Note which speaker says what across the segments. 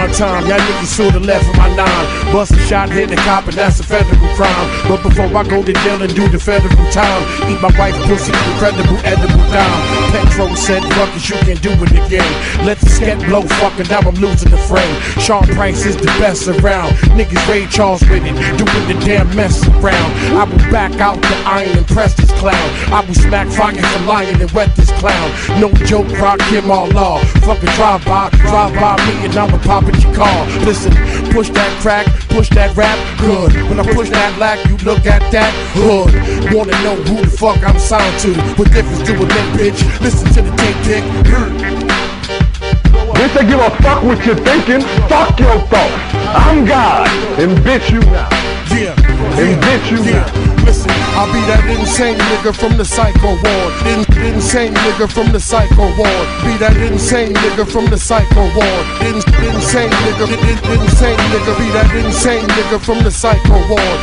Speaker 1: my time. Y'all niggas should've left for my nine. Bust a shot, hit the cop, and that's a federal crime. But before I go to jail and do the federal time, eat my wife's pussy, incredible edible dime. Petro said, fuck it, you can do it again. Let the scat blow, fucking now I'm losing the frame. Sean Price is the best around. Niggas Ray Charles with it, doing the damn mess around. I will back out the iron and press this clown. I will smack fire for lying and wet this clown. No joke, rock him all law. Fucking drive by me and I'ma pop at your car. Listen, push that crack, push that rap, good. When I push that lack, you look at that hood. Wanna know who the fuck I'm signed to? What difference do it make, bitch? Listen to the tape tick.
Speaker 2: Bitch, I give a fuck what you're thinking. Fuck your thoughts. I'm God, and bitch you now.
Speaker 1: Yeah,
Speaker 2: and bitch you now.
Speaker 1: Listen, I'll be that insane nigga from the psycho ward. Insane nigga from the psycho ward. Be that insane nigga from the psycho ward. Insane nigga, insane nigga. Be that insane nigga from the psycho ward.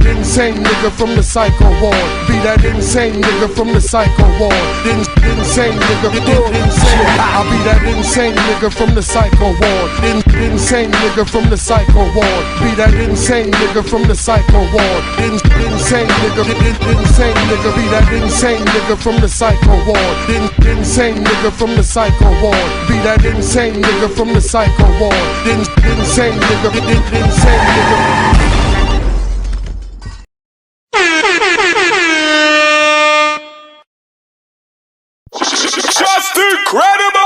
Speaker 1: Insane nigga from the psycho ward. Be that insane nigga from the psycho ward. Insane nigga, insane. I'll be that insane nigga from the psycho ward. Insane nigga from the psycho ward. Be that insane nigga from the psycho ward. Insane nigga, insane nigga. Be that insane nigga from the psycho ward. Insane nigga from the psycho ward. Be that insane nigga from the psycho ward. Insane nigga, insane nigga.
Speaker 3: Just incredible!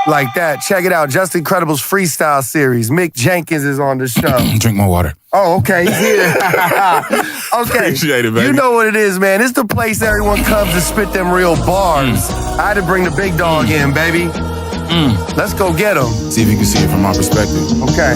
Speaker 4: Like that. Check it out. Just Incredible's freestyle series. Mick Jenkins is on the show.
Speaker 5: Drink more water.
Speaker 4: Oh, okay. He's here. Okay.
Speaker 5: Appreciate it, baby.
Speaker 4: You know what it is, man. It's the place everyone comes to spit them real bars. I had to bring the big dog in, baby. Let's go get him.
Speaker 5: See if you can see it from my perspective.
Speaker 4: Okay.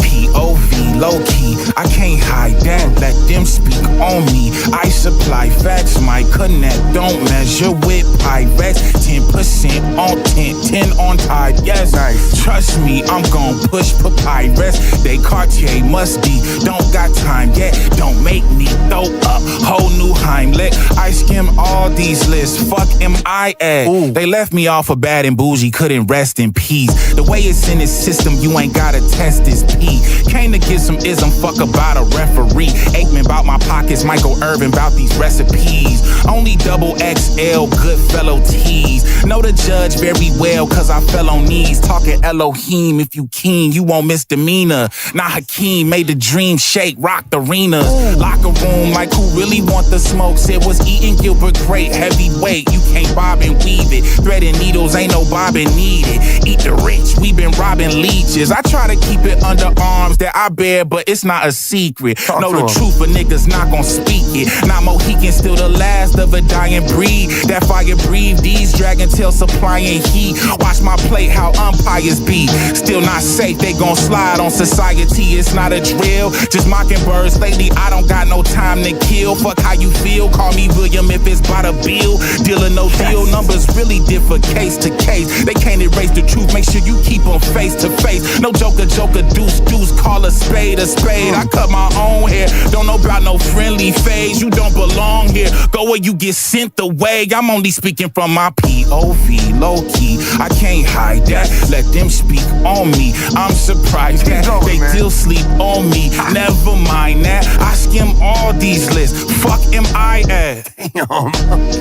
Speaker 5: POV, low key, I can't hide that, let them speak on me. I supply facts, my connect don't measure with Pyrex. 10% on 10 on tide, yes.
Speaker 4: Nice.
Speaker 5: Trust me, I'm gon' push papyrus. They Cartier must be, don't got time yet. Don't make me throw up, whole new Heimlich. I skim all these lists, fuck am I at?
Speaker 4: Ooh.
Speaker 5: They left me off a bad and bougie, couldn't rest in peace. The way it's in this system, you ain't gotta test this P. Came to get some ism, fuck about a referee. Aikman about my pockets, Michael Irvin about these recipes. Only double XL, good fellow tees. Know the judge very well, cause I fell on knees. Talking Elohim, if you keen, you won't misdemeanor. Nah, Hakeem made the dream shake, rocked arenas. Locker room, like who really want the smoke? Said was eating Gilbert Grape, heavyweight. You can't bob and weave it. Thread and needles, ain't no bobbing needed. Eat the rich, we been robbing leeches. I try to keep it under arms that I bear, but it's not a secret. Know the truth, but niggas not gon' speak it. Not Mohican, still the last of a dying breed. That fire breathe, these dragon tail supplying heat. Watch my plate, how umpires be. Still not safe, they gon' slide on society. It's not a drill, just mockingbirds. Lately, I don't got no time to kill. Fuck how you feel, call me William if it's by the bill. Deal or no deal, numbers really differ case to case. They can't erase the truth, make sure you keep them face to face. No joker, deuce, call a spade a spade. I cut my own hair, don't know about no friendly phase. You don't belong here, go where you get sent away. I'm only speaking from my POV, low key. I can't hide that, let them speak on me. I'm surprised that they still sleep on me. Never mind that, I skim all these lists. Fuck am I at?
Speaker 4: Damn,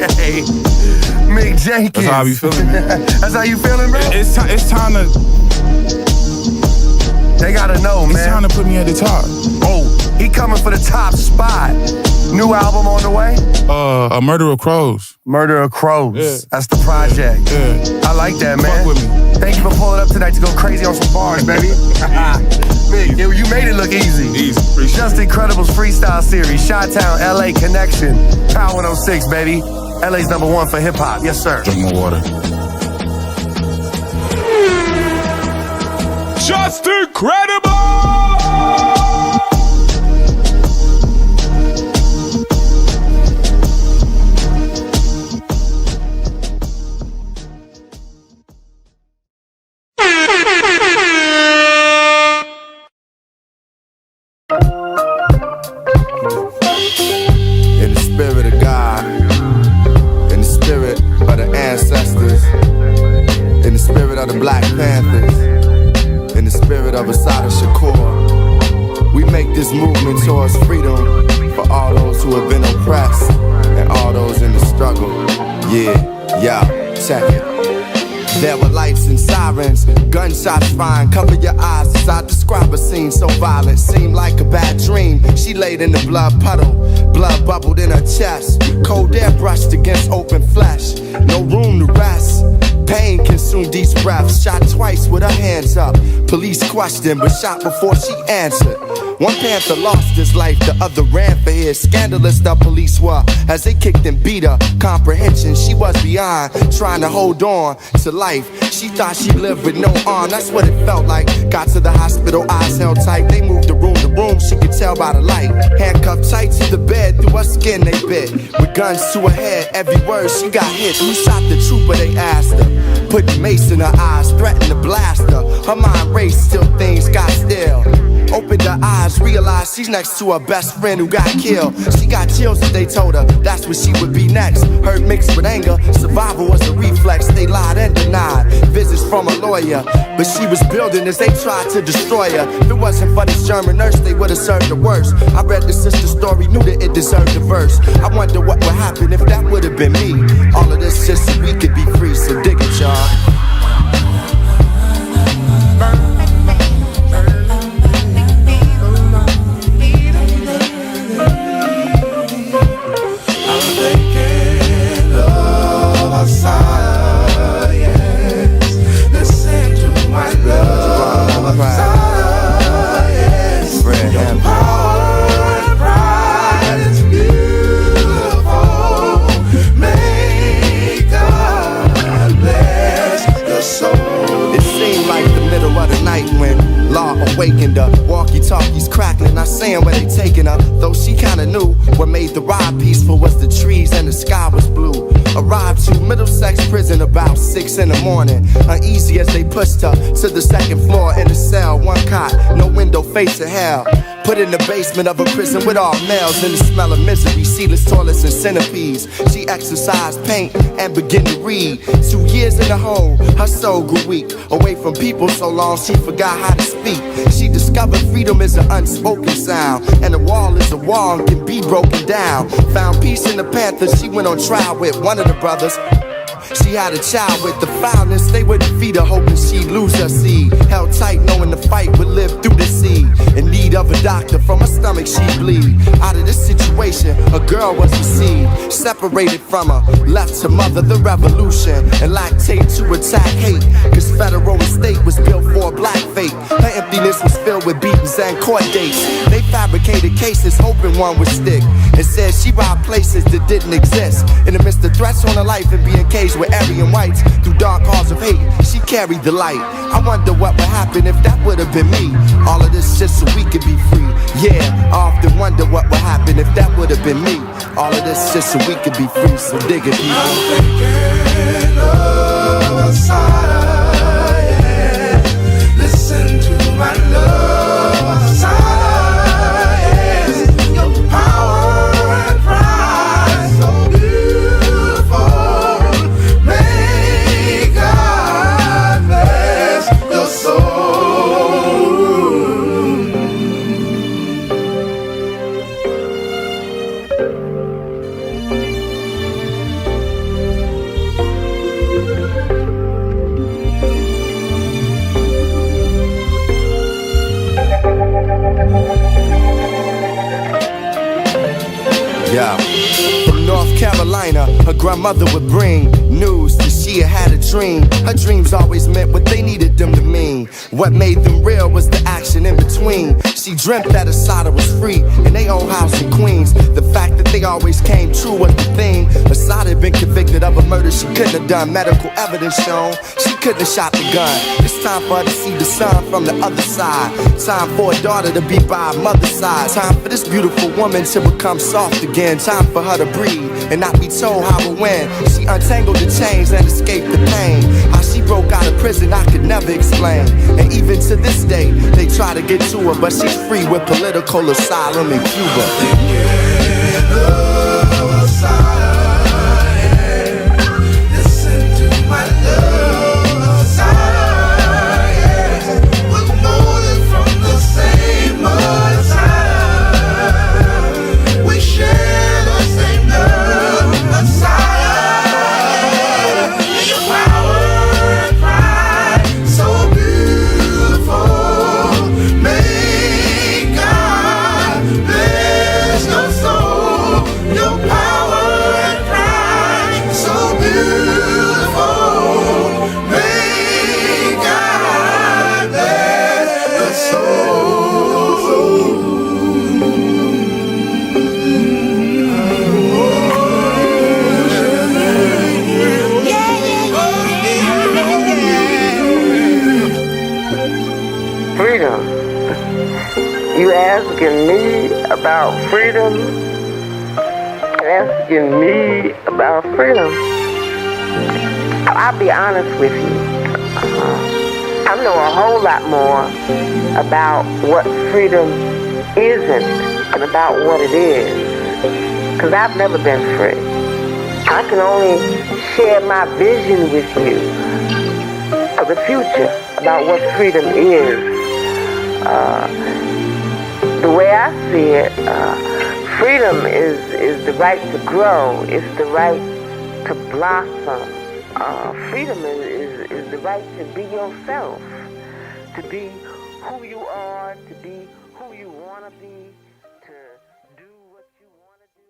Speaker 4: okay. Mick Jenkins.
Speaker 5: That's how you feeling, man.
Speaker 4: That's how you feeling, bro?
Speaker 5: It's time to...
Speaker 4: They gotta know, man.
Speaker 5: It's time to put me at the top.
Speaker 4: Oh, he coming for the top spot. New album on the way?
Speaker 5: A Murder of Crows.
Speaker 4: Murder of Crows.
Speaker 5: Yeah.
Speaker 4: That's the project.
Speaker 5: Yeah.
Speaker 4: I like that, man.
Speaker 5: Fuck with me.
Speaker 4: Thank you for pulling up tonight to go crazy on some bars, baby. Mick, you made it look easy.
Speaker 5: Easy. Appreciate
Speaker 4: Just Incredible's freestyle series, Chi-Town, LA Connection, Power 106, baby. LA's #1 for hip hop. Yes, sir.
Speaker 5: Drink more water.
Speaker 3: Just incredible!
Speaker 6: In the spirit of God, in the spirit of the ancestors, in the spirit of the Black Panthers, Shakur. We make this movement towards freedom for all those who have been oppressed and all those in the struggle. Check it. There were lights and sirens, gunshots flying. Cover your eyes as I describe a scene so violent. Seemed like a bad dream. She laid in the blood puddle, blood bubbled in her chest. Cold air brushed against open flesh. No room to rest. Pain consumed each breath. Shot twice with her hands up. Police questioned, but shot before she answered. One Panther lost his life, the other ran for his. Scandalous the police were as they kicked and beat her. Comprehension, she was beyond, trying to hold on to life. She thought she lived with no arm, that's what it felt like. Got to the hospital, eyes held tight. They moved the room to room, she could tell by the light. Handcuffed tight to the bed, through her skin they bit. With guns to her head, every word she got hit. Who shot the trooper, they asked her. Put the mace in her eyes, threatened to blast her. Her mind raced till things got still. Opened her eyes, realized she's next to her best friend who got killed. She got chills as they told her that's what she would be next. Hurt mixed with anger, survival was a reflex. They lied and denied visits from a lawyer, but she was building as they tried to destroy her. If it wasn't for this German nurse, they would have served her worse. I read the sister's story, knew that it deserved a verse. I wonder what would happen if that would have been me. All of this just so we could be free, so dig it, y'all. Awakened her, walkie-talkies crackling, not saying where they taking her. Though she kinda knew what made the ride peaceful was the trees and the sky was blue. Arrived to Middlesex prison about 6 in the morning. Uneasy as they pushed her to the second floor in the cell. One cot, no window facing hell. Put in the basement of a prison with all males in the smell of misery, sealess toilets and centipedes. She exercised, paint, and began to read. 2 years in the hole, her soul grew weak. Away from people so long she forgot how to speak. She discovered freedom is an unspoken sound, and a wall is a wall and can be broken down. Found peace in the Panther, she went on trial with one of the brothers. She had a child with the foulness. They would defeat her, hoping she'd lose her seed. Held tight, knowing the fight would live through the seed. In need of a doctor, from her stomach she'd bleed. Out of this situation, a girl was received. Separated from her, left to mother the revolution. And lactate to attack hate. Cause federal estate was built for a black fate. Her emptiness was filled with beatings and court dates. They fabricated cases, hoping one would stick. And said she robbed places that didn't exist. In the midst of threats on her life and being caged with Aryan whites, through dark halls of hate, she carried the light. I wonder what would happen if that would have been me. All of this just so we could be free. Yeah, I often wonder what would happen if that would have been me. All of this just so we could be free. So dig it, people.
Speaker 7: I'm thinking of Assata, yeah. Listen to my love, Assata, yeah. Your power and pride, so beautiful. May God bless your soul.
Speaker 6: Yeah. From North Carolina, her grandmother would bring news that she had a dream. Her dreams always meant what they needed them to mean. What made them real was the action in between. She dreamt that Assata was free in their own house in Queens. The fact that they always came true was the thing. Assata had been convicted of a murder she couldn't have done. Medical evidence shown she couldn't have shot the gun. It's time for her to see the sun from the other side. Time for a daughter to be by her mother's side. Time for this beautiful woman to become soft again. Time for her to breathe and not be told how or when. She untangled the chains and escaped the pain. How she broke out of prison I could never explain. And even to this day they try to get to her, but she's free with political asylum in Cuba.
Speaker 7: Listen to my love, Assata, yeah. With more than from the
Speaker 8: You asking me about freedom? Asking me about freedom? I'll be honest with you. I know a whole lot more about what freedom isn't and about what it is. Because I've never been free. I can only share my vision with you of the future about what freedom is. The way I see it, freedom is the right to grow. It's the right to blossom. Freedom is the right to be yourself, to be who you are, to be who you want to be, to do what you want to do.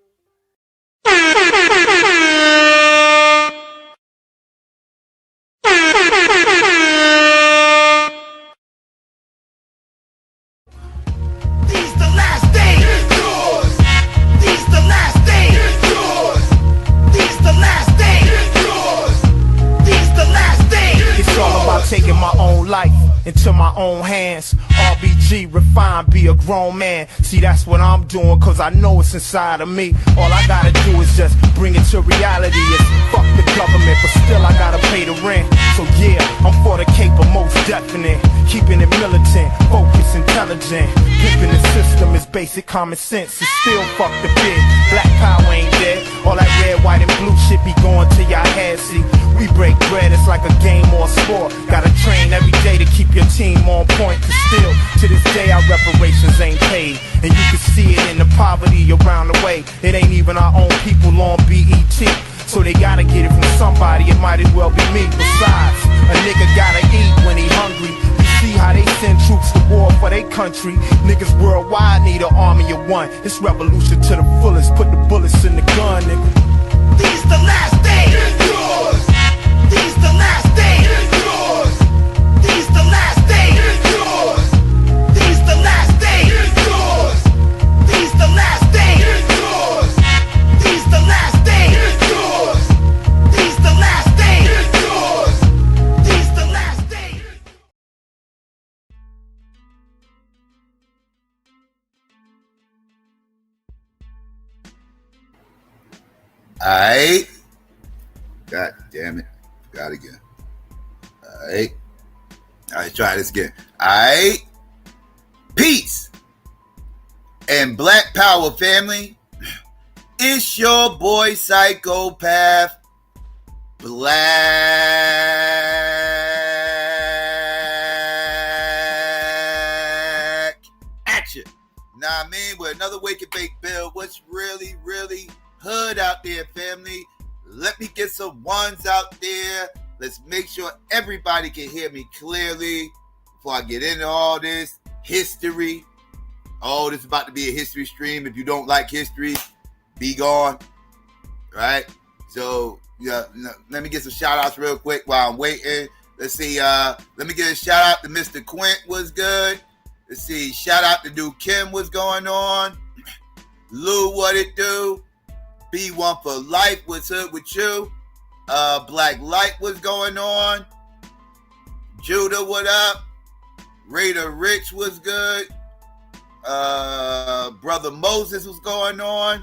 Speaker 7: These the last days. It's yours. These the last days. It's yours. These the last days. It's yours. These the last days.
Speaker 9: It's all about taking my own life into my own hands. RBG, refine, be a grown man. See, that's what I'm doing, cause I know it's inside of me. All I gotta do is just bring it to reality. It's fuck the government, but still I gotta pay the rent. So yeah, I'm for the caper, most definite. Keeping it militant, focused, intelligent. Pimping the system is basic common sense. It's still fuck the bid. Black power ain't dead. All that red, white, and blue shit be going to y'all head. See, we break bread, it's like a game or a sport. Gotta train every day to keep your team on point. Cause still, to this day, our reparations ain't paid. And you can see it in the poverty around the way. It ain't even our own people on BET. So they gotta get it from somebody, it might as well be me. Besides, a nigga gotta eat when he hungry. You see how they send troops to war for their country. Niggas worldwide need an army of one. It's revolution to the fullest, put the bullets in the gun, nigga.
Speaker 7: These the last days. It's yours. These the last days. It's yours. These the last days. It's yours. These the last days. It's yours. These the last days. It's yours. These the last days. It's yours. These the last days. It's yours. These the last days.
Speaker 10: Alright. God damn it. Got it again. Alright. Alright, try this again. Alright. Peace. And Black Power family. It's your boy Psychopath Black Action. Nah, I mean, with another Wake and Bake Bill. What's really, really hood out there, family? Let me get some ones out there. Let's make sure everybody can hear me clearly before I get into all this history. Oh, this is about to be a history stream. If you don't like history, be gone. Right? So, yeah, let me get some shout outs real quick while I'm waiting. Let's see. Let me get a shout out to Mr. Quint. Was good. Let's see. Shout out to New Kim. What's going on? Lou, what it do? B1 for Life. What's up with you? Black Light. What's going on? Judah, what up? Raider Rich was good. Brother Moses was going on.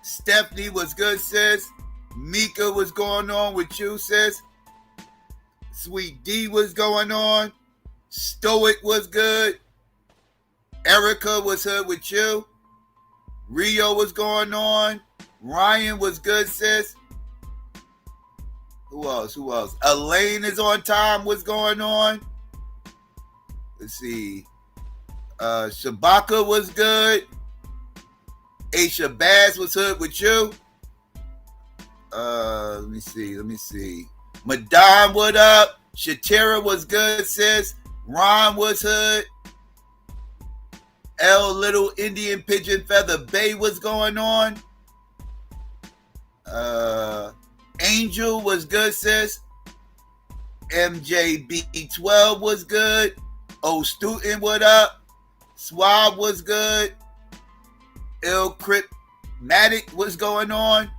Speaker 10: Stephanie was good, sis. Mika was going on with you, sis. Sweet D was going on. Stoic was good. Erica was good with you. Rio was going on. Ryan was good, sis. Who else? Elaine is on time. What's going on? Let's see. Shabaka was good. Aisha Bass was hood with you. Let me see. Madame, what up? Shatira was good, sis. Ron was hood. L Little Indian Pigeon Feather Bay was going on. Angel was good, sis. MJB12 was good. O Student, what up? Swab was good. Ill Cryptmatic was going on.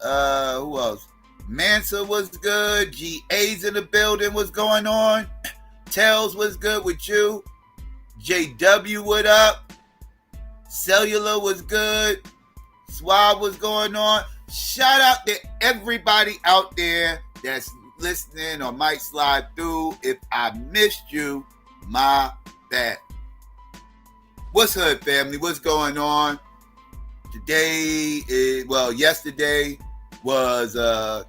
Speaker 10: Who else? Mansa was good. GA's in the building was going on. Tells was good with you. JW, what up? Cellular was good. Swab was going on. Shout out to everybody out there that's listening or might slide through. If I missed you, my bad. What's hood, family? What's going on? Yesterday was a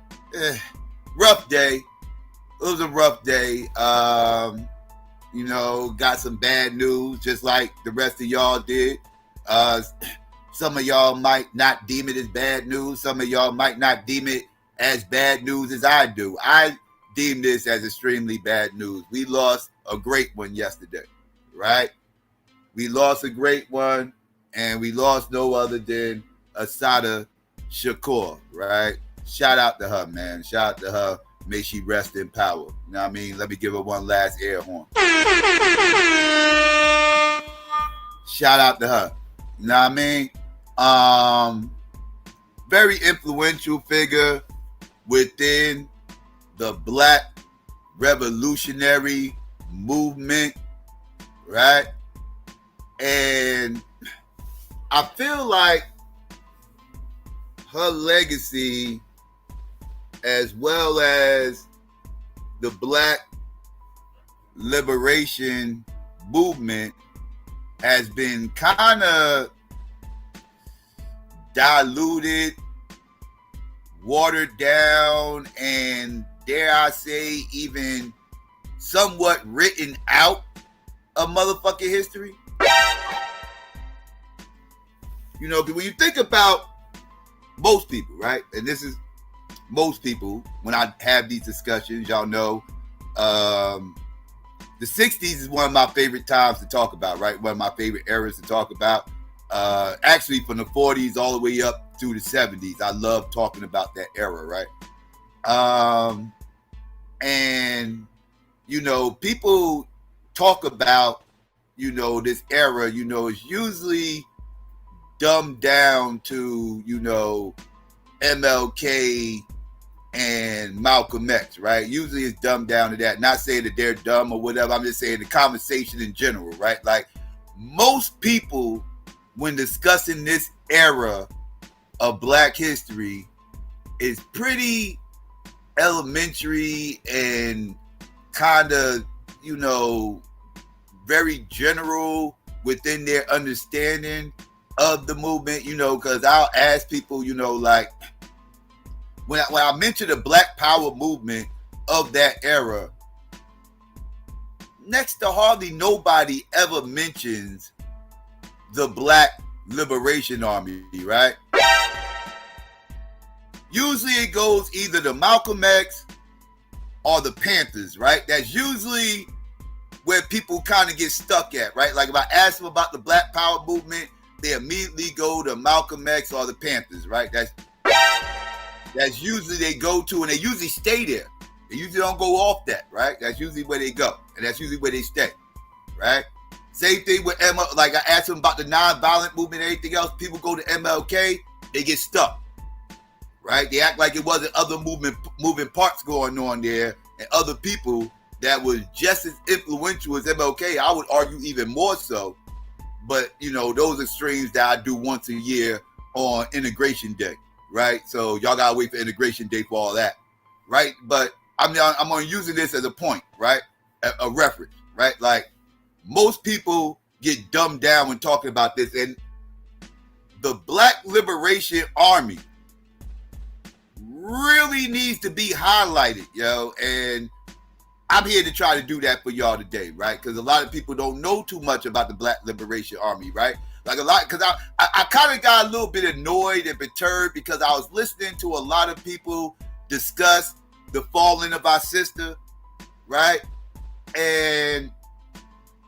Speaker 10: rough day. It was a rough day. Got some bad news, just like the rest of y'all did. Some of y'all might not deem it as bad news. Some of y'all might not deem it as bad news as I do. I deem this as extremely bad news. We lost a great one yesterday, right? We lost a great one, and we lost no other than Assata Shakur, right? Shout out to her, man. Shout out to her. May she rest in power. You know what I mean? Let me give her one last air horn. Shout out to her. You know what I mean? Very influential figure within the Black revolutionary movement, right? And I feel like her legacy, as well as the Black liberation movement, has been kind of diluted, watered down, and dare I say, even somewhat written out of motherfucking history. When you think about most people, right? And this is most people, when I have these discussions, y'all know, the 60s is one of my favorite times to talk about, right? One of my favorite eras to talk about. Actually, from the 40s all the way up through the 70s. I love talking about that era, right? And, people talk about, this era, it's usually dumbed down to, MLK and Malcolm X, right? Usually it's dumbed down to that. Not saying that they're dumb or whatever. I'm just saying the conversation in general, right? Like most people, when discussing this era of Black history, is pretty elementary and kind of, very general within their understanding of the movement, because I'll ask people, like, when I mention the Black Power movement of that era, next to hardly nobody ever mentions the Black Liberation Army, right? Usually it goes either to Malcolm X or the Panthers, right? That's usually where people kind of get stuck at, right? Like if I ask them about the Black Power movement, they immediately go to Malcolm X or the Panthers, right? That's usually they go to, and they usually stay there. They usually don't go off that, right? That's usually where they go, and that's usually where they stay, right? Same thing with like I asked them about the nonviolent movement and everything else. People go to MLK, they get stuck, right? They act like it wasn't other moving parts going on there and other people that was just as influential as MLK. I would argue even more so. But, those extremes that I do once a year on Integration Day, right? So y'all got to wait for Integration Day for all that, right? But I'm only using this as a point, right? A reference, right? Like most people get dumbed down when talking about this. And the Black Liberation Army really needs to be highlighted, and I'm here to try to do that for y'all today, right? Because a lot of people don't know too much about the Black Liberation Army, right? Like a lot, because I kind of got a little bit annoyed and perturbed because I was listening to a lot of people discuss the falling of our sister, right? And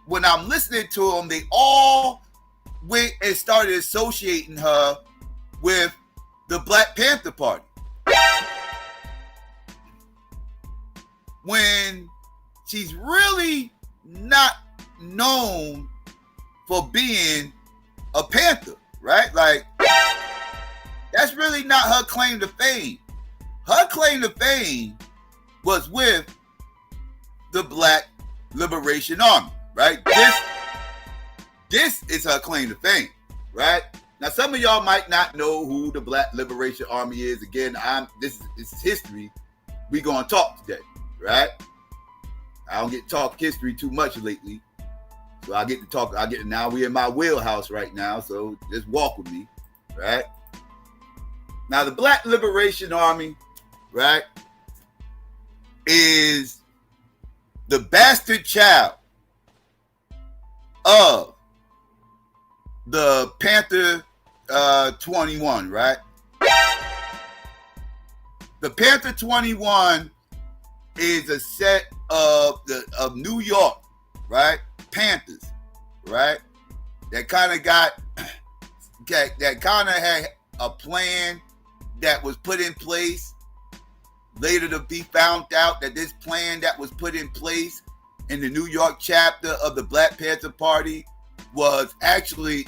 Speaker 10: when I'm listening to them, they all went and started associating her with the Black Panther Party. When she's really not known for being a Panther, right? Like, that's really not her claim to fame. Her claim to fame was with the Black Liberation Army, right? This is her claim to fame, right? Now, some of y'all might not know who the Black Liberation Army is. Again, this is history. We gonna talk today, right? I don't get to talk history too much lately, so I get to talk. Now we're in my wheelhouse right now, so just walk with me, right? Now, the Black Liberation Army, right, is the bastard child of the Panther 21, right? The Panther 21 is a set of New York, right? Panthers, right? That kind of had a plan that was put in place. Later to be found out that this plan that was put in place in the New York chapter of the Black Panther Party was actually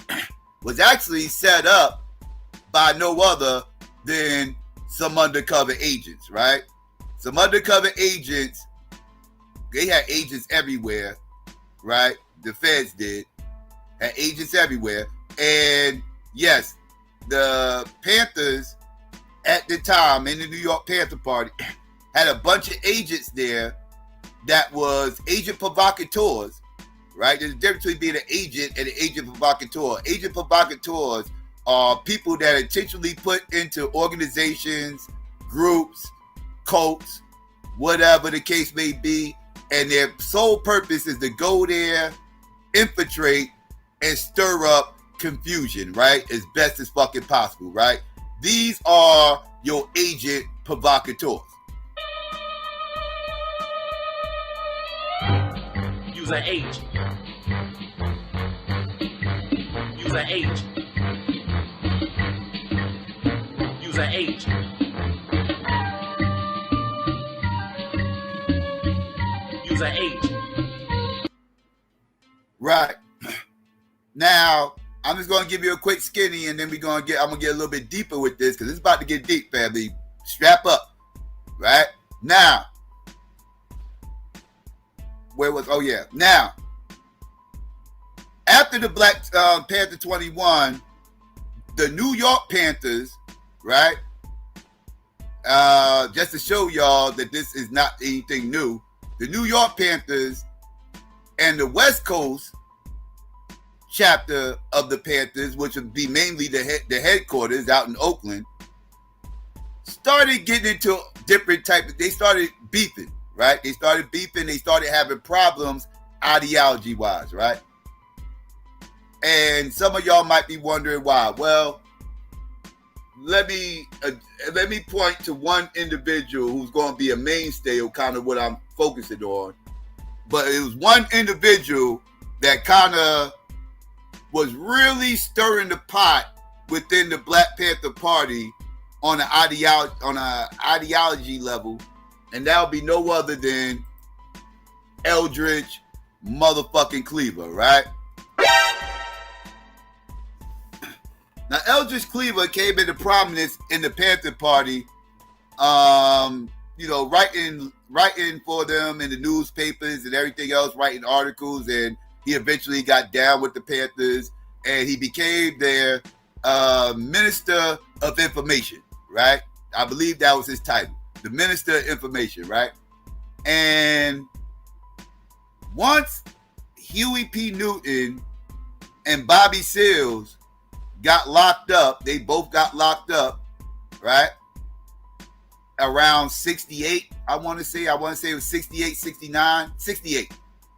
Speaker 10: set up by no other than some undercover agents, right? Some undercover agents. They had agents everywhere, right? The feds had agents everywhere. And yes, the Panthers at the time in the New York Panther Party had a bunch of agents there that was agent provocateurs, right? There's a difference between being an agent and an agent provocateur. Agent provocateurs are people that are intentionally put into organizations, groups, cults, whatever the case may be, and their sole purpose is to go there, infiltrate, and stir up confusion, right? As best as fucking possible, right? These are your agent provocateurs.
Speaker 11: Use an agent. Use an agent. Use an agent. Use an agent.
Speaker 10: Right. Now, I'm just going to give you a quick skinny, and then I'm going to get a little bit deeper with this, because it's about to get deep, family. Strap up. Right? Now, now, after the Black Panther 21, the New York Panthers, right? Just to show y'all that this is not anything new, the New York Panthers and the West Coast chapter of the Panthers, which would be mainly the headquarters out in Oakland, started getting into different they started beefing, right? They started having problems ideology-wise, right? And some of y'all might be wondering why. Well, let me point to one individual who's going to be a mainstay of kind of what I'm focusing on. But it was one individual that kind of was really stirring the pot within the Black Panther Party on an ideology level, and that would be no other than Eldridge motherfucking Cleaver, right? Now, Eldridge Cleaver came into prominence in the Panther Party, writing for them in the newspapers and everything else, writing articles, and he eventually got down with the Panthers, and he became their Minister of Information, right? I believe that was his title, the Minister of Information, right? And once Huey P. Newton and Bobby Seals got locked up, they both got locked up, right? Around 68, I want to say it was 68, 69, 68.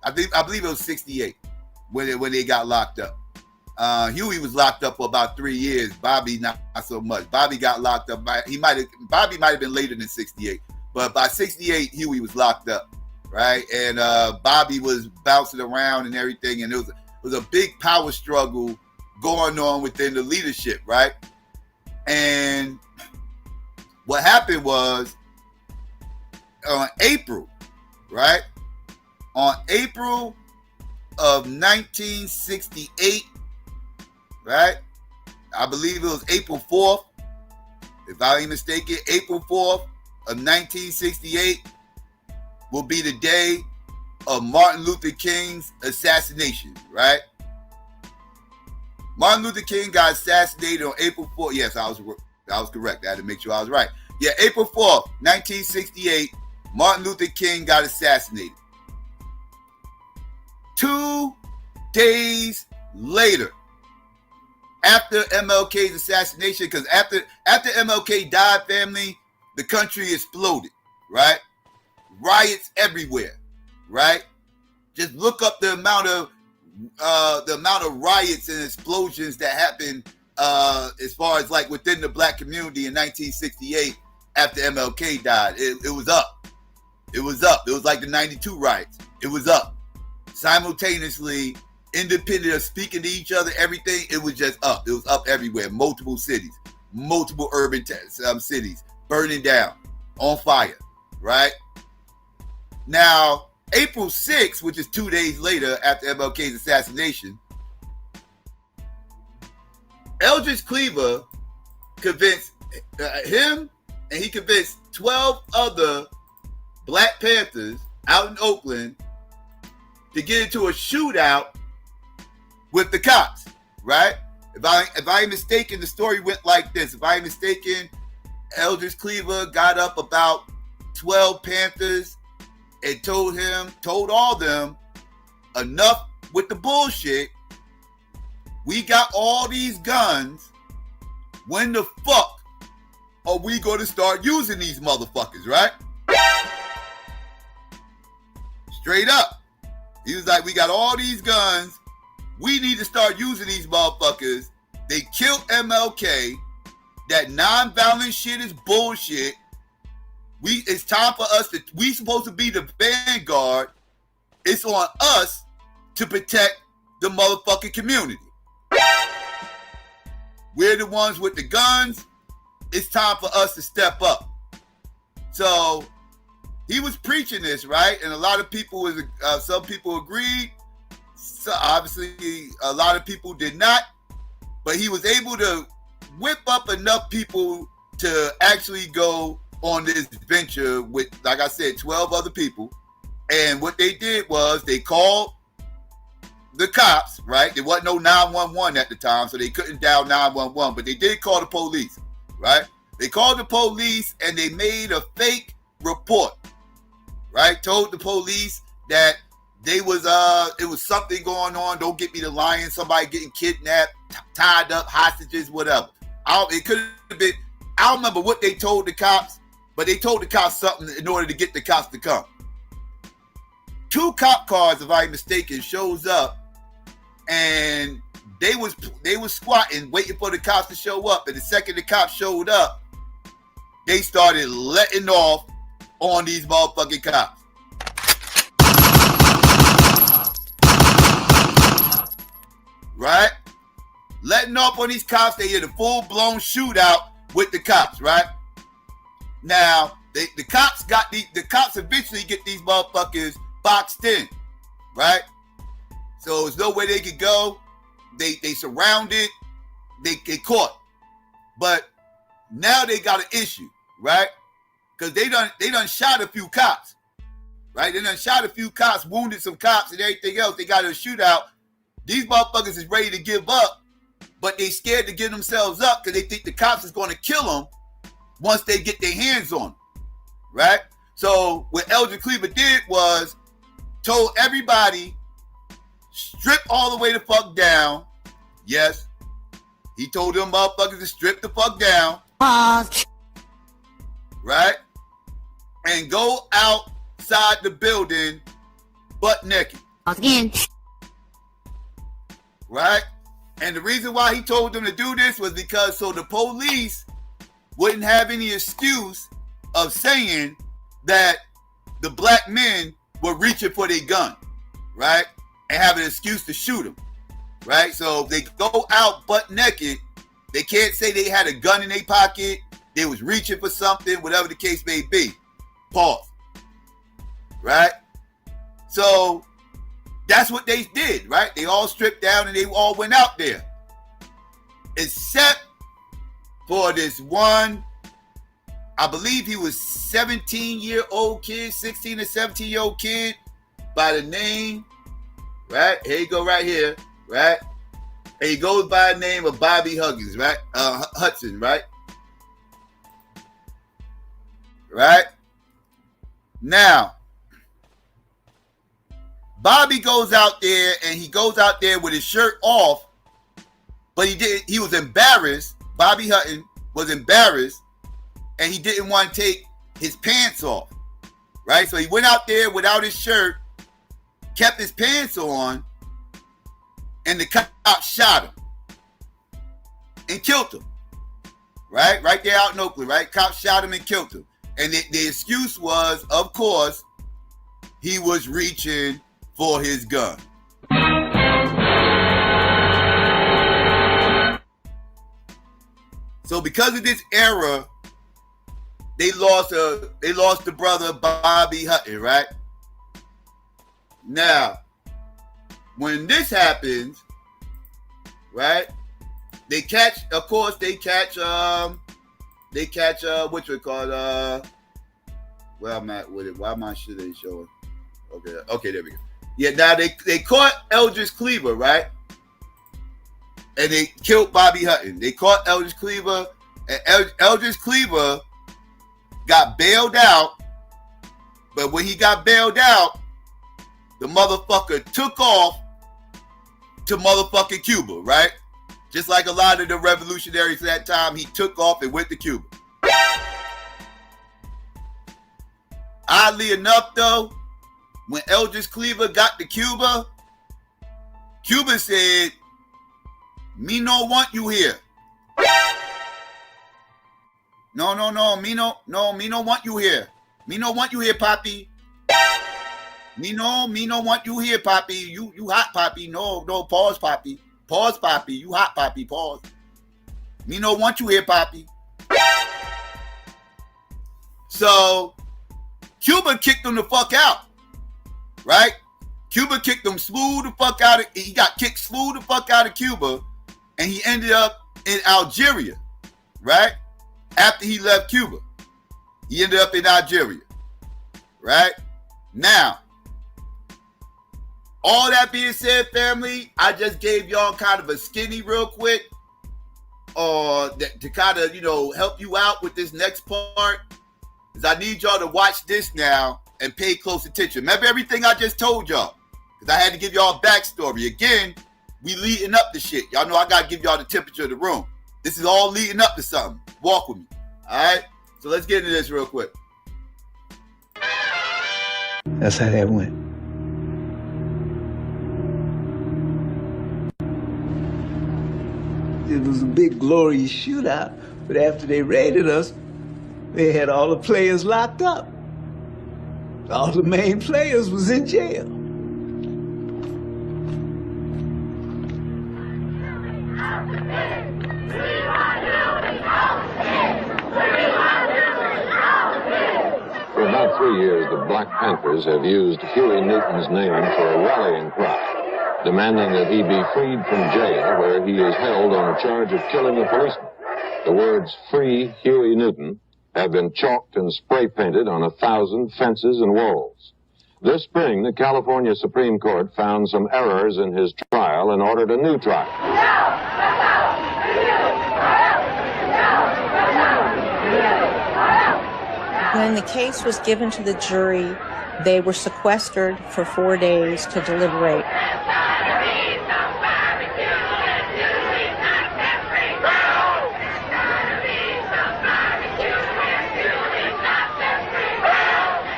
Speaker 10: I believe it was 68 when they got locked up. Huey was locked up for about 3 years. Bobby not so much. Bobby got locked up. Bobby might have been later than 68, but by 68 Huey was locked up, right? And Bobby was bouncing around and everything, and it was a big power struggle going on within the leadership, right? And what happened was on April, right? On April of 1968, right? I believe it was April 4th, if I ain't mistaken, April 4th of 1968 will be the day of Martin Luther King's assassination, right? Martin Luther King got assassinated on April 4th. Yes, I was correct. I had to make sure I was right. Yeah, April 4th, 1968, Martin Luther King got assassinated. 2 days later, after MLK's assassination, because after MLK died, family, the country exploded, right? Riots everywhere, right? Just look up the amount of riots and explosions that happened as far as like within the black community in 1968 after MLK died. It was up. It was up. It was like the 92 riots. It was up. Simultaneously, independent of speaking to each other, everything, it was just up. It was up everywhere. Multiple cities, multiple urban cities burning down, on fire, right? Now, April 6th, which is 2 days later after MLK's assassination, Eldridge Cleaver convinced him, and he convinced 12 other Black Panthers out in Oakland to get into a shootout with the cops, right? If I ain't mistaken, the story went like this. If I ain't mistaken, Eldridge Cleaver got up about 12 Panthers and told all them, enough with the bullshit. We got all these guns. When the fuck are we going to start using these motherfuckers, right? Straight up. He was like, we got all these guns. We need to start using these motherfuckers. They killed MLK. That nonviolent shit is bullshit. It's time for us we supposed to be the vanguard. It's on us to protect the motherfucking community. We're the ones with the guns. It's time for us to step up. So he was preaching this, right? And a lot of people some people agreed. So obviously, a lot of people did not. But he was able to whip up enough people to actually go on this venture with, like I said, 12 other people. And what they did was they called the cops, right? There wasn't no 911 at the time, so they couldn't dial 911, but they did call the police, right? They called the police and they made a fake report, right? Told the police that it was something going on. Don't get me to lying. Somebody getting kidnapped, tied up, hostages, whatever. It could have been, I don't remember what they told the cops, but they told the cops something in order to get the cops to come. 2 cop cars, if I'm mistaken, shows up, and they was squatting, waiting for the cops to show up. And the second the cops showed up, they started letting off on these motherfucking cops. Right? Letting off on these cops. They did a full-blown shootout with the cops, right? Now, the cops eventually get these motherfuckers boxed in, right? So there's no way they could go. They surrounded, they caught. But now they got an issue, right? Because they done shot a few cops, right? They done shot a few cops, wounded some cops and everything else. They got a shootout. These motherfuckers is ready to give up, but they scared to give themselves up because they think the cops is going to kill them once they get their hands on them, right? So what Eldridge Cleaver did was told everybody, strip all the way the fuck down. Yes, he told them motherfuckers to strip the fuck down. Right? And go outside the building butt naked. Again. Right? And the reason why he told them to do this was because so the police wouldn't have any excuse of saying that the black men were reaching for their gun, right? And have an excuse to shoot them, right? So if they go out butt naked, they can't say they had a gun in their pocket, they was reaching for something, whatever the case may be. Pause. Right? So that's what they did, right? They all stripped down and they all went out there. Except for this one, I believe he was 17-year-old kid, 16 or 17-year-old kid by the name, right? Here you go right here, right? And he goes by the name of Bobby Huggins, right? Hudson, right? Right? Now, Bobby goes out there and he goes out there with his shirt off, but he was embarrassed. Bobby Hutton was embarrassed and he didn't want to take his pants off, right? So he went out there without his shirt, kept his pants on, and the cop shot him and killed him, right? Right there out in Oakland, right? Cop shot him and killed him. And the excuse was, of course, he was reaching for his gun. So because of this error, they lost the brother Bobby Hutton, right? Now, when this happens, right? They catch what you call where I'm at with it. Why my shit ain't showing? Okay, there we go. Yeah, now they caught Eldridge Cleaver, right? And they killed Bobby Hutton. They caught Eldridge Cleaver, and Eldridge Cleaver got bailed out. But when he got bailed out, the motherfucker took off to motherfucking Cuba, right? Just like a lot of the revolutionaries at that time, he took off and went to Cuba. Oddly enough, though, when Eldridge Cleaver got to Cuba, Cuba said, "Me no want you here." No, me no want you here. Me no want you here, Poppy. Me no want you here, Poppy. You hot, Poppy. No, pause, Poppy. Pause, Poppy. You hot, Poppy. Pause. Me no want you here, Poppy. So Cuba kicked him the fuck out, right? Cuba kicked him smooth the fuck out. He got kicked smooth the fuck out of Cuba, and he ended up in Algeria, right? After he left Cuba, he ended up in Algeria, right? Now, all that being said, family, I just gave y'all kind of a skinny real quick, to kind of, help you out with this next part, because I need y'all to watch this now and pay close attention. Remember everything I just told y'all, because I had to give y'all a backstory. Again, we leading up to shit. Y'all know I got to give y'all the temperature of the room. This is all leading up to something. Walk with me. All right? So let's get into this real quick.
Speaker 12: That's how that went. It was a big, glorious shootout, but after they raided us, they had all the players locked up. All the main players was in jail.
Speaker 13: For about 3 years, the Black Panthers have used Huey Newton's name for a rallying cry, demanding that he be freed from jail where he is held on a charge of killing a policeman. The words "Free Huey Newton" have been chalked and spray painted on 1,000 fences and walls. This spring, the California Supreme Court found some errors in his trial and ordered a new trial.
Speaker 14: When the case was given to the jury, they were sequestered for 4 days to deliberate.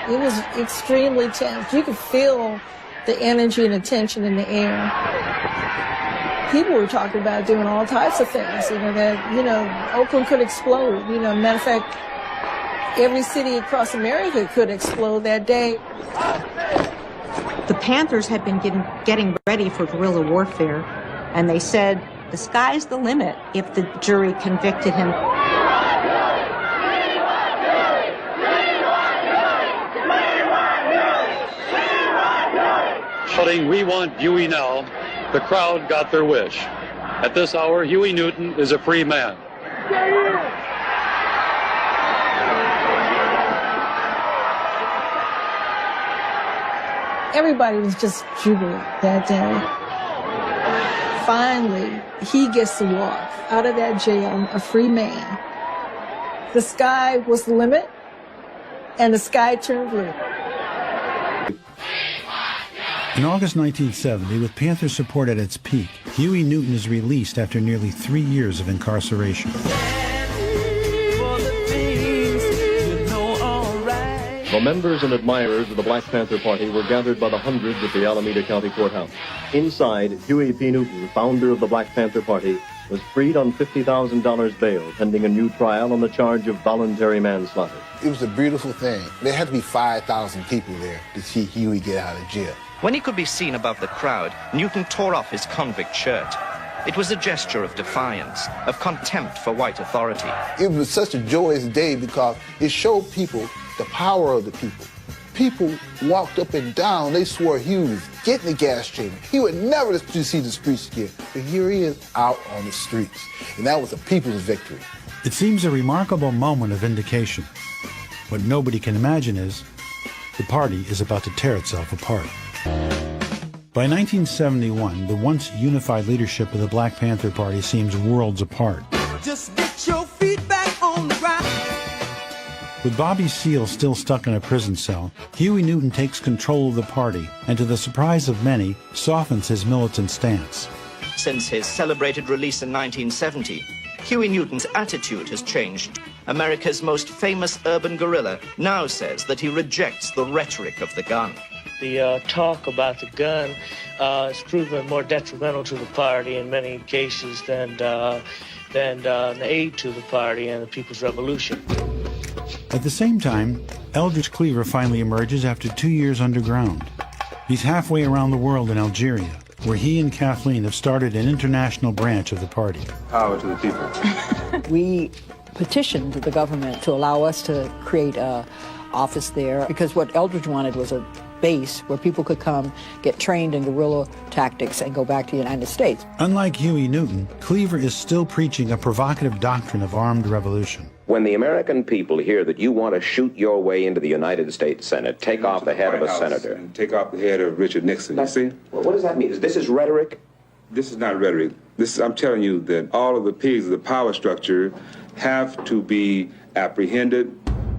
Speaker 15: It was extremely tense. You could feel the energy and the tension in the air. People were talking about doing all types of things, that, Oakland could explode. Matter of fact, every city across America could explode that day.
Speaker 14: The Panthers had been getting ready for guerrilla warfare, and they said, the sky's the limit if the jury convicted him.
Speaker 16: Shouting, "We want Huey now," the crowd got their wish. At this hour, Huey Newton is a free man.
Speaker 15: Everybody was just jubilant that day. finally, he gets to walk out of that jail a free man. The sky was the limit, and the sky turned blue.
Speaker 17: In August 1970, with Panther support at its peak, Huey Newton is released after nearly 3 years of incarceration.
Speaker 18: The members and admirers of the Black Panther Party were gathered by the hundreds at the Alameda County Courthouse. Inside, Huey P. Newton, founder of the Black Panther Party, was freed on $50,000 bail, pending a new trial on the charge of voluntary manslaughter.
Speaker 19: It was a beautiful thing. There had to be 5,000 people there to see Huey get out of jail.
Speaker 20: When he could be seen above the crowd, Newton tore off his convict shirt. It was a gesture of defiance, of contempt for white authority.
Speaker 19: It was such a joyous day because it showed people the power of the people. People walked up and down. They swore Huey was getting the gas chamber. He would never see the streets again. But here he is out on the streets. And that was a people's victory.
Speaker 17: It seems a remarkable moment of vindication. What nobody can imagine is the party is about to tear itself apart. By 1971, the once unified leadership of the Black Panther Party seems worlds apart.
Speaker 7: Just get your feet back on the ground.
Speaker 17: With Bobby Seale still stuck in a prison cell, Huey Newton takes control of the party and, to the surprise of many, softens his militant stance.
Speaker 20: Since his celebrated release in 1970, Huey Newton's attitude has changed. America's most famous urban guerrilla now says that he rejects the rhetoric of the gun.
Speaker 21: The talk about the gun has proven more detrimental to the party in many cases than an aid to the party and the People's Revolution.
Speaker 17: At the same time, Eldridge Cleaver finally emerges after 2 years underground. He's halfway around the world in Algeria, where he and Kathleen have started an international branch of the party.
Speaker 22: Power to the people.
Speaker 23: We petitioned the government to allow us to create an office there because what Eldridge wanted was a base where people could come, get trained in guerrilla tactics, and go back to the United States.
Speaker 17: Unlike Huey Newton, Cleaver is still preaching a provocative doctrine of armed revolution.
Speaker 24: When the American people hear that you want to shoot your way into the United States Senate, take off the head of a senator.
Speaker 22: And take off the head of Richard Nixon, you see?
Speaker 24: Well, what does that mean? This is rhetoric?
Speaker 22: This is not rhetoric. I'm telling you that all of the pigs of the power structure have to be apprehended.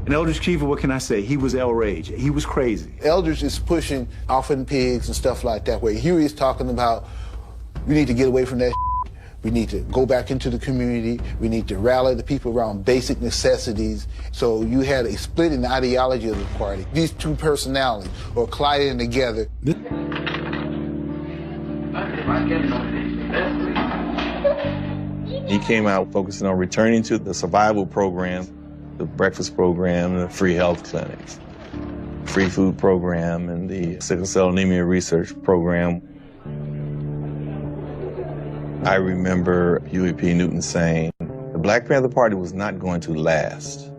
Speaker 25: And Eldridge Cleaver, what can I say? He was outraged. He was crazy.
Speaker 19: Eldridge is pushing orphan pigs and stuff like that, where Huey is talking about we need to get away from that shit. We need to go back into the community. We need to rally the people around basic necessities. So you had a split in the ideology of the party. These two personalities were colliding together.
Speaker 26: He came out focusing on returning to the survival program, the breakfast program, the free health clinics, free food program, and the sickle cell anemia research program. I remember Huey P. Newton saying, the Black Panther Party was not going to last.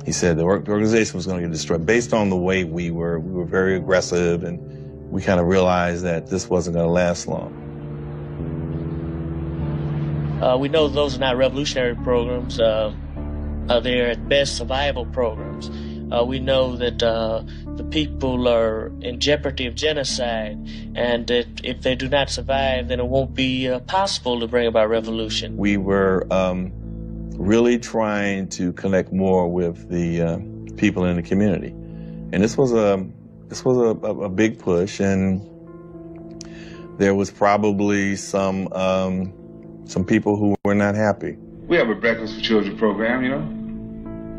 Speaker 26: He said the organization was going to get destroyed. Based on the way we were very aggressive, and we kind of realized that this wasn't going to last long.
Speaker 21: We know those are not revolutionary programs. They're at best survival programs. We know that the people are in jeopardy of genocide, and that if they do not survive, then it won't be possible to bring about revolution.
Speaker 26: We were really trying to connect more with the people in the community, and this was a big push, and there was probably some people who were not happy.
Speaker 22: We have a Breakfast for Children program, you know?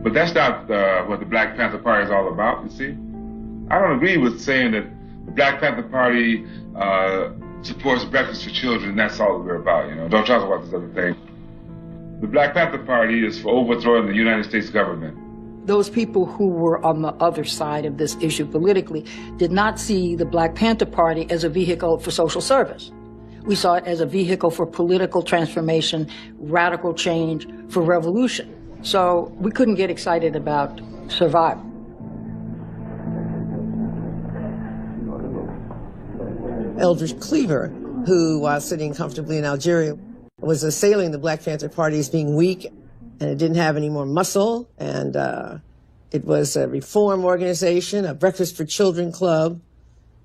Speaker 22: But that's not what the Black Panther Party is all about, you see? I don't agree with saying that the Black Panther Party supports Breakfast for Children, and that's all that we're about, you know? Don't talk about this other thing. The Black Panther Party is for overthrowing the United States government.
Speaker 27: Those people who were on the other side of this issue politically did not see the Black Panther Party as a vehicle for social service. We saw it as a vehicle for political transformation, radical change, for revolution. So we couldn't get excited about survival.
Speaker 28: Eldridge Cleaver, who, while sitting comfortably in Algeria, was assailing the Black Panther Party as being weak, and it didn't have any more muscle, and it was a reform organization, a Breakfast for Children club,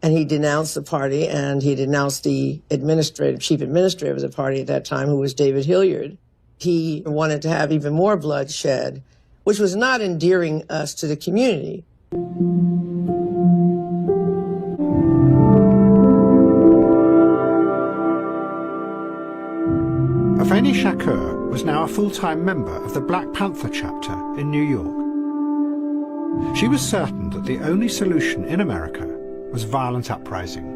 Speaker 28: And he denounced the party, and he denounced the chief administrator of the party at that time, who was David Hilliard. He wanted to have even more bloodshed, which was not endearing us to the community.
Speaker 1: Afeni Shakur was now a full-time member of the Black Panther chapter in New York. She was certain that the only solution in America was violent uprising.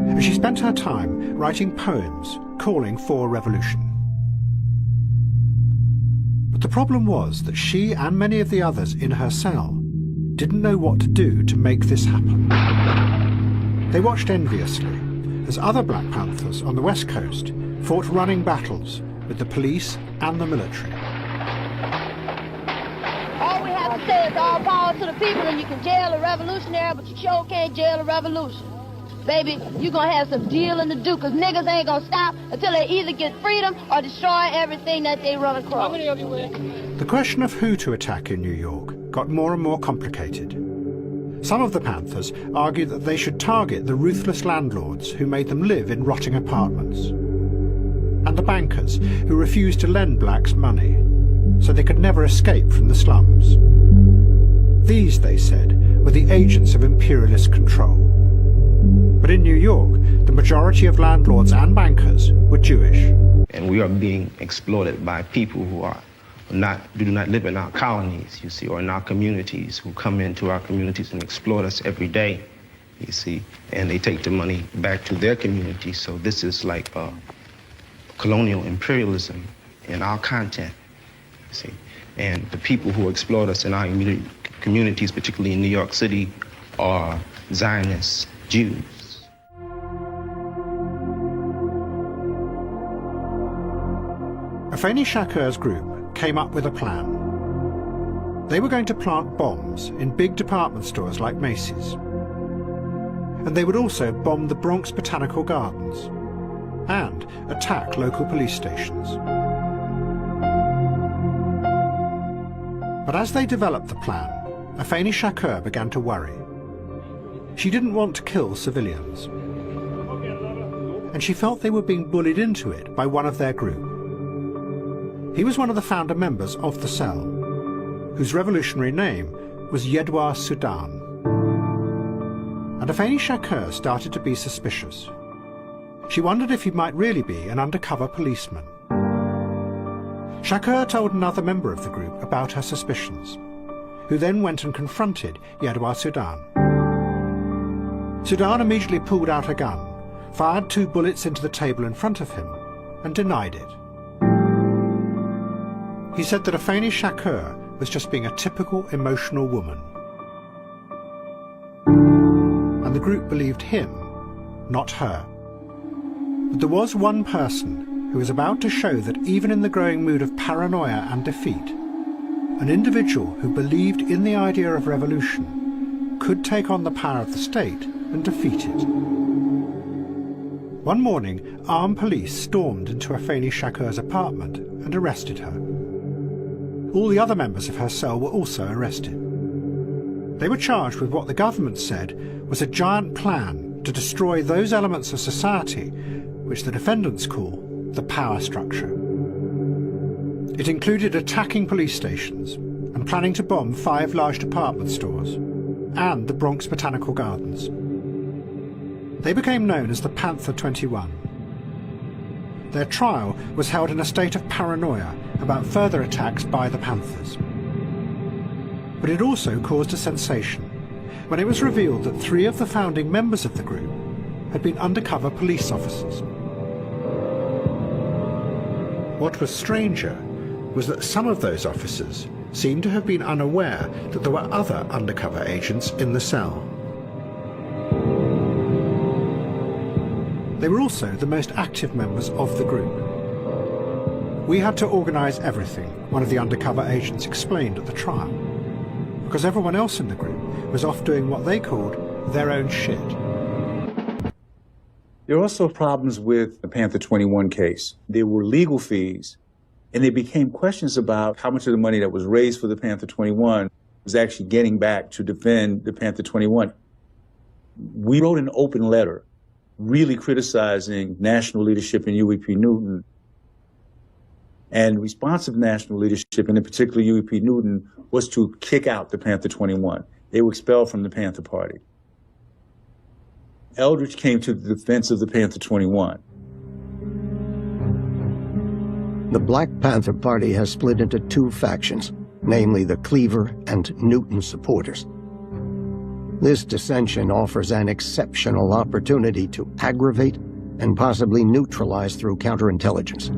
Speaker 1: And she spent her time writing poems calling for revolution. But the problem was that she and many of the others in her cell didn't know what to do to make this happen. They watched enviously as other Black Panthers on the West Coast fought running battles with the police and the military.
Speaker 2: All we have to say is all power to the people, and you can jail a revolutionary, but you sure can't jail a revolution. Baby, you're gonna have some dealing to do, because niggas ain't gonna stop until they either get freedom or destroy everything that they run across. How many of you with?
Speaker 1: The question of who to attack in New York got more and more complicated. Some of the Panthers argued that they should target the ruthless landlords who made them live in rotting apartments, and the bankers who refused to lend blacks money, so they could never escape from the slums. These, they said, were the agents of imperialist control. But in New York, the majority of landlords and bankers were Jewish.
Speaker 3: And we are being exploited by people who do not live in our colonies, you see, or in our communities, who come into our communities and exploit us every day, you see, and they take the money back to their communities. So this is like colonial imperialism in our content, you see. And the people who exploit us in our communities, particularly in New York City, are Zionist Jews.
Speaker 1: Afeni Shakur's group came up with a plan. They were going to plant bombs in big department stores like Macy's. And they would also bomb the Bronx Botanical Gardens and attack local police stations. But as they developed the plan, Afeni Shakur began to worry. She didn't want to kill civilians, and she felt they were being bullied into it by one of their group. He was one of the founder members of the cell, whose revolutionary name was Yedwa Sudan. And Afeni Shakur started to be suspicious. She wondered if he might really be an undercover policeman. Shakur told another member of the group about her suspicions, who then went and confronted Yedwa Sudan. Sudan immediately pulled out a gun, fired 2 bullets into the table in front of him, and denied it. He said that Afeni Shakur was just being a typical emotional woman. And the group believed him, not her. But there was one person who was about to show that even in the growing mood of paranoia and defeat, an individual who believed in the idea of revolution could take on the power of the state and defeat it. One morning, armed police stormed into Afeni Shakur's apartment and arrested her. All the other members of her cell were also arrested. They were charged with what the government said was a giant plan to destroy those elements of society which the defendants call the power structure. It included attacking police stations and planning to bomb 5 large department stores and the Bronx Botanical Gardens. They became known as the Panther 21. Their trial was held in a state of paranoia about further attacks by the Panthers. But it also caused a sensation when it was revealed that 3 of the founding members of the group had been undercover police officers. What was stranger was that some of those officers seemed to have been unaware that there were other undercover agents in the cell. They were also the most active members of the group. We had to organize everything, one of the undercover agents explained at the trial, because everyone else in the group was off doing what they called their own shit.
Speaker 25: There are also problems with the Panther 21 case. There were legal fees, and there became questions about how much of the money that was raised for the Panther 21 was actually getting back to defend the Panther 21. We wrote an open letter really criticizing national leadership in UEP Newton. And responsive national leadership, and in particular UEP Newton, was to kick out the Panther 21. They were expelled from the Panther Party. Eldridge came to the defense of the Panther 21.
Speaker 4: The Black Panther Party has split into two factions, namely the Cleaver and Newton supporters. This dissension offers an exceptional opportunity to aggravate and possibly neutralize through counterintelligence.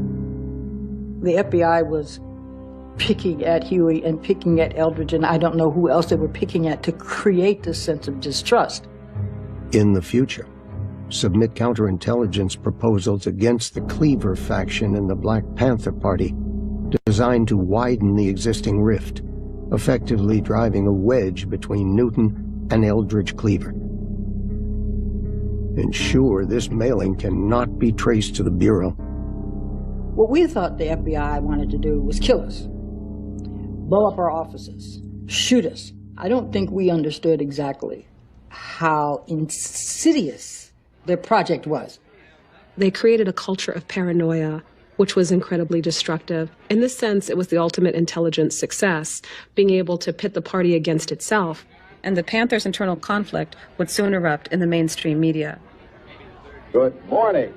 Speaker 27: The FBI was picking at Huey and picking at Eldridge, and I don't know who else they were picking at to create this sense of distrust.
Speaker 4: In the future, submit counterintelligence proposals against the Cleaver faction in the Black Panther Party, designed to widen the existing rift, effectively driving a wedge between Newton and Eldridge Cleaver. Ensure this mailing cannot be traced to the Bureau.
Speaker 27: What we thought the FBI wanted to do was kill us, blow up our offices, shoot us. I don't think we understood exactly how insidious their project was.
Speaker 5: They created a culture of paranoia, which was incredibly destructive. In this sense, it was the ultimate intelligence success, being able to pit the party against itself.
Speaker 6: And the Panthers' internal conflict would soon erupt in the mainstream media.
Speaker 24: Good morning.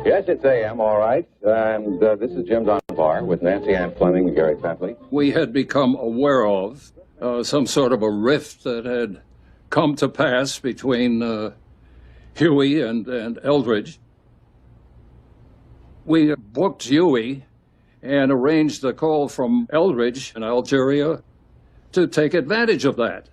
Speaker 24: Yes, it's AM, all right. And this is Jim Dunbar with Nancy Ann Fleming and Gary Papley.
Speaker 8: We had become aware of some sort of a rift that had come to pass between Huey and Eldridge. We booked Huey and arranged a call from Eldridge in Algeria to take advantage of that.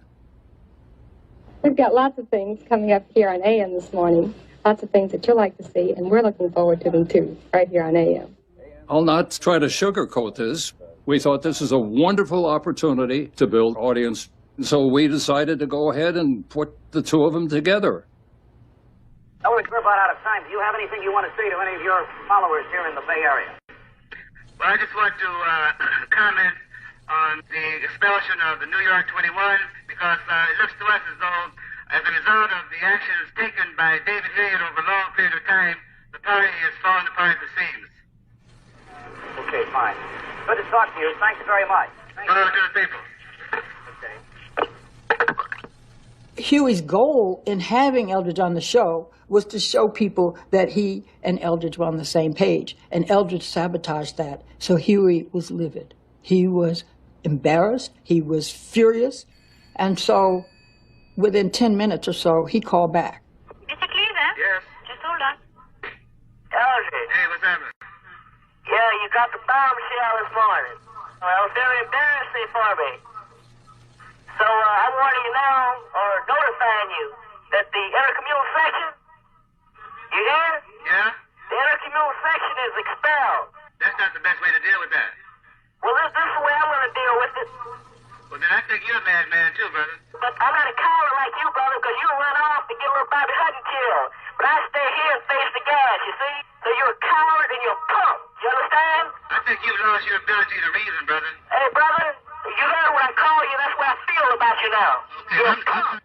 Speaker 9: We've got lots of things coming up here on AM this morning. Lots of things that you'll like to see, and we're looking forward to them too, right here on AM.
Speaker 8: I'll not try to sugarcoat this. We thought this is a wonderful opportunity to build audience, so we decided to go ahead and put the two of them together.
Speaker 10: Eldridge, we're about out of time. Do you have anything you want to say to any of your followers here in the Bay Area?
Speaker 11: Well, I just want to comment on the expulsion of the New York 21, because it looks to us as though, as a result of the actions taken by David Hilliard over a long period of time, the party has fallen apart at the seams.
Speaker 10: Okay, fine. Good to talk to you. Thanks very much.
Speaker 11: To the people.
Speaker 10: Okay.
Speaker 27: Huey's goal in having Eldridge on the show was to show people that he and Eldridge were on the same page, and Eldridge sabotaged that. So Huey was livid. He was embarrassed. He was furious. And so within 10 minutes or so, he called back.
Speaker 10: Mr. Cleaver?
Speaker 11: Yes?
Speaker 10: Just hold on. Eldridge.
Speaker 11: Hey, what's happening?
Speaker 10: Yeah, you got the bombshell this morning. Well, very embarrassing for me. So I'm warning you now, or notifying you, that the intercommunal section, you hear?
Speaker 11: Yeah?
Speaker 10: The intercommunal section is expelled.
Speaker 11: That's not the best way to deal with that.
Speaker 10: Well, this is the way I'm going to deal with it.
Speaker 11: Well, then I think you're a madman too, brother.
Speaker 10: But I'm not a coward like you, brother, because you run off to get a little Bobby Hutton killed. But I stay here and face the gas, you see? So you're a coward and you're a punk. You understand?
Speaker 11: I think you've lost your ability to reason, brother.
Speaker 10: Hey, brother, you heard what I call you. That's what I feel about you now.
Speaker 11: Okay,
Speaker 10: You're a punk.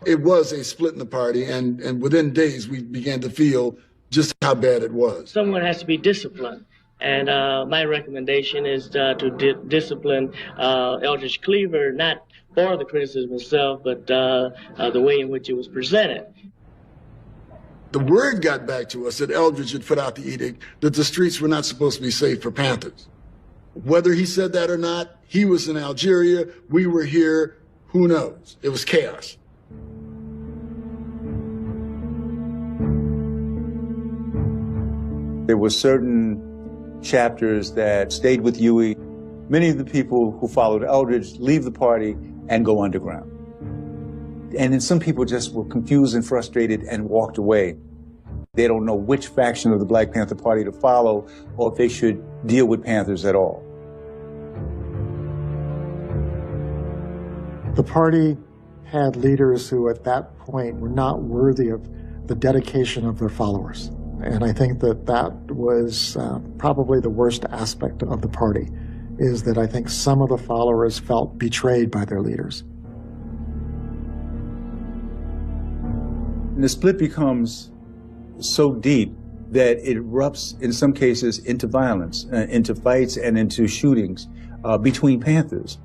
Speaker 12: It was a split in the party, and within days we began to feel just how bad it was.
Speaker 21: Someone has to be disciplined. And my recommendation is to discipline Eldridge Cleaver, not for the criticism itself, but the way in which it was presented.
Speaker 12: The word got back to us that Eldridge had put out the edict that the streets were not supposed to be safe for Panthers. Whether he said that or not, he was in Algeria, we were here, who knows? It was chaos.
Speaker 25: There were certain chapters that stayed with Huey. Many of the people who followed Eldridge leave the party and go underground. And then some people just were confused and frustrated and walked away. They don't know which faction of the Black Panther Party to follow or if they should deal with Panthers at all.
Speaker 29: The party had leaders who at that point were not worthy of the dedication of their followers. And I think that that was probably the worst aspect of the party, is that I think some of the followers felt betrayed by their leaders.
Speaker 25: And the split becomes so deep that it erupts, in some cases, into violence, into fights and into shootings between Panthers.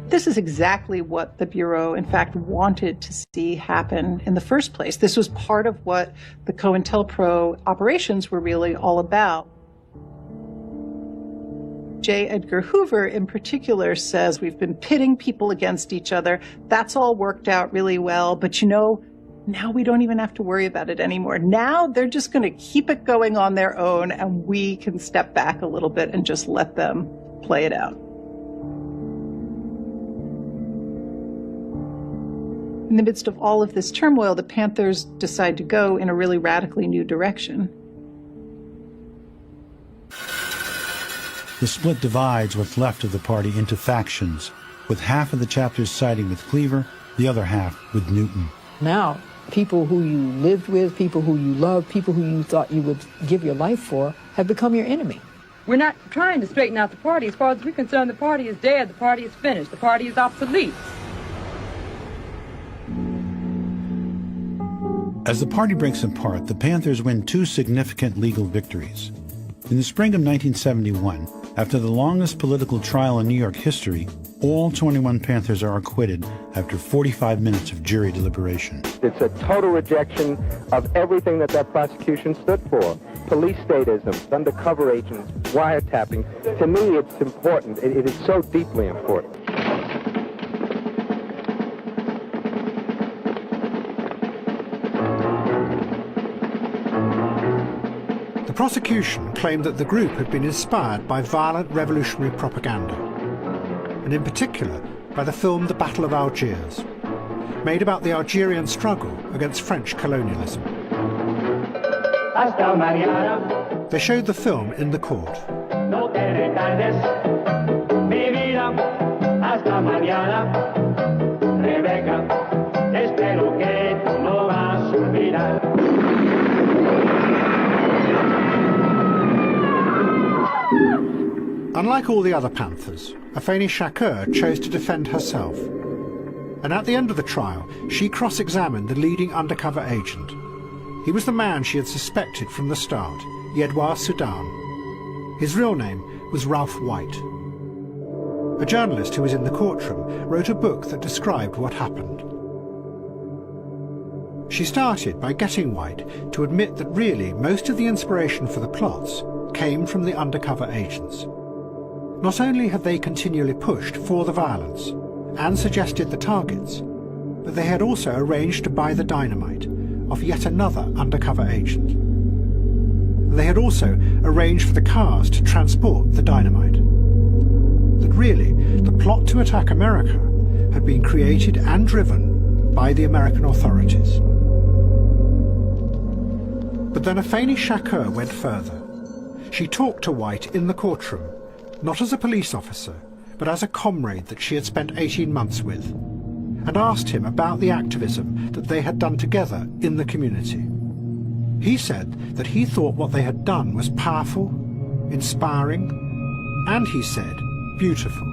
Speaker 7: This is exactly what the Bureau, in fact, wanted to see happen in the first place. This was part of what the COINTELPRO operations were really all about. J. Edgar Hoover, in particular, says we've been pitting people against each other. That's all worked out really well, but now we don't even have to worry about it anymore. Now they're just going to keep it going on their own, and we can step back a little bit and just let them play it out. In the midst of all of this turmoil, the Panthers decide to go in a really radically new direction.
Speaker 13: The split divides what's left of the party into factions, with half of the chapters siding with Cleaver, the other half with Newton.
Speaker 27: Now, people who you lived with, people who you loved, people who you thought you would give your life for, have become your enemy.
Speaker 14: We're not trying to straighten out the party. As far as we're concerned, the party is dead, the party is finished, the party is obsolete.
Speaker 13: As the party breaks apart, the Panthers win two significant legal victories. In the spring of 1971, after the longest political trial in New York history, all 21 Panthers are acquitted after 45 minutes of jury deliberation.
Speaker 15: It's a total rejection of everything that prosecution stood for. Police statism, undercover agents, wiretapping. To me, it's important. It is so deeply important.
Speaker 1: The prosecution claimed that the group had been inspired by violent revolutionary propaganda, and in particular by the film The Battle of Algiers, made about the Algerian struggle against French colonialism. They showed the film in the court. Unlike all the other Panthers, Afeni Shakur chose to defend herself. And at the end of the trial, she cross-examined the leading undercover agent. He was the man she had suspected from the start, Yedwa Sudan. His real name was Ralph White. A journalist who was in the courtroom wrote a book that described what happened. She started by getting White to admit that really most of the inspiration for the plots came from the undercover agents. Not only had they continually pushed for the violence and suggested the targets, but they had also arranged to buy the dynamite of yet another undercover agent. They had also arranged for the cars to transport the dynamite. That really, the plot to attack America had been created and driven by the American authorities. But then Afeni Shakur went further. She talked to White in the courtroom, not as a police officer, but as a comrade that she had spent 18 months with, and asked him about the activism that they had done together in the community. He said that he thought what they had done was powerful, inspiring, and, he said, beautiful.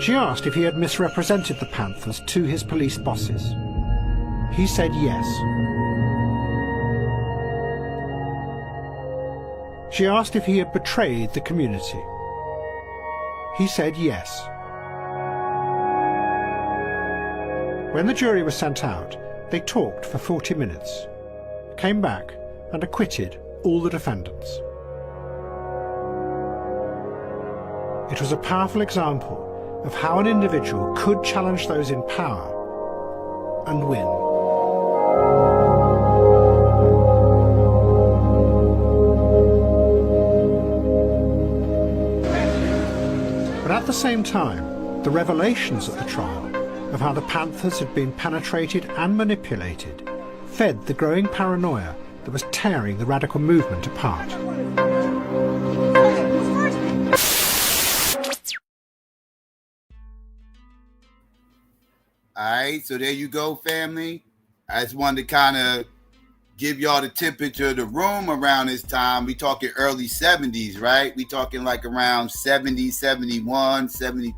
Speaker 1: She asked if he had misrepresented the Panthers to his police bosses. He said yes. She asked if he had betrayed the community. He said yes. When the jury was sent out, they talked for 40 minutes, came back and acquitted all the defendants. It was a powerful example of how an individual could challenge those in power and win. But at the same time, the revelations at the trial of how the Panthers had been penetrated and manipulated fed the growing paranoia that was tearing the radical movement apart.
Speaker 16: All right, so there you go, family. I just wanted to kind of give y'all the temperature of the room around this time. We talking early 70s, right? We talking like around 70, 71, 70,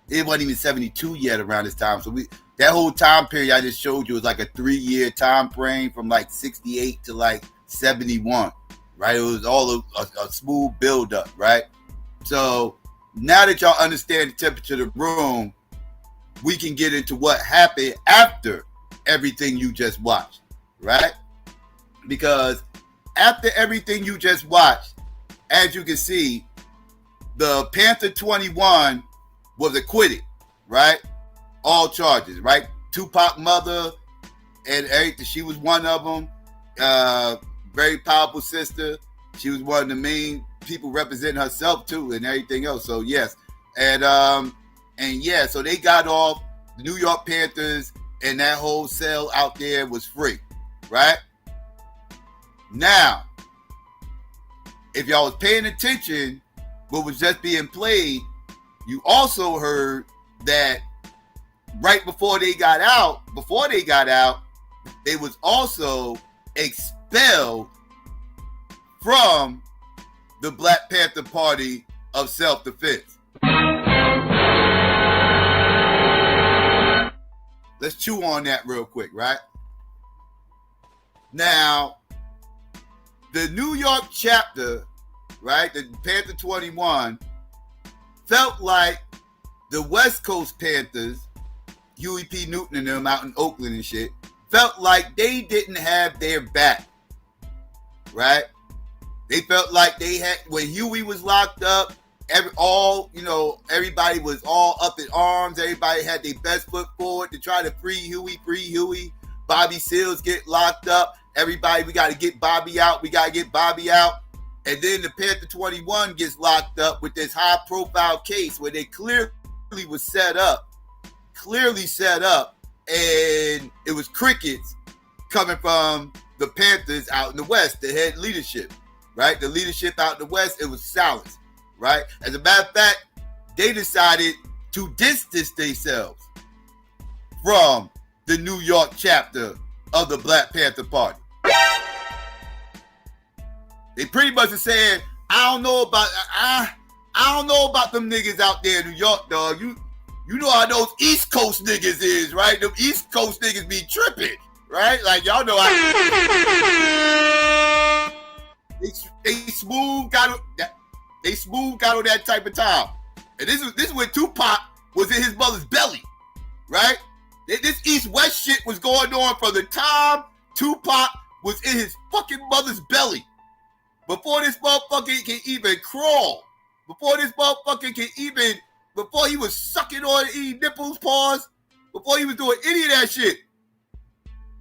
Speaker 16: It wasn't even 72 yet around this time. So that whole time period I just showed you was like a 3-year time frame from like 68 to like 71, right? It was all a smooth build-up, right? So now that y'all understand the temperature of the room, we can get into what happened after everything you just watched, right? Because after everything you just watched, as you can see, the Panther 21 was acquitted, right? All charges, right? Tupac mother and everything. She was one of them. Very powerful sister. She was one of the main people representing herself too, and everything else. So yes, and yeah, so they got off. The New York Panthers and that whole cell out there was free, right? Now, if y'all was paying attention, what was just being played, you also heard that right before they got out, they was also expelled from the Black Panther Party of self-defense. Let's chew on that real quick, right? Now, the New York chapter, right, the Panther 21, felt like the West Coast Panthers, Huey P. Newton and them out in Oakland and shit, felt like they didn't have their back, right? They felt like they had, when Huey was locked up, everybody was all up in arms. Everybody had their best foot forward to try to free Huey. Bobby Seals get locked up. Everybody, we got to get Bobby out. And then the Panther 21 gets locked up with this high profile case where they clearly set up, and it was crickets coming from the Panthers out in the West, the head leadership, right? The leadership out in the West, it was silence, right? As a matter of fact, they decided to distance themselves from the New York chapter of the Black Panther Party. They pretty much are saying, I don't know about them niggas out there in New York, dog. You know how those East Coast niggas is, right? Them East Coast niggas be tripping, right? Like y'all know how they smooth got on that type of time. And this is when Tupac was in his mother's belly, right? This East-West shit was going on from the time Tupac was in his fucking mother's belly. Before this motherfucker can even crawl. Before he was sucking on eating nipples, paws. Before he was doing any of that shit.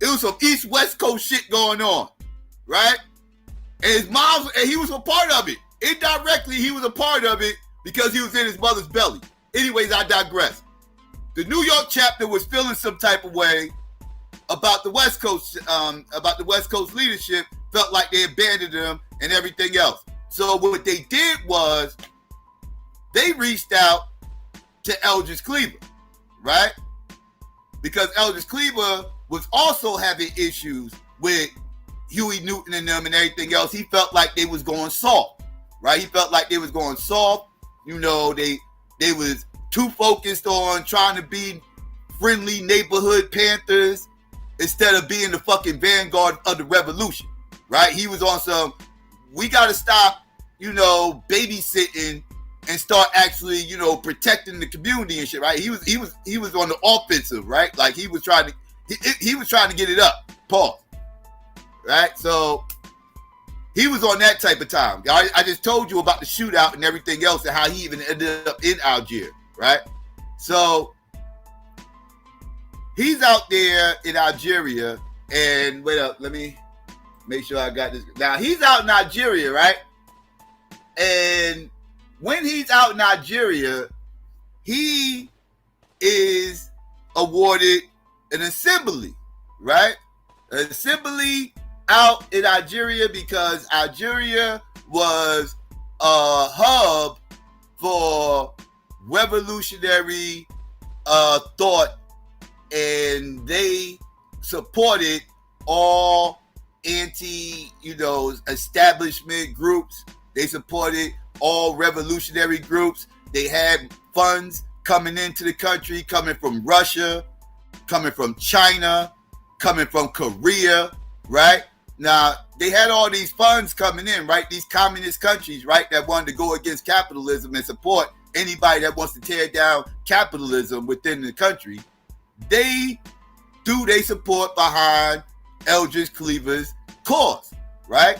Speaker 16: It was some East-West Coast shit going on, right? And his mom, and he was a part of it. Indirectly, he was a part of it because he was in his mother's belly. Anyways, I digress. The New York chapter was feeling some type of way about the West Coast leadership, felt like they abandoned them and everything else. So what they did was they reached out to Eldridge Cleaver, right? Because Eldridge Cleaver was also having issues with Huey Newton and them and everything else. He felt like they was going soft, right? You know, they was too focused on trying to be friendly neighborhood Panthers instead of being the fucking vanguard of the revolution, right? He was on some, we got to stop, babysitting and start actually, protecting the community and shit, right? He was on the offensive, right? Like he was trying to get it up, pause, right? So he was on that type of time. I just told you about the shootout and everything else and how he even ended up in Algiers, right? So he's out there in Algeria, and wait up, let me make sure I got this. Now he's out in Algeria, right? And when he's out in Algeria, he is awarded an assembly, right? An assembly out in Algeria because Algeria was a hub for revolutionary thought, and they supported all establishment groups. They supported all revolutionary groups. They had funds coming into the country, coming from Russia, coming from China, coming from Korea, right? Now, they had all these funds coming in, right? These communist countries, right, that wanted to go against capitalism and support anybody that wants to tear down capitalism within the country. They support behind Eldridge Cleaver's cause, right?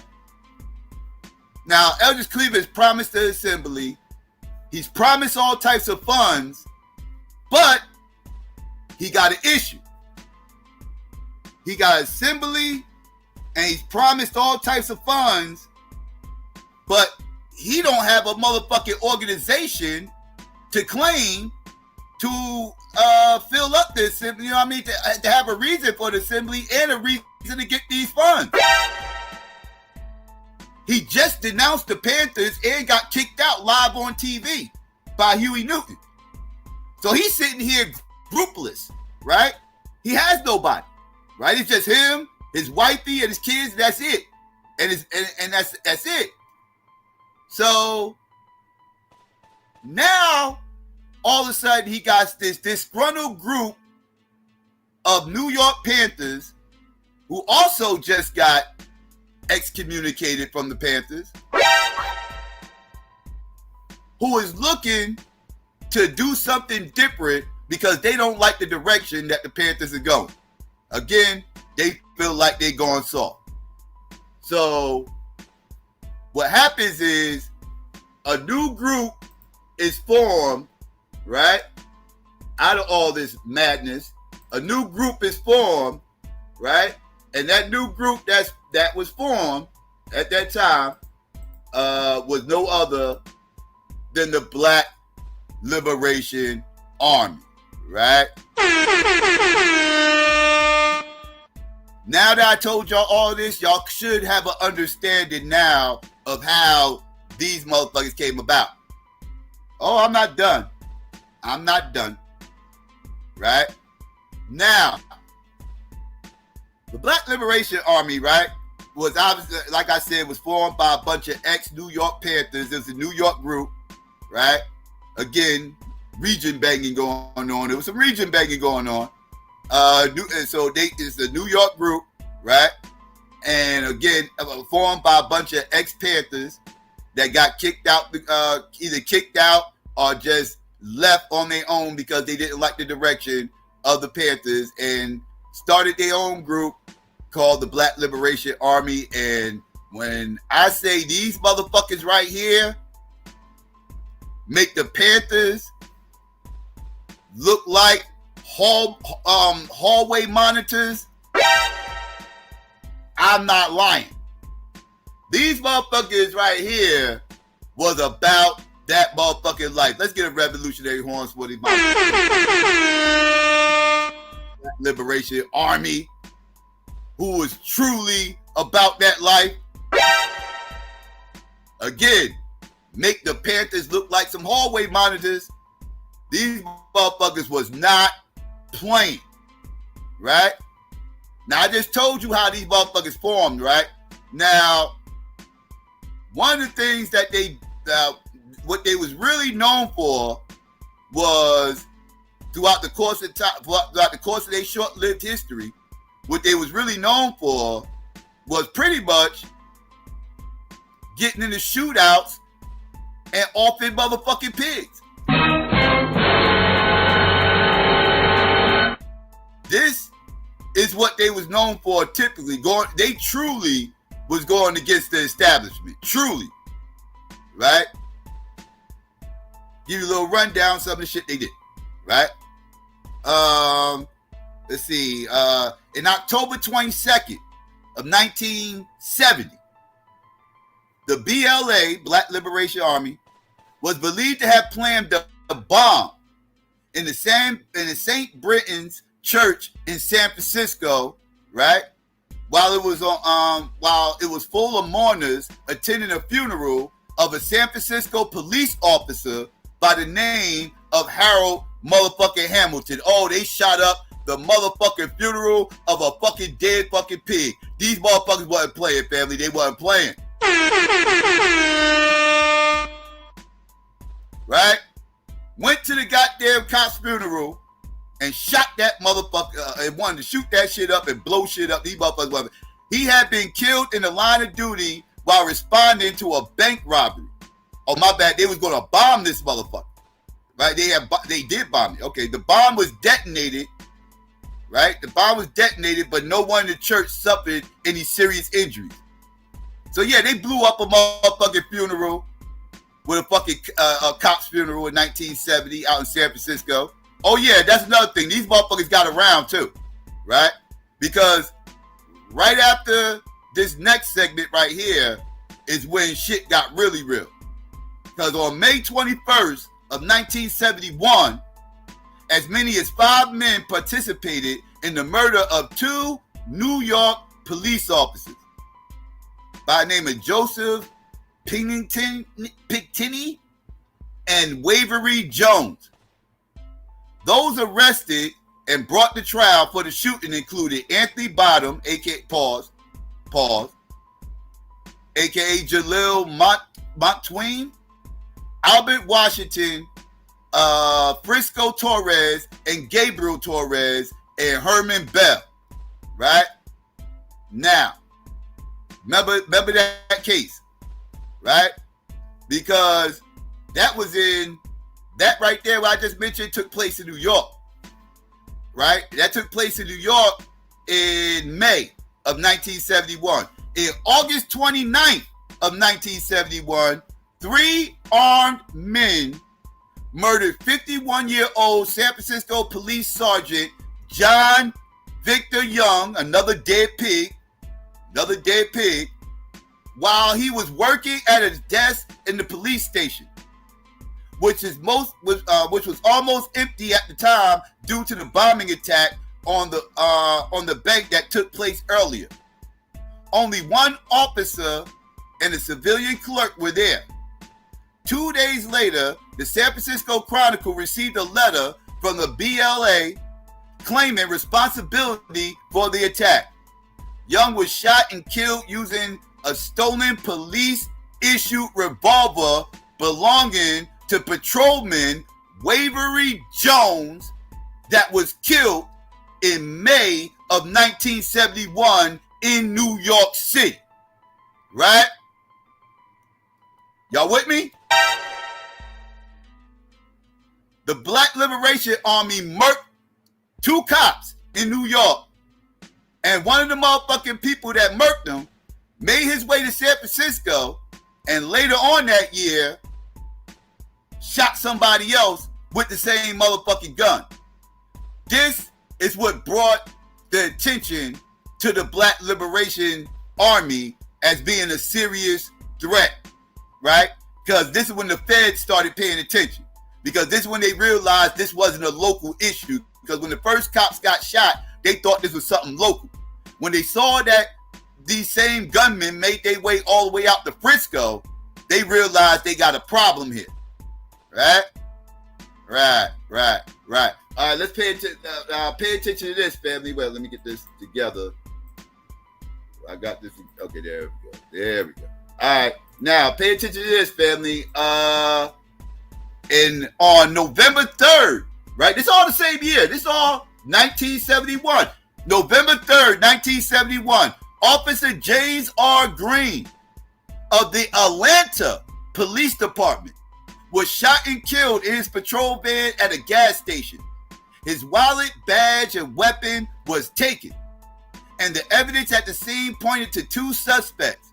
Speaker 16: Now, Eldridge Cleaver has promised the assembly. He's promised all types of funds, but he got an issue. He got an assembly, and he's promised all types of funds, but he don't have a motherfucking organization to claim to fill up the assembly, you know what I mean, to have a reason for the assembly and a reason to get these funds. He just denounced the Panthers and got kicked out live on TV by Huey Newton. So he's sitting here groupless, right? He has nobody, right? It's just him, his wifey, and his kids, and that's it. And that's it. So now all of a sudden he got this disgruntled group of New York Panthers who also just got excommunicated from the Panthers, who is looking to do something different because they don't like the direction that the Panthers are going. Again, they feel like they're going soft. So what happens is a new group is formed, right? Out of all this madness, a new group is formed, right? And that new group that was formed at that time was no other than the Black Liberation Army, right? Now that I told y'all all this, y'all should have an understanding now of how these motherfuckers came about. Oh, I'm not done. I'm not done. Right? Now, the Black Liberation Army, right, was obviously, like I said, was formed by a bunch of ex-New York Panthers. It was a New York group, right? Again, region banging going on. There was some region banging going on. And so it's a New York group, right? And again, formed by a bunch of ex-Panthers that got kicked out, either kicked out or just left on their own because they didn't like the direction of the Panthers and started their own group called the Black Liberation Army. And when I say these motherfuckers right here make the Panthers look like hallway monitors, I'm not lying. These motherfuckers right here was about that motherfucking life. Let's get a revolutionary horns for these Liberation Army, who was truly about that life. Again, make the Panthers look like some hallway monitors. These motherfuckers was not playing, right? Now, I just told you how these motherfuckers formed, right? Now, one of the things that what they was really known for was throughout the course of their short-lived history, what they was really known for was pretty much getting into shootouts and offing motherfucking pigs. This is what they was known for typically. They truly was going against the establishment. Truly. Right? Give you a little rundown of some of the shit they did. Right? Let's see. In October 22nd of 1970, the BLA, Black Liberation Army, was believed to have planned a bomb in the St. Brenton's Church in San Francisco, right? While it was full of mourners attending a funeral of a San Francisco police officer by the name of Harold motherfucking Hamilton. Oh, they shot up the motherfucking funeral of a fucking dead fucking pig. These motherfuckers wasn't playing, family. They wasn't playing. Right? went to the goddamn cop's funeral and shot that motherfucker and wanted to shoot that shit up and blow shit up. These motherfuckers, he had been killed in the line of duty while responding to a bank robbery. Oh, my bad. They was going to bomb this motherfucker. Right? They did bomb it. Okay, the bomb was detonated. Right? The bomb was detonated, but no one in the church suffered any serious injuries. So, yeah, they blew up a motherfucking funeral with a fucking cop's funeral in 1970 out in San Francisco. Oh, yeah, that's another thing. These motherfuckers got around, too. Right? Because right after this next segment right here is when shit got really real. Because on May 21st of 1971, as many as 5 men participated in the murder of 2 New York police officers by the name of Joseph Pickney and Waverly Jones. Those arrested and brought to trial for the shooting included Anthony Bottom, aka aka Jalil Montwain, Albert Washington, Frisco Torres, and Gabriel Torres, and Herman Bell. Right? Now, remember that case, right? Because that was that right there, what I just mentioned, took place in New York, right? That took place in New York in May of 1971. In August 29th of 1971, 3 armed men murdered 51-year-old San Francisco Police Sergeant John Victor Young, another dead pig, while he was working at his desk in the police station, which was almost empty at the time due to the bombing attack on the bank that took place earlier. Only 1 officer and a civilian clerk were there. 2 days later, the San Francisco Chronicle received a letter from the BLA claiming responsibility for the attack. Young was shot and killed using a stolen police-issued revolver belonging to patrolman Waverly Jones that was killed in May of 1971 in New York City. Right? Y'all with me? The Black Liberation Army murked 2 cops in New York, and one of the motherfucking people that murked them made his way to San Francisco, and later on that year shot somebody else with the same motherfucking gun. This is what brought the attention to the Black Liberation Army as being a serious threat, right? Because this is when the feds started paying attention. Because this is when they realized this wasn't a local issue. Because when the first cops got shot, they thought this was something local. When they saw that these same gunmen made their way all the way out to Frisco, they realized they got a problem here. Right? Right. All right, let's pay attention to this, family. Well, let me get this together. I got this. Okay, there we go. All right, now pay attention to this, family. On November 3rd, right? This is all the same year. This is all 1971. November 3rd, 1971. Officer James R. Green of the Atlanta Police Department was shot and killed in his patrol van at a gas station. His wallet, badge, and weapon was taken, and the evidence at the scene pointed to 2 suspects.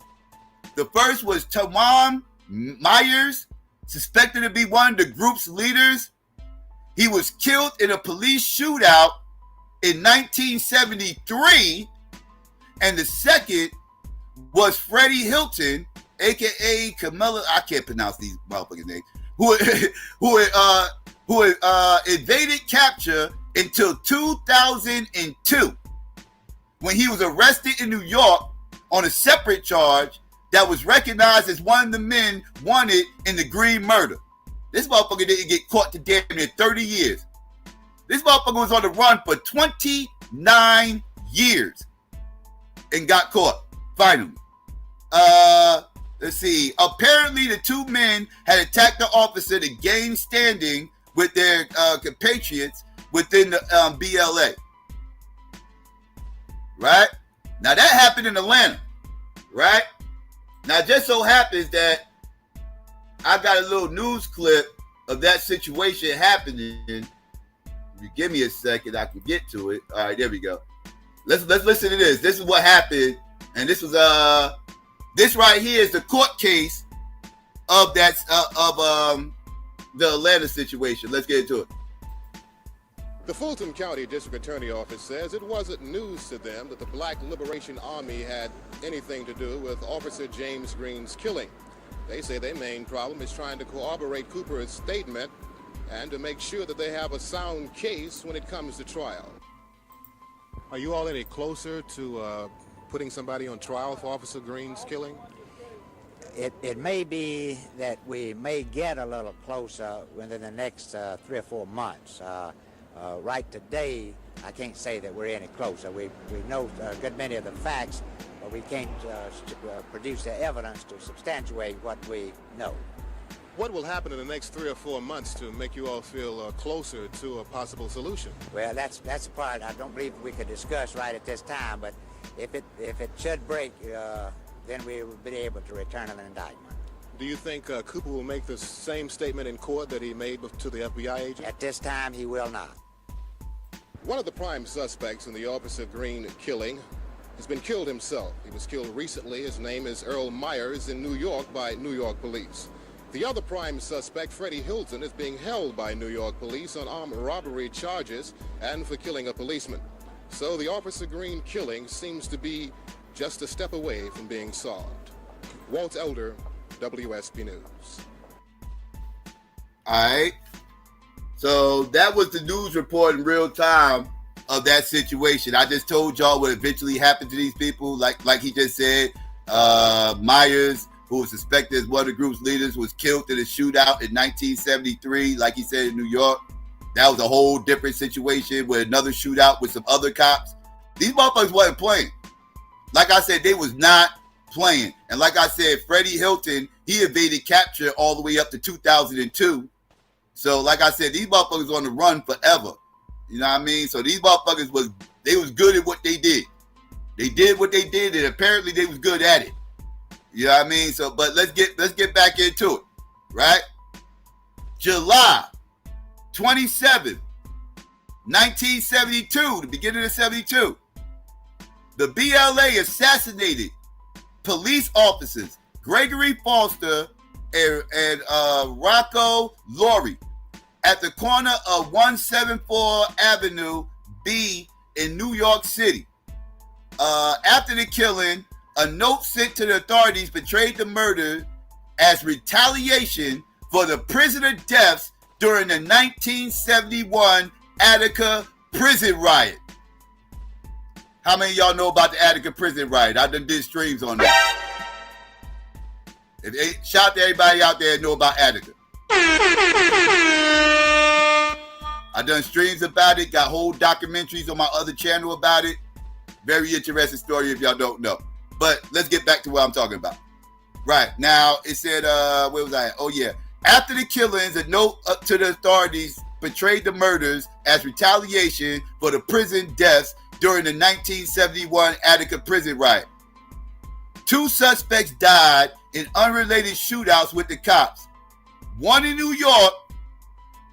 Speaker 16: The first was Tamam Myers, suspected to be one of the group's leaders. He was killed in a police shootout in 1973, and the second was Freddie Hilton, aka Camilla. I can't pronounce these motherfucking names. Who evaded capture until 2002, when he was arrested in New York on a separate charge that was recognized as one of the men wanted in the Green murder. This motherfucker didn't get caught to damn near 30 years. This motherfucker was on the run for 29 years and got caught, finally. Let's see. Apparently, the 2 men had attacked the officer to gain standing with their compatriots within the BLA. Right? Now that happened in Atlanta. Right? Now it just so happens that I got a little news clip of that situation happening. If you give me a second, I can get to it. All right, there we go. Let's listen to this. This is what happened, and this was this right here is the court case of that the Atlanta situation. Let's get into it.
Speaker 2: The Fulton County District Attorney Office says it wasn't news to them that the Black Liberation Army had anything to do with Officer James Green's killing. They say their main problem is trying to corroborate Cooper's statement and to make sure that they have a sound case when it comes to trial.
Speaker 17: Are you all any closer to putting somebody on trial for Officer Green's killing?
Speaker 18: It may be that we may get a little closer within the next 3 or 4 months. Right today, I can't say that we're any closer. We know a good many of the facts, but we can't produce the evidence to substantiate what we know.
Speaker 17: What will happen in the next 3 or 4 months to make you all feel closer to a possible solution?
Speaker 18: Well, that's the part I don't believe we could discuss right at this time, but if it should break, then we will be able to return an indictment.
Speaker 17: Do you think Cooper will make the same statement in court that he made to the FBI agent?
Speaker 18: At this time, he will not.
Speaker 2: One of the prime suspects in the Officer Green killing has been killed himself. He was killed recently. His name is Earl Myers in New York by New York police. The other prime suspect, Freddie Hilton, is being held by New York police on armed robbery charges and for killing a policeman. So the Officer Green killing seems to be just a step away from being solved. Walt Elder, WSB News.
Speaker 16: All right. So that was the news report in real time of that situation. I just told y'all what eventually happened to these people. Like he just said, Myers, who was suspected as one of the group's leaders, was killed in a shootout in 1973, like he said in New York. That was a whole different situation with another shootout with some other cops. These motherfuckers wasn't playing. Like I said, they was not playing. And like I said, Freddie Hilton, he evaded capture all the way up to 2002. So like I said, these motherfuckers on the run forever. You know what I mean? So these motherfuckers was good at what they did. They did what they did, and apparently they was good at it. You know what I mean? So, but let's get back into it, right? July 27, 1972, the beginning of 72. The BLA assassinated police officers Gregory Foster and Rocco Laurie at the corner of 174 Avenue B in New York City. After the killing, a note sent to the authorities portrayed the murder as retaliation for the prisoner deaths during the 1971 Attica prison riot. How many of y'all know about the Attica prison riot? I done did streams on that. Shout out to everybody out there that know about Attica. I done streams about it, got whole documentaries on my other channel about it. Very interesting story if y'all don't know. But let's get back to what I'm talking about. Right, now it said, where was I at? Oh yeah. After the killings, a note to the authorities portrayed the murders as retaliation for the prison deaths during the 1971 Attica prison riot. 2 suspects died in unrelated shootouts with the cops. One in New York,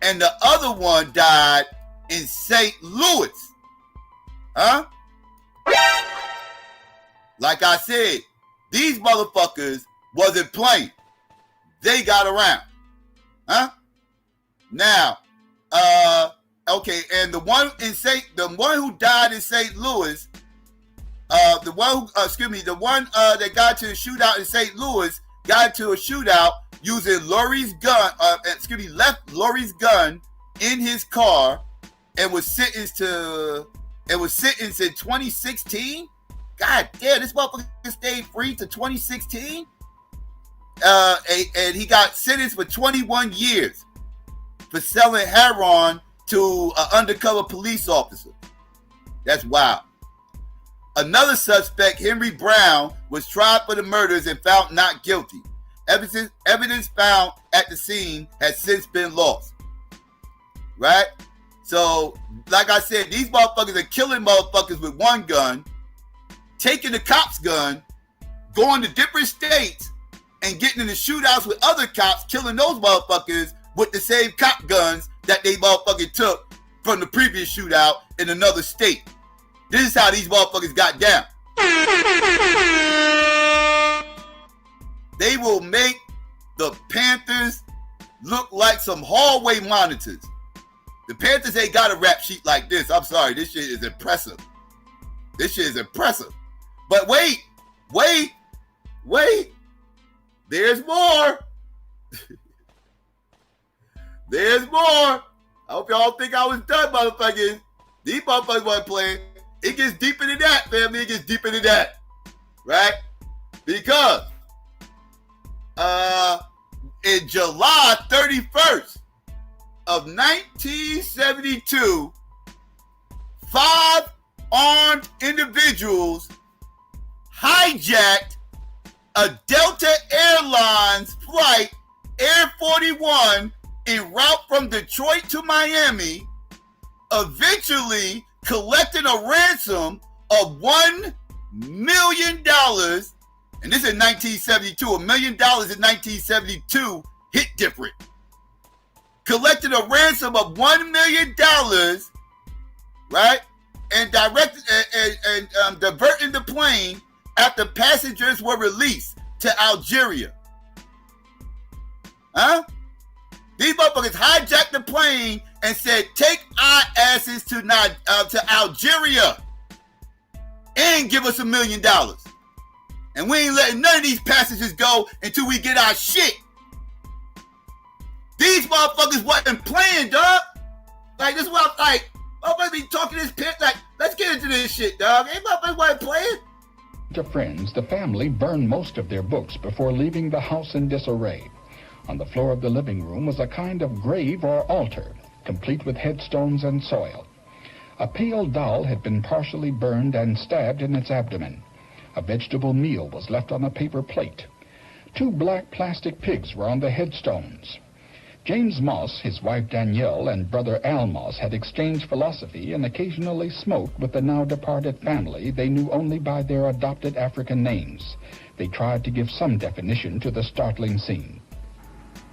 Speaker 16: and the other one died in St. Louis. Huh? Like I said, these motherfuckers wasn't playing. They got around. Huh? Now, okay, and the one who died in St. Louis, the one that got to the shootout in St. Louis got to a shootout using Laurie's gun, left Laurie's gun in his car and was sentenced in 2016. God damn, this motherfucker stayed free to 2016. And he got sentenced for 21 years for selling heroin to an undercover police officer. That's wild. Another suspect, Henry Brown, was tried for the murders and found not guilty. Evidence found at the scene has since been lost. right? So, like I said, these motherfuckers are killing motherfuckers with one gun, taking the cop's gun, going to different states, and getting in the shootouts with other cops, killing those motherfuckers with the same cop guns that they motherfucking took from the previous shootout in another state. This is how these motherfuckers got down. They will make the Panthers look like some hallway monitors. The Panthers ain't got a rap sheet like this. I'm sorry, this shit is impressive. This shit is impressive. But wait. There's more. There's more. I hope y'all think I was done, motherfuckers. These motherfuckers weren't playing. It gets deeper than that, family. It gets deeper than that. Right? Because in July 31st of 1972, 5 armed individuals hijacked a Delta Airlines flight Air 41 en route from Detroit to Miami, eventually collecting a ransom of $1 million. And this is in 1972. $1 million in 1972 hit different. Collected a ransom of $1 million, right? And diverting the plane after passengers were released to Algeria. Huh? These motherfuckers hijacked the plane and said, take our asses to Algeria and give us $1 million. And we ain't letting none of these passengers go until we get our shit. These motherfuckers wasn't playing, dog. Like, this is what I'm like. Motherfuckers be talking this pit. Like, let's get into this shit, dog. Ain't motherfuckers wasn't playing.
Speaker 3: To friends, the family burned most of their books before leaving the house in disarray. On the floor of the living room was a kind of grave or altar, complete with headstones and soil. A pale doll had been partially burned and stabbed in its abdomen. A vegetable meal was left on a paper plate. 2 black plastic pigs were on the headstones. James Moss, his wife Danielle, and brother Al Moss had exchanged philosophy and occasionally smoked with the now departed family they knew only by their adopted African names. They tried to give some definition to the startling scene.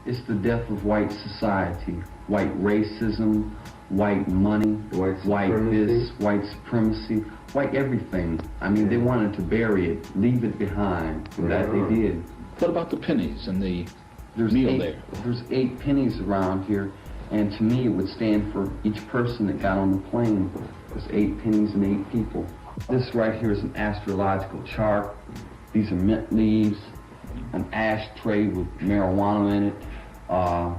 Speaker 4: It's the death of white society, white racism, white money, white this, white supremacy, white everything. I mean, they wanted to bury it, leave it behind. That they did.
Speaker 3: What about the pennies and the meal there?
Speaker 4: There's 8 pennies around here, and to me it would stand for each person that got on the plane. There's 8 pennies and 8 people. This right here is an astrological chart. These are mint leaves, an ashtray with marijuana in it, a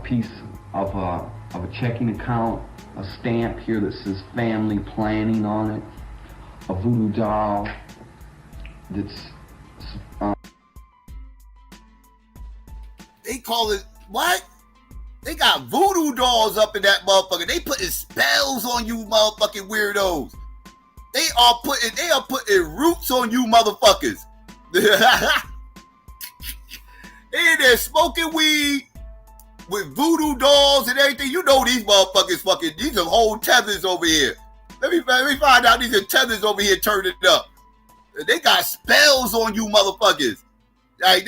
Speaker 4: piece of a checking account, a stamp here that says family planning on it, a voodoo doll that's
Speaker 16: they call it what? They got voodoo dolls up in that motherfucker. They putting spells on you motherfucking weirdos. They are putting roots on you motherfuckers. They in there smoking weed with voodoo dolls and everything. You know these motherfuckers fucking, these are whole tethers over here. Let me find out these are tethers over here turning up. They got spells on you motherfuckers. Like,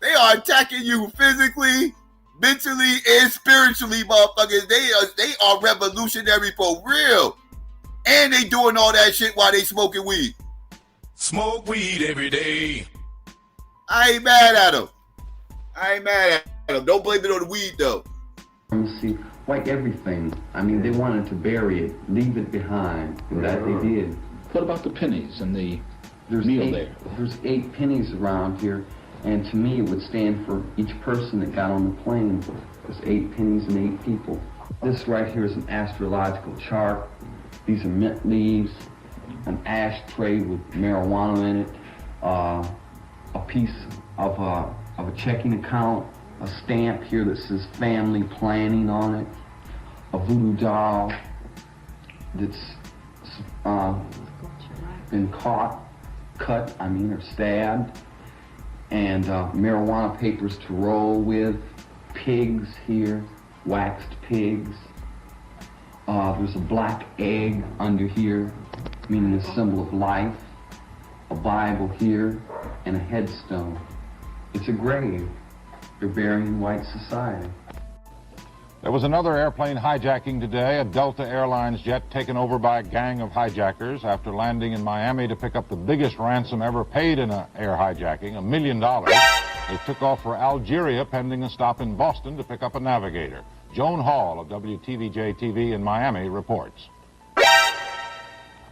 Speaker 16: they are attacking you physically, mentally, and spiritually, motherfuckers. They are revolutionary for real. And they doing all that shit while they smoking weed.
Speaker 5: Smoke weed every day.
Speaker 16: I ain't mad at them. Don't blame it on the weed, though.
Speaker 4: See, white everything. I mean, they wanted to bury it, leave it behind. That they did.
Speaker 3: What about the pennies and the meal there?
Speaker 4: There's 8 pennies around here, and to me it would stand for each person that got on the plane. There's 8 pennies and 8 people. This right here is an astrological chart. These are mint leaves, an ashtray with marijuana in it, a piece of a checking account, a stamp here that says family planning on it, a voodoo doll that's been cut, or stabbed, and marijuana papers to roll with, pigs here, waxed pigs. There's a black egg under here, meaning a symbol of life, a Bible here, and a headstone. It's a grave. They're burying white society.
Speaker 6: There was another airplane hijacking today, a Delta Airlines jet taken over by a gang of hijackers after landing in Miami to pick up the biggest ransom ever paid in an air hijacking, $1 million. They took off for Algeria pending a stop in Boston to pick up a navigator. Joan Hall of WTVJ-TV in Miami reports.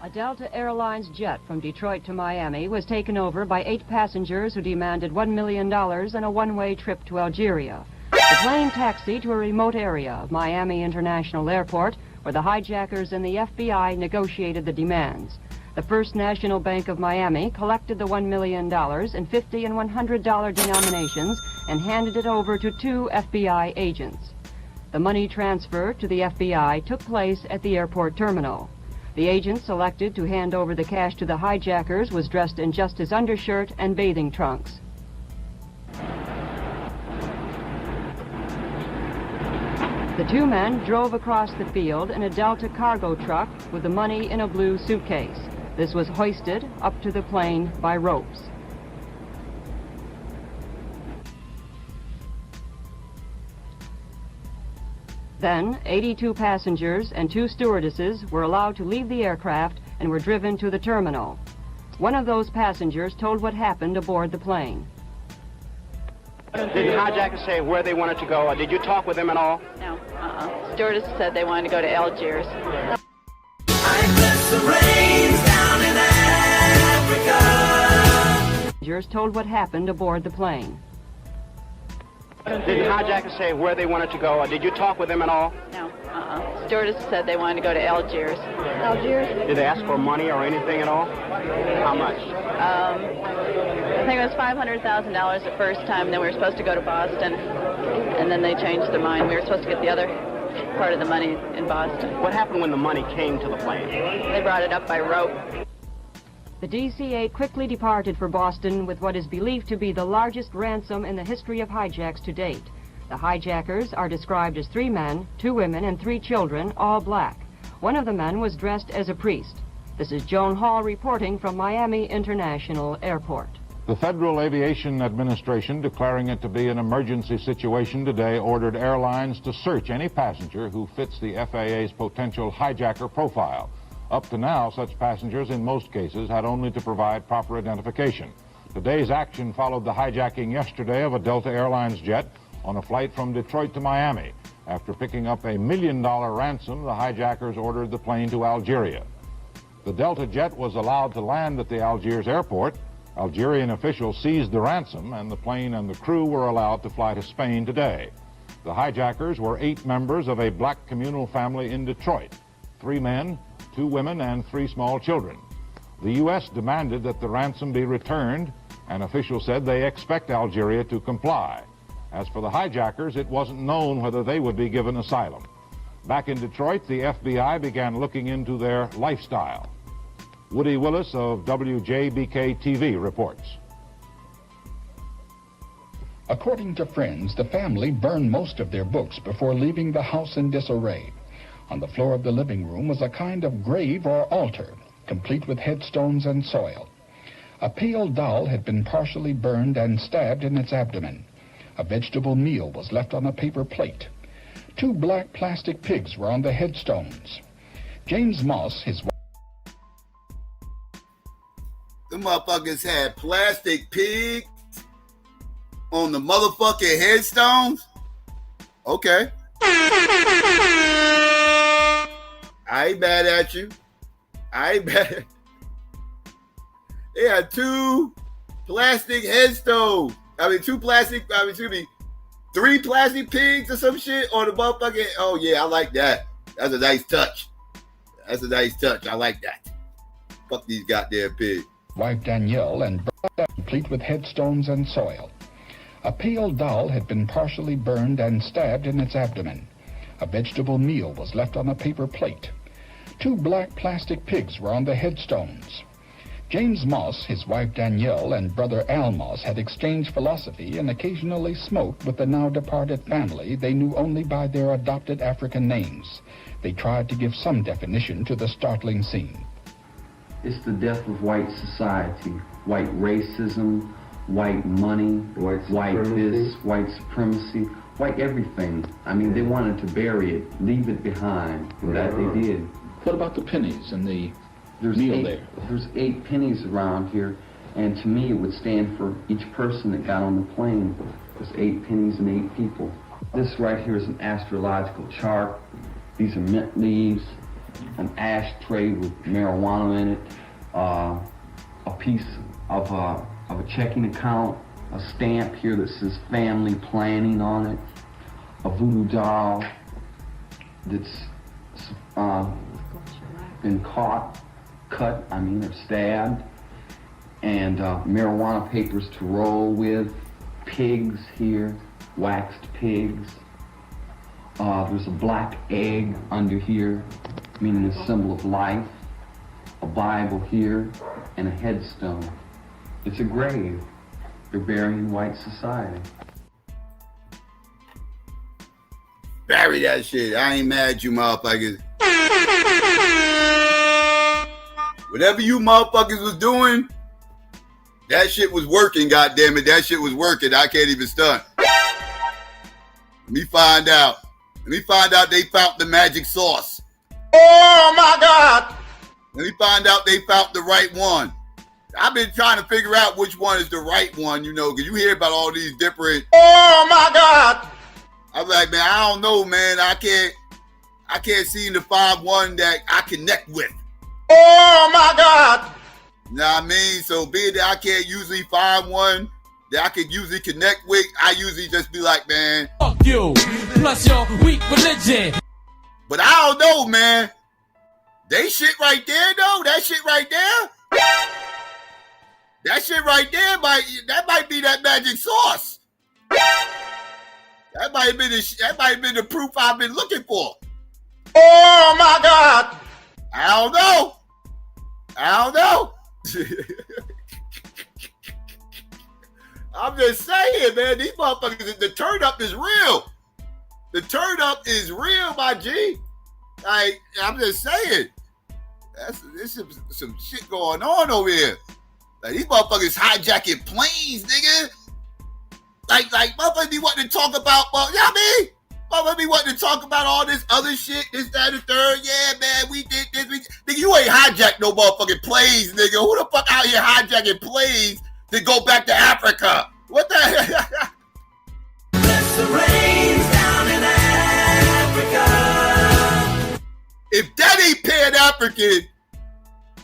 Speaker 9: A Delta Airlines jet from Detroit to Miami was taken over by 8 passengers who demanded $1 million and a one-way trip to Algeria. The plane taxied to a remote area of Miami International Airport where the hijackers and the FBI negotiated the demands. The First National Bank of Miami collected the $1 million in $50 and $100 denominations and handed it over to 2 FBI agents. The money transfer to the FBI took place at the airport terminal. The agent selected to hand over the cash to the hijackers was dressed in just his undershirt and bathing trunks. The 2 men drove across the field in a Delta cargo truck with the money in a blue suitcase. This was hoisted up to the plane by ropes. Then, 82 passengers and 2 stewardesses were allowed to leave the aircraft and were driven to the terminal. One of those passengers told what happened aboard the plane.
Speaker 19: Did the hijackers say where they wanted to go, or did you talk with them at all?
Speaker 20: No, Stewardess said they wanted to go to Algiers.
Speaker 9: Passengers told what happened aboard the plane.
Speaker 19: Did the hijackers say where they wanted to go, or did you talk with them at all?
Speaker 20: No, Stewardess said they wanted to go to Algiers. Algiers?
Speaker 19: Did they ask for money or anything at all? How much?
Speaker 20: I think it was $500,000 the first time, then we were supposed to go to Boston, and then they changed their mind. We were supposed to get the other part of the money in Boston.
Speaker 19: What happened when the money came to the plane?
Speaker 20: They brought it up by rope.
Speaker 9: The DC-8 quickly departed for Boston with what is believed to be the largest ransom in the history of hijacks to date. The hijackers are described as 3 men, 2 women, and 3 children, all black. One of the men was dressed as a priest. This is Joan Hall reporting from Miami International Airport.
Speaker 6: The Federal Aviation Administration, declaring it to be an emergency situation today, ordered airlines to search any passenger who fits the FAA's potential hijacker profile. Up to now, such passengers in most cases had only to provide proper identification. Today's action followed the hijacking yesterday of a Delta Airlines jet on a flight from Detroit to Miami. After picking up a $1 million ransom, the hijackers ordered the plane to Algeria. The Delta jet was allowed to land at the Algiers airport. Algerian officials seized the ransom, and the plane and the crew were allowed to fly to Spain today. The hijackers were 8 members of a black communal family in Detroit, 3 men, 2 women, and 3 small children. The U.S. demanded that the ransom be returned, and officials said they expect Algeria to comply. As for the hijackers, it wasn't known whether they would be given asylum. Back in Detroit, the FBI began looking into their lifestyle. Woody Willis of WJBK-TV reports.
Speaker 3: According to friends, the family burned most of their books before leaving the house in disarray. On the floor of the living room was a kind of grave or altar, complete with headstones and soil. A pale doll had been partially burned and stabbed in its abdomen. A vegetable meal was left on a paper plate. 2 black plastic pigs were on the headstones. James Moss, his wife...
Speaker 16: The motherfuckers had plastic pigs on the motherfucking headstones? Okay. I ain't mad at you. I ain't mad. They had 2 plastic headstones. 3 plastic pigs or some shit on the motherfucking. Oh yeah, I like that. That's a nice touch. That's a nice touch. I like that. Fuck these goddamn pigs.
Speaker 3: Wife Danielle and brother, complete with headstones and soil. A pale doll had been partially burned and stabbed in its abdomen. A vegetable meal was left on a paper plate. 2 black plastic pigs were on the headstones. James Moss, his wife Danielle, and brother Al Moss had exchanged philosophy and occasionally smoked with the now departed family they knew only by their adopted African names. They tried to give some definition to the startling scene.
Speaker 4: It's the death of white society, white racism, white money, white this, white supremacy, white everything. I mean, they wanted to bury it, leave it behind, and that they did.
Speaker 3: What about the pennies and the meal there?
Speaker 4: There's 8 pennies around here, and to me it would stand for each person that got on the plane. There's 8 pennies and 8 people. This right here is an astrological chart. These are mint leaves, an ashtray with marijuana in it, a piece of a checking account, a stamp here that says family planning on it, a voodoo doll that's been cut, or stabbed, and marijuana papers to roll with, pigs here, waxed pigs. There's a black egg under here, meaning a symbol of life, a Bible here, and a headstone. It's a grave. They're burying white society.
Speaker 16: Bury that shit. I ain't mad at you motherfuckers. Whatever you motherfuckers was doing, that shit was working, goddammit. That shit was working. I can't even stunt. Let me find out. They found the magic sauce. Oh my God. Let me find out they found the right one. I've been trying to figure out which one is the right one, because you hear about all these different. Oh my God. I'm like, man, I don't know, man. I can't seem to find one that I connect with. Oh my God. You know what I mean? So being that I can't usually find one that I can usually connect with, I usually just be like, man, fuck you, plus your weak religion. But I don't know, man. They shit right there, though. That shit right there. That shit right there might be that magic sauce. That might have been the proof I've been looking for. Oh my God. I don't know. I'm just saying, man, these motherfuckers, the turn up is real. The turn up is real, my G. Like, I'm just saying. There's some shit going on over here. Like, these motherfuckers hijacking planes, nigga. Like motherfuckers be wanting to talk about, you know what I mean? Motherfuckers be wanting to talk about all this other shit, this, that, and the third. Yeah, man, we did this. Nigga, you ain't hijacked no motherfucking planes, nigga. Who the fuck out here hijacking planes to go back to Africa? What the hell? Bless the rains down in Africa. If that ain't Pan-African,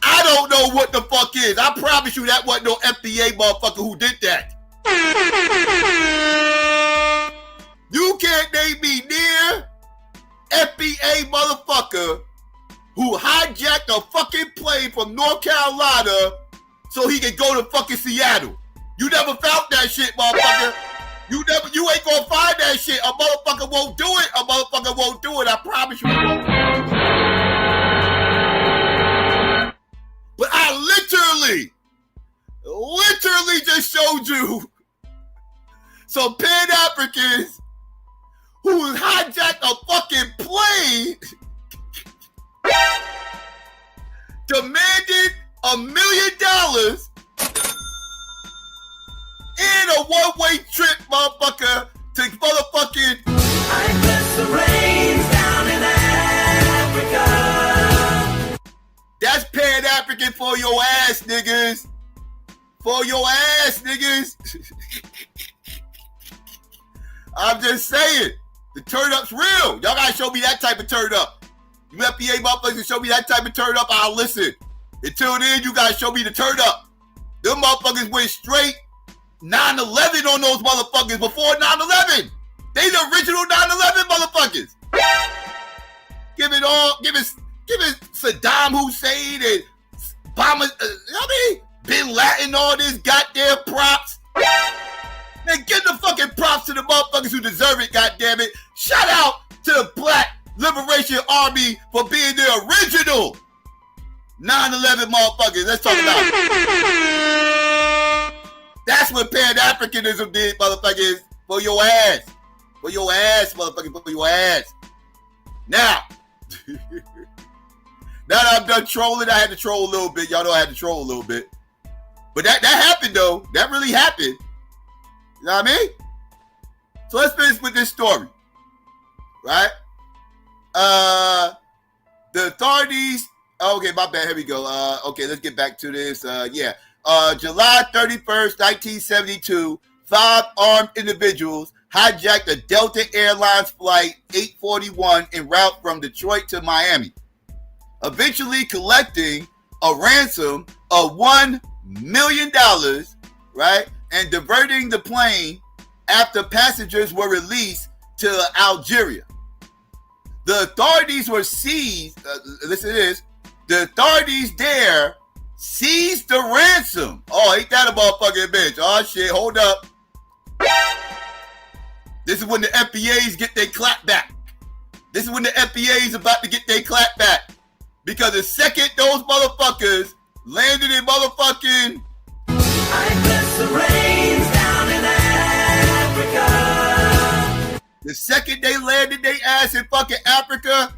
Speaker 16: I don't know what the fuck is. I promise you that wasn't no FBA motherfucker who did that. You can't name me near FBA motherfucker who hijacked a fucking plane from North Carolina so he could go to fucking Seattle. You never found that shit, motherfucker. You ain't gonna find that shit. A motherfucker won't do it. I promise you he won't. But I literally just showed you some Pan-Africans who hijacked a fucking plane, demanded $1 million in a one-way trip, motherfucker, to motherfucking. I bless the rains down in Africa. That's Pan-African for your ass, niggas. I'm just saying, the turn up's real. Y'all gotta show me that type of turn up. You FBA motherfuckers show me that type of turn up, I'll listen. Until then, you gotta show me the turn up. Them motherfuckers went straight 9/11 on those motherfuckers before 9/11. They the original 9/11 motherfuckers. Giving Saddam Hussein and Obama, Bin Laden all this goddamn props. Man, give the fucking props to the motherfuckers who deserve it, goddammit. Shout out to the Black Liberation Army for being the original 9/11 motherfuckers. Let's talk about it. That's what Pan-Africanism did, motherfuckers. For your ass. For your ass, motherfucker. For your ass. Now that I'm done trolling, I had to troll a little bit. Y'all know I had to troll a little bit. But that happened, though. That really happened. You know what I mean? So let's finish with this story. Right? The authorities... Okay, my bad. Here we go. Okay, let's get back to this. July 31st, 1972, 5 armed individuals hijacked a Delta Airlines flight 841 en route from Detroit to Miami, eventually collecting a ransom of $1 million, right, and diverting the plane after passengers were released to Algeria. The authorities were seized, listen to this, the authorities there seized the ransom. Oh, ain't that a motherfucking bitch? Oh, shit, hold up. This is when the FBAs get their clap back. This is when the FBAs about to get their clap back. Because the second those motherfuckers landed in motherfucking... I bless the rains down in Africa. The second they landed their ass in fucking Africa,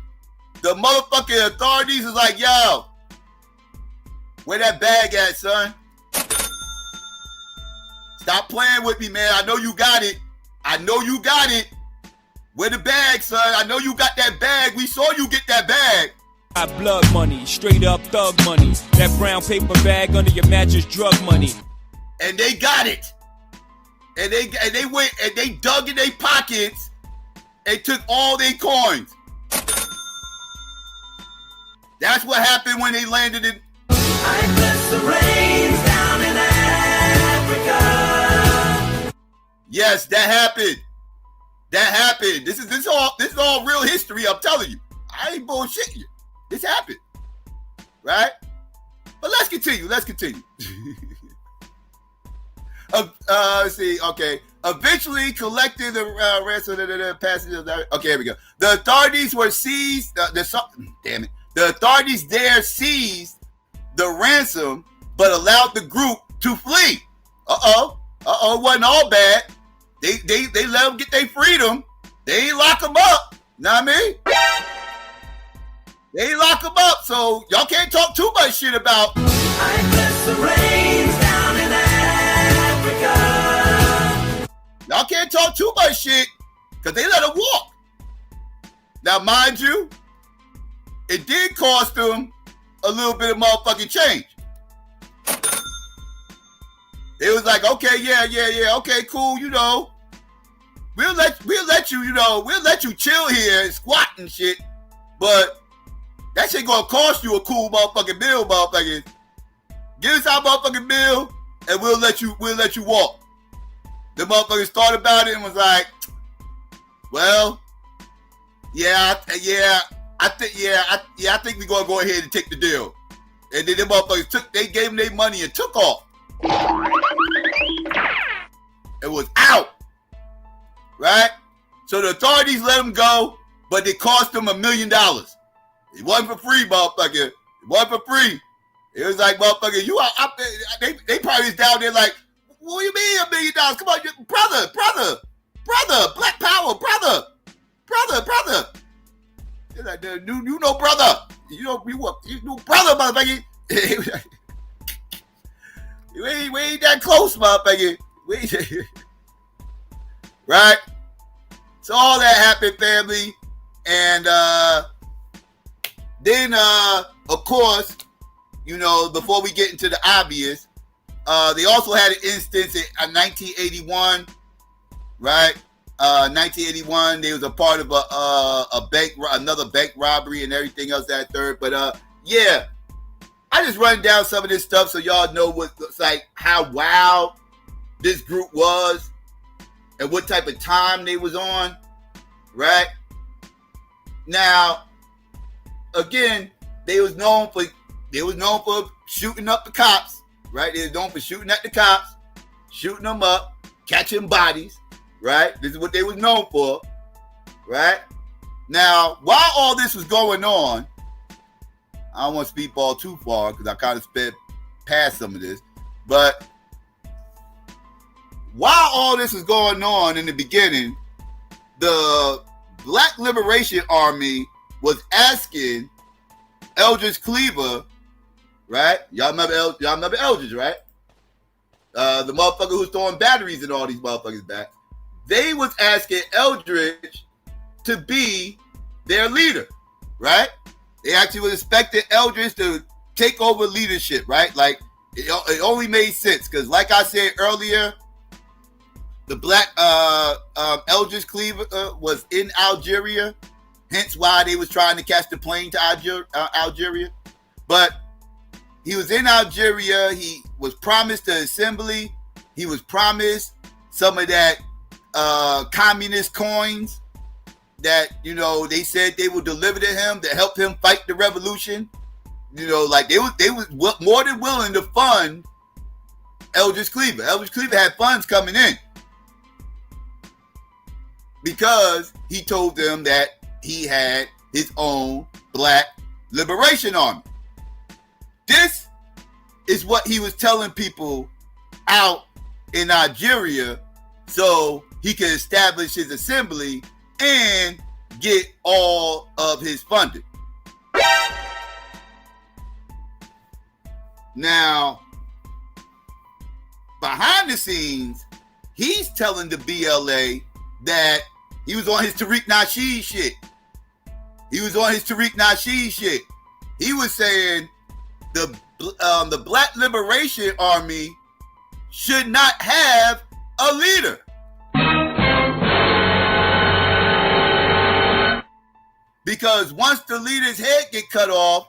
Speaker 16: the motherfucking authorities is like, yo, where that bag at, son? Stop playing with me, man. I know you got it. I know you got it. Where the bag, son? I know you got that bag. We saw you get that bag.
Speaker 8: Blood money, straight up thug money. That brown paper bag under your mattress, drug money.
Speaker 16: And they got it. And they went and they dug in their pockets and took all their coins. That's what happened when they landed in. I bless the rains down in Africa. Yes, that happened. That happened. This is all real history. I'm telling you. I ain't bullshitting you. This happened, right? But let's continue. Let's continue. Let's see. Okay. Eventually collecting the ransom of the passengers. Okay, here we go. The authorities were seized. Damn it. The authorities there seized the ransom, but allowed the group to flee. It wasn't all bad. They let them get their freedom. They ain't lock them up. Know what I mean? They ain't lock them up, so y'all can't talk too much shit about. I bless the rains down in Africa. Y'all can't talk too much shit because they let them walk. Now, mind you, it did cost them a little bit of motherfucking change. It was like, okay, yeah, okay, cool, you know. We'll let you, you know, we'll let you chill here and squat and shit, but that shit gonna cost you a cool motherfucking bill, motherfuckers. Give us our motherfucking bill and we'll let you walk. The motherfuckers thought about it and was like, well, I think we're gonna go ahead and take the deal. And then the motherfuckers they gave them their money and took off. It was out. Right? So the authorities let them go, but it cost them $1 million. It wasn't for free, motherfucker. It wasn't for free. It was like, motherfucker, you are up there. They probably was down there like, what do you mean $1 million? Come on, brother, black power, brother. They're like, you know, brother. You know, brother, motherfucker. we ain't that close, motherfucker. Right? So all that happened, family. And then, of course, you know, before we get into the obvious, they also had an instance in 1981, right? 1981, they was a part of another bank robbery and everything else that third. But yeah, I just run down some of this stuff so y'all know what's like, how wild this group was and what type of time they was on, right? Now, again, they was known for shooting up the cops, right? They was known for shooting at the cops, shooting them up, catching bodies, right? This is what they was known for, right? Now, while all this was going on, I don't want to speedball too far because I kind of sped past some of this. But while all this is going on in the beginning, the Black Liberation Army was asking Eldridge Cleaver, right? Y'all remember Eldridge, right? The motherfucker who's throwing batteries in all these motherfuckers back. They was asking Eldridge to be their leader, right? They actually was expecting Eldridge to take over leadership, right? Like, it only made sense because, like I said earlier, the Black Eldridge Cleaver was in Algeria, hence why they was trying to catch the plane to Algeria. But he was in Algeria. He was promised the assembly. He was promised some of that communist coins that, you know, they said they would deliver to him to help him fight the revolution. You know, like they was more than willing to fund Eldridge Cleaver. Eldridge Cleaver had funds coming in because he told them that he had his own Black Liberation Army. This is what he was telling people out in Nigeria so he could establish his assembly and get all of his funding. Now, behind the scenes, he's telling the BLA that he was on his Tariq Nasheed shit. He was saying the Black Liberation Army should not have a leader. Because once the leader's head get cut off,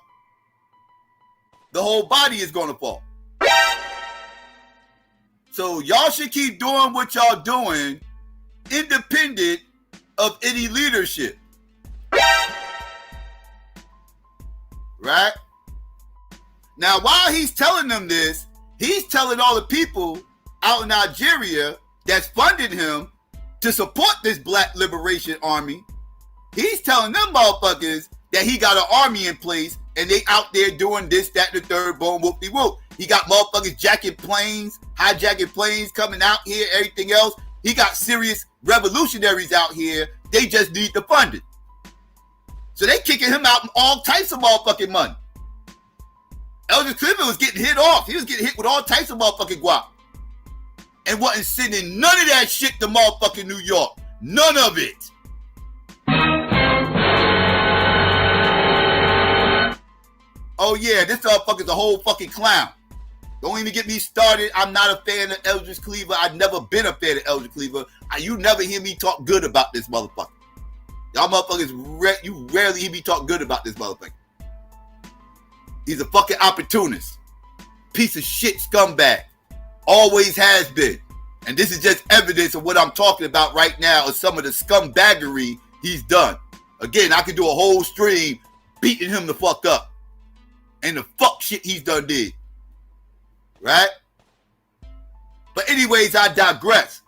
Speaker 16: the whole body is going to fall. So y'all should keep doing what y'all doing, independent of any leadership. Right? Now, while he's telling them this, he's telling all the people out in Nigeria that's funding him to support this Black Liberation Army. He's telling them motherfuckers that he got an army in place and they out there doing this, that, and the third, boom, whoop-de-whoop. He got motherfuckers hijacking planes coming out here, everything else. He got serious revolutionaries out here. They just need the funding. So they kicking him out in all types of motherfucking money. Eldridge Cleaver was getting hit off. He was getting hit with all types of motherfucking guap. And wasn't sending none of that shit to motherfucking New York. None of it. Oh yeah, this motherfucker's a whole fucking clown. Don't even get me started. I'm not a fan of Eldridge Cleaver. I've never been a fan of Eldridge Cleaver. You never hear me talk good about this motherfucker. Y'all motherfuckers, you rarely hear me talk good about this motherfucker. He's a fucking opportunist. Piece of shit scumbag. Always has been. And this is just evidence of what I'm talking about right now, of some of the scumbaggery he's done. Again, I could do a whole stream beating him the fuck up. And the fuck shit he's done did. Right? But anyways, I digress.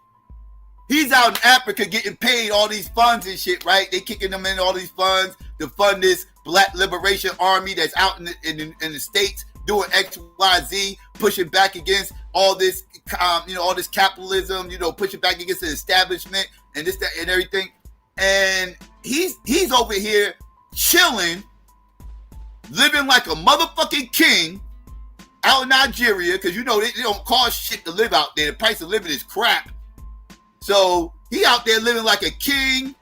Speaker 16: He's out in Africa getting paid all these funds and shit, right? They kicking them in all these funds to fund this Black Liberation Army that's out in the States doing XYZ, pushing back against all this, all this capitalism, pushing back against the establishment and this, that, and everything. And he's over here chilling, living like a motherfucking king out in Nigeria, because they don't cost shit to live out there. The price of living is crap. So he out there living like a king,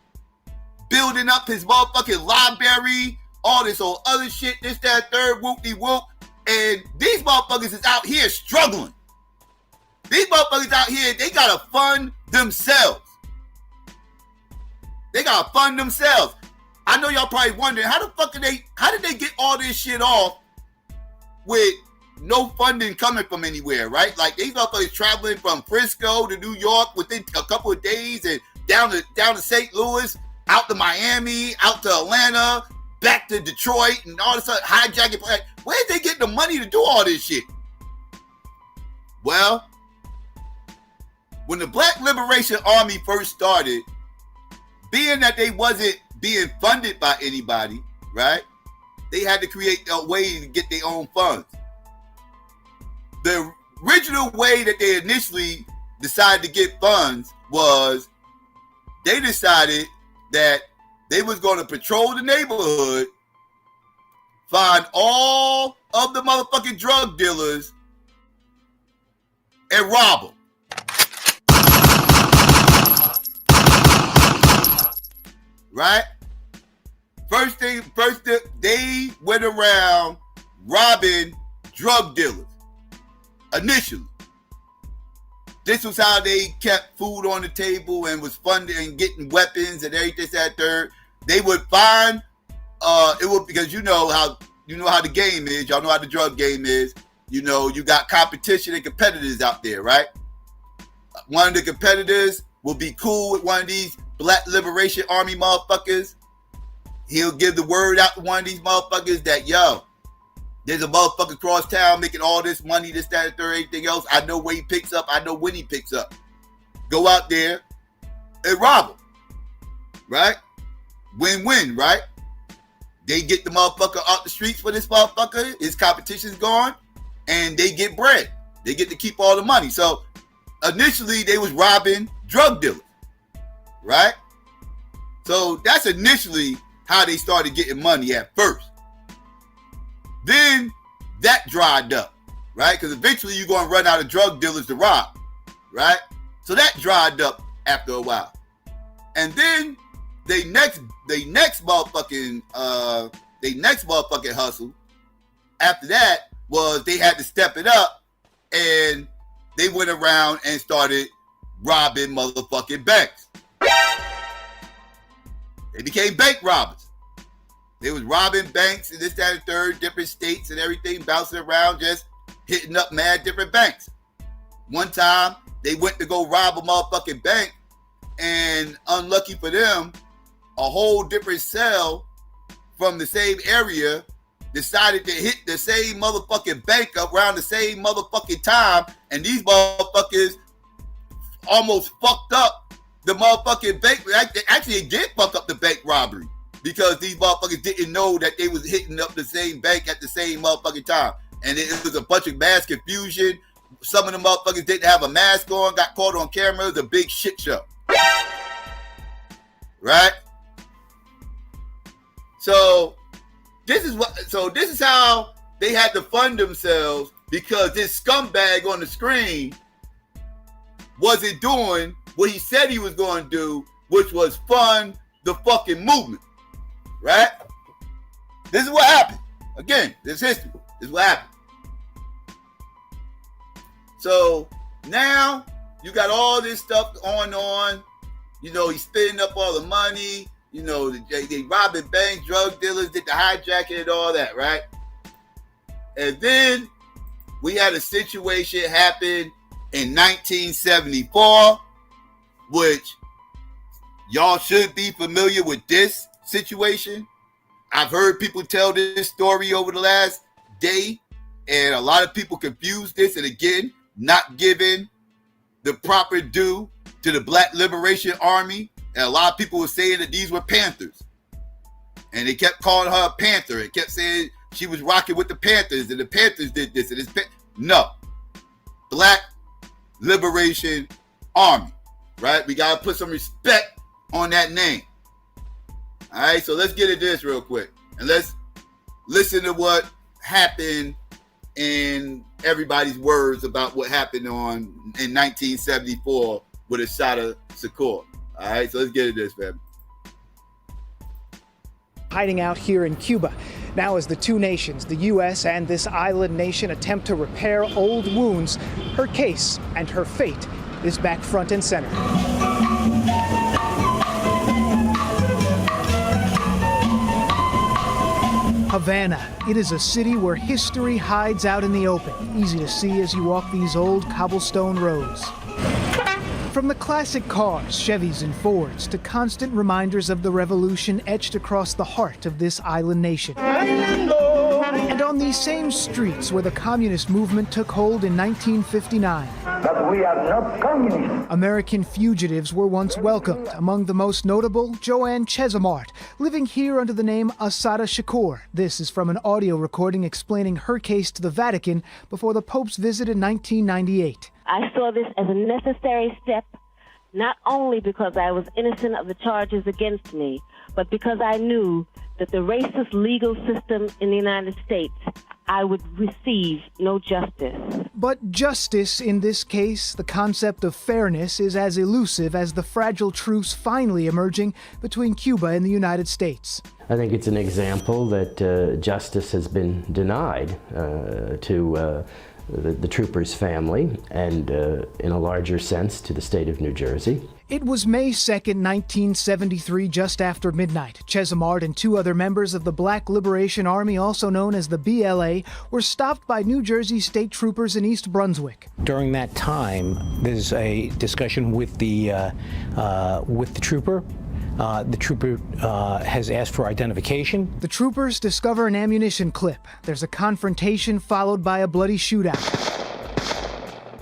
Speaker 16: building up his motherfucking library, all this old other shit, this, that, third, whoop-de-whoop. And these motherfuckers is out here struggling. These motherfuckers out here, they gotta fund themselves. I know y'all probably wondering, how did they get all this shit off with no funding coming from anywhere, right? Like, these motherfuckers traveling from Frisco to New York within a couple of days and down to St. Louis, out to Miami, out to Atlanta, back to Detroit, and all this other hijacking. Where did they get the money to do all this shit? Well, when the Black Liberation Army first started, being that they wasn't being funded by anybody, right? they had to create a way to get their own funds. The original way that they initially decided to get funds was they decided that they was going to patrol the neighborhood, find all of the motherfucking drug dealers, and rob them. Right? First they went around robbing drug dealers. Initially. This was how they kept food on the table and was funding and getting weapons and everything, that third. They would find it would, because you know how the game is, y'all know how the drug game is. You know, you got competition and competitors out there, right? One of the competitors will be cool with one of these Black Liberation Army motherfuckers. He'll give the word out to one of these motherfuckers that, yo, there's a motherfucker across town making all this money, this, that, and third, anything else. I know where he picks up. I know when he picks up. Go out there and rob him. Right? Win-win, right? They get the motherfucker out the streets for this motherfucker. His competition's gone. And they get bread. They get to keep all the money. So initially they was robbing drug dealers. Right? So that's initially how they started getting money at first. Then that dried up, right? Because eventually you're going to run out of drug dealers to rob, right? So that dried up after a while. And then they next motherfucking hustle after that was they had to step it up, and they went around and started robbing motherfucking banks. They became bank robbers. They was robbing banks in this, that, and third, different states and everything, bouncing around, just hitting up mad different banks. One time, they went to go rob a motherfucking bank, and unlucky for them, a whole different cell from the same area decided to hit the same motherfucking bank up around the same motherfucking time, and these motherfuckers almost fucked up the motherfucking bank. Actually, it did fuck up the bank robbery because these motherfuckers didn't know that they was hitting up the same bank at the same motherfucking time. And it was a bunch of mass confusion. Some of the motherfuckers didn't have a mask on, got caught on camera. It was a big shit show. Right? So this is how they had to fund themselves, because this scumbag on the screen wasn't doing what he said he was going to do, which was fund the fucking movement. Right? This is what happened. Again, this is history. This is what happened. So now you got all this stuff going on. You know, he's spending up all the money. You know, they robbing banks, drug dealers, did the hijacking and all that, right? And then we had a situation happen in 1974, which y'all should be familiar with this situation. I've heard people tell this story over the last day, and a lot of people confuse this, and again, not giving the proper due to the Black Liberation Army. And a lot of people were saying that these were Panthers. And they kept calling her a Panther and kept saying she was rocking with the Panthers and the Panthers did this and this. No. Black Liberation Army. Right? We got to put some respect on that name. All right? So let's get into this real quick. And let's listen to what happened in everybody's words about what happened in 1974 with Assata Shakur. All right, so let's get into this, man.
Speaker 10: Hiding out here in Cuba. Now as the two nations, the U.S. and this island nation, attempt to repair old wounds, her case and her fate is back front and center. Havana. It is a city where history hides out in the open, easy to see as you walk these old cobblestone roads. From the classic cars, Chevys and Fords, to constant reminders of the revolution etched across the heart of this island nation. And on these same streets where the communist movement took hold in 1959.
Speaker 11: we are not communists.
Speaker 10: American fugitives were once welcomed, among the most notable, Joanne Chesimard, living here under the name Assata Shakur. This is from an audio recording explaining her case to the Vatican before the Pope's visit in 1998.
Speaker 12: I saw this as a necessary step, not only because I was innocent of the charges against me, but because I knew that the racist legal system in the United States, I would receive no justice.
Speaker 10: But justice in this case, the concept of fairness, is as elusive as the fragile truce finally emerging between Cuba and the United States.
Speaker 21: I think it's an example that justice has been denied to the trooper's family and, in a larger sense, to the state of New Jersey.
Speaker 10: It was May 2nd, 1973, just after midnight. Chesimard and two other members of the Black Liberation Army, also known as the BLA, were stopped by New Jersey state troopers in East Brunswick.
Speaker 22: During that time, there's a discussion with the trooper. The trooper has asked for identification.
Speaker 10: The troopers discover an ammunition clip. There's a confrontation followed by a bloody shootout.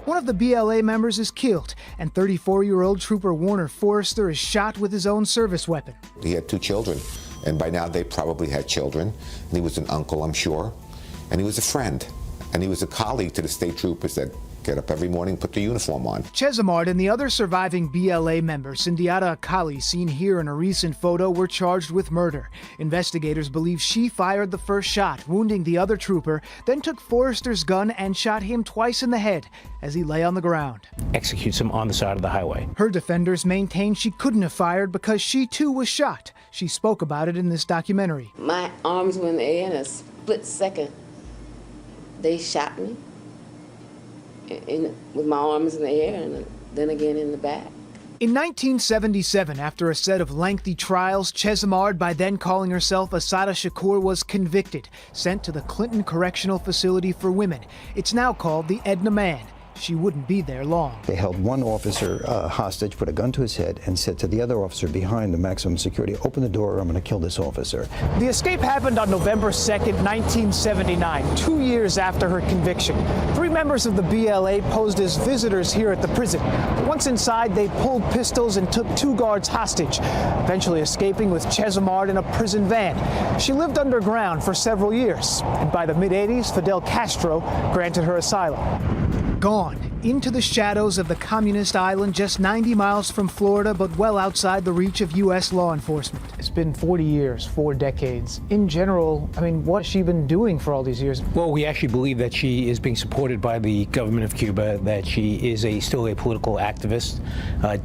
Speaker 10: One of the BLA members is killed, and 34-year-old Trooper Warner Forrester is shot with his own service weapon.
Speaker 23: He had two children, and by now they probably had children. And he was an uncle, I'm sure, and he was a friend, and he was a colleague to the state troopers that get up every morning, put the uniform on.
Speaker 10: Chesimard and the other surviving BLA member, Sundiata Akali, seen here in a recent photo, were charged with murder. Investigators believe she fired the first shot, wounding the other trooper, then took Forrester's gun and shot him twice in the head as he lay on the ground.
Speaker 22: Executes him on the side of the highway.
Speaker 10: Her defenders maintain she couldn't have fired because she too was shot. She spoke about it in this documentary.
Speaker 24: My arms were in the air in a split second. They shot me with my arms in the air and then again in the back.
Speaker 10: In 1977, after a set of lengthy trials, Chesimard, by then calling herself Assata Shakur, was convicted, sent to the Clinton Correctional Facility for Women. It's now called the Edna Man. She wouldn't be there long.
Speaker 26: They held one officer hostage, put a gun to his head, and said to the other officer behind the maximum security, "Open the door or I'm going to kill this officer."
Speaker 10: The escape happened on November 2nd, 1979, 2 years after her conviction. 3 members of the BLA posed as visitors here at the prison. Once inside, they pulled pistols and took 2 guards hostage, eventually escaping with Chesimard in a prison van. She lived underground for several years, and by the mid-'80s, Fidel Castro granted her asylum. Gone into the shadows of the communist island just 90 miles from Florida, but well outside the reach of U.S. law enforcement. It's been 40 years, 4 decades. In general, I mean, what has she been doing for all these years?
Speaker 22: Well, we actually believe that she is being supported by the government of Cuba, that she is still a political activist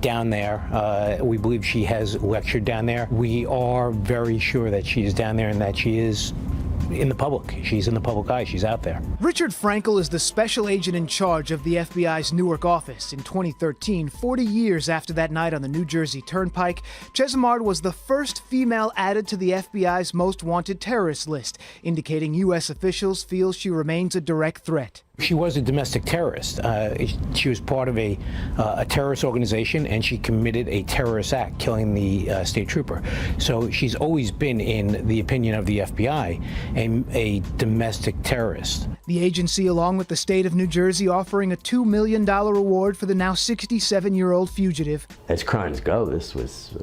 Speaker 22: down there. We believe she has lectured down there. We are very sure that she is down there and that she is in the public. She's in the public eye. She's out there.
Speaker 10: Richard Frankel is the special agent in charge of the FBI's Newark office. In 2013, 40 years after that night on the New Jersey Turnpike, Chesimard was the first female added to the FBI's most wanted terrorist list, indicating U.S. officials feel she remains a direct threat.
Speaker 22: She was a domestic terrorist. She was part of a terrorist organization, and she committed a terrorist act, killing the state trooper. So she's always been, in the opinion of the FBI, a domestic terrorist.
Speaker 10: The agency, along with the state of New Jersey, offering a $2 million reward for the now 67-year-old fugitive.
Speaker 21: As crimes go, this was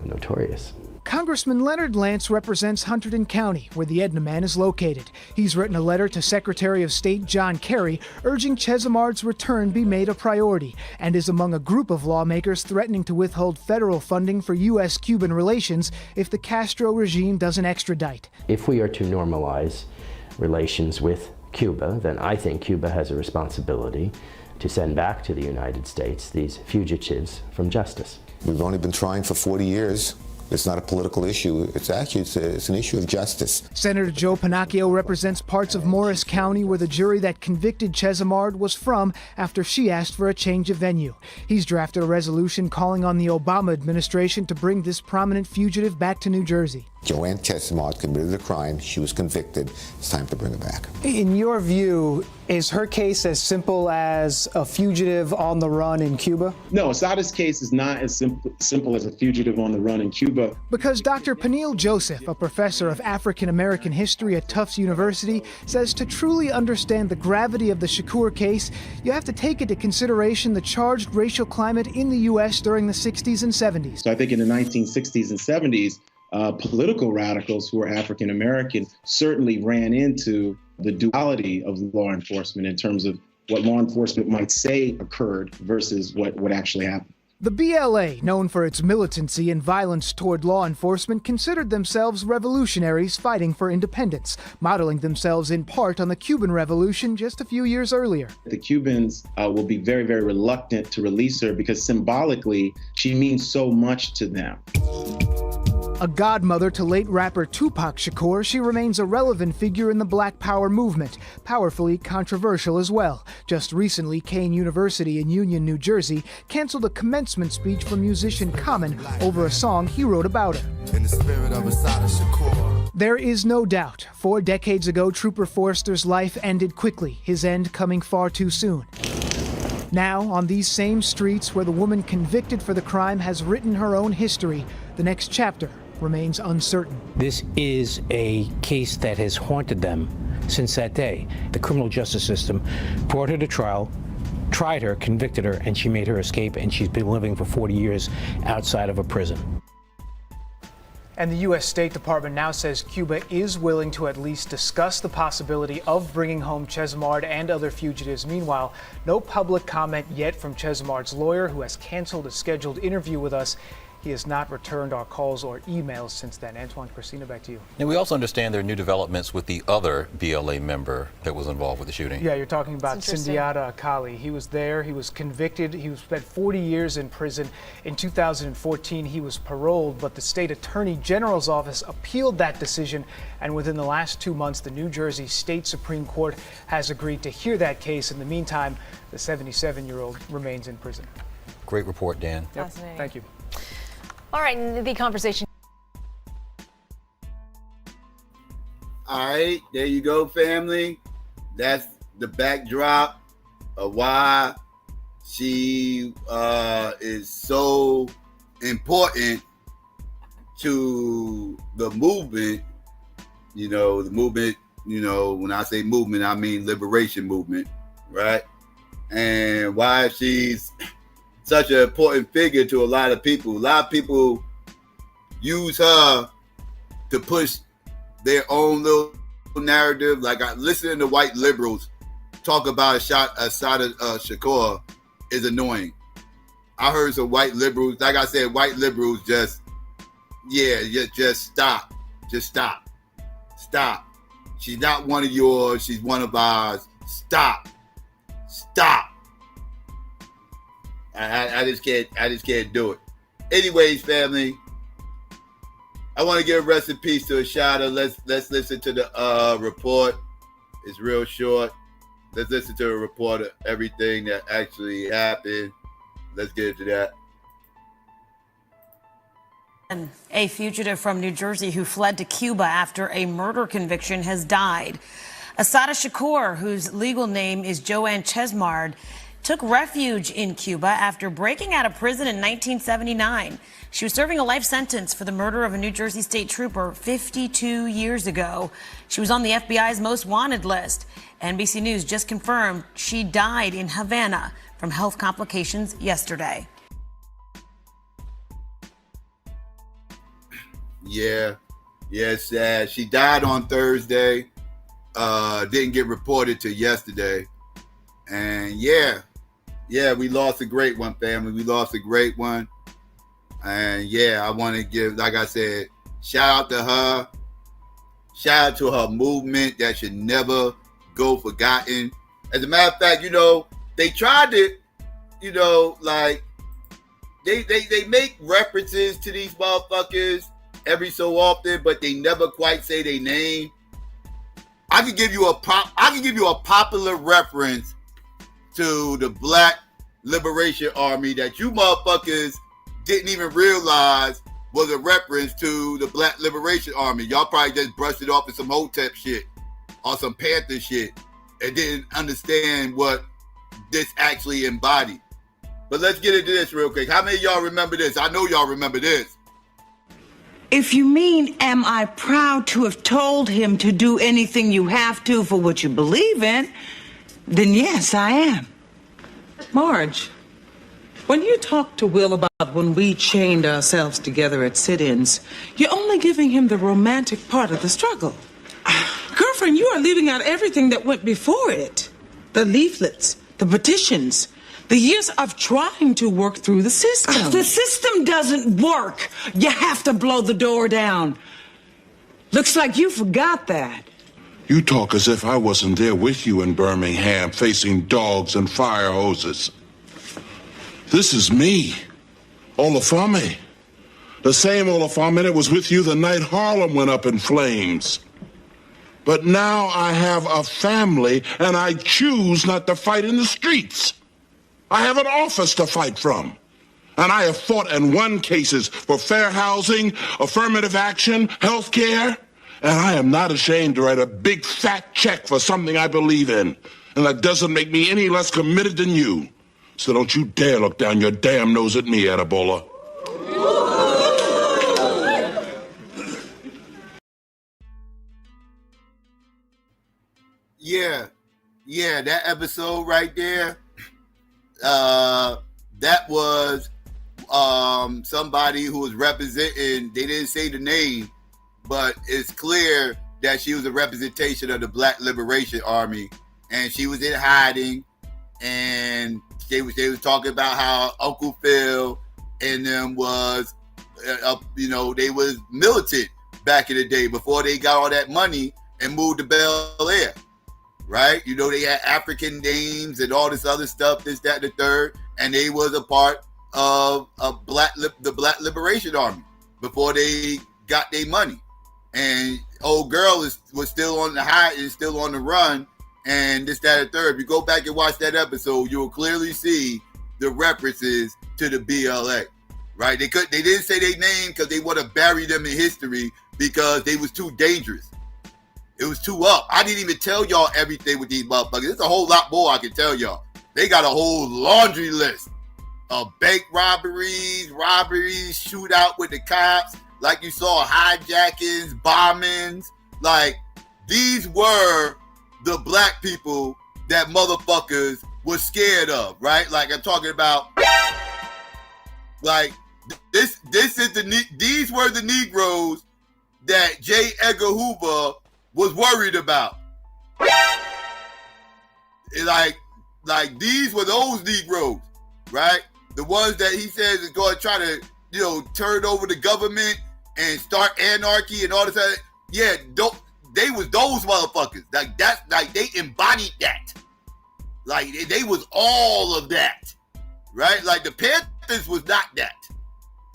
Speaker 21: notorious.
Speaker 10: Congressman Leonard Lance represents Hunterdon County, where the Edna Man is located. He's written a letter to Secretary of State John Kerry urging Chesimard's return be made a priority, and is among a group of lawmakers threatening to withhold federal funding for U.S.-Cuban relations if the Castro regime doesn't extradite.
Speaker 21: If we are to normalize relations with Cuba, then I think Cuba has a responsibility to send back to the United States these fugitives from justice.
Speaker 23: We've only been trying for 40 years. It's not a political issue. It's an issue of justice.
Speaker 10: Senator Joe Pinocchio represents parts of Morris County, where the jury that convicted Chesimard was from after she asked for a change of venue. He's drafted a resolution calling on the Obama administration to bring this prominent fugitive back to New Jersey.
Speaker 23: Joanne Chesimard committed a crime. She was convicted. It's time to bring her back.
Speaker 10: In your view, Is her case as simple as a fugitive on the run in Cuba?
Speaker 1: No, Assata's case is not as simple as a fugitive on the run in Cuba.
Speaker 10: Because Dr. Peniel Joseph, a professor of African American history at Tufts University, says to truly understand the gravity of the Shakur case, you have to take into consideration the charged racial climate in the U.S. during the 60s and 70s.
Speaker 1: So I think in the 1960s and 70s, political radicals who were African American certainly ran into the duality of law enforcement in terms of what law enforcement might say occurred versus what actually happened.
Speaker 10: The BLA, known for its militancy and violence toward law enforcement, considered themselves revolutionaries fighting for independence, modeling themselves in part on the Cuban Revolution just a few years earlier.
Speaker 1: The Cubans will be very, very reluctant to release her because symbolically she means so much to them.
Speaker 10: A godmother to late rapper Tupac Shakur, she remains a relevant figure in the Black Power movement, powerfully controversial as well. Just recently, Kane University in Union, New Jersey, canceled a commencement speech for musician Common over a song he wrote about her.
Speaker 7: In the spirit of Assata Shakur.
Speaker 10: There is no doubt, 4 decades ago, Trooper Forrester's life ended quickly, his end coming far too soon. Now, on these same streets where the woman convicted for the crime has written her own history, the next chapter remains uncertain.
Speaker 22: This is a case that has haunted them since that day. The criminal justice system brought her to trial, tried her, convicted her, and she made her escape, and she's been living for 40 years outside of a prison.
Speaker 10: And the U.S. State Department now says Cuba is willing to at least discuss the possibility of bringing home Chesmard and other fugitives. Meanwhile, no public comment yet from Chesmard's lawyer, who has canceled a scheduled interview with us. He has not returned our calls or emails since then. Antoine, Christina, back to you.
Speaker 13: And we also understand there are new developments with the other BLA member that was involved with the shooting.
Speaker 10: Yeah, you're talking about Sundiata Akali. He was there. He was convicted. He spent 40 years in prison. In 2014, he was paroled, but the state attorney general's office appealed that decision. And within the last 2 months, the New Jersey State Supreme Court has agreed to hear that case. In the meantime, the 77-year-old remains in prison.
Speaker 13: Great report, Dan.
Speaker 10: Yep. Thank you.
Speaker 14: All right, the conversation.
Speaker 16: All right, there you go, family. That's the backdrop of why she is so important to the movement. You know, the movement, you know, when I say movement, I mean liberation movement, right? And why she's such an important figure to a lot of people. A lot of people use her to push their own little narrative. Like listening to white liberals talk about Assata Shakur is annoying. I heard some white liberals, like I said, white liberals just stop. Just stop. Stop. She's not one of yours. She's one of ours. Stop. Stop. I just can't do it. Anyways, family, I want to give rest in peace to Assata. Let's listen to the report. It's real short. Let's listen to a report of everything that actually happened. Let's get into that.
Speaker 15: A fugitive from New Jersey who fled to Cuba after a murder conviction has died. Assata Shakur, whose legal name is Joanne Chesmard, took refuge in Cuba after breaking out of prison in 1979. She was serving a life sentence for the murder of a New Jersey state trooper 52 years ago. She was on the FBI's most wanted list. NBC News just confirmed she died in Havana from health complications yesterday.
Speaker 16: Yeah, sad. She died on Thursday. Didn't get reported till yesterday. And yeah, we lost a great one, family. We lost a great one. And yeah, I want to give, like I said, shout out to her. Shout out to her movement that should never go forgotten. As a matter of fact, you know, they tried to, you know, like, they make references to these motherfuckers every so often, but they never quite say their name. I can give you a popular reference to the Black Liberation Army that you motherfuckers didn't even realize was a reference to the Black Liberation Army. Y'all probably just brushed it off as some Hotep shit or some Panther shit. and didn't understand what this actually embodied. But let's get into this real quick. How many of y'all remember this? I know y'all remember this.
Speaker 2: If you mean, am I proud to have told him to do anything you have to for what you believe in, then yes, I am.
Speaker 5: Marge, when you talk to Will about when we chained ourselves together at sit-ins, you're only giving him the romantic part of the struggle. Girlfriend, you are leaving out everything that went before it. The leaflets, the petitions, the years of trying to work through the system.
Speaker 2: The system doesn't work. You have to blow the door down. Looks like you forgot that.
Speaker 17: You talk as if I wasn't there with you in Birmingham, facing dogs and fire hoses. This is me, Olafame. The same Olafame that was with you the night Harlem went up in flames. But now I have a family, and I choose not to fight in the streets. I have an office to fight from. And I have fought and won cases for fair housing, affirmative action, health care. And I am not ashamed to write a big fat check for something I believe in. And that doesn't make me any less committed than you. So don't you dare look down your damn nose at me, Adabola.
Speaker 16: Yeah, that episode right there, that was somebody who was representing, they didn't say the name, but it's clear that she was a representation of the Black Liberation Army, and she was in hiding, and they was talking about how Uncle Phil and them was, they was militant back in the day before they got all that money and moved to Bel Air, right? They had African names and all this other stuff, this, that, and the third, and they was a part of the Black Liberation Army before they got their money. And old girl was still on the high and still on the run, and this, that, and third. If you go back and watch that episode, you'll clearly see the references to the BLA, right? They didn't say their name because they want to bury them in history because they was too dangerous. It was too up. I didn't even tell y'all everything with these motherfuckers. There's a whole lot more I can tell y'all. They got a whole laundry list of bank robberies, shootout with the cops, like you saw, hijackings, bombings. Like, these were the black people that motherfuckers was scared of, right? Like, I'm talking about, like, these were the Negroes that J. Edgar Hoover was worried about. Like these were those Negroes, right? The ones that he says is going to try to, turn over the government and start anarchy and all this other. Yeah, they was those motherfuckers. Like, that's like, they embodied that. Like, they was all of that, right? Like, the Panthers was not that.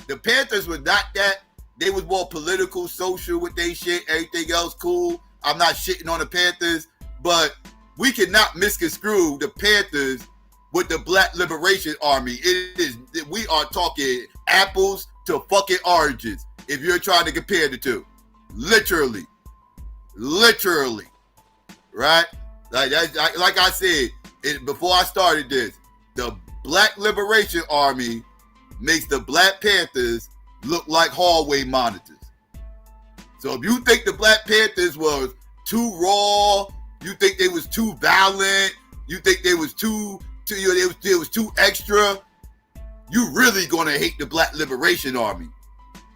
Speaker 16: The Panthers was not that. They was more political, social with their shit, everything else cool. I'm not shitting on the Panthers, but we cannot misconstrue the Panthers with the Black Liberation Army. We are talking apples to fucking oranges if you're trying to compare the two. Literally, right? Like I said before I started this, the Black Liberation Army makes the Black Panthers look like hallway monitors. So if you think the Black Panthers was too raw, you think they was too violent, you think they was too they was too extra, you really gonna hate the Black Liberation Army.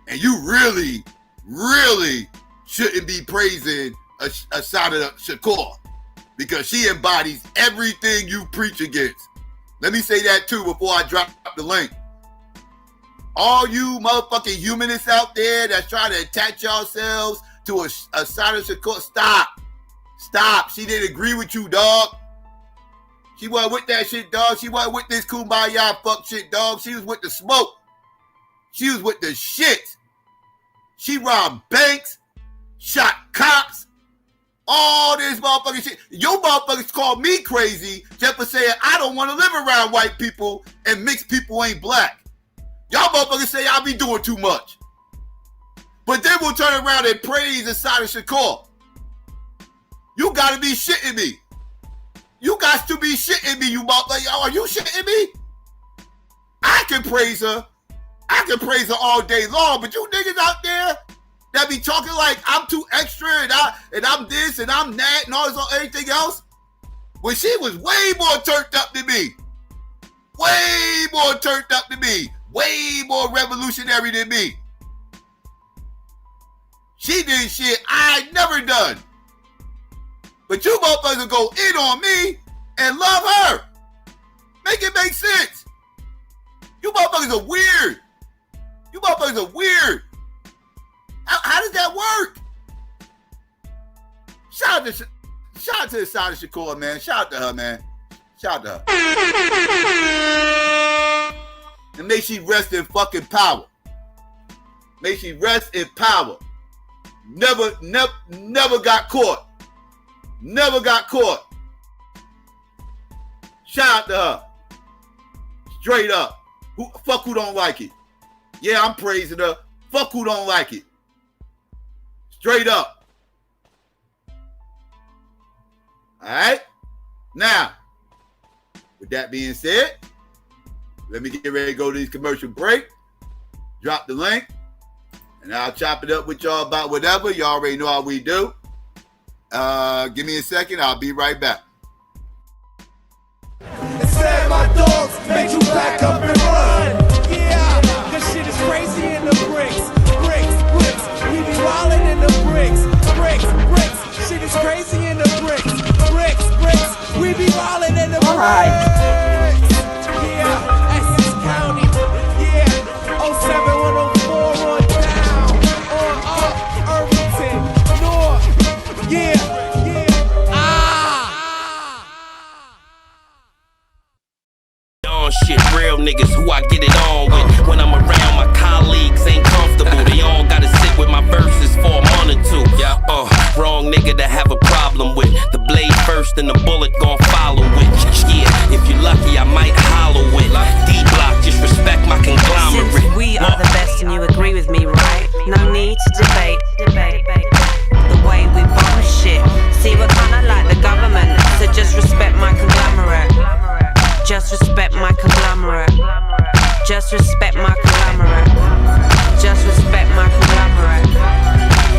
Speaker 16: And you really, really shouldn't be praising Assata Shakur, because she embodies everything you preach against. Let me say that too before I drop the link. All you motherfucking humanists out there that's trying to attach yourselves to Assata Shakur, stop. She didn't agree with you, dog. She wasn't with that shit, dog. She wasn't with this kumbaya fuck shit, dog. She was with the smoke. She was with the shit. She robbed banks, shot cops, all this motherfucking shit. Your motherfuckers call me crazy just for saying I don't want to live around white people and mixed people ain't black. Y'all motherfuckers say I be doing too much. But then we'll turn around and praise Assata Shakur. You gotta be shitting me. You got to be shitting me, you motherfucker. Are you shitting me? I can praise her. I can praise her all day long, but you niggas out there that be talking like I'm too extra and I'm this and I'm that and all this everything else, when she was way more turned up than me. Way more turned up than me. Way more revolutionary than me. She did shit I ain't never done. But you motherfuckers go in on me and love her. Make it make sense. You motherfuckers are weird. You motherfuckers are weird. How does that work? Shout out to Assata Shakur, man. Shout out to her, man. Shout out to her. And may she rest in fucking power. May she rest in power. Never got caught. Never got caught. Shout out to her. Straight up. Fuck who don't like it. Yeah, I'm praising her. Fuck who don't like it. Straight up. All right? Now, with that being said, let me get ready to go to this commercial break. Drop the link. And I'll chop it up with y'all about whatever. You already know how we do. Give me a second. I'll be right back.
Speaker 6: Instead, my dogs made you back up and run. Yeah, this shit is crazy in the bricks. Bricks. We be wildin' in the bricks. Bricks. Shit is crazy in the bricks. Bricks. We be wildin' in the bricks. Yeah, Essex County. Yeah, 07104 on down. On up, Irvington, North. Yeah.
Speaker 9: Shit, real niggas who I get it on with. When I'm around, my colleagues ain't comfortable. They all gotta sit with my verses for a month or two. Yeah, wrong nigga to have a problem with. The blade first and the bullet gon' follow it. Yeah, if you're lucky, I might hollow it. D.A.B.A.T.E, just respect my conglomerate.
Speaker 18: Since we are the best and you agree with me, right? No need to debate. The way we bomb shit. See, we're kinda like the government, so just respect my conglomerate. Just respect my conglomerate. Just respect my conglomerate. Just respect my conglomerate.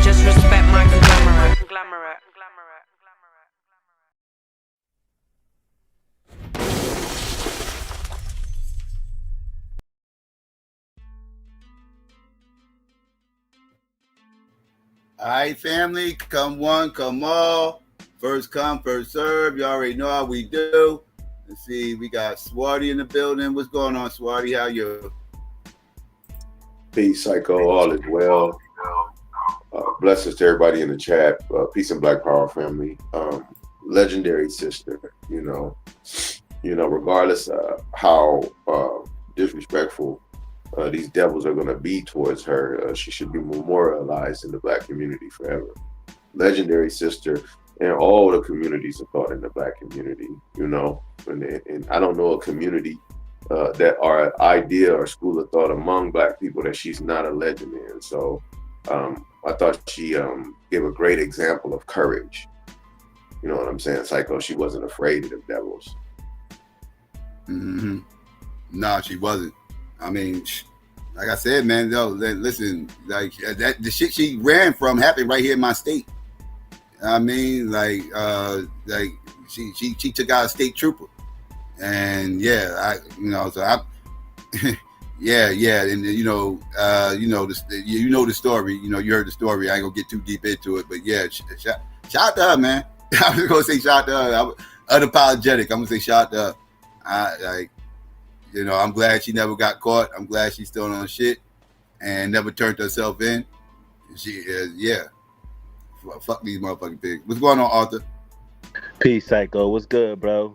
Speaker 18: Just respect my conglomerate.
Speaker 16: All right, family. Come one, come all. First come, first serve. You already know how we do. Let's see, we got Swarty in the building. What's going on, Swarty? How you?
Speaker 19: Peace, Psycho. All is well. Blessings to everybody in the chat. Peace and Black Power family. Legendary sister. You know, regardless of how disrespectful these devils are going to be towards her, she should be memorialized in the Black community forever. Legendary sister. And all the communities of thought in the Black community, you know, and I don't know a community that are idea or school of thought among Black people that she's not a legend in. So I thought she gave a great example of courage. You know what I'm saying, Psycho? She wasn't afraid of the devils.
Speaker 16: Mm-hmm. No, she wasn't. I mean, like I said, man, listen, like that the shit she ran from happened right here in my state. I mean, like she took out a state trooper, and yeah, yeah, and you know the story. You know, you heard the story. I ain't gonna get too deep into it, but yeah, shout out to her, man. I was gonna say shout out to her. I'm unapologetic. I'm gonna say shout out to her. I'm glad she never got caught. I'm glad she's still on shit and never turned herself in. She yeah. Fuck these motherfucking pigs. What's going on, Arthur?
Speaker 20: Peace, Psycho. What's good, bro?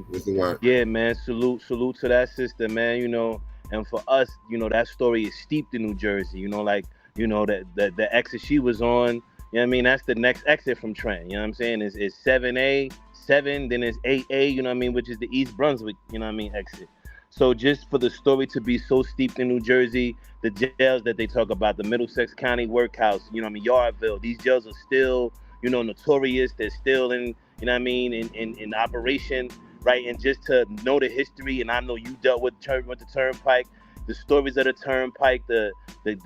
Speaker 16: What's the word?
Speaker 20: Yeah, man. Salute to that sister, man. You know, and for us, you know, that story is steeped in New Jersey. You know, like, you know, the exit she was on. You know what I mean? That's the next exit from Trent. You know what I'm saying? It's 7A, 7, then it's 8A. You know what I mean? Which is the East Brunswick. You know what I mean? Exit. So just for the story to be so steeped in New Jersey, the jails that they talk about, the Middlesex County Workhouse, you know what I mean, Yardville, these jails are still, notorious. They're still in, in operation, right? And just to know the history, and I know you dealt with the Turnpike, the stories of the Turnpike, the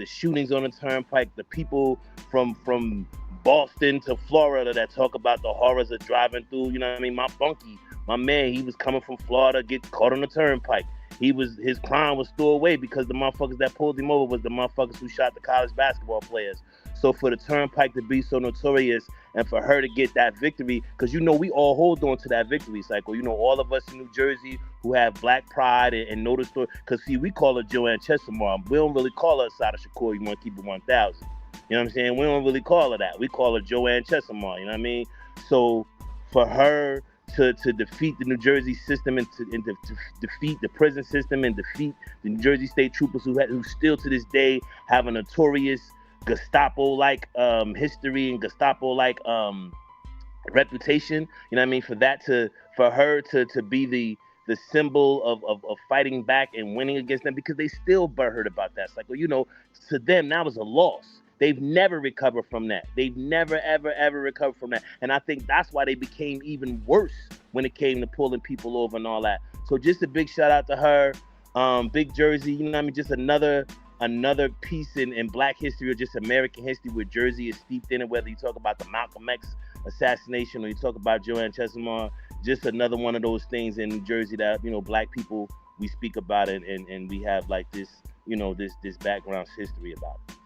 Speaker 20: shootings on the Turnpike, the people from Boston to Florida that talk about the horrors of driving through. My bunkie, my man, he was coming from Florida, get caught on the Turnpike. His crime was still away because the motherfuckers that pulled him over was the motherfuckers who shot the college basketball players. So for the Turnpike to be so notorious and for her to get that victory, because we all hold on to that victory cycle. All of us in New Jersey who have black pride and know the story. Because see, we call her Joanne Chesimard. We don't really call her Assata Shakur. You want to keep it 1,000. You know what I'm saying? We don't really call her that. We call her Joanne Chesimard. You know what I mean? So for her to defeat the New Jersey system and to defeat the prison system and defeat the New Jersey state troopers who still to this day have a notorious Gestapo-like history and Gestapo-like reputation, for her to be the symbol of fighting back and winning against them, because they still butthurt about that cycle. To them, that was a loss. They've never recovered from that. They've never, ever, ever recovered from that. And I think that's why they became even worse when it came to pulling people over and all that. So just a big shout out to her. Big Jersey, just another piece in black history or just American history where Jersey is steeped in it, whether you talk about the Malcolm X assassination or you talk about Joanne Chesimard, just another one of those things in New Jersey that, black people, we speak about it and we have like this, this background history about it.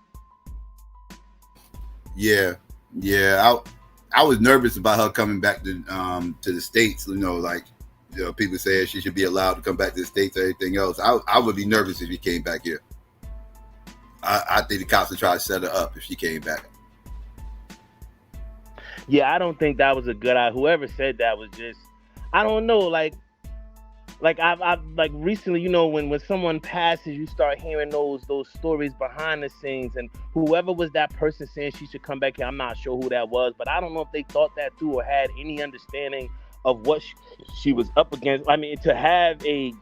Speaker 16: Yeah. I was nervous about her coming back to the States. People say she should be allowed to come back to the States or anything else. I would be nervous if she came back here. I think the cops would try to set her up if she came back.
Speaker 20: Yeah, I don't think that was a good idea. Whoever said that was just, I don't know, like I've recently, when someone passes, you start hearing those stories behind the scenes, and whoever was that person saying she should come back here, I'm not sure who that was, but I don't know if they thought that through or had any understanding of what she was up against. I mean, to have the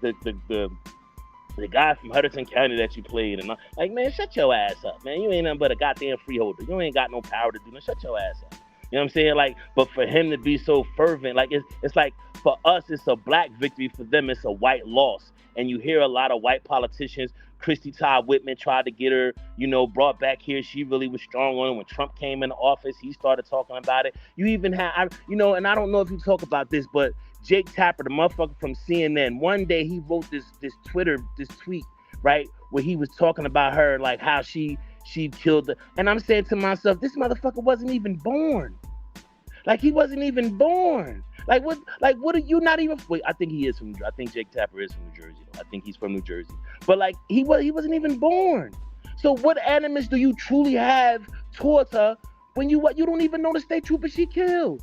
Speaker 20: guy from Huddington County that you played, and like, man, shut your ass up, man. You ain't nothing but a goddamn freeholder. You ain't got no power to do nothing. Shut your ass up. You know what I'm saying? Like, but for him to be so fervent, like it's like for us, it's a black victory. For them, it's a white loss. And you hear a lot of white politicians. Christy Todd Whitman tried to get her, brought back here. She really was strong on it. When Trump came into office, he started talking about it. You even have, and I don't know if you talk about this, but Jake Tapper, the motherfucker from CNN, one day he wrote this tweet, right, where he was talking about her, like how she killed her. And I'm saying to myself, this motherfucker wasn't even born. Like, he wasn't even born. Like, what are you not even? Wait, I think Jake Tapper is from New Jersey. I think he's from New Jersey. But like, he wasn't even born. So what animus do you truly have towards her when you don't even know the state trooper she killed?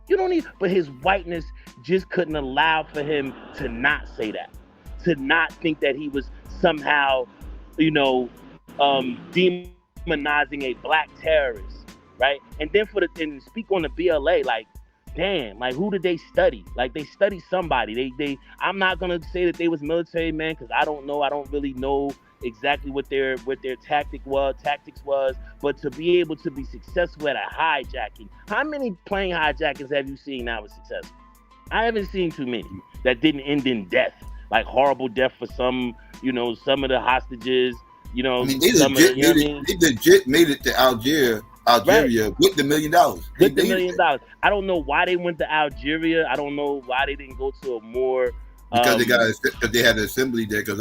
Speaker 20: You don't even. But his whiteness just couldn't allow for him to not say that, to not think that he was somehow, demonizing a black terrorist. Right, and then and speak on the BLA, like, damn, like, who did they study? Like, they studied somebody. They I'm not gonna say that they was military, man, because I don't know. I don't really know exactly what their tactics was. But to be able to be successful at a hijacking, how many plane hijackings have you seen that was successful? I haven't seen too many that didn't end in death, like horrible death for some of the hostages. They legit
Speaker 16: made it to Algeria right, with the $1 million.
Speaker 20: With the $1 million. I don't know why they went to Algeria. I don't know why they didn't go to a more
Speaker 16: because they had an assembly there because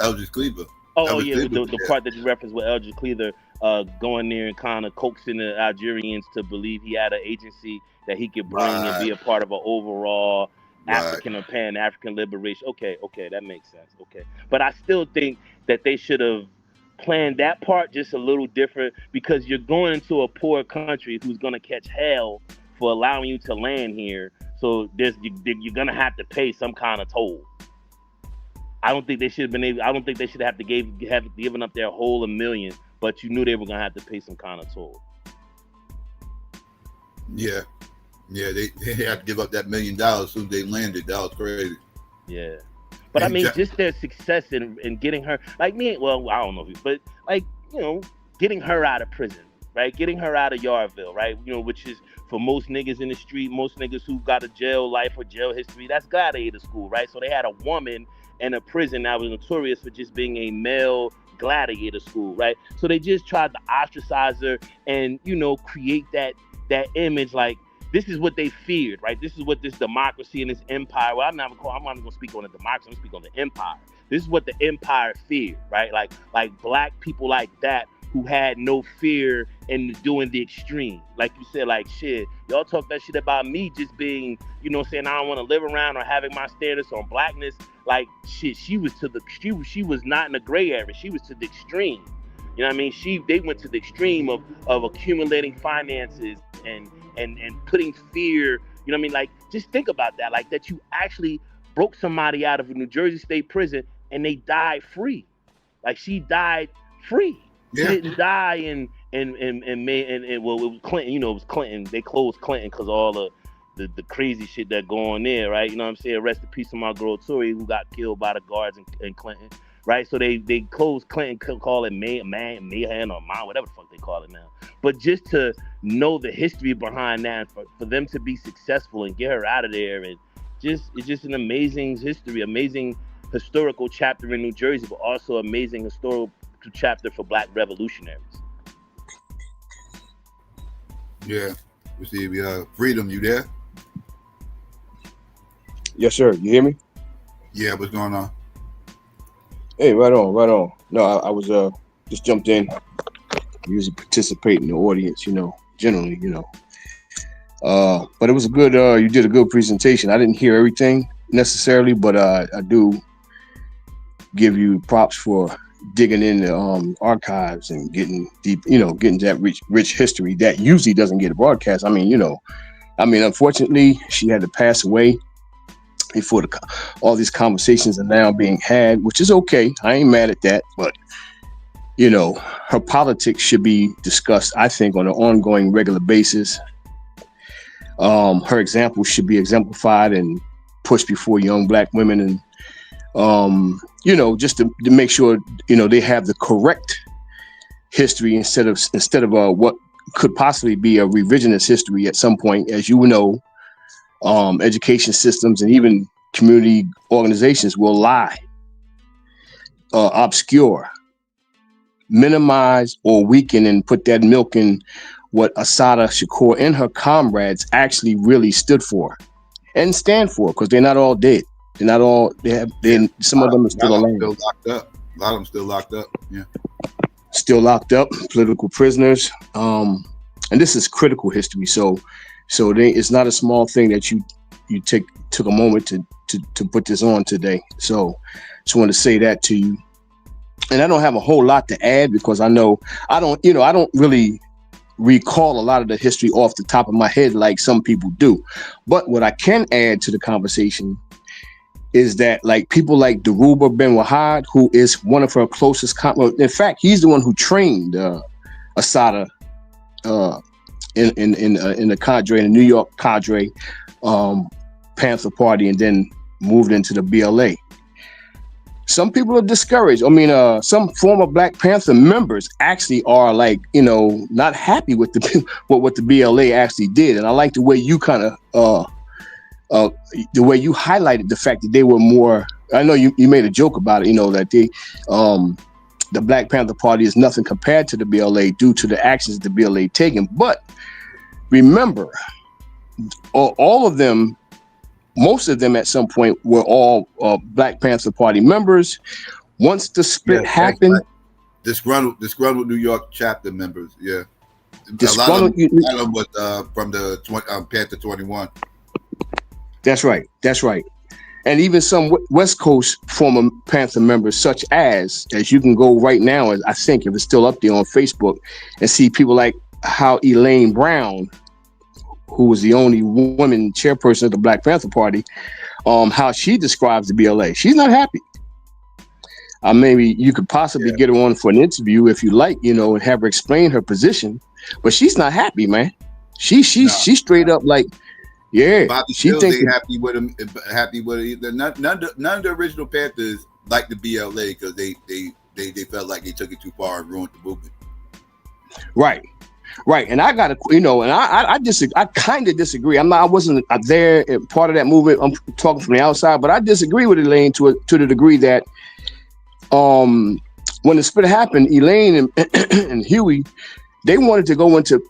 Speaker 16: Eldridge Cleaver.
Speaker 20: The part that you referenced with Eldridge Cleaver going there and kind of coaxing the Algerians to believe he had an agency that he could bring and be a part of an overall African or Pan-African liberation. Okay, that makes sense. Okay, but I still think that they should have planned that part just a little different, because you're going into a poor country who's going to catch hell for allowing you to land here. So you're going to have to pay some kind of toll. I don't think they should have been able. I don't think they should have given up their whole $1 million, but you knew they were going to have to pay some kind of toll.
Speaker 16: Yeah, they had to give up that $1 million as soon as they landed. That was crazy.
Speaker 20: Yeah. But I mean, just their success in getting her, like me, well, I don't know, but like, getting her out of prison, right? Getting her out of Yardville, right? You know, which is for most niggas in the street, most niggas who got a jail life or jail history, that's gladiator school, right? So they had a woman in a prison that was notorious for just being a male gladiator school, right? So they just tried to ostracize her and, you know, create that image like this is what they feared, right? This is what this democracy and this empire. Well, I'm not going to speak on the democracy. I'm going to speak on the empire. This is what the empire feared, right? Like black people like that who had no fear in doing the extreme. Like you said, like shit, y'all talk that shit about me just being, you know, saying I don't want to live around or having my standards on blackness. Like shit, she was not in the gray area. She was to the extreme. You know what I mean? They went to the extreme of accumulating finances and putting fear, you know what I mean? Like, just think about that. Like, that you actually broke somebody out of a New Jersey state prison and they died free. Like, she died free.
Speaker 16: Yeah.
Speaker 20: She didn't die and well, it was Clinton, you know, it was Clinton. They closed Clinton because of all the crazy shit that go on there, right? You know what I'm saying? Rest in peace to my girl Tory, who got killed by the guards in Clinton. Right, so they closed Clinton, call it Mayhem or whatever the fuck they call it now. But just to know the history behind that, for them to be successful and get her out of there, and it's just an amazing history, amazing historical chapter in New Jersey, but also amazing historical chapter for Black revolutionaries.
Speaker 16: Yeah, we see Freedom. You there?
Speaker 3: Yes, sir. You hear me?
Speaker 16: Yeah, what's going on?
Speaker 3: Hey, right on. No, I was just jumped in. I usually participate in the audience, you know, generally, you know. But it was a good. You did a good presentation. I didn't hear everything necessarily, but I do give you props for digging in the archives and getting deep, you know, getting that rich history that usually doesn't get broadcast. I mean, unfortunately, she had to pass away before all these conversations are now being had, which is okay. I ain't mad at that, but you know, her politics should be discussed, I think, on an ongoing, regular basis. Her example should be exemplified and pushed before young Black women, and you know, just to make sure, you know, they have the correct history instead of what could possibly be a revisionist history at some point. As you know, education systems and even community organizations will lie, obscure, minimize, or weaken, and put that milk in what Assata Shakur and her comrades actually really stood for and stand for, because they're not all dead. They're not all. Some of them are still alive.
Speaker 16: Still locked up. A lot of them still locked up. Yeah. Still
Speaker 3: locked up, political prisoners. And this is critical history. So it's not a small thing that you took a moment to put this on today. So just want to say that to you. And I don't have a whole lot to add because I don't really recall a lot of the history off the top of my head like some people do. But what I can add to the conversation is that, like, people like D.A.B.A.T.E Ben Wahad, who is one of her closest in fact, he's the one who trained Assata in the cadre, in the New York cadre, Panther Party, and then moved into the BLA. Some people are discouraged. I mean, some former Black Panther members actually are, like, you know, not happy with what the BLA actually did. And I like the way you kind of the way you highlighted the fact that they were more. I know you made a joke about it, you know, that the Black Panther Party is nothing compared to the BLA due to the actions the BLA taken. But remember, all of them, most of them at some point were all Black Panther Party members. Once the split happened,
Speaker 16: disgruntled New York chapter members, yeah. A lot of them was from the Panther 21.
Speaker 3: That's right. And even some West Coast former Panther members, such as you can go right now, I think, if it's still up there on Facebook, and see people like how Elaine Brown, who was the only woman chairperson of the Black Panther Party, how she describes the BLA. She's not happy. Maybe you could possibly get her on for an interview if you like, you know, and have her explain her position. But she's not happy, man. She's straight up like, yeah.
Speaker 16: Bobby she thinks happy with him. Happy with it. None of the original Panthers liked the BLA because they felt like they took it too far and ruined the movement.
Speaker 3: Right. Right, and I got to, and I disagree. I kind of disagree. I wasn't there part of that movement. I'm talking from the outside, but I disagree with Elaine to the degree that, when the split happened, Elaine and Huey, they wanted to go into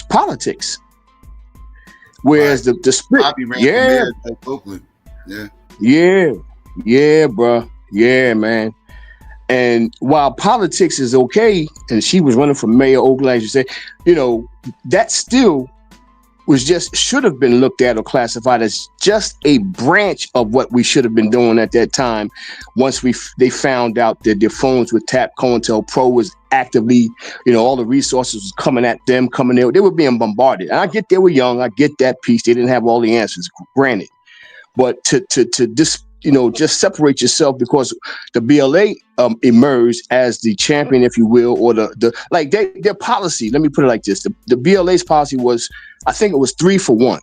Speaker 3: politics, whereas the split,
Speaker 16: Bobby ran for mayor of Oakland.
Speaker 3: yeah, bro, yeah, man. And while politics is okay, and she was running for mayor of Oakland, as you say, that still should have been looked at or classified as just a branch of what we should have been doing at that time. Once they found out that their phones were tapped, COINTELPRO was actively, all the resources was coming at them, coming there. They were being bombarded. And I get they were young. I get that piece. They didn't have all the answers, granted. But to just separate yourself because the BLA emerged as the champion, if you will, or their policy. Let me put it like this: the BLA's policy was, I think it was 3 for 1.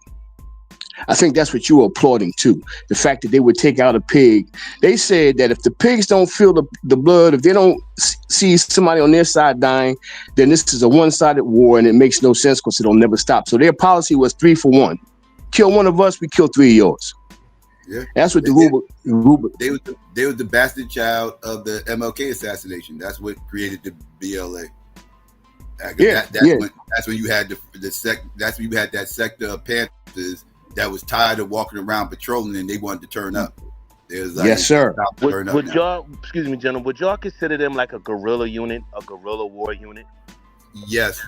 Speaker 3: I think that's what you were applauding too. The fact that they would take out a pig. They said that if the pigs don't feel the blood, if they don't see somebody on their side dying, then this is a one-sided war, and it makes no sense because it'll never stop. So their policy was 3 for 1. Kill one of us, we kill 3 of yours.
Speaker 16: Yeah,
Speaker 3: that's what They
Speaker 16: was the bastard child of the MLK assassination. That's what created the BLA. That's when you had that's when you had that sector of Panthers that was tired of walking around patrolling, and they wanted to turn up.
Speaker 3: Yes, sir.
Speaker 20: Would y'all, excuse me, gentlemen, would y'all consider them like a guerrilla unit, a guerrilla war unit?
Speaker 16: Yes,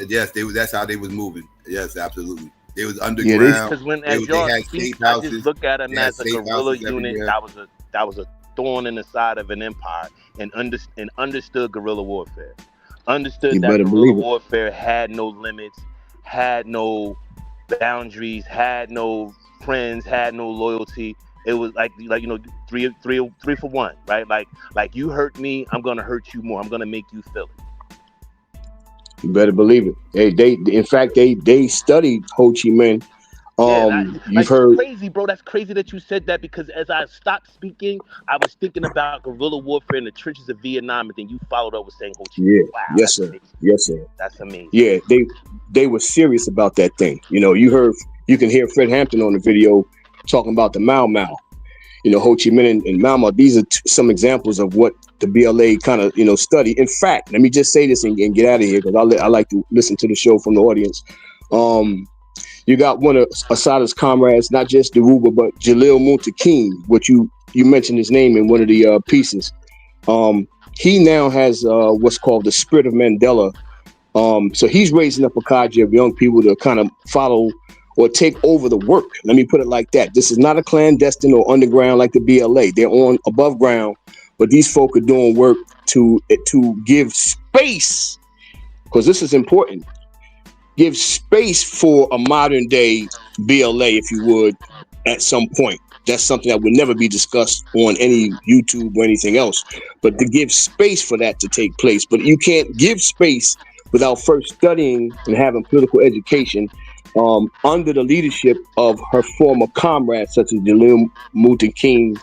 Speaker 16: yes. That's how they was moving. Yes, absolutely. They was underground.
Speaker 20: Because when as y'all speak, I just look at them as a guerrilla unit. That was a thorn in the side of an empire, and understood guerrilla warfare. Understood that guerrilla warfare had no limits, had no boundaries, had no friends, had no loyalty. It was like 3 for 1, right? Like you hurt me, I'm gonna hurt you more. I'm gonna make you feel it.
Speaker 3: You better believe it. In fact, they studied Ho Chi Minh. You've heard
Speaker 20: crazy, bro. That's crazy that you said that, because as I stopped speaking, I was thinking about guerrilla warfare in the trenches of Vietnam, and then you followed up with saying Ho Chi Minh.
Speaker 3: Yeah,
Speaker 20: wow,
Speaker 3: yes, sir. Amazing. Yes, sir.
Speaker 20: That's amazing.
Speaker 3: Yeah, they were serious about that thing. You can hear Fred Hampton on the video talking about the Mau Mau. Ho Chi Minh and Mau Mau. These are some examples of what the BLA kind of study. In fact, let me just say this and get out of here, because I like to listen to the show from the audience. You got one of Assata's comrades, not just D.A.B.A.T.E, but Jalil Muntaqim, which you mentioned his name in one of the pieces. He now has what's called the Spirit of Mandela. So he's raising up a cadre of young people to kind of follow or take over the work. Let me put it like that. This is not a clandestine or underground like the BLA. They're on above ground, but these folk are doing work to give space, because this is important. Give space for a modern day BLA, if you would, at some point. That's something that would never be discussed on any YouTube or anything else, but to give space for that to take place. But you can't give space without first studying and having political education under the leadership of her former comrades, such as Jalil Muntaqim,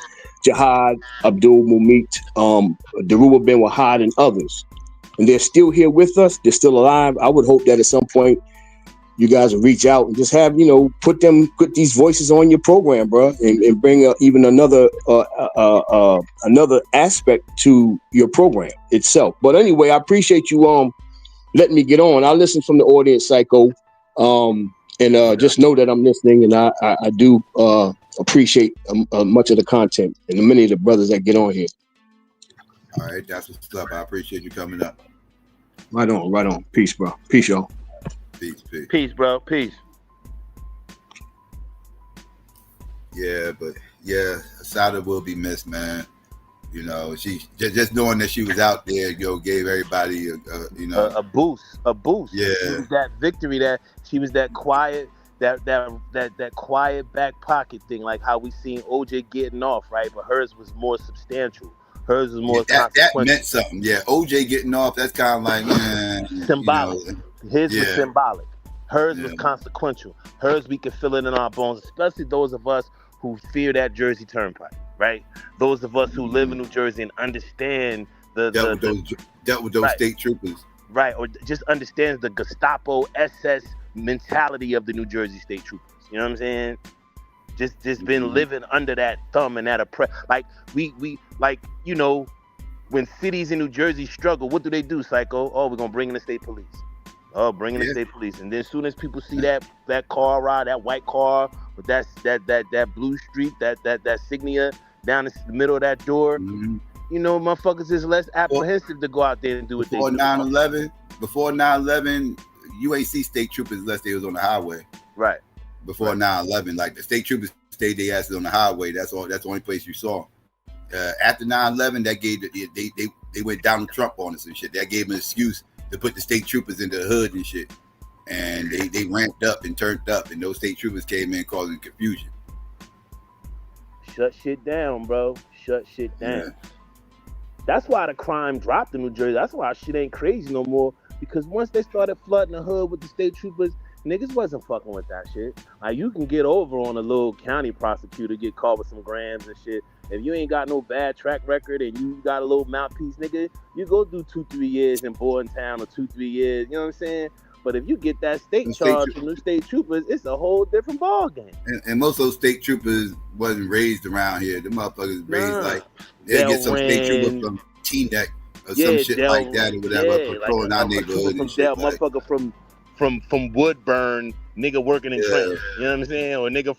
Speaker 3: Jihad, Abdul Mumit, Daruba Ben Wahad, and others. And they're still here with us. They're still alive. I would hope that at some point you guys will reach out and just have, put these voices on your program, bro, and bring even another aspect to your program itself. But anyway, I appreciate you letting me get on. I'll listen from the audience, Psycho, and just know that I'm listening, and I do appreciate much of the content and many of the brothers that get on here.
Speaker 16: All right, that's what's up. I appreciate you coming up.
Speaker 3: Right on. Peace, bro. Peace, y'all.
Speaker 20: Peace, bro. Peace.
Speaker 16: Yeah, but yeah, Assata will be missed, man. She just knowing that she was out there, gave everybody
Speaker 20: a boost.
Speaker 16: Yeah,
Speaker 20: she was that victory, that she was that quiet, that quiet back pocket thing, like how we seen OJ getting off, right? But hers was more substantial. Hers was more
Speaker 16: consequential. That meant something. Yeah, OJ getting off, that's kind of like
Speaker 20: symbolic. His was symbolic. Hers was consequential. Hers, we can feel it in our bones, especially those of us who fear that Jersey Turnpike, right? Those of us who live in New Jersey and understand
Speaker 16: dealt with those state troopers.
Speaker 20: right, or just understands the Gestapo SS mentality of the New Jersey State Troopers. You know what I'm saying? Just been living under that thumb and that like we like, you know, when cities in New Jersey struggle, what do, Psycho? Oh, we're gonna bring in the state police. Oh, bring in the state police. And then as soon as people see that car ride, that white car with that blue streak, that signia down the middle of that door, you know, motherfuckers is less apprehensive to go out there and do what they do.
Speaker 16: Before 9/11, you ain't see state troopers unless they was on the highway.
Speaker 20: Right.
Speaker 16: Before 9/11, like the state troopers stayed their asses on the highway. That's the only place you saw. After 9/11, that gave they went Donald Trump on us and shit. That gave them an excuse to put the state troopers in the hood and shit. And they ramped up and turned up, and those state troopers came in causing confusion.
Speaker 20: Shut shit down, bro. Shut shit down. Yeah. That's why the crime dropped in New Jersey. That's why shit ain't crazy no more. Because once they started flooding the hood with the state troopers, niggas wasn't fucking with that shit. Like, you can get over on a little county prosecutor, get caught with some grams and shit. If you ain't got no bad track record and you got a little mouthpiece, nigga, you go do 2-3 years in Bordentown or 2-3 years. You know what I'm saying? But if you get that state charge from the state troopers, it's a whole different ball game.
Speaker 16: And most of those state troopers wasn't raised around here. The motherfuckers raised like they'll get some state trooper from Teaneck or some shit like that or whatever, patrolling our neighborhood and shit.
Speaker 20: Motherfucker from Woodburn, nigga working in Trenton. You know what I'm saying? Or nigga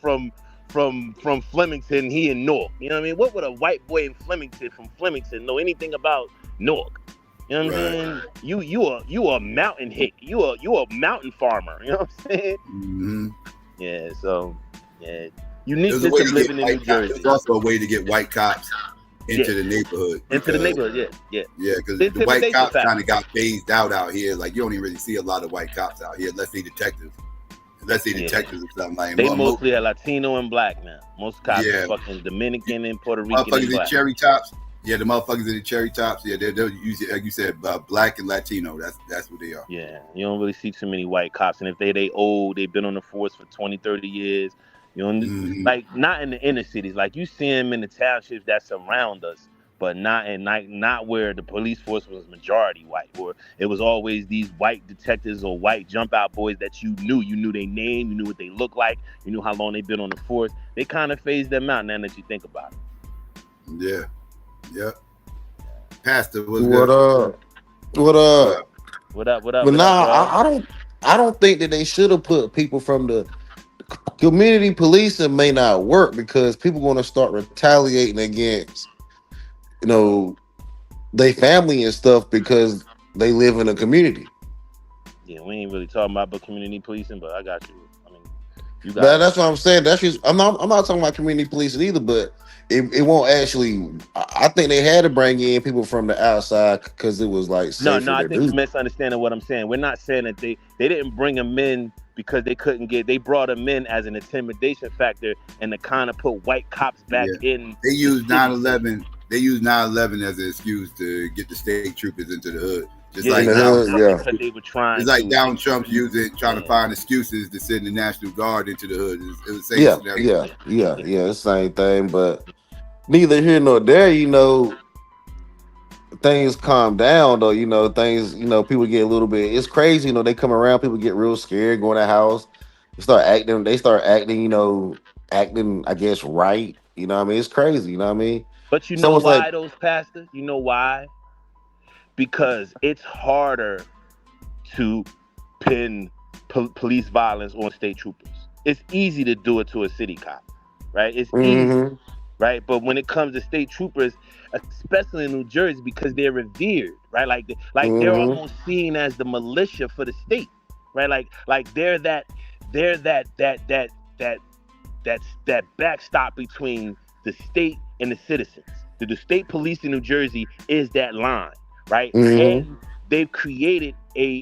Speaker 20: from Flemington, he in Newark. You know what I mean? What would a white boy in Flemington from Flemington know anything about Newark? You know what I'm saying? You a mountain hick. You a mountain farmer. You know what I'm saying?
Speaker 16: Mm-hmm.
Speaker 20: Yeah. So yeah, uniqueness of living in New Jersey.
Speaker 16: There's also a way to get white cops into the neighborhood.
Speaker 20: Into the neighborhood. Yeah.
Speaker 16: Because the white cops kind of got phased out here. Like, you don't even really see a lot of white cops out here unless they detectives. Or something like that.
Speaker 20: They mostly are Latino and black now. Most cops are fucking Dominican and Puerto Rican.
Speaker 16: Motherfuckers
Speaker 20: and black.
Speaker 16: In cherry tops. Yeah, the motherfuckers in the cherry tops. Yeah, they'll use it, like you said, black and Latino. That's what they are.
Speaker 20: Yeah, you don't really see too many white cops. And if they old, they've been on the force for 20, 30 years. You know, like not in the inner cities. Like, you see them in the townships that surround us, but not where the police force was majority white, or it was always these white detectives or white jump out boys that you knew their name, you knew what they looked like, you knew how long they've been on the force. They kind of phased them out now that you think about it.
Speaker 16: Yeah. Yep. Pastor,
Speaker 4: what up?
Speaker 20: What up?
Speaker 4: But I don't think that they should have put people from the community policing. May not work because people going to start retaliating against, you know, their family and stuff because they live in a community.
Speaker 20: Yeah, we ain't really talking about community policing, but I got you. I mean, you got.
Speaker 4: That's what I'm saying. That's just I'm not talking about community policing either, but. It won't actually. I think they had to bring in people from the outside because it was like
Speaker 20: no. I think you're misunderstanding what I'm saying. We're not saying that they didn't bring them in because they couldn't get. They brought them in as an intimidation factor and to kind of put white cops back in.
Speaker 16: They used 9/11. They used 9/11 as an excuse to get the state troopers into the hood. Just like
Speaker 20: because they were trying.
Speaker 16: It's like Donald Trump's trying to find excuses to send the National Guard into the hood. It was the same
Speaker 4: the same thing, but neither here nor there. You know, things calm down though. You know, things. You know, people get a little bit. It's crazy. You know, they come around. People get real scared. Go in the house. They start acting. You know, acting. I guess right. You know what I mean? It's crazy. You know what I mean?
Speaker 20: But you know why, those pastors? You know why? Because it's harder to pin police violence on state troopers. It's easy to do it to a city cop, right? It's easy, right? But when it comes to state troopers, especially in New Jersey, because they're revered, right? Like they're almost seen as the militia for the state, right? Like they're that backstop between the state and the citizens. The state police in New Jersey is that line. Right, and they've created a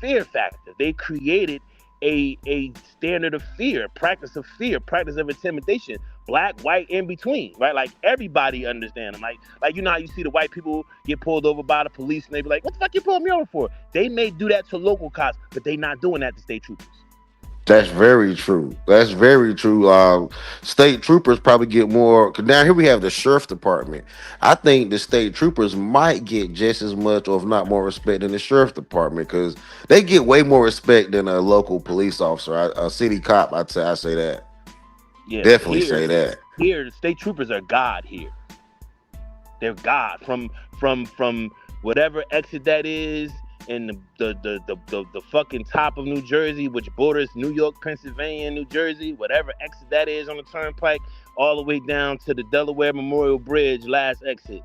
Speaker 20: fear factor. They created a standard of fear, practice of intimidation. Black, white, in between, right? Like, everybody understand them. Like you know how you see the white people get pulled over by the police and they be like, "What the fuck you pulling me over for?" They may do that to local cops, but they not doing that to state troopers.
Speaker 4: That's very true. That's very true. State troopers probably get more. Cause down here we have the sheriff department. I think the state troopers might get just as much, or if not more, respect than the sheriff department because they get way more respect than a local police officer, a city cop. I say that.
Speaker 20: Yeah,
Speaker 4: Definitely say that.
Speaker 20: Here, the state troopers are God here. They're God from whatever exit that is in the fucking top of New Jersey, which borders New York, Pennsylvania, New Jersey, whatever exit that is on the turnpike, all the way down to the Delaware Memorial Bridge, last exit.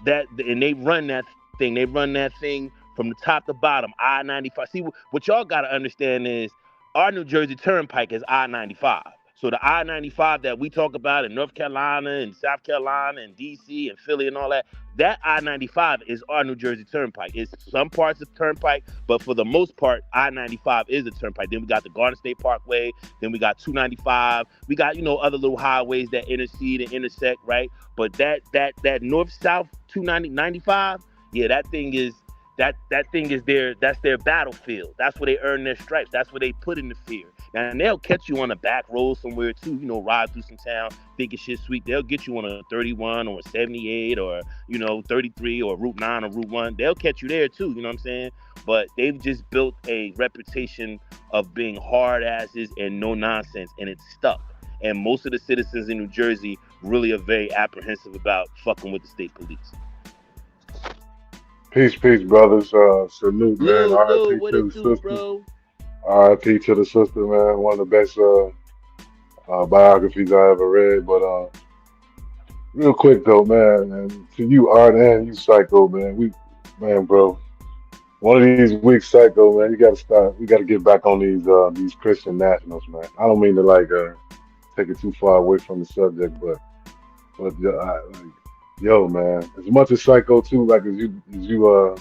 Speaker 20: And they run that thing. They run that thing from the top to bottom. I-95. See, what y'all gotta understand is our New Jersey Turnpike is I-95. So the I-95 that we talk about in North Carolina and South Carolina and DC and Philly and all that, that I-95 is our New Jersey Turnpike. It's some parts of Turnpike, but for the most part, I-95 is the Turnpike. Then we got the Garden State Parkway. Then we got 295. We got, other little highways that intercede and intersect, right? But that north-south 295, yeah, that thing is that's their battlefield. That's where they earn their stripes. That's where they put in the fear. Now, and they'll catch you on a back road somewhere too, ride through some town, thinking shit sweet. They'll get you on a 31 or a 78 or, 33 or Route 9 or Route 1. They'll catch you there too, you know what I'm saying? But they've just built a reputation of being hard asses and no nonsense, and it's stuck. And most of the citizens in New Jersey really are very apprehensive about fucking with the state police.
Speaker 8: Peace, brothers. Salute, man.
Speaker 20: Lou,
Speaker 8: R.I.P.
Speaker 20: what
Speaker 8: to
Speaker 20: it
Speaker 8: the
Speaker 20: do,
Speaker 8: sister.
Speaker 20: bro?
Speaker 8: R.I.P. to the sister, man. One of the best biographies I ever read. But real quick though, man, and to you, Art, and you, Psycho, man. Bro. One of these weeks, Psycho, man. You gotta stop. We gotta get back on these Christian nationals, man. I don't mean to take it too far away from the subject, but yo, man. As much as Psycho too, as you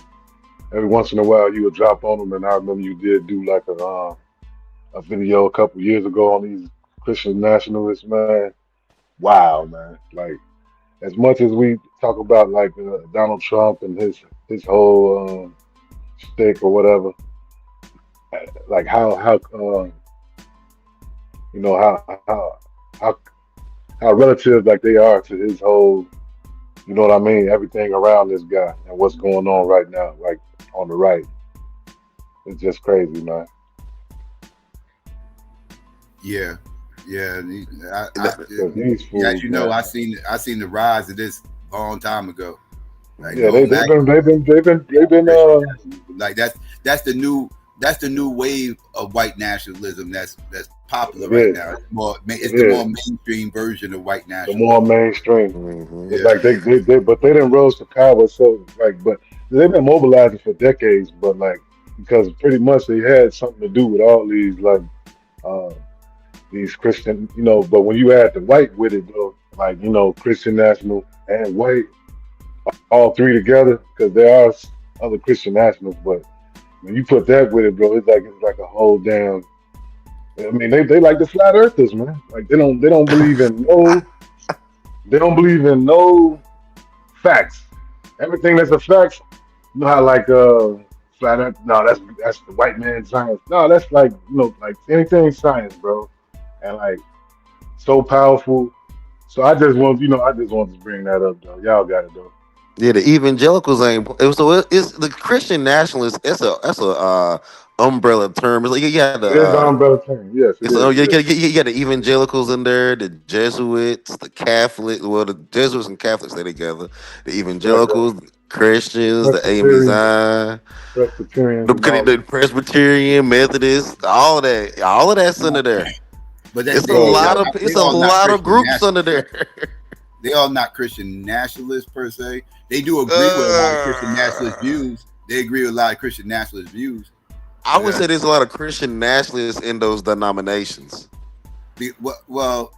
Speaker 8: every once in a while you would drop on them, and I remember you did do like a video a couple years ago on these Christian nationalists, man. Wow, man. Like, as much as we talk about Donald Trump and his whole shtick or whatever, like how relative like they are to his whole, you know what I mean, everything around this guy and what's going on right now, like on the right. It's just crazy, man.
Speaker 16: Yeah.
Speaker 8: These fools,
Speaker 16: as you know,
Speaker 8: man.
Speaker 16: I seen the rise of this a long time ago. Like,
Speaker 8: yeah, they've been
Speaker 16: like that's the new wave of white nationalism that's popular right now. It's the more mainstream version of white nationalism.
Speaker 8: The more mainstream.
Speaker 16: Mm-hmm.
Speaker 8: It's like they didn't rose to power, so but they've been mobilizing for decades, but because pretty much they had something to do with all these Christian, but when you add the white with it, bro, Christian national and white, all three together, because there are other Christian nationals, but when you put that with it, bro, it's like a whole damn. I mean, they like the flat earthers, man. Like they don't believe in no facts. Everything that's a fact, you know how flat earth. No, that's the white man science. No, that's like anything science, bro, and so powerful. So I just want to bring that up, though. Y'all got it, though.
Speaker 4: Yeah, the evangelicals ain't. So it's the Christian nationalists. That's a umbrella term. It's like you got the.
Speaker 8: It is an umbrella term. Yes.
Speaker 4: You got the evangelicals in there, the Jesuits, the Catholic. Well, the Jesuits and Catholics stay together. The evangelicals, the Christians, the AMEs, the Presbyterian, Methodist, all of that's under there.
Speaker 16: But
Speaker 4: it's a lot of groups under there.
Speaker 16: They all not Christian nationalists per se. They do agree with a lot of Christian nationalist views. They agree with a lot of Christian nationalist views.
Speaker 4: I would say there's a lot of Christian nationalists in those denominations.
Speaker 16: Well,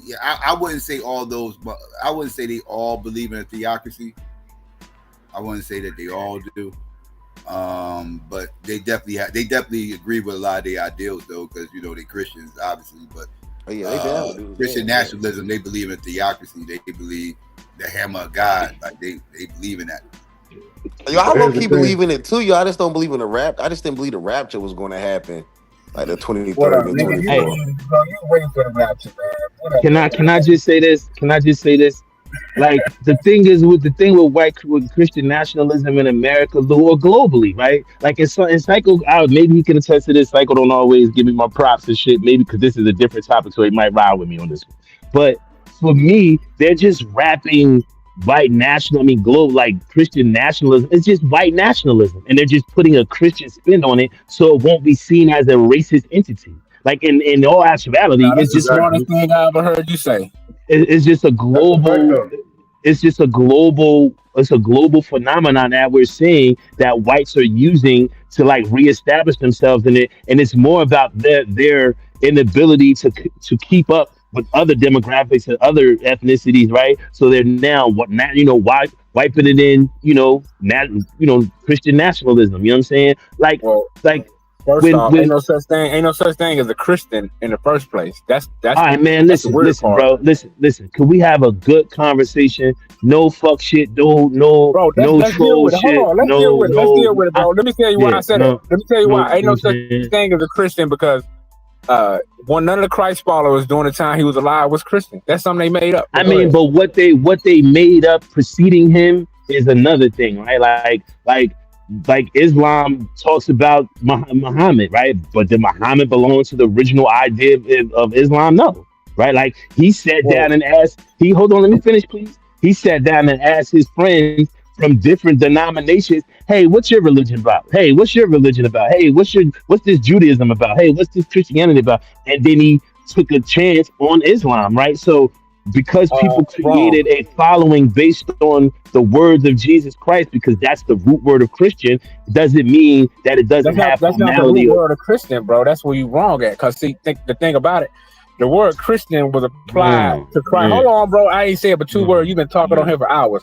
Speaker 16: yeah, I wouldn't say all those, but I wouldn't say they all believe in a theocracy. I wouldn't say that they all do. But they definitely agree with a lot of their ideals, though, because they're Christians, obviously. But Christian nationalism, they believe in theocracy. They believe the hammer of God. Like they believe in that.
Speaker 4: Yo, I low-key believe in it too, yo. I just don't believe in the rap. I just didn't believe the rapture was going to happen. like the 23rd
Speaker 11: What up,
Speaker 4: and
Speaker 11: nigga?
Speaker 4: 24th.
Speaker 11: You waiting for the rapture, man. What up,
Speaker 12: Can I just say this? Can I just say this? Like the thing with Christian nationalism in America or globally, right? Like in Psycho, maybe he can attest to this. Psycho don't always give me my props and shit. Maybe because this is a different topic, so he might ride with me on this one. But for me, they're just rapping white national. I mean, global like Christian nationalism. It's just white nationalism, and they're just putting a Christian spin on it, so it won't be seen as a racist entity. Like in all actuality,
Speaker 11: Nah, that's
Speaker 12: it's
Speaker 11: the
Speaker 12: just
Speaker 11: smartest thing I ever heard you say.
Speaker 12: it's just a global it's a global phenomenon that we're seeing that whites are using to like reestablish themselves in it, and it's more about their inability to keep up with other demographics and other ethnicities, right? So they're now wiping it in, Christian nationalism. You know what I'm saying? Like
Speaker 11: First
Speaker 12: when
Speaker 11: off, ain't no such thing as a Christian in the first place. That's
Speaker 12: all right, man.
Speaker 11: that's the
Speaker 12: Listen,
Speaker 11: weird
Speaker 12: listen,
Speaker 11: part.
Speaker 12: bro. Listen. Could we have a good conversation? No fuck shit. No
Speaker 11: Bro, let's deal
Speaker 12: troll
Speaker 11: with it. Hold
Speaker 12: shit.
Speaker 11: on, let's deal with it, bro. Let me tell you why I said it. Let me tell you why. Ain't no such thing as a Christian because none of the Christ followers during the time he was alive was Christian. That's something they made up.
Speaker 12: I mean, but what they made up preceding him is another thing, right? Like Islam talks about Muhammad, right? But did Muhammad belong to the original idea of Islam? No, right? Like he sat down and asked. Hold on, let me finish, please. He sat down and asked his friends from different denominations, "Hey, what's your religion about? Hey, what's your religion about? Hey, what's this Judaism about? Hey, what's this Christianity about?" And then he took a chance on Islam, right? So because people created a following based on the words of Jesus Christ, because that's the root word of Christian, doesn't mean that it doesn't have
Speaker 11: that's not the root word of Christian, bro. That's where you wrong at. Cause see, the thing about it, the word Christian was applied to Christ. Hold on, bro. I ain't saying but two words. You've been talking on here for hours.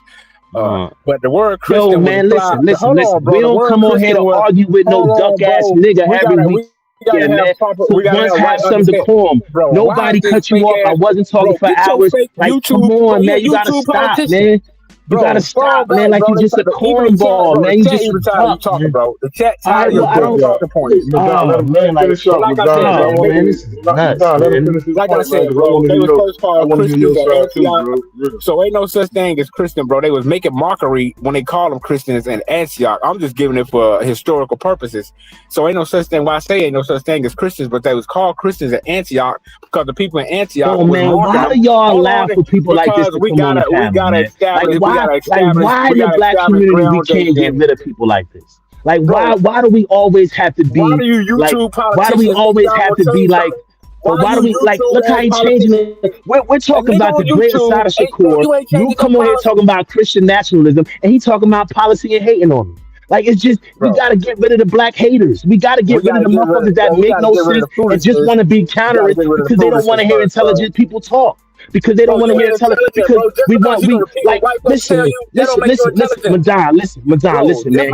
Speaker 11: But the word Christian.
Speaker 12: Yo, man,
Speaker 11: was applied.
Speaker 12: listen.
Speaker 11: On, bro.
Speaker 12: We don't come on here to argue with no duck ass nigga every week. Yeah, man. Have some decorum.
Speaker 11: Bro,
Speaker 12: nobody cut you off. I wasn't talking for hours. Like, come on, man. You gotta stop, man. You gotta stop, man. Like you just a cornball, man. You just
Speaker 11: talking, bro. The chat
Speaker 12: I don't talking points.
Speaker 8: Let him finish up.
Speaker 11: Like I said, bro, they was first called Christians at Antioch. So ain't no such thing as Christian, bro. They was making mockery when they call them Christians in Antioch. I'm just giving it for historical purposes. So ain't no such thing. Why I say ain't no such thing as Christians, but they was called Christians at Antioch because the people in Antioch.
Speaker 12: Oh man, why do y'all allow for people like this to come on the panel, man? Why in the black community we can't get rid of people like this? Like why do we always have to be like why do we always have to be like why do we like look how he changing it? We're talking about the great Assata Shakur. You come on here talking about Christian nationalism and he talking about policy and hating on me. Like it's just we gotta get rid of the black haters. We gotta get rid of the motherfuckers that make no sense and just want to be counterist because they don't want to hear intelligent people talk. Because they don't want to hear intelligent. Because listen, Madonna, listen, man.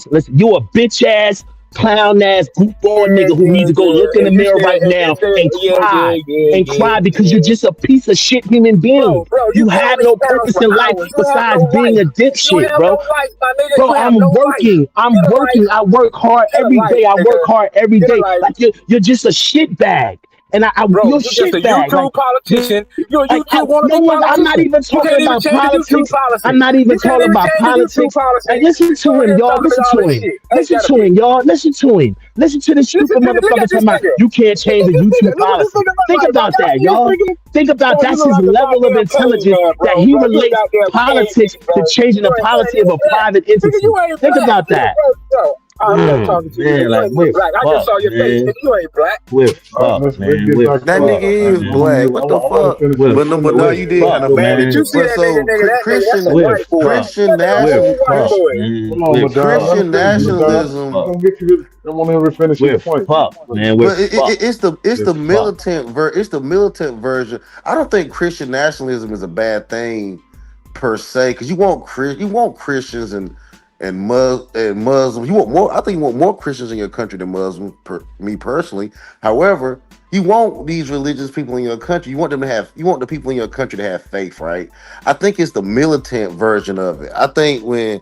Speaker 12: Listen. You a bitch ass, clown ass, goofball nigga who needs to go look in the mirror right now and cry because you're just a piece of shit human being. You have no purpose in life besides being a dipshit, bro. Bro, I'm working. I work hard every day. Like you're just a shit bag. And you're
Speaker 11: just a
Speaker 12: bag.
Speaker 11: YouTube politician. You're a YouTube
Speaker 12: politician. I'm not even talking about politics. I'm not even talking about politics. And listen to him, y'all. Listen to him, y'all. Listen to this stupid motherfucker talking about you can't change the YouTube policy. Think about that, y'all. Think about that's his level of intelligence that he relates politics to changing the policy of a private entity. Think about that.
Speaker 11: I'm not talking to you.
Speaker 12: Like,
Speaker 11: black. I just saw your face. You ain't black.
Speaker 4: That nigga is black. What the fuck? But no, you did kind of bad.
Speaker 11: Did you see that nigga?
Speaker 4: Christian nationalism.
Speaker 8: I want him to finish his point.
Speaker 4: But it's the militant version. I don't think Christian nationalism is a bad thing per se, because you want Christians and Muslims. You want more. I think you want more Christians in your country than Muslims. Me personally, however, you want these religious people in your country. You want the people in your country to have faith, right? I think it's the militant version of it. I think when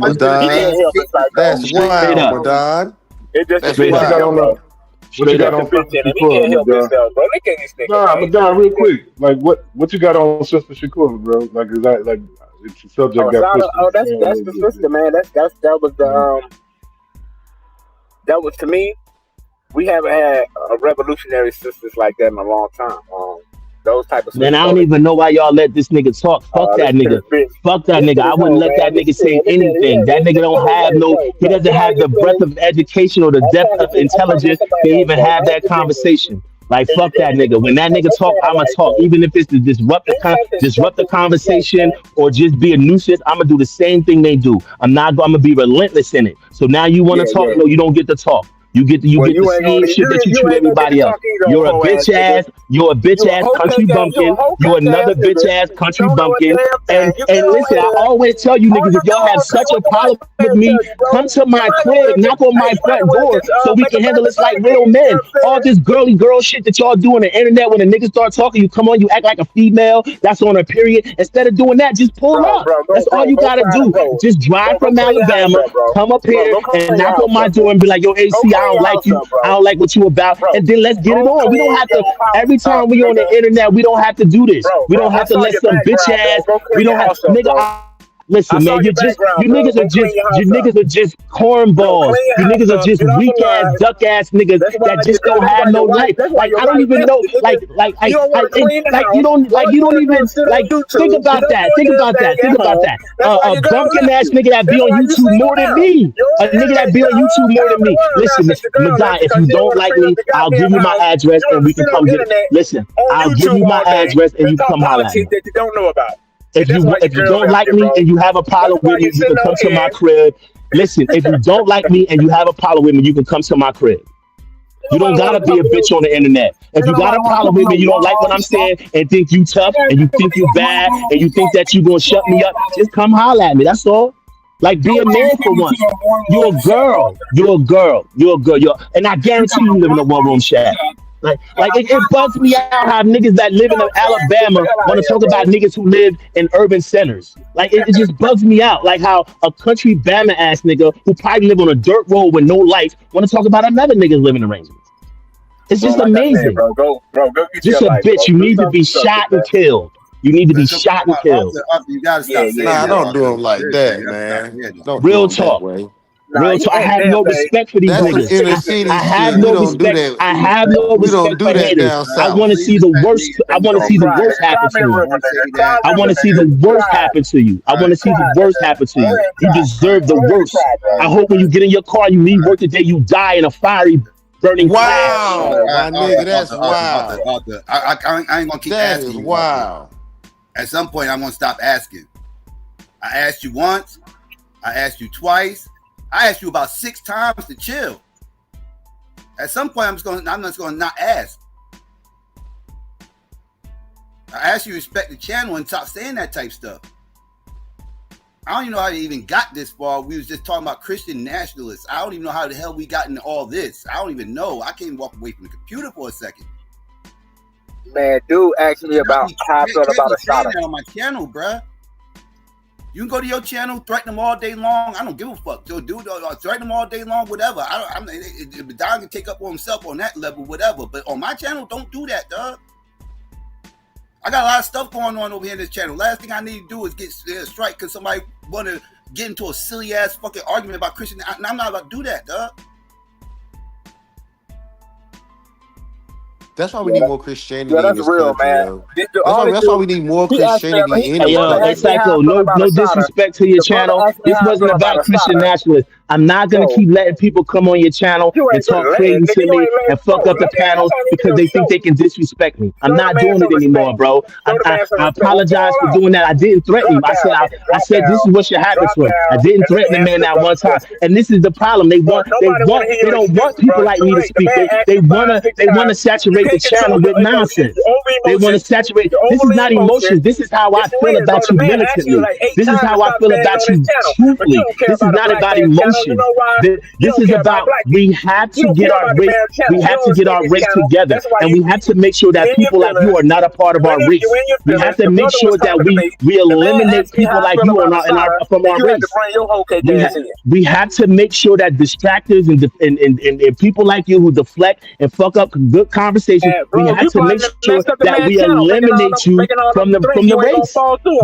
Speaker 11: He can't
Speaker 4: Madon.
Speaker 11: help it, Psycho.
Speaker 4: That's
Speaker 12: Straight
Speaker 4: wild,
Speaker 12: up.
Speaker 4: Madon.
Speaker 11: It just
Speaker 4: That's
Speaker 12: Straight
Speaker 8: What you
Speaker 12: up.
Speaker 8: got
Speaker 11: him,
Speaker 8: on
Speaker 4: wild.
Speaker 11: bro.
Speaker 8: what you
Speaker 11: He
Speaker 8: got
Speaker 11: got the
Speaker 8: on
Speaker 11: bitch
Speaker 8: Sister
Speaker 11: in him. He
Speaker 8: Shakur,
Speaker 11: can't help
Speaker 8: Madonna?
Speaker 11: himself, bro. Look at this nigga,
Speaker 8: Nah,
Speaker 11: man.
Speaker 8: Madonna, real quick. Like what you got on Sister Shakur, bro? Like is that like it's the subject
Speaker 11: Oh,
Speaker 8: got
Speaker 11: Assata,
Speaker 8: pushed to the side a
Speaker 11: that's
Speaker 8: little
Speaker 11: the
Speaker 8: bit.
Speaker 11: sister, man. That was the
Speaker 8: Mhm.
Speaker 11: that was to me. We haven't had a revolutionary sisters like that in a long time. Those type of
Speaker 12: Man,
Speaker 11: sisters.
Speaker 12: I don't even know why y'all let this nigga talk. Fuck that
Speaker 11: Listen to
Speaker 12: nigga.
Speaker 11: this bitch.
Speaker 12: Fuck that
Speaker 11: Listen
Speaker 12: nigga.
Speaker 11: to
Speaker 12: I
Speaker 11: this
Speaker 12: wouldn't
Speaker 11: hoe,
Speaker 12: let
Speaker 11: man.
Speaker 12: that nigga
Speaker 11: Listen to
Speaker 12: say
Speaker 11: it. Look at it.
Speaker 12: anything. That nigga don't have no, he doesn't have the breadth of education or the
Speaker 11: I'm
Speaker 12: depth
Speaker 11: trying to
Speaker 12: of
Speaker 11: get
Speaker 12: intelligence
Speaker 11: somebody
Speaker 12: to
Speaker 11: else,
Speaker 12: even
Speaker 11: bro.
Speaker 12: have
Speaker 11: Don't
Speaker 12: that
Speaker 11: forget me.
Speaker 12: conversation. Like fuck that nigga. When that nigga talk, I'ma talk. Even if it's to disrupt the conversation or just be a nuisance, I'ma do the same thing they do. I'ma be relentless in it. So now you wanna talk? No, you don't get to talk. You get the same shit that you treat everybody else. You're a bitch ass. You're a bitch ass country bumpkin. You're another bitch ass country bumpkin. And listen, I always tell you niggas, if y'all have such a problem with me, come to my crib, knock on my front door, so we can handle this like real men. All this girly girl shit that y'all do on the internet, when a nigga start talking, you come on, you act like a female that's on a period. Instead of doing that, just pull up. That's all you gotta do. Just drive from Alabama, come up here and knock on my door and be like, yo, AC, I don't like you. I don't like what you about. And then let's get it on. We don't have to, every time we on the internet, we don't have to do this. We don't have to let some bitch ass, we don't have, nigga, listen, man, you niggas are just cornballs. You niggas are just weak ass, duck ass niggas that just don't have no life. Like I don't even know, like you don't even like think about that. A bumpkin ass nigga that be on YouTube more than me. A nigga that be on YouTube more than me. Listen, Madai, if you don't like me, I'll give you my address and we can come get it. Listen, I'll give you my address and you come holler at me.
Speaker 11: That you don't know about.
Speaker 12: If you don't like me and you have a problem with me, you can come to my crib. Listen, if you don't like me and you have a problem with me, you can come to my crib. You don't gotta be a bitch on the internet. If you got a problem with me, you don't like what I'm saying, and think you tough, and you think you bad, and you think that you gonna shut me up, just come holler at me. That's all. Like, be a man for once. You're a girl. And I guarantee you live in a one-room shack. Like it bugs me out how niggas that live in Alabama want to talk about niggas who live in urban centers. Like it just bugs me out. Like how a country Bama ass nigga who probably live on a dirt road with no life want to talk about another nigga's living arrangements. It's just amazing.
Speaker 11: Go get
Speaker 12: just a bitch. You need to be shot and killed. You need to be shot and killed.
Speaker 16: You gotta stop saying that.
Speaker 4: Don't do them like that, man. Don't
Speaker 12: real talk. Real talk. I have no respect for these niggas. I have no respect. I have no respect for haters. I want to see the worst. I want to see the worst happen to you. I want to see the worst happen to you. I want to see the worst happen to you. You deserve the worst. I hope when you get in your car, you leave work today, you die in a fiery, burning
Speaker 4: wow, my nigga, that's wild.
Speaker 16: I ain't gonna keep asking you.
Speaker 4: Wow.
Speaker 16: At some point, I'm gonna stop asking. I asked you once. I asked you twice. I asked you about 6 times to chill. At some point, I'm just gonna not ask. I asked you to respect the channel and stop saying that type stuff. I don't even know how you even got this far. We was just talking about Christian nationalists. I don't even know how the hell we got into all this. I don't even know. I can't even walk away from the computer for a second.
Speaker 11: Man, dude asked me about how I felt about Assata.
Speaker 16: On my channel, bruh. You can go to your channel, threaten them all day long. I don't give a fuck. So, dude, threaten them all day long, whatever. Don can take up on himself on that level, whatever. But on my channel, don't do that, dog. I got a lot of stuff going on over here in this channel. Last thing I need to do is get strike because somebody want to get into a silly ass fucking argument about Christian. I'm not about to do that, dog.
Speaker 4: That's why we need more Christianity in this
Speaker 11: real,
Speaker 4: country,
Speaker 11: man.
Speaker 4: That's why we need more Christianity in this country.
Speaker 12: Hey, Psycho, no disrespect to your channel. This wasn't about Christian nationalists. I'm not going to keep letting people come on your channel and talk crazy to me and fuck up the panels because they think they can disrespect me. I'm not doing it anymore, bro. I apologize for doing that. I didn't threaten him. I said this is what should happen to him. I didn't threaten the man that one time. And this is the problem. They don't want people like me to speak. They want to saturate the channel with nonsense. They want to saturate. This is not emotions. This is how I feel about you militantly. This is how I feel about you truthfully. This is not about emotion. This is about we have to get our race. We have to get our race together, and we have to make sure that people like you are not a part of our race. We have to make sure that we eliminate people like you from our race. We have to make sure that distractors and people like you who deflect and fuck up good conversations. We have to make sure that we eliminate you from the race.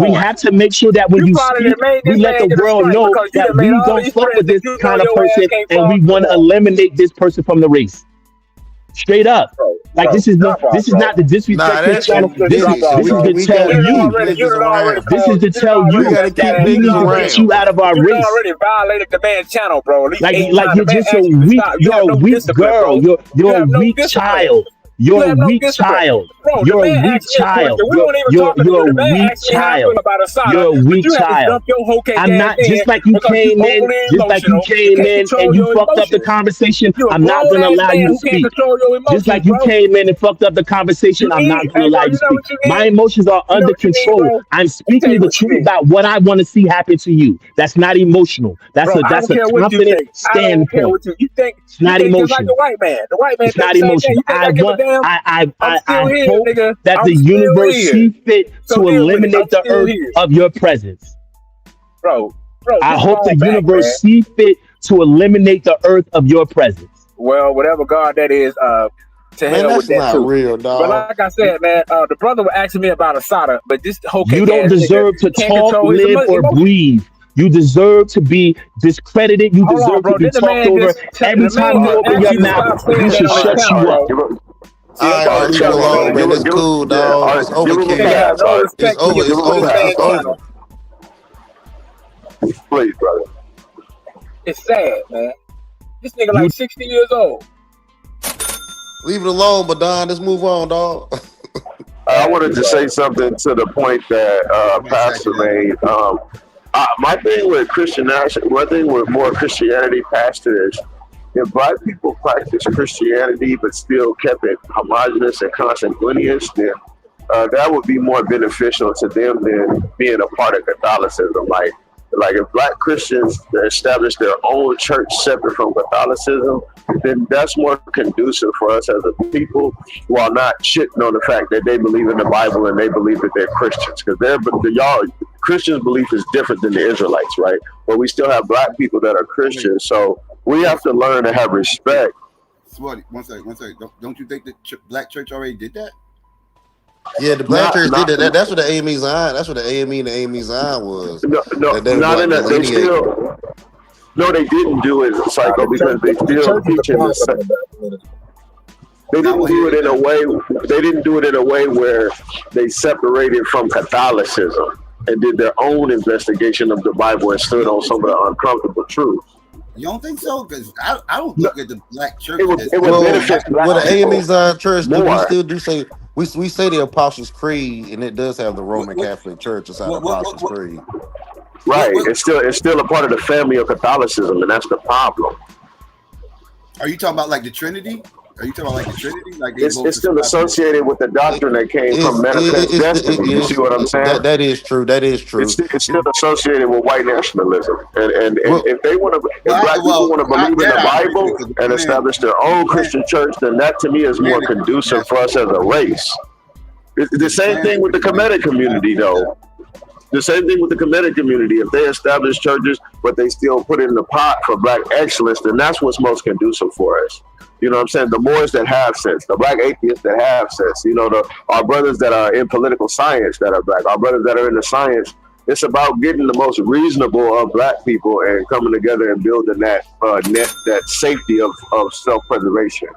Speaker 12: We have to make sure that when you speak, we let the world know that we don't fuck with this kind of person and we want to eliminate this person from the race. Straight up. Like this is not the disrespect this channel. This is to tell you. This is to tell you that we need to get you out of our race.
Speaker 11: Already violated the man's channel, bro.
Speaker 12: Like you're just a weak. You're a weak girl. You're a weak child. You're a weak child.
Speaker 11: Bro,
Speaker 12: You're
Speaker 11: the
Speaker 12: a
Speaker 11: man
Speaker 12: weak
Speaker 11: asked me a question.
Speaker 12: child.
Speaker 11: We weren't even talking to you.
Speaker 12: You're a
Speaker 11: The man
Speaker 12: weak
Speaker 11: asked me how I
Speaker 12: child.
Speaker 11: feel about Assata,
Speaker 12: You're a
Speaker 11: but
Speaker 12: weak
Speaker 11: you had to
Speaker 12: child.
Speaker 11: dump your whole cake
Speaker 12: I'm
Speaker 11: ass
Speaker 12: not
Speaker 11: in
Speaker 12: just like you
Speaker 11: because you
Speaker 12: came in,
Speaker 11: overly
Speaker 12: just like you
Speaker 11: emotional. You
Speaker 12: came
Speaker 11: can't
Speaker 12: in
Speaker 11: control
Speaker 12: and you
Speaker 11: your
Speaker 12: fucked up the
Speaker 11: emotions.
Speaker 12: conversation.
Speaker 11: You're a
Speaker 12: I'm not gonna
Speaker 11: grown-ass
Speaker 12: allow
Speaker 11: man
Speaker 12: you to
Speaker 11: who can't
Speaker 12: speak.
Speaker 11: control your emotions,
Speaker 12: Just like you
Speaker 11: bro.
Speaker 12: came in and fucked up the conversation, I'm not gonna
Speaker 11: Hey, bro,
Speaker 12: allow you to
Speaker 11: you know
Speaker 12: speak.
Speaker 11: what you
Speaker 12: My
Speaker 11: need?
Speaker 12: emotions are
Speaker 11: You know
Speaker 12: under
Speaker 11: what you need,
Speaker 12: control.
Speaker 11: bro?
Speaker 12: I'm
Speaker 11: Let me tell
Speaker 12: speaking
Speaker 11: you
Speaker 12: the
Speaker 11: what you
Speaker 12: truth
Speaker 11: need.
Speaker 12: about what I want to see happen to you. That's not emotional.
Speaker 11: Bro, I
Speaker 12: That's
Speaker 11: don't
Speaker 12: a
Speaker 11: care what you
Speaker 12: confident
Speaker 11: think. I don't care
Speaker 12: standpoint.
Speaker 11: what you think.
Speaker 12: It's
Speaker 11: You
Speaker 12: not
Speaker 11: think just like the
Speaker 12: emotional.
Speaker 11: white man. The white man
Speaker 12: It's
Speaker 11: think
Speaker 12: not
Speaker 11: the same thing.
Speaker 12: emotional.
Speaker 11: You think I give a damn? I'm still
Speaker 12: I
Speaker 11: here,
Speaker 12: hope
Speaker 11: nigga.
Speaker 12: that the
Speaker 11: I'm still
Speaker 12: universe
Speaker 11: here.
Speaker 12: see fit
Speaker 11: So
Speaker 12: to
Speaker 11: deal with it. I'm
Speaker 12: eliminate the
Speaker 11: still
Speaker 12: earth
Speaker 11: here.
Speaker 12: of your presence.
Speaker 11: Bro,
Speaker 12: I
Speaker 11: just
Speaker 12: hope
Speaker 11: fall
Speaker 12: the
Speaker 11: back,
Speaker 12: universe
Speaker 11: man.
Speaker 12: see fit to eliminate the earth of your presence.
Speaker 11: Well, whatever God that is, to
Speaker 4: Man,
Speaker 11: hell with
Speaker 4: that's
Speaker 11: that
Speaker 4: not
Speaker 11: too.
Speaker 4: real,
Speaker 11: But
Speaker 4: dog.
Speaker 11: like I said, man, the brother was asking me about Assata, but this whole
Speaker 12: You
Speaker 11: cake
Speaker 12: don't
Speaker 11: ass nigga
Speaker 12: deserve to
Speaker 11: can't
Speaker 12: talk,
Speaker 11: control his
Speaker 12: live, or
Speaker 11: emotions.
Speaker 12: breathe. You deserve to be discredited. You
Speaker 11: Hold on,
Speaker 12: deserve
Speaker 11: bro.
Speaker 12: to be
Speaker 11: Then the
Speaker 12: talked
Speaker 11: man
Speaker 12: over.
Speaker 11: just
Speaker 12: Every
Speaker 11: the man
Speaker 12: time you
Speaker 11: just
Speaker 12: open
Speaker 11: asked
Speaker 12: your
Speaker 11: you to
Speaker 12: mouth,
Speaker 11: stop saying
Speaker 12: we
Speaker 11: that
Speaker 12: should
Speaker 11: on his
Speaker 12: shut
Speaker 11: channel,
Speaker 12: you up.
Speaker 11: bro.
Speaker 19: See,
Speaker 4: All
Speaker 19: I'm
Speaker 4: right,
Speaker 19: about
Speaker 4: bro,
Speaker 19: to
Speaker 4: leave it
Speaker 19: shut up,
Speaker 4: alone,
Speaker 19: brother.
Speaker 4: man. It's cool,
Speaker 19: Yeah, all
Speaker 4: dog.
Speaker 19: right,
Speaker 4: It's over,
Speaker 19: give him a
Speaker 11: Nigga
Speaker 4: King.
Speaker 11: have
Speaker 19: pass,
Speaker 11: no
Speaker 19: all right?
Speaker 4: It's
Speaker 11: respect for
Speaker 4: over.
Speaker 11: your
Speaker 4: It's
Speaker 11: for this
Speaker 4: over.
Speaker 11: man's
Speaker 4: It's over.
Speaker 11: channel.
Speaker 19: Please, brother.
Speaker 11: It's sad, man. This nigga
Speaker 12: You
Speaker 11: like 60 years old.
Speaker 4: Leave it alone, but Don, let's move on, dog.
Speaker 19: I wanted to say something to the point that Pastor made. My thing with one thing with more Christianity, Pastor, is if black people practice Christianity but still kept it homogenous and consanguineous, then that would be more beneficial to them than being a part of Catholicism. Like if black Christians establish their own church separate from Catholicism, then that's more conducive for us as a people, while not shitting on the fact that they believe in the Bible and they believe that they're Christians. Because y'all Christians' belief is different than the Israelites, right? But we still have black people that are Christians, so we have to learn to have respect.
Speaker 16: Smarty, one second. Don't you think the black church already did that?
Speaker 4: Yeah, the black church did that. That's what the AME Zion. That's what the AME and the AME Zion was.
Speaker 19: No,
Speaker 4: That they was
Speaker 19: not
Speaker 4: like
Speaker 19: in that. They
Speaker 4: delineating.
Speaker 19: still. No, they didn't do it, Psycho, because they still teaching the same. They didn't do it in a way. They didn't do it in a way where they separated from Catholicism and did their own investigation of the Bible and stood on some of the uncomfortable truths.
Speaker 16: You don't think so? Because I don't look at the black church.
Speaker 19: It would benefit black
Speaker 4: Well, the
Speaker 19: people
Speaker 4: AME Zion Church, we
Speaker 19: more.
Speaker 4: still do say we say the Apostles' Creed, and it does have the Roman Catholic Church inside the Apostles' Creed.
Speaker 19: Right. It's still a part of the family of Catholicism, and that's the problem.
Speaker 16: Are you talking about like the Trinity? Are you talking about like the Trinity? Like
Speaker 19: it's still associated with the doctrine that came from manifest destiny. You see what I'm saying?
Speaker 4: That is true. That is true.
Speaker 19: It's still associated with white nationalism, and if they want to, if black people want to believe in the Bible and establish their own Christian church, then that to me is more conducive for us as a race. It's the same thing with the Kemetic community, though. The same thing with the Kemetic community. If they establish churches, but they still put it in the pot for black excellence, then that's what's most conducive for us. You know what I'm saying? The Moors that have sense, the black atheists that have sense, our brothers that are in political science that are black, our brothers that are in the science. It's about getting the most reasonable of black people and coming together and building that that safety of self-preservation.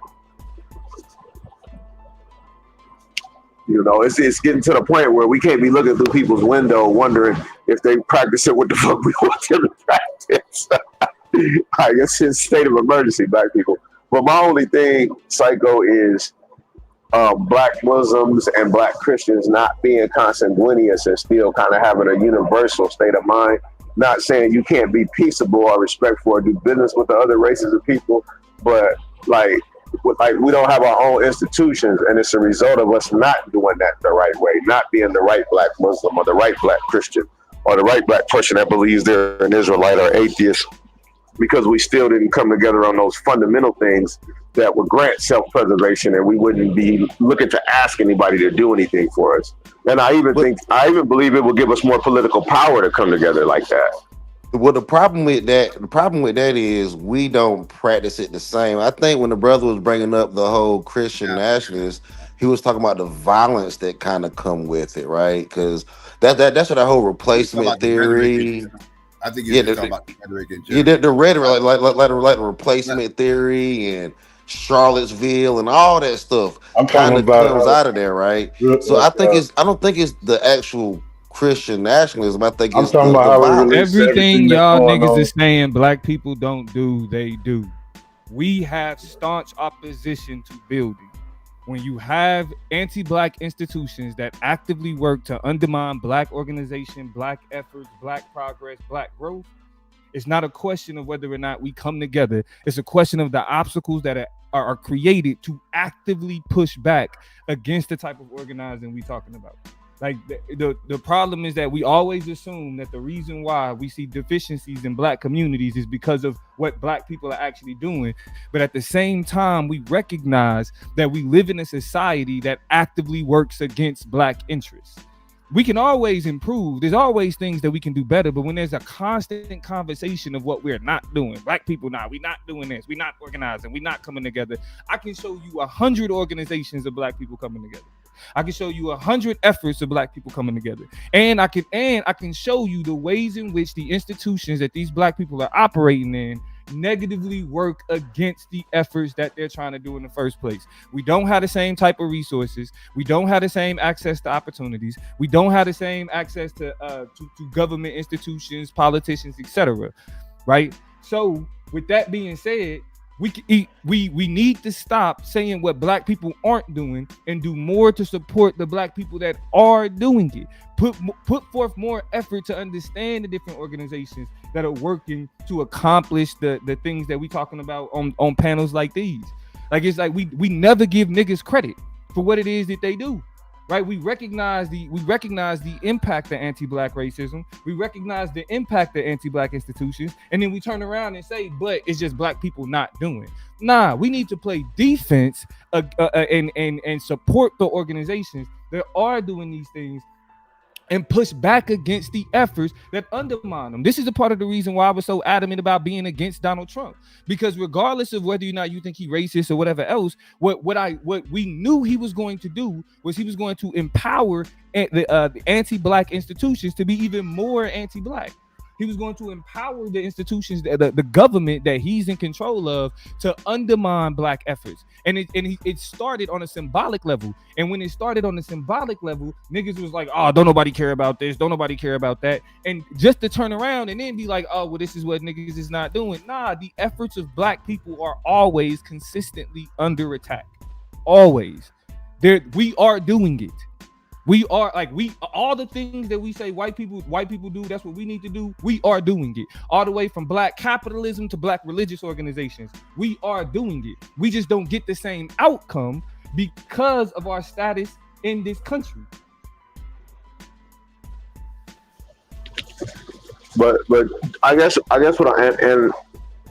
Speaker 19: It's getting to the point where we can't be looking through people's window wondering if they practice it, what the fuck we want them to practice. I guess it's a state of emergency, black people. But my only thing, Psycho, is black Muslims and black Christians not being consanguineous and still kind of having a universal state of mind. Not saying you can't be peaceable or respectful or do business with the other races of people, but like we don't have our own institutions, and it's a result of us not doing that the right way, not being the right black Muslim or the right black Christian or the right black person that believes they're an Israelite or atheist, because we still didn't come together on those fundamental things that would grant self-preservation, and we wouldn't be looking to ask anybody to do anything for us. And I even believe it will give us more political power to come together like that.
Speaker 4: Well, the problem with that is we don't practice it the same. I think when the brother was bringing up the whole Christian nationalist, he was talking about the violence that kind of come with it, right? Because that's what that whole replacement theory.
Speaker 16: I think you're talking about the rhetoric in general.
Speaker 4: Yeah, the rhetoric, like the replacement theory and Charlottesville and all that stuff kind of comes out of there, right? So I don't think it's the actual Christian nationalism. I think it's the violence.
Speaker 1: Everything y'all niggas is saying black people don't do, they do. We have staunch opposition to building. when you have anti-black institutions that actively work to undermine black organization, black efforts, black progress, black growth, it's not a question of whether or not we come together. It's a question of the obstacles that are created to actively push back against the type of organizing we're talking about. Like the problem is that we always assume that the reason why we see deficiencies in black communities is because of what black people are actually doing. But at the same time, we recognize that we live in a society that actively works against black interests. We can always improve. There's always things that we can do better. But when there's a constant conversation of what we're not doing, black people, we're not doing this, we're not organizing, we're not coming together. I can show you 100 organizations of black people coming together. I can show you 100 efforts of black people coming together. And I can show you the ways in which the institutions that these black people are operating in negatively work against the efforts that they're trying to do in the first place. We don't have the same type of resources. We don't have the same access to opportunities. We don't have the same access to government institutions, politicians, etc. Right? So with that being said, we need to stop saying what black people aren't doing and do more to support the black people that are doing it. Put forth more effort to understand the different organizations that are working to accomplish the things that we talking about on panels like these. Like, it's like we never give niggas credit for what it is that they do. Right? We recognize the impact of anti-black racism. We recognize the impact of anti-black institutions, and then we turn around and say, but it's just black people not doing. Nah, we need to play defense and support the organizations that are doing these things and push back against the efforts that undermine them. This is a part of the reason why I was so adamant about being against Donald Trump, because regardless of whether or not you think he racist or whatever else, what we knew he was going to do was he was going to empower the anti-black institutions to be even more anti-black. He was going to empower the institutions, the government that he's in control of, to undermine black efforts. And it started on a symbolic level. And when it started on a symbolic level, niggas was like, oh, don't nobody care about this, don't nobody care about that. And just to turn around and then be like, oh, well, this is what niggas is not doing. Nah, the efforts of black people are always consistently under attack. Always. We are doing it. We are all the things that we say white people do, that's what we need to do. We are doing it. All the way from black capitalism to black religious organizations. We are doing it. We just don't get the same outcome because of our status in this country.
Speaker 19: But I guess what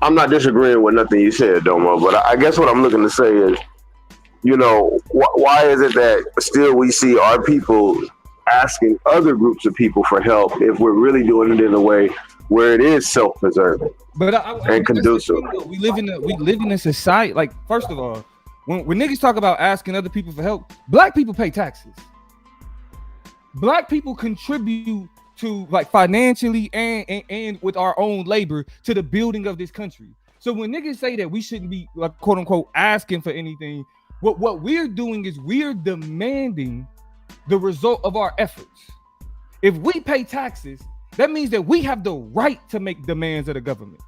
Speaker 19: I'm not disagreeing with nothing you said, Domo, but I guess what I'm looking to say is, you know, why is it that still we see our people asking other groups of people for help if we're really doing it in a way where it is self-preserving and conducive?
Speaker 1: We live in a society, like, first of all, when niggas talk about asking other people for help, black people pay taxes. Black people contribute to, like, financially and with our own labor to the building of this country. So when niggas say that we shouldn't be, like, quote unquote, asking for anything, what we're doing is we're demanding the result of our efforts. If we pay taxes, that means that we have the right to make demands of the government.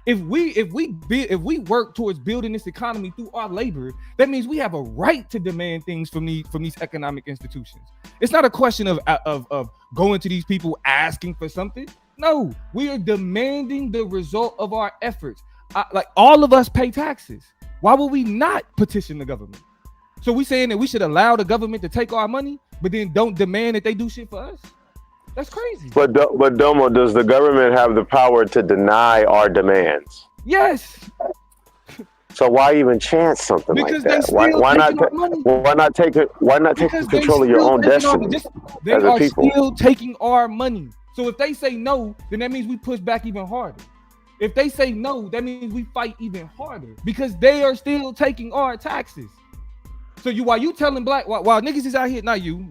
Speaker 1: If we work towards building this economy through our labor, that means we have a right to demand things from these economic institutions. It's not a question of going to these people asking for something. No, we are demanding the result of our efforts. Like, all of us pay taxes. Why would we not petition the government? So we saying that we should allow the government to take our money, but then don't demand that they do shit for us? That's crazy.
Speaker 19: But Domo, does the government have the power to deny our demands?
Speaker 1: Yes.
Speaker 19: So why even chance something
Speaker 1: because
Speaker 19: like that? Why not take control of your own destiny?
Speaker 1: They are still taking our money. So if they say no, then that means we push back even harder. If they say no, that means we fight even harder because they are still taking our taxes. So while you telling while niggas is out here, not you,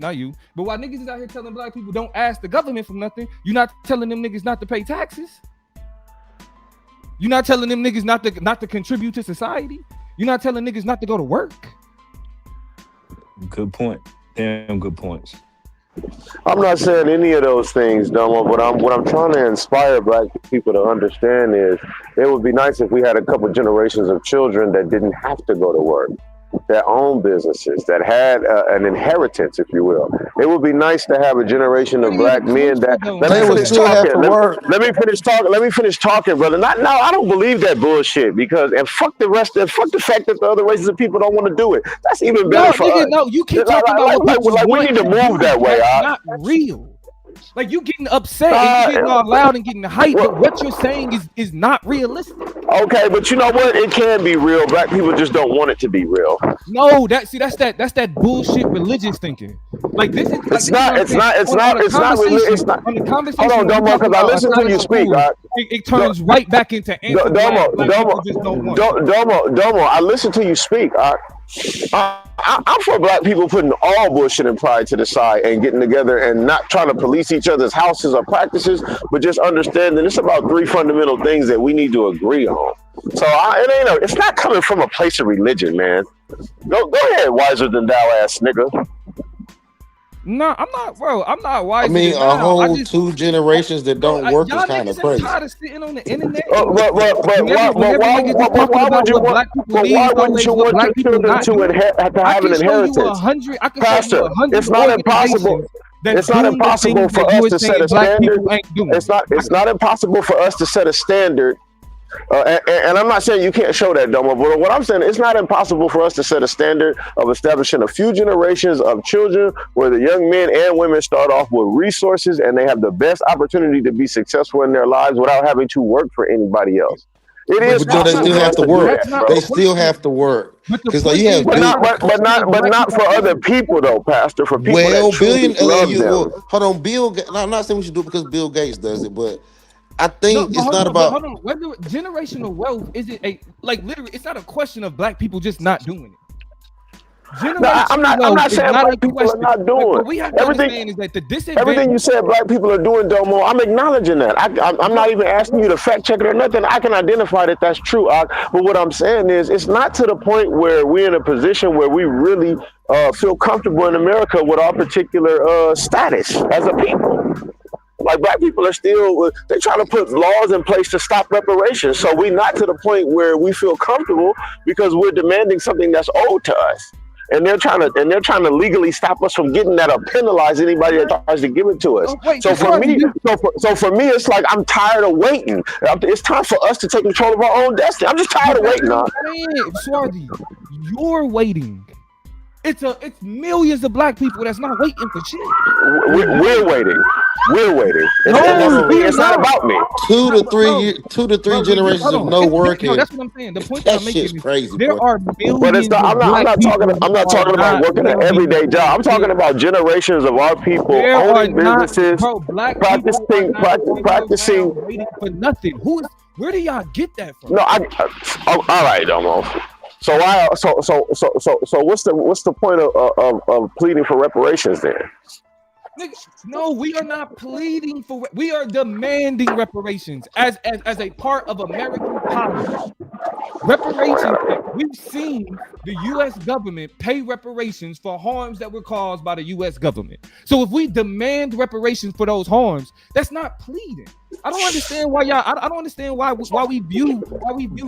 Speaker 1: but while niggas is out here telling black people don't ask the government for nothing, you're not telling them niggas not to pay taxes. You're not telling them niggas not to contribute to society. You're not telling niggas not to go to work.
Speaker 7: Good point. Damn good points.
Speaker 19: I'm not saying any of those things, Domo, but what I'm trying to inspire black people to understand is it would be nice if we had a couple generations of children that didn't have to go to work.
Speaker 21: that own businesses, that had an inheritance, if you will. It would be nice to have a generation of black men that. Let me finish talking. Let me finish talking. Let me finish talking, brother. No, I don't believe that bullshit because fuck the rest of fuck the fact that the other races of people don't want to do it. That's even better for us.
Speaker 1: No, you keep talking about what people
Speaker 21: we need to move that way.
Speaker 1: That's not real. Like you getting upset and you getting all loud and getting hyped, but what you're saying is not realistic.
Speaker 21: Okay, but you know what? It can be real. Black people just don't want it to be real.
Speaker 1: No, that's that bullshit religious thinking. Like this is.
Speaker 21: It's not on the conversation. Hold on, Domo, because I listen to you speak.
Speaker 1: It turns right back into
Speaker 21: Domo, I listen to you speak. I'm for black people putting all bullshit and pride to the side and getting together and not trying to police each other's houses or practices, but just understanding it's about 3 fundamental things that we need to agree on. So it's not coming from a place of religion, man. Go ahead, wiser than thou ass nigga.
Speaker 1: No, I'm not, bro. I'm not wise.
Speaker 4: I mean, a whole 2 generations that don't work is kind of crazy.
Speaker 1: Tired of sitting on the internet.
Speaker 21: Why would you want your children to have an inheritance? Pastor, it's not impossible. It's not impossible for us to set a standard. It's not impossible for us to set a standard. And I'm not saying you can't show that, Domo, but what I'm saying, it's not impossible for us to set a standard of establishing a few generations of children where the young men and women start off with resources and they have the best opportunity to be successful in their lives without having to work for anybody else. It is.
Speaker 4: But they still have to work. They still have to work. Because like, yeah,
Speaker 21: but not for other people though, Pastor. For people
Speaker 4: hold on, Bill. I'm not saying we should do it because Bill Gates does it, but I think it's not about.
Speaker 1: Hold on. Whether generational wealth is it literally? It's not a question of black people just not doing it.
Speaker 21: I'm not saying black people are not doing.
Speaker 1: What we have to understand is that the disadvantage.
Speaker 21: Everything you said black people are doing, Domo, I'm acknowledging that. I'm not even asking you to fact check it or nothing. I can identify that that's true. But what I'm saying is, it's not to the point where we're in a position where we really feel comfortable in America with our particular status as a people. Like black people are still, they're trying to put laws in place to stop reparations. So we're not to the point where we feel comfortable because we're demanding something that's owed to us. And they're trying to legally stop us from getting that or penalize anybody that tries to give it to us. So for me, it's like I'm tired of waiting. It's time for us to take control of our own destiny. I'm just tired of waiting.
Speaker 1: Swarthy, you're waiting. It's millions of black people that's not waiting for shit.
Speaker 21: We're waiting. It's not about me.
Speaker 4: 2 to 3 generations of no working.
Speaker 1: No, that's what I'm saying. The point
Speaker 4: that
Speaker 1: I'm making is
Speaker 4: crazy.
Speaker 1: There are millions.
Speaker 21: But it's not. I'm not talking about working an everyday job. I'm talking about generations of our people owning businesses, practicing
Speaker 1: waiting for nothing. Where do y'all get that from?
Speaker 21: No, all right, Domo. So what's the point of pleading for reparations then?
Speaker 1: No, we are not pleading for. We are demanding reparations as a part of American policy. Reparations. We've seen the U.S. government pay reparations for harms that were caused by the U.S. government. So if we demand reparations for those harms, that's not pleading. I don't understand why y'all. I don't understand why we view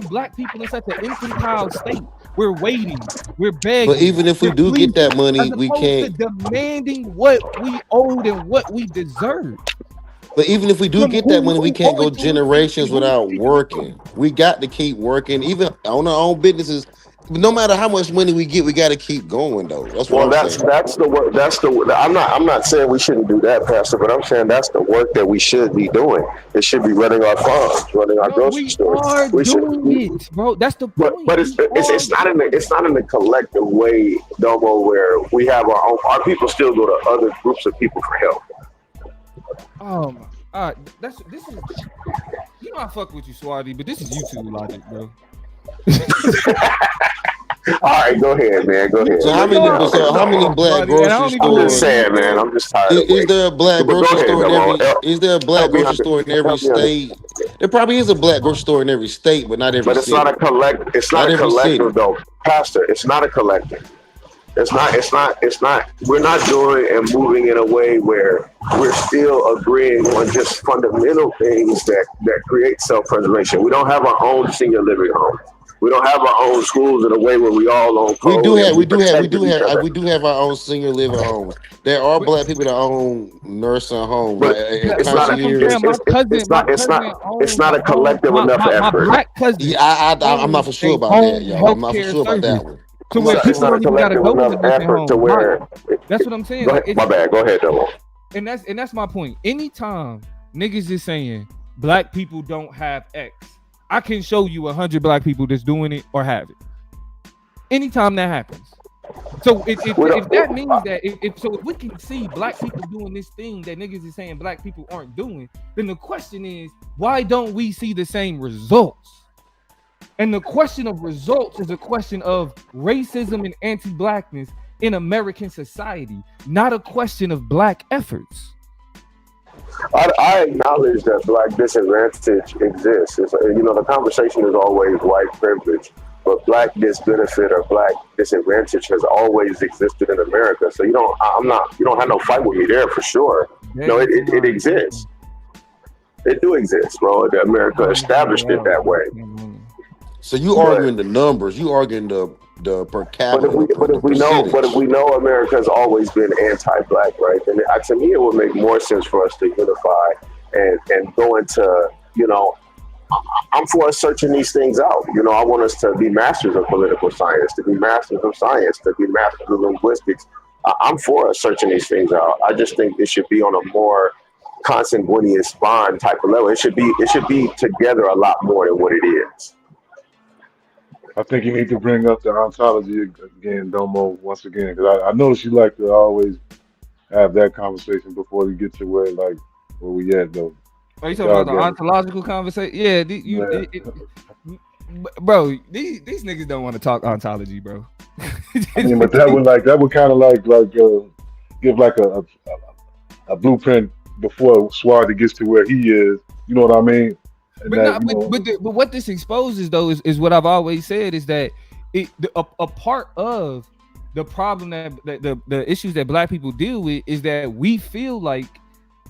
Speaker 1: black people in such an infantile state. We're waiting. We're begging.
Speaker 4: But even if we do get that money, we can't.
Speaker 1: Demanding what we owed and what we deserve.
Speaker 4: But even if we do get that money, we can't go generations without working. We got to keep working, even on our own businesses. No matter how much money we get, we got to keep going though. That's what
Speaker 21: that's the work. I'm not saying we shouldn't do that, Pastor, but I'm saying that's the work that we should be doing. It should be running our farms, running our grocery stores.
Speaker 1: We doing it, bro. That's the point.
Speaker 21: But it's not in the collective way, Domo, where we have our own. Our people still go to other groups of people for help.
Speaker 1: This is. You know I fuck with you, Swarthy, but this is YouTube logic, bro.
Speaker 21: All right, go ahead, man. Go ahead.
Speaker 4: So how many black grocery stores?
Speaker 21: I'm just saying, man. I'm just tired.
Speaker 4: Is there a black grocery store in every? Is there a black grocery store in every state? There probably is a black grocery store in every state, but not every.
Speaker 21: But it's not a collective. It's not a collective, though, Pastor. It's not a collective. It's not. We're not doing and moving in a way where we're still agreeing on just fundamental things that create self-preservation. We don't have our own senior living home. We don't have our own schools in a way where we all own
Speaker 4: We
Speaker 21: code
Speaker 4: do
Speaker 21: and
Speaker 4: have,
Speaker 21: we protected each other.
Speaker 4: we do have our own senior living homes. There are black people that own nursing homes,
Speaker 21: But
Speaker 4: like and
Speaker 21: it's not a
Speaker 4: concierge.
Speaker 21: it's not a collective enough
Speaker 1: my
Speaker 21: effort.
Speaker 1: black cousin
Speaker 4: Yeah, I'm not
Speaker 1: owns
Speaker 4: for
Speaker 1: a
Speaker 4: sure about that,
Speaker 1: home
Speaker 4: yo. I'm not for
Speaker 1: healthcare
Speaker 4: sure about
Speaker 1: service
Speaker 4: that one.
Speaker 1: to
Speaker 4: I'm
Speaker 1: where
Speaker 4: not.
Speaker 21: It's
Speaker 1: people
Speaker 21: not a
Speaker 1: don't even gotta
Speaker 21: collective
Speaker 1: go to
Speaker 21: enough
Speaker 1: the nursing
Speaker 21: effort to
Speaker 1: home.
Speaker 21: where.
Speaker 1: That's what I'm saying.
Speaker 21: Go
Speaker 1: Like
Speaker 21: ahead, my bad. Go ahead, Domo.
Speaker 1: and that's my point. Anytime niggas is saying black people don't have X, I can show you 100 black people that's doing it or have it. Anytime that happens. So if that means that if we can see black people doing this thing that niggas is saying black people aren't doing, then the question is, why don't we see the same results? And the question of results is a question of racism and anti-blackness in American society, not a question of black efforts.
Speaker 21: I acknowledge that black disadvantage exists. The conversation is always white privilege, but black disbenefit or black disadvantage has always existed in America. So you don't have no fight with me there for sure. No, it exists. It do exist, bro. America established it that way.
Speaker 4: So you arguing the numbers? You arguing the per capita?
Speaker 21: But if we know America's always been anti-black, right? And to me, it would make more sense for us to unify and go into, I'm for us searching these things out. I want us to be masters of political science, to be masters of science, to be masters of linguistics. I'm for us searching these things out. I just think it should be on a more consanguineous bond type of level. It should be together a lot more than what it is.
Speaker 8: I think you need to bring up the ontology again, Domo, once again, because I notice you like to always have that conversation before we get to where we at, though.
Speaker 1: Are you talking about the ontological conversation? Yeah, bro. These niggas don't want to talk ontology, bro.
Speaker 8: I mean, but that would kind of give like a blueprint before Swarty gets to where he is. You know what I mean?
Speaker 1: But what this exposes though is what I've always said is that a part of the problem that the issues that black people deal with is that we feel like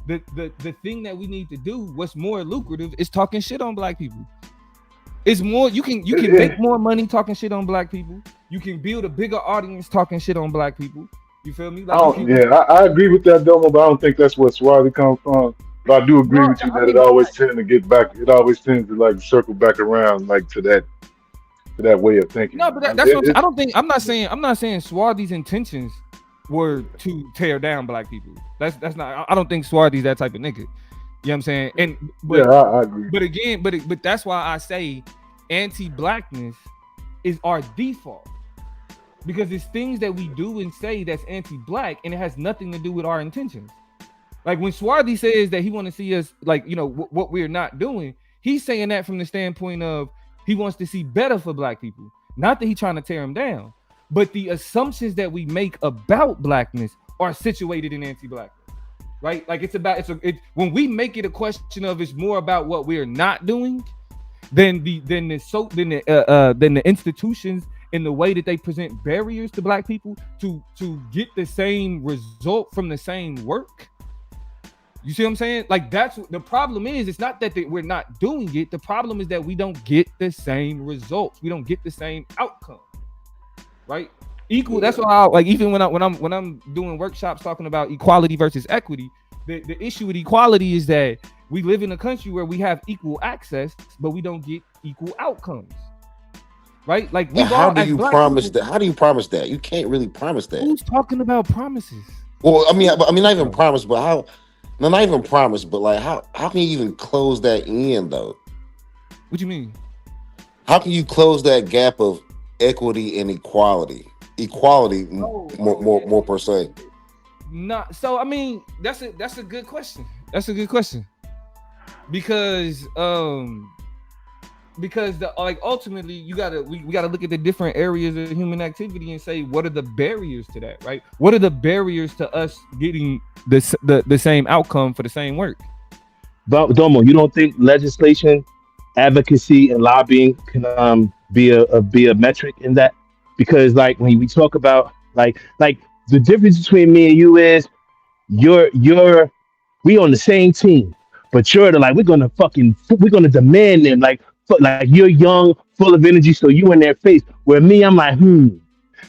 Speaker 1: the thing that we need to do, what's more lucrative, is talking shit on black people. It's more you can make more money talking shit on black people. You can build a bigger audience talking shit on black people. You feel me?
Speaker 8: I agree with that, Domo, but I don't think that's where Swarty comes from. But I do agree with you that it always tends to get back. It always tends to circle back around to that way of thinking.
Speaker 1: No, but that's what I'm not saying Swarty's intentions were to tear down black people. That's not. I don't think Swarty's that type of nigga. You know what I'm saying?
Speaker 8: I agree.
Speaker 1: But that's why I say anti-blackness is our default, because it's things that we do and say that's anti-black, and it has nothing to do with our intentions. Like when Swarty says that he want to see us what we're not doing, he's saying that from the standpoint of he wants to see better for black people, not that he's trying to tear them down. But the assumptions that we make about blackness are situated in anti-blackness, right? Like when we make it a question of it's more about what we're not doing than the institutions and the way that they present barriers to black people to get the same result from the same work. You see what I'm saying? Like that's the problem is. It's not that we're not doing it. The problem is that we don't get the same results. We don't get the same outcome. Right? Equal. That's why even when I'm doing workshops talking about equality versus equity, the issue with equality is that we live in a country where we have equal access, but we don't get equal outcomes. Right? Like
Speaker 4: how do you promise that? How do you promise that? You can't really promise that.
Speaker 1: Who's talking about promises?
Speaker 4: Well, I mean, not even promise, but how? No, not even promise, but how can you even close that in though?
Speaker 1: What do you mean?
Speaker 4: How can you close that gap of equity and equality? Equality more per se.
Speaker 1: Not so. I mean, that's a good question. That's a good question because ultimately we gotta look at the different areas of human activity and say what are the barriers to that, right? What are the barriers to us getting the same outcome for the same work?
Speaker 12: But Domo, you don't think legislation, advocacy, and lobbying can be a metric in that? Because when we talk about like the difference between me and you is we on the same team, but you're we're gonna demand them like you're young, full of energy, so you in their face. Where me, I'm like,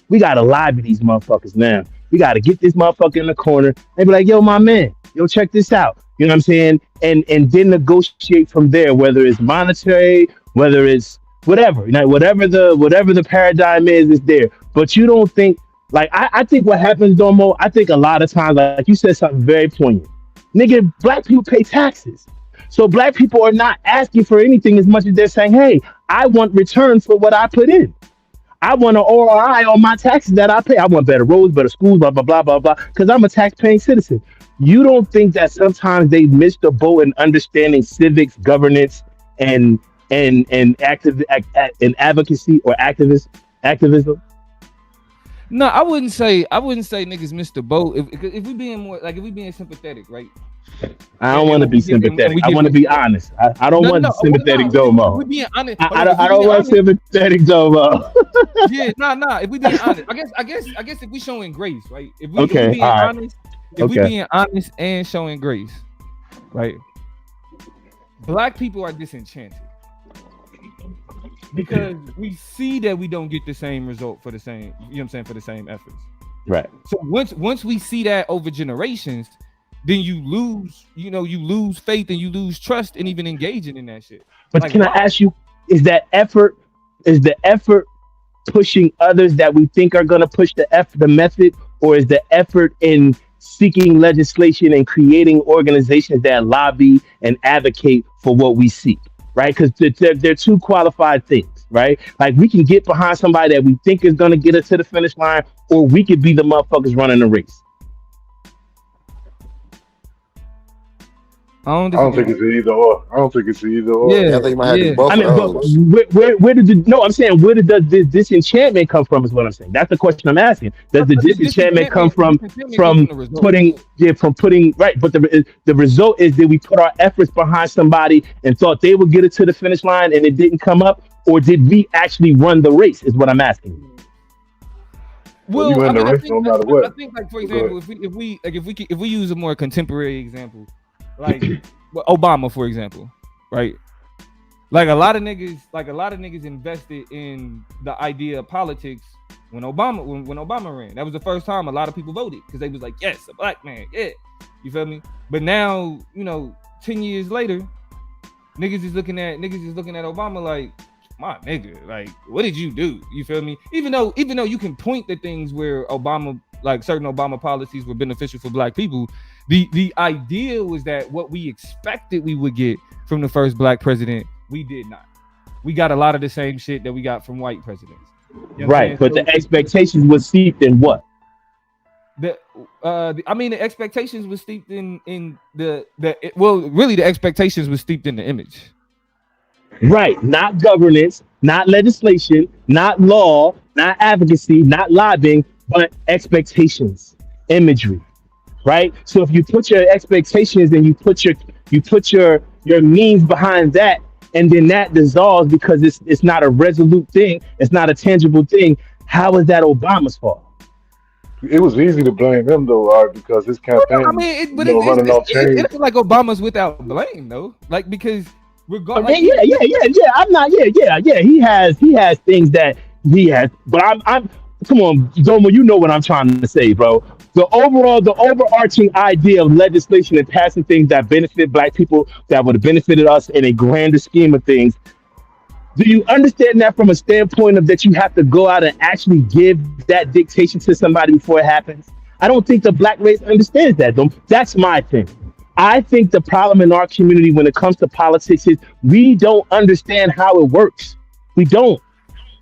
Speaker 12: we gotta lobby these motherfuckers now. We gotta get this motherfucker in the corner. They be like, yo, my man, yo, check this out. You know what I'm saying? And then negotiate from there, whether it's monetary, whether it's whatever, whatever the paradigm is there. But you don't think like I think what happens, Domo, I think a lot of times, like you said something very poignant. Nigga, black people pay taxes. So black people are not asking for anything as much as they're saying, hey, I want return for what I put in. I want an ROI on my taxes that I pay. I want better roads, better schools, blah, blah, blah, blah, blah, because I'm a tax-paying citizen. You don't think that sometimes they miss the boat in understanding civics, governance, and advocacy or activism?
Speaker 1: No, I wouldn't say niggas missed the boat. If we being more like if we being sympathetic, right?
Speaker 12: I don't want to be sympathetic. I want to be honest. I don't want sympathetic Domo.
Speaker 1: If we being honest,
Speaker 12: I don't want sympathetic Domo.
Speaker 1: Yeah, nah. If we being honest, I guess if we showing grace, right? If we being honest, we being honest and showing grace, right? Black people are disenchanted because we see that we don't get the same result for the same, you know what I'm saying, for the same efforts.
Speaker 12: Right.
Speaker 1: So once we see that over generations, then you lose faith and you lose trust in even engaging in that shit.
Speaker 12: But like, can I ask you, is the effort pushing others that we think are going to push the method, or is the effort in seeking legislation and creating organizations that lobby and advocate for what we seek? Right? Because they're two qualified things, right? Like we can get behind somebody that we think is going to get us to the finish line, or we could be the motherfuckers running the race.
Speaker 8: I don't think it's either or.
Speaker 1: Yeah,
Speaker 4: I think it might have to be both.
Speaker 12: I mean, where did I'm saying, where does this disenchantment come from? Is what I'm saying. That's the question I'm asking. Does the disenchantment come from putting right? But the result is that we put our efforts behind somebody and thought they would get it to the finish line, and it didn't come up, or did we actually run the race? Is what I'm asking.
Speaker 1: Well,
Speaker 8: you in the race no matter what.
Speaker 1: I think, like for example, if we use a more contemporary example, like Obama, for example, right? Like a lot of niggas invested in the idea of politics when Obama ran. That was the first time a lot of people voted because they was like, yes, a black man, yeah. You feel me? But now, 10 years later, niggas is looking at Obama like, my nigga, like, what did you do? You feel me? Even though you can point to things where Obama, like certain Obama policies were beneficial for black people, the idea was that what we expected we would get from the first black president, we did not. We got a lot of the same shit that we got from white presidents. You know
Speaker 12: right, but the expectations was steeped in what?
Speaker 1: The expectations was steeped in the expectations was steeped in the image.
Speaker 12: Right, not governance, not legislation, not law, not advocacy, not lobbying, but expectations, imagery. Right. So if you put your expectations and you put your means behind that, and then that dissolves because it's not a resolute thing, it's not a tangible thing. How is that Obama's fault?
Speaker 8: It was easy to blame him though, because his campaign, running off change.
Speaker 1: It's like Obama's without blame though, like because regardless.
Speaker 12: Yeah. I'm not. Yeah. He has things that he has, but I'm. Come on, Domo, you know what I'm trying to say, bro. The overarching idea of legislation and passing things that benefit black people, that would have benefited us in a grander scheme of things. Do you understand that from a standpoint of that you have to go out and actually give that dictation to somebody before it happens? I don't think the black race understands that, though. That's my thing. I think the problem in our community when it comes to politics is we don't understand how it works. We don't.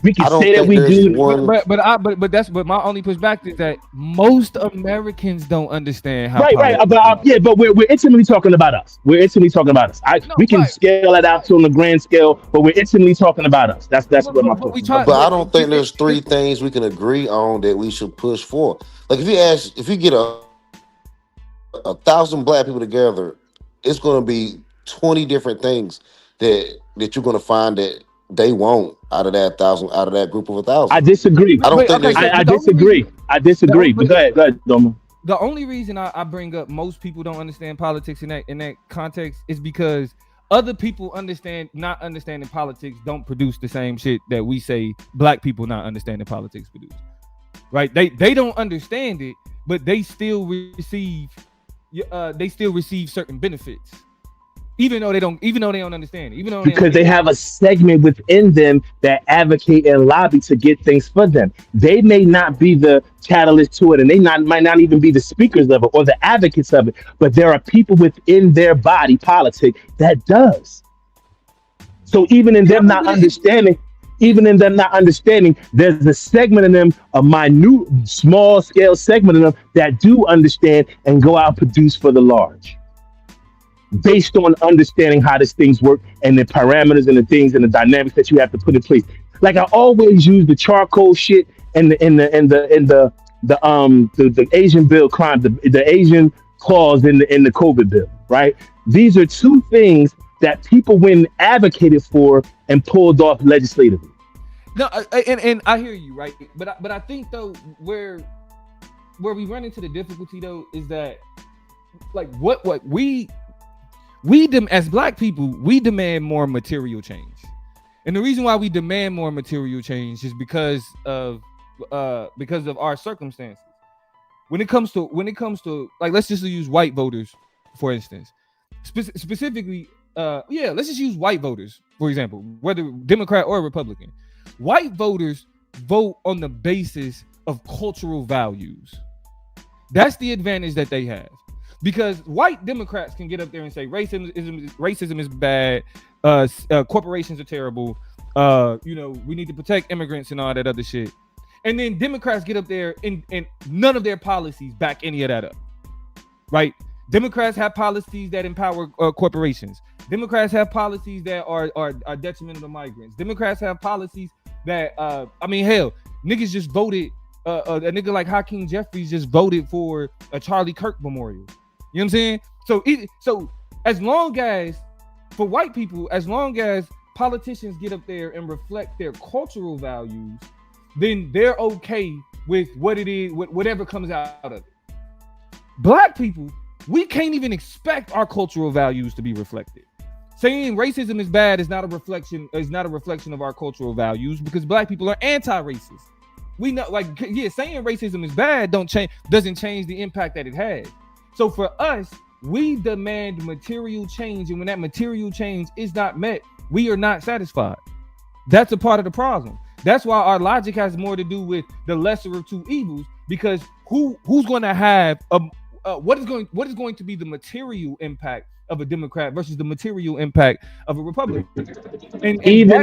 Speaker 12: We can say that we do,
Speaker 1: but my only pushback is that most Americans don't understand how.
Speaker 12: Right. But we're intimately talking about us. We can scale it out to on the grand scale, but we're intimately talking about us. That's what my point.
Speaker 4: But I don't think there's three things we can agree on that we should push for. Like if you get a 1,000 black people together, it's going to be 20 different things that you're going to find that they want out of that 1,000, out of that group of 1,000.
Speaker 12: I disagree.
Speaker 4: I
Speaker 12: disagree. But go ahead, Domo.
Speaker 1: The only reason I bring up most people don't understand politics in that context is because other people not understanding politics don't produce the same shit that we say black people not understanding politics produce. Right? They don't understand it, but they still receive certain benefits. Even though they don't understand it, even though
Speaker 12: because they have a segment within them that advocate and lobby to get things for them. They may not be the catalyst to it, and might not even be the speakers of it or the advocates of it, but there are people within their body politic that does. So even in them not understanding, there's a segment of them, a minute, small scale segment of them that do understand and go out and produce for the large, based on understanding how these things work and the parameters and the things and the dynamics that you have to put in place. Like I always use the charcoal shit and the Asian bill crime, the Asian clause in the COVID bill, right? These are two things that people when advocated for and pulled off legislatively.
Speaker 1: No, and I hear you, right? But I think though where we run into the difficulty though is that like what we as black people, we demand more material change. And the reason why we demand more material change is because of our circumstances. When it comes to like, let's just use white voters, for instance. Specifically, let's just use white voters, for example, whether Democrat or Republican. White voters vote on the basis of cultural values. That's the advantage that they have. Because white Democrats can get up there and say racism is bad, corporations are terrible, we need to protect immigrants and all that other shit. And then Democrats get up there and none of their policies back any of that up. Right? Democrats have policies that empower corporations. Democrats have policies that are detrimental to migrants. Democrats have policies that niggas just voted. A nigga like Hakeem Jeffries just voted for a Charlie Kirk memorial. You know what I'm saying? So as long as, for white people, as long as politicians get up there and reflect their cultural values, then they're okay with what it is, whatever comes out of it. Black people, we can't even expect our cultural values to be reflected. Saying racism is bad is not a reflection of our cultural values, because black people are anti-racist. We know, saying racism is bad doesn't change the impact that it has. So for us, we demand material change, and when that material change is not met, we are not satisfied. That's a part of the problem. That's why our logic has more to do with the lesser of two evils, because who's going to have what is going to be the material impact of a Democrat versus the material impact of a Republican? And even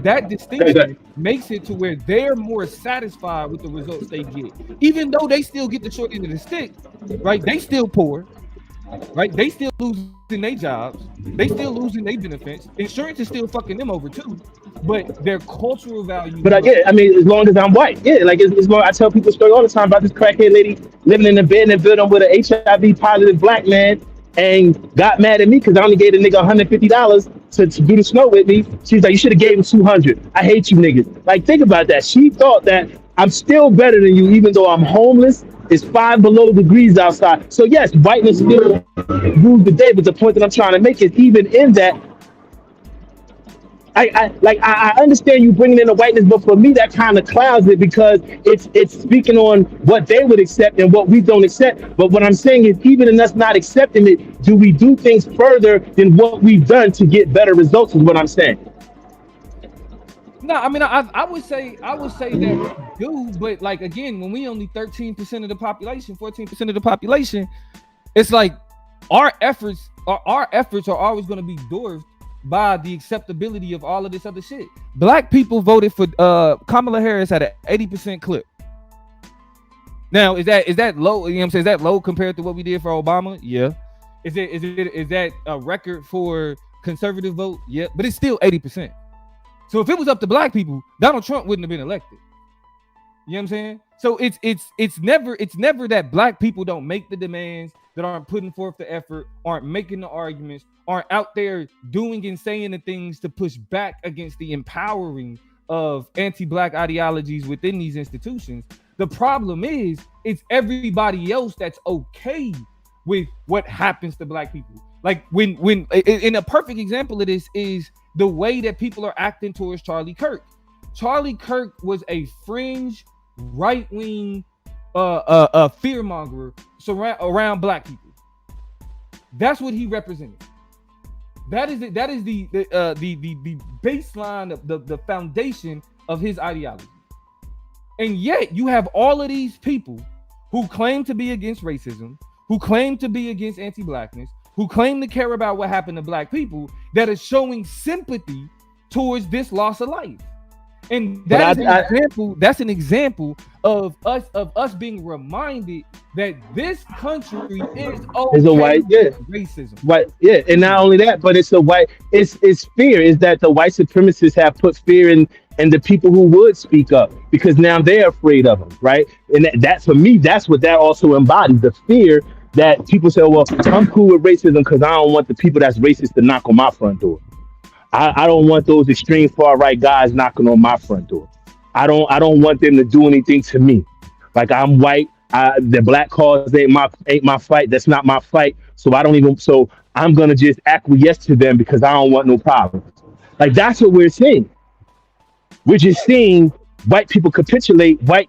Speaker 1: that distinction makes it to where they're more satisfied with the results they get, even though they still get the short end of the stick, right? They still poor, right? They still losing their jobs, they still losing their benefits. Insurance is still fucking them over too, but their cultural value.
Speaker 12: But as long as I'm white, as long, I tell people a story all the time about this crackhead lady living in a abandoned building with an HIV positive black man, and got mad at me because I only gave the nigga $150 to do the snow with me. She's like, you should have gave him $200. I hate you niggas. Like, think about that. She thought that I'm still better than you, even though I'm homeless. It's 5 below degrees outside. So yes, whiteness still rules the day. But the point that I'm trying to make is, even in that, I understand you bringing in the whiteness, but for me that kind of clouds it, because it's speaking on what they would accept and what we don't accept. But what I'm saying is, even in us not accepting it, do we do things further than what we've done to get better results? Is what I'm saying.
Speaker 1: No, I mean, I would say that we do, but like, again, when we only 13% of the population, 14% of the population, it's like our efforts are always going to be dwarfed by the acceptability of all of this other shit. Black people voted for Kamala Harris at an 80% clip. Now, is that low? You know what I'm saying? Is that low compared to what we did for Obama? Yeah. Is that a record for conservative vote? Yeah, but it's still 80%. So if it was up to black people, Donald Trump wouldn't have been elected. You know what I'm saying? So it's never that black people don't make the demands, that aren't putting forth the effort, aren't making the arguments, aren't out there doing and saying the things to push back against the empowering of anti-black ideologies within these institutions. The problem is, it's everybody else that's okay with what happens to black people. Like when in a perfect example of this is the way that people are acting towards Charlie Kirk. Charlie Kirk was a fringe right-wing fearmonger around black people. That's what he represented. That is the baseline of the foundation of his ideology. And yet you have all of these people who claim to be against racism, who claim to be against anti-blackness, who claim to care about what happened to black people, that are showing sympathy towards this loss of life. And that's an example of us being reminded that this country is okay
Speaker 12: a white,
Speaker 1: racism.
Speaker 12: White, and not only that, but it's fear. Is that the white supremacists have put fear in the people who would speak up, because now they're afraid of them, right? And that's for me, that's what that also embodies, the fear that people say, well, I'm cool with racism because I don't want the people that's racist to knock on my front door. I don't want those extreme far right guys knocking on my front door. I don't want them to do anything to me. Like, I'm white. The black cause ain't my fight. That's not my fight. So I'm gonna just acquiesce to them because I don't want no problems. Like, that's what we're seeing. We're just seeing white people capitulate. Like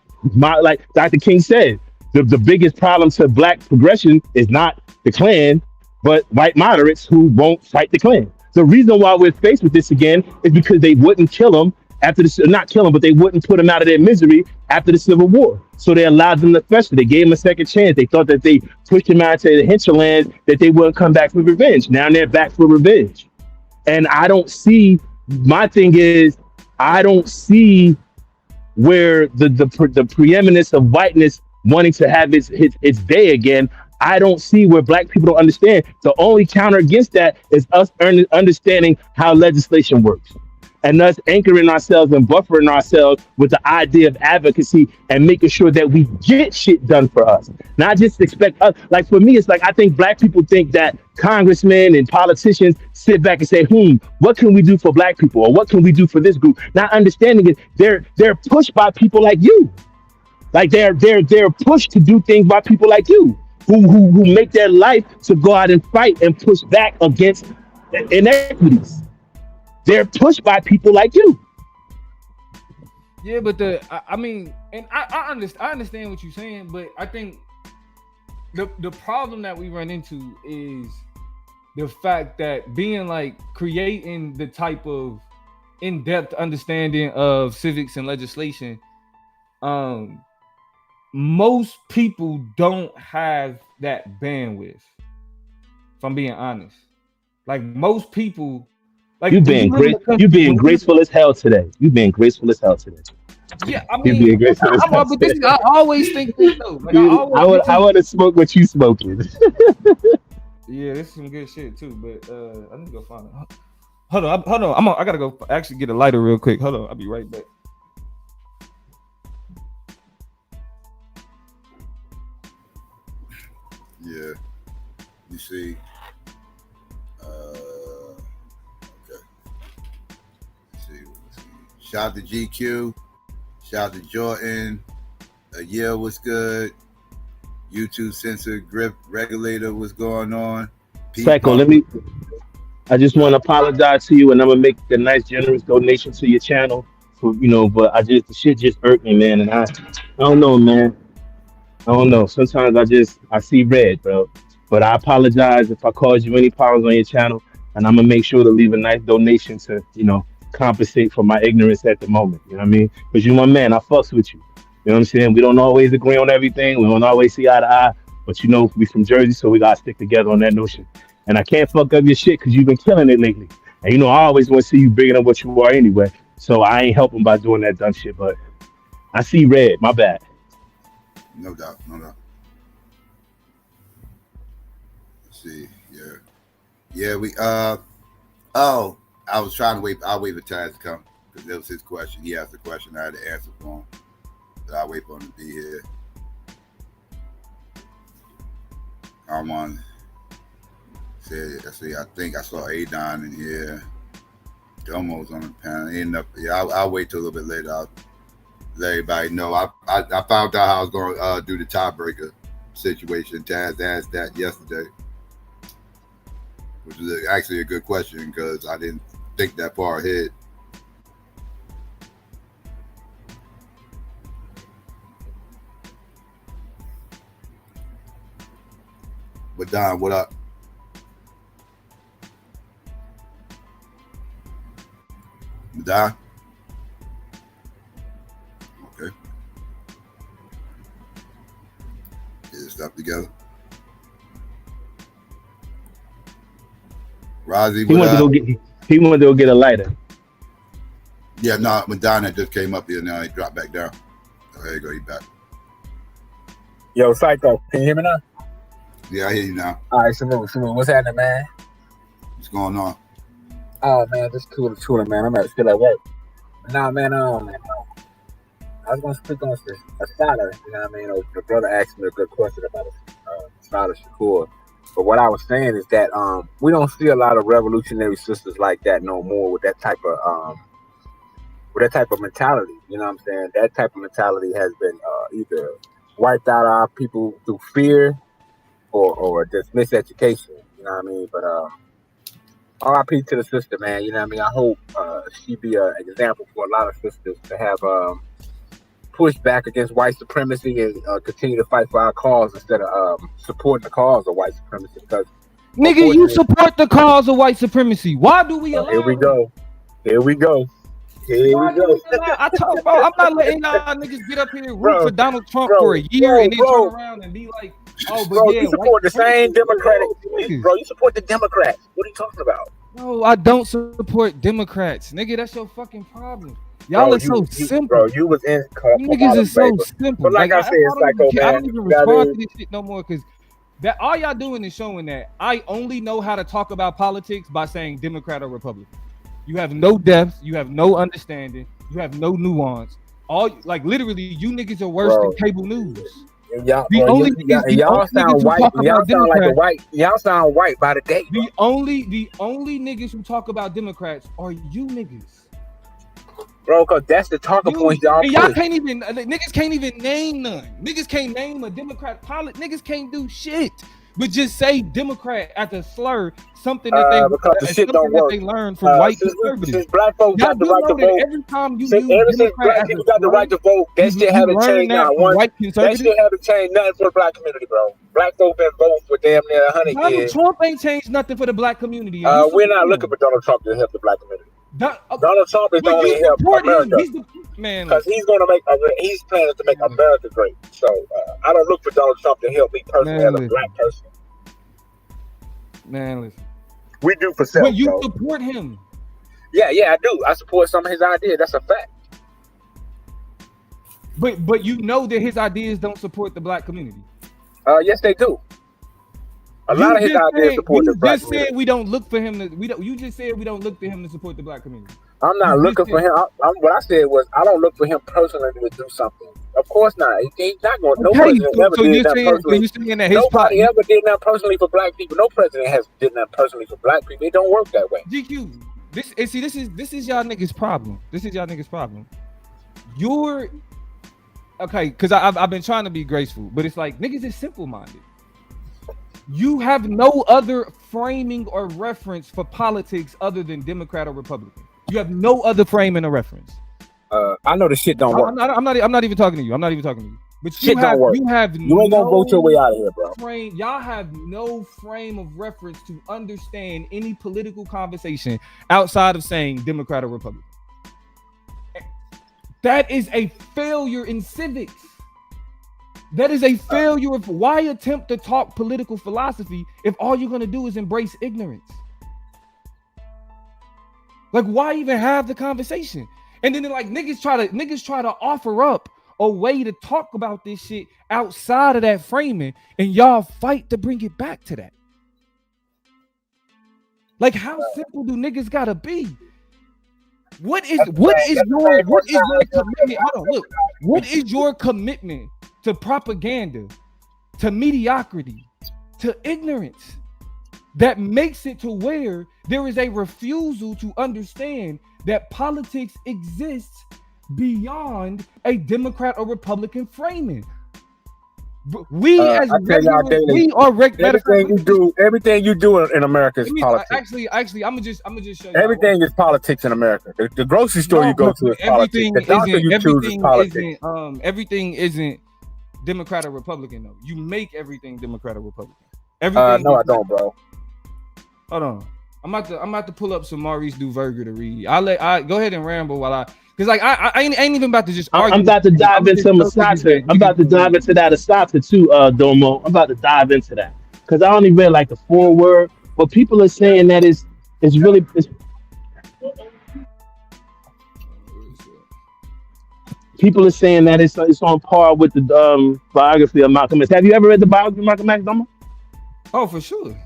Speaker 12: Dr. King said, the biggest problem to black progression is not the Klan, but white moderates who won't fight the Klan. The reason why we're faced with this again is because they wouldn't kill him after not kill him, but they wouldn't put him out of their misery after the Civil War. So they allowed them to fester. They gave him a second chance. They thought that they pushed him out to the hinterlands, that they wouldn't come back for revenge. Now they're back for revenge. And I don't see, my thing is, I don't see where the preeminence of whiteness wanting to have its day again. I don't see where black people don't understand. The only counter against that is us understanding how legislation works, and us anchoring ourselves and buffering ourselves with the idea of advocacy and making sure that we get shit done for us. Not just expect us. Like, for me, it's like, I think black people think that congressmen and politicians sit back and say, what can we do for black people? Or what can we do for this group? Not understanding it, they're pushed by people like you. Like, they're pushed to do things by people like you, who make their life to go out and fight and push back against inequities. They're pushed by people like you.
Speaker 1: Yeah, but I mean, and I understand what you're saying, but I think the problem that we run into is the fact that being like creating the type of in-depth understanding of civics and legislation, most people don't have that bandwidth, if I'm being honest. Like, most people, like,
Speaker 12: you being graceful as hell today. You being graceful as hell today.
Speaker 1: Yeah, I mean, I always think this though. Like,
Speaker 12: I want to smoke what you smoking.
Speaker 1: Yeah, this is some good shit too. But I need to go find it. Hold on. I gotta go actually get a lighter real quick. Hold on, I'll be right back.
Speaker 16: Yeah, you see. Okay. Let's see. Shout out to GQ. Shout out to Jordan. Yeah, what's good? YouTube censor grip regulator, what's going on?
Speaker 12: Psycho, I just want to apologize to you, and I'm gonna make a nice generous donation to your channel for, but the shit just irked me, man, and I don't know, man. I don't know. Sometimes I see red, bro. But I apologize if I caused you any problems on your channel, and I'm gonna make sure to leave a nice donation to, compensate for my ignorance at the moment. You know what I mean? Because you're my man. I fucks with you. You know what I'm saying? We don't always agree on everything. We don't always see eye to eye. But we from Jersey, so we gotta stick together on that notion. And I can't fuck up your shit because you've been killing it lately. And I always want to see you bigger than what you are anyway. So I ain't helping by doing that dumb shit. But I see red. My bad.
Speaker 16: No doubt. Let's see. Yeah. We I was trying to wait. I'll wait for Taz to come because that was his question. He asked the question. I had to answer for him. But I'll wait for him to be here. Armand said, I think I saw Adon in here. Domo's on the panel. I'll wait till a little bit later. I'll let everybody know. I found out how I was going to do the tiebreaker situation. Taz asked that yesterday. which is actually a good question because I didn't think that far ahead. But Don, what up? Don? Okay. Get his stuff together. Rozzy,
Speaker 12: He wanted to go get a lighter.
Speaker 16: Yeah, no, Madonna just came up here now. He dropped back down. Oh, there you go. He back.
Speaker 11: Yo, Psycho, can you hear me now?
Speaker 16: Yeah, I hear you now.
Speaker 11: All right, salute. What's happening, man?
Speaker 16: What's going on?
Speaker 11: Oh man, just cooling, man. I'm still at work. Nah, man. I was gonna speak on this Assata. You know what I mean? The brother asked me a good question about Assata Shakur. But what I was saying is that we don't see a lot of revolutionary sisters like that no more with that type of mentality. You know what I'm saying? That type of mentality has been either wiped out our people through fear or just miseducation. You know what I mean? But R.I.P. to the sister, man. You know what I mean? I hope she be an example for a lot of sisters to have push back against white supremacy and continue to fight for our cause instead of supporting the cause of white supremacy. Because
Speaker 1: nigga, you support the cause of white supremacy. Why do we allow?
Speaker 11: Here we go.
Speaker 1: I talk about. I'm not letting y'all niggas get up here and root for Donald Trump for a year and then turn around and be like, "Oh, but
Speaker 11: bro,
Speaker 1: yeah,
Speaker 11: you support the same Democratic." Bro, you support the Democrats. What are you talking about?
Speaker 1: No, I don't support Democrats, nigga. That's your fucking problem. Y'all are so simple.
Speaker 11: Bro, you was in.
Speaker 1: Niggas is so simple.
Speaker 11: But like I said, Psycho, man,
Speaker 1: I don't even respond to this shit no more because that all y'all doing is showing that I only know how to talk about politics by saying Democrat or Republican. You have no depth, you have no understanding, you have no nuance. All like literally, you niggas are worse than cable news.
Speaker 11: Y'all sound white. Y'all sound like a white. Y'all sound white by the day.
Speaker 1: The only niggas who talk about Democrats are you niggas.
Speaker 11: Bro, cause that's the talking points y'all.
Speaker 1: And y'all can't even niggas can't even name none. Niggas can't name a Democrat niggas can't do shit. But just say Democrat at the slur, something that they learn from white conservatives.
Speaker 11: Since black folks got the right to vote,
Speaker 1: every time you
Speaker 11: ever since black people got the right to vote, that shit haven't changed now. That shit haven't changed nothing for the black community, bro. Black folks been voting for damn near 100
Speaker 1: Donald
Speaker 11: years.
Speaker 1: Trump ain't changed nothing for the black community.
Speaker 11: We're not looking for Donald Trump to help the black community. Donald Trump is only help America. Because he's planning to make America great. So I don't look for Donald Trump to help me personally as a black person.
Speaker 1: Man, listen.
Speaker 11: We do for self.
Speaker 1: But you support him.
Speaker 11: Yeah, I do. I support some of his ideas. That's a fact.
Speaker 1: But you know that his ideas don't support the black community.
Speaker 11: Yes, they do. A lot of his ideas support the black community.
Speaker 1: You just said we don't look for him to. You just said we don't look to him to support the black community.
Speaker 11: I'm not looking for him. What I said was I don't look for him personally to do something. Of course not. He's not going. No president ever did that personally. Nobody ever did that personally for black people. No president has did that personally for black people. It don't work that way.
Speaker 1: GQ. This is y'all niggas' problem. This is y'all niggas' problem. You're okay because I've been trying to be graceful, but it's like niggas is simple-minded. You have no other framing or reference for politics other than Democrat or Republican. You have no other framing or reference.
Speaker 11: I know the shit don't work.
Speaker 1: I'm not even talking to you. I'm not even talking to you. But
Speaker 11: shit don't work. You ain't gonna vote your way out of here, bro.
Speaker 1: Y'all have no frame of reference to understand any political conversation outside of saying Democrat or Republican. That is a failure in civics. That is a failure of why attempt to talk political philosophy if all you're gonna do is embrace ignorance. Like, why even have the conversation? And then like niggas try to offer up a way to talk about this shit outside of that framing, and y'all fight to bring it back to that. Like, how simple do niggas gotta be? What is your commitment? Hold on, look. What is your commitment to propaganda, to mediocrity, to ignorance that makes it to where there is a refusal to understand that politics exists beyond a Democrat or Republican framing? We as
Speaker 11: I tell y'all
Speaker 1: regular,
Speaker 11: daily,
Speaker 1: we are
Speaker 11: everything you do in America is politics.
Speaker 1: Actually, I'm gonna just show you.
Speaker 11: Everything is politics in America. The grocery store you go to is politics. The doctor you choose is politics.
Speaker 1: Everything isn't Democrat or Republican though. You make everything Democrat or Republican. Everything.
Speaker 11: No, I don't, bro.
Speaker 1: Hold on. I'm about to pull up some Maurice Duverger to read. I go ahead and ramble while because like I ain't even about to just argue.
Speaker 12: I'm about to dive into Assata. I'm about to dive into that Assata too, Domo. I'm about to dive into that because I only read like the foreword, but people are saying that it's really. People are saying that it's on par with the biography of Malcolm X. Have you ever read the biography of Malcolm X, Domo?
Speaker 1: Oh, for sure.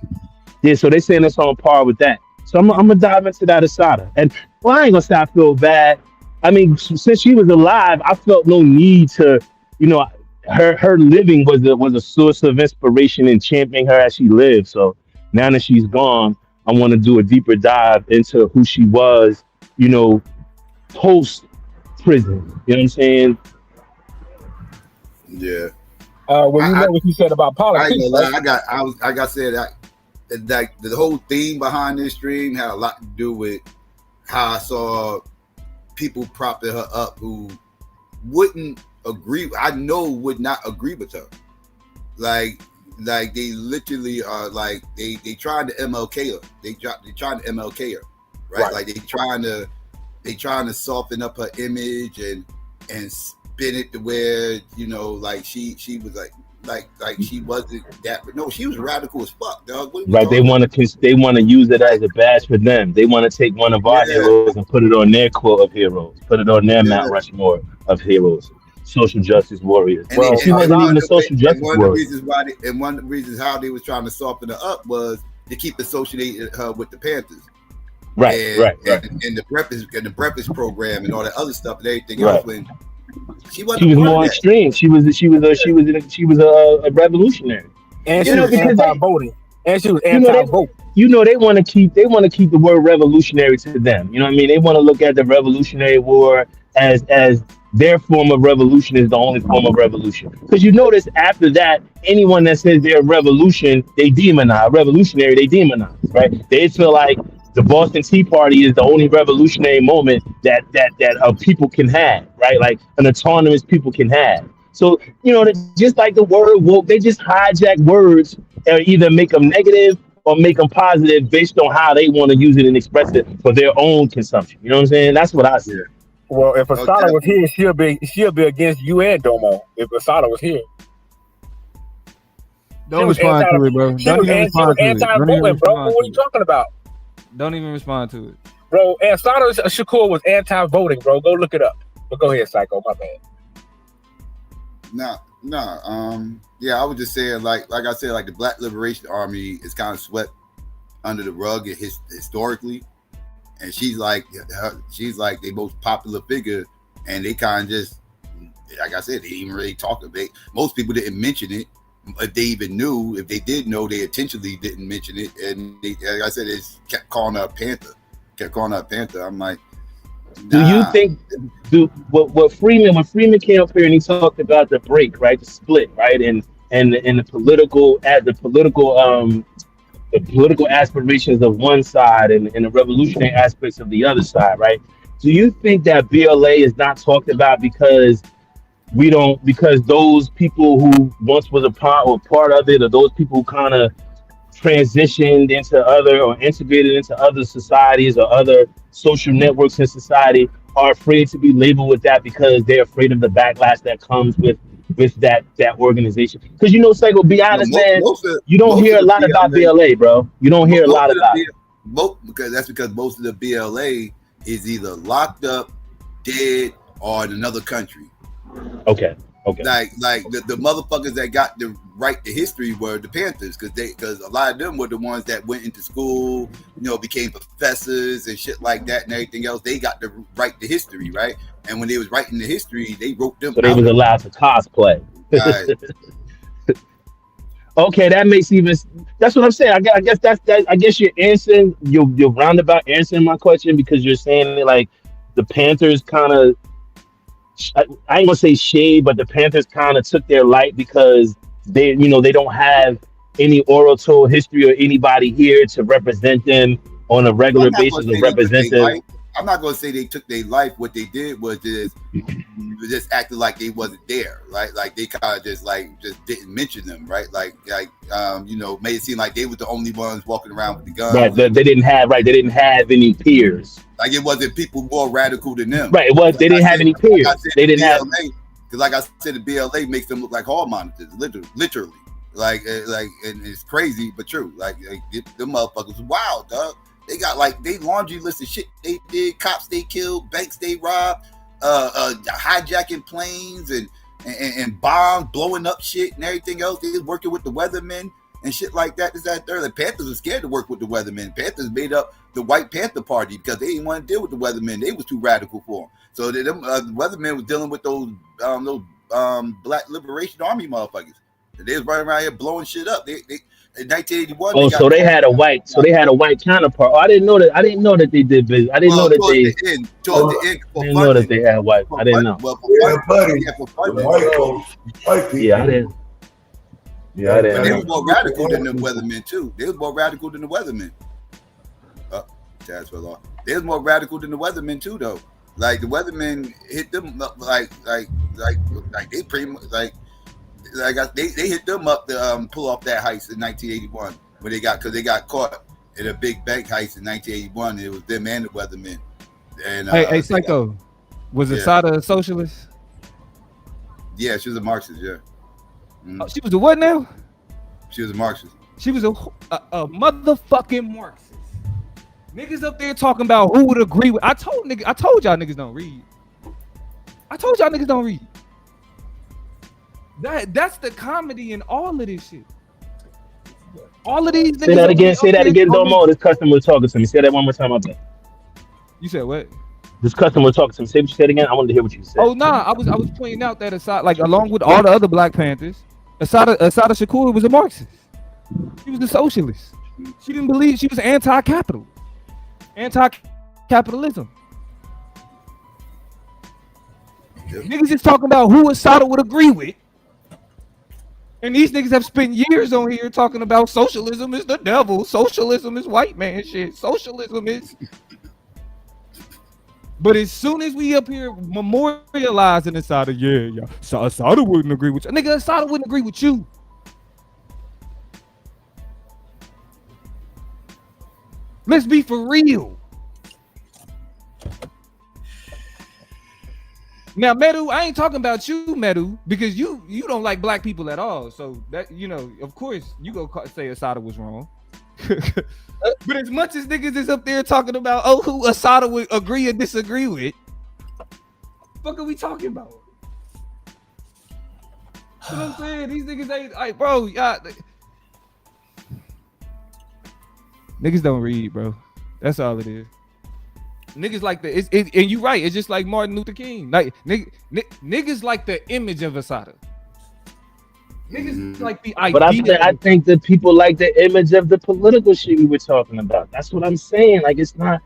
Speaker 12: Yeah, so they saying it's on par with that. So I'm gonna dive into that Assata. And well, I ain't gonna say I feel bad. I mean, since she was alive, I felt no need to, her living was a source of inspiration and championing her as she lived. So now that she's gone, I want to do a deeper dive into who she was, post prison. You know what I'm saying?
Speaker 16: Yeah.
Speaker 11: Well, you know what you said about politics.
Speaker 16: Like the whole theme behind this stream had a lot to do with how I saw people propping her up who wouldn't agree. I know would not agree with her. Like they literally are like they tried to MLK her. They trying to MLK her, right? Like they trying to soften up her image and spin it to where like she was like she wasn't that, but no, she was radical as fuck, dog.
Speaker 12: Right, they want to use it as a badge for them. They want to take one of our heroes and put it on their quote of heroes, put it on their Mount Rushmore of heroes, social justice warriors. Well, she wasn't even a social justice warrior.
Speaker 16: One of the reasons how they was trying to soften her up was to keep associating her with the Panthers.
Speaker 12: Right.
Speaker 16: And the breakfast program and all that other stuff and everything else. When she was
Speaker 12: more extreme. She was a revolutionary.
Speaker 11: And she was anti-voting. And she was anti-vote.
Speaker 12: They want to keep the word revolutionary to them. You know what I mean? They want to look at the Revolutionary War as their form of revolution is the only form of revolution. Because you notice after that, anyone that says they're a revolution, they demonize. Revolutionary, they demonize, right? They feel like the Boston Tea Party is the only revolutionary moment that people can have, right? Like an autonomous people can have. So, just like the word woke, they just hijack words and either make them negative or make them positive based on how they want to use it and express it for their own consumption. You know what I'm saying? That's what I see.
Speaker 11: Well, if Assata was here, she'll be against you and Domo. If Assata was here.
Speaker 1: Don't respond to it, bro. Don't even respond to it.
Speaker 11: Anti-voting, bro. What are you talking about?
Speaker 1: Don't even respond to it.
Speaker 11: Bro, Assata Shakur was anti-voting, bro. Go look it up. But go ahead, Psycho. My bad.
Speaker 16: Yeah, I was just saying, like I said, like the Black Liberation Army is kind of swept under the rug historically. And she's like the most popular figure. And they kind of just, like I said, they didn't even really talk about it. Most people didn't mention it. If they even knew, if they did know, they intentionally didn't mention it. And they, like I said, they kept calling her Panther. I'm like, nah.
Speaker 12: Do you think when Freeman came up here and he talked about the break, right, the split, right, and the political aspirations of one side and the revolutionary aspects of the other side, right? Do you think that BLA is not talked about because those people who once was a part of it, or those people who kind of transitioned into other or integrated into other societies or other social networks in society are afraid to be labeled with that because they're afraid of the backlash that comes with that organization? Because Psycho, be honest, man, you don't hear a lot about BLA, bro. You don't hear a lot about it.
Speaker 16: Because most of the BLA is either locked up, dead, or in another country.
Speaker 12: Okay.
Speaker 16: Like the motherfuckers that got the right to history were the Panthers, because a lot of them were the ones that went into school, became professors and shit like that and everything else. They got the right to history, right? And when they was writing the history, they wrote them.
Speaker 12: So they was allowed to cosplay.
Speaker 16: Right.
Speaker 12: Okay, that makes even. That's what I'm saying. I guess I guess you're answering. You're roundabout answering my question because you're saying that, like, the Panthers kind of. I ain't gonna say shade, but the Panthers kind of took their light because they don't have any oral history or anybody here to represent them on a
Speaker 16: I'm
Speaker 12: regular
Speaker 16: not gonna
Speaker 12: basis or
Speaker 16: say they took
Speaker 12: represent
Speaker 16: their
Speaker 12: them.
Speaker 16: life. I'm not gonna say they took their life. What they did was just acted like they wasn't there, right? Like they kind of just didn't mention them, right? Like made it seem like they were the only ones walking around with the
Speaker 12: Right,
Speaker 16: guns.
Speaker 12: they didn't have any peers.
Speaker 16: Like it wasn't people more radical than them.
Speaker 12: Right, well, they didn't have any peers. They didn't have.
Speaker 16: Because like I said, the BLA makes them look like hall monitors, literally. Like, and it's crazy but true. Like them motherfuckers wild, dog. They got they laundry list of shit they did, cops they killed, banks they robbed, hijacking planes and bombs, blowing up shit and everything else. They was working with the weathermen and shit like that. This, that, third. The Panthers were scared to work with the weathermen. Panthers made up the White Panther Party because they didn't want to deal with the weathermen. They was too radical for them. So the weathermen was dealing with those Black Liberation Army motherfuckers. They was running around here blowing shit up. They in 1981.
Speaker 12: Oh, so they had a white counterpart. Oh, I didn't know that. I didn't know that they did business. I didn't know that they.
Speaker 16: Towards the end,
Speaker 12: I didn't know that they had white. I didn't know.
Speaker 16: Well, for fun,
Speaker 8: white people.
Speaker 12: Yeah, I didn't. Yeah, I didn't.
Speaker 16: But they were more radical than the weathermen too. They was more radical than the weathermen. They was more radical than the weathermen too, though. Like the weathermen hit them up like they pretty much they hit them up to pull off that heist in 1981 when they got caught in a big bank heist in 1981. It was them and the weathermen. And
Speaker 1: hey, Psycho, was Assata a socialist?
Speaker 16: Yeah, she was a Marxist. Yeah.
Speaker 1: Oh, she was a what now?
Speaker 16: She was a Marxist.
Speaker 1: She was a motherfucking Marxist. Niggas up there talking about who would agree with. I told y'all niggas don't read. That's the comedy in all of this shit. All of these.
Speaker 12: Say that again, Domo. This customer was talking to me. Say that one more time. I bet.
Speaker 1: You said what?
Speaker 12: This customer was talking to me. Say what you said again. I wanted to hear what you said.
Speaker 1: Oh nah, I was pointing out that Assata, like along with all the other Black Panthers, Assata Shakur was a Marxist. She was a socialist. She didn't believe she was anti-capitalism. Niggas just talking about who Assata would agree with. And these niggas have spent years on here talking about socialism is the devil. Socialism is white man shit. Socialism is. But as soon as we up here memorializing Assata, yeah. So Assata wouldn't agree with you. Nigga, Assata wouldn't agree with you. Let's be for real. Now, Medu, I ain't talking about you, Medu, because you don't like Black people at all. So that, of course, you go say Assata was wrong. But as much as niggas is up there talking about who Assata would agree or disagree with, what are we talking about? You know what I'm saying? These niggas ain't like, bro, y'all. Niggas don't read, bro. That's all it is. Niggas like and you right. It's just like Martin Luther King. Like niggas like the image of Assata. Niggas like the idea.
Speaker 12: But I think that people like the image of the political shit we were talking about. That's what I'm saying. Like it's not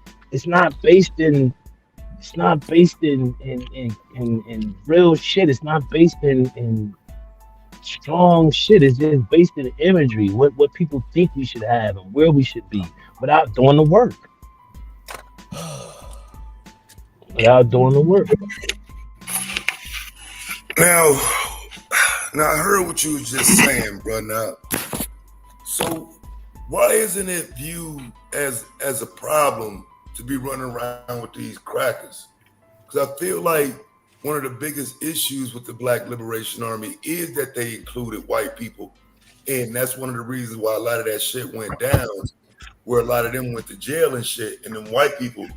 Speaker 12: based in real shit. It's not based in strong shit. It's just based in imagery. What people think we should have and where we should be without doing the work. Without doing the work.
Speaker 13: Now I heard what you was just saying, bro. Now, so why isn't it viewed as a problem to be running around with these crackers? Because I feel like one of the biggest issues with the Black Liberation Army is that they included white people, and that's one of the reasons why a lot of that shit went down, where a lot of them went to jail and shit, and then white people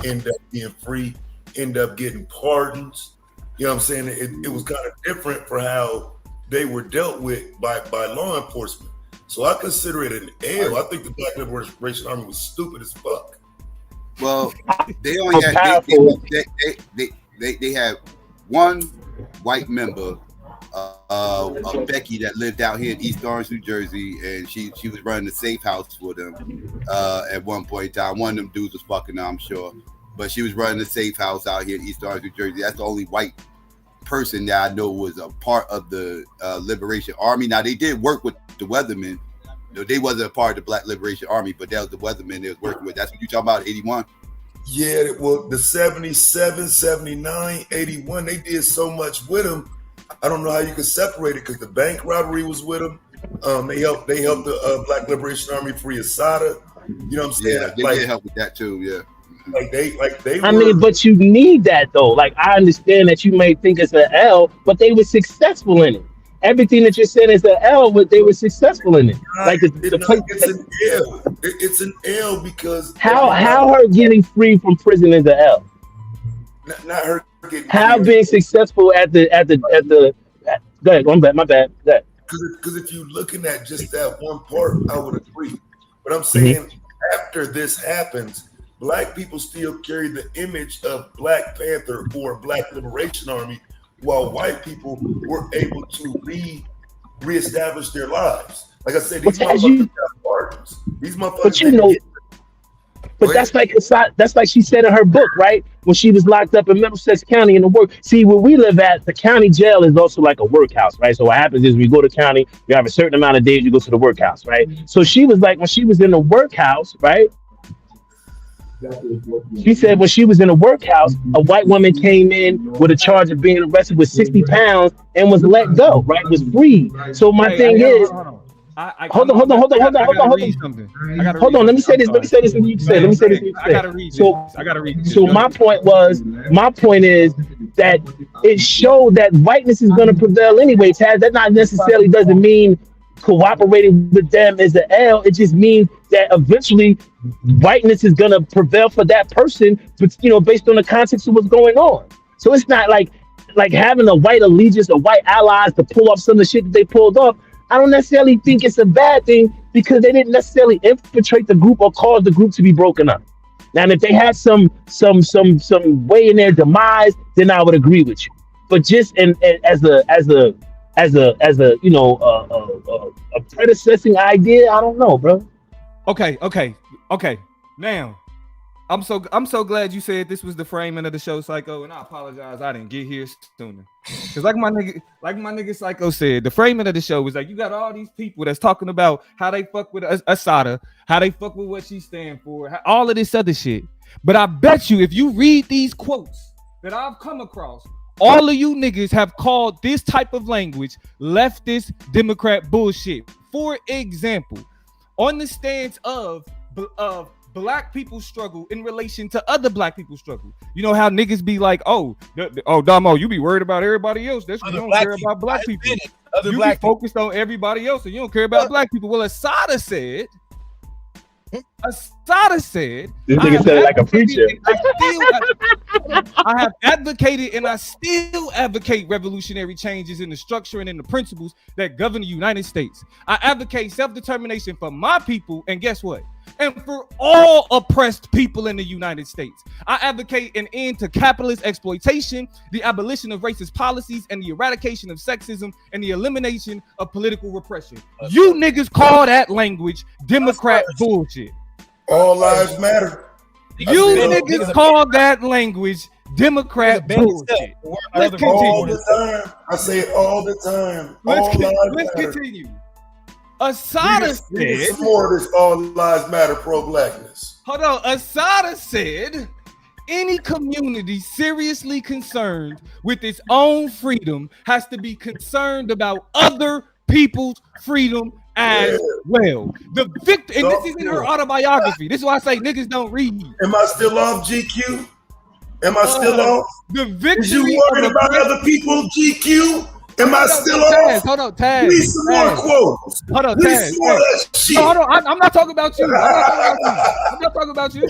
Speaker 13: end up being free, end up getting pardons. You know what I'm saying? It was kind of different for how they were dealt with by law enforcement. So I consider it an L. I think the Black Liberation Army was stupid as fuck.
Speaker 16: Well, they only had they had one white member of Becky that lived out here in East Orange, New Jersey, and she was running the safe house for them at one point in time. One of them dudes was fucking her, I'm sure. But she was running the safe house out here in East Orange, New Jersey. That's the only white person that I know was a part of the Liberation Army. Now they did work with the Weathermen. No, they wasn't a part of the Black Liberation Army, but that was the Weathermen they was working with. That's what you talking about, 81?
Speaker 13: Yeah, well, the 77, 79, 81, they did so much with them. I don't know how you could separate it because the bank robbery was with them. They helped the Black Liberation Army free Assata. You know what I'm saying?
Speaker 16: Yeah, they did help with that too. Yeah.
Speaker 12: I mean, but you need that though. Like, I understand that you may think it's an L, but they were successful in it. Everything that you're saying is an L, but they were successful in it. Like
Speaker 13: it's an L. It's an L because
Speaker 12: how her getting free from prison is an L.
Speaker 13: Not her getting
Speaker 12: how
Speaker 13: free.
Speaker 12: Being successful at the go ahead, my bad. Go ahead.
Speaker 13: Because if you're looking at just that one part, I would agree. But I'm saying after this happens, Black people still carry the image of Black Panther or Black Liberation Army, while white people were able to reestablish their lives. Like I said, these motherfuckers got pardons. These motherfuckers.
Speaker 12: But that's like she said in her book, right? When she was locked up in Middlesex County in the work. See, where we live at, the county jail is also like a workhouse, right? So what happens is we go to county, you have a certain amount of days you go to the workhouse, right? So she was like, when she was in the workhouse, right? She said when she was in a workhouse, a white woman came in with a charge of being arrested with 60 pounds and was let go, right? Was free. So my thing is, hold on. Let me say this. And you say. Let me say this.
Speaker 1: I gotta read this.
Speaker 12: So my point is that it showed that whiteness is going to prevail anyway. Taz, that not necessarily doesn't mean cooperating with them is an L. It just means that eventually whiteness is going to prevail for that person, but based on the context of what's going on. So it's not like having a white allegiance or white allies to pull off some of the shit that they pulled off. I don't necessarily think it's a bad thing because they didn't necessarily infiltrate the group or cause the group to be broken up. Now, if they had some way in their demise, then I would agree with you. But just as a predecessing idea, I don't know, bro.
Speaker 1: Okay. Now, I'm so glad you said this was the framing of the show, Psycho, and I apologize I didn't get here sooner. Because like my nigga Psycho said, the framing of the show was like you got all these people that's talking about how they fuck with Assata, how they fuck with what she stand for, all of this other shit. But I bet you if you read these quotes that I've come across, all of you niggas have called this type of language leftist Democrat bullshit. For example, on the stance of Black people's struggle in relation to other Black people's struggle. You know how niggas be like, Damo, you be worried about everybody else. That's because you don't care about Black people. You be focused on everybody else and you don't care about Black people. Well, Assata said,
Speaker 12: this nigga said it like a preacher.
Speaker 1: I have advocated and I still advocate revolutionary changes in the structure and in the principles that govern the United States. I advocate self-determination for my people, and guess what? And for all oppressed people in the United States. I advocate an end to capitalist exploitation, the abolition of racist policies, and the eradication of sexism, and the elimination of political repression. You niggas call that language Democrat bullshit.
Speaker 13: All lives matter.
Speaker 1: You niggas call that language Democrat bullshit. Let's continue.
Speaker 13: All the time. I say it all the time.
Speaker 1: Let's continue. Assata said,
Speaker 13: some more of this all lives matter pro-blackness.
Speaker 1: Hold on. Assata said, any community seriously concerned with its own freedom has to be concerned about other people's freedom as well. The victim, and this is in her autobiography. This is why I say niggas don't read.
Speaker 13: Am I still off, GQ? Am I still off?
Speaker 1: The victory.
Speaker 13: Is you worried about other people, GQ? Am I still off?
Speaker 1: Hold on, Taz.
Speaker 13: Need some more quotes.
Speaker 1: Hold on, Taz. Hold on, I'm not talking about you. I'm not talking about you.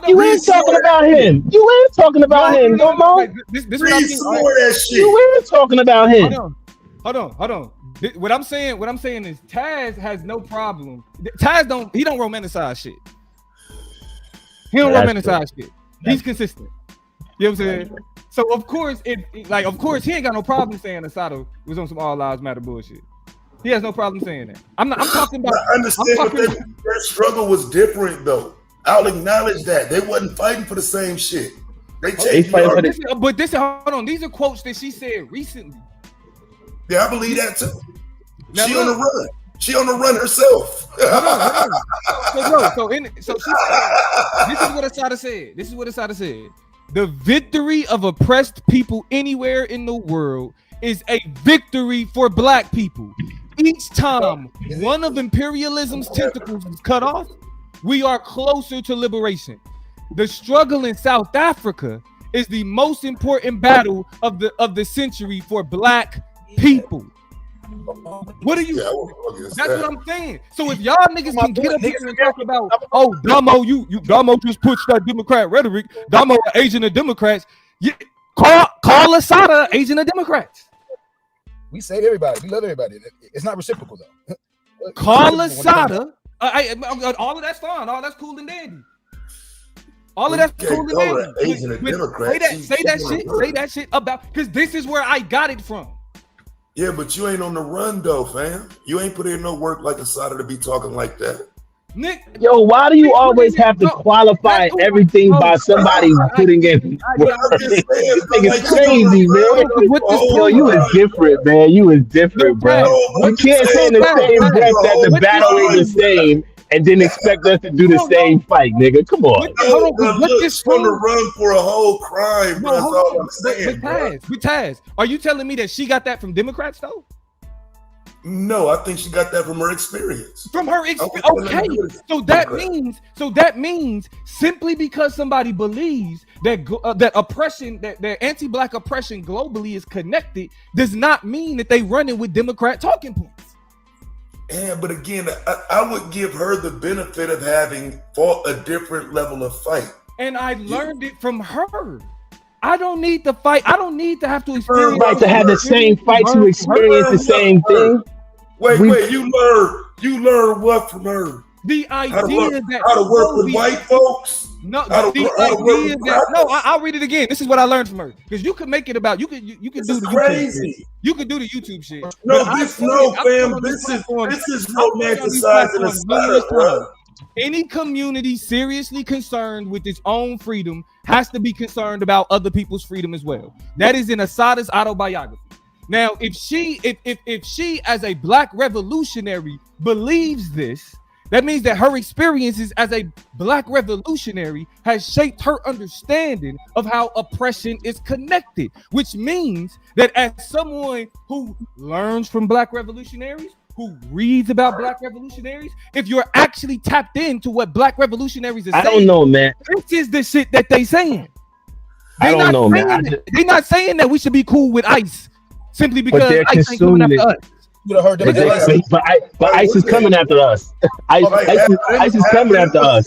Speaker 12: You ain't talking about him. You ain't talking about him. No more.
Speaker 13: Read some more of that shit.
Speaker 12: You ain't talking about him.
Speaker 1: Hold on. What I'm saying is Taz has no problem. Taz don't romanticize shit. He don't romanticize shit. He's consistent. You know what I'm saying? So of course he ain't got no problem saying Assata was on some all lives matter bullshit. He has no problem saying that. I'm talking about.
Speaker 13: I understand their struggle was different though. I'll acknowledge that they wasn't fighting for the same shit.
Speaker 12: They fighting for the.
Speaker 1: But this, hold on. These are quotes that she said recently.
Speaker 13: Yeah, I believe that too. Now, she on the run. She on the run herself.
Speaker 1: So she said, this is what Assata said. This is what Assata said. The victory of oppressed people anywhere in the world is a victory for black people. Each time one of imperialism's tentacles is cut off, we are closer to liberation. The struggle in South Africa is the most important battle of the century for black people. What are you? That's what I'm saying. So if y'all niggas can get up here and talk about, oh, Damo, Damo just pushed that Democrat rhetoric. Damo, agent of Democrats. Call Assata agent of Democrats.
Speaker 10: We save everybody. We love everybody. It's not reciprocal though.
Speaker 1: Call Assata. All of that's fine. All that's cool and dandy. All of that's cool and dandy. Say that shit about, because this is where I got it from.
Speaker 13: Yeah, but you ain't on the run though, fam. You ain't put in no work like Assata to be talking like that.
Speaker 1: Nick,
Speaker 12: yo, why do you always have to qualify everything by somebody putting in work? This nigga's crazy, man. Yo, you was different, man. You was different, bro. You can't say in the same breath that the battle ain't the same and then expect us to do the same fight, nigga. Come on.
Speaker 13: Look, on the run for a whole crime, bro. That's all I'm saying,
Speaker 1: but Taz, are you telling me that she got that from Democrats though?
Speaker 13: No, I think she got that from her experience.
Speaker 1: From her experience. Okay. So that means simply because somebody believes that that oppression, that anti-black oppression globally is connected, does not mean that they running with Democrat talking points.
Speaker 13: Yeah, but again, I would give her the benefit of having fought a different level of fight.
Speaker 1: And I learned it from her. I don't need to fight. I don't need to have to experience.
Speaker 12: Right, to have the same fight to experience the same thing.
Speaker 13: Wait, you learn what from her?
Speaker 1: The idea that
Speaker 13: how to work with white folks.
Speaker 1: No, I'll read it again. This is what I learned from her. Because you could make it about you could do the
Speaker 13: crazy.
Speaker 1: YouTube shit. You could do the YouTube shit.
Speaker 13: No, this is romanticizing Assata, bro.
Speaker 1: Any community seriously concerned with its own freedom has to be concerned about other people's freedom as well. That is in Assata's autobiography. Now, if she as a black revolutionary believes this, that means that her experiences as a black revolutionary has shaped her understanding of how oppression is connected, which means that as someone who learns from black revolutionaries, who reads about black revolutionaries, if you're actually tapped into what black revolutionaries are saying,
Speaker 12: I don't know, man.
Speaker 1: This is the shit that they saying.
Speaker 12: I don't know, man.
Speaker 1: They're not saying that we should be cool with ICE simply because ICE ain't coming after us.
Speaker 12: But ICE is coming after us. ICE is coming after us.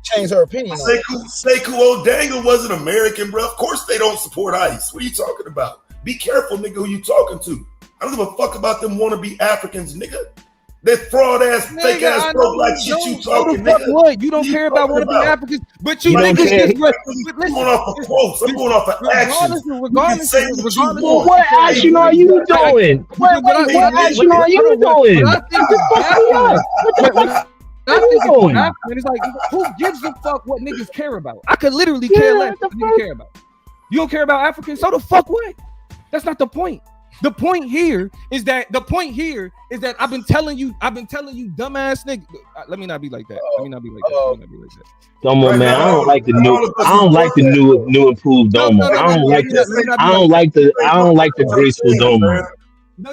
Speaker 10: Change her opinion.
Speaker 13: Sekou Odanga wasn't American, bro. Of course they don't support ICE. What are you talking about? Be careful, nigga, who you talking to. I don't give a fuck about them wannabe Africans, nigga. That fraud ass, fake ass pro-black shit you talking, nigga.
Speaker 1: What? You don't care about wannabe Africans, but you niggas just
Speaker 13: I'm going off of quotes. I'm going off of actions.
Speaker 1: Regardless,
Speaker 12: well, what action are you doing? What action are you doing?
Speaker 1: It's like, who gives a fuck what niggas care about? I could literally care less what niggas care about. You don't care about Africans, so the fuck what? That's not the point. The point here is that I've been telling you, dumbass nigga. Let me not be like that.
Speaker 12: Domo, man, I don't like the new improved Domo. I don't like the graceful Domo.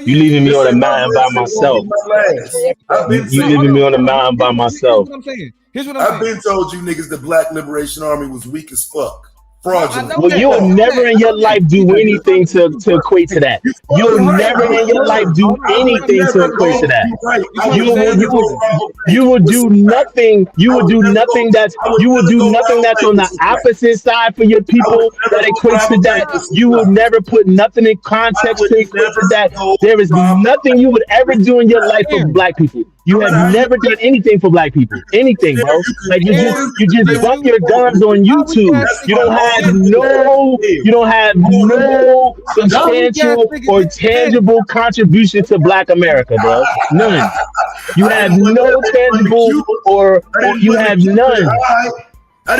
Speaker 12: You leaving me on the mountain by myself. You leaving me on the mountain by myself.
Speaker 1: Here's what I'm saying.
Speaker 13: I've been told you niggas the Black Liberation Army was weak as fuck. Fraudulent.
Speaker 12: Well, you'll never in your life do anything to equate to that. You'll never in your life do anything to equate to that. You will do nothing. You will do nothing that's on the opposite side for your people that equates to that. You will never put nothing in context to equate to that. There is nothing you would ever do in your life for black people. You have never done anything for black people. Anything, bro. Like you just bump your guns on YouTube. You don't have no substantial or tangible contribution to Black America, bro. None. You have no tangible or you have none.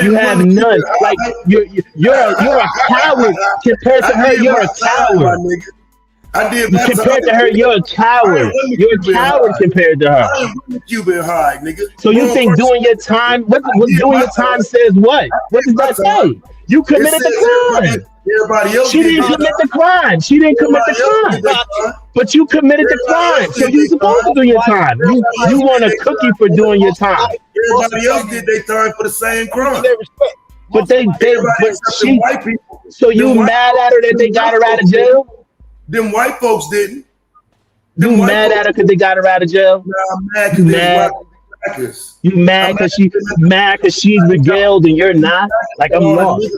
Speaker 12: You have none. Like you're a coward compared to her. You're a coward.
Speaker 13: I did my
Speaker 12: Compared
Speaker 13: time.
Speaker 12: to her, you're a
Speaker 13: I ain't
Speaker 12: coward.
Speaker 13: running
Speaker 12: You're a
Speaker 13: Cuban
Speaker 12: coward
Speaker 13: high.
Speaker 12: compared to her.
Speaker 13: I ain't running Cuban high, nigga.
Speaker 12: So you
Speaker 13: Wrong
Speaker 12: think
Speaker 13: person.
Speaker 12: doing your time? What
Speaker 13: I did
Speaker 12: doing
Speaker 13: my
Speaker 12: your time
Speaker 13: time.
Speaker 12: says what?
Speaker 13: I
Speaker 12: What
Speaker 13: did
Speaker 12: does
Speaker 13: my
Speaker 12: that
Speaker 13: time.
Speaker 12: say? You
Speaker 13: It
Speaker 12: committed the
Speaker 13: says
Speaker 12: crime.
Speaker 13: everybody else
Speaker 12: She
Speaker 13: did
Speaker 12: didn't
Speaker 13: their
Speaker 12: commit the
Speaker 13: time.
Speaker 12: crime. She didn't commit the
Speaker 13: Everybody else did
Speaker 12: crime.
Speaker 13: their time.
Speaker 12: But you committed the
Speaker 13: Everybody else
Speaker 12: crime. So
Speaker 13: did
Speaker 12: you're
Speaker 13: their
Speaker 12: supposed to
Speaker 13: time.
Speaker 12: do your time.
Speaker 13: Everybody
Speaker 12: You
Speaker 13: else
Speaker 12: want
Speaker 13: did
Speaker 12: a
Speaker 13: their
Speaker 12: cookie
Speaker 13: time.
Speaker 12: for doing your time.
Speaker 13: Everybody else did their time for the same crime.
Speaker 12: But
Speaker 13: Everybody
Speaker 12: but
Speaker 13: except them
Speaker 12: she.
Speaker 13: white people.
Speaker 12: So
Speaker 13: Them
Speaker 12: you
Speaker 13: white
Speaker 12: mad
Speaker 13: folks,
Speaker 12: at her that they
Speaker 13: them
Speaker 12: got
Speaker 13: white
Speaker 12: her out of
Speaker 13: folks didn't.
Speaker 12: jail?
Speaker 13: Them white folks didn't.
Speaker 12: You
Speaker 13: Them white
Speaker 12: mad
Speaker 13: folks
Speaker 12: at her because they got her out of jail?
Speaker 13: Nah, I'm mad
Speaker 12: You
Speaker 13: because there's
Speaker 12: mad?
Speaker 13: white crackers.
Speaker 12: You mad
Speaker 13: I'm
Speaker 12: mad because she's regaled and you're not? Like I'm
Speaker 13: all the
Speaker 12: lost.
Speaker 13: niggas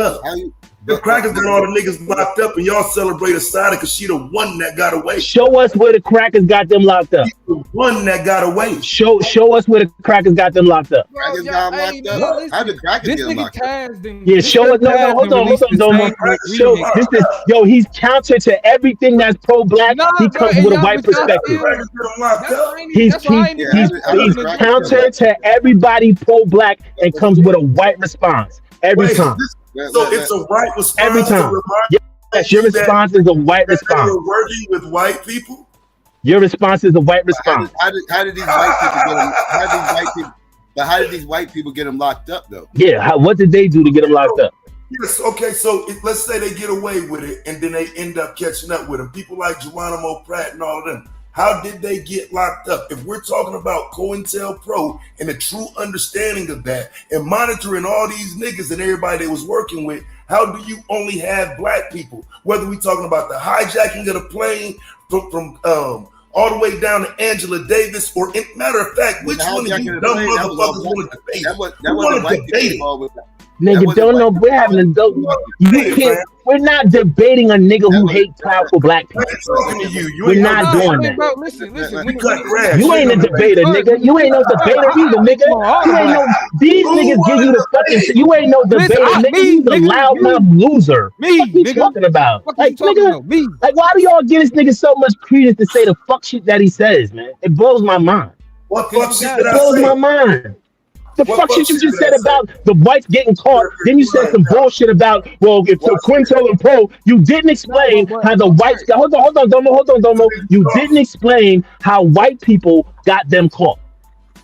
Speaker 13: locked up. The crackers got all the niggas locked up, and y'all celebrate Assata because she the one that got away.
Speaker 12: Show us where the crackers got them locked up.
Speaker 13: She's the one that got away.
Speaker 12: Show us where the crackers got them locked up.
Speaker 1: Bro, y'all, hey, man, listen, this nigga Taz done-
Speaker 12: Yeah,
Speaker 1: this
Speaker 12: show us.
Speaker 1: nigga
Speaker 12: No,
Speaker 1: Taz
Speaker 12: hold
Speaker 1: done
Speaker 12: on,
Speaker 1: released the
Speaker 12: Domo.
Speaker 1: same
Speaker 12: Show
Speaker 1: remix.
Speaker 12: this is he's counter to everything that's pro-black.
Speaker 1: Nah,
Speaker 12: He
Speaker 1: bro,
Speaker 12: comes
Speaker 1: and
Speaker 12: with a
Speaker 1: y'all,
Speaker 12: white
Speaker 1: but y'all
Speaker 12: perspective.
Speaker 1: still, that's why I ain't even
Speaker 12: He's counter to everybody pro-black and comes with a white response every time.
Speaker 13: So it's a white response
Speaker 12: Every
Speaker 13: to
Speaker 12: time.
Speaker 13: remind
Speaker 12: Yes, your response is a white
Speaker 13: that they
Speaker 12: response.
Speaker 13: were working with white people.
Speaker 12: Your response is a white response.
Speaker 14: How did these white people get them? How did these white people get them locked up though?
Speaker 12: Yeah, what did they do to get them locked up?
Speaker 13: Yes, okay, so let's say they get away with it and then they end up catching up with them. People like Geronimo Pratt and all of them. How did they get locked up? If we're talking about COINTELPRO and the true understanding of that and monitoring all these niggas and everybody they was working with, how do you only have black people? Whether we talking about the hijacking of the plane from all the way down to Angela Davis, or matter of fact, which one of you dumb motherfuckers want to debate?
Speaker 14: That wasn't white people involved with that.
Speaker 12: Nigga, don't know. We're having a dope. You can't. We're not debating a nigga who hates powerful black people. We're not doing that.
Speaker 1: Bro, listen.
Speaker 12: You ain't a debater, nigga. You ain't no debater either, nigga. You ain't no. These niggas give you the fucking shit. You ain't no debater, nigga. You the loudmouth loser.
Speaker 1: Me,
Speaker 12: what you talking about? Like, nigga,
Speaker 1: me.
Speaker 12: like, why do y'all give this nigga so much credence to say the fuck shit that he says, man? It blows my mind.
Speaker 13: What fuck shit
Speaker 12: It
Speaker 13: did I
Speaker 12: blows
Speaker 13: say?
Speaker 12: my mind. The
Speaker 13: What
Speaker 12: fuck
Speaker 13: fuck
Speaker 12: shit you
Speaker 13: shit
Speaker 12: just
Speaker 13: did
Speaker 12: said
Speaker 13: I say?
Speaker 12: about the whites getting caught. Then you said some bullshit about, well, if for COINTELPRO, you didn't explain how the whites got. Hold on, Domo. You didn't explain how white people got them caught.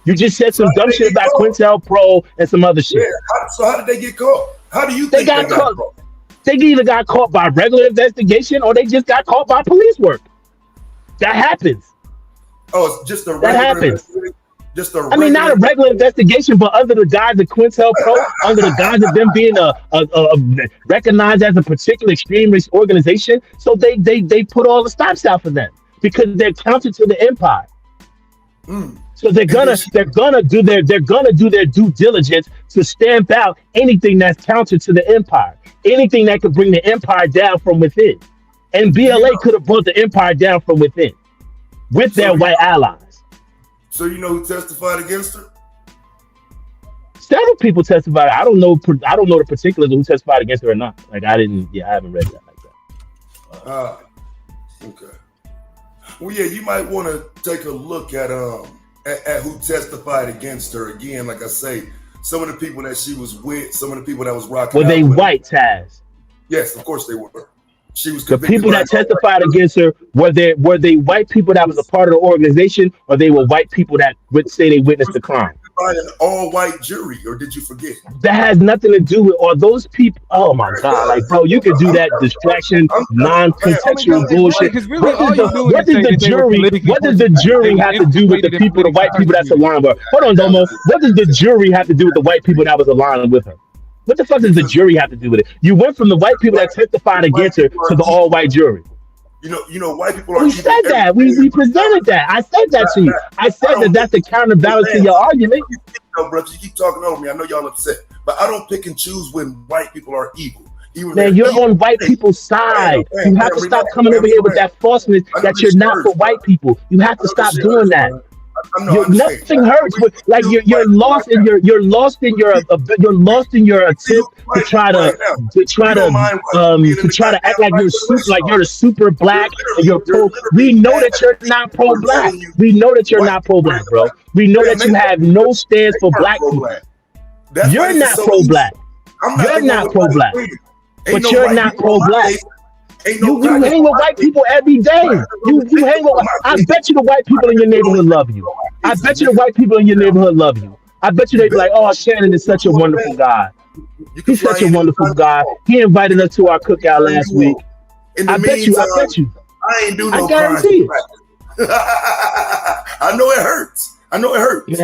Speaker 12: You just said some dumb shit about COINTELPRO and some other shit.
Speaker 13: Yeah, so how did they get caught? How do you
Speaker 12: They
Speaker 13: think
Speaker 12: got
Speaker 13: they
Speaker 12: caught.
Speaker 13: got caught?
Speaker 12: They either got caught by regular investigation or they just got caught by police work. That happens.
Speaker 13: Oh, it's just a
Speaker 12: That
Speaker 13: regular
Speaker 12: happens.
Speaker 13: just a
Speaker 12: I mean, not a regular investigation, but under the guise of COINTELPRO, under the guise of them being a recognized as a particular extremist organization, so they put all the stops out for them because they're counter to the empire. So they're gonna do their due diligence to stamp out anything that's counter to the empire, anything that could bring the empire down from within. And BLA could have brought the empire down from within with their white allies.
Speaker 13: So you know who testified against her?
Speaker 12: Several people testified. I don't know the particulars of who testified against her or not. Like I haven't read that like that.
Speaker 13: Okay. Well, yeah, you might want to take a look at who testified against her again. Like I say, some of the people that she was with, some of the people that was rocking.
Speaker 12: Were they
Speaker 13: with
Speaker 12: white, Taz?
Speaker 13: Yes, of course they were. She was
Speaker 12: The people that testified against her, were they white people that was a part of the organization, or they were white people that would say they witnessed the crime?
Speaker 13: By an all-white jury, or did you forget?
Speaker 12: That has nothing to do with, or those people. Oh my God! Like, bro, you could do that distraction, non-contextual bullshit. What does the jury have to do with the people, the white people that's aligned with her? Hold on, Domo. What does the jury have to do with the white people that was aligned with her? What the fuck does the jury have to do with it? You went from the white people that testified against her to the all-white jury.
Speaker 13: You know, white people are.
Speaker 12: We said that. We presented that. I said that to you. I said that that's the counterbalance to your argument.
Speaker 13: No, brother, you keep talking over me. I know y'all upset, but I don't pick and choose when white people are evil.
Speaker 12: Man, you're on white people's side. You have to stop coming over here with that falseness that you're not for white people. You have to stop doing that. Nothing hurts, but like you're lost in your attempt to try to act like you're super black and you're pro. We know that you're not pro black. We know that you're not pro black, bro. We know that you have no stance for black people. You're not pro-black. You're not pro-black. But you're not pro-black. You hang with white people every day. You hang with. I bet you the white people in your neighborhood love you. I bet you the white people in your neighborhood love you. I bet you they be like, oh, Shannon is such a wonderful guy. He's such a wonderful guy. He invited us to our cookout last week. I bet you.
Speaker 13: I ain't do no
Speaker 12: I guarantee it.
Speaker 13: I know it hurts. Man,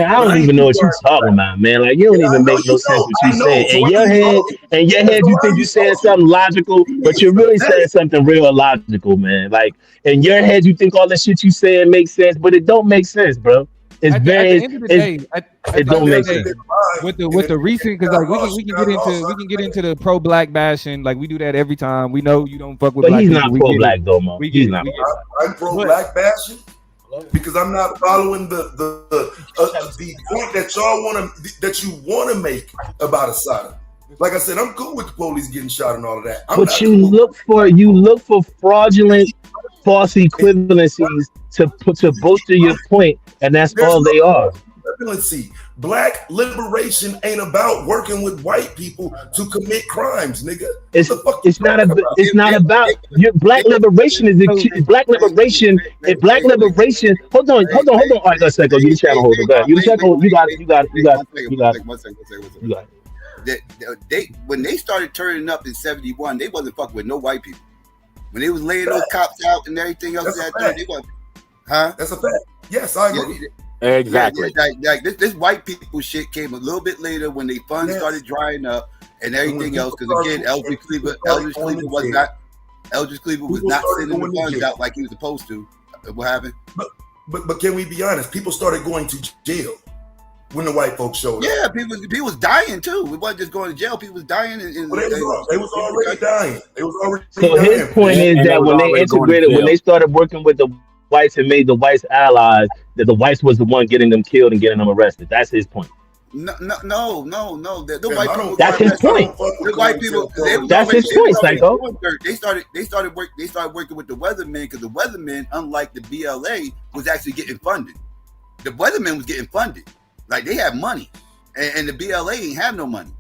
Speaker 12: I don't even know what you're talking about, man. Like, you don't even make no sense what you're saying. In your head, you think you're saying something logical, but you're really saying something real illogical, man. Like, in your head, you think all the shit you saying makes sense, but it don't make sense, bro. It's
Speaker 1: at
Speaker 12: very.
Speaker 1: the end of the day,
Speaker 12: It don't make sense.
Speaker 1: With the recent, because like we can get into the pro black bashing, like we do that every time. We know you don't fuck with.
Speaker 12: But
Speaker 1: black
Speaker 12: he's
Speaker 1: people.
Speaker 12: not pro black though, Mo. He's not.
Speaker 13: I'm pro black bashing because I'm not following the point that you want to make about Assata. Like I said, I'm cool with the police getting shot and all of that.
Speaker 12: But you look for fraudulent, false equivalencies to bolster your point, and that's all they are.
Speaker 13: Equivalency. Black liberation ain't about working with white people to commit crimes, nigga.
Speaker 12: It's not about your black liberation is black liberation. If black liberation, hold on. All right, let's go. You the channel holder. Go ahead. You the channel holder. You got
Speaker 16: it. When they started turning up in 71, they wasn't fucking with no white people. When they was laying those cops out and everything else, they wasn't. Huh?
Speaker 13: That's a fact. Yes, I agree.
Speaker 11: Exactly.
Speaker 16: Like this white people shit came a little bit later when they funds started drying up and everything else. Because again, Eldridge Cleaver was not sending the funds out like he was supposed to. What happened?
Speaker 13: But can we be honest? People started going to jail when the white folks showed up.
Speaker 16: Yeah, people was dying too. We wasn't just going to jail. People was dying. They
Speaker 13: was already dying.
Speaker 12: So his point is that when they integrated, when they started working with the whites and made the whites allies, that the whites was the one getting them killed and getting them arrested. That's his point.
Speaker 16: No. The white people.
Speaker 12: That's his point.
Speaker 16: The white people.
Speaker 12: That's his point, Psycho.
Speaker 16: They started working with the weathermen because the weathermen, unlike the BLA, was actually getting funded. The weathermen was getting funded, like they had money, and the BLA ain't have no money.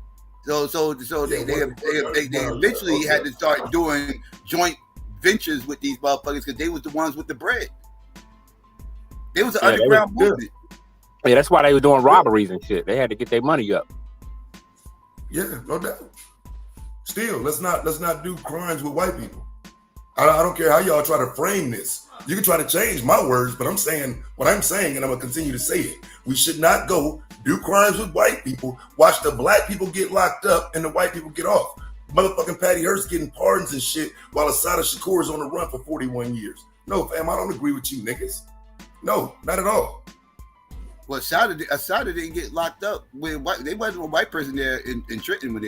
Speaker 16: So they eventually had to start doing joint ventures with these motherfuckers because they was the ones with the bread. They was the underground movement.
Speaker 11: Yeah, that's why they were doing robberies and shit. They had to get their money up.
Speaker 13: Yeah, no doubt. Still, let's not do crimes with white people. I don't care how y'all try to frame this. You can try to change my words, but I'm saying what I'm saying, and I'm gonna continue to say it. We should not go do crimes with white people, watch the black people get locked up and the white people get off. Motherfucking Patty Hearst getting pardons and shit while Assata Shakur is on the run for 41 years. No, fam, I don't agree with you niggas. No, not at all.
Speaker 16: Well, Assata didn't get locked up. They wasn't a white person there in Trenton when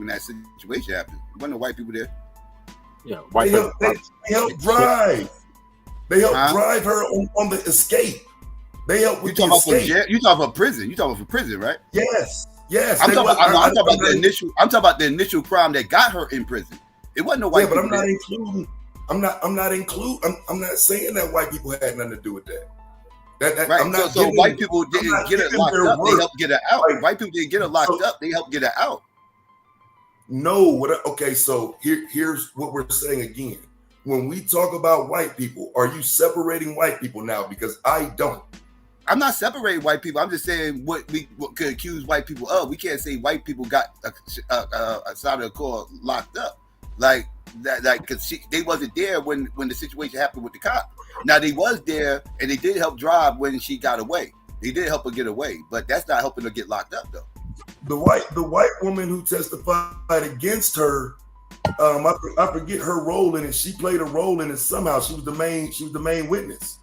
Speaker 16: that situation happened. There wasn't no white people there.
Speaker 11: Yeah,
Speaker 13: they helped drive. They helped drive her on the escape. They helped with the escape.
Speaker 16: You talking about prison? You talking about for prison, right?
Speaker 13: Yes.
Speaker 16: I'm talking about the initial crime that got her in prison. It wasn't no white.
Speaker 13: Yeah, but I'm not saying that white people had nothing to do with that.
Speaker 16: Right. So white people didn't get it locked up. They helped get her out. White people didn't get her locked up. They helped get her out.
Speaker 13: No. Okay. So here's what we're saying again. When we talk about white people, are you separating white people now? Because I don't.
Speaker 16: I'm not separating white people. I'm just saying what could accuse white people of. We can't say white people got Assata Shakur locked up like that, because they wasn't there when the situation happened with the cop. Now they was there and they did help drive when she got away. They did help her get away, but that's not helping her get locked up though.
Speaker 13: The white woman who testified against her, I forget her role in it. She played a role in it somehow. She was the main witness.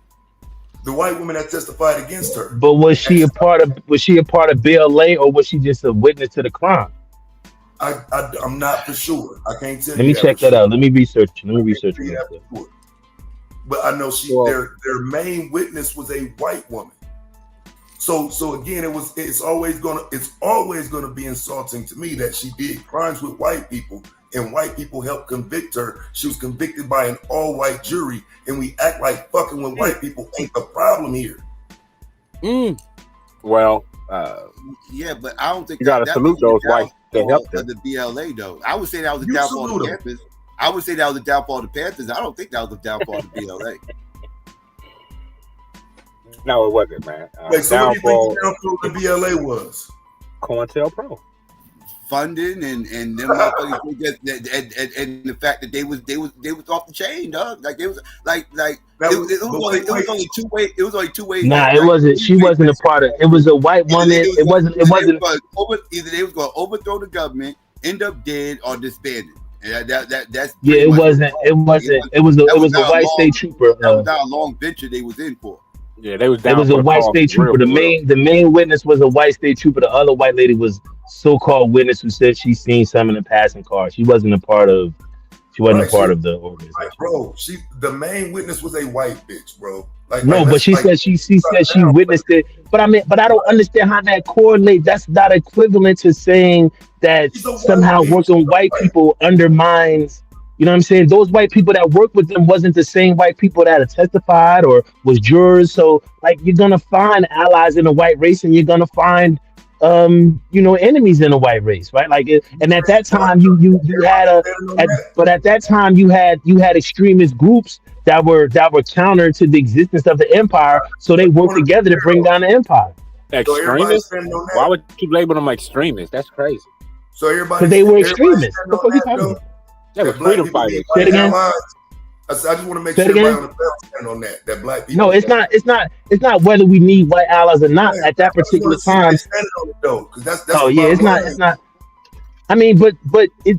Speaker 13: The white woman that testified against her.
Speaker 12: But was she a part of BLA or was she just a witness to the crime?
Speaker 13: I'm not for sure. I can't tell you.
Speaker 12: Let me check that out. Let me research.
Speaker 13: But I know their main witness was a white woman. So again, it's always gonna be insulting to me that she did crimes with white people and white people helped convict her. She was convicted by an all-white jury, and we act like fucking with white people ain't the problem here.
Speaker 11: Well, Yeah,
Speaker 16: but I don't think
Speaker 11: you gotta salute those whites that helped
Speaker 16: of
Speaker 11: them.
Speaker 16: the BLA though. I would say that was the downfall of the Panthers. I would say that was the downfall of the Panthers. I don't think that was the downfall of the BLA.
Speaker 11: No, it wasn't, man.
Speaker 13: Wait, so what do you think the downfall of the BLA was?
Speaker 11: COINTELPRO.
Speaker 16: Funding and them motherfuckers and the fact that they was off the chain, dog. Like they was it was only two ways. It was only two ways.
Speaker 12: Nah, it wasn't. She wasn't a part of. It was a white woman. It wasn't.
Speaker 16: Either they was going to overthrow the government, end up dead, or disbanded. And that's
Speaker 12: yeah. It wasn't. It wasn't. It was a white state trooper.
Speaker 16: That was not a long venture they was in for.
Speaker 11: Yeah, they was down.
Speaker 12: It was a white state trooper. The main witness was a white state trooper. The other white lady was so-called witness who said she seen some in the passing car. She wasn't a part of. She wasn't a part of the organization.
Speaker 13: Like, bro, the main witness was a white bitch, bro.
Speaker 12: But she said she said she witnessed it. But I don't understand how that correlates. That's not equivalent to saying that somehow working white people undermines. You know what I'm saying? Those white people that worked with them wasn't the same white people that had testified or was jurors. So like you're gonna find allies in the white race, and you're gonna find enemies in the white race, right? Like, and at that time you had but at that time you had extremist groups that were counter to the existence of the empire. So they worked together to bring down the empire.
Speaker 11: Extremists? Why would you label them extremists? That's crazy.
Speaker 13: So everybody,
Speaker 12: because they were extremists. What the fuck are you talking about?
Speaker 11: They were freedom fighters.
Speaker 12: Say it again.
Speaker 13: I just want to make sure everybody on the panel stand on that black people.
Speaker 12: No, it's not whether we need white allies or not at that particular time. It's not. I mean, but it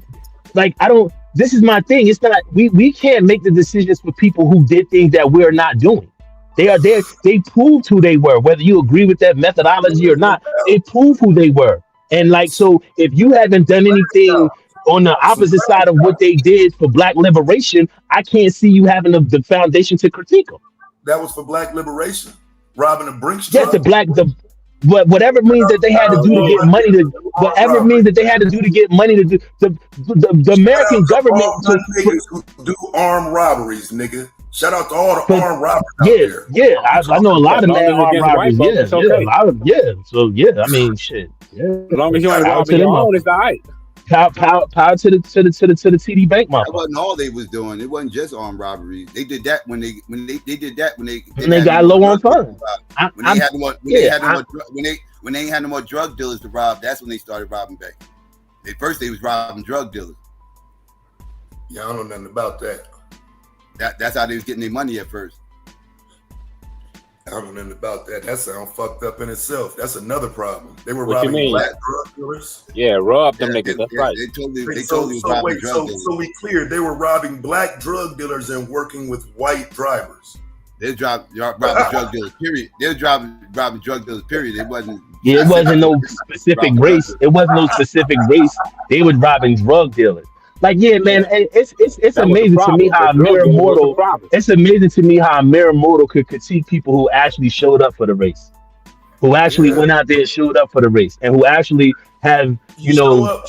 Speaker 12: like I don't. This is my thing. It's not. We can't make the decisions for people who did things that we're not doing. They proved who they were. Whether you agree with that methodology or not, they proved who they were. And like, so if you haven't done anything on the opposite side of what they did for black liberation, I can't see you having the foundation to critique them.
Speaker 13: That was for black liberation, robbing a Brinks
Speaker 12: truck. Yes, whatever means that they had to do to get money to, whatever means that they had to do to get money to do the American government
Speaker 13: who do armed robberies, nigga. Shout out to all the armed robbers out there.
Speaker 12: Yeah, I know a lot of mad armed robberies. So I mean, shit. Yeah.
Speaker 11: As long as you ain't robbing your own, it's all right.
Speaker 12: Power to the TD Bank mafia.
Speaker 16: That wasn't all they was doing. It wasn't just armed robberies. They did that when they
Speaker 12: got low on funds.
Speaker 16: When they ain't had no more drug dealers to rob, that's when they started robbing banks. At first they was robbing drug dealers.
Speaker 13: Yeah, I don't know nothing about that.
Speaker 16: That's how they was getting their money at first.
Speaker 13: I don't know nothing about that. That sounds fucked up in itself. That's another problem. They were robbing black drug dealers.
Speaker 11: Yeah, rob them niggas. That's right.
Speaker 16: They totally was robbing drug dealers.
Speaker 13: So we clear, they were robbing black drug dealers and working with white drivers.
Speaker 16: They robbing drug dealers. Period. They were robbing drug dealers. Period. It wasn't.
Speaker 12: Yeah, it wasn't no specific race. It wasn't no specific race. They were robbing drug dealers. Like, yeah, man, it's amazing to me how Mere Mortal. It's amazing to me how Mere Mortal could critique people who actually showed up for the race, who actually went out there and showed up for the race, and who actually have a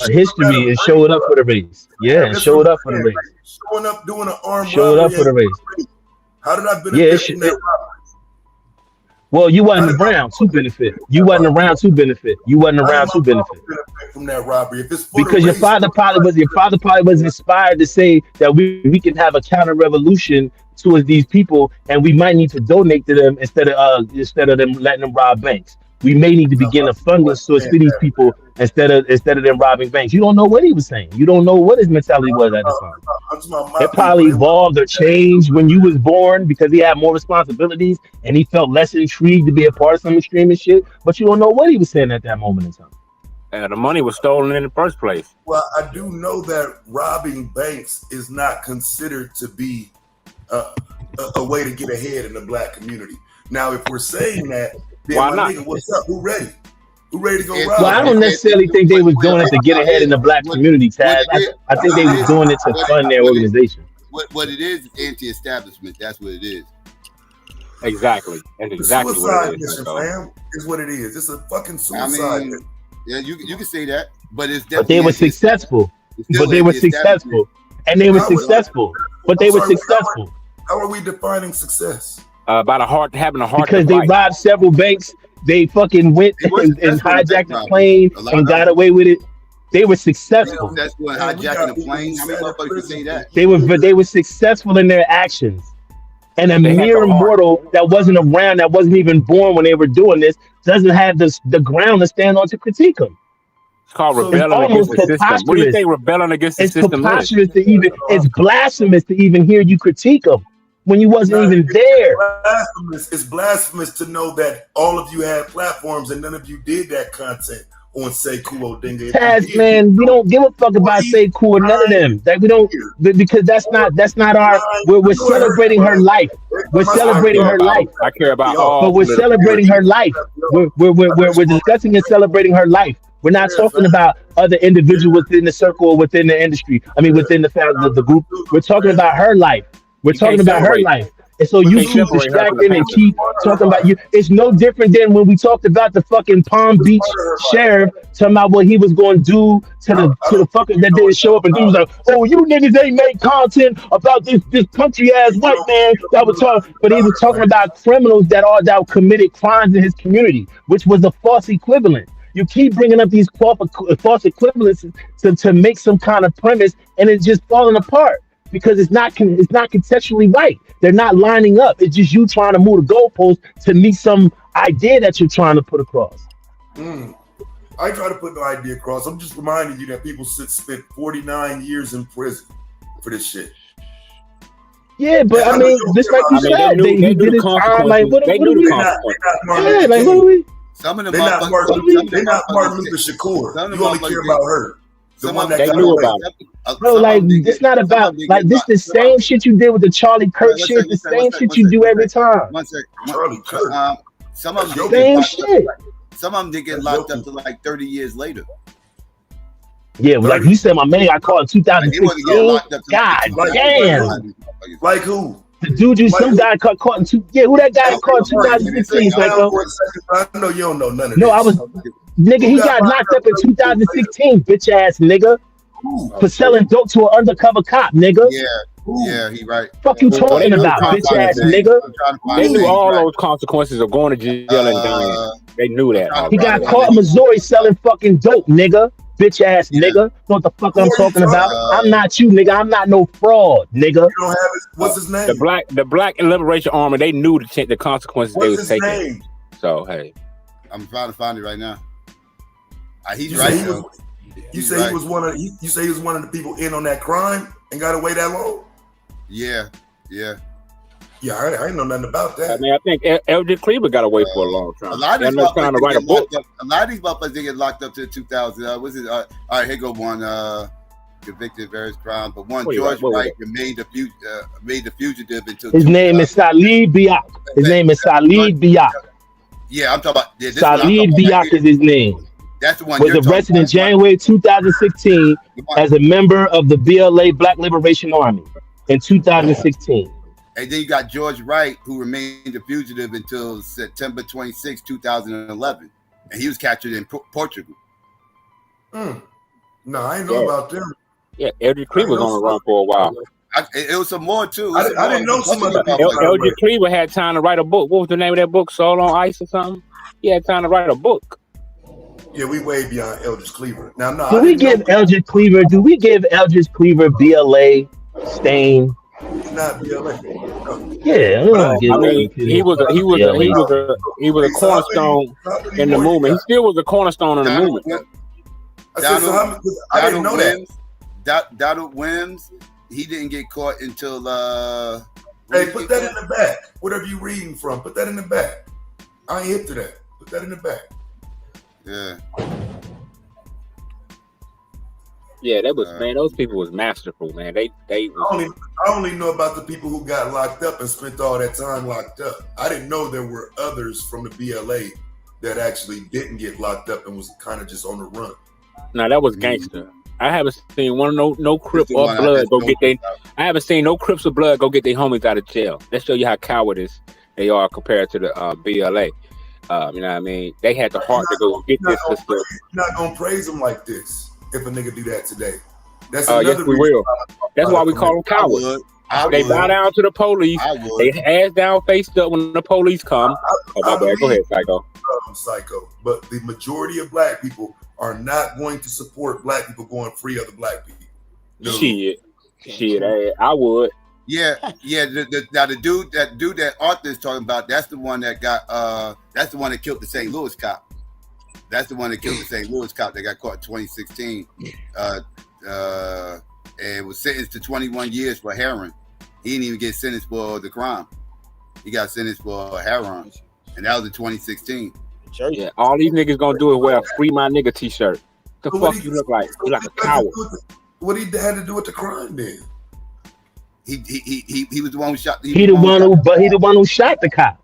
Speaker 12: history and showed up for the race. Yeah, and showed up for the race.
Speaker 13: Showing up doing an armed
Speaker 12: showed up for the race.
Speaker 13: How did I benefit from that robbery?
Speaker 12: Well, you wasn't around to benefit. You wasn't around to benefit.
Speaker 13: From that robbery, if it's
Speaker 12: because your father probably was inspired to say that we can have a counter revolution towards these people, and we might need to donate to them instead of them letting them rob banks. We may need to begin a funding source for these people instead of them robbing banks. You don't know what he was saying. You don't know what his mentality was at the time. It probably evolved or changed when you was born because he had more responsibilities and he felt less intrigued to be a part of some extremist shit. But you don't know what he was saying at that moment in time.
Speaker 11: The money was stolen in the first place.
Speaker 13: Well, I do know that robbing banks is not considered to be a way to get ahead in the black community. Now, if we're saying that, then
Speaker 11: why not?
Speaker 13: Nigga, what's up? Who ready? Who ready to go rob?
Speaker 12: Well, I don't necessarily think they was doing it to get ahead in the black community, Taz. I think they was doing it to fund their organization.
Speaker 16: What it is anti-establishment. That's what it is.
Speaker 11: Exactly. That's exactly what it is.
Speaker 13: Mission, fam, is what it is. It's a fucking suicide.
Speaker 16: Yeah, you can say that, but it's definitely.
Speaker 12: But they were successful. But they were successful, and they were successful. But they were successful.
Speaker 13: How are we defining success?
Speaker 11: About having a heart.
Speaker 12: Because they robbed several banks. they fucking went
Speaker 16: They were
Speaker 12: and
Speaker 16: successful in that
Speaker 12: hijacked the
Speaker 16: robbery.
Speaker 12: plane
Speaker 16: A lot
Speaker 12: and
Speaker 16: of
Speaker 12: got
Speaker 16: them.
Speaker 12: away with it. They were
Speaker 16: They were
Speaker 12: successful.
Speaker 16: successful in
Speaker 3: Man, we
Speaker 16: hijacking
Speaker 3: got
Speaker 16: the
Speaker 3: people who
Speaker 16: plane. How many
Speaker 3: sat in
Speaker 16: motherfuckers can
Speaker 3: prison
Speaker 16: say
Speaker 3: for
Speaker 16: that?
Speaker 12: They were successful in their actions. And a
Speaker 11: They had the
Speaker 12: mere
Speaker 11: heart.
Speaker 12: mortal that wasn't around, that wasn't even born when they were doing this, doesn't have the ground to stand on to critique them.
Speaker 11: It's called
Speaker 3: So
Speaker 12: It's
Speaker 11: rebelling against
Speaker 12: almost
Speaker 11: the system. What do you
Speaker 12: preposterous.
Speaker 11: think rebelling against the
Speaker 12: It's
Speaker 11: system is?
Speaker 12: preposterous to even, it's blasphemous to even hear you critique them when you wasn't
Speaker 13: Now,
Speaker 12: even there.
Speaker 13: it's blasphemous to know that all of you had platforms and none of you did that content on Say Kuo Dinga. If you
Speaker 12: Taz,
Speaker 13: did,
Speaker 12: man, we don't give a fuck about Say Cool or none of them. Like we don't, because that's not our. We're celebrating her life. We're celebrating her life.
Speaker 11: I care about
Speaker 12: But
Speaker 11: all
Speaker 12: we're
Speaker 11: political
Speaker 12: celebrating her life. We're discussing and celebrating her life. We're not talking about other individuals within the circle or within the industry. I mean, within the group. We're talking about her life. We're
Speaker 11: You
Speaker 12: talking
Speaker 11: can't
Speaker 12: about her
Speaker 11: separate.
Speaker 12: life. And so
Speaker 11: We
Speaker 12: you
Speaker 11: can't
Speaker 12: keep
Speaker 11: separate her from the
Speaker 12: distracting and
Speaker 11: panther.
Speaker 12: keep talking about you. It's no different than when we talked about the fucking Palm Beach sheriff talking about what he was going to do to the fuckers that didn't show up. And he was like, "Oh, you niggas ain't make content about this country ass white man that was talking." But he was talking about criminals that committed crimes in his community, which was a false equivalent. You keep bringing up these false equivalents to make some kind of premise, and it's just falling apart because it's not contextually right. They're not lining up. It's just you trying to move the goalpost to meet some idea that you're trying to put across.
Speaker 13: I ain't trying to put no idea across. I'm just reminding you that people spent 49 years in prison for this shit.
Speaker 12: Yeah, but I mean, just like you said, he did his time. Like, what are we? Yeah, like, what are we?
Speaker 16: Some of them
Speaker 13: They're not Martin Luther Shakur. You only care about her. The one that
Speaker 11: they
Speaker 13: got
Speaker 11: knew
Speaker 13: away.
Speaker 11: about it.
Speaker 12: Bro, like, it's not about, like, this the same shit you did with the Charlie Kirk shit, the same shit you do every time.
Speaker 16: One sec.
Speaker 13: Charlie Kirk.
Speaker 16: Some of them
Speaker 12: Same shit.
Speaker 16: Some of them did get locked up to like 30 years later.
Speaker 12: Yeah, like you said, my man got caught in 2016. God damn.
Speaker 13: Like who?
Speaker 12: The dude, some guy got caught in who that guy caught in 2016, Psycho?
Speaker 13: I know you don't know none of this.
Speaker 12: No, nigga, he got locked up in 2016, bitch ass nigga. For selling dope to an undercover cop, nigga.
Speaker 16: Yeah, he right.
Speaker 12: Fuck you talking about, bitch ass nigga?
Speaker 11: They knew all those consequences of going to jail and dying. They knew that.
Speaker 12: He got caught in Missouri selling fucking dope, nigga. Bitch ass nigga. Know what the fuck I'm talking about? I'm not you, nigga. I'm not no fraud, nigga.
Speaker 13: You don't have what's his name?
Speaker 11: The Black Liberation Army, they knew the consequences they was taking.
Speaker 13: Name?
Speaker 11: So hey.
Speaker 16: I'm trying to find it right now. He's
Speaker 13: you
Speaker 16: right.
Speaker 13: You say he was one of the people in on that crime and got away that long?
Speaker 16: Yeah.
Speaker 13: I didn't know nothing about that.
Speaker 11: I mean, I think Eldridge Cleaver got away for a long time.
Speaker 16: A lot of these
Speaker 11: trying to write a book.
Speaker 16: A lot of these motherfuckers did get locked up to 2000. All right, here go one. Convicted of various crimes, but one George Wright made the fugitive until
Speaker 12: his name is Salid B.A.T.E. His name is Salid B.A.T.E.
Speaker 16: Yeah, I'm talking about
Speaker 12: Salid B.A.T.E. is his name.
Speaker 16: That's the one.
Speaker 12: Was arrested in January 2016 as a member of the BLA Black Liberation Army in 2016.
Speaker 16: And then you got George Wright, who remained a fugitive until September 26, 2011. And he was captured in Portugal.
Speaker 13: No, I didn't know about them.
Speaker 11: Yeah, Eldridge Cleaver was on the run for a while.
Speaker 16: It was some more, too.
Speaker 13: I didn't know some of the
Speaker 11: Eldridge Cleaver had time to write a book. What was the name of that book? Soul on Ice or something? He had time to write a book.
Speaker 13: Yeah, we way beyond Eldridge Cleaver. Now, no.
Speaker 12: Do we give Eldridge Cleaver BLA stain?
Speaker 13: He's not BLA.
Speaker 12: Yeah,
Speaker 11: I mean, he was a cornerstone in the movement. He still was a cornerstone in the movement.
Speaker 13: I didn't know that.
Speaker 16: Donald Wims, he didn't get caught until
Speaker 13: hey, put that in the back. Whatever you reading from, put that in the back. I ain't hip to that. Put that in the back.
Speaker 11: Yeah, that was man. Those people was masterful, man. They.
Speaker 13: I only know about the people who got locked up and spent all that time locked up. I didn't know there were others from the BLA that actually didn't get locked up and was kind of just on the run.
Speaker 11: No, that was gangster. I haven't seen no Crip or Blood go get they. I haven't seen no Crips or Blood go get their homies out of jail. That show you how cowardice they are compared to the BLA. You know what I mean? They had the heart to go get this system.
Speaker 13: You're not gonna praise them like this if a nigga do that today. That's
Speaker 11: yes, we will. That's why we call them cowards. They bow down to the police. They ass down, face up when the police come. My bad. Go ahead, Psycho.
Speaker 13: Psycho. But the majority of black people are not going to support black people going free other black people. No.
Speaker 11: Shit, I would.
Speaker 14: Yeah. Now the dude that Arthur is talking about, that's the one that got that's the one that killed the St. Louis cop. That's the one that killed the St. Louis cop that got caught in 2016. And was sentenced to 21 years for heroin. He didn't even get sentenced for the crime. He got sentenced for heroin. And that was in 2016.
Speaker 11: Yeah, all these niggas gonna do is wear a "Free My Nigga" t-shirt. The fuck you look like? You like a coward.
Speaker 13: What he had to do with the crime then?
Speaker 14: He was the one who shot.
Speaker 12: He the one who shot the cop.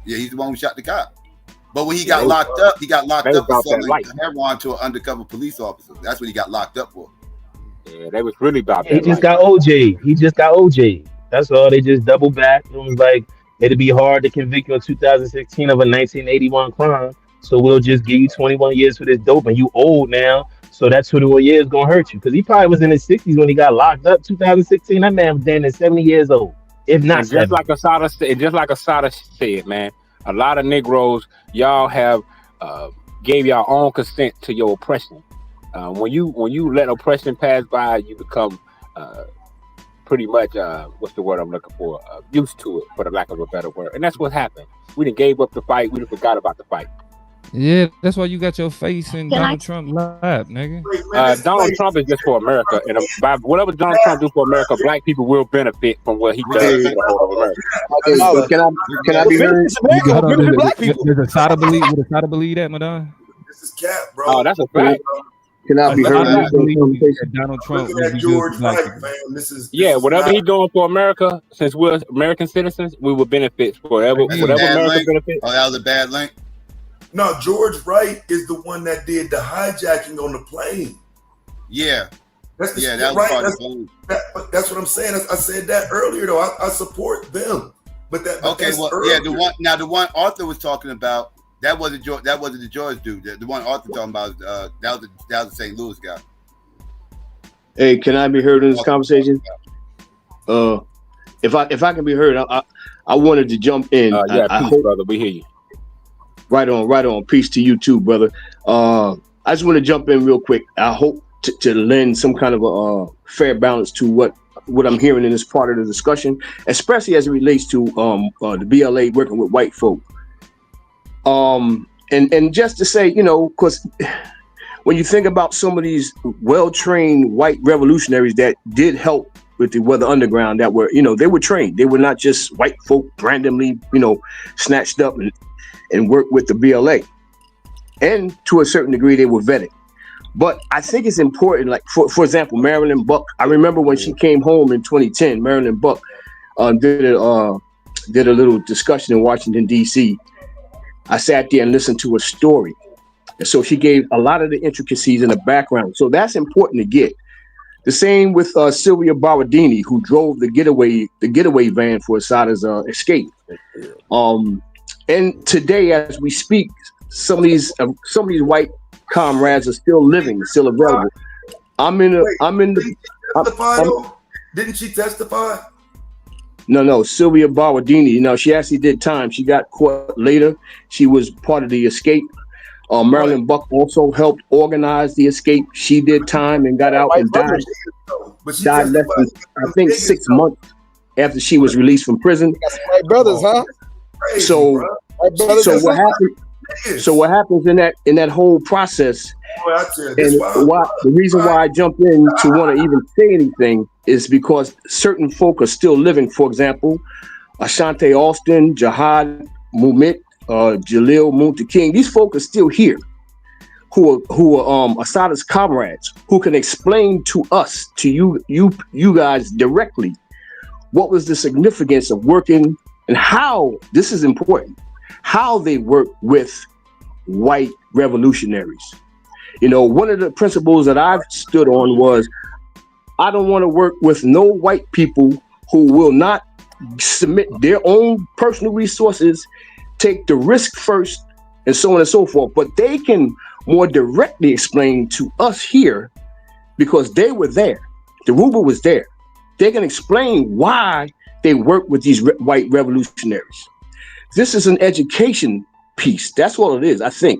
Speaker 14: Yeah, he's the one who shot the cop. But when he got locked up, for selling heroin to an undercover police officer. That's what he got locked up for.
Speaker 11: Yeah, they was really about that.
Speaker 12: He just got OJ. That's all. They just double back. It was like, it'd be hard to convict you in 2016 of a 1981 crime. So we'll just give you 21 years for this dope, and you old now. So that 21 years gonna hurt you. Because he probably was in his 60s when he got locked up. 2016, that man was damn near 70 years old. If not,
Speaker 11: and just like Assata said, man, a lot of Negroes, y'all have gave y'all own consent to your oppression. When you let oppression pass by, you become pretty much what's the word I'm looking for? Used to it, for the lack of a better word. And that's what happened. We done gave up the fight. We done forgot about the fight.
Speaker 1: Yeah, that's why you got your face in Donald Trump lap, nigga.
Speaker 11: Donald Trump is just for America, and by whatever Donald Trump do for America, black people will benefit from what he does for the whole of America.
Speaker 3: Can I be heard?
Speaker 1: Does Assata believe that, Madonna?
Speaker 13: This is cap, bro.
Speaker 11: Oh, that's a fact.
Speaker 3: Can I be heard?
Speaker 1: Donald Trump
Speaker 13: George Wright, man.
Speaker 11: Whatever he's doing for America, since we're American citizens, we will benefit whatever America benefits.
Speaker 14: Oh, that was a bad link.
Speaker 13: No, George Wright is the one that did the hijacking on the plane.
Speaker 14: Yeah.
Speaker 13: That's
Speaker 14: right.
Speaker 13: That's what I'm saying. I said that earlier, though. I support them. But the one
Speaker 14: Arthur was talking about, that wasn't the George dude. The one Arthur talking about, that was the St. Louis guy.
Speaker 3: Hey, can I be heard in this conversation? If I can be heard, I wanted to jump in.
Speaker 11: Peace, brother. We hear you.
Speaker 3: Right on. Peace to you too, brother. I just want to jump in real quick. I hope to lend some kind of a fair balance to what I'm hearing in this part of the discussion, especially as it relates to the BLA working with white folk. And just to say, because when you think about some of these well-trained white revolutionaries that did help with the Weather Underground, that were, they were trained. They were not just white folk randomly, snatched up and worked with the BLA. And to a certain degree, they were vetted. But I think it's important, like, for example, Marilyn Buck. I remember when she came home in 2010, Marilyn Buck did a little discussion in Washington, D.C. I sat there and listened to a story. And so she gave a lot of the intricacies in the background. So that's important to get. The same with Sylvia Borodini, who drove the getaway van for Assata's escape. And today, as we speak, some of these white comrades are still living, still available.
Speaker 13: Didn't she testify?
Speaker 3: No, Sylvia Borodini. She actually did time. She got caught later. She was part of the escape. Marilyn Buck also helped organize the escape. She did time and got out and died. Died less than, I think, 6 months after she was released from prison.
Speaker 10: That's my brothers, huh?
Speaker 3: So what happens in that whole process, and the reason why I jump in to want to even say anything is because certain folk are still living. For example, Ashante Alston, Jihad Mumit, Jalil Munta King. These folk are still here, who are Assata's comrades, who can explain to us, to you guys directly, what was the significance of working and how, this is important, how they work with white revolutionaries. One of the principles that I've stood on was, I don't want to work with no white people who will not submit their own personal resources, take the risk first, and so on and so forth. But they can more directly explain to us here, because they were there. The Ruba was there. They can explain why they work with these white revolutionaries. This is an education piece. That's all it is, I think.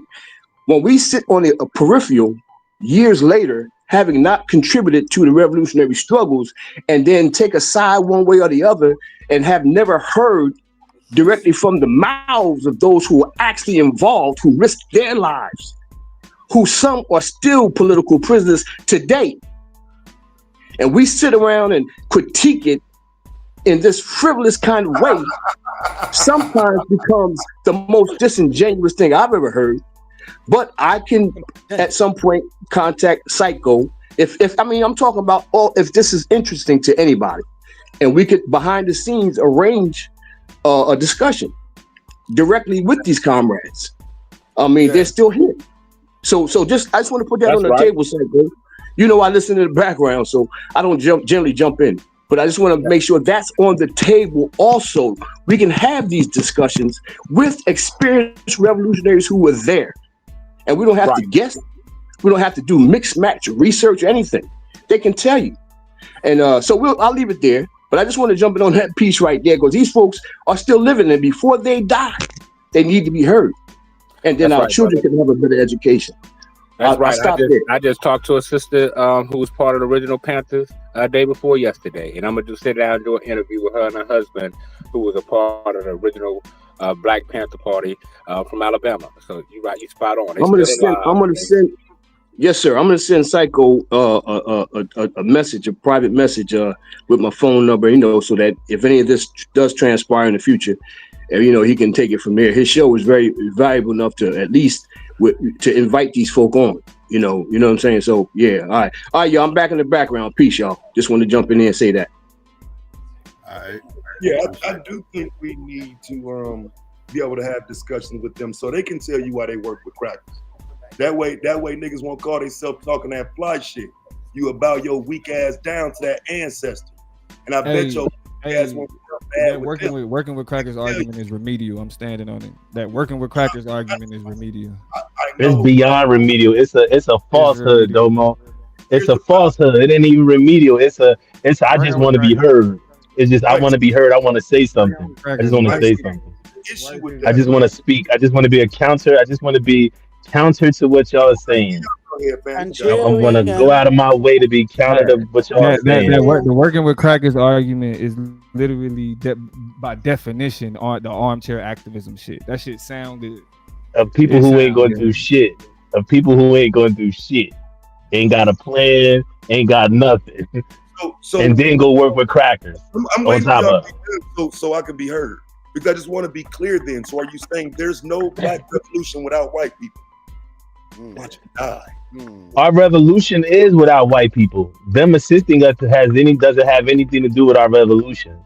Speaker 3: When we sit on a peripheral years later, having not contributed to the revolutionary struggles, and then take a side one way or the other, and have never heard directly from the mouths of those who were actually involved, who risked their lives, who some are still political prisoners today. And we sit around and critique it in this frivolous kind of way, sometimes becomes the most disingenuous thing I've ever heard. But I can, at some point, contact Psycho. If I'm talking about if this is interesting to anybody, and we could behind the scenes arrange a discussion directly with these comrades. They're still here. So I just want to put that on the table, Psycho. You know, I listen to the background, so I don't generally jump in. But I just want to make sure that's on the table also. We can have these discussions with experienced revolutionaries who were there. And we don't have to guess. We don't have to do mixed match research or anything. They can tell you. And I'll leave it there. But I just want to jump in on that piece right there, because these folks are still living, and before they die, they need to be heard. And then our children can have a better education.
Speaker 11: That's right. I just talked to a sister who was part of the original Panthers day before yesterday, and I'm gonna just sit down and do an interview with her and her husband, who was a part of the original Black Panther Party from Alabama. So you're right, you spot on. I'm
Speaker 3: gonna send. Yes, sir. I'm gonna send Psycho a message, a private message, with my phone number. So that if any of this does transpire in the future, he can take it from there. His show is very valuable enough to at least to invite these folk on. You know what I'm saying? So yeah, all right, y'all. I'm back in the background. Peace, y'all. Just want to jump in there and say that.
Speaker 15: All right. Yeah, I do think we need to be able to have discussions with them so they can tell you why they work with crackers. That way niggas won't call themselves talking that fly shit. You about your weak ass down to that ancestor. And I bet your ass won't be bad with
Speaker 1: working with crackers argument is remedial. I'm standing on it. That working with crackers argument is remedial.
Speaker 12: It's beyond remedial. It's a falsehood, Domo. It's a falsehood. It ain't even remedial. I just want to be heard. It's just I want to be heard. I want to say something. I just want to say something. I just want to speak. I just want to be a counter. I just want to be counter to what y'all are saying. I'm gonna go out of my way to be counter to what y'all are saying.
Speaker 1: The working with crackers argument is literally by definition the armchair activism shit. That shit sounded
Speaker 12: of people who ain't going to do shit. Of people who ain't going to do shit. Ain't got a plan. Ain't got nothing. So and then go work with crackers.
Speaker 15: I'm on top of so I can be heard. Because I just want to be clear then. So are you saying there's no black revolution without white people? Watch them die.
Speaker 12: Our revolution is without white people. Them assisting us doesn't have anything to do with our revolution.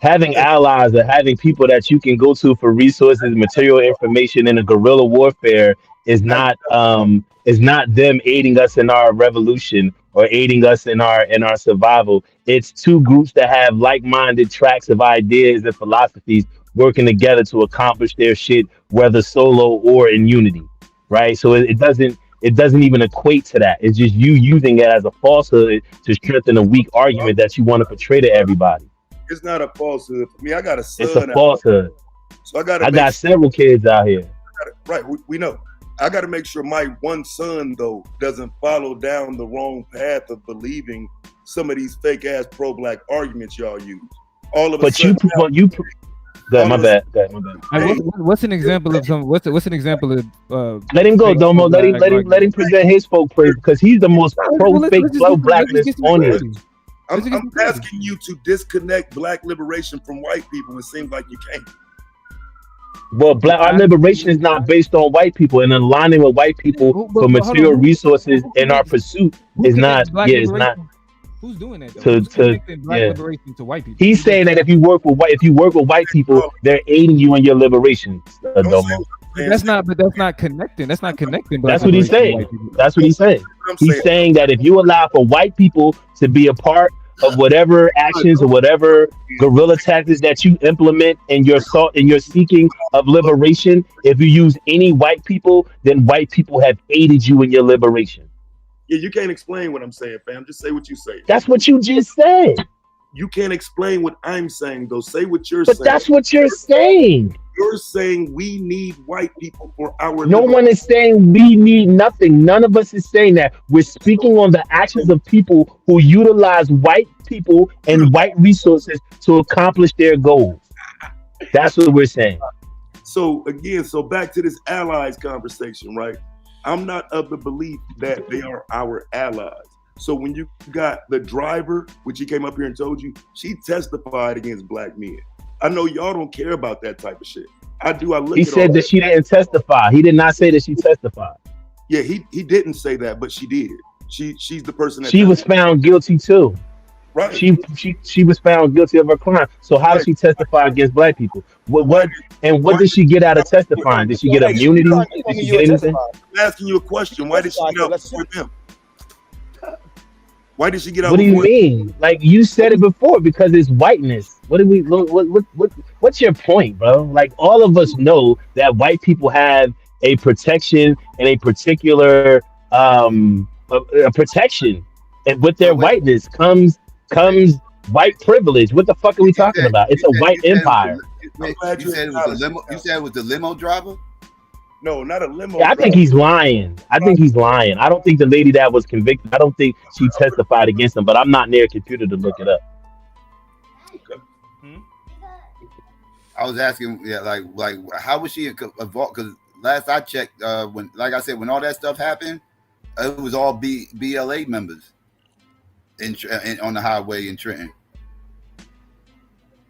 Speaker 12: Having allies or having people that you can go to for resources, material information in a guerrilla warfare is not them aiding us in our revolution or aiding us in our survival. It's two groups that have like-minded tracks of ideas and philosophies working together to accomplish their shit, whether solo or in unity. Right? So it doesn't even equate to that. It's just you using it as a falsehood to strengthen a weak argument that you want to portray to everybody.
Speaker 15: It's not a falsehood for me. I got a son.
Speaker 12: It's a falsehood.
Speaker 15: So
Speaker 12: I got several kids out here.
Speaker 15: Right, we know. I got to make sure my one son though doesn't follow down the wrong path of believing some of these fake ass pro-black arguments y'all use. All of a sudden,
Speaker 12: my bad.
Speaker 1: What's an example of some? What's an example of?
Speaker 12: Let him go, Domo. Let him present his folk praise because he's the most pro-fake blackness on it.
Speaker 15: I'm asking you to disconnect black liberation from white people. It seems like you can't.
Speaker 12: Well, our liberation is not based on white people, and aligning with white people for material resources in our pursuit is not. Yeah, it's not.
Speaker 1: Who's doing that? Liberation to white people.
Speaker 12: He's saying that if you work with white people, they're aiding you in your liberation.
Speaker 1: That's not connecting. That's not connecting.
Speaker 12: That's what he's saying. That's what he's saying. He's saying that if you allow for white people to be a part of whatever actions or whatever guerrilla tactics that you implement in your seeking of liberation, if you use any white people, then white people have aided you in your liberation.
Speaker 15: Yeah, you can't explain what I'm saying, fam. Just say what you say.
Speaker 12: That's what you just said.
Speaker 15: You can't explain what I'm saying, though. Say what you're
Speaker 12: saying. But that's what you're saying.
Speaker 15: You're saying we need white people for our
Speaker 12: No one is saying we need nothing. None of us is saying that. We're speaking on the actions of people who utilize white people and white resources to accomplish their goals. That's what we're saying.
Speaker 15: So again, back to this allies conversation, right? I'm not of the belief that they are our allies. So when you got the driver, which he came up here and told you, she testified against black men. I know y'all don't care about that type of shit. I do.
Speaker 12: He said that she didn't testify. He did not say that she testified.
Speaker 15: Yeah, he didn't say that, but she did. She's the person that
Speaker 12: she was found guilty too.
Speaker 15: Right.
Speaker 12: She was found guilty of her crime. So how does she testify against black people? What did she get out of testifying? Did she get immunity? Did she get anything?
Speaker 15: I'm asking you a question. Why did she get out before them? Why did she get out?
Speaker 12: What do you mean? Like you said it before, because it's whiteness. What's your point, bro? Like all of us know that white people have a protection and a particular a protection, and with their whiteness comes white privilege. What the fuck are we talking about? It's a white empire.
Speaker 14: You said it was the limo. You said it was the limo driver.
Speaker 15: No, not a limo.
Speaker 12: Yeah, I think he's lying. I don't think the lady that was convicted, I don't think she testified against him, but I'm not near a computer to look it up.
Speaker 15: Okay.
Speaker 14: I was asking, like how was she involved? Because last I checked, when, like I said, when all that stuff happened, it was all BLA members on the highway in Trenton.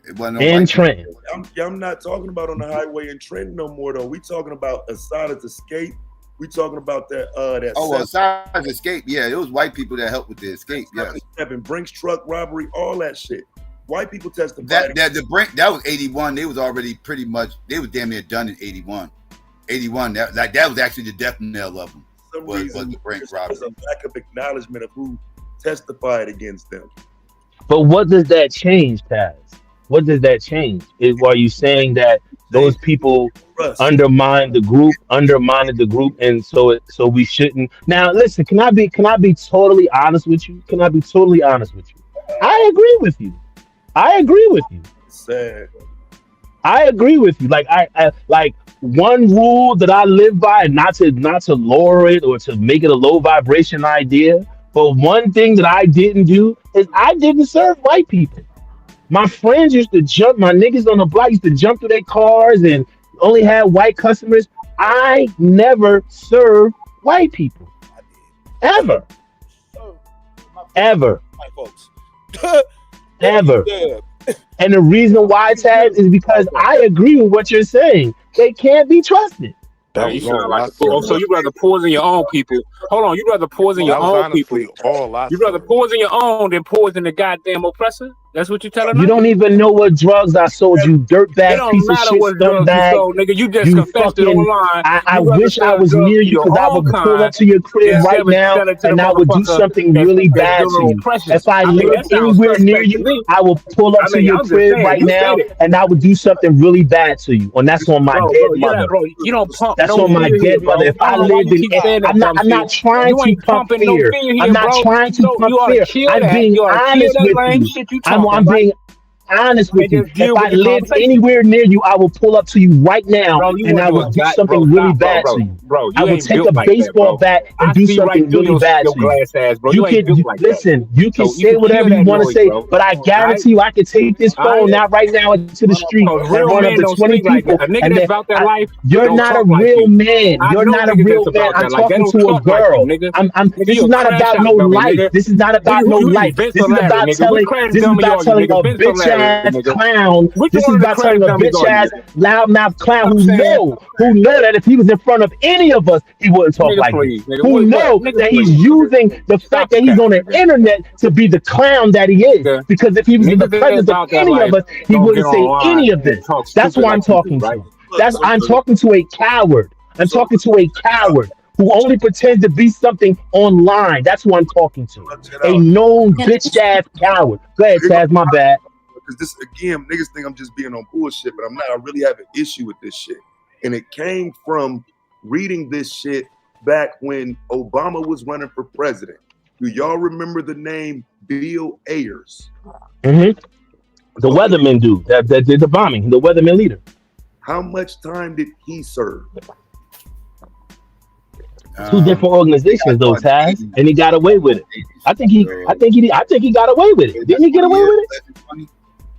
Speaker 14: It wasn't
Speaker 12: in Trenton.
Speaker 15: I'm not talking about on the highway in Trenton no more though. We talking about Assata's escape. We talking about that
Speaker 14: Assata's escape. Yeah, it was white people that helped with the escape. Yeah,
Speaker 15: Brinks truck robbery, all that shit. White people testified.
Speaker 14: That was 81. They was already pretty much. They was damn near done in 81. 81. That was actually the death knell of them. Was the Brinks robbery.
Speaker 15: There's a lack of acknowledgement of who testified against them.
Speaker 12: But what does that change, Taz? What does that change? Are you saying that those people undermined the group, and so we shouldn't? Now, listen, can I be totally honest with you? I agree with you.
Speaker 15: Sad.
Speaker 12: I agree with you. Like I like one rule that I live by, not to lower it or to make it a low vibration idea. But one thing that I didn't do is I didn't serve white people. My friends used to jump, my niggas on the block used to jump through their cars and only had white customers. I never served white people. Ever. Ever.
Speaker 5: White folks.
Speaker 12: Ever. And the reason why, Taz, is because I agree with what you're saying. They can't be trusted.
Speaker 11: You sound like so you rather poison your own people. Hold on, you rather poison your own people. You rather poison your own than poison the goddamn oppressor? That's what you're telling me?
Speaker 12: You don't even know what drugs I sold you, dirtbag piece of shit, scumbag.
Speaker 11: Nigga, you just confessed it online.
Speaker 12: I wish I was near you because I would pull up to your crib right now and I would do something really bad to you. If I lived anywhere near you, I will pull up to your crib right now and I would do something really bad to you. And that's on my dead mother.
Speaker 11: You don't pump.
Speaker 12: That's on my dead mother. If I lived in, I'm not trying to pump fear. I'm not trying to pump fear. I'm being honest with you. I'm being honest with you. If I lived anywhere near you, I will pull up to you right now and I will do something really bad to you. I will take a baseball bat and do something really bad to you. You can listen. You can say whatever you want to say, but I guarantee you, I can take this phone now, right now, into the street and run up to 20 people. And you're not a real man. You're not a real man. I'm talking to a girl. This is not about no life. This is not about no life. This is about telling a bitch ass clown. This is about telling a bitch ass loudmouth clown who know that if he was in front of any of us, he wouldn't talk like this. Who know that he's using the fact that he's on the internet to be the clown that he is. Because if he was in the presence of any of us, he wouldn't say any of this. That's who I'm talking to. I'm talking to a coward. I'm talking to a coward who only pretends to be something online. That's who I'm talking to. A known bitch ass coward. Go ahead, Taz, my bad.
Speaker 15: Because this, again, niggas think I'm just being on bullshit, but I'm not. I really have an issue with this shit. And it came from reading this shit back when Obama was running for president. Do y'all remember the name Bill Ayers?
Speaker 12: Mm-hmm. The weatherman dude that did the bombing, the weatherman leader.
Speaker 15: How much time did he serve?
Speaker 12: Two different organizations, though, Taz, and he got away with it. I think he got away with it. Didn't he get away with it?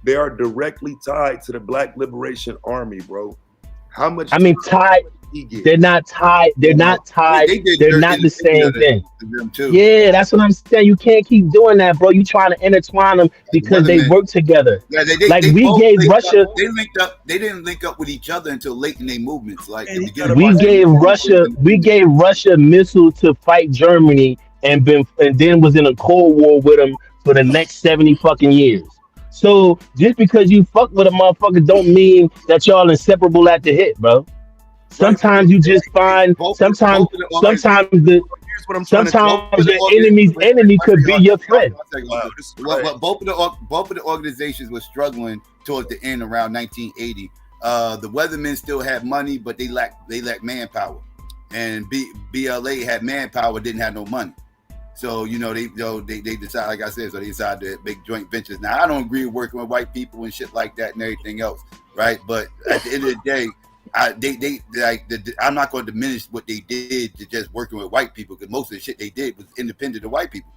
Speaker 15: They are directly tied to the Black Liberation Army, bro. How much?
Speaker 12: I mean, tied. They're not tied. They're not tied. They're not the same thing. Yeah, that's what I'm saying. You can't keep doing that, bro. You trying to intertwine them because they work together.
Speaker 16: Yeah,
Speaker 12: like we gave Russia.
Speaker 16: They linked up. They didn't link up with each other until late in their movements. Like
Speaker 12: we gave Russia missiles to fight Germany, and then was in a Cold War with them for the next 70 fucking years. So just because you fuck with a motherfucker don't mean that y'all inseparable at the hip, bro. Sometimes you just find sometimes your enemy's enemy could be your friend.
Speaker 16: But both of the organizations were struggling towards the end around 1980. The Weathermen still had money, but they lacked manpower, and BLA had manpower, didn't have no money. So they decided, like I said, so they decided to make joint ventures. Now I don't agree with working with white people and shit like that and everything else, right? But at the end of the day, I'm not going to diminish what they did to just working with white people, because most of the shit they did was independent of white people.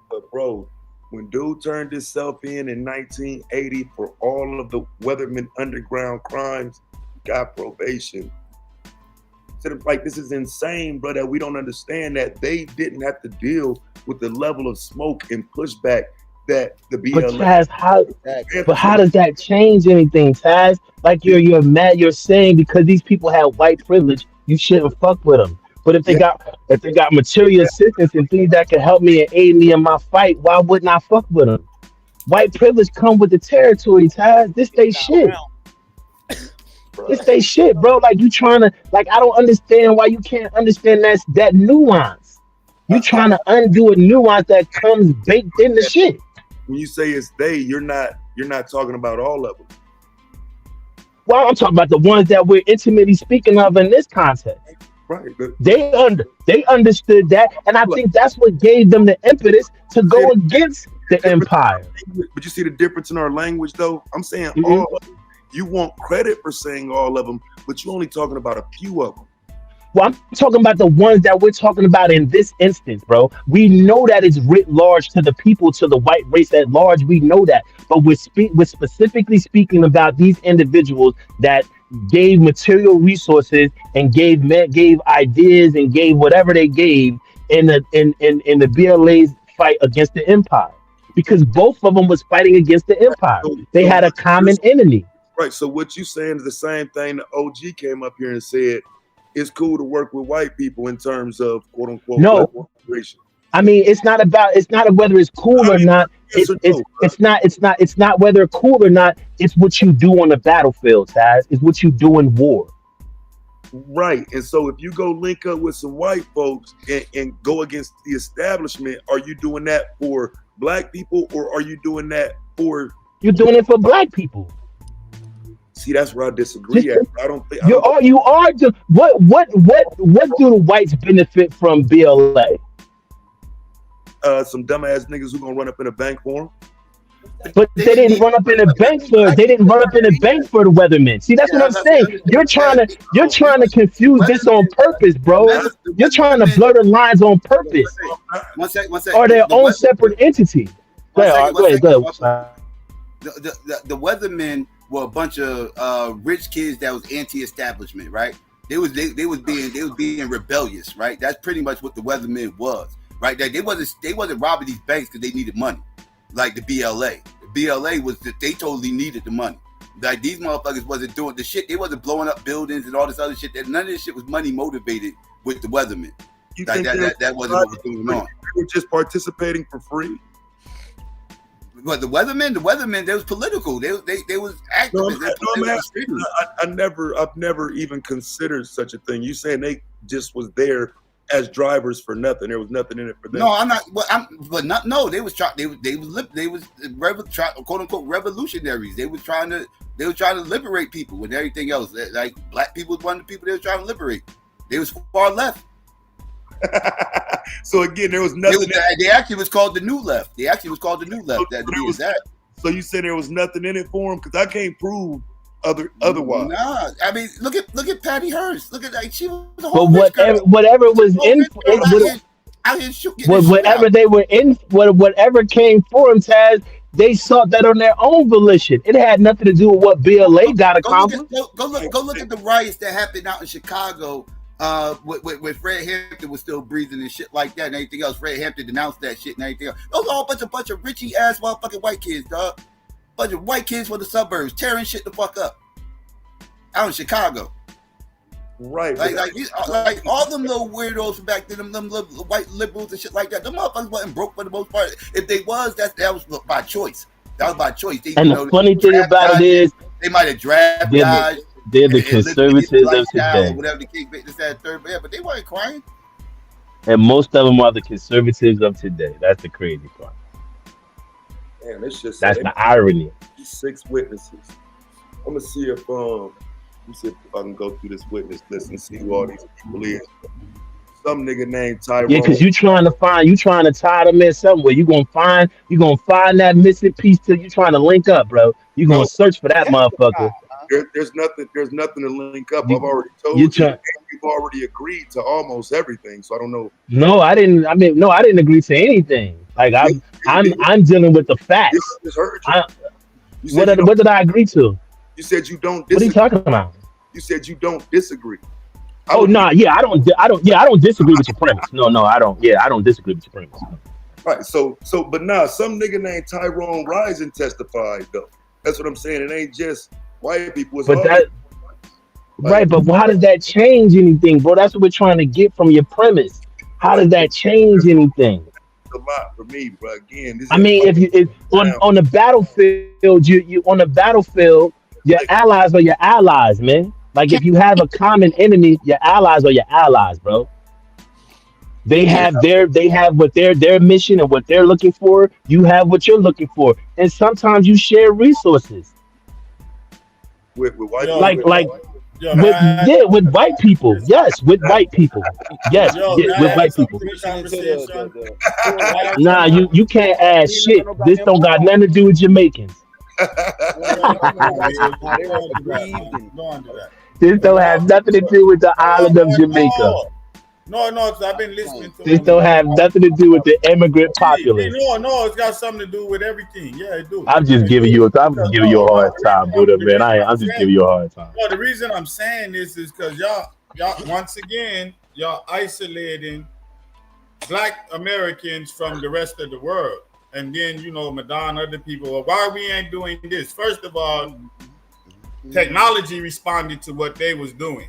Speaker 15: But bro, when dude turned himself in 1980 for all of the Weatherman underground crimes, got probation. So like, this is insane, bro, that we don't understand that they didn't have to deal with the level of smoke and pushback that the BLM.
Speaker 12: But Taz, how does that change anything, Taz? Like you're mad, you're saying because these people have white privilege, you shouldn't fuck with them. But if they got material assistance and things that can help me and aid me in my fight, why wouldn't I fuck with them? White privilege come with the territory, Taz. This they shit. This they shit, bro. Like you trying to, like, I don't understand why you can't understand that nuance. You trying to undo a nuance that comes baked in the shit.
Speaker 15: When you say it's they, you're not talking about all of them.
Speaker 12: Well, I'm talking about the ones that we're intimately speaking of in this context.
Speaker 15: Right.
Speaker 12: They understood that, and I think that's what gave them the impetus to go against the empire.
Speaker 15: But you see the difference in our language, though? I'm saying all of them. You want credit for saying all of them, but you're only talking about a few of them.
Speaker 12: Well, I'm talking about the ones that we're talking about in this instance, bro. We know that it's writ large to the people, to the white race at large. We know that, but we're specifically speaking about these individuals that gave material resources and gave ideas and gave whatever they gave in the BLA's fight against the empire, because both of them was fighting against the empire. They had a common enemy.
Speaker 15: Right. So what you saying is the same thing the OG came up here and said. It's cool to work with white people in terms of quote unquote.
Speaker 12: No, I mean it's not whether it's cool or not. It's not whether it's cool or not. It's what you do on the battlefield, Taz. It's what you do in war.
Speaker 15: Right. And so if you go link up with some white folks and go against the establishment, are you doing that for black people or are you doing that for?
Speaker 12: You're doing it for black people.
Speaker 15: See, that's where I disagree. I don't think
Speaker 12: what do the whites benefit from BLA?
Speaker 15: Some dumbass niggas who gonna run up in a bank for them.
Speaker 12: But they didn't run up in a bank for the Weathermen. See, that's what I'm saying. You're trying to confuse this on purpose, bro. You're trying to blur the lines on purpose.
Speaker 16: One sec.
Speaker 12: Or their own separate entity. Go ahead.
Speaker 16: The Weathermen were a bunch of rich kids that was anti-establishment, right? They was being rebellious, right? That's pretty much what the Weathermen was, right? They wasn't robbing these banks because they needed money, like the BLA. The BLA was that they totally needed the money. Like these motherfuckers wasn't doing the shit. They wasn't blowing up buildings and all this other shit. None of this shit was money motivated with the Weathermen. Like that wasn't what was going on.
Speaker 15: They were just participating for free.
Speaker 16: But the Weathermen, they was political. They was activists.
Speaker 15: I've never even considered such a thing. You saying they just was there as drivers for nothing? There was nothing in it for them.
Speaker 16: No, I'm not. No, they was quote unquote revolutionaries. They was trying to liberate people and everything else. Like black people was one of the people they were trying to liberate. They was far left.
Speaker 15: So again, there was nothing.
Speaker 16: They actually was called the New Left. They actually was called the New Left.
Speaker 15: So you said there was nothing in it for him? Because I can't prove otherwise.
Speaker 16: Nah, I mean, look at Patty Hearst. Look at that. She was a
Speaker 12: But
Speaker 16: whole
Speaker 12: whatever was in whatever they were in, whatever came for them, Taz, they sought that on their own volition. It had nothing to do with what BLA got accomplished.
Speaker 16: Go look at the riots that happened out in Chicago. With Fred Hampton was still breathing and shit like that and everything else. Fred Hampton denounced that shit and everything else. Those are all a bunch of richy ass motherfucking white kids, dog. Bunch of white kids from the suburbs tearing shit the fuck up out in Chicago.
Speaker 15: Right.
Speaker 16: Like all them little weirdos from back then, them little white liberals and shit like that. Them motherfuckers wasn't broke for the most part. If they was, that was by choice. That was by choice.
Speaker 12: And the funny thing about it is,
Speaker 16: they might have dragged guys.
Speaker 12: They're the conservatives of today.
Speaker 16: Whatever the case, this, that, third, but they weren't crying.
Speaker 12: And most of them are the conservatives of today. That's the crazy part.
Speaker 15: Man, it's just
Speaker 12: that's the irony.
Speaker 15: 6 witnesses. I'm gonna see if let me see if I can go through this witness list and see who all these people is. Some nigga named Tyrone.
Speaker 12: Yeah, because you trying to tie them in somewhere. You gonna find that missing piece till you trying to link up, bro. You gonna search for that motherfucker.
Speaker 15: There's nothing to link up. I've already told you. You've already agreed to almost everything, so I don't know.
Speaker 12: No, I didn't. I didn't agree to anything. Like I'm dealing with the facts. What did I agree to?
Speaker 15: You said you don't disagree.
Speaker 12: What are you talking about?
Speaker 15: You said you don't disagree.
Speaker 12: I don't disagree with your premise. No, I don't. Yeah, I don't disagree with your premise.
Speaker 15: Right. So, but nah, some nigga named Tyrone Rising testified though. That's what I'm saying. It ain't just white people. It's
Speaker 12: right. But how does that change anything, bro? That's what we're trying to get from your premise. How does that change anything?
Speaker 15: A lot for me, but again,
Speaker 12: if on the battlefield, you on the battlefield, your allies are your allies, man. Like if you have a common enemy, your allies are your allies, bro. They have what their mission and what they're looking for. You have what you're looking for, and sometimes you share resources.
Speaker 15: With white
Speaker 12: with white people. Yes, with white people. Yes, with white people. Nah, you can't add shit. This don't got nothing to do with Jamaicans. This don't have nothing to do with the island of Jamaica.
Speaker 5: No, because I've been listening to.
Speaker 12: This don't have nothing to do with the immigrant populace.
Speaker 5: No, it's got something to do with everything. Yeah, it do.
Speaker 12: I'm just giving you a hard time, Buddha, man. I'm just giving you a hard time.
Speaker 5: No, the reason I'm saying this is because y'all once again y'all isolating Black Americans from the rest of the world, and then Madonna, other people. Well, why we ain't doing this? First of all, technology responded to what they was doing.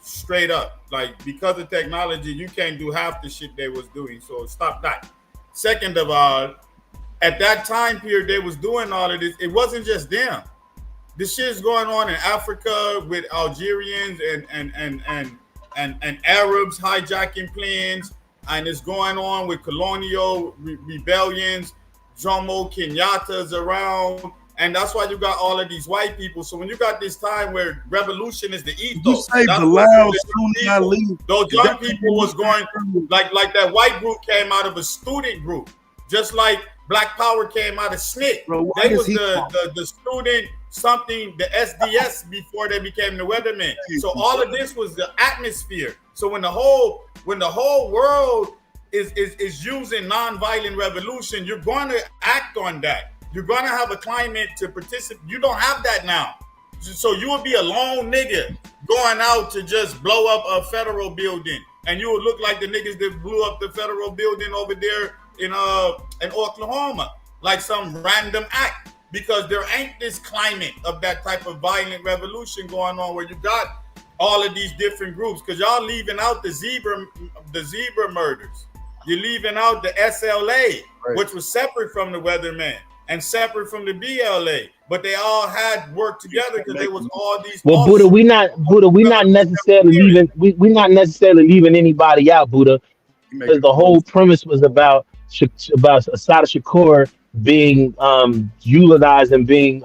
Speaker 5: Straight up, like because of technology, you can't do half the shit they was doing. So stop that. Second of all, at that time period, they was doing all of this. It wasn't just them. This shit's going on in Africa with Algerians and Arabs hijacking planes, and it's going on with colonial rebellions. Jomo Kenyatta's around. And that's why you got all of these white people. So when you got this time where revolution is the ethos,
Speaker 15: you say Bilal soon as I leave.
Speaker 5: Those young people was going like that white group came out of a student group, just like Black Power came out of SNCC. They was the student something, the SDS before they became the Weathermen. So all of this was the atmosphere. So when the whole world is using nonviolent revolution, you're going to act on that. You're going to have a climate to participate. You don't have that now. So you would be a lone nigga going out to just blow up a federal building. And you would look like the niggas that blew up the federal building over there in Oklahoma. Like some random act. Because there ain't this climate of that type of violent revolution going on where you got all of these different groups. Because y'all leaving out the zebra murders. You're leaving out the SLA, which was separate from the Weathermen. And separate from the BLA, but they all had worked together because there was all these.
Speaker 12: Well, Buddha, we not necessarily leaving anybody out, Buddha, because the whole premise was about Assata Shakur being eulogized and being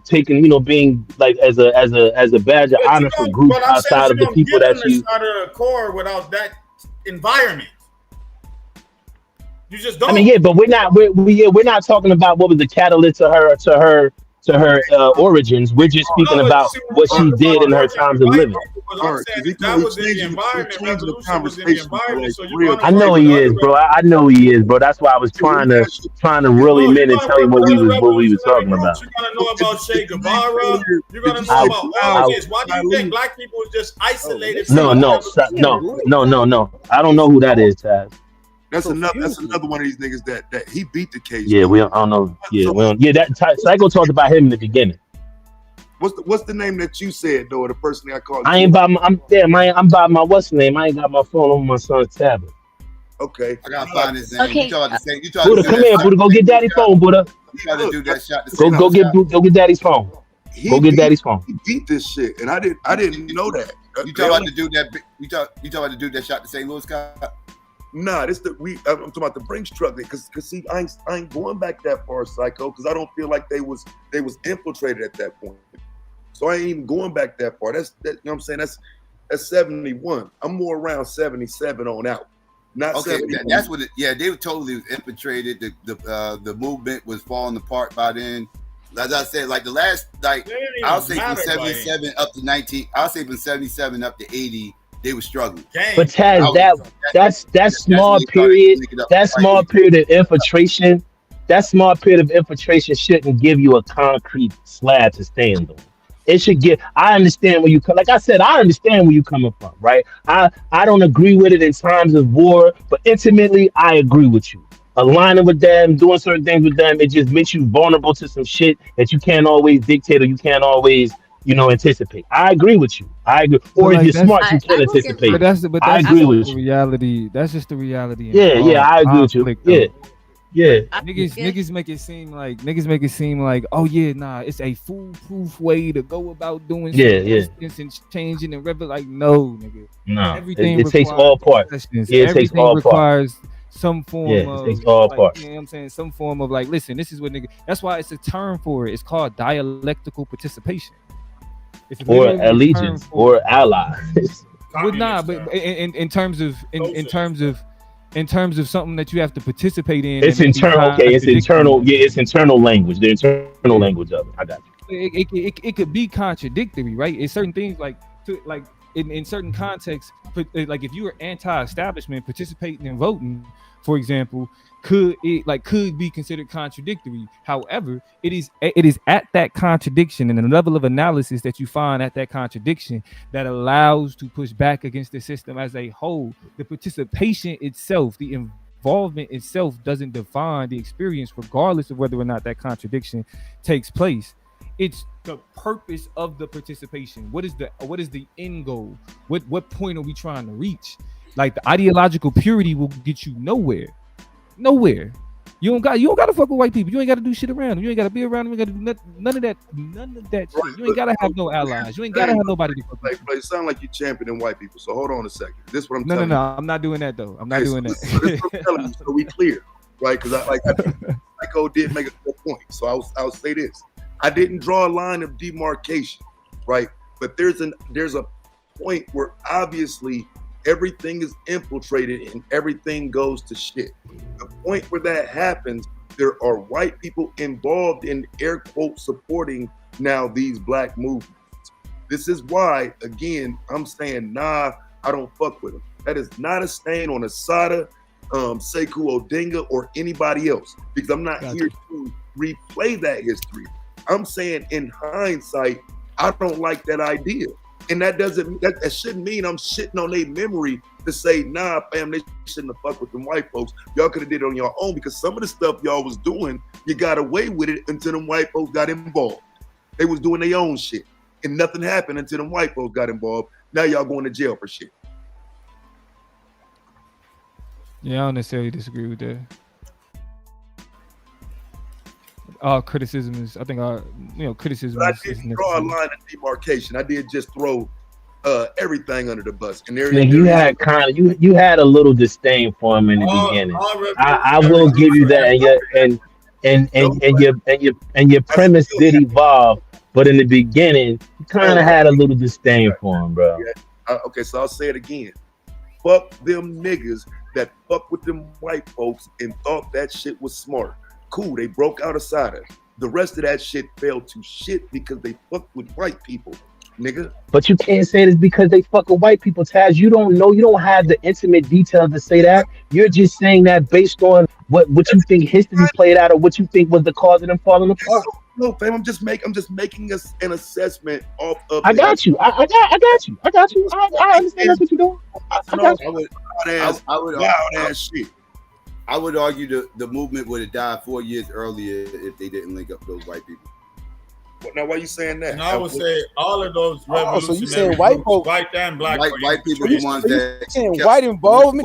Speaker 12: taking, being like as a badge of honor for groups
Speaker 5: What I'm saying is
Speaker 12: outside
Speaker 5: you
Speaker 12: of the
Speaker 5: don't
Speaker 12: people
Speaker 5: get on
Speaker 12: that
Speaker 5: the
Speaker 12: you.
Speaker 5: side of the core without that environment. You just don't.
Speaker 12: I mean, yeah, but we're not talking about what was the catalyst to her origins. We're just
Speaker 5: No,
Speaker 12: speaking
Speaker 5: but
Speaker 12: about
Speaker 5: see, when we
Speaker 12: what
Speaker 5: talk
Speaker 12: she did
Speaker 5: about
Speaker 12: in her
Speaker 5: working
Speaker 12: times
Speaker 5: with
Speaker 12: of
Speaker 5: white
Speaker 12: living.
Speaker 5: people, what
Speaker 15: All
Speaker 5: I'm
Speaker 15: right,
Speaker 5: saying
Speaker 15: because
Speaker 5: is that was in the
Speaker 15: he's
Speaker 5: environment.
Speaker 15: changing the
Speaker 5: Revolution was in the
Speaker 15: conversation to
Speaker 5: environment,
Speaker 15: like
Speaker 5: so you're
Speaker 15: real.
Speaker 5: going to
Speaker 12: I
Speaker 5: work
Speaker 12: know
Speaker 5: with
Speaker 12: he
Speaker 5: other
Speaker 12: is, bro. I know he is, bro. That's why I was
Speaker 15: So let
Speaker 12: trying
Speaker 15: me
Speaker 12: to
Speaker 15: ask you,
Speaker 12: really
Speaker 5: No, you're
Speaker 12: in and
Speaker 5: going to
Speaker 12: tell you
Speaker 5: work with other
Speaker 12: what we was
Speaker 5: revolutionary
Speaker 12: talking
Speaker 5: groups.
Speaker 12: about.
Speaker 5: You're going to
Speaker 15: so
Speaker 5: know about Che
Speaker 15: if the name
Speaker 5: Guevara.
Speaker 15: earlier,
Speaker 5: You're
Speaker 15: did
Speaker 5: going
Speaker 15: you
Speaker 5: to know
Speaker 15: say
Speaker 5: about all of
Speaker 12: I
Speaker 5: this. Why do you think black people was just isolated from
Speaker 12: no
Speaker 5: other
Speaker 12: no
Speaker 5: revolutionary groups?
Speaker 12: no. I don't know who that is, Taz.
Speaker 15: That's another one of these niggas that he beat the case
Speaker 12: Yeah,
Speaker 15: though.
Speaker 12: I don't know. Yeah,
Speaker 15: So
Speaker 12: we don't. Yeah, Psycho talked about him in the beginning.
Speaker 15: what's the name that you said though? The person that I called
Speaker 12: I
Speaker 15: you?
Speaker 12: ain't by my, I'm by my what's the name? I ain't got my phone on my son's tablet.
Speaker 15: Okay,
Speaker 16: I gotta find his name.
Speaker 2: Okay.
Speaker 16: You talking about the same? You trying to
Speaker 12: Buddha,
Speaker 16: do
Speaker 12: come
Speaker 16: that
Speaker 12: here,
Speaker 16: shot?
Speaker 12: Buddha. Go get daddy's phone, Buddha.
Speaker 16: You trying to do that shot? The
Speaker 12: Go
Speaker 16: same shot?
Speaker 12: go get daddy's phone. Go get daddy's phone.
Speaker 15: He beat this shit, and I didn't know that.
Speaker 16: You talking about the dude that you talking about the dude that shot the St. Louis guy?
Speaker 15: Nah, I'm talking about the Brinks truck because see, I ain't going back that far, Psycho, because I don't feel like they was infiltrated at that point. So I ain't even going back that far. You know what I'm saying? That's 71. I'm more around 77 on out. Not
Speaker 16: Okay,
Speaker 15: 71.
Speaker 16: that's what they were totally infiltrated. The movement was falling apart by then. As I said, like the last, like I'll say from 77 up to 19, I'll say from 77 up to 80, they were struggling.
Speaker 12: But Taz, that small period, that small period of infiltration, shouldn't give you a concrete slab to stand on. It should get. I understand where you come. Like I said, I understand where you coming from, right? I don't agree with it in times of war, but intimately, I agree with you. Aligning with them, doing certain things with them, it just makes you vulnerable to some shit that you can't always dictate or you can't always, anticipate. I agree with you. I agree. Or if you're smart, you can anticipate. I agree with
Speaker 1: the
Speaker 12: you.
Speaker 1: reality. That's just the reality.
Speaker 12: Yeah, I agree with you. Yeah.
Speaker 1: Niggas make it seem like, oh yeah, nah, it's a foolproof way to go about doing resistance and changing and like no, nigga.
Speaker 12: No,
Speaker 1: everything
Speaker 12: it takes all parts. Yeah, it takes all
Speaker 1: requires
Speaker 12: parts.
Speaker 1: some form of,
Speaker 12: it takes all
Speaker 1: like,
Speaker 12: parts.
Speaker 1: you know what I'm saying, some form of like, listen, this is what nigga. That's why it's a term for it. It's called dialectical participation. It's
Speaker 12: Or allegiance or allies.
Speaker 1: But nah, but in terms of something that you have to participate in.
Speaker 12: It's internal. Okay, it's internal. Yeah, it's internal language. The internal language of it. I got you.
Speaker 1: It could be contradictory, right? It's certain things like in certain contexts, like if you were anti-establishment, participating in voting, for example, could be considered contradictory. However, it is at that contradiction and the level of analysis that you find at that contradiction that allows to push back against the system as a whole. The participation itself, the involvement itself, doesn't define the experience, regardless of whether or not that contradiction takes place. It's the purpose of the participation. What is the end goal? What point are we trying to reach? Like, the ideological purity will get you nowhere. You don't got to fuck with white people. You ain't got to do shit around them. You ain't got to be around them. You ain't got to do none of that shit. You ain't got to have no allies. You ain't got to have nobody to fuck with.
Speaker 15: But it sounds like you championing white people. So hold on a second. This is what I'm
Speaker 1: No,
Speaker 15: telling you.
Speaker 1: I'm not doing that though. I'm not doing that.
Speaker 15: So this is what I'm telling you, so we clear, right? Because I think Psycho did make a good point. So I'll say this. I didn't draw a line of demarcation, right? But there's a point where obviously everything is infiltrated and everything goes to shit. The point where that happens, there are white people involved in air quote supporting now these black movements. This is why, again, I'm saying, nah, I don't fuck with them. That is not a stain on Assata, Sekou Odinga, or anybody else, because I'm not here to replay that history. I'm saying in hindsight, I don't like that idea. And that shouldn't mean I'm shitting on their memory to say, nah, fam, they shouldn't have fucked with them white folks. Y'all could have did it on your own, because some of the stuff y'all was doing, you got away with it until them white folks got involved. They was doing their own shit. And nothing happened until them white folks got involved. Now y'all going to jail for shit.
Speaker 1: Yeah, I don't necessarily disagree with that. All criticism is, I think, criticism.
Speaker 15: But I didn't draw a line of demarcation. I did just throw everything under the bus. And there,
Speaker 12: you had you had a little disdain for him in the beginning. I will give you that, your premise did evolve, but in the beginning, you kind of had a little disdain for him, bro.
Speaker 15: Okay, so I'll say it again. Fuck them niggas that fuck with them white folks and thought that shit was smart. Cool, they broke out Assata. The rest of that shit fell to shit because they fucked with white people, nigga.
Speaker 12: But you can't say it's because they fuck with white people, Taz. You don't know. You don't have the intimate details to say that. You're just saying that based on what you think history played out or what you think was the cause of them falling apart.
Speaker 15: No, fam, I'm just making an assessment off of.
Speaker 12: I got you. I got you. I understand that's what you're doing.
Speaker 16: I would argue the movement would have died 4 years earlier if they didn't link up those white people.
Speaker 15: Now, why are you saying that?
Speaker 5: And I would say all of those revolutionary
Speaker 10: so you saying white
Speaker 5: groups,
Speaker 10: folks,
Speaker 5: white and black,
Speaker 16: white people, the ones that
Speaker 10: saying white involvement,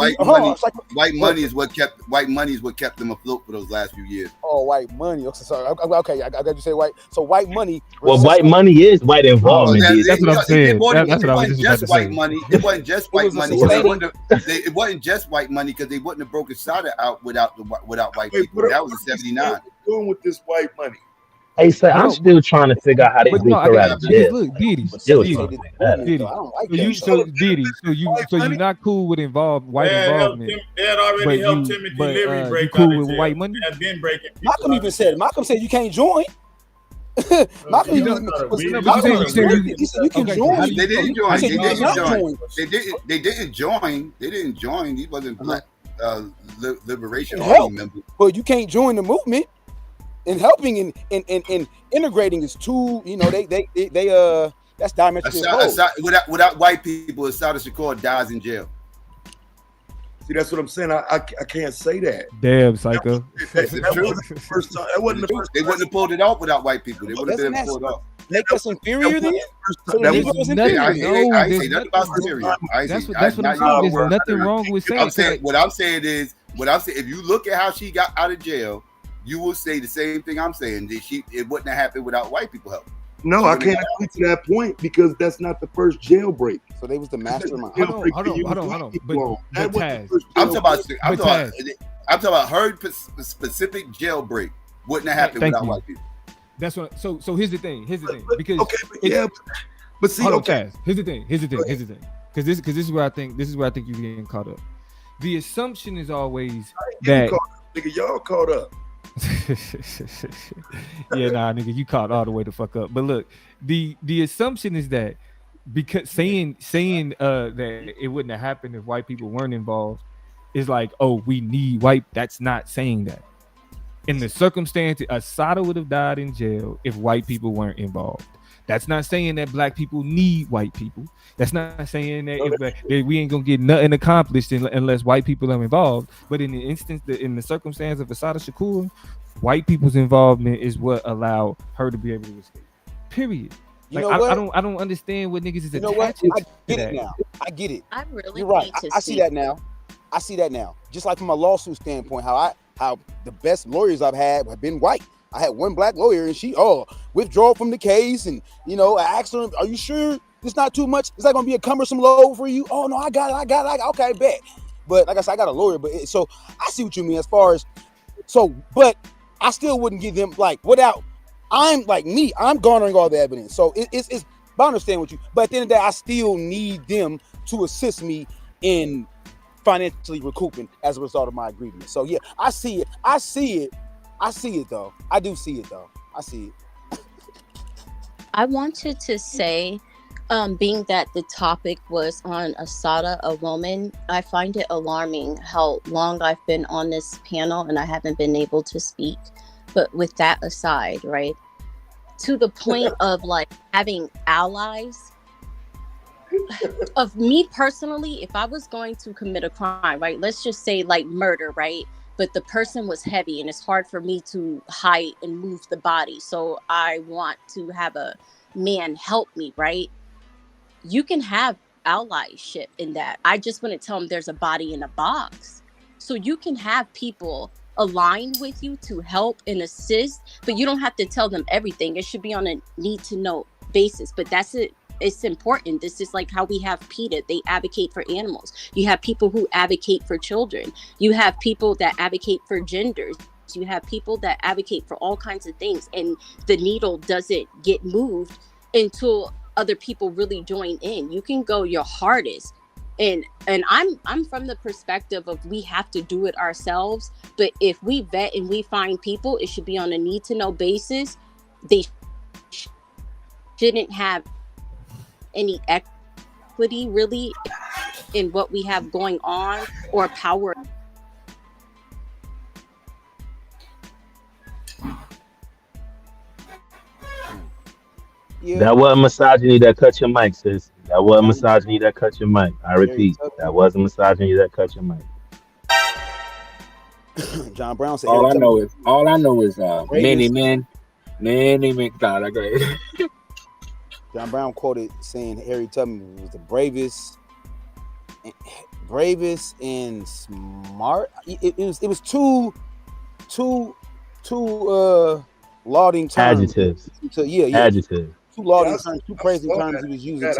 Speaker 16: white money is what kept them afloat for those last few years.
Speaker 10: Oh, white money. Okay, sorry. Okay, I got you say white. So white money.
Speaker 12: Well, white money is white involvement.
Speaker 1: That's what I'm saying. That's what I was just about to say.
Speaker 16: Money. It wasn't just white money. It wasn't just white money because they wouldn't have broken Assata out without white people. That was in '79.
Speaker 15: Doing with this white money.
Speaker 12: Hey, so I'm still trying to figure out how they leak her out of jail.
Speaker 1: Look, D.A.B.A.T.E. So you're not cool with white involvement.
Speaker 5: They had already helped Timothy Leary break
Speaker 1: you cool
Speaker 5: out of
Speaker 1: with
Speaker 5: jail.
Speaker 1: white money?
Speaker 5: Had been breaking.
Speaker 10: Malcolm even said. Malcolm said you can't join. Malcolm even said you can join.
Speaker 16: They didn't join. They didn't join. He wasn't Black Liberation Army member.
Speaker 10: But you can't join the movement. And helping and integrating is too, they that's diametrically opposed.
Speaker 16: Without white people, Assata Shakur dies in jail.
Speaker 15: See, that's what I'm saying. I can't say that.
Speaker 1: Damn, psycho.
Speaker 15: That wasn't the first time. That wasn't the first.
Speaker 16: They wouldn't have pulled it off without white people. They would have been pulled off.
Speaker 10: Make us inferior then? So
Speaker 16: that was inferior. I ain't say nothing about inferior.
Speaker 1: That's what I'm saying. There's nothing wrong with saying.
Speaker 16: What I'm saying is, if you look at how she got out of jail, you will say the same thing I'm saying. It wouldn't have happened without white people help.
Speaker 15: No, I can't agree to that point because that's not the first jailbreak.
Speaker 10: So they was the mastermind.
Speaker 1: Hold on. But Taz,
Speaker 16: I'm talking about her specific jailbreak wouldn't have happened without white people.
Speaker 1: That's what. So here's the thing. Because
Speaker 15: but see,
Speaker 1: Taz, here's the thing. Because this is where I think you're getting caught up. The assumption is always that
Speaker 15: nigga, y'all caught up.
Speaker 1: Yeah, nah, nigga, you caught all the way the fuck up. But look, the assumption is that because saying that it wouldn't have happened if white people weren't involved is like, oh, we need white. That's not saying that. In the circumstance, Assata would have died in jail if white people weren't involved. That's not saying that black people need white people. That's not saying that we ain't gonna get nothing accomplished unless white people are involved. But in the instance, in the circumstance of Assata Shakur, white people's involvement is what allowed her to be able to escape. Period. Like I don't understand what niggas is attaching.
Speaker 10: I get it now. I get it.
Speaker 2: I really
Speaker 10: You're right. I see that now. I see that now. Just like from a lawsuit standpoint, how the best lawyers I've had have been white. I had one black lawyer and she withdraw from the case, and I asked her, "Are you sure it's not too much? Is that gonna be a cumbersome load for you?" "Oh no, I got it. Okay, bet." But like I said, I got a lawyer. But so I see what you mean as far as but I still wouldn't give them without. I'm garnering all the evidence. So it's. I understand what you. But at the end of the day, I still need them to assist me in financially recouping as a result of my agreement. So yeah, I see it. I see it though. I do see it though. I see it.
Speaker 2: I wanted to say, being that the topic was on Assata, a woman, I find it alarming how long I've been on this panel and I haven't been able to speak. But with that aside, right, to the point of having allies, of me personally, if I was going to commit a crime, right, let's just say murder, right? But the person was heavy and it's hard for me to hide and move the body. So I want to have a man help me, right? You can have allyship in that. I just want to tell them there's a body in a box. So you can have people align with you to help and assist, but you don't have to tell them everything. It should be on a need to know basis, but that's it. It's important. This is like how we have PETA. They advocate for animals. You have people who advocate for children. You have people that advocate for genders. You have people that advocate for all kinds of things, and the needle doesn't get moved until other people really join in. You can go your hardest, and I'm from the perspective of we have to do it ourselves. But if we vet and we find people, it should be on a need to know basis. They shouldn't have any equity really in what we have going on or power.
Speaker 12: Yeah. That wasn't misogyny that cut your mic, sis. That wasn't misogyny that cut your mic. I repeat, that wasn't misogyny that cut your mic.
Speaker 10: John Brown said.
Speaker 11: All I know is many men. God, I go.
Speaker 10: John Brown quoted saying Harriet Tubman was the bravest and smart. It was two lauding terms.
Speaker 12: Adjectives.
Speaker 10: Adjectives. Two lauding terms, two praising terms he was using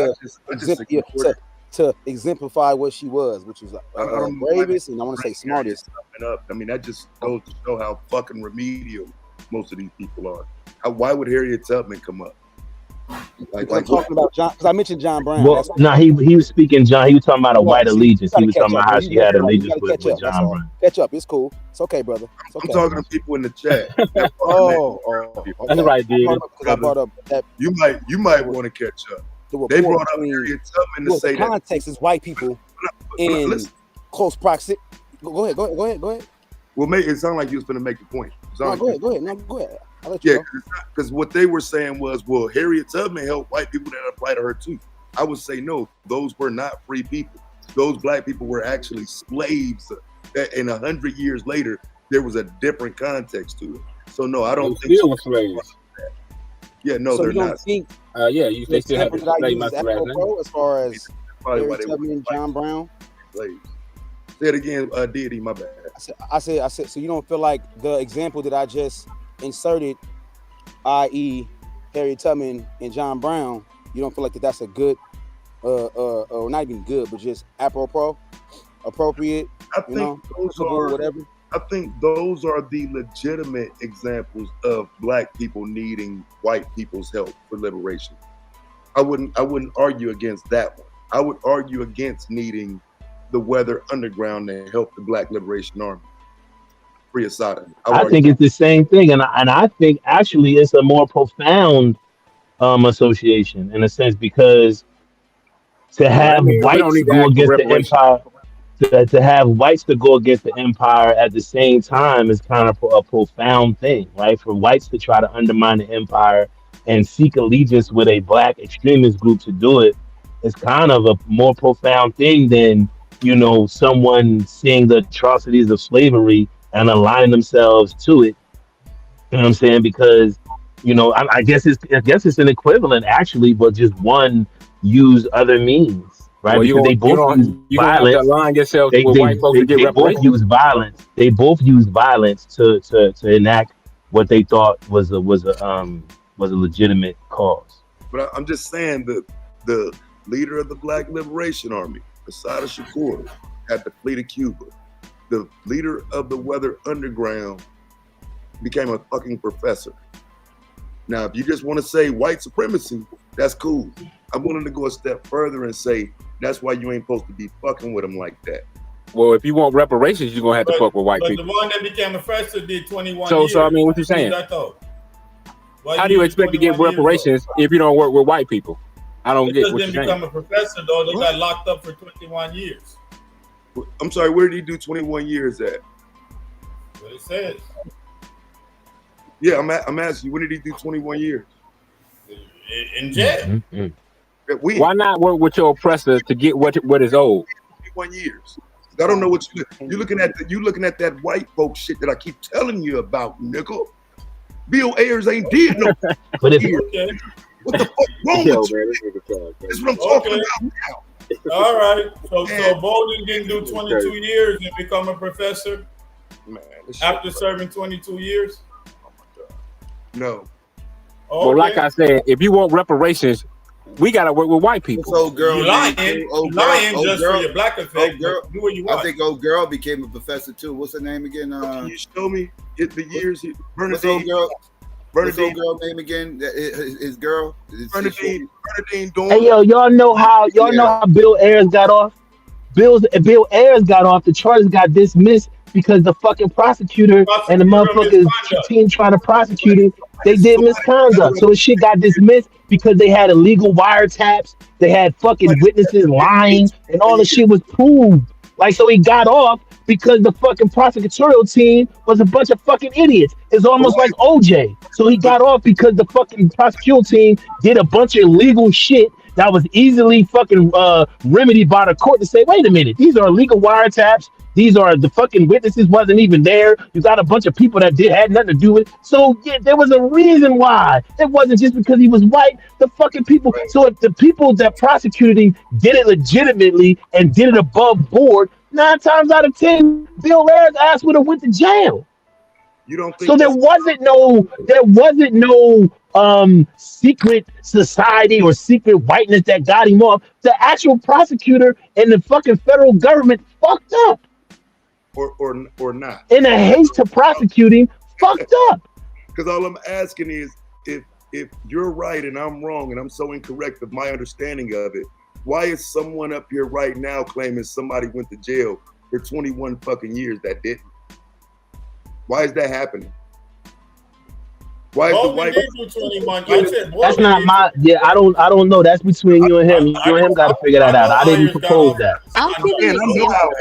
Speaker 10: to exemplify what she was, which was bravest and I want to say smartest.
Speaker 15: I mean, that just goes to show how fucking remedial most of these people are. Why would Harriet Tubman come up?
Speaker 10: Like talking about John, because I mentioned John Brown.
Speaker 12: Well, he was speaking John. He was talking about a white allegiance. He was talking about how she had allegiance with John Brown.
Speaker 10: Catch up. It's cool. It's okay, brother. It's okay.
Speaker 15: I'm talking to people in the chat.
Speaker 10: Okay.
Speaker 11: That's right, dude.
Speaker 10: Because I brought up that
Speaker 15: you might want to catch up. They brought up Harriet Tubman to say that
Speaker 10: context is white people in close proximity. Go ahead.
Speaker 15: Well, it sounded like you was going to make a point.
Speaker 10: Go ahead.
Speaker 15: Yeah, because what they were saying was, well, Harriet Tubman helped white people that apply to her too. I would say no, those were not free people. Those black people were actually slaves. And 100 years later, there was a different context to it. So no, I don't think
Speaker 11: still slaves.
Speaker 15: Yeah, no,
Speaker 10: so
Speaker 15: they're
Speaker 10: you don't
Speaker 15: not.
Speaker 10: Think
Speaker 11: they still have to slave my
Speaker 10: as far as Harriet Tubman and John Brown.
Speaker 15: Slaves. Say it again, D.A.B.A.T.E, my bad.
Speaker 10: I said. So you don't feel like the example that I just inserted, i.e., Harriet Tubman and John Brown, you don't feel like that's a good, or not even good, but just appropriate?
Speaker 15: I think
Speaker 10: whatever.
Speaker 15: I think those are the legitimate examples of black people needing white people's help for liberation. I wouldn't argue against that one. I would argue against needing the Weather Underground to help the Black Liberation Army. Free Assata.
Speaker 12: I think it's the same thing, and I think actually it's a more profound association in a sense, because to have whites go against the empire, to have whites to go against the empire at the same time is kind of a profound thing, right? For whites to try to undermine the empire and seek allegiance with a black extremist group to do it is kind of a more profound thing than, someone seeing the atrocities of slavery and aligning themselves to it. You know what I'm saying? Because, I guess it's an equivalent actually, but just one use other means, right?
Speaker 11: Well,
Speaker 12: because they both use violence.
Speaker 11: Have to align yourself with white folks to get reparations.
Speaker 12: Both use violence. They both use violence to enact what they thought was a legitimate cause.
Speaker 15: But I'm just saying that the leader of the Black Liberation Army, Assata Shakur, had to flee to Cuba. The leader of the Weather Underground became a fucking professor. Now, if you just want to say white supremacy, that's cool. I'm willing to go a step further and say that's why you ain't supposed to be fucking with them like that.
Speaker 11: Well, if you want reparations, you're gonna have to fuck with white people.
Speaker 5: But the one that became a professor did 21 years.
Speaker 11: So I mean, what you saying? How do you expect to get reparations if you don't work with white people? I don't get what you're saying.
Speaker 5: Didn't become a professor though. They got locked up for 21 years.
Speaker 15: I'm sorry, where did he do 21 years at?
Speaker 5: What it says.
Speaker 15: Yeah, I'm asking you, when did he do 21 years?
Speaker 5: In jail.
Speaker 11: Mm-hmm. Why not work with your oppressor to get what is owed?
Speaker 15: 21 years. I don't know what you're looking at. You looking at that white folk shit that I keep telling you about, nickel. Bill Ayers ain't did no.
Speaker 12: But if
Speaker 15: what the fuck wrong with you? That's what I'm talking about now.
Speaker 5: All right. So Bolden didn't do 22 years and become a professor after serving 22 years?
Speaker 15: No.
Speaker 11: Well, like I said, if you want reparations, We gotta work with white people.
Speaker 14: So girl,
Speaker 5: You lying just for your black effect.
Speaker 14: Girl,
Speaker 5: do what you want.
Speaker 14: I think old girl became a professor too. What's her name again?
Speaker 15: Can you show me the years?
Speaker 14: What's old girl? What's old girl name again? His girl.
Speaker 15: Bernadine Dawn.
Speaker 12: Hey yo, y'all know how Bill Ayers got off? Bill Ayers got off. The charges got dismissed because the fucking prosecutor and the motherfuckers team trying to prosecute him, they did misconduct. So the shit got dismissed because they had illegal wiretaps, they had fucking witnesses lying, and all the shit was proved. Like, so he got off because the fucking prosecutorial team was a bunch of fucking idiots. It's almost like OJ. So he got off because the fucking prosecutorial team did a bunch of illegal shit that was easily fucking remedied by the court to say, wait a minute, these are illegal wiretaps. These are the fucking witnesses wasn't even there. You got a bunch of people that had nothing to do with it. So yeah, there was a reason why. It wasn't just because he was white. The fucking people. So if the people that prosecuted him did it legitimately and did it above board, 9 times out of 10, Bill Ayers' ass would have went to jail.
Speaker 15: You don't think
Speaker 12: so? There wasn't no secret society or secret whiteness that got him off. The actual prosecutor and the fucking federal government fucked up.
Speaker 15: Or not.
Speaker 12: In a haste to prosecute him, fucked up.
Speaker 15: Because all I'm asking is, if you're right and I'm wrong and I'm so incorrect of my understanding of it, why is someone up here right now claiming somebody went to jail for 21 fucking years that didn't? Why is that happening? Why is the white?
Speaker 12: That's not my. Yeah, I don't know. That's between you and him. You and him got to figure that out. I didn't propose that.
Speaker 2: I'll give you an example.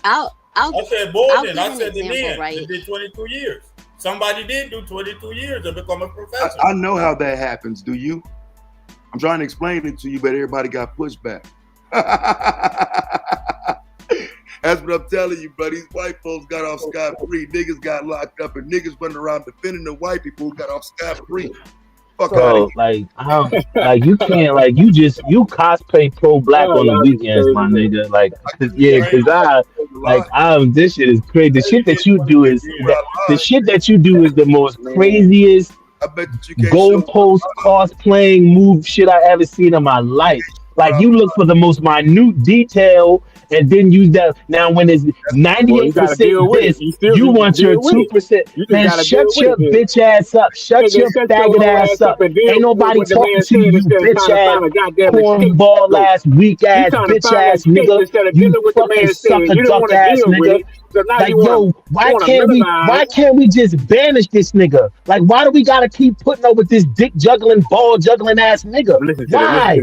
Speaker 5: I said Borden. I said the
Speaker 2: example,
Speaker 5: men.
Speaker 2: right?
Speaker 5: They did 22 years. Somebody did do 22 years and become a professor.
Speaker 15: I know how that happens. Do you? I'm trying to explain it to you, but everybody got pushback. That's what I'm telling you, bro. These white folks got off scot-free. Niggas got locked up, and niggas running around defending the white people who got off scot-free. Fuck out of here.
Speaker 12: Like you can't, like you cosplay pro-black on the weekends, my nigga. Like, yeah, because this shit is crazy. The shit that you do is the most craziest goalpost cosplaying move shit I ever seen in my life. Like, you look for the most minute detail and then use that. Now, when it's 98% this, you want your 2%. Man, shut your bitch ass up. Shut your faggot ass up. Ain't nobody talking to you, bitch ass, cornball ass, weak ass, bitch ass nigga. You fucking sucker duck ass nigga. Like, yo, why can't we just banish this nigga? Like, why do we gotta keep putting up with this dick juggling, ball juggling ass nigga? Why?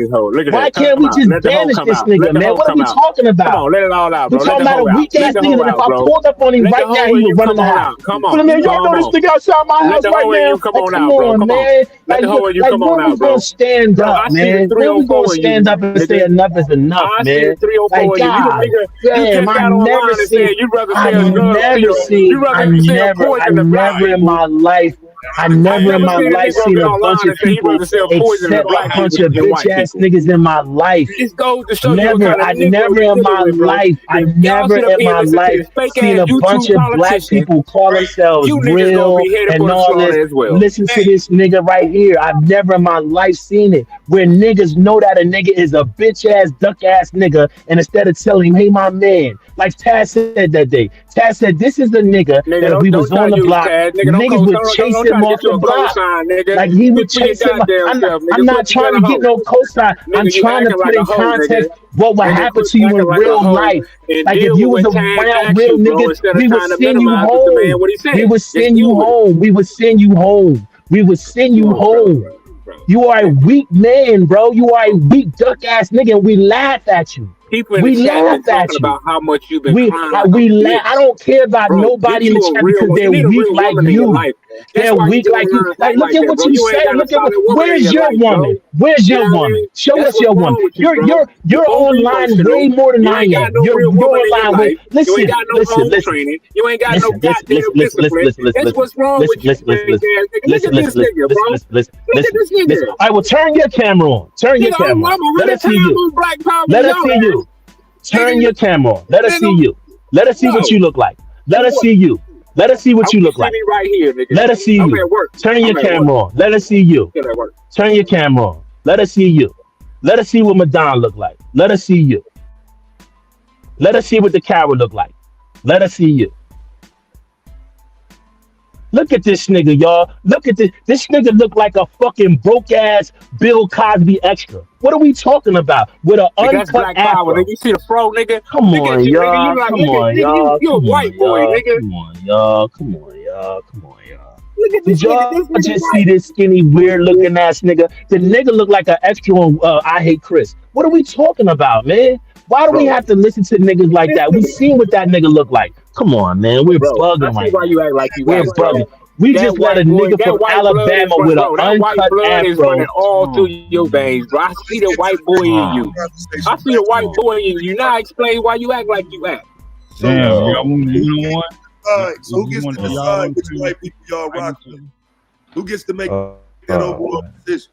Speaker 12: Why can't we just banish this nigga, man? What are we talking about?
Speaker 11: Come on, let it all out, bro.
Speaker 12: We're talking about a weak ass nigga that if I pulled up on him right now, he would run in the house.
Speaker 11: Come on,
Speaker 12: y'all know this nigga outside my house right now. Come on, man. Like, when we gonna stand up, man? When we gonna stand up and say enough is enough, man? Like, God damn, I never seen in my life seen a bunch of people except a bunch of bitch ass niggas in my life. Never in my life seen a bunch of black people call themselves real and all this. Listen to this nigga right here. I've never in my life seen it where niggas know that a nigga is a bitch ass duck ass nigga, and instead of telling him, hey my man, like Taz said that day, Taz said this is the nigga that we was on the block. Niggas would chase him off the block. Like, he would chase him. I'm not trying to get no cosign. I'm trying to put in context what would happen to you in real life. Like, if you was around real niggas, we would send you home. We would send you home. We would send you home. We would send you home. You are a weak man, bro. You are a weak duck ass nigga, and we laugh at you. We laugh at you.
Speaker 11: About how much you've been
Speaker 12: we laugh. I don't care about nobody in the chat because they're weak like you. They're weak like you. Like, look at what you say. Look at where's your woman? Where's your woman? Show us your woman. You're online way more than I am. You're online way. Listen.
Speaker 11: You ain't got no goddamn discipline. That's what's wrong with you.
Speaker 12: Listen. I will turn your camera on. Turn your camera on. Let us see you. Let us see you. Turn your camera on. Let us see you. Let us see what you look like. Let us see you. Let us see what you look like.
Speaker 11: Right here, nigga.
Speaker 12: Let us see you. Turn your camera on. Let us see you. Turn your camera on. Let us see you. Let us see what Madonna look like. Let us see you. Let us see what the coward look like. Let us see you. Look at this nigga, y'all. Look at this. This nigga look like a fucking broke ass Bill Cosby extra. What are we talking about? With an
Speaker 11: Nigga, that's
Speaker 12: uncut
Speaker 11: black power,
Speaker 12: afro.
Speaker 11: nigga. You see the fro, nigga?
Speaker 12: Come
Speaker 11: Look at
Speaker 12: on,
Speaker 11: you, nigga.
Speaker 12: y'all.
Speaker 11: You like,
Speaker 12: Come
Speaker 11: look at,
Speaker 12: on,
Speaker 11: nigga,
Speaker 12: y'all.
Speaker 11: you a
Speaker 12: Come on,
Speaker 11: white boy,
Speaker 12: y'all.
Speaker 11: nigga.
Speaker 12: Come on, y'all. Come on, y'all. Come on, y'all.
Speaker 11: Look at
Speaker 12: Did
Speaker 11: this nigga.
Speaker 12: y'all
Speaker 11: This nigga
Speaker 12: just see
Speaker 11: white.
Speaker 12: this skinny, weird looking ass nigga? The nigga look like an extra on I Hate Chris. What are we talking about, man? Why do we
Speaker 15: Bro,
Speaker 12: have to listen to niggas like
Speaker 11: This
Speaker 12: that? We
Speaker 11: nigga,
Speaker 12: seen what that nigga look like. Come on, man. We're
Speaker 11: bro, I
Speaker 12: bugging
Speaker 11: see
Speaker 12: right
Speaker 11: why
Speaker 12: now.
Speaker 11: you act like you
Speaker 12: We're
Speaker 11: act, bro.
Speaker 12: bugging. We
Speaker 11: That
Speaker 12: just let a
Speaker 11: white boy,
Speaker 12: nigga
Speaker 11: that
Speaker 12: from
Speaker 11: white blood is
Speaker 12: Alabama with an
Speaker 11: bro. That white
Speaker 12: uncut
Speaker 11: blood is running
Speaker 12: afro.
Speaker 11: all through
Speaker 12: Oh,
Speaker 11: your veins, bro. I see
Speaker 15: let's
Speaker 11: the
Speaker 15: get to
Speaker 11: white
Speaker 15: the
Speaker 11: boy
Speaker 15: critical
Speaker 11: in
Speaker 12: oh,
Speaker 11: you. I
Speaker 15: conversation.
Speaker 11: see the
Speaker 15: Back to
Speaker 11: white
Speaker 12: oh.
Speaker 11: boy in you. Now explain why you act like you act.
Speaker 15: so
Speaker 1: Damn,
Speaker 15: who
Speaker 1: y'all
Speaker 12: Oh
Speaker 1: want
Speaker 15: who
Speaker 1: you
Speaker 12: man.
Speaker 1: know
Speaker 15: gets
Speaker 1: what?
Speaker 15: to decide? So who
Speaker 1: You
Speaker 15: gets
Speaker 1: want
Speaker 15: to
Speaker 12: Oh,
Speaker 1: y'all
Speaker 15: decide
Speaker 1: want
Speaker 15: which
Speaker 1: to
Speaker 15: white people y'all rock with? Who gets to make
Speaker 12: oh,
Speaker 15: that
Speaker 12: oh,
Speaker 15: overall
Speaker 12: man.
Speaker 15: decision?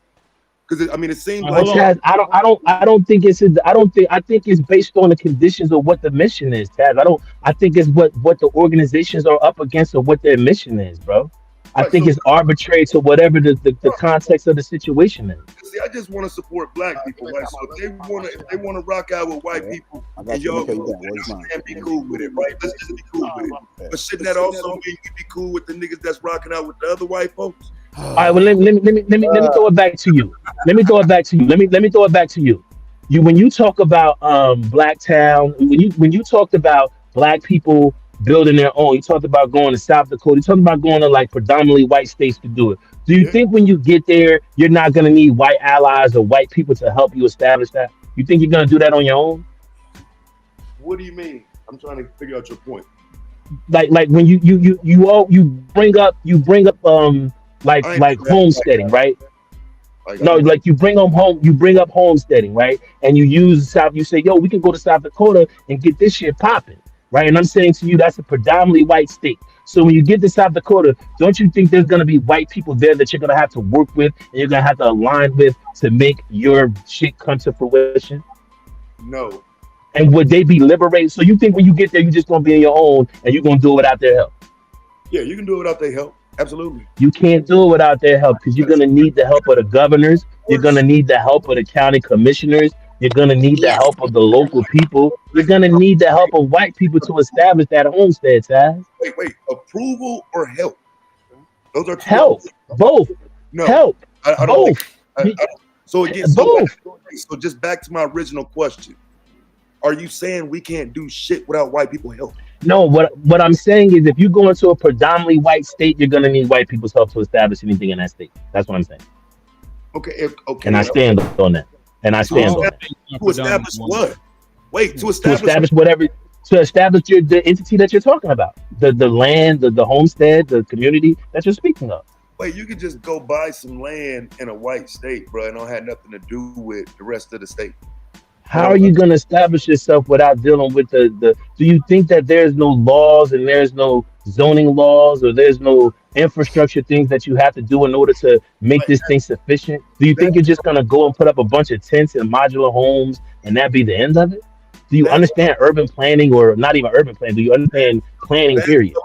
Speaker 15: Because I mean, it seems
Speaker 12: But
Speaker 15: like
Speaker 1: hold on.
Speaker 12: Taz, I don't think it's. I think it's based on the conditions of what the mission is, Taz. I think it's what the organizations are up against or what their mission is, bro. I
Speaker 15: right.
Speaker 12: think
Speaker 15: So
Speaker 12: it's arbitrary to whatever the context of the situation is.
Speaker 15: see, I just want to support black people, right? So if they want to rock out with white
Speaker 10: Yeah,
Speaker 15: people,
Speaker 10: I
Speaker 15: and
Speaker 10: got you.
Speaker 15: y'all
Speaker 10: Okay, you
Speaker 15: cool
Speaker 10: got
Speaker 15: with
Speaker 10: where's
Speaker 15: it,
Speaker 10: mine?
Speaker 15: and be cool with it, right? Let's just be cool with it.
Speaker 10: Yeah.
Speaker 15: But shouldn't that also mean we be cool with the niggas that's rocking out with the other white folks?
Speaker 12: All right, well let me throw it back to you. Let me throw it back to you. Let me throw it back to you. You when you talk about Blacktown, when you talked about black people building their own, you talked about going to South Dakota, you talked about going to like predominantly white states to do it. Do you
Speaker 15: Yeah.
Speaker 12: think when you get there, you're not gonna need white allies or white people to help you establish that? You think you're gonna do that on your own?
Speaker 15: What do you mean? I'm trying to figure out your point.
Speaker 12: Like when you bring up
Speaker 15: I ain't
Speaker 12: like
Speaker 15: never had
Speaker 12: homesteading, right?
Speaker 15: like
Speaker 12: No, like you bring up homesteading, right? And you use South, you say, yo, we can go to South Dakota and get this shit popping, right? And I'm saying to you, that's a predominantly white state. So when you get to South Dakota, don't you think there's gonna be white people there that you're gonna have to work with and you're gonna have to align with to make your shit come to fruition?
Speaker 15: no.
Speaker 12: And would they be liberated? So you think when you get there, you're just gonna be on your own and you're gonna do it without their help?
Speaker 15: Yeah, you can do it without their help. Absolutely.
Speaker 12: You can't do it without their help because you're
Speaker 15: That's
Speaker 12: going to need the help of the governors. You're going to
Speaker 15: course.
Speaker 12: need the help of the county commissioners. You're going to need the
Speaker 2: Yes.
Speaker 12: help of the local people. You're going to need the help of white people to establish that homestead, Taz.
Speaker 15: Wait. Approval or help? Those are two
Speaker 12: Help.
Speaker 15: options.
Speaker 12: Both.
Speaker 15: No,
Speaker 12: Help.
Speaker 15: I don't think.
Speaker 12: Both.
Speaker 15: I don't, so again,
Speaker 12: Both.
Speaker 15: so just back to my original question: are you saying we can't do shit without white people help?
Speaker 12: No, what I'm saying is if you go into a predominantly white state, you're going to need white people's help to establish anything in that state. That's what I'm saying.
Speaker 15: Okay,
Speaker 12: And I
Speaker 15: okay.
Speaker 12: stand on that. And I
Speaker 15: To
Speaker 12: stand on that.
Speaker 15: establish what? Wait, to
Speaker 12: To
Speaker 15: establish
Speaker 12: establish whatever, to establish the entity that you're talking about, the land, the homestead, the community that you're speaking of.
Speaker 15: Wait, you could just go buy some land in a white state, bro, and don't have nothing to do with the rest of the state.
Speaker 12: How are you going to establish yourself without dealing with the do you think that there's no laws and there's no zoning laws or there's no infrastructure things that you have to do in order to make this thing sufficient? Do you think you're just going to go and put up a bunch of tents and modular homes and that be the end of it? Do you
Speaker 15: That's
Speaker 12: understand urban planning or not even urban planning? Do you understand planning period?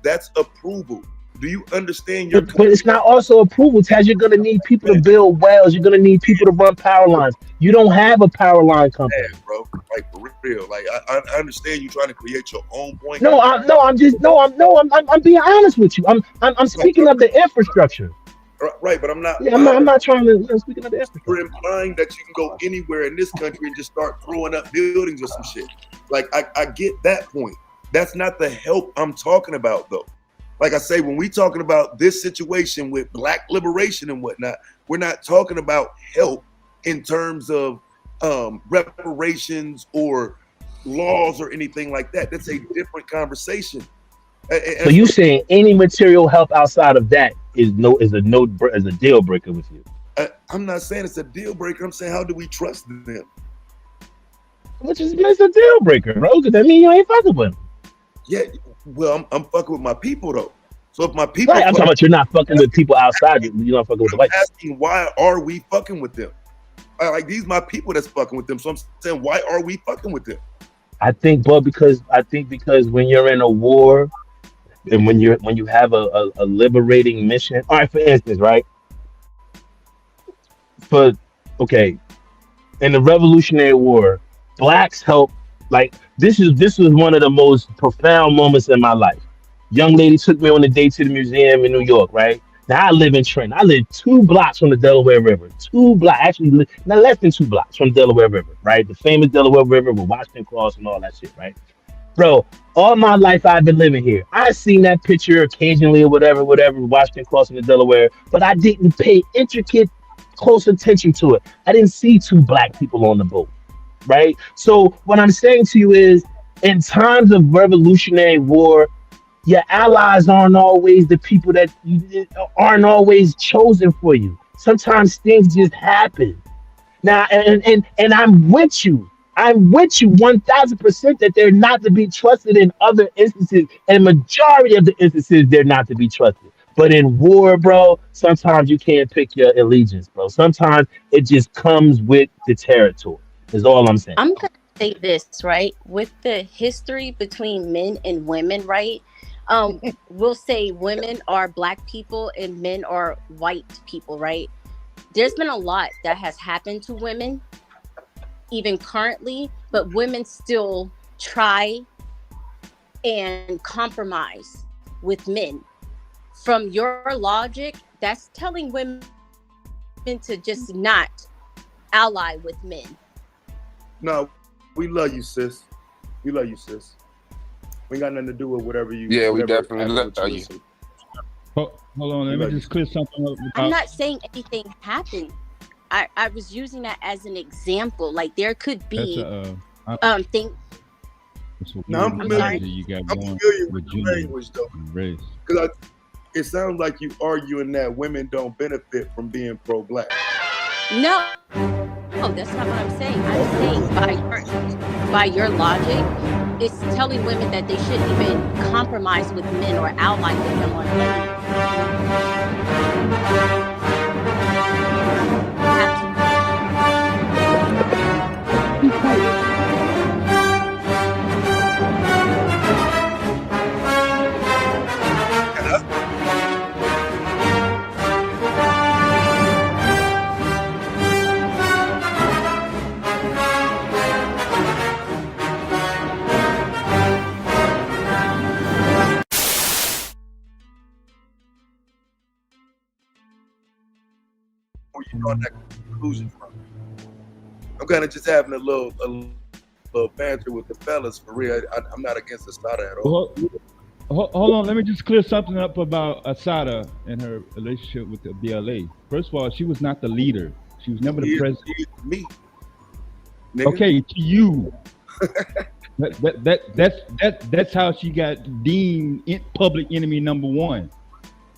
Speaker 15: that's approval. Do you understand your
Speaker 12: But it's not also approval, Taz. You're gonna need people to build wells. You're gonna need people to run power lines. You don't have a power line company.
Speaker 15: bro? Like for real. Like I understand you trying to create your own point.
Speaker 12: I'm just I'm being honest with you. I'm speaking of the infrastructure.
Speaker 15: Right, but I'm not.
Speaker 12: Yeah, I'm not trying to. I'm speaking of the infrastructure.
Speaker 15: You're implying that you can go anywhere in this country and just start throwing up buildings or some shit. Like I get that point. That's not the help I'm talking about, though. Like I say, when we talking about this situation with black liberation and whatnot, we're not talking about help in terms of reparations or laws or anything like that. That's a different conversation.
Speaker 12: So you saying any material help outside of that is a deal breaker with you?
Speaker 15: I'm not saying it's a deal breaker. I'm saying how do we trust them?
Speaker 12: Which is it's a deal breaker, bro. Because that means you ain't fucking with them.
Speaker 15: Yeah, well, I'm fucking with my people though. So if my people,
Speaker 12: right, I'm talking about you're not fucking with people outside. You're not fucking with the white.
Speaker 15: Asking why are we fucking with them? Like these my people that's fucking with them. So I'm saying why are we fucking with them?
Speaker 12: I think because when you're in a war and when you have a liberating mission. All right, for instance, right? For okay, in the Revolutionary War, blacks helped. Like this was one of the most profound moments in my life. Young lady took me on a date to the museum in New York. Right now, I live in Trenton. I live 2 blocks from the Delaware River. 2 blocks, actually, not less than 2 blocks from the Delaware River. Right, the famous Delaware River with Washington Cross and all that shit. Right, bro. All my life I've been living here. I've seen that picture occasionally or whatever, Washington crossing the Delaware, but I didn't pay intricate, close attention to it. I didn't see 2 black people on the boat, right? So what I'm saying to you is, in times of Revolutionary War, your allies aren't always the people that aren't always chosen for you. Sometimes things just happen. Now, and I'm with you. I'm with you 1,000% that they're not to be trusted in other instances, and majority of the instances they're not to be trusted. But in war, bro, sometimes you can't pick your allegiance, bro. Sometimes it just comes with the territory. Is all I'm saying.
Speaker 2: I'm gonna say this, right? With the history between men and women, right? We'll say women are black people and men are white people, right? There's been a lot that has happened to women, even currently, but women still try and compromise with men. From your logic, that's telling women to just not ally with men.
Speaker 15: No, we love you, sis. We love you, sis. We ain't got nothing to do with whatever you.
Speaker 11: Yeah, we
Speaker 15: whatever
Speaker 11: definitely
Speaker 15: happened
Speaker 11: love
Speaker 15: with
Speaker 11: you.
Speaker 1: Hold on, let me just clear something up.
Speaker 2: I'm not saying anything happened. I was using that as an example. Like there could be thing.
Speaker 15: No, I'm familiar.
Speaker 1: You got
Speaker 15: I'm
Speaker 1: going
Speaker 15: familiar
Speaker 1: with
Speaker 15: with the
Speaker 1: gender
Speaker 15: language though,
Speaker 1: and race.
Speaker 15: because it sounds like you arguing that women don't benefit from being pro-black.
Speaker 2: No, that's not what I'm saying. I'm saying by your logic, it's telling women that they shouldn't even compromise with men or ally with them on any.
Speaker 15: Where you draw that conclusion from? I'm kind of just having a little banter with the fellas for real. I'm not against Assata at all.
Speaker 1: Hold on, let me just clear something up about Assata and her relationship with the BLA. First of all, she was not the leader. She was never the president.
Speaker 15: Me. Nigga.
Speaker 1: Okay, to you. That's how she got deemed public enemy #1.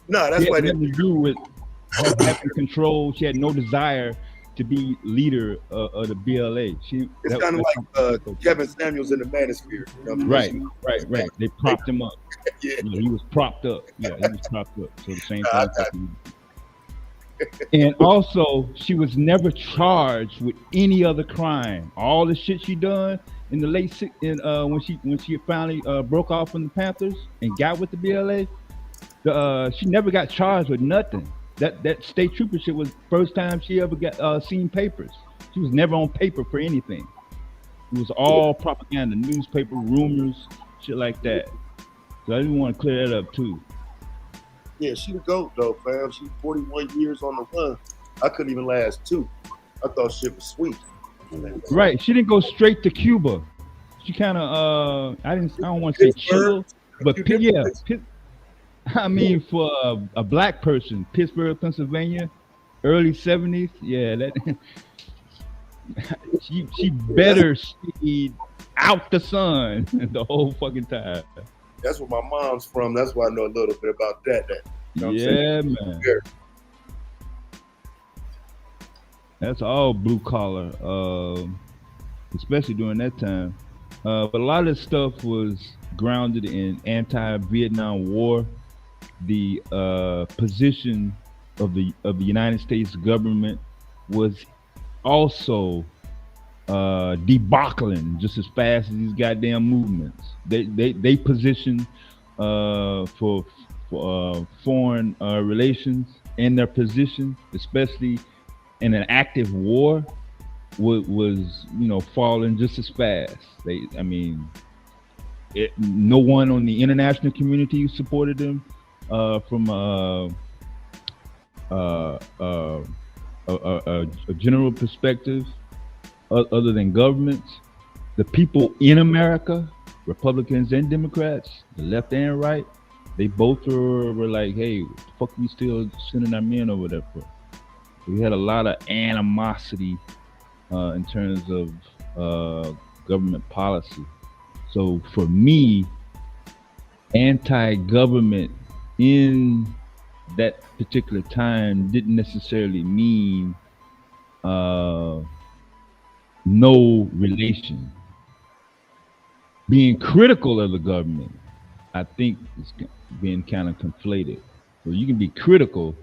Speaker 15: No, that's why
Speaker 1: it had nothing to do with her having control. She had no desire to be leader of the BLA.
Speaker 15: It's kind of like Kevin Samuels in the Manosphere. You know
Speaker 1: right. They propped him up. Yeah, he was propped up. Yeah, he was propped up. So the same thing. And also, she was never charged with any other crime. All the shit she done in the late when she finally broke off from the Panthers and got with the BLA, she never got charged with nothing. That state trooper shit was the first time she ever got seen papers. She was never on paper for anything. It was all propaganda, newspaper, rumors, shit like that. So I just want to clear that up too.
Speaker 15: Yeah, she the GOAT though, fam. She's 41 years on the run. I couldn't even last 2. I thought shit was sweet.
Speaker 1: Right. She didn't go straight to Cuba. She kind of I don't want to say chill, but I mean, for a black person, Pittsburgh, Pennsylvania, early 70s, yeah, that she better stayed out the sun the whole fucking time.
Speaker 15: That's where my mom's from. That's why I know a little bit about that. You know what I'm saying?
Speaker 1: Man. That's all blue collar, especially during that time. But a lot of this stuff was grounded in anti-Vietnam War. The position of the United States government was also debacling just as fast as these goddamn movements. They position for foreign relations and their position, especially
Speaker 17: in an active war was falling just as fast. No one on the international community supported them from a general perspective, other than governments. The people in America, Republicans and Democrats, the left and right, they both were like, hey, what the fuck we still sending our men over there for? We had a lot of animosity in terms of government policy. So for me, anti-government in that particular time didn't necessarily mean no relation. Being critical of the government, I think, is being kind of conflated. So you can be critical,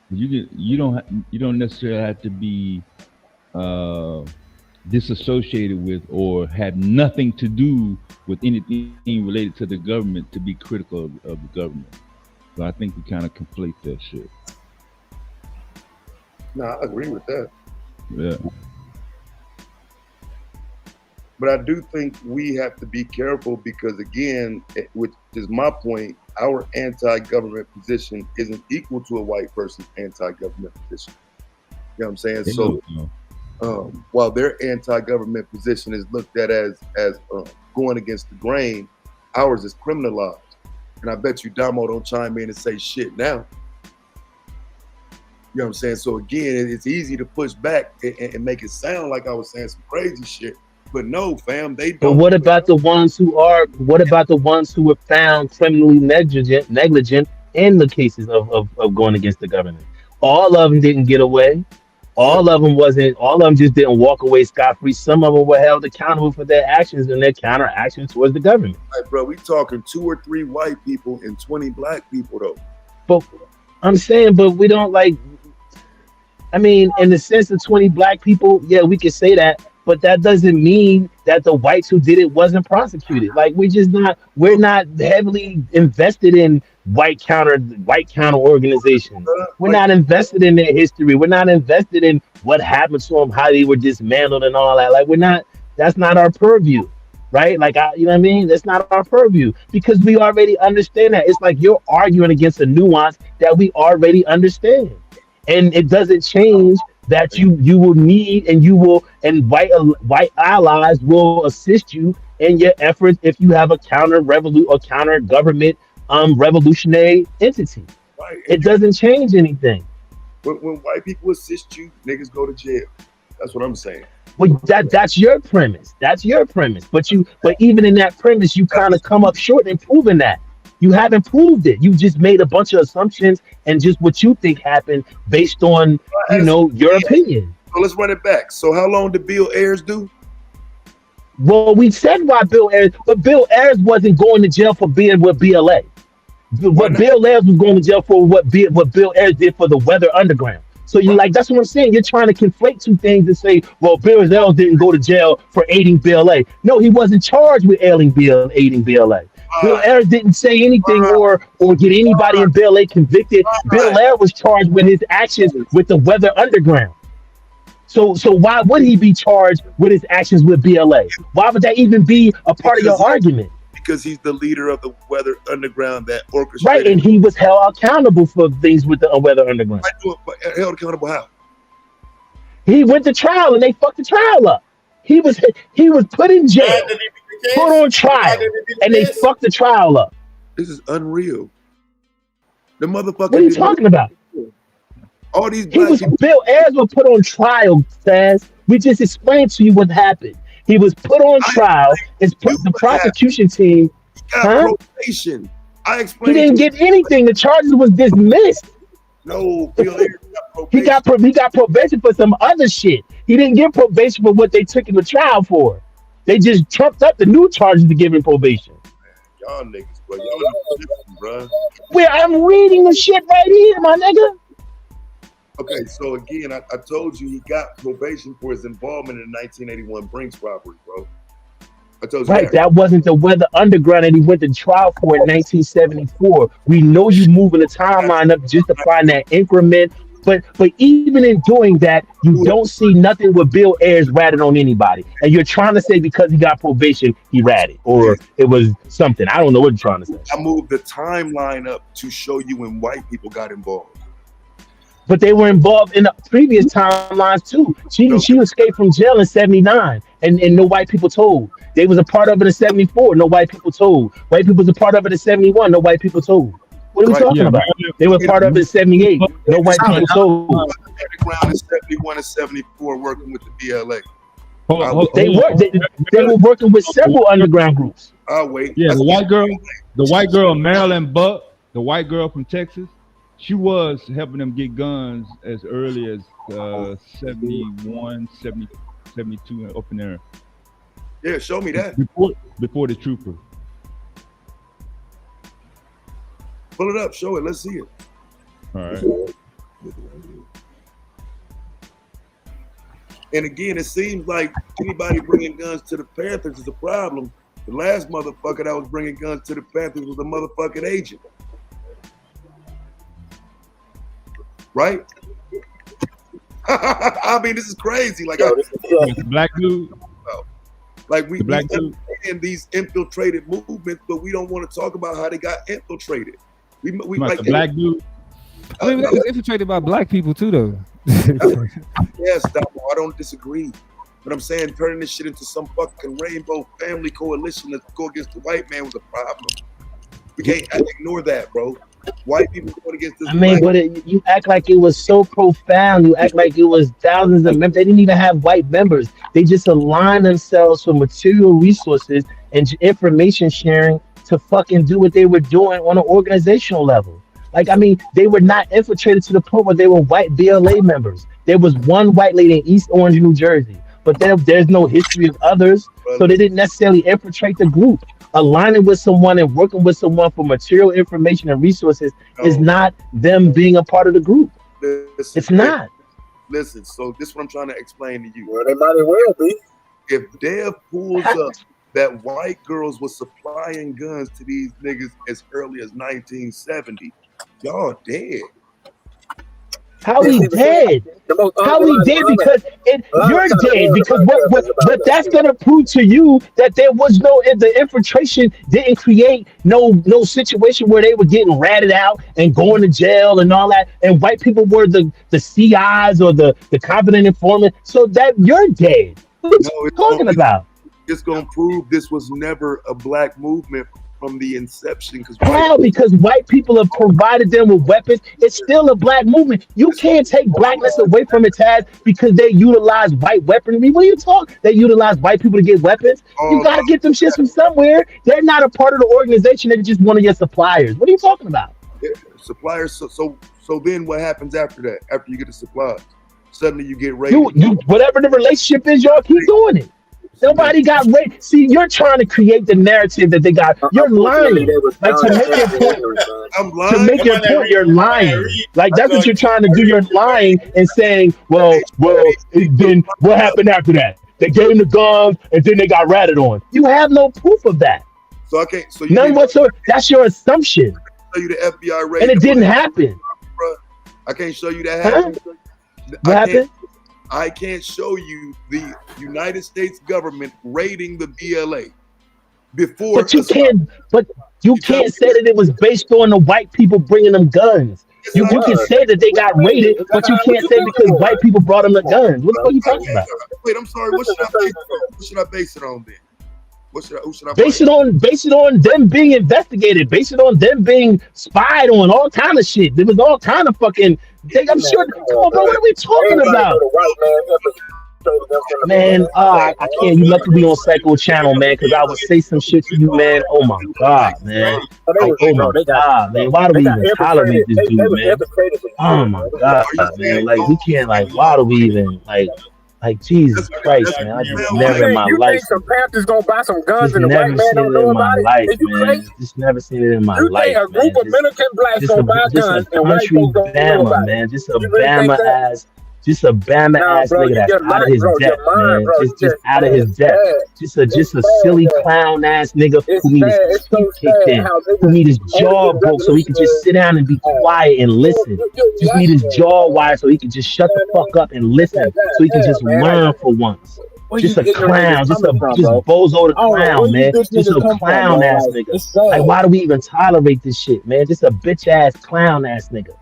Speaker 17: you don't necessarily have to be disassociated with or have nothing to do with anything related to the government to be critical of the government. So I think we kind of conflate that shit.
Speaker 15: No, I agree with that.
Speaker 17: Yeah.
Speaker 15: But I do think we have to be careful because, again, which is my point, our anti-government position isn't equal to a white person's anti-government position. You know what I'm saying? So while their anti-government position is looked at as going against the grain, ours is criminalized. And I bet you Damo don't chime in and say shit now. You know what I'm saying? So again, it's easy to push back and make it sound like I was saying some crazy shit. But no, fam, they don't.
Speaker 12: But what about the ones who were found criminally negligent in the cases of going against the government? All of them didn't get away. All of them just didn't walk away scot-free. Some of them were held accountable for their actions and their counteractions towards the government.
Speaker 15: Like, bro, we talking 2 or 3 white people and 20 black people though.
Speaker 12: But I'm saying, we don't in the sense of 20 black people, yeah, we could say that. But that doesn't mean that the whites who did it wasn't prosecuted. Like we're not heavily invested in white counter organizations. We're not invested in their history. We're not invested in what happened to them, how they were dismantled and all that. Like that's not our purview, right? Like you know what I mean? That's not our purview because we already understand that. It's like you're arguing against a nuance that we already understand. And it doesn't change that you will need and white allies will assist you in your efforts if you have a counter government revolutionary entity. Right. It doesn't change anything.
Speaker 15: When white people assist you, niggas go to jail. That's what I'm saying.
Speaker 12: Well, that's your premise. That's your premise. But even in that premise, you kind of come up short in proving that. You haven't proved it. You just made a bunch of assumptions and just what you think happened based on, your opinion.
Speaker 15: So let's run it back. So how long did Bill Ayers do?
Speaker 12: Well, we said why Bill Ayers, but Bill Ayers wasn't going to jail for being with BLA. What Bill Ayers was going to jail for what Bill Ayers did for the Weather Underground. So that's what I'm saying. You're trying to conflate two things and say, well, Bill Ayers didn't go to jail for aiding BLA. No, he wasn't charged with aiding BLA. Bill Ayers didn't say anything or get anybody in BLA convicted. Bill Ayers was charged with his actions with the Weather Underground. So why would he be charged with his actions with BLA? Why would that even be a part of your argument?
Speaker 15: Because he's the leader of the Weather Underground that orchestrated.
Speaker 12: Right, and he was held accountable for things with the Weather Underground.
Speaker 15: Held accountable how?
Speaker 12: He went to trial and they fucked the trial up. He was put in jail, put on trial, and they fucked the trial up.
Speaker 15: This is unreal. The motherfucker.
Speaker 12: What are you talking about?
Speaker 15: All these
Speaker 12: Bill Ayers was put on trial, Saz. We just explained to you what happened. He was put on trial. The prosecution team.
Speaker 15: Probation. I explained.
Speaker 12: He didn't get anything. The charges was dismissed.
Speaker 15: No, Bill Ayers got probation.
Speaker 12: He got probation for some other shit. He didn't get probation for what they took him to trial for. They just trumped up the new charges to give him probation.
Speaker 15: Y'all niggas, bro. Y'all bro.
Speaker 12: Where I'm reading the shit right here, my nigga.
Speaker 15: Okay, so again, I told you he got probation for his involvement in the 1981 Brinks robbery, bro. I told you
Speaker 12: that wasn't the Weather Underground that he went to trial for in 1974. We know you moving the timeline up just to find that increment But even in doing that, you don't see nothing with Bill Ayers ratted on anybody. And you're trying to say because he got probation, he ratted. Or it was something. I don't know what you're trying to say.
Speaker 15: I moved the timeline up to show you when white people got involved.
Speaker 12: But they were involved in the previous timelines too. She escaped from jail in 79 and no white people told. They was a part of it in 74, no white people told. White people was a part of it in 71, no white people told. What are we talking about? They were part of it in 78, no white people told.
Speaker 15: Underground in 71 and 74 working with the BLA.
Speaker 12: They were working with several underground groups.
Speaker 15: I'll wait.
Speaker 17: Yeah, the white girl Marilyn Buck, the white girl from Texas, she was helping them get guns as early as 71, 70, 72 up in there.
Speaker 15: Yeah, show me that.
Speaker 17: Before the trooper.
Speaker 15: Pull it up, show it, let's see it.
Speaker 17: All right.
Speaker 15: And again, it seems like anybody bringing guns to the Panthers is a problem. The last motherfucker that was bringing guns to the Panthers was a motherfucking agent. Right? I mean, this is crazy. Like,
Speaker 17: the black dude.
Speaker 15: Like we understand these infiltrated movements, but we don't want to talk about how they got infiltrated. We like
Speaker 17: the black dude.
Speaker 1: I mean, it was infiltrated by black people too, though.
Speaker 15: Yes, I don't disagree. But I'm saying turning this shit into some fucking rainbow family coalition to go against the white man was a problem. We can't ignore that, bro. White people going against this.
Speaker 12: I mean, but you act like it was so profound. You act like it was thousands of members. They didn't even have white members. They just aligned themselves for material resources and information sharing to fucking do what they were doing on an organizational level. Like, I mean, they were not infiltrated to the point where they were white BLA members. There was one white lady in East Orange, New Jersey, but there's no history of others, so they didn't necessarily infiltrate the group. Aligning with someone and working with someone for material information and resources is not them being a part of the group. It's not.
Speaker 15: Listen, so this is what I'm trying to explain to you.
Speaker 11: Well, they might as well be.
Speaker 15: If Dev pulls up that white girls were supplying guns to these niggas as early as 1970, y'all dead.
Speaker 12: How we dead? How we dead? Because you're dead. Because what that's gonna prove to you that there was the infiltration didn't create no situation where they were getting ratted out and going to jail and all that. And white people were the CIs or the confident informant. So that you're dead. What are you talking about?
Speaker 15: It's gonna prove this was never a black movement from the inception.
Speaker 12: Because white people have provided them with weapons. It's still a black movement. You can't take blackness away from its head because they utilize white weaponry. What are you talking? They utilize white people to get weapons. You got to get them shits from somewhere. They're not a part of the organization. They're just one of your suppliers. What are you talking about?
Speaker 15: Yeah, suppliers. So then what happens after that? After you get the supplies, suddenly you get raped.
Speaker 12: Whatever the relationship is, y'all keep doing it. Nobody got raped. See, you're trying to create the narrative that they got. You're lying. Like to make your point.
Speaker 15: I'm lying.
Speaker 12: To make your point, you're lying. Like that's what you're trying to do. You're lying and saying, well, then what happened after that? They gave them the guns and then they got ratted on. You have no proof of that.
Speaker 15: So I can't. So
Speaker 12: none whatsoever. That's your assumption.
Speaker 15: Show you the FBI raid,
Speaker 12: and it didn't happen.
Speaker 15: I can't show you that happened.
Speaker 12: What happened?
Speaker 15: I can't show you the United States government raiding the BLA before.
Speaker 12: But you can't. But you can't say that it was based on the white people bringing them guns. You can say that they got raided, but you can't say because white people brought them the guns. What are you talking about?
Speaker 15: Wait, I'm sorry. What should I base it on? What should I base it on then? Who should I
Speaker 12: base it on them being investigated, base it on them being spied on, all kind of shit. There was all kind of fucking thing. I'm sure. Come on, bro, what are we talking about? Man, I can't. You lucky we on Psycho Channel, man, because I would say some shit to you, man. Oh my god, man. Like, oh my god, man. Why do we even tolerate this dude, man? Oh my god, man. Like we can't. Like, why do we even like Jesus Christ, man? I just never in my life.
Speaker 11: You think some Panthers gonna buy some guns and the
Speaker 12: white
Speaker 11: man don't know about it?
Speaker 12: Man. Just never seen it in my life.
Speaker 11: You think a group of Dominican blacks gonna buy guns and white folks don't know about it?
Speaker 12: Man, just a Bama ass Just a Bama
Speaker 11: Nah,
Speaker 12: ass
Speaker 11: bro,
Speaker 12: nigga that's
Speaker 11: your
Speaker 12: out of
Speaker 11: mind,
Speaker 12: his
Speaker 11: bro, your
Speaker 12: depth,
Speaker 11: mind,
Speaker 12: man.
Speaker 11: bro.
Speaker 12: Just out of his
Speaker 11: It's
Speaker 12: depth.
Speaker 11: sad.
Speaker 12: Just a
Speaker 11: It's
Speaker 12: silly
Speaker 11: sad.
Speaker 12: clown ass nigga
Speaker 11: It's
Speaker 12: who need his
Speaker 11: sad. It's so
Speaker 12: teeth kicked
Speaker 11: sad
Speaker 12: in,
Speaker 11: how
Speaker 12: who
Speaker 11: niggas
Speaker 12: need his
Speaker 11: only
Speaker 12: jaw
Speaker 11: get
Speaker 12: broke so he can just
Speaker 11: revolutionary.
Speaker 12: sit down and be quiet and listen. Just need his jaw wired so he can just shut the fuck up and listen, so he can just
Speaker 11: Man,
Speaker 12: learn for once.
Speaker 11: where
Speaker 12: Just
Speaker 11: you
Speaker 12: a
Speaker 11: ignorant
Speaker 12: clown,
Speaker 11: niggas coming from,
Speaker 12: just
Speaker 11: bro?
Speaker 12: bozo the
Speaker 11: I don't know where
Speaker 12: clown,
Speaker 11: you
Speaker 12: man.
Speaker 11: bitch
Speaker 12: Just
Speaker 11: niggas
Speaker 12: a
Speaker 11: come from,
Speaker 12: clown
Speaker 11: bro.
Speaker 12: ass
Speaker 11: Like,
Speaker 12: nigga.
Speaker 11: it's sad.
Speaker 12: Like, why do we even tolerate this shit, man? Just a bitch ass clown ass nigga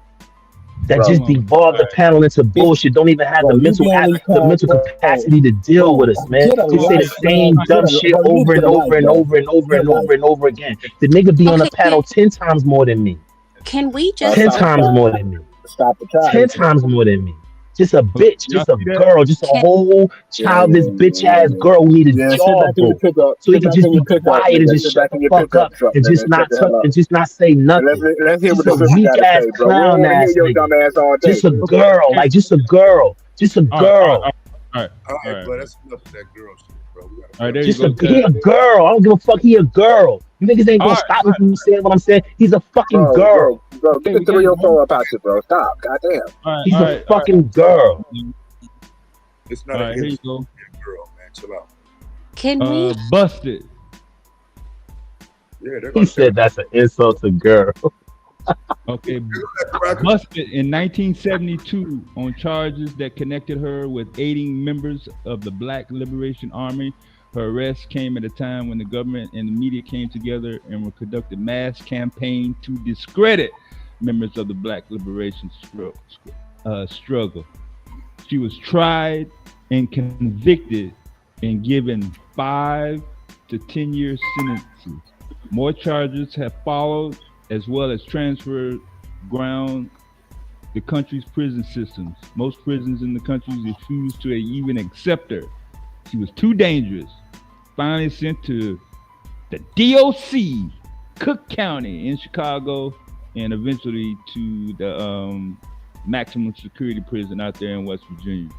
Speaker 12: that
Speaker 11: Bro,
Speaker 12: just devolved the panel into bullshit. Don't even have
Speaker 11: bro, you be on these
Speaker 12: the
Speaker 11: calls,
Speaker 12: mental
Speaker 11: bro.
Speaker 12: capacity to deal with us, man.
Speaker 11: Get a
Speaker 12: Just say the
Speaker 11: life, man.
Speaker 12: same dumb shit
Speaker 11: Bro, you need
Speaker 12: over
Speaker 11: to
Speaker 12: and
Speaker 11: get a life,
Speaker 12: over and
Speaker 11: bro.
Speaker 12: over and over
Speaker 11: Get
Speaker 12: and
Speaker 11: a life.
Speaker 12: over and over again. The nigga be on the
Speaker 2: Okay,
Speaker 12: panel 10 times more than me.
Speaker 2: can we
Speaker 11: Bro,
Speaker 2: just
Speaker 12: 10
Speaker 11: stop the
Speaker 12: times
Speaker 11: chat.
Speaker 12: more than me.
Speaker 11: Stop the chat.
Speaker 12: 10 times more than me. Just a bitch,
Speaker 1: Y'all
Speaker 12: just a
Speaker 1: see that?
Speaker 12: girl, just a
Speaker 2: can
Speaker 12: whole childish bitch ass girl who need his
Speaker 11: Yeah, sit
Speaker 12: jaw
Speaker 11: back in your
Speaker 12: broke.
Speaker 11: pickup.
Speaker 12: So he
Speaker 11: Sit
Speaker 12: can
Speaker 11: back
Speaker 12: just
Speaker 11: in
Speaker 12: be
Speaker 11: your pickup,
Speaker 12: quiet and
Speaker 11: nigga.
Speaker 12: just
Speaker 11: Sit
Speaker 12: shut
Speaker 11: back
Speaker 12: the
Speaker 11: in your
Speaker 12: fuck
Speaker 11: pickup
Speaker 12: up
Speaker 11: truck,
Speaker 12: and
Speaker 11: nigga. Shut the hell up.
Speaker 12: just not say
Speaker 11: And
Speaker 12: nothing.
Speaker 11: let's hear what
Speaker 12: Just
Speaker 11: the
Speaker 12: a
Speaker 11: sister
Speaker 12: weak
Speaker 11: got to
Speaker 12: ass
Speaker 11: say, bro. We don't
Speaker 12: clown
Speaker 11: want to hear
Speaker 12: ass
Speaker 11: your
Speaker 12: nigga.
Speaker 11: dumb ass all day.
Speaker 12: Just a
Speaker 1: Okay.
Speaker 12: girl, like just a girl. Just a
Speaker 1: All right, all right,
Speaker 12: girl.
Speaker 1: all right,
Speaker 15: All
Speaker 1: all
Speaker 15: right,
Speaker 1: right.
Speaker 15: but that's enough of that girl shit, bro. We gotta
Speaker 1: All right, there you
Speaker 12: Just
Speaker 1: go,
Speaker 12: he a
Speaker 1: Ted.
Speaker 12: girl. I don't give a fuck. He a girl. You niggas ain't
Speaker 1: All
Speaker 12: gonna
Speaker 1: right,
Speaker 12: stop me from saying what I'm saying. He's a fucking
Speaker 11: Bro,
Speaker 12: girl.
Speaker 11: get the 304 up out you, bro. Stop. Goddamn.
Speaker 1: all right,
Speaker 12: He's
Speaker 1: all
Speaker 12: a
Speaker 1: right, all right.
Speaker 12: fucking girl.
Speaker 15: It's
Speaker 1: All
Speaker 15: not
Speaker 1: right,
Speaker 15: an
Speaker 1: here you
Speaker 15: insult
Speaker 1: go.
Speaker 15: to be a girl, man. Chill out.
Speaker 2: can we
Speaker 1: Busted.
Speaker 15: Yeah, they're
Speaker 12: He
Speaker 15: gonna
Speaker 12: said that's an insult to girl.
Speaker 1: Okay, busted in 1972 on charges that connected her with aiding members of the Black Liberation Army. Her arrest came at a time when the government and the media came together and were conducting mass campaign to discredit members of the Black Liberation struggle. She was tried and convicted and given 5 to 10 year sentences. More charges have followed, as well as transferred ground the country's prison systems. Most prisons in the country refused to even accept her. She was too dangerous. Finally sent to the DOC, Cook County in Chicago, and eventually to the maximum security prison out there in West Virginia.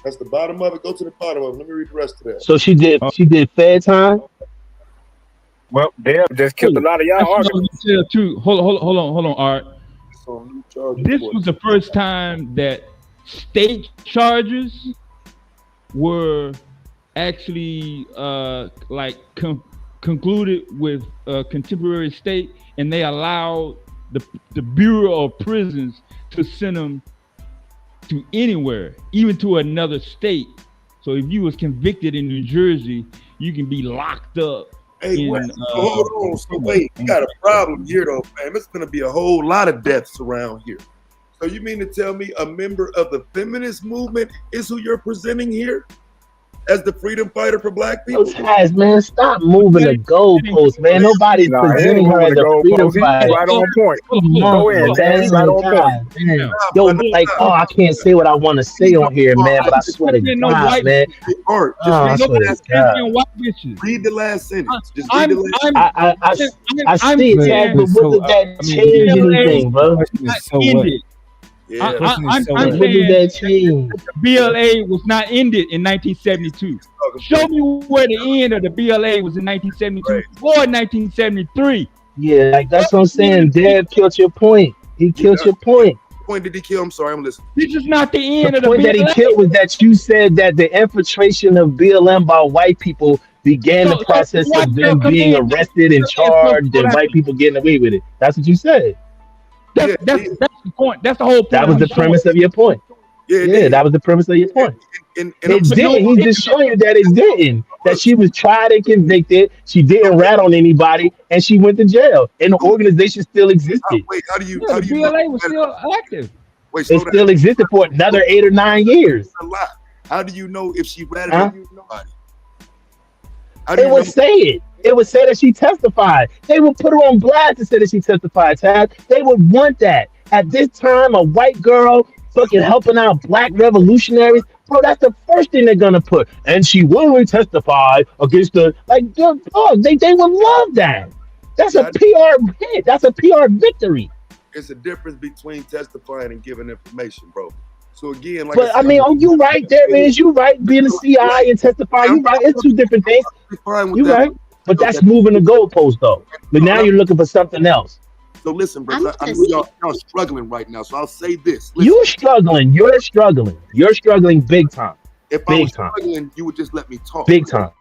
Speaker 15: That's the bottom of it. Go to the bottom of it. Let me read the rest of that.
Speaker 12: So she did Fed time.
Speaker 11: Well, damn, just killed a lot of y'all arguments.
Speaker 1: Hold on, Art. This was the first time that state charges were actually concluded with contemporary state, and they allowed the Bureau of Prisons to send them to anywhere, even to another state. So if you was convicted in New Jersey, you can be locked up.
Speaker 15: Hey, hold on. So wait, you got a problem here, though, fam. It's gonna be a whole lot of deaths around here. So you mean to tell me a member of the feminist movement is who you're presenting here as the freedom fighter for Black people?
Speaker 12: Taz, man, stop moving the goalposts, man. Nobody's presenting her as a freedom fighter.
Speaker 11: Right on point.
Speaker 12: Come
Speaker 11: Go
Speaker 12: on,
Speaker 11: in,
Speaker 12: man.
Speaker 11: Taz. Right on point.
Speaker 12: Man. Yo, like, I can't say what I want to say on here, man, but I swear to God, man.
Speaker 15: Art,
Speaker 12: I
Speaker 15: just
Speaker 12: swear to God.
Speaker 15: read the last sentence. Just read the last sentence.
Speaker 12: I see it, Taz, but what did that change anything, bro?
Speaker 1: I'm
Speaker 12: What
Speaker 1: saying
Speaker 12: did that change?
Speaker 1: the BLA was not ended in 1972. Show me where the end of the BLA was in 1972 or 1973.
Speaker 12: Yeah, like that's what I'm saying. D.A.B.A.T.E killed your point. He killed your point.
Speaker 15: What point did he kill? I'm sorry, I'm listening.
Speaker 1: This is not the end
Speaker 12: The
Speaker 1: of the
Speaker 12: point that he
Speaker 1: BLA.
Speaker 12: killed was that you said that the infiltration of BLM by white people began the process of them being arrested and charged and white people getting away with it. That's what you said.
Speaker 1: That's the point. That's the whole point.
Speaker 12: That was the premise of your point. Yeah, that was the premise of your point.
Speaker 15: And
Speaker 12: it didn't. He's just showing you that it didn't. That she was tried and convicted. She didn't rat on anybody, and she went to jail. And the organization still existed.
Speaker 15: Wait, how do you?
Speaker 1: The BLA was still active.
Speaker 15: Wait,
Speaker 12: It
Speaker 15: slow down.
Speaker 12: still existed for another 8 or 9 years.
Speaker 15: A lot. How do you know if she ratted
Speaker 12: Huh?
Speaker 15: on nobody? How do
Speaker 12: It
Speaker 15: you
Speaker 12: would
Speaker 15: know?
Speaker 12: say it. It would say that she testified. They would put her on blast to say that she testified, Tad. They would want that. At this time, a white girl fucking helping out Black revolutionaries, bro, that's the first thing they're gonna put. And she willingly testified against the, like, oh, they would love that. That's a PR hit. That's a PR victory.
Speaker 15: It's a difference between testifying and giving information, bro. So again, like
Speaker 12: But I mean, oh, you right, there is. You right, being a CI and testifying. You right. It's two different things. You right. But that's moving the goalpost, though. But now you're looking for something else.
Speaker 15: So listen,
Speaker 2: I'm
Speaker 15: brothers, I
Speaker 2: gonna
Speaker 15: know
Speaker 2: say
Speaker 15: y'all struggling right now. So I'll say this. Listen,
Speaker 12: You're struggling. You're struggling. You're struggling big time.
Speaker 15: if I
Speaker 12: Big
Speaker 15: was
Speaker 12: time.
Speaker 15: struggling, you would just let me talk.
Speaker 12: Big time.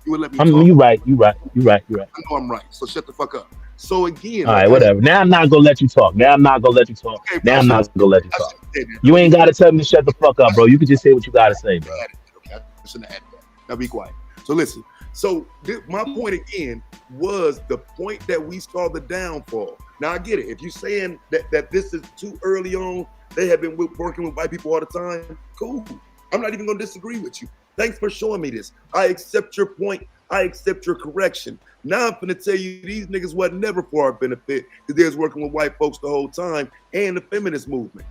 Speaker 15: You would let me
Speaker 12: I mean,
Speaker 15: talk.
Speaker 12: you right. You right. You right. You right.
Speaker 15: I know I'm right. So shut the fuck up. So again,
Speaker 12: All
Speaker 15: like
Speaker 12: right, whatever. Now I'm not gonna let you talk. Now I'm not gonna let you talk.
Speaker 15: okay,
Speaker 12: Now
Speaker 15: I
Speaker 12: I'm
Speaker 15: should
Speaker 12: not gonna let you talk.
Speaker 15: say that.
Speaker 12: You ain't gotta tell me to shut the fuck up, bro. You can just say what you gotta say, bro.
Speaker 15: Okay, I shouldn't have added that. Now be quiet. So listen. So my point again was the point that we saw the downfall. Now I get it. If you're saying that this is too early on, they have been working with white people all the time. Cool. I'm not even gonna disagree with you. Thanks for showing me this. I accept your point. I accept your correction. Now I'm gonna tell you these niggas wasn't never for our benefit because they was working with white folks the whole time and the feminist movement,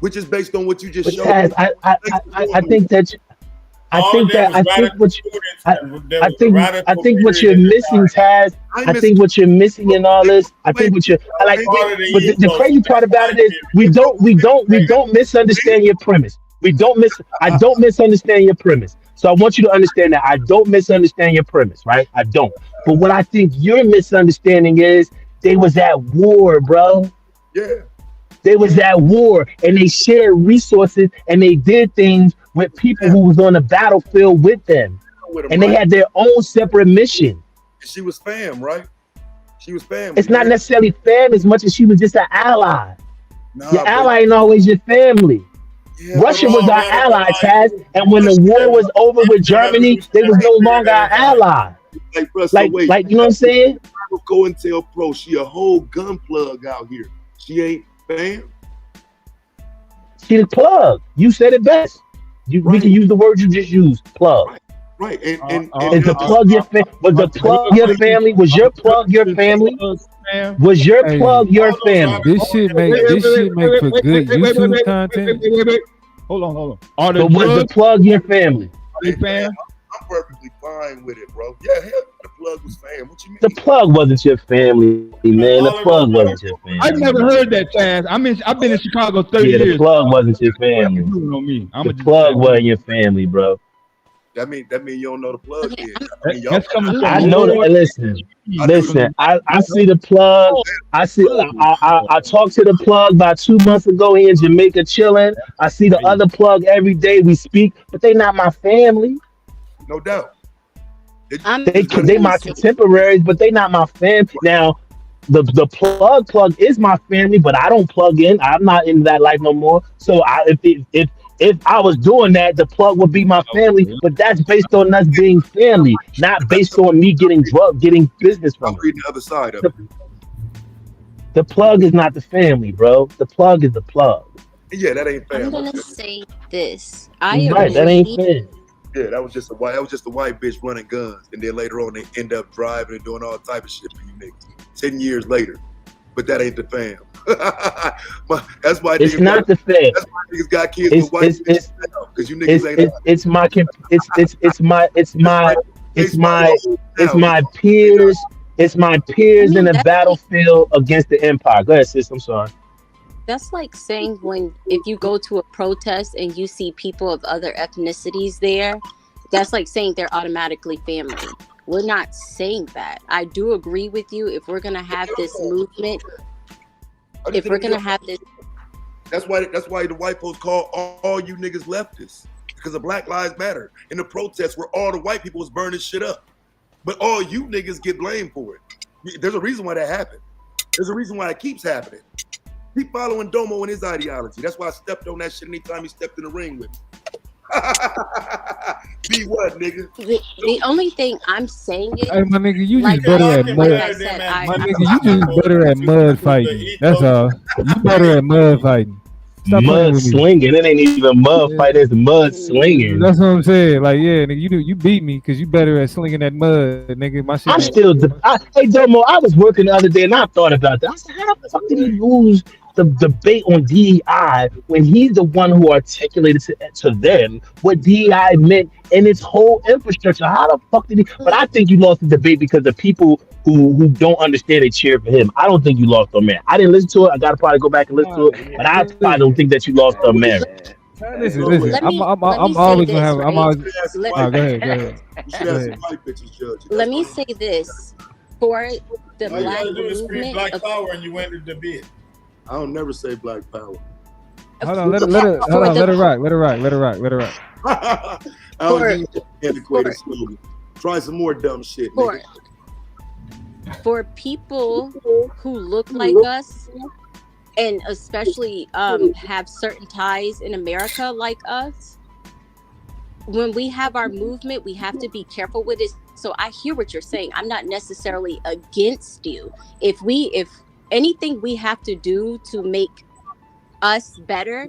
Speaker 15: which is based on what you just
Speaker 12: But
Speaker 15: showed.
Speaker 12: Taz, I think that I
Speaker 5: All
Speaker 12: think
Speaker 5: them
Speaker 12: that
Speaker 5: was radical students.
Speaker 12: I think what you're missing, Taz. I think what you're missing in all this. I think what you're I like.
Speaker 5: Part of the
Speaker 12: But the
Speaker 5: ethos.
Speaker 12: crazy part about it is we don't misunderstand your premise. I don't misunderstand your premise. So I want you to understand that I don't misunderstand your premise, right? I don't. But what I think you're misunderstanding is they was at war, bro.
Speaker 15: Yeah.
Speaker 12: They was at war and they shared resources and they did things with people who was on the battlefield with them. And they had their own separate mission.
Speaker 15: She was fam, right? She was fam.
Speaker 12: It's not necessarily fam as much as she was just an ally.
Speaker 15: Nah,
Speaker 12: Your ally ain't always your family. Russia was our ally, Taz, and when the war was over with Germany, they was no longer our ally.
Speaker 15: Like, bro, so wait,
Speaker 12: you know what I'm saying?
Speaker 15: Go and tell pro she a whole gun plug out here. She ain't fam.
Speaker 12: She the plug. You said it best. We can use the word you just used, plug.
Speaker 15: Right. And
Speaker 12: is the plug your family? Was the plug your family? Was your plug your family? Was your plug your family?
Speaker 1: This shit make for good YouTube content.
Speaker 17: Hold on.
Speaker 12: But was the plug your family?
Speaker 15: Hey, fam, I'm perfectly fine with it, bro. Yeah, hell, the plug was fam. What you mean?
Speaker 12: The plug wasn't your family, man. The plug wasn't your family.
Speaker 17: I've never heard that, Chaz. I've been in Chicago 30 years.
Speaker 12: The plug wasn't your family. The plug wasn't your family, bro.
Speaker 15: That mean you don't know the plug is.
Speaker 12: I know that. Listen. I see the plug. I talked to the plug about 2 months ago here in Jamaica chilling. I see the other plug every day we speak, but they not my family.
Speaker 15: No doubt.
Speaker 12: They my contemporaries, but they not my fam. Now, the plug is my family, but I don't plug in. I'm not in that life no more. So if I was doing that, the plug would be my family. But that's based on us being family, not based on me getting business from it.
Speaker 15: The other side of it.
Speaker 12: The plug is not the family, bro. The plug is the plug.
Speaker 15: Yeah, that ain't fair.
Speaker 2: I'm gonna say this. I agree.
Speaker 12: Right, that ain't fair.
Speaker 15: Yeah, that was just a white bitch running guns, and then later on they end up driving and doing all type of shit for you niggas. 10 years later, but that ain't the fam. That's why
Speaker 12: it's not the fam.
Speaker 15: That's why niggas got kids with white bitches now, because you niggas ain't.
Speaker 12: It's my peers. It's my peers in the battlefield against the empire. Go ahead, sis. I'm sorry.
Speaker 2: That's like saying if you go to a protest and you see people of other ethnicities there, that's like saying they're automatically family. We're not saying that. I do agree with you. If we're gonna have this movement,
Speaker 15: that's why the white folks call all you niggas leftists, because of Black Lives Matter in the protests where all the white people was burning shit up, but all you niggas get blamed for it. There's a reason why that happened. There's a reason why it keeps happening. Keep following Domo and his ideology. That's why I stepped on that shit anytime he stepped in the ring with me. Be what, nigga?
Speaker 2: The only thing I'm saying is,
Speaker 1: hey, my nigga, you
Speaker 2: like
Speaker 1: just better at mud.
Speaker 2: like I said,
Speaker 1: My nigga, you just better at mud fighting. That's all. You better at mud fighting. Stop
Speaker 12: mud slinging. It ain't even mud fighting. It's mud slinging.
Speaker 1: That's what I'm saying. Like, yeah, nigga, you beat me because you better at slinging that mud, nigga. My shit.
Speaker 12: I'm still. Hey, Domo, I was working the other day and I thought about that. I said, how the fuck did he lose the debate on DEI when he's the one who articulated to them what DEI meant in its whole infrastructure? How the fuck did he? But I think you lost the debate because the people who don't understand they cheer for him. I don't think you lost on merit. I didn't listen to it. I gotta probably go back and listen to it, but I probably don't think that you lost on merit.
Speaker 1: Listen. I'm always gonna have. Go ahead.
Speaker 2: Let me say this. For the
Speaker 5: All you
Speaker 2: black
Speaker 5: gotta do is scream
Speaker 2: movement,
Speaker 5: Black Power and you win the debate.
Speaker 15: I don't never say Black Power.
Speaker 1: Hold on, let her rock.
Speaker 15: I don't use antiquated slogan. Try some more dumb shit, nigga.
Speaker 2: For people who look like us, and especially have certain ties in America like us, when we have our movement, we have to be careful with it. So I hear what you're saying. I'm not necessarily against you. If anything we have to do to make us better,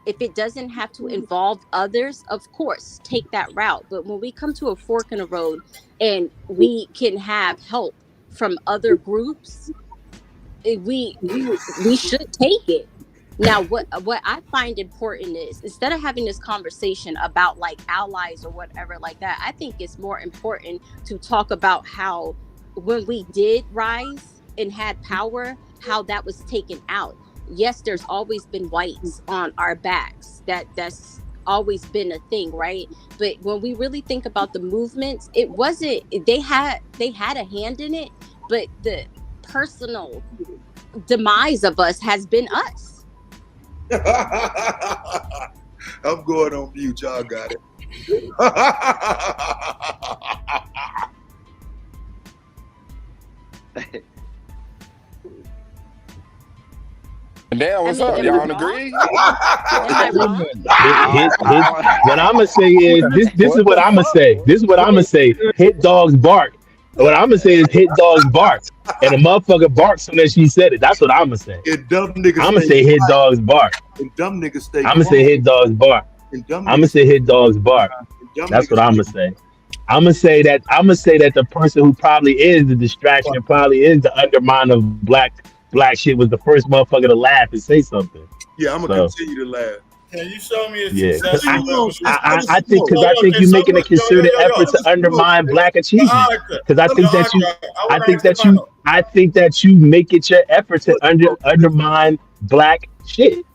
Speaker 2: if it doesn't have to involve others, of course, take that route. But when we come to a fork in the road and we can have help from other groups, we should take it. Now, what I find important is, instead of having this conversation about like allies or whatever like that, I think it's more important to talk about how when we did rise and had power, how that was taken out. Yes, there's always been whites on our backs. That's always been a thing, right? But when we really think about the movements, it wasn't, they had a hand in it, but the personal demise of us has been us.
Speaker 15: I'm going on mute. Y'all got it.
Speaker 6: Damn, what's up? Y'all don't agree?
Speaker 12: What I'm gonna say is this is what I'm gonna say. This is what I'm gonna say. Hit dogs bark. What I'm gonna say is hit dogs bark. And the motherfucker barks soon as she said it. That's what I'm gonna say.
Speaker 15: Dumb niggas
Speaker 12: I'm gonna say hit dogs bark.
Speaker 15: And dumb niggas stay.
Speaker 12: I'm gonna say hit dogs bark. I'm gonna say hit dogs bark. That's what I'm gonna say. I'm gonna say that the person who probably is the distraction, probably is the undermine of black shit, was the first motherfucker to laugh and say something.
Speaker 15: Yeah, I'm gonna continue to laugh.
Speaker 5: Can you show me a
Speaker 12: Yeah,
Speaker 5: successful
Speaker 12: I think you're making a concerted effort to undermine black achievement. Because I think that you make it your effort to undermine black shit.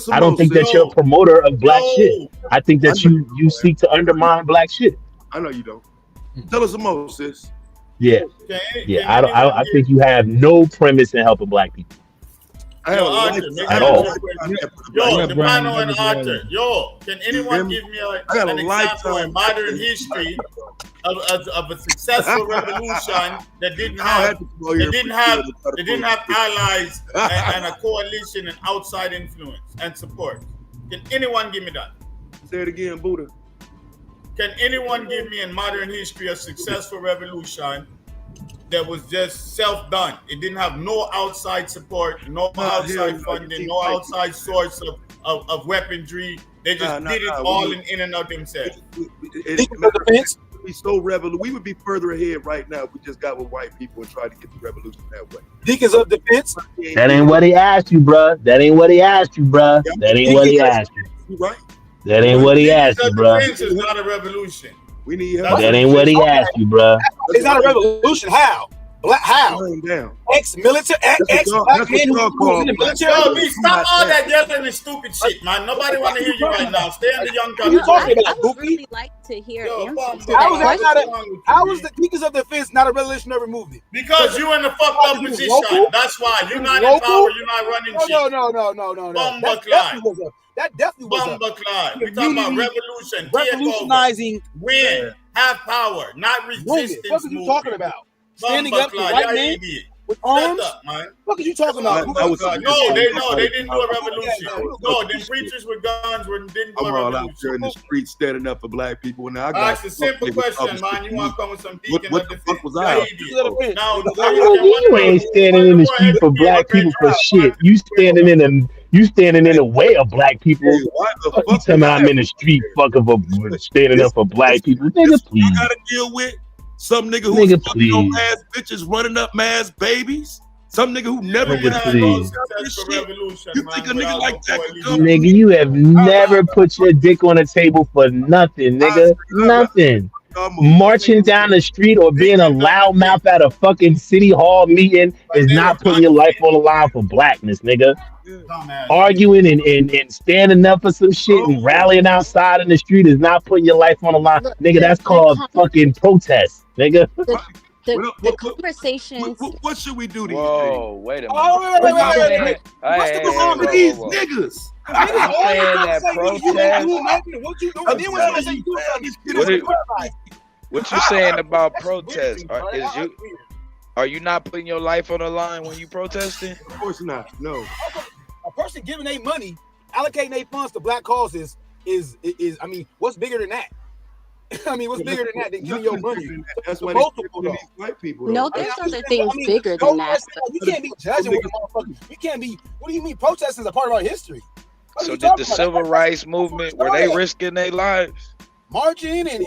Speaker 12: I don't think that you're a promoter of black shit. I think that you seek to undermine black shit.
Speaker 15: I know you don't. Tell us some more, sis.
Speaker 12: Yeah, I think you have no premise in helping black people. At all.
Speaker 5: Yo, Demano and Arthur. Yo, can anyone give me an example in modern history of a successful revolution that didn't have allies and a coalition and outside influence and support? Can anyone give me that?
Speaker 15: Say it again, Buddha.
Speaker 5: Can anyone give me in modern history a successful revolution that was just self-done? It didn't have no outside support, no outside funding, no outside source of weaponry. They just did it all in and of themselves.
Speaker 15: We we would be further ahead right now if we just got with white people and tried to get the revolution that way.
Speaker 10: Deacons of defense.
Speaker 12: That ain't what he asked you, bruh. That ain't what he asked you, bruh. That ain't what he asked you.
Speaker 15: Right.
Speaker 12: That ain't what he asked you, bruh.
Speaker 5: Defense is not a revolution.
Speaker 15: We need
Speaker 12: that ain't what he asked you, bruh.
Speaker 10: It's not a revolution. How? How? Ex-military, ex-black men who in the military.
Speaker 5: Yo, B, stop all that yelling and stupid shit, man. Nobody want to hear you right now. Stay in the young country.
Speaker 10: You talking about,
Speaker 2: I would really like to hear answers to
Speaker 10: how
Speaker 2: that question.
Speaker 10: How is the Deacons of Defense not a revolutionary movement?
Speaker 5: Because you in the fucked up position. That's why. You're not in power. You're not running shit.
Speaker 10: No. That definitely was
Speaker 5: Bumba Clyde. We're talking about revolution.
Speaker 10: Revolutionizing.
Speaker 5: Win. Have power. Not resistance.
Speaker 10: What are you talking about? Standing up to white men with arms? What are you talking about?
Speaker 5: No, they didn't do a revolution. No, them preachers with guns didn't do a revolution.
Speaker 15: Out there in the street standing up for black people. Now I
Speaker 5: got a simple question, man. You want to come with some deacon?
Speaker 15: What the fuck was I?
Speaker 12: You ain't standing in the street for black people for shit. You standing in the way of black people. You talking about I'm in the street fucking for standing up for black people. Nigga, please.
Speaker 15: You gotta deal with some nigga who's fucking on mass bitches running up mass babies. Some nigga who never been had no shit. You think a nigga like that could come?
Speaker 12: Nigga, you have never put your dick on a table for nothing, nigga. Nothing. Marching down the street or being a loudmouth at a fucking city hall meeting is not putting your life on the line for blackness, nigga. Arguing and standing up for some shit and rallying outside in the street is not putting your life on the line, nigga. That's called fucking protest, nigga.
Speaker 2: The conversations.
Speaker 15: What should we do these
Speaker 6: Whoa,
Speaker 15: days?
Speaker 6: wait a minute.
Speaker 10: Oh, wait.
Speaker 15: What's the wrong with these niggas?
Speaker 6: Are you saying that protest? What you saying about protest? Are you not putting your life on the line when you protesting?
Speaker 15: Of course not. No.
Speaker 10: A person giving their money, allocating their funds to black causes is I mean, what's bigger than that? I mean, what's bigger than that than giving your money?
Speaker 15: That's why these white people.
Speaker 2: No, there's other things bigger than that.
Speaker 10: You can't be judging with the motherfuckers. You can't be. What do you mean? Protesting is a part of our history.
Speaker 6: So did the civil rights movement, were they risking their lives?
Speaker 10: Marching and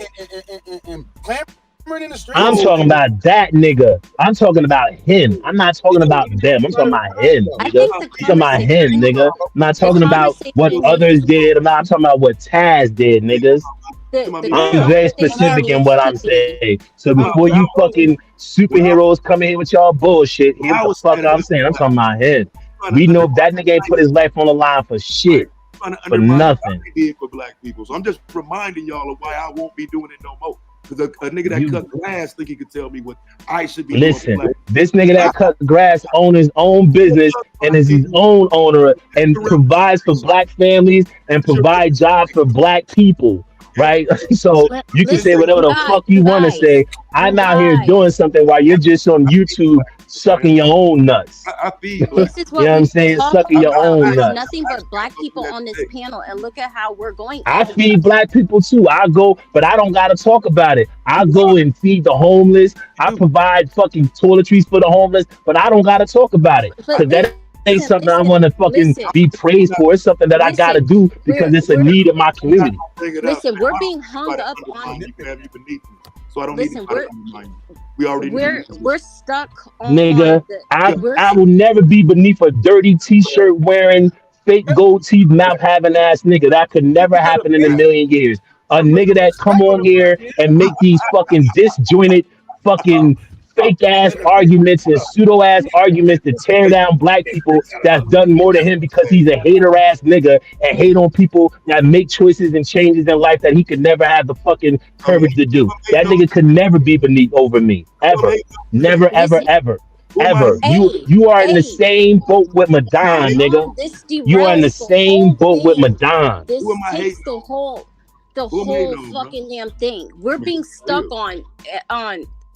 Speaker 10: clamoring in the streets.
Speaker 12: I'm talking about that nigga. I'm talking about him. I'm not talking about them. I'm talking about him, nigga. I'm talking about him, nigga. I'm not talking about what others did. I'm talking about what Taz did, niggas. I'm very specific in what I'm saying. So before you fucking superheroes come in here with y'all bullshit, here's the fuck I'm saying. I'm talking about him. We know that nigga ain't put his life on the line for shit. For nothing.
Speaker 15: Did for black people. So I'm just reminding y'all of why I won't be doing it no more. Because a nigga that cut grass think he could tell me what I should be
Speaker 12: Listen,
Speaker 15: doing.
Speaker 12: this nigga that cut grass owns his own business and is his own owner and provides for black families and provide jobs for black people. Right? So you can say whatever the fuck you want to say. I'm out here doing something while you're just on YouTube sucking your own nuts.
Speaker 15: I feel
Speaker 2: this is what
Speaker 12: you know what I'm saying? Sucking your own nuts.
Speaker 2: Nothing but black people on this panel, and look at how we're going.
Speaker 12: I feed black people too. I go, but I don't gotta talk about it. I go and feed the homeless. I provide fucking toiletries for the homeless, but I don't gotta talk about it. Because that ain't something I want to fucking be praised for. It's something that I gotta do because it's a need in my community.
Speaker 2: Listen, we're being hung up on.
Speaker 15: So I don't need to remind you. We already
Speaker 2: we're stuck on
Speaker 12: nigga. I will never be beneath a dirty t-shirt wearing, fake gold teeth, mouth having ass nigga. That could never happen in a million years. A nigga that come on here and make these fucking disjointed fucking fake ass arguments and pseudo ass arguments to tear down black people that's done more to him because he's a hater ass nigga and hate on people that make choices and changes in life that he could never have the fucking courage to do. That nigga could never be beneath over me. Ever. Never, ever, ever. Ever. You are in the same boat with Madon, nigga. You are in the same boat with Madon.
Speaker 2: This takes the whole fucking damn thing. We're being stuck on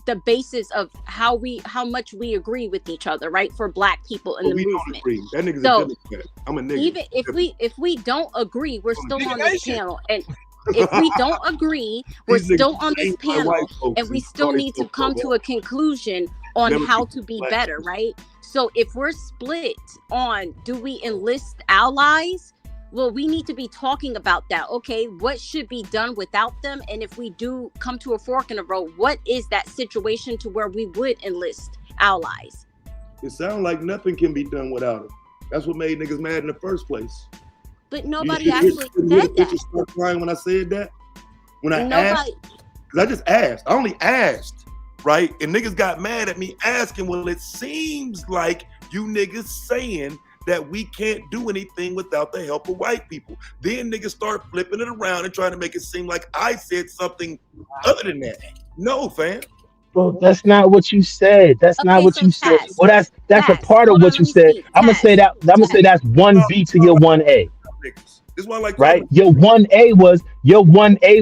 Speaker 2: the basis of how much we agree with each other, right? For black people in the movement.
Speaker 15: That nigga's
Speaker 2: so
Speaker 15: a Democrat. I'm a nigga.
Speaker 2: Even if we don't agree, we're still on this panel. And if we don't agree, we're still on this panel, and we still need to come to a conclusion on how to be better, right? So if we're split on do we enlist allies, well, we need to be talking about that. Okay, what should be done without them? And if we do come to a fork in the road, what is that situation to where we would enlist allies?
Speaker 15: It sounds like nothing can be done without them. That's what made niggas mad in the first place.
Speaker 2: But nobody actually said that.
Speaker 15: You start crying when I said that? When I asked? Because I just asked. I only asked, right? And niggas got mad at me asking, well, it seems like you niggas saying that we can't do anything without the help of white people. Then niggas start flipping it around and trying to make it seem like I said something other than that. No, fam.
Speaker 12: Well, that's not what you said. That's not what you said. Well, that's a part of what you said. I'm gonna say that's 1B to your 1A.
Speaker 15: This one like
Speaker 12: right? Your 1A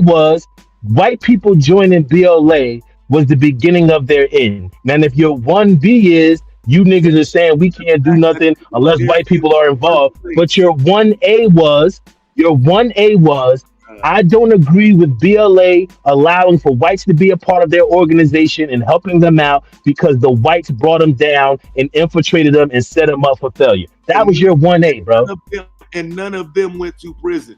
Speaker 12: was white people joining BLA was the beginning of their end. Now, if your 1B is you niggas are saying we can't do nothing unless white people are involved. But your 1A was, I don't agree with BLA allowing for whites to be a part of their organization and helping them out because the whites brought them down and infiltrated them and set them up for failure. That was your 1A, bro.
Speaker 15: And none of them went to prison.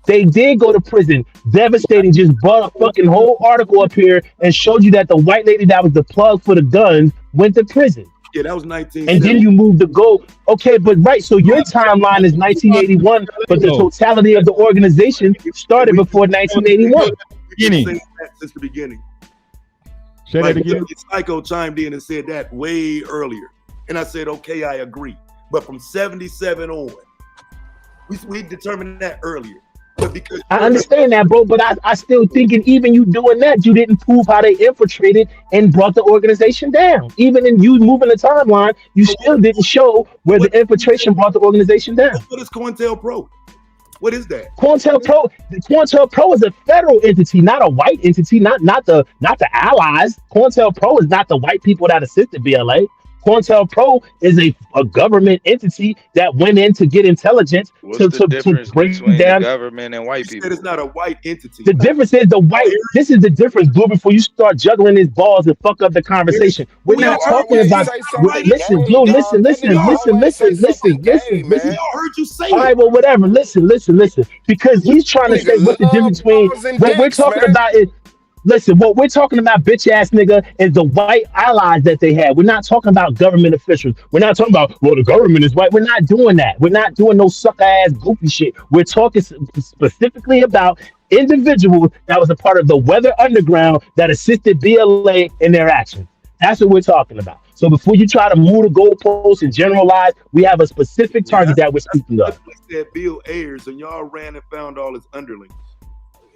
Speaker 12: They did go to prison. Devastating just brought a fucking whole article up here and showed you that the white lady that was the plug for the guns went to prison.
Speaker 15: Yeah, that was 1970.
Speaker 12: And then you moved the goal. Okay, but right, so your timeline is 1981, but the totality of the organization started before 1981.
Speaker 15: Since the beginning.
Speaker 17: Say that again.
Speaker 15: Psycho chimed in and said that way earlier. And I said, okay, I agree. But from 77 on, we determined that earlier. but because
Speaker 21: I understand that, bro, but I still thinking even you doing that, you didn't prove how they infiltrated and brought the organization down. Even in you moving the timeline, you still didn't show where the infiltration brought the organization down.
Speaker 15: what is COINTELPRO? What is that?
Speaker 21: COINTELPRO is a federal entity, not a white entity, not the allies. COINTELPRO is not the white people that assisted BLA. COINTELPRO is a government entity that went in to get intelligence
Speaker 6: What's the
Speaker 21: to
Speaker 6: difference
Speaker 21: bring
Speaker 6: between the
Speaker 21: down.
Speaker 6: government and white
Speaker 15: You said
Speaker 6: people?
Speaker 15: it's not a white entity.
Speaker 21: The difference is the white. This is the difference, Blue. Before you start juggling these balls and fuck up the conversation, we're
Speaker 15: We all
Speaker 21: not
Speaker 15: heard
Speaker 21: talking
Speaker 15: you
Speaker 21: about.
Speaker 15: say something
Speaker 21: Listen,
Speaker 15: gay,
Speaker 21: Blue.
Speaker 15: dog.
Speaker 21: Listen,
Speaker 15: That nigga always say something gay,
Speaker 21: listen.
Speaker 15: man. We all heard you say
Speaker 21: All
Speaker 15: it.
Speaker 21: right, well, whatever. Listen. Because he's trying to say what the difference between what we're talking about is. Listen, what we're talking about, bitch ass nigga, is the white allies that they had. We're not talking about government officials. We're not talking about, well, the government is white. We're not doing that. We're not doing no sucker ass goofy shit. We're talking specifically about individuals that was a part of the Weather Underground that assisted BLA in their actions. That's what we're talking about. So before you try to move the goalposts and generalize, we have a specific target that we're speaking of.
Speaker 15: Said Bill Ayers, and y'all ran and found all his underlings.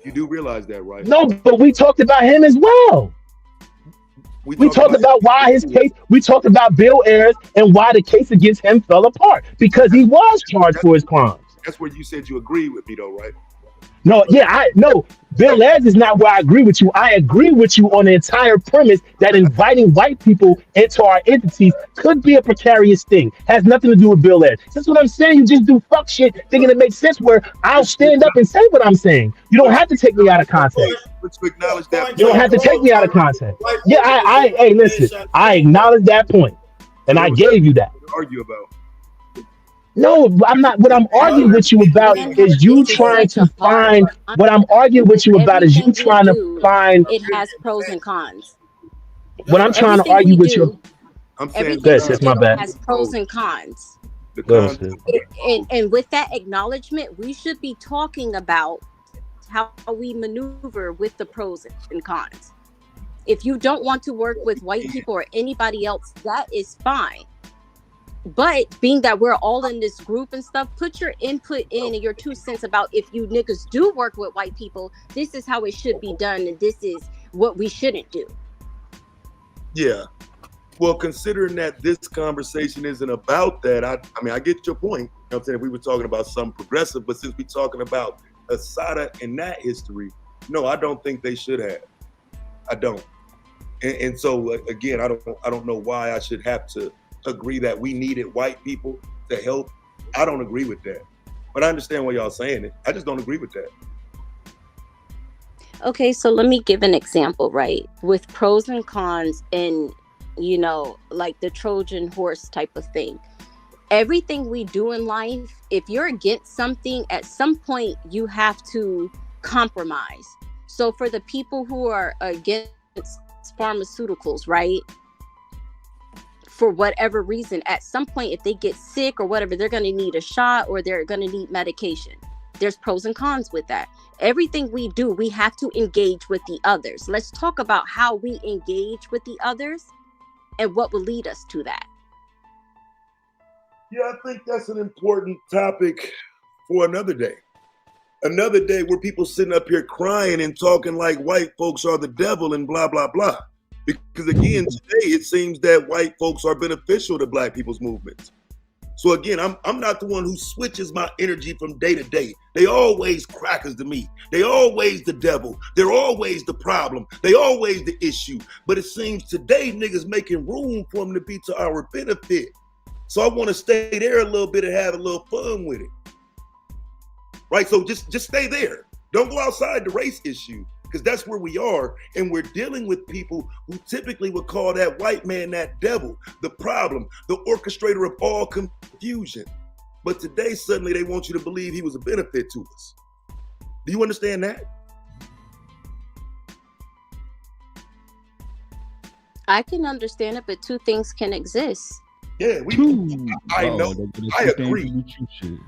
Speaker 15: You do realize that, right?
Speaker 21: No, but we talked about him as well. We talked about why his case. We talked about Bill Ayers and why the case against him fell apart because he was charged for his crimes.
Speaker 15: That's where you said you agreed with me, though, right?
Speaker 21: No, yeah, Bill Ayers is not where I agree with you. I agree with you on the entire premise that inviting white people into our entities could be a precarious thing. Has nothing to do with Bill Ayers. That's what I'm saying. You just do fuck shit thinking it makes sense where I'll stand up and say what I'm saying. You don't have to take me out of context.
Speaker 15: Let's acknowledge that.
Speaker 21: You don't have to take me out of context. Yeah, hey, listen, I acknowledge that point, and I gave you that.
Speaker 15: Argue about.
Speaker 21: No, I'm not. What I'm arguing with you about is you trying to find. What I'm arguing with you about is you trying to find.
Speaker 2: It has pros and cons.
Speaker 21: What I'm trying to argue with you.
Speaker 2: Everything
Speaker 21: Yes, it's my bad.
Speaker 2: has pros and cons. And with that acknowledgement, we should be talking about how we maneuver with the pros and cons. If you don't want to work with white people or anybody else, that is fine. But being that we're all in this group and stuff, put your input in and your 2 cents about if you niggas do work with white people, this is how it should be done and this is what we shouldn't do.
Speaker 15: Yeah. Well, considering that this conversation isn't about that, I mean, I get your point. You know what I'm saying? We were talking about something progressive, but since we're talking about Assata and that history, no, I don't think they should have. I don't. And so, again, I don't know why I should have to agree that we needed white people to help. I don't agree with that. But I understand why y'all saying it. I just don't agree with that.
Speaker 2: Okay, so let me give an example, right? With pros and cons and, you know, like the Trojan horse type of thing. Everything we do in life, if you're against something, at some point you have to compromise. So for the people who are against pharmaceuticals, right? For whatever reason, at some point, if they get sick or whatever, they're going to need a shot or they're going to need medication. There's pros and cons with that. Everything we do, we have to engage with the others. Let's talk about how we engage with the others and what will lead us to that.
Speaker 15: Yeah, I think that's an important topic for another day. Another day where people sitting up here crying and talking like white folks are the devil and blah, blah, blah. Because again, today it seems that white folks are beneficial to black people's movements. So again, I'm not the one who switches my energy from day to day. They always crackers to me. They always the devil. They're always the problem. They always the issue. But it seems today niggas making room for them to be to our benefit. So I want to stay there a little bit and have a little fun with it. Right? So just stay there. Don't go outside the race issue. Because that's where we are, and we're dealing with people who typically would call that white man that devil, the problem, the orchestrator of all confusion. But today, suddenly, they want you to believe he was a benefit to us. Do you understand that?
Speaker 2: I can understand it, but two things can exist.
Speaker 15: Yeah, I know. I agree.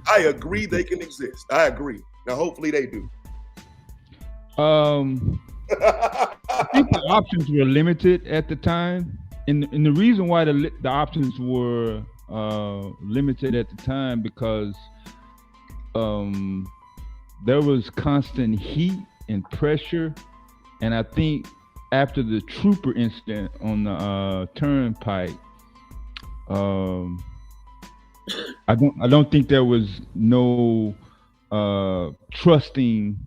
Speaker 15: I agree they can exist. I agree. Now, hopefully they do.
Speaker 17: I think the options were limited at the time, and the reason why the options were limited at the time because there was constant heat and pressure, and I think after the trooper incident on the turnpike, I don't think there was no trusting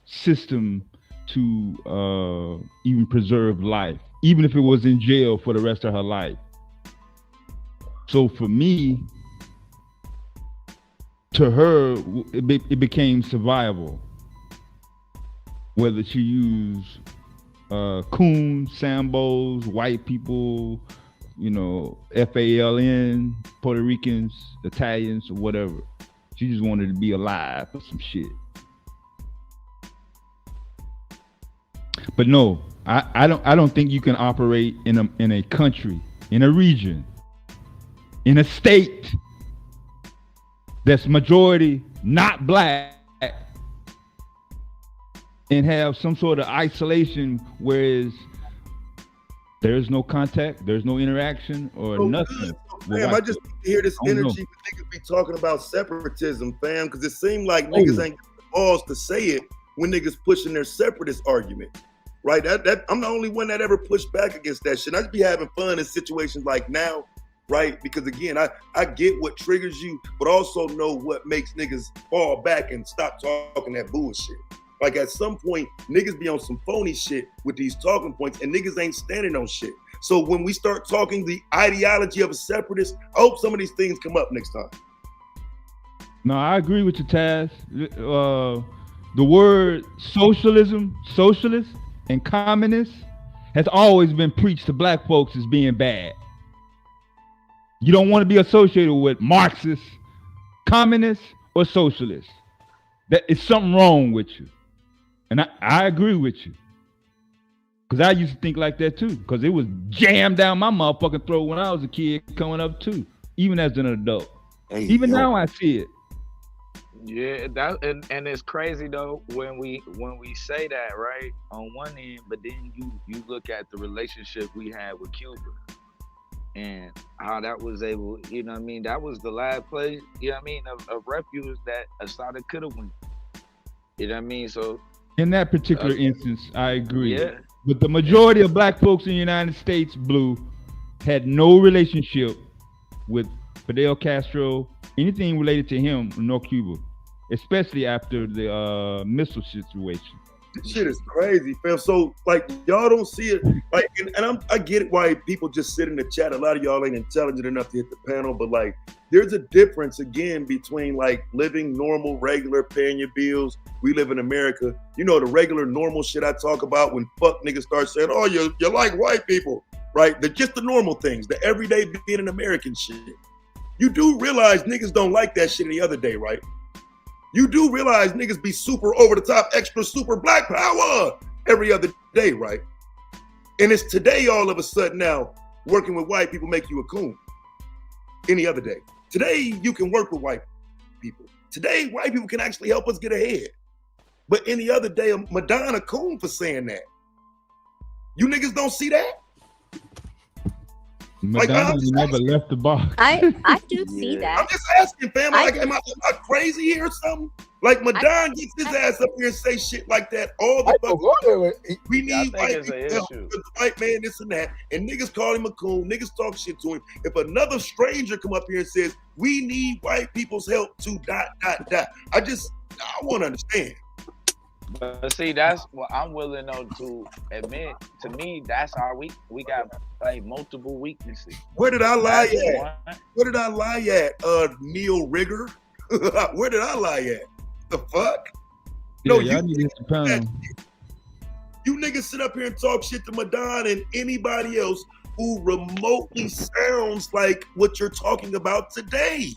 Speaker 17: system to even preserve life, even if it was in jail for the rest of her life. So for me, to her, it became survival. Whether she used coons, Sambos, white people, you know, FALN, Puerto Ricans, Italians, or whatever. She just wanted to be alive for some shit. But no, I don't think you can operate in a country, in a region, in a state that's majority not black and have some sort of isolation, whereas there's no contact, there's no interaction or nothing.
Speaker 15: Fam, I just hear this energy when niggas be talking about separatism, fam, because it seemed like niggas ain't got the balls to say it when niggas pushing their separatist argument. Right? That I'm the only one that ever pushed back against that shit. I just be having fun in situations like now, right? Because again, I get what triggers you, but also know what makes niggas fall back and stop talking that bullshit. Like at some point, niggas be on some phony shit with these talking points, and niggas ain't standing on shit. So when we start talking the ideology of a separatist, I hope some of these things come up next time.
Speaker 17: No, I agree with you, Taz. The word socialism, socialist, and communist has always been preached to black folks as being bad. You don't want to be associated with Marxists, communists, or socialists. That is something wrong with you. And I agree with you. Because I used to think like that too. Because it was jammed down my motherfucking throat when I was a kid coming up too. Even as an adult.
Speaker 6: Hey,
Speaker 17: even now I see it.
Speaker 6: Yeah, and it's crazy though when we say that, right, on one end, but then you look at the relationship we had with Cuba and how that was able, you know what I mean, that was the last place, you know what I mean, of refuge that Assata could have went. You know what I mean? So
Speaker 17: in that particular instance, I agree.
Speaker 6: Yeah.
Speaker 17: But the majority of black folks in the United States, Blue, had no relationship with Fidel Castro, anything related to him in North Cuba. Especially after the missile situation.
Speaker 15: This shit is crazy, fam. So like y'all don't see it, like, and I get it why people just sit in the chat. A lot of y'all ain't intelligent enough to hit the panel, but like, there's a difference again between like living normal, regular, paying your bills. We live in America. You know the regular, normal shit I talk about when fuck niggas start saying, "Oh, you like white people," right? They're just the normal things, the everyday being an American shit. You do realize niggas don't like that shit any other day, right? You do realize niggas be super over the top, extra super black power every other day, right? And it's today all of a sudden now working with white people make you a coon. Any other day. Today you can work with white people. Today white people can actually help us get ahead. But any other day, Madonna coon for saying that. You niggas don't see that?
Speaker 17: Madonna never left the box.
Speaker 2: I do see that.
Speaker 15: I'm just asking, fam. Like, am I crazy here or something? Like, Madonna gets his ass up here and say shit like that all the fucking. We need white people help with the white man, this and that, and niggas call him a coon. Niggas talk shit to him. If another stranger come up here and says we need white people's help to ... I want to understand.
Speaker 6: But see, that's what I'm willing though to admit. To me, that's our we got like multiple weaknesses.
Speaker 15: Where did I lie at? Where did I lie at? Neil Rigger? Where did I lie at? The fuck?
Speaker 17: Yeah, no, y'all need to pound.
Speaker 15: You niggas sit up here and talk shit to Madonna and anybody else who remotely sounds like what you're talking about today.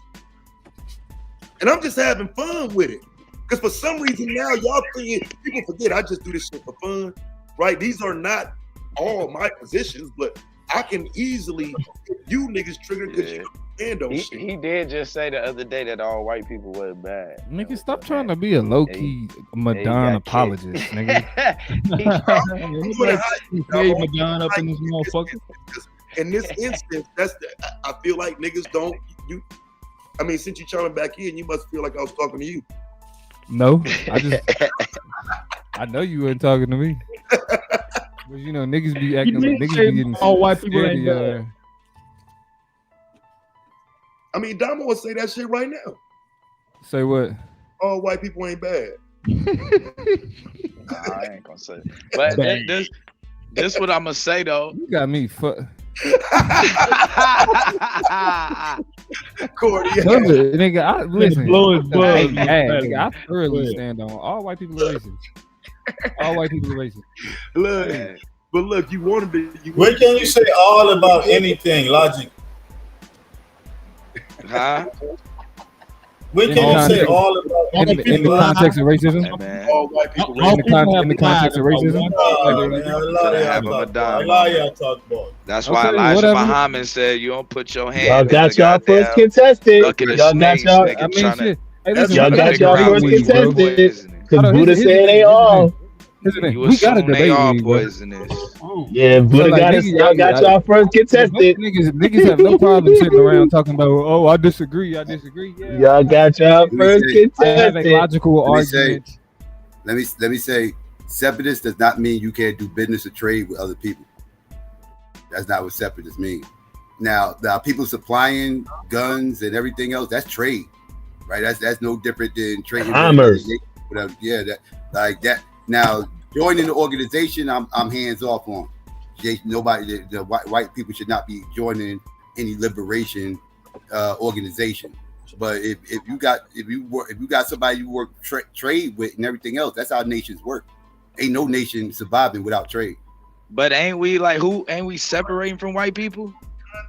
Speaker 15: And I'm just having fun with it. Because for some reason now y'all think people forget I just do this shit for fun, right? These are not all my positions, but I can easily get you niggas triggered because you stand on shit.
Speaker 6: He did just say the other day that all white people were bad.
Speaker 1: Nigga, stop trying to be a low-key Madonna apologist, nigga.
Speaker 17: Madonna up in this motherfucker.
Speaker 15: In this instance, I feel like niggas don't. I mean, since you chiming back in, you must feel like I was talking to you.
Speaker 1: No, I know you weren't talking to me. But you know, niggas be acting like niggas be getting
Speaker 17: all white people ain't
Speaker 1: scared.
Speaker 17: bad.
Speaker 15: I mean, Damo would say that shit right now.
Speaker 1: Say what?
Speaker 15: All white people ain't bad.
Speaker 6: Nah, I ain't gonna say it. But this what I'm gonna say though.
Speaker 1: You got me fucked.
Speaker 15: Cordy,
Speaker 1: nigga, listen.
Speaker 17: Nigga,
Speaker 1: I thoroughly stand on all white people are racist. All white people are racist.
Speaker 15: Look, but look, you wanted to.
Speaker 5: When can you say all about anything, Logic?
Speaker 6: Huh?
Speaker 5: When can you say all about
Speaker 1: in the context of racism?
Speaker 15: All white people
Speaker 1: In the context of racism?
Speaker 6: A lot of y'all talk about. That's why Elijah Muhammad said you don't put your hand.
Speaker 12: Y'all got y'all first contested.
Speaker 6: Y'all got
Speaker 12: y'all.
Speaker 6: I mean, shit.
Speaker 12: Y'all got y'all first contested. Because Buddha said they all.
Speaker 6: We got to debate all poisonous.
Speaker 12: Yeah, Buddha got us. Y'all got y'all first contested.
Speaker 1: Niggas have no problem sitting around talking about, oh, I disagree. Yeah.
Speaker 12: Y'all got y'all first contested.
Speaker 1: Logical argument.
Speaker 14: Let me say, separatist does not mean you can't do business or trade with other people. That's not what separatists mean. Now, the people supplying guns and everything else, that's trade, right? That's no different than trading.
Speaker 12: Commerce.
Speaker 14: Whatever. Yeah, that. Now, joining the organization, I'm hands off on. Nobody, the white people should not be joining any liberation organization. But if you got somebody you work trade with and everything else, that's how nations work. Ain't no nation surviving without trade.
Speaker 6: But ain't we separating from white people?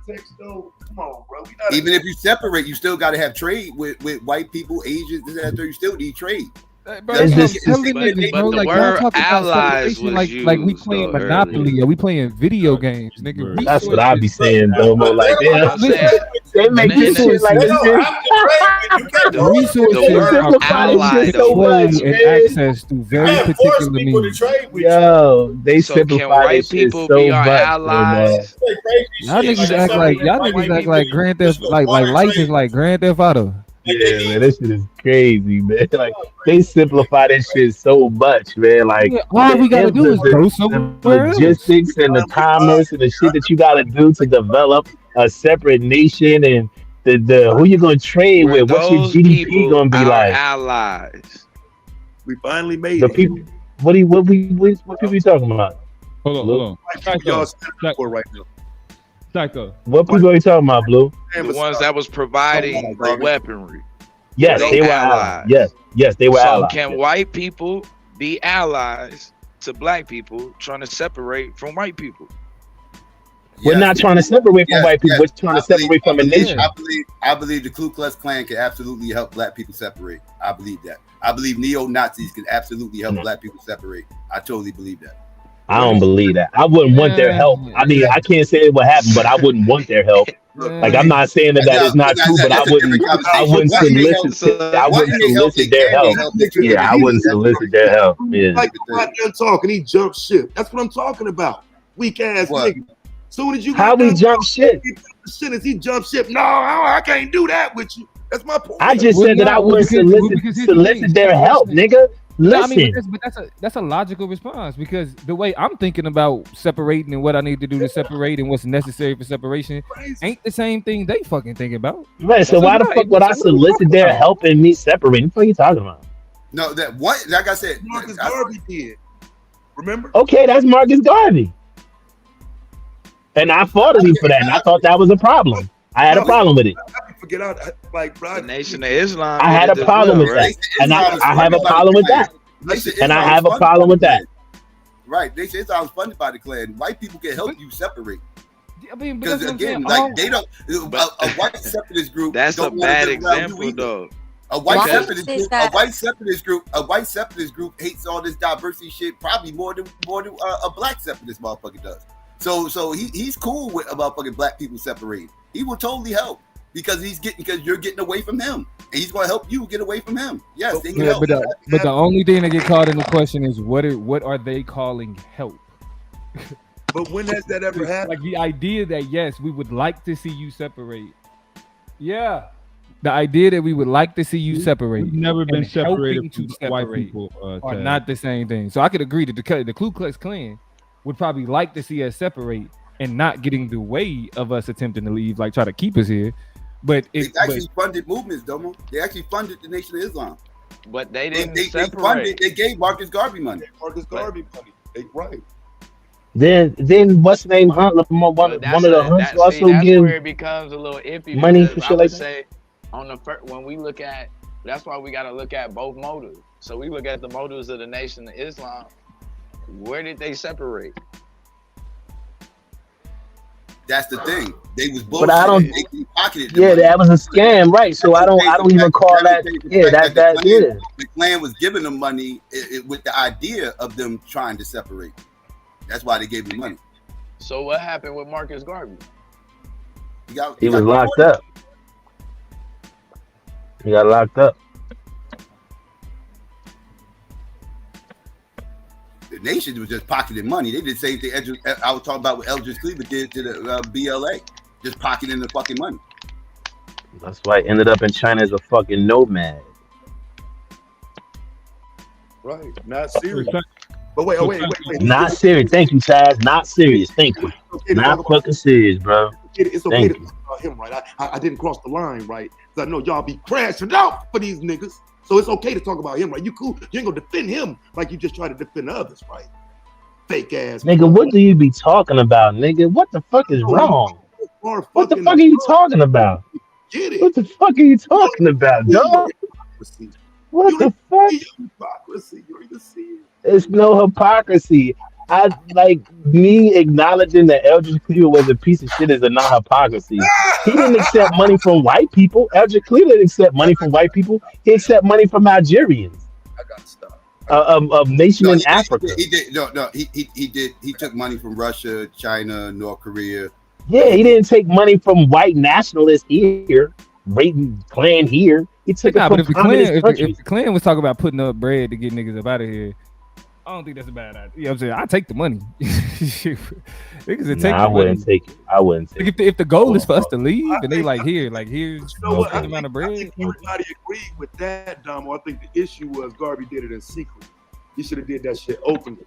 Speaker 15: Context though, come on, bro.
Speaker 14: Even if you separate, you still got to have trade with white people, Asians, you still need trade.
Speaker 1: Bro, but the word allies was like we playing Monopoly or we playing video games, nigga.
Speaker 12: That's what I be saying, Domo. Like they make this shit like this.
Speaker 1: The resources are and access to very particular means.
Speaker 12: Yo, they simplify this shit so much.
Speaker 1: Y'all niggas act like Grand Theft, like life is like Grand Theft Auto.
Speaker 12: Yeah, man, this shit is crazy, man. Like they simplify this shit so much, man. Like
Speaker 1: all we gotta do is go somewhere else.
Speaker 12: Logistics and the commerce and the shit that you gotta do to develop a separate nation and the who you gonna trade with? What's your GDP gonna be like?
Speaker 6: Allies.
Speaker 15: We finally made
Speaker 12: the people. What people you talking about?
Speaker 17: Hold on.
Speaker 15: Right now.
Speaker 17: Psycho.
Speaker 12: What people are you talking about, Blue?
Speaker 6: The ones that was providing the weaponry.
Speaker 12: Yes, they were allies. Yes, they were allies.
Speaker 6: So can white people be allies to black people trying to separate from white people?
Speaker 12: We're not trying to separate from white people. We're trying to separate from a nation.
Speaker 14: I believe the Ku Klux Klan can absolutely help black people separate. I believe that. I believe neo-Nazis can absolutely help black people separate. I totally believe that.
Speaker 12: I don't believe that. I wouldn't want their help. I mean, I can't say what happened, but I wouldn't want their help. Like I'm not saying that is not true, but I wouldn't solicit their help. Yeah, I wouldn't solicit their help. Yeah.
Speaker 15: Like done talking, he jumped ship. That's what I'm talking about. Weak ass nigga. Soon as you
Speaker 12: how we jump ship?
Speaker 15: Shit, as he jump ship. No, I can't do that with you. That's my point.
Speaker 12: I just said that I wouldn't solicit their help, nigga. Listen.
Speaker 1: I mean, but that's a logical response because the way I'm thinking about separating and what I need to do to separate and what's necessary for separation ain't the same thing they fucking think about.
Speaker 12: Right. So why the fuck would I solicit their help in me separating? What are you talking about?
Speaker 14: No, that what? Like I said,
Speaker 15: Marcus Garvey did. Remember?
Speaker 12: Okay, that's Marcus Garvey. And I fought him for that, and I thought that was a problem. I had a problem with it.
Speaker 15: Forget out, like
Speaker 6: the Nation of Islam.
Speaker 12: I had a problem with that, and I have a problem with that. And I have a problem with that.
Speaker 14: Right? Nation of Islam is funded by the Klan. White people can help you separate.
Speaker 1: I mean,
Speaker 14: because again, like they don't. A white separatist group.
Speaker 6: That's a bad example, though.
Speaker 14: A white separatist group hates all this diversity shit probably more than a black separatist motherfucker does. So he's cool with about fucking black people separating. He will totally help because you're getting away from him, and he's going to help you get away from him. Yes, they can help.
Speaker 1: But the only thing that get caught in the question is what are they calling help?
Speaker 15: But when has that ever happened?
Speaker 1: Like the idea that yes, we would like to see you separate. Yeah. The idea that we would like to see you separate,
Speaker 17: We've never been
Speaker 1: and
Speaker 17: separated
Speaker 1: helping
Speaker 17: from
Speaker 1: to
Speaker 17: white
Speaker 1: separate
Speaker 17: people.
Speaker 1: are
Speaker 17: Taz.
Speaker 1: not the same thing. So I could agree that the Ku Klux Klan would probably like to see us separate and not getting the way of us attempting to leave, like try to keep us here. But
Speaker 16: They actually funded movements, Domo. They actually funded the Nation of Islam.
Speaker 6: But they didn't
Speaker 16: They
Speaker 6: separate.
Speaker 16: funded. They gave Marcus Garvey money.
Speaker 15: Marcus Garvey money. Right.
Speaker 12: Then what's the name? Hunt, one of the hunts also
Speaker 6: that's
Speaker 12: give
Speaker 6: where it becomes a little iffy.
Speaker 12: money for
Speaker 6: because
Speaker 12: shit
Speaker 6: I would
Speaker 12: like that.
Speaker 6: say on the first, when we look at, that's why we got to look at both motives. So we look at the motives of the Nation of Islam. Where did they separate?
Speaker 16: That's the thing. They was bullshit.
Speaker 12: But I don't.
Speaker 16: They pocketed
Speaker 12: Yeah,
Speaker 16: money.
Speaker 12: that was a scam, right? So I don't even call that. Yeah, yeah.
Speaker 16: The Klan was giving them money with the idea of them trying to separate. That's why they gave them money.
Speaker 6: So what happened with Marcus Garvey?
Speaker 12: He was locked up. He got locked up.
Speaker 16: The Nation was just pocketing money. They did the same thing. I was talking about what Eldridge Cleaver did to the BLA, just pocketing the fucking money.
Speaker 12: That's why he ended up in China as a fucking nomad.
Speaker 15: Right. Not serious. But wait.
Speaker 12: Not serious. Thank you, Taz. Not serious. Thank you. Not fucking serious, bro.
Speaker 15: It's okay
Speaker 12: Thank
Speaker 15: to
Speaker 12: you.
Speaker 15: talk about him, right? I didn't cross the line, right? Because I know y'all be crashing out for these niggas. So it's okay to talk about him, right? You cool. You ain't gonna defend him like you just try to defend others, right? Fake ass.
Speaker 12: Nigga, what do you be talking about, nigga? What the fuck is wrong? What the fuck are you talking about?
Speaker 15: Get it.
Speaker 12: What the fuck are you talking about, dog? What the fuck?
Speaker 15: Hypocrisy. You even see it.
Speaker 12: It's no hypocrisy. I like me acknowledging that Eldridge Cleaver was a piece of shit is a not hypocrisy. He didn't accept money from white people. Eldridge Cleaver didn't accept money from white people. He accept money from Nigerians.
Speaker 15: I got to stop.
Speaker 12: A nation in Africa.
Speaker 16: He did. No. He did. He took money from Russia, China, North Korea.
Speaker 12: Yeah, he didn't take money from white nationalists here, raiding Klan here. He took it from
Speaker 1: if the Klan was talking about putting up bread to get niggas up out of here, I don't think that's a bad idea. You know what I'm saying? I take the money.
Speaker 12: I wouldn't take it. I wouldn't take it.
Speaker 1: If the goal is for us to leave and they here's
Speaker 15: what?
Speaker 1: the amount of bread.
Speaker 15: I think everybody agreed with that, Domo. I think the issue was Garvey did it in secret. He should have did that shit openly.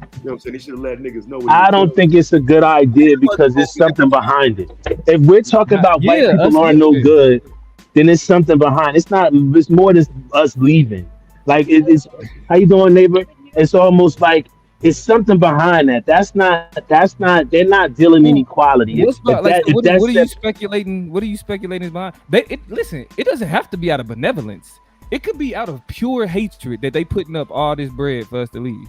Speaker 15: You know what I'm saying? He should have let niggas know.
Speaker 12: I don't think it's a good idea because there's something behind it. If we're talking about white people aren't no good, then there's something behind. It's not. It's more than us leaving. Like it's how you doing, neighbor? It's almost like it's something behind that. That's not. They're not dealing inequality.
Speaker 1: What are you speculating? What are you speculating is behind? Listen, it doesn't have to be out of benevolence. It could be out of pure hatred that they putting up all this bread for us to leave.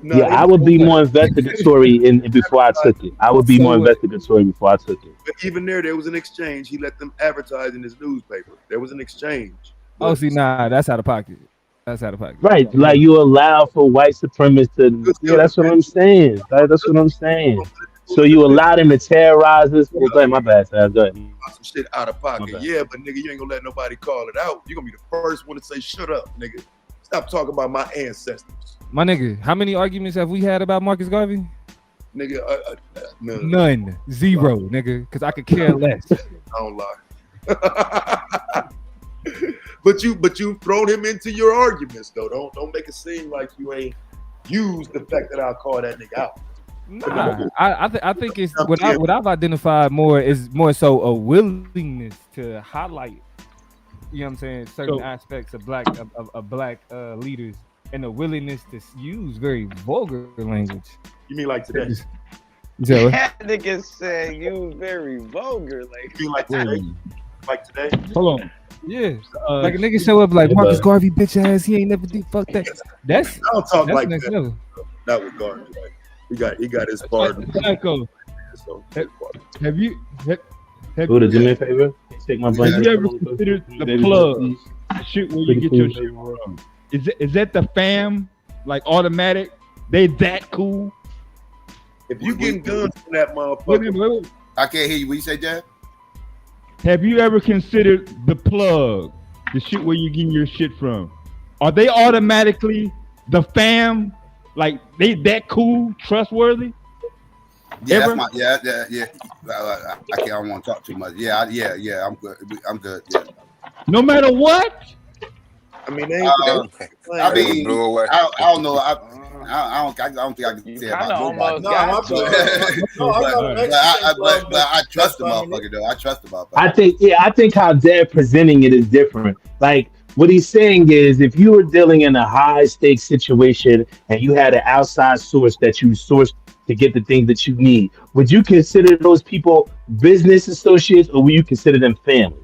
Speaker 12: No, I would be more investigatory before I took it. I would be more investigatory before I took it.
Speaker 15: But even there was an exchange. He let them advertise in his newspaper. There was an exchange.
Speaker 1: Oh, see, that's out of pocket. That's out of pocket.
Speaker 12: Right, like you allow for white supremacists to. Yeah, that's what I'm saying. That's what I'm saying. So you allow them to terrorize us. Well, go ahead, my bad, Sam. Go ahead.
Speaker 15: Some shit out of pocket. Yeah, but nigga, you ain't gonna let nobody call it out. You're gonna be the first one to say, "Shut up, nigga. Stop talking about my ancestors."
Speaker 1: My nigga, how many arguments have we had about Marcus Garvey?
Speaker 15: Nigga,
Speaker 1: none. Zero, nigga, because I could care less.
Speaker 15: I don't lie. But you thrown him into your arguments though. Don't make it seem like you ain't used the fact that I'll call that nigga out.
Speaker 1: Nah, I think it's what I've identified more is more so a willingness to highlight, you know what I'm saying, certain aspects of black leaders and a willingness to use very vulgar language.
Speaker 15: You mean like today?
Speaker 6: That nigga said you very vulgar. Like,
Speaker 15: you mean like today? Like today?
Speaker 17: Hold on.
Speaker 1: Yeah, like a nigga show up like Marcus Garvey, bitch ass. He ain't never did fuck that. That's
Speaker 15: I don't talk
Speaker 1: that's
Speaker 15: like
Speaker 1: next
Speaker 15: that.
Speaker 1: level.
Speaker 15: Not with Garvey. Like, he got his part.
Speaker 17: Psycho. Have you?
Speaker 12: Go to do me a favor. Take my blanket.
Speaker 17: Have you ever considered the plug? The shit where you get your shit from? Is that the fam? Like automatic? They that cool?
Speaker 15: If you getting guns from that motherfucker,
Speaker 16: I can't hear you. What you say, Dad?
Speaker 17: Have you ever considered the plug? The shit where you getting your shit from? Are they automatically the fam? Like they that cool, trustworthy?
Speaker 16: Yeah, yeah. I don't want to talk too much. Yeah. I'm good. I'm good. Yeah.
Speaker 17: No matter what.
Speaker 15: I mean, they
Speaker 16: I mean,
Speaker 9: blew away.
Speaker 16: I don't know. I don't think I can say about nobody.
Speaker 6: No, I got a Mexican
Speaker 16: but I trust the motherfucker though. I trust the motherfucker.
Speaker 12: I think how they're presenting it is different. Like what he's saying is, if you were dealing in a high stakes situation and you had an outside source that you sourced to get the things that you need, would you consider those people business associates or would you consider them family?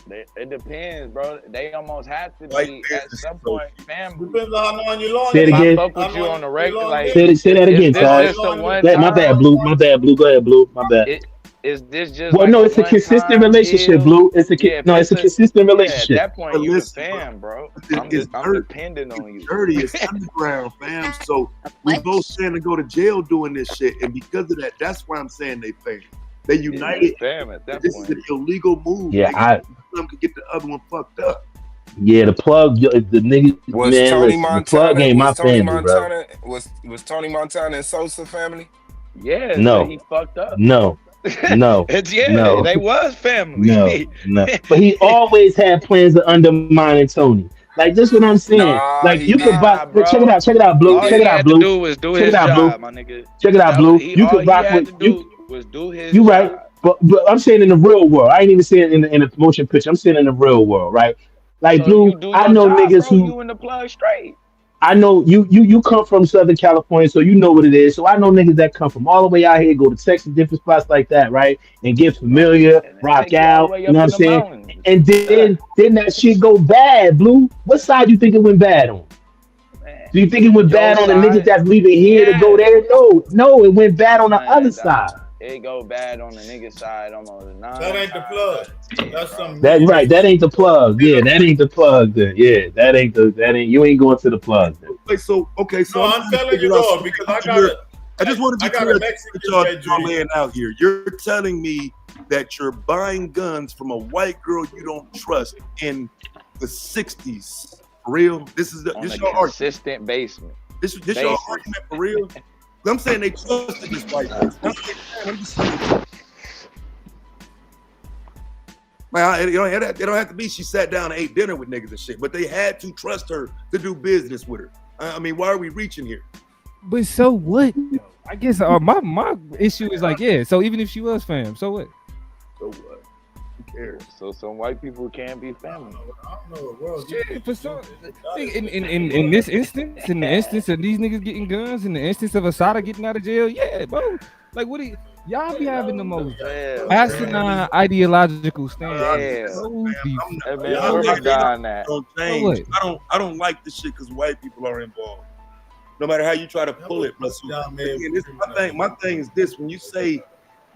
Speaker 6: It depends, bro. They almost have to be at some point family.
Speaker 5: Depends on how long you long.
Speaker 12: Say it again.
Speaker 6: Fuck with you on the regular. Like,
Speaker 12: Say that again, Todd. My bad, Blue. My bad, Blue. My bad.
Speaker 6: Is this just?
Speaker 12: Well, no, it's a consistent relationship, Blue. It's a consistent relationship.
Speaker 6: At that point, you a fan, bro. I'm dependent on you.
Speaker 15: Dirty, it's underground, fam. So we both saying to go to jail doing this shit, and because of that, that's why I'm saying they fam. They united.
Speaker 6: Fam at that
Speaker 15: this
Speaker 6: point.
Speaker 15: is an illegal move.
Speaker 12: Yeah,
Speaker 15: some could get the other one fucked up.
Speaker 12: Yeah, the plug, the nigga,
Speaker 9: Was
Speaker 12: man,
Speaker 9: Tony
Speaker 12: listen,
Speaker 9: Montana,
Speaker 12: the plug ain't my
Speaker 9: Tony
Speaker 12: family,
Speaker 9: Montana,
Speaker 12: bro.
Speaker 9: Was Tony Montana and Sosa family?
Speaker 6: Yeah,
Speaker 12: No.
Speaker 6: he fucked up.
Speaker 12: No.
Speaker 6: They was family.
Speaker 12: No. But he always had plans of undermining Tony. Like this, what I'm saying. Like you could buy. Check it out, Blue.
Speaker 6: All
Speaker 12: Check it out, Blue.
Speaker 6: He had to do was do his job, my nigga.
Speaker 12: Check it out, Blue. You could rock with you.
Speaker 6: Was do his
Speaker 12: You
Speaker 6: job.
Speaker 12: right, but I'm saying in the real world. I ain't even saying in the motion picture. I'm saying in the real world, right? Like
Speaker 6: So
Speaker 12: Blue,
Speaker 6: you do
Speaker 12: I
Speaker 6: your
Speaker 12: know
Speaker 6: job,
Speaker 12: niggas
Speaker 6: bro.
Speaker 12: who.
Speaker 6: You in the plug straight.
Speaker 12: I know you come from Southern California, so you know what it is. So I know niggas that come from all the way out here, go to Texas, different spots like that, right? And get familiar, rock out, you know what I'm saying? And then that shit go bad, Blue. What side you think it went bad on? Do you think it went bad on the niggas that's leaving here to go there? No, it went bad on the other side.
Speaker 6: It go bad on the nigga side almost.
Speaker 5: That ain't the plug. That's some.
Speaker 12: That right, that ain't the plug. Yeah, that ain't the plug. Then. Yeah, that ain't you ain't going to the plug. Then.
Speaker 15: So
Speaker 5: No, I'm telling you though, because
Speaker 15: I just want to be clear that y'all laying out here. You're telling me that you're buying guns from a white girl you don't trust in the 60s. For real? This is
Speaker 6: On
Speaker 15: this
Speaker 6: a
Speaker 15: your
Speaker 6: consistent basement.
Speaker 15: This your argument for real? I'm saying they trusted this white person. I'm just saying. Man, it don't have to be she sat down and ate dinner with niggas and shit, but they had to trust her to do business with her. I mean, why are we reaching here?
Speaker 1: But so what? I guess my issue is like, yeah. So even if she was fam, so what?
Speaker 15: So what? Who cares?
Speaker 6: So some white people can't be family.
Speaker 5: I don't know what world.
Speaker 1: Yeah, for some, in this instance, in the instance of these niggas getting guns, in the instance of Assata getting out of jail, yeah, bro. Like, what do y'all be having the most asinine ideological stance?
Speaker 15: I don't like this shit because white people are involved. No matter how you try to pull it, but my thing is this: when you say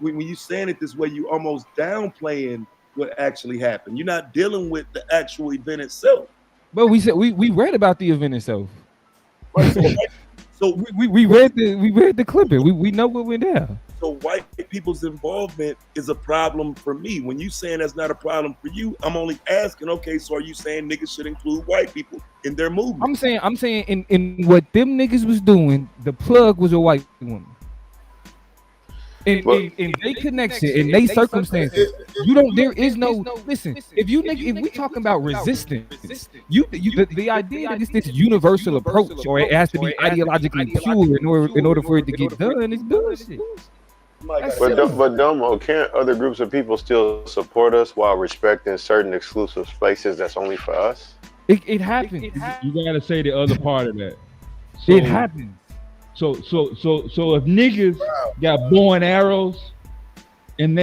Speaker 15: when you saying it this way, you almost downplaying what actually happened. You're not dealing with the actual event itself.
Speaker 1: But we said we read about the event itself.
Speaker 15: Right, so
Speaker 1: we read the clipping. We know what went down.
Speaker 15: So white people's involvement is a problem for me. When you saying that's not a problem for you, I'm only asking. Okay, so are you saying niggas should include white people in their movement?
Speaker 1: I'm saying in what them niggas was doing, the plug was a white woman. In they connection, in they circumstances, there is no listen. If we talking about resistance, the idea that it's this universal approach or it has to be ideologically pure in order for it to get done is bullshit.
Speaker 21: But Domo, can't other groups of people still support us while respecting certain exclusive spaces that's only for us?
Speaker 1: It happens.
Speaker 17: You gotta say the other part of that.
Speaker 1: It happens.
Speaker 17: So if niggas got bow and arrows and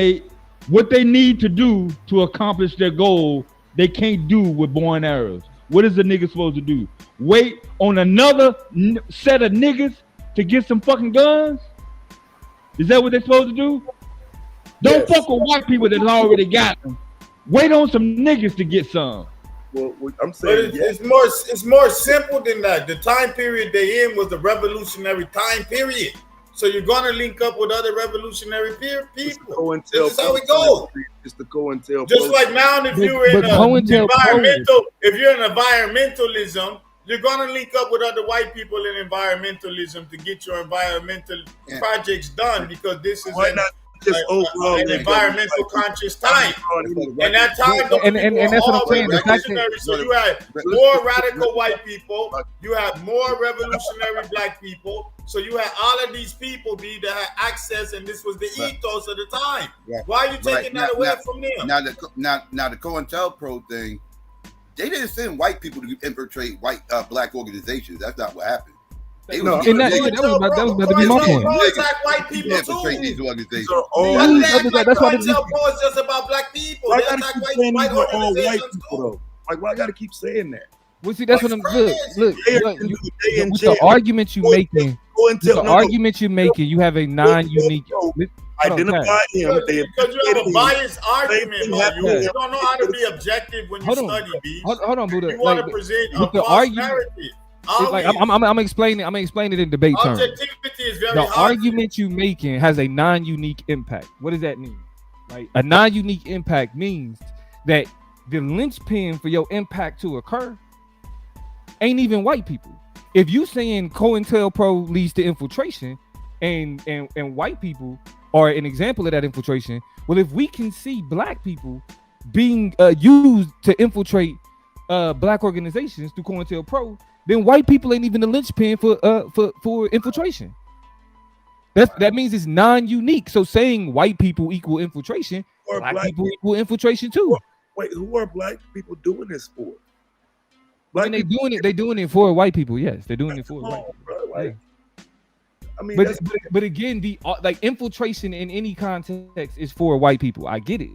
Speaker 17: what they need to do to accomplish their goal, they can't do with bow and arrows. What is the nigga supposed to do? Wait on another set of niggas to get some fucking guns? Is that what they're supposed to do? Don't fuck with white people that already got them. Wait on some niggas to get some.
Speaker 15: Well, I'm saying
Speaker 5: it's more simple than that. The time period they in was the revolutionary time period. So you're gonna link up with other revolutionary people. This is how it goes.
Speaker 15: It's the COINTELPRO.
Speaker 5: Just like now, if you're in environmentalism, you're gonna link up with other white people in environmentalism to get your environmental projects done because this is
Speaker 15: just overall
Speaker 5: an environmental conscious time. And that time,
Speaker 1: and that's what I'm saying. The fact
Speaker 5: revolutionary. So you had more radical white people, you had more revolutionary black people. So you had all of these people that had access, and this was the ethos of the time. Why are you taking that away from them?
Speaker 14: Now the COINTELPRO thing, they didn't send white people to infiltrate black organizations. That's not what happened.
Speaker 1: That was about to be my point.
Speaker 5: White people too.
Speaker 14: These organizations.
Speaker 5: That's why COINTELPRO is just about black people. They attack white organizations too.
Speaker 15: Like, why I gotta keep saying that?
Speaker 1: Well, see, that's what I'm. Look. With the argument you making, you have a non-unique.
Speaker 15: Identify him.
Speaker 5: Because you have a biased argument, man. You don't know how to be objective when you study, B.
Speaker 1: Hold on, Buddha.
Speaker 5: You want to present a false narrative.
Speaker 1: Like I'm explaining it in debate terms.
Speaker 5: Objectivity is very
Speaker 1: the
Speaker 5: hard.
Speaker 1: argument you making has a non-unique impact. What does that mean? Like a non-unique impact means that the linchpin for your impact to occur ain't even white people. If you saying COINTELPRO leads to infiltration, and white people are an example of that infiltration, well, if we can see black people being used to infiltrate black organizations through COINTELPRO, then white people ain't even the linchpin for infiltration. That means it's non-unique. So saying white people equal infiltration, black people equal infiltration too.
Speaker 15: Wait, who are black people doing this for?
Speaker 1: When they doing it for white people. Yes, they're doing it for white people.
Speaker 15: Like, I mean,
Speaker 1: but again, the infiltration in any context is for white people. I get it.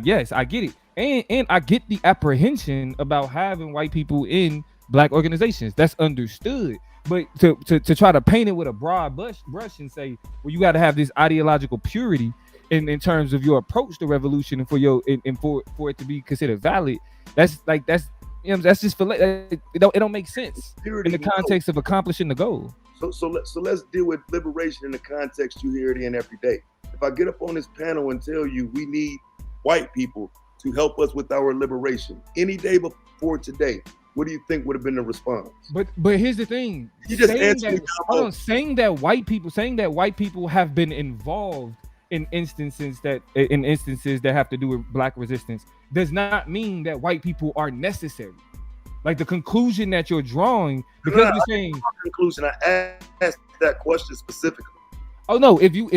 Speaker 1: Yes, I get it, and I get the apprehension about having white people in black organizations. That's understood. But to try to paint it with a broad brush and say, well, you got to have this ideological purity in terms of your approach to revolution and for it to be considered valid. That's just it don't make sense in the context of accomplishing the goal.
Speaker 15: So let's deal with liberation in the context you hear it in every day. If I get up on this panel and tell you we need white people to help us with our liberation any day before today, what do you think would have been the response?
Speaker 1: But here's the thing.
Speaker 15: You just answered
Speaker 1: saying that white people have been involved in instances that have to do with black resistance does not mean that white people are necessary. Like the conclusion that you're drawing, because you're saying
Speaker 15: conclusion, I asked that question specifically.
Speaker 1: Oh no! If you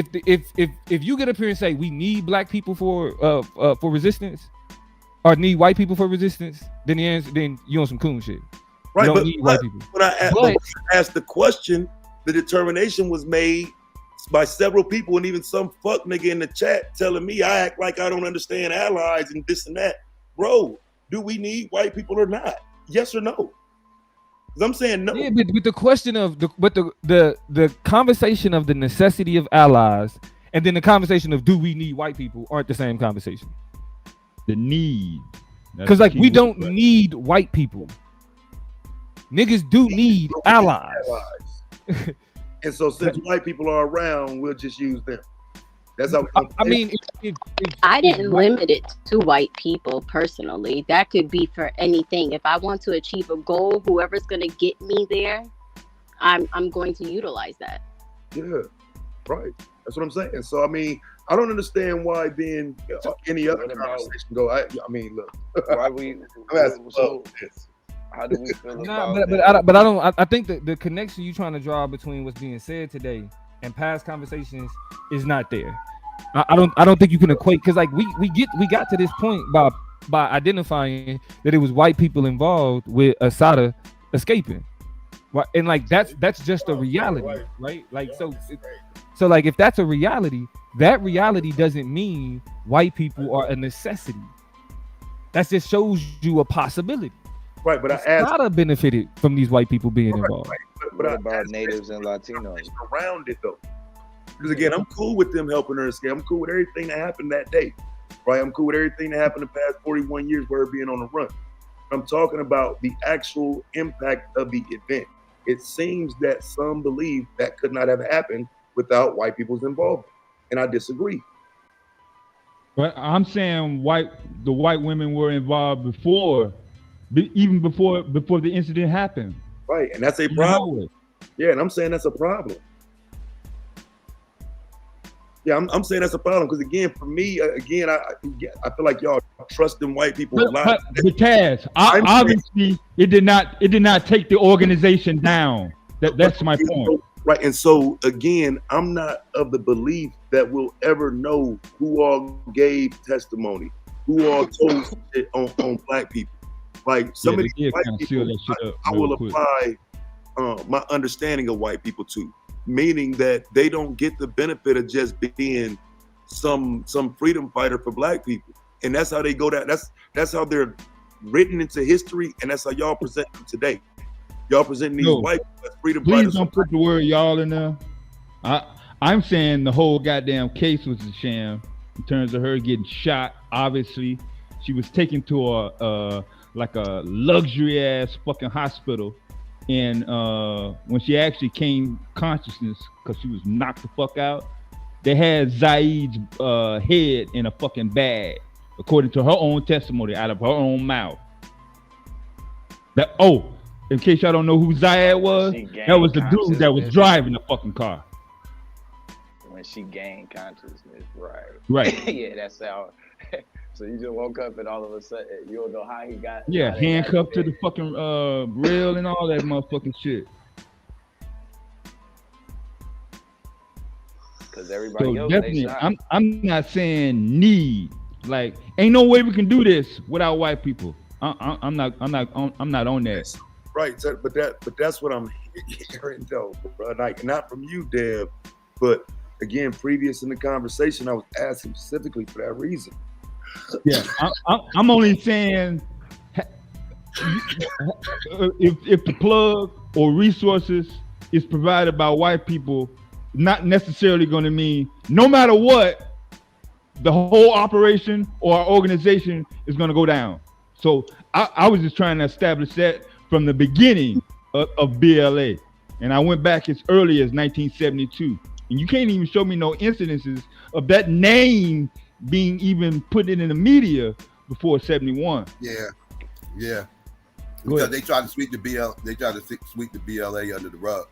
Speaker 1: get up here and say we need black people for resistance, or need white people for resistance, then the answer, then you on some coon shit.
Speaker 15: Right,
Speaker 1: you don't need white people.
Speaker 15: When I asked the question, the determination was made by several people, and even some fuck nigga in the chat telling me I act like I don't understand allies and this and that. Bro, do we need white people or not? Yes or no? Because I'm saying no.
Speaker 1: Yeah, but the question of the conversation of the necessity of allies, and then the conversation of do we need white people aren't the same conversation.
Speaker 17: The need,
Speaker 1: because like we don't need white people. Niggas do need allies.
Speaker 15: And so since white people are around, we'll just use them. That's how.
Speaker 2: I mean, I didn't limit it to white people personally. That could be for anything. If I want to achieve a goal, whoever's going to get me there, I'm going to utilize that.
Speaker 15: Yeah, right. That's what I'm saying. So I mean, I don't understand why then any other conversation go. I mean, look.
Speaker 6: Why we? How do we feel about
Speaker 1: but I don't. I think that the connection you trying to draw between what's being said today and past conversations is not there. I don't think you can equate, because like we got to this point by identifying that it was white people involved with Assata escaping, right? And like that's just a reality, right? Like so like if that's a reality, that reality doesn't mean white people are a necessity. That just shows you a possibility.
Speaker 15: Right, but
Speaker 1: Assata benefited from these white people being involved.
Speaker 6: But about natives and Latinos
Speaker 15: around it though? Because again, I'm cool with them helping her escape. I'm cool with everything that happened that day, right? I'm cool with everything that happened the past 41 years where her being on the run. I'm talking about the actual impact of the event. It seems that some believe that could not have happened without white people's involvement, and I disagree.
Speaker 17: But I'm saying the white women were involved even before the incident happened.
Speaker 15: Right, and that's a problem. Yeah, and I'm saying that's a problem. Yeah, I'm saying that's a problem because again, for me, I feel like y'all trusting white people a lot.
Speaker 17: But Taz, obviously, it did not take the organization down. That's my point.
Speaker 15: Right, and so again, I'm not of the belief that we'll ever know who all gave testimony, who all told shit on black people. Like some of these white people, I will apply my understanding of white people to, meaning that they don't get the benefit of just being some freedom fighter for black people, and that's how they go down. That's how they're written into history, and that's how y'all present them today. Y'all presenting these white people as freedom fighters.
Speaker 17: Please don't put the word y'all in there. I'm saying the whole goddamn case was a sham in terms of her getting shot. Obviously, she was taken to a luxury ass fucking hospital, and when she actually came consciousness because she was knocked the fuck out, they had Zayed's head in a fucking bag, according to her own testimony out of her own mouth. In case y'all don't know who Zayed was, that was the dude that was driving the fucking car.
Speaker 6: When she gained consciousness, right?
Speaker 17: Right.
Speaker 6: Yeah, that's how. So you just woke up and all of a sudden you don't know how he got.
Speaker 17: Yeah, handcuffed to the fucking rail and all that motherfucking shit.
Speaker 6: Because everybody else,
Speaker 17: definitely, I'm not saying need. Like, ain't no way we can do this without white people. I'm not on that.
Speaker 15: Right, but that's what I'm hearing though, bro. Like, not from you, Deb, but again, previous in the conversation, I was asking specifically for that reason.
Speaker 17: Yeah, I'm only saying if the plug or resources is provided by white people, not necessarily going to mean no matter what, the whole operation or our organization is going to go down. So I was just trying to establish that from the beginning of BLA, and I went back as early as 1972, and you can't even show me no incidences of that name being even put in the media before 71.
Speaker 16: Yeah. Because they tried to sweep the BLA under the rug.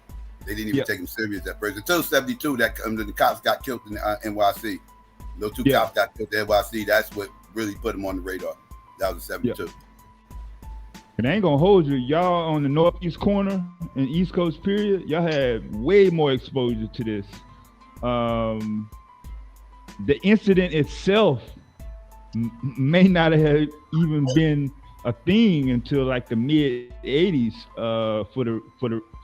Speaker 16: They didn't even take them serious at first until 72. That the cops got killed in NYC. Those two cops got killed in NYC. That's what really put them on the radar. That was 72.
Speaker 17: And I ain't gonna hold you. Y'all on the northeast corner and East Coast period, y'all had way more exposure to this. The incident itself may not have even been a thing until like the mid 80s for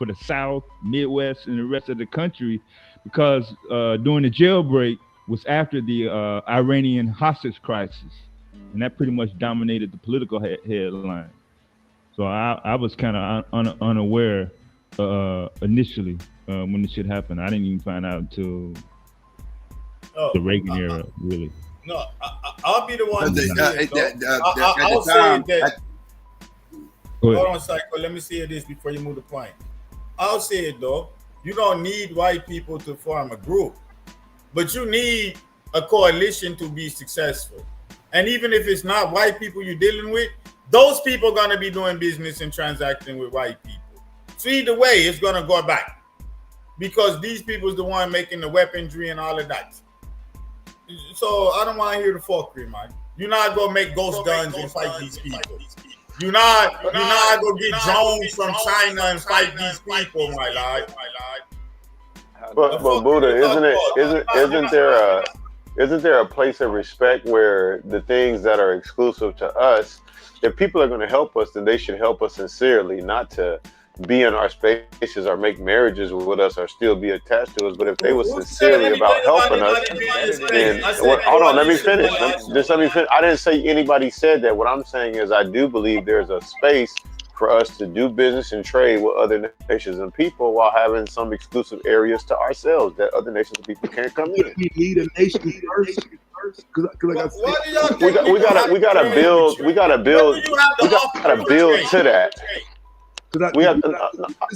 Speaker 17: the South, Midwest, and the rest of the country, because during the jailbreak was after the Iranian hostage crisis, and that pretty much dominated the political headline. So I was kind of unaware initially when this shit happened. I didn't even find out until the Reagan era, really.
Speaker 5: No, I'll be the one to say it. I'll say that. Hold on, Psycho. Let me say this before you move the point. I'll say it though. You don't need white people to form a group, but you need a coalition to be successful. And even if it's not white people you're dealing with, those people are going to be doing business and transacting with white people. So either way, it's going to go back, because these people is the one making the weaponry and all of that. So I don't want to hear the fuckery, man. You're not going to make ghost guns and fight these people. You're not going to get drones from China and fight these people, my lord.
Speaker 21: But Buddha, isn't there a place of respect where the things that are exclusive to us, if people are going to help us, then they should help us sincerely, not to be in our spaces or make marriages with us or still be attached to us. But if they were sincerely about helping us, then hold on, let me finish. Just let me finish. I didn't say anybody said that. What I'm saying is I do believe there's a space for us to do business and trade with other nations and people while having some exclusive areas to ourselves that other nations and people can't come in.
Speaker 15: We need a nation first. We
Speaker 21: gotta build to that.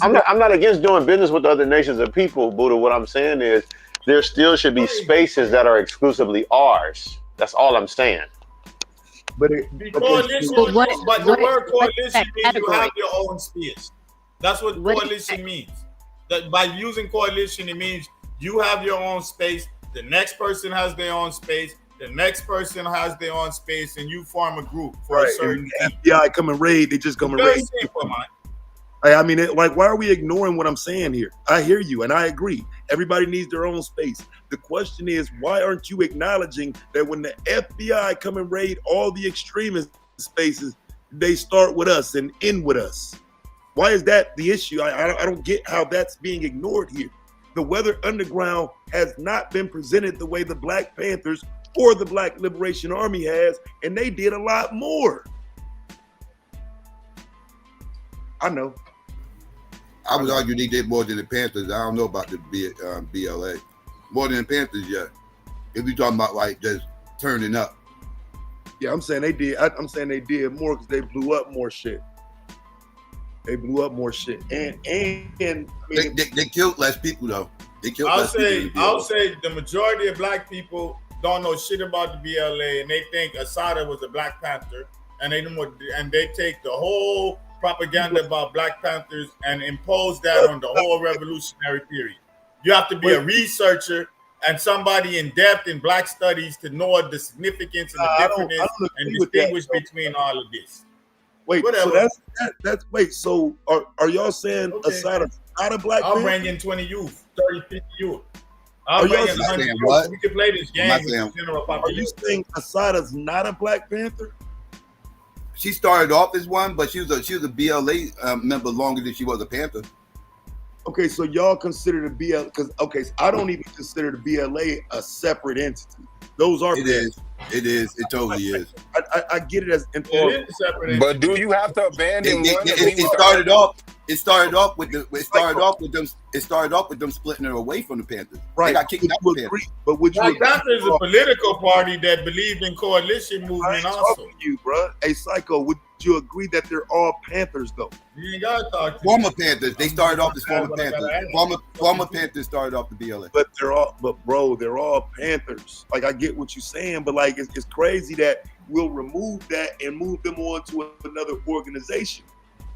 Speaker 21: I'm not against doing business with other nations and people, Buddha. What I'm saying is there still should be spaces that are exclusively ours. That's all I'm saying.
Speaker 5: But the word coalition means you have your own space. That's what coalition means. That by using coalition, it means you have your own space The next person has their own space. The next person has their own space, and you form a group for a certain
Speaker 15: and FBI come and raid. They just come and raid.
Speaker 5: Simple, man.
Speaker 15: I mean, like, why are we ignoring what I'm saying here? I hear you, and I agree. Everybody needs their own space. The question is, why aren't you acknowledging that when the FBI come and raid all the extremist spaces, they start with us and end with us? Why is that the issue? I don't get how that's being ignored here. The Weather Underground has not been presented the way the Black Panthers or the Black Liberation Army has, and they did a lot more. I know.
Speaker 16: I would argue they did more than the Panthers. I don't know about the BLA. More than the Panthers, yeah. If you're talking about like just turning up.
Speaker 15: Yeah, I'm saying they did. I'm saying they did more because they blew up more shit. They blew up more shit, and I mean,
Speaker 16: they killed less people though. They killed
Speaker 5: I'll
Speaker 16: less people.
Speaker 5: I'll say the majority of Black people don't know shit about the BLA, and they think Assata was a Black Panther, and they take the whole propaganda about Black Panthers and impose that on the whole revolutionary period. You have to be a researcher and somebody in depth in Black studies to know the significance and the difference and distinguish between all of this.
Speaker 15: Wait,
Speaker 5: whatever.
Speaker 15: So that's wait. So are y'all saying Assata's not a Black
Speaker 5: I'll
Speaker 15: Panther?
Speaker 5: bring in 20 youth, 30, 50 youth. I'll bring in 100 youth.
Speaker 16: What?
Speaker 5: We can play this game with the general
Speaker 15: Are you
Speaker 5: population.
Speaker 15: saying Assata's not a Black Panther?
Speaker 16: She started off as one, but she was a BLA member longer than she was a Panther.
Speaker 15: Okay, so y'all consider the BLA because so I don't even consider the BLA a separate entity. Those are
Speaker 16: It is. It is. It totally is.
Speaker 15: I get it as
Speaker 5: It is a separate
Speaker 9: But do you have to abandon one?
Speaker 16: It started off with them splitting her away from the Panthers.
Speaker 15: Right.
Speaker 16: They got kicked out of the Panthers.
Speaker 15: But would you
Speaker 5: Black Panther is a political party that believed in coalition movement also.
Speaker 15: you, bro? Hey, Psycho, would you agree that they're all Panthers though?
Speaker 5: You ain't gotta talk to
Speaker 16: Former Panthers. They started off as former Panthers. Former Panthers started off the BLA.
Speaker 15: But they're all Panthers. Like, I get what you're saying, but like it's crazy that we'll remove that and move them on to another organization.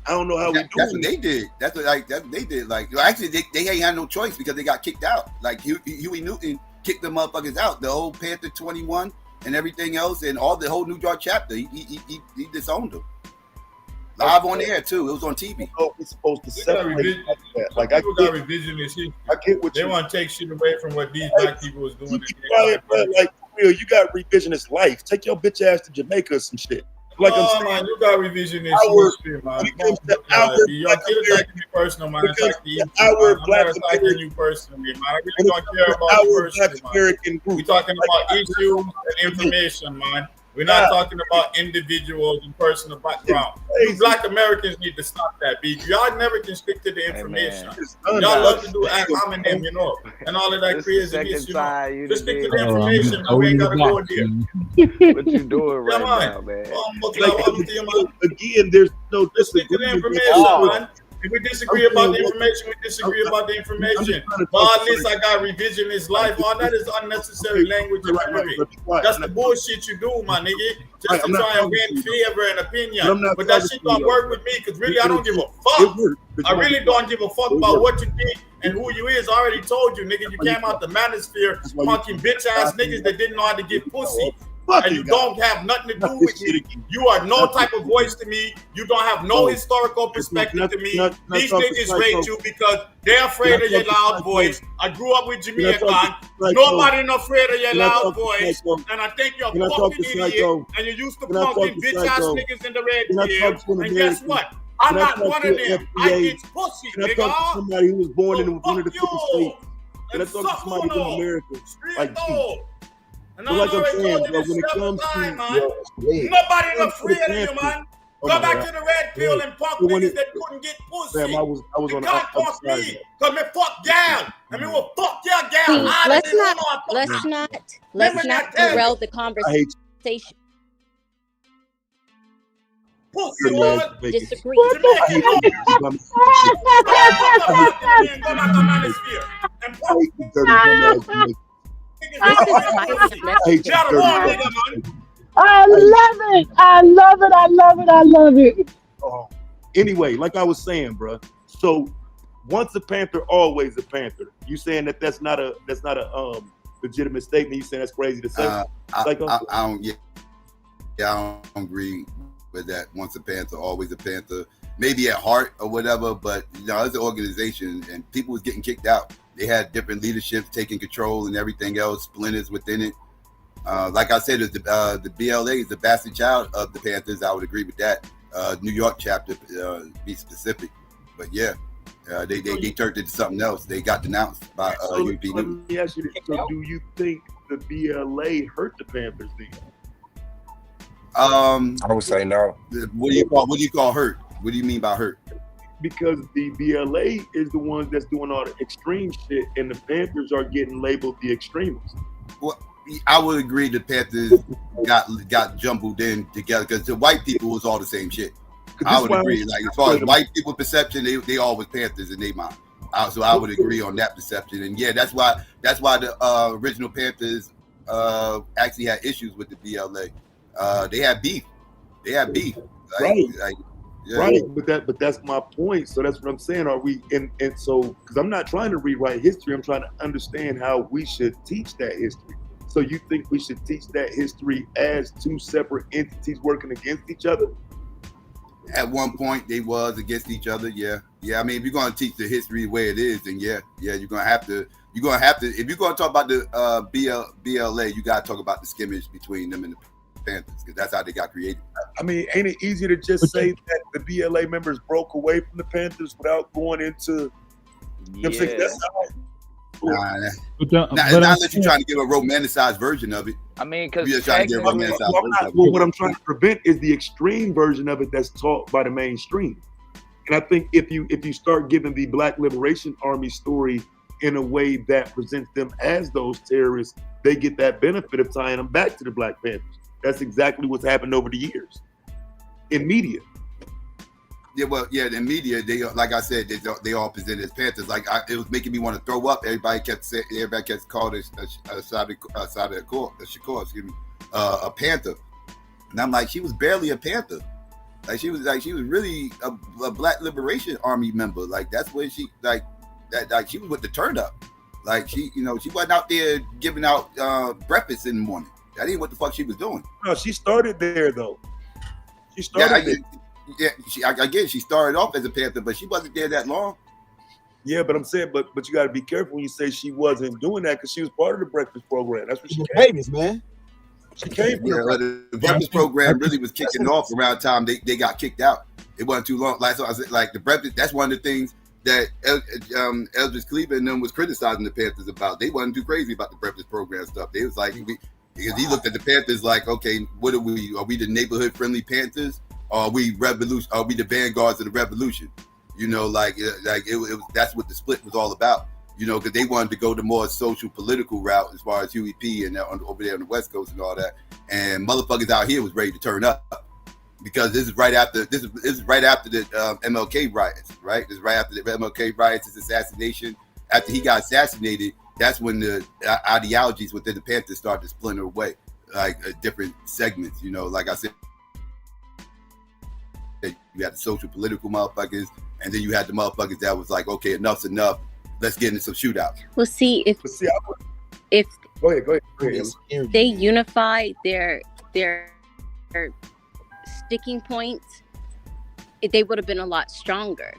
Speaker 15: I don't know how we do
Speaker 16: That's what they did. That's what they did. Like, actually, they ain't had no choice because they got kicked out. Like Huey Newton kicked the motherfuckers out. The whole Panther 21 and everything else, and all the whole New York chapter. He disowned them. Live on air too. It was on TV.
Speaker 15: Oh, we're supposed to separate that. Like,
Speaker 5: people got revisionist history.
Speaker 15: I get what
Speaker 5: they want to take shit away from what these Black people was doing.
Speaker 15: Like, for real, you got revisionist life. Take your bitch ass to Jamaica or some shit. Like, I'm saying,
Speaker 5: man, you got revisionist history, man. You're attacking me personal, man. I'm not attacking you personally, man. I really don't care about you personally, man. We're talking about issues and information, man. We're not talking about individuals and personal background. You Black Americans need to stop that, B. Y'all never can stick to the information. Y'all love to do ad hominem, you know, and all of that craziness, you know. Just stick to the information. We ain't gotta go in there.
Speaker 6: What you doing right now, man?
Speaker 15: Again, there's no
Speaker 5: stick to the information, man. If we disagree about the information, we disagree about the information. But at least I got revisionist life. All that is unnecessary language and rhetoric. That's the bullshit you do, my nigga. Just to try and win favor and opinion. But that shit don't work with me because really I don't give a fuck. I really don't give a fuck about what you think and who you is. I already told you, nigga. You came out the manosphere fucking bitch ass niggas that didn't know how to get pussy. And you don't have nothing to do with me. You are no type of voice to me. You don't have no historical perspective to me. These niggas rate you because they're afraid of your loud voice. I grew up with Jamaican. Nobody not afraid of your loud voice. And I think you're a fucking idiot. And you used to punking bitch ass niggas in the red field. And guess what? I'm not one of them. I get pussy, nigga.
Speaker 15: Can I talk to somebody who was born in one of the 50 states? Can I talk to somebody from America? Like,
Speaker 5: and
Speaker 15: like I'm saying, bro, when it comes to
Speaker 5: nobody not afraid of you, man. Go back to the red pill and punk niggas that couldn't get pussy.
Speaker 15: I was
Speaker 5: you
Speaker 15: on
Speaker 5: can't punk me, cause me fuck gal. I mean, well, fuck your gal.
Speaker 2: Let's not derail the conversation.
Speaker 5: Pussy, Lord.
Speaker 2: Disagree.
Speaker 21: I love it. I love it. I love it. I love it.
Speaker 15: Anyway, like I was saying, bro. So once a Panther, always a Panther. You saying that's not a legitimate statement. You saying that's crazy to say? Psycho?
Speaker 14: I don't. I don't agree with that. Once a Panther, always a Panther. Maybe at heart or whatever, but it's an organization, and people was getting kicked out. They had different leaderships taking control and everything else, splinters within it. Like I said, the BLA is the bastard child of the Panthers. I would agree with that. New York chapter, be specific, but yeah, they turned into something else. They got denounced by UP News.
Speaker 15: Let me ask you this: so, do you think the BLA hurt the Panthers then?
Speaker 9: I would say no.
Speaker 14: What do you call hurt? What do you mean by hurt?
Speaker 15: Because the BLA is the ones that's doing all the extreme shit, and the Panthers are getting labeled the extremists.
Speaker 14: Well, I would agree the Panthers got jumbled in together because the white people was all the same shit. I would agree. Like as far as white people perception, they all was Panthers in their mind. So I would agree on that perception. And yeah, that's why the original Panthers actually had issues with the BLA. They had beef.
Speaker 15: Right, but that's my point. So that's what I'm saying. Are we and so because I'm not trying to rewrite history, I'm trying to understand how we should teach that history. So you think we should teach that history as two separate entities working against each other?
Speaker 14: At one point, they was against each other. Yeah. I mean, if you're going to teach the history the way it is, then yeah, you're going to have to. If you're going to talk about the BLA, you got to talk about the skimmage between them and the Panthers, because that's how they got created.
Speaker 15: I mean, ain't it easier to just say that the BLA members broke away from the Panthers without going into?
Speaker 6: Yeah.
Speaker 15: That's
Speaker 14: Not you're trying to give a romanticized version of it.
Speaker 6: I mean, because
Speaker 14: you're trying to get a romanticized version of it.
Speaker 15: What I'm trying to prevent is the extreme version of it that's taught by the mainstream. And I think if you start giving the Black Liberation Army story in a way that presents them as those terrorists, they get that benefit of tying them back to the Black Panthers. That's exactly what's happened over the years in media.
Speaker 14: Yeah, well, yeah, in media, they like I said, they all presented as Panthers. Like it was making me want to throw up. Everybody kept calling it Shakur, excuse me, a Panther, and I'm like, she was barely a Panther. She was really a Black Liberation Army member. Like that's where she she was with the turn up. Like she wasn't out there giving out breakfast in the morning. That ain't what the fuck she was doing.
Speaker 15: No, she started there though. She started there.
Speaker 14: Yeah, she started off as a Panther, but she wasn't there that long.
Speaker 15: Yeah, but I'm saying, but you got to be careful when you say she wasn't doing that, because she was part of the breakfast program. That's what she came.
Speaker 10: Famous, man.
Speaker 15: She came.
Speaker 14: The breakfast program really was kicking off around the time they got kicked out. It wasn't too long. Like so I said, like the breakfast. That's one of the things that Eldridge Cleaver and them was criticizing the Panthers about. They wasn't too crazy about the breakfast program stuff. They was like, because he looked at the Panthers like, okay, what are we? Are we the neighborhood friendly Panthers? Or are we revolution? Are we the vanguards of the revolution? It was. That's what the split was all about. Because they wanted to go the more social political route as far as UEP and over there on the West Coast and all that. And motherfuckers out here was ready to turn up, because this is right after the MLK riots, right? This is right after the MLK riots, his assassination. After he got assassinated, that's when the ideologies within the Panthers started to splinter away, like different segments. Like I said. You had the social political motherfuckers, and then you had the motherfuckers that was like, okay, enough's enough. Let's get into some shootouts.
Speaker 2: Well, see, if
Speaker 15: go ahead.
Speaker 2: They unify their sticking points, they would have been a lot stronger.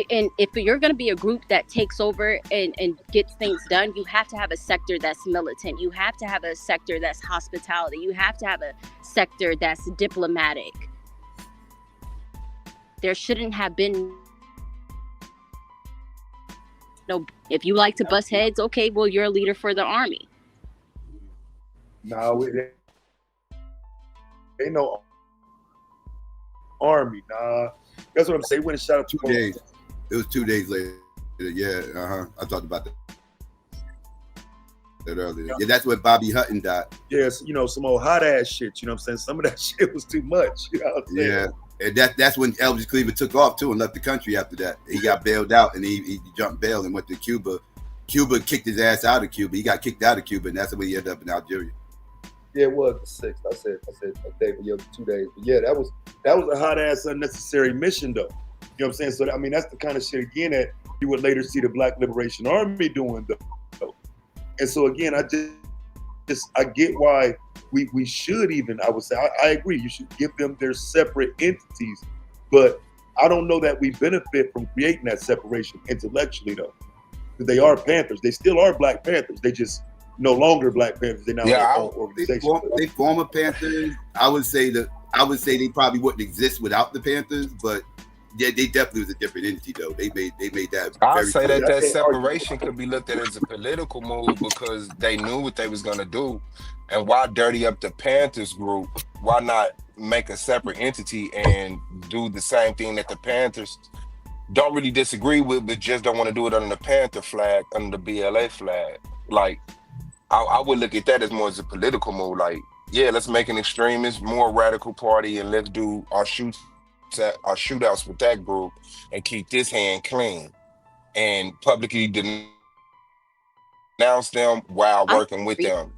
Speaker 2: And if you're going to be a group that takes over and gets things done, you have to have a sector that's militant. You have to have a sector that's hospitality. You have to have a sector that's diplomatic. There shouldn't have been no. If you like to bust heads, okay, well, you're a leader for the army.
Speaker 15: No, it ain't no army. Nah, that's what I'm saying. When it shot up 2
Speaker 14: days. It was 2 days later. Yeah, I talked about that earlier. Yeah, that's when Bobby Hutton died.
Speaker 15: Yes, some old hot ass shit. You know what I'm saying? Some of that shit was too much. You know what I'm saying?
Speaker 14: Yeah. And that's when Eldridge Cleaver took off too and left the country after that. He got bailed out and he jumped bail and went to Cuba. Cuba kicked his ass out of Cuba. He got kicked out of Cuba, and that's when he ended up in Algeria.
Speaker 15: Yeah, it was the 6th. I said a day, but 2 days. But yeah, that was a hot ass unnecessary mission though. You know what I'm saying? So I mean, that's the kind of shit again that you would later see the Black Liberation Army doing though. And so again, I get why we should even, I would say, I agree, you should give them their separate entities, but I don't know that we benefit from creating that separation intellectually though. Because they are Panthers. They still are Black Panthers. They just no longer Black Panthers. They're now their own organization.
Speaker 16: They former Panthers. I would say they probably wouldn't exist without the Panthers, but yeah, they definitely was a different entity though. They made that.
Speaker 9: I'd say that separation could be looked at as a political move because they knew what they was gonna do, and why dirty up the Panthers group? Why not make a separate entity and do the same thing that the Panthers don't really disagree with, but just don't want to do it under the Panther flag, under the BLA flag? Like, I would look at that as more as a political move. Like, yeah, let's make an extremist, more radical party, and let's do our shootouts with that group and keep this hand clean and publicly denounce them while working with them.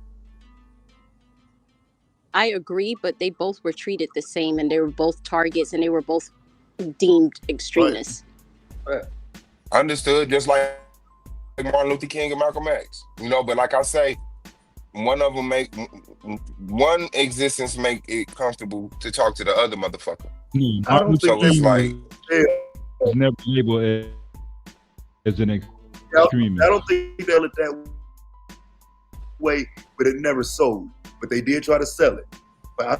Speaker 2: I agree, but they both were treated the same, and they were both targets, and they were both deemed extremists.
Speaker 9: Right. Understood, just like Martin Luther King and Malcolm X. You know, but like I say, one of them one existence make it comfortable to talk to the other motherfucker.
Speaker 17: I don't think
Speaker 9: it's like
Speaker 17: was never labeled as an extremist.
Speaker 15: I don't think they looked that way, but it never sold. But they did try to sell it. But I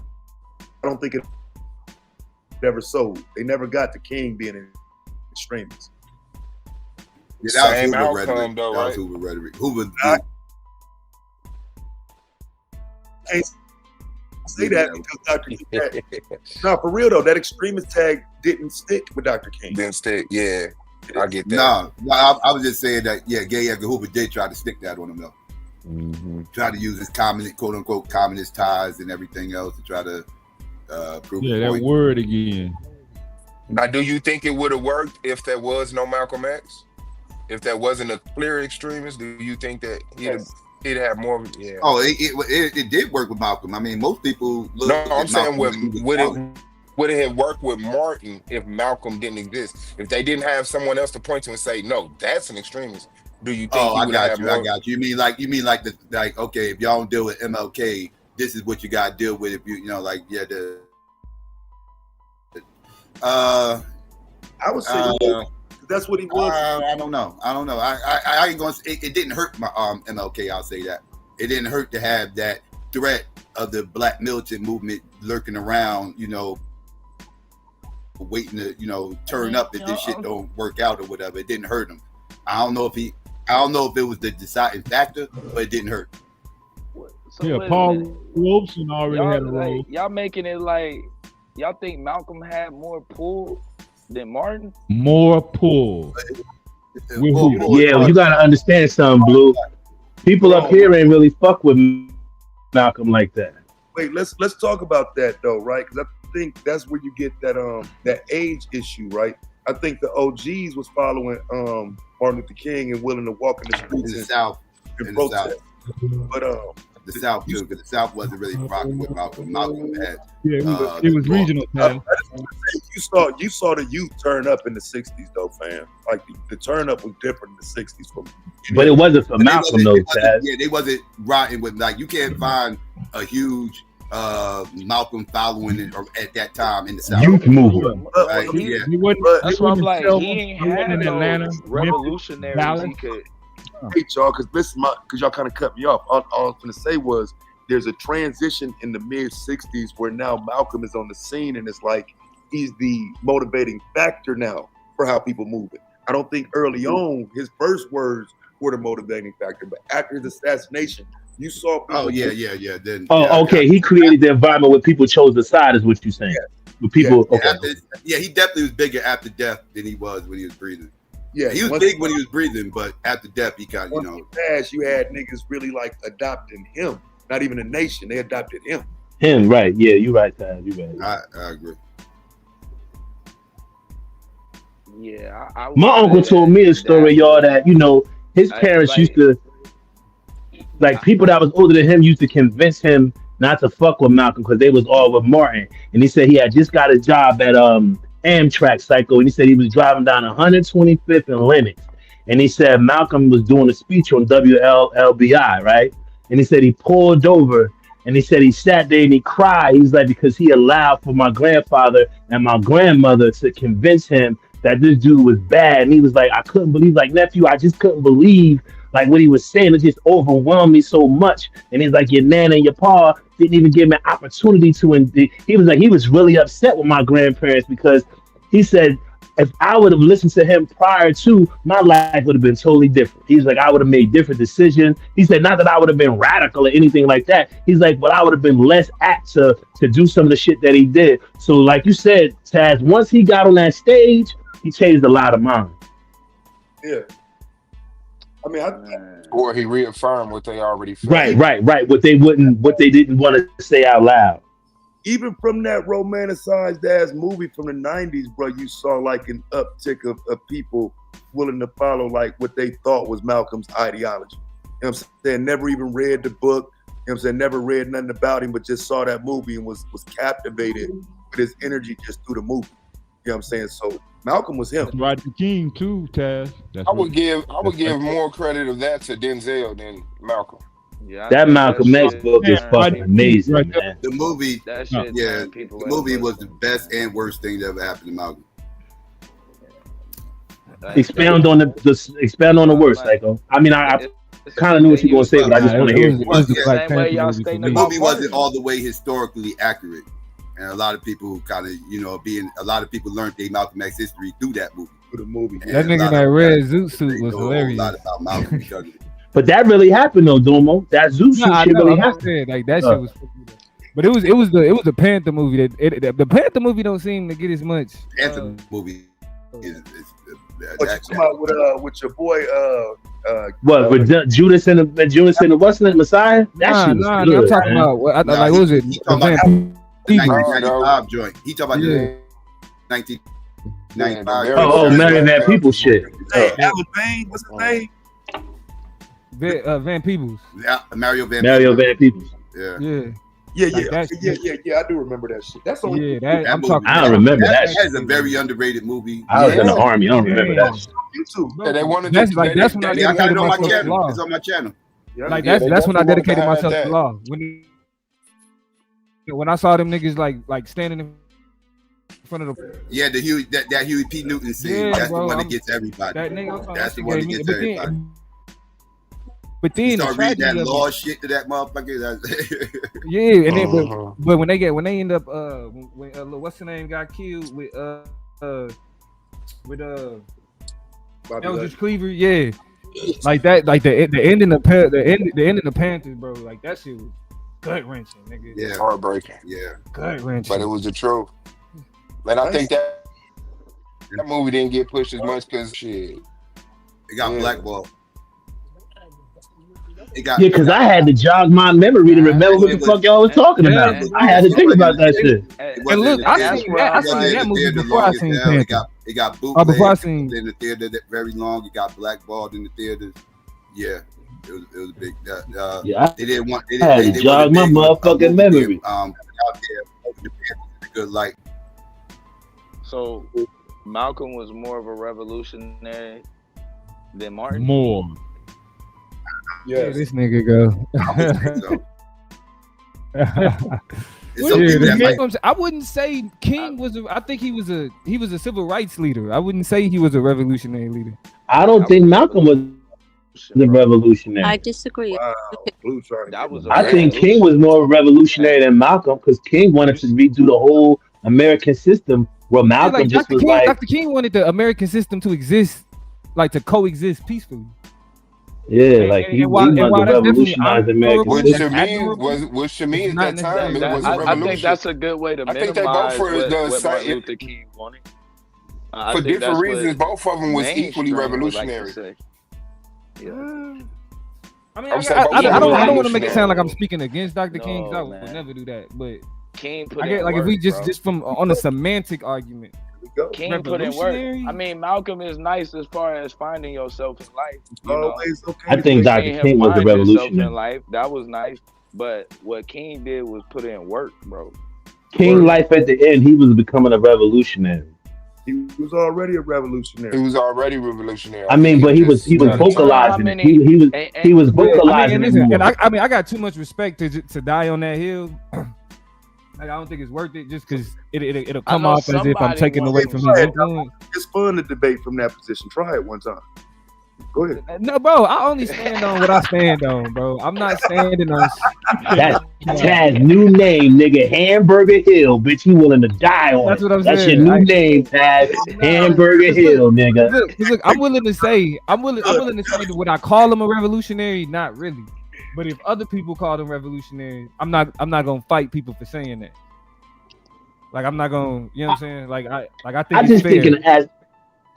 Speaker 15: don't think it ever sold. They never got to King being an extremist.
Speaker 16: Yeah,
Speaker 9: same outcome though, right?
Speaker 16: Hoover rhetoric. Hoover.
Speaker 15: I ain't say that because Dr. King. No, for real though, that extremist tag didn't stick with Dr. King.
Speaker 9: Didn't stick, yeah. I get that.
Speaker 16: No, I was just saying that, yeah, Gay Edgar Hoover did try to stick that on him though. Mm-hmm. Try to use his communist, quote unquote, communist ties and everything else to try to prove
Speaker 17: that
Speaker 16: point.
Speaker 17: word again.
Speaker 9: Now, do you think it would have worked if there was no Malcolm X? If there wasn't a clear extremist, do you think that he'd have more? Yeah.
Speaker 16: Oh, it did work with Malcolm. I mean, most people look.
Speaker 9: No, I'm saying would it have worked with Martin if Malcolm didn't exist? If they didn't have someone else to point to and say, no, that's an extremist. Do you think?
Speaker 16: I got you. You mean like okay, if y'all don't deal with MLK, this is what you got to deal with. If
Speaker 15: I would say that's what he was.
Speaker 16: I don't know. I ain't gonna say it didn't hurt my MLK. I'll say that it didn't hurt to have that threat of the Black militant movement lurking around. Waiting to turn up if this shit don't work out or whatever. It didn't hurt him. I don't know if it was the deciding factor, but it didn't hurt.
Speaker 17: So Paul Robeson already had a role.
Speaker 6: Like, y'all making it like y'all think Malcolm had more pull than Martin?
Speaker 17: More pull.
Speaker 12: Yeah, you gotta understand something, Blue. People up here ain't really fuck with Malcolm like that.
Speaker 15: Wait, let's talk about that though, right? Because I think that's where you get that age issue, right? I think the OGs was following Martin Luther King and willing to walk in the streets
Speaker 16: in the South
Speaker 15: and protest. But
Speaker 16: the South too, because the South wasn't really rocking with Malcolm. Malcolm had
Speaker 17: it was regional.
Speaker 15: You saw the youth turn up in the '60s though, fam. Like the turn up was different in the '60s.
Speaker 12: But it wasn't for Malcolm though, Taz.
Speaker 16: Yeah, they wasn't rocking with you can't find a huge Malcolm following at that time in the South.
Speaker 12: Youth movement.
Speaker 16: Right?
Speaker 6: That's why I'm like, he ain't had
Speaker 17: in Atlanta,
Speaker 6: revolutionaries he could.
Speaker 15: Hey, y'all, because y'all kind of cut me off. All I was going to say was there's a transition in the mid 60s where now Malcolm is on the scene and it's like he's the motivating factor now for how people move it. I don't think early on his first words were the motivating factor, but after his assassination, you saw people.
Speaker 16: Oh, yeah. Then,
Speaker 12: okay. He created the environment where people chose the side, is what you're saying. With people,
Speaker 16: he definitely was bigger after death than he was when he was breathing.
Speaker 15: Yeah,
Speaker 16: he was big when he was breathing, but after death, he kind of,
Speaker 15: you had niggas really like adopting him. Not even a nation, they adopted him.
Speaker 12: Him, right? Yeah, you're right, Taz. You're right.
Speaker 16: I agree.
Speaker 6: Yeah,
Speaker 12: my uncle told me a story, y'all, that his parents used to, like, people that was older than him used to convince him not to fuck with Malcolm because they was all with Martin, and he said he had just got a job at Amtrak, Psycho, and he said he was driving down 125th and Lenox, and he said Malcolm was doing a speech on WLBI, right? And he said he pulled over and he said he sat there and he cried. He's like, because he allowed for my grandfather and my grandmother to convince him that this dude was bad. And he was like, I couldn't believe, like, nephew, I just couldn't believe like what he was saying. It just overwhelmed me so much. And he's like, your nana and your pa didn't even give me an opportunity to. And he was like, he was really upset with my grandparents because he said, if I would have listened to him prior to, my life would have been totally different. He's like, I would have made different decisions. He said, not that I would have been radical or anything like that. He's like, but I would have been less apt to do some of the shit that he did. So like you said, Taz, once he got on that stage, he changed a lot of minds.
Speaker 15: Yeah. I mean,
Speaker 9: or he reaffirmed what they already felt.
Speaker 12: Right. What they didn't want to say out loud.
Speaker 15: Even from that romanticized ass movie from the 90s, bro, you saw like an uptick of people willing to follow like what they thought was Malcolm's ideology. You know what I'm saying? Never even read the book. You know what I'm saying? Never read nothing about him, but just saw that movie and was captivated with his energy just through the movie. You know what I'm saying? So Malcolm was him.
Speaker 17: Rodney King too, Taz.
Speaker 9: I would give more credit of that to Denzel than Malcolm.
Speaker 20: Yeah,
Speaker 12: that Malcolm X book is fucking amazing, man.
Speaker 14: The movie,
Speaker 20: that shit,
Speaker 14: the movie was the best and worst thing that ever happened to Malcolm.
Speaker 12: Expound on the words, Psycho. I mean, I kind of knew what you were gonna say, but I just want to hear it.
Speaker 14: The movie wasn't all the way historically accurate, and a lot of people kind of, a lot of people learned their Malcolm X history through that movie.
Speaker 15: Through the movie,
Speaker 1: that nigga in that red zoot suit was hilarious.
Speaker 14: A lot about Malcolm because of it.
Speaker 12: But that really happened though, Domo. That Zeus shit really happened.
Speaker 1: Like that shit was. But it was the Panther movie the Panther movie don't seem to get as much.
Speaker 14: Panther movie is
Speaker 15: what you talking about with your boy
Speaker 12: what with Judas and the what's the Messiah? That shit was good,
Speaker 1: I'm talking about what was it?
Speaker 14: He talking about 1995 joint. He talking about the 1995.
Speaker 12: Oh, Marion Van People shit.
Speaker 15: Hey, Alan Bain, what's his name?
Speaker 1: Van Peebles.
Speaker 14: Yeah, Mario Van
Speaker 12: Peebles.
Speaker 14: Yeah.
Speaker 15: Yeah. I do remember that shit. That's all.
Speaker 1: Yeah, I'm talking.
Speaker 12: I don't remember that.
Speaker 14: That is a very underrated movie.
Speaker 12: I was in the army. I don't remember that shit.
Speaker 15: YouTube.
Speaker 9: Yeah, they wanted
Speaker 1: that's when I dedicated myself to law.
Speaker 14: It's on my channel.
Speaker 1: Like that's when I dedicated myself to law. When I saw them niggas like standing in front of the
Speaker 14: that Huey P. Newton scene. That's the one that gets everybody. That's the one that gets everybody.
Speaker 1: But then
Speaker 14: start reading that law shit to that motherfucker.
Speaker 1: Yeah, and then but when they end up what's the name got killed with Eldridge Cleaver, yeah, like that, like the ending of the ending of Panthers, bro, like that shit was gut wrenching, nigga.
Speaker 14: Yeah,
Speaker 9: heartbreaking.
Speaker 14: Yeah,
Speaker 1: gut wrenching.
Speaker 9: But it was the truth. And I think that movie didn't get pushed as much because shit,
Speaker 14: it got blackballed.
Speaker 12: Because I had to jog my memory to remember what the fuck y'all was talking about. I had to think about that shit.
Speaker 1: And look, I seen that movie before I seen Panther.
Speaker 14: It got bootlegged
Speaker 1: before I seen
Speaker 14: in the theater very long. It got blackballed in the theaters. Yeah, it was a big. They didn't want. They
Speaker 12: had to jog my motherfucking memory.
Speaker 14: Out there, the good light.
Speaker 20: So Malcolm was more of a revolutionary than Martin.
Speaker 17: More.
Speaker 1: Yeah, this nigga go. I wouldn't say King was. I think he was a civil rights leader. I wouldn't say he was a revolutionary leader.
Speaker 12: I don't think Malcolm was the revolutionary.
Speaker 2: I disagree.
Speaker 15: Wow.
Speaker 12: I think King was more revolutionary than Malcolm because King wanted to redo the whole American system. Where Malcolm just was like,
Speaker 1: Dr. King wanted the American system to exist, like to coexist peacefully.
Speaker 12: Yeah, like he wanted to revolutionize American
Speaker 9: system. Was Shamin at that time?
Speaker 20: I think that's a good way to minimize what Martin Luther King wanted.
Speaker 9: For different reasons, both of them was equally revolutionary.
Speaker 1: Yeah. I mean, I don't want to make it sound like I'm speaking against Dr. King, because I would never do that. But
Speaker 20: King put
Speaker 1: if we just from on a semantic argument.
Speaker 20: King put in work. I mean, Malcolm is nice as far as finding yourself in life.
Speaker 12: I think Dr. King was a revolutionary.
Speaker 20: In life, that was nice. But what King did was put in work, bro.
Speaker 12: King life at the end, he was becoming a revolutionary.
Speaker 15: He was already a revolutionary.
Speaker 9: He was already revolutionary.
Speaker 12: I mean,
Speaker 9: think
Speaker 12: but he was
Speaker 9: just got a
Speaker 12: vocalizing it.
Speaker 9: term.
Speaker 12: He was
Speaker 1: Yeah,
Speaker 12: vocalizing it
Speaker 1: listen,
Speaker 12: more.
Speaker 1: and I got too much respect to die on that hill. Like, I don't think it's worth it just because it'll come off as if I'm taking away from his influence.
Speaker 15: It's fun to debate from that position. Try it one time. Go ahead.
Speaker 1: No, bro, I only stand on what I stand on, bro. I'm not standing on.
Speaker 12: That's Taz's new name, nigga. Hamburger Hill, bitch. You willing to die on
Speaker 1: That's
Speaker 12: it?
Speaker 1: what I'm
Speaker 12: That's
Speaker 1: saying.
Speaker 12: your new name, Taz. Hamburger Hill, nigga.
Speaker 1: Look, I'm willing to say that would I call him a revolutionary? Not really. But if other people call him revolutionary, I'm not gonna fight people for saying that. Like, I'm not gonna, you know what I'm saying? Like I think it's fair.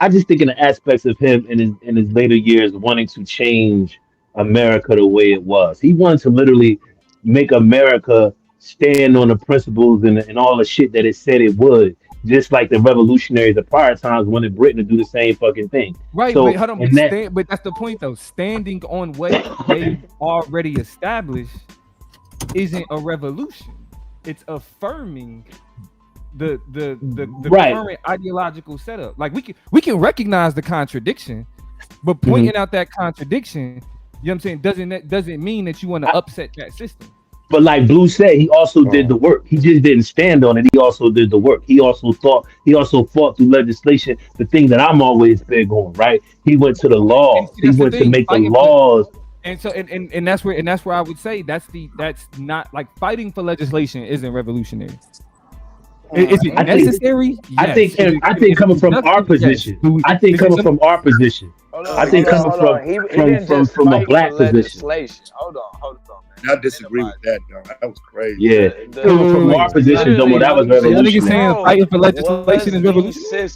Speaker 12: I just think in the aspects of him in his later years wanting to change America the way it was. He wanted to literally make America stand on the principles and all the shit that it said it would. Just like the revolutionaries of prior times wanted Britain to do the same fucking thing.
Speaker 1: Right,
Speaker 12: so,
Speaker 1: but hold on, but that's the point though. Standing on what they already established isn't a revolution. It's affirming the
Speaker 12: right.
Speaker 1: current ideological setup. Like we can recognize the contradiction, but pointing out that contradiction, you know what I'm saying, doesn't mean that you want to upset that system.
Speaker 12: But like Blue said, he also did the work. He just didn't stand on it. He also did the work. He also fought through legislation, the thing that I'm always big on, right? He went to the laws. He went to make the laws.
Speaker 1: And so and that's where I would say that's not like fighting for legislation isn't revolutionary. Is it necessary?
Speaker 12: I think coming from our position. I think coming from our position. I think coming from a black position.
Speaker 6: Hold on,
Speaker 15: I disagree with that, though. That was crazy.
Speaker 12: Yeah, coming from our position, though, that was revolutionary.
Speaker 1: Saying fighting for legislation is revolutionary.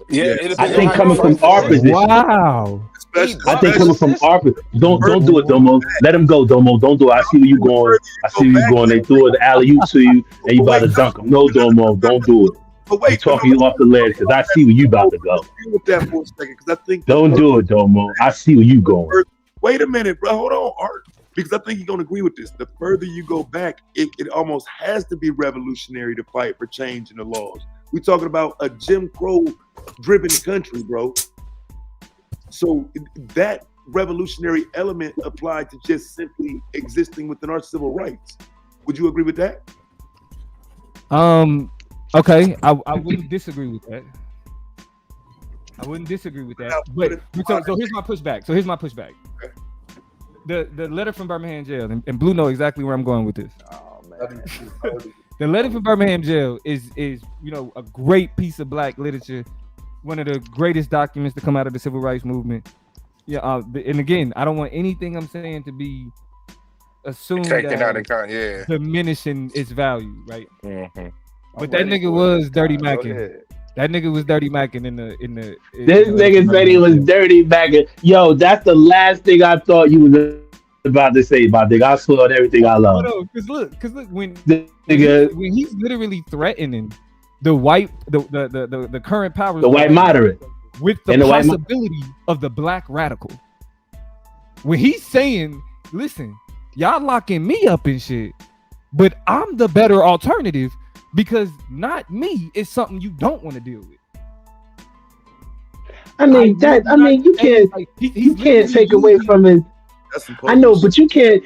Speaker 9: Yeah,
Speaker 12: I think coming from our position.
Speaker 1: Wow.
Speaker 12: I think coming from our position. Don't do it, Domo. Let him go, Domo. Don't do it. I see where you going. They threw an alley-oop to you, and you about to dunk him. No, Domo, don't do it. I'm talking you off the ledge because I see where you about to go.
Speaker 15: With that for a second, because I think
Speaker 12: don't do it, Domo. I see where you going.
Speaker 15: Wait a minute, bro. Hold on, Art. Because I think you're gonna agree with this. The further you go back, it almost has to be revolutionary to fight for change in the laws. We're talking about a Jim Crow-driven country, bro. So that revolutionary element applied to just simply existing within our civil rights. Would you agree with that?
Speaker 1: Okay, I wouldn't disagree with that. But so here's my pushback. Okay. The letter from Birmingham jail, and Blue know exactly where I'm going with this.
Speaker 6: Oh man.
Speaker 1: The letter from Birmingham jail is a great piece of black literature, one of the greatest documents to come out of the civil rights movement. Yeah, and again, I don't want anything I'm saying to be assumed that diminishing its value, right?
Speaker 9: Mm-hmm.
Speaker 1: But that nigga was dirty macking. That nigga was dirty macking in the.
Speaker 12: This nigga said he was dirty macking. Yo, that's the last thing I thought you was about to say, my nigga. I saw everything I love.
Speaker 1: No, because look, when he's literally threatening the current powers,
Speaker 12: the white moderate,
Speaker 1: with the possibility of the black radical. When he's saying, "Listen, y'all locking me up and shit, but I'm the better alternative." Because not me is something you don't want to deal with.
Speaker 12: You can't take away from his. I know, but you can't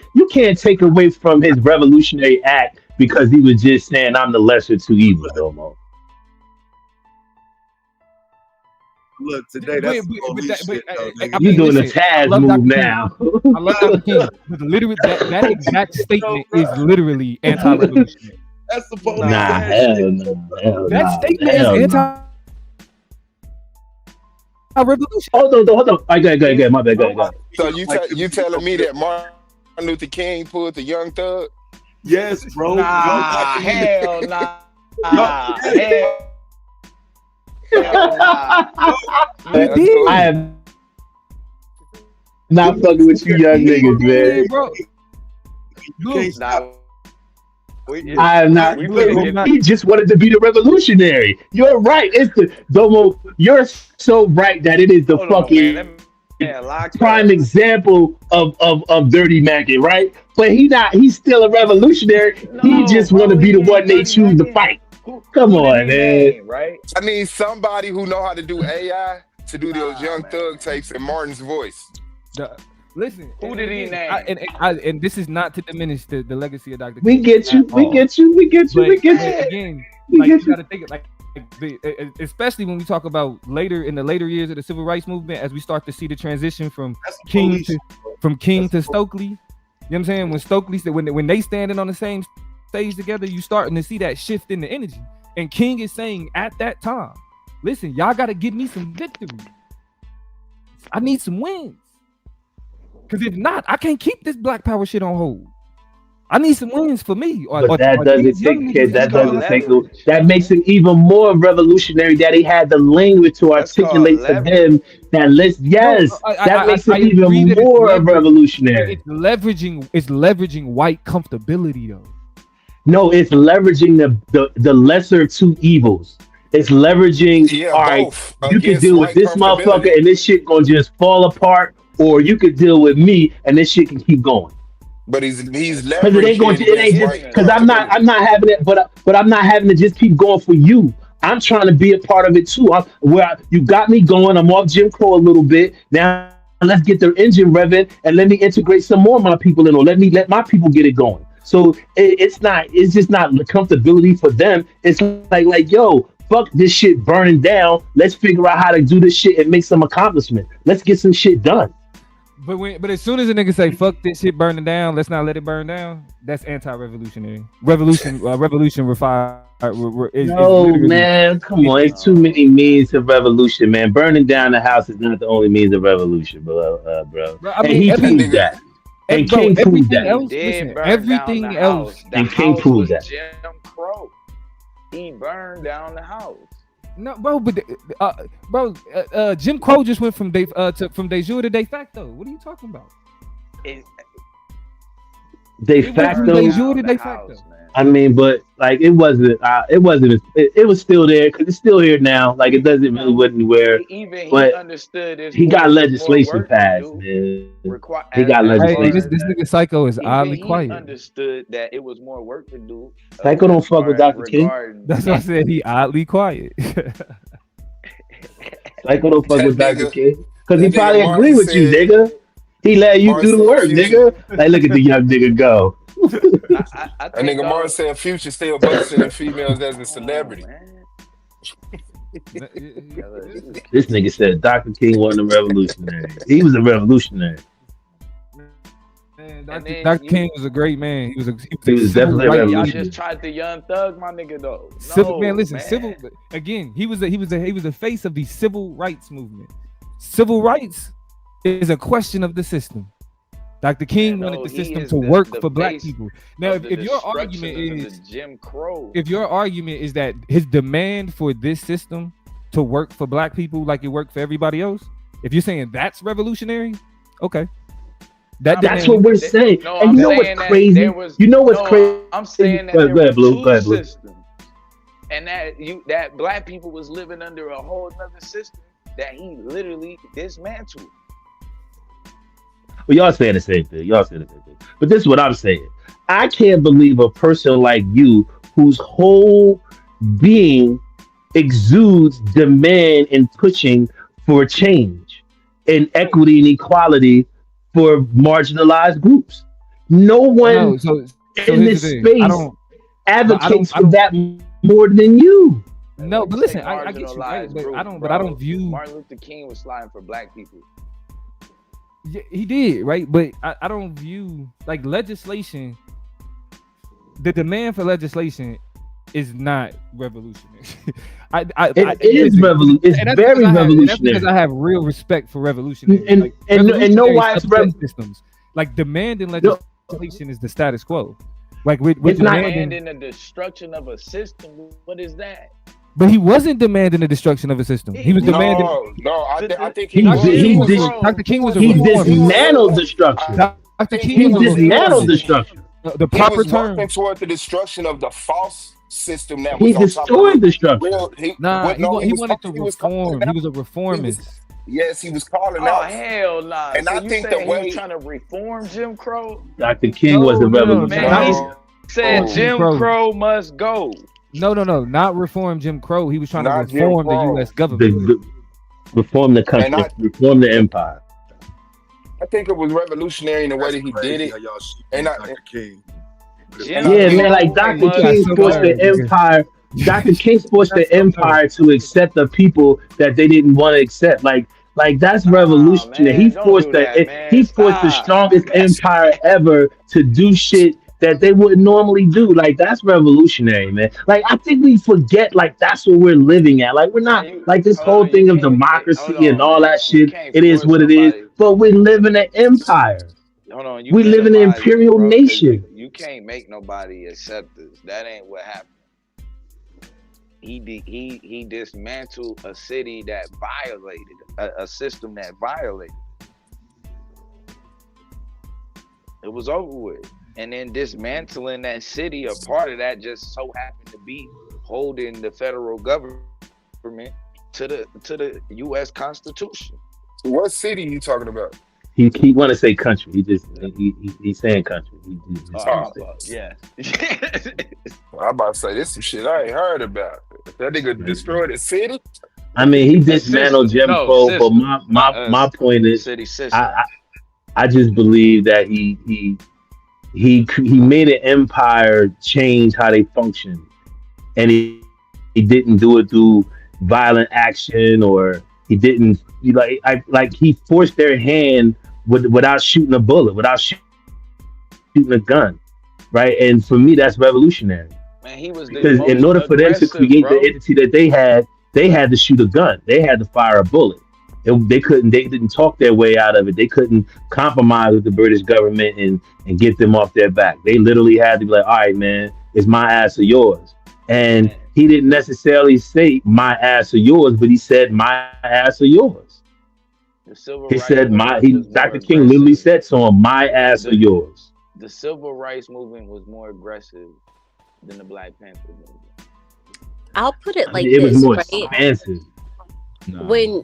Speaker 12: take away from his revolutionary act because he was just saying I'm the lesser two evils, Domo.
Speaker 15: Look, today that's
Speaker 12: you're doing a Taz move now.
Speaker 1: I love Dr. King, but literally that exact statement is literally anti-revolutionary.
Speaker 15: That's supposed
Speaker 12: to hell no.
Speaker 1: That statement is anti-revolution.
Speaker 12: Hold on. All right, go ahead. My bad. Go ahead.
Speaker 9: So you telling me that Martin Luther King pulled the Young Thug?
Speaker 15: Yes, bro.
Speaker 6: Hell nah.
Speaker 12: I am not fucking with you young niggas, man.
Speaker 1: Bro.
Speaker 12: I am not. He just wanted to be the revolutionary. You're right. It's the Domo. You're so right that it is the fucking prime example of dirty macking, right? But he's still a revolutionary. He just want to be the one they choose to fight. Come
Speaker 6: who did
Speaker 12: on,
Speaker 6: he
Speaker 12: man.
Speaker 6: name, right?
Speaker 9: I need somebody who know how to do AI to do those Young Thug tapes in Martin's voice.
Speaker 1: Listen,
Speaker 6: Who did he name?
Speaker 1: And this is not to diminish the legacy of Dr.
Speaker 12: We
Speaker 1: King
Speaker 12: get you.
Speaker 1: at
Speaker 12: We
Speaker 1: all.
Speaker 12: get you. We get you.
Speaker 1: But,
Speaker 12: We get
Speaker 1: but
Speaker 12: you.
Speaker 1: again,
Speaker 12: We
Speaker 1: like
Speaker 12: get
Speaker 1: you
Speaker 12: you.
Speaker 1: got to think of, especially when we talk about in the later years of the civil rights movement, as we start to see the transition from King to Stokely. You know what I'm saying? When Stokely said when they standing on the same stage together, you starting to see that shift in the energy. And King is saying at that time, listen, y'all got to give me some victory. I need some wins. Because if not, I can't keep this Black Power shit on hold. I need some wins for me.
Speaker 12: But that doesn't take care. That doesn't take. That makes it even more revolutionary that he had the language to articulate to them that that makes it even more revolutionary.
Speaker 1: It's leveraging white comfortability though.
Speaker 12: No, it's leveraging the lesser of two evils. It's leveraging, all right, you can deal with this motherfucker and this shit gonna just fall apart, or you could deal with me and this shit can keep going.
Speaker 9: But he's
Speaker 12: Because it ain't going to, it ain't just because I'm not having it, but I'm not having to just keep going for you. I'm trying to be a part of it too. You got me going. I'm off Jim Crow a little bit. Now let's get their engine revving and let me integrate some more of my people in, or let my people get it going. So it's just not the comfortability for them. It's like yo, fuck this shit burning down. Let's figure out how to do this shit and make some accomplishment. Let's get some shit done.
Speaker 1: But as soon as a nigga say fuck this shit burning down, let's not let it burn down. That's anti-revolutionary. Revolution refined.
Speaker 12: No, man, come on. It's too many means of revolution, man. Burning down the house is not the only means of revolution, bro.
Speaker 1: I mean,
Speaker 12: and he proved that. And King proved that.
Speaker 1: Everything else.
Speaker 12: And King proved that.
Speaker 6: Jim Crow. He burned down the house.
Speaker 1: No, bro, but Jim Crow just went from de jure to de facto. What are you talking about?
Speaker 12: De facto.
Speaker 1: De jure to de facto.
Speaker 12: I mean, but like it wasn't. It was still there because it's still here now. Like it doesn't really went anywhere. But he got legislation passed, man. He got legislation.
Speaker 1: This nigga Psycho is oddly quiet.
Speaker 6: He understood that it was more work to do.
Speaker 12: Psycho don't fuck with Dr. King.
Speaker 1: That's why I said he oddly quiet.
Speaker 12: Psycho don't fuck with Dr. King because he probably agree with you, nigga. He let you do the work, nigga. Like look at the young nigga go.
Speaker 9: That nigga Martin said Future still busting in females as a celebrity.
Speaker 12: This nigga said Dr. King wasn't a revolutionary. He was a revolutionary.
Speaker 1: Man, Dr. King was a great man. He was
Speaker 12: definitely a revolutionary.
Speaker 6: Y'all just tried the Young Thug, my nigga, though.
Speaker 1: Civil. Again, he was the face of the civil rights movement. Civil rights is a question of the system. Dr. King wanted the system to work for black people. Now, if your argument is
Speaker 6: Jim Crow,
Speaker 1: if your argument is that his demand for this system to work for black people like it worked for everybody else, if you're saying that's revolutionary, okay.
Speaker 12: That's what we're saying.
Speaker 6: No,
Speaker 12: and you know what's crazy? Crazy?
Speaker 6: I'm saying that there were two systems, and that black people was living under a whole other system that he literally dismantled.
Speaker 12: Well, y'all saying the same thing. But this is what I'm saying. I can't believe a person like you, whose whole being exudes demand and pushing for change and equity and equality for marginalized groups. No one in this space advocates for that more than you.
Speaker 1: No, but listen, I get you, right? But I don't view
Speaker 6: Martin Luther King was sliding for black people.
Speaker 1: Yeah, he did, right? But I don't view like legislation. The demand for legislation is not revolutionary.
Speaker 12: It is revolutionary. It's very revolutionary.
Speaker 1: That's because I have real respect for revolutionary.
Speaker 12: And know why it's
Speaker 1: systems. Like demanding legislation is the status quo. Like with
Speaker 6: demanding the destruction of a system. What is that?
Speaker 1: But he wasn't demanding the destruction of a system. He was demanding.
Speaker 9: No, I think
Speaker 1: Dr. King was a reformist.
Speaker 12: He dismantled the structure.
Speaker 1: Dr. King
Speaker 12: dismantled the structure.
Speaker 1: The proper term.
Speaker 9: Working toward the destruction of the false system that
Speaker 12: he
Speaker 9: was
Speaker 12: destroyed the structure.
Speaker 1: He wanted to reform. He was a reformist.
Speaker 9: Yes, he was calling
Speaker 6: out.
Speaker 9: Oh
Speaker 6: hell nah.
Speaker 9: And
Speaker 6: so
Speaker 9: I think the way
Speaker 6: he was trying to reform Jim Crow.
Speaker 12: Dr. King was a revolutionary.
Speaker 6: Man, he said Jim Crow must go.
Speaker 1: No, not reform Jim Crow. He was trying to
Speaker 9: Not Jim
Speaker 1: reform the
Speaker 9: Crow.
Speaker 1: U.S. government.
Speaker 12: Reform the
Speaker 9: And
Speaker 12: country, reform the empire.
Speaker 9: I think it was revolutionary in the way
Speaker 15: That's
Speaker 9: that he did
Speaker 15: crazy
Speaker 9: it.
Speaker 15: how y'all shit
Speaker 9: And
Speaker 15: on
Speaker 9: I,
Speaker 15: Dr. King.
Speaker 9: and I
Speaker 12: Yeah,
Speaker 9: think
Speaker 12: man, like Dr.
Speaker 1: You got
Speaker 12: King
Speaker 1: so
Speaker 12: forced the
Speaker 1: nerve, nigga.
Speaker 12: empire. Dr. King forced the
Speaker 1: That's so nerve.
Speaker 12: empire to accept the people that they didn't want to accept. Like that's
Speaker 20: Nah,
Speaker 12: revolutionary.
Speaker 20: man, don't do that,
Speaker 12: He
Speaker 20: man.
Speaker 12: forced the
Speaker 20: Stop.
Speaker 12: strongest
Speaker 20: That's
Speaker 12: empire ever to do shit that they wouldn't normally do. Like that's revolutionary, man. Like I think we forget like that's what we're living at. Like we're
Speaker 20: man.
Speaker 12: not
Speaker 20: You
Speaker 12: like this
Speaker 20: hold
Speaker 12: whole
Speaker 20: on. You
Speaker 12: thing of
Speaker 20: can't. Hold
Speaker 12: democracy and
Speaker 20: on,
Speaker 12: all that
Speaker 20: man. You
Speaker 12: shit.
Speaker 20: can't
Speaker 12: It is
Speaker 20: force
Speaker 12: what it is.
Speaker 20: nobody.
Speaker 12: But we live in an empire.
Speaker 20: Hold on. You
Speaker 12: We live in an
Speaker 20: minimizing it,
Speaker 12: imperial
Speaker 20: bro. Because
Speaker 12: nation.
Speaker 20: you can't make nobody accept this. That ain't what happened. He dismantled a city that violated a system that violated. It was over with. And then dismantling that city, a part of that just so happened to be holding the federal government to the U.S. Constitution.
Speaker 9: what city you talking about?
Speaker 12: He want to say country. He's saying country. He's
Speaker 20: Oh,
Speaker 12: saying
Speaker 20: my
Speaker 12: state.
Speaker 20: fault. Yeah.
Speaker 9: I'm about to say this some shit I ain't heard about. That nigga destroyed the city.
Speaker 12: I mean, he
Speaker 20: A
Speaker 12: dismantled
Speaker 20: system.
Speaker 12: Jim
Speaker 20: No,
Speaker 12: Crow, but
Speaker 20: system. Not
Speaker 12: my point is,
Speaker 20: city system.
Speaker 12: I just believe that he made an empire change how they function, and he didn't do it through violent action, or he forced their hand without shooting a bullet, without shooting a gun, right? And for me, that's revolutionary.
Speaker 20: Man, he was the
Speaker 12: Because in
Speaker 20: most
Speaker 12: order for them to
Speaker 20: aggressive,
Speaker 12: create the
Speaker 20: bro.
Speaker 12: entity that they had to shoot a gun. They had to fire a bullet. They didn't talk their way out of it. They couldn't compromise with the British government and get them off their back. They literally had to be like, all right, man, it's my ass or yours. And he didn't necessarily say my ass or yours, but he said my ass or yours.
Speaker 20: The civil
Speaker 12: He
Speaker 20: rights
Speaker 12: said
Speaker 20: movement was more
Speaker 12: Dr. King literally
Speaker 20: aggressive.
Speaker 12: said to him, my ass or yours.
Speaker 20: The civil rights movement was more aggressive than the Black Panther movement.
Speaker 2: I'll put it
Speaker 12: I
Speaker 2: like
Speaker 12: mean, it was
Speaker 2: this,
Speaker 12: more
Speaker 2: right?
Speaker 12: expansive.
Speaker 2: When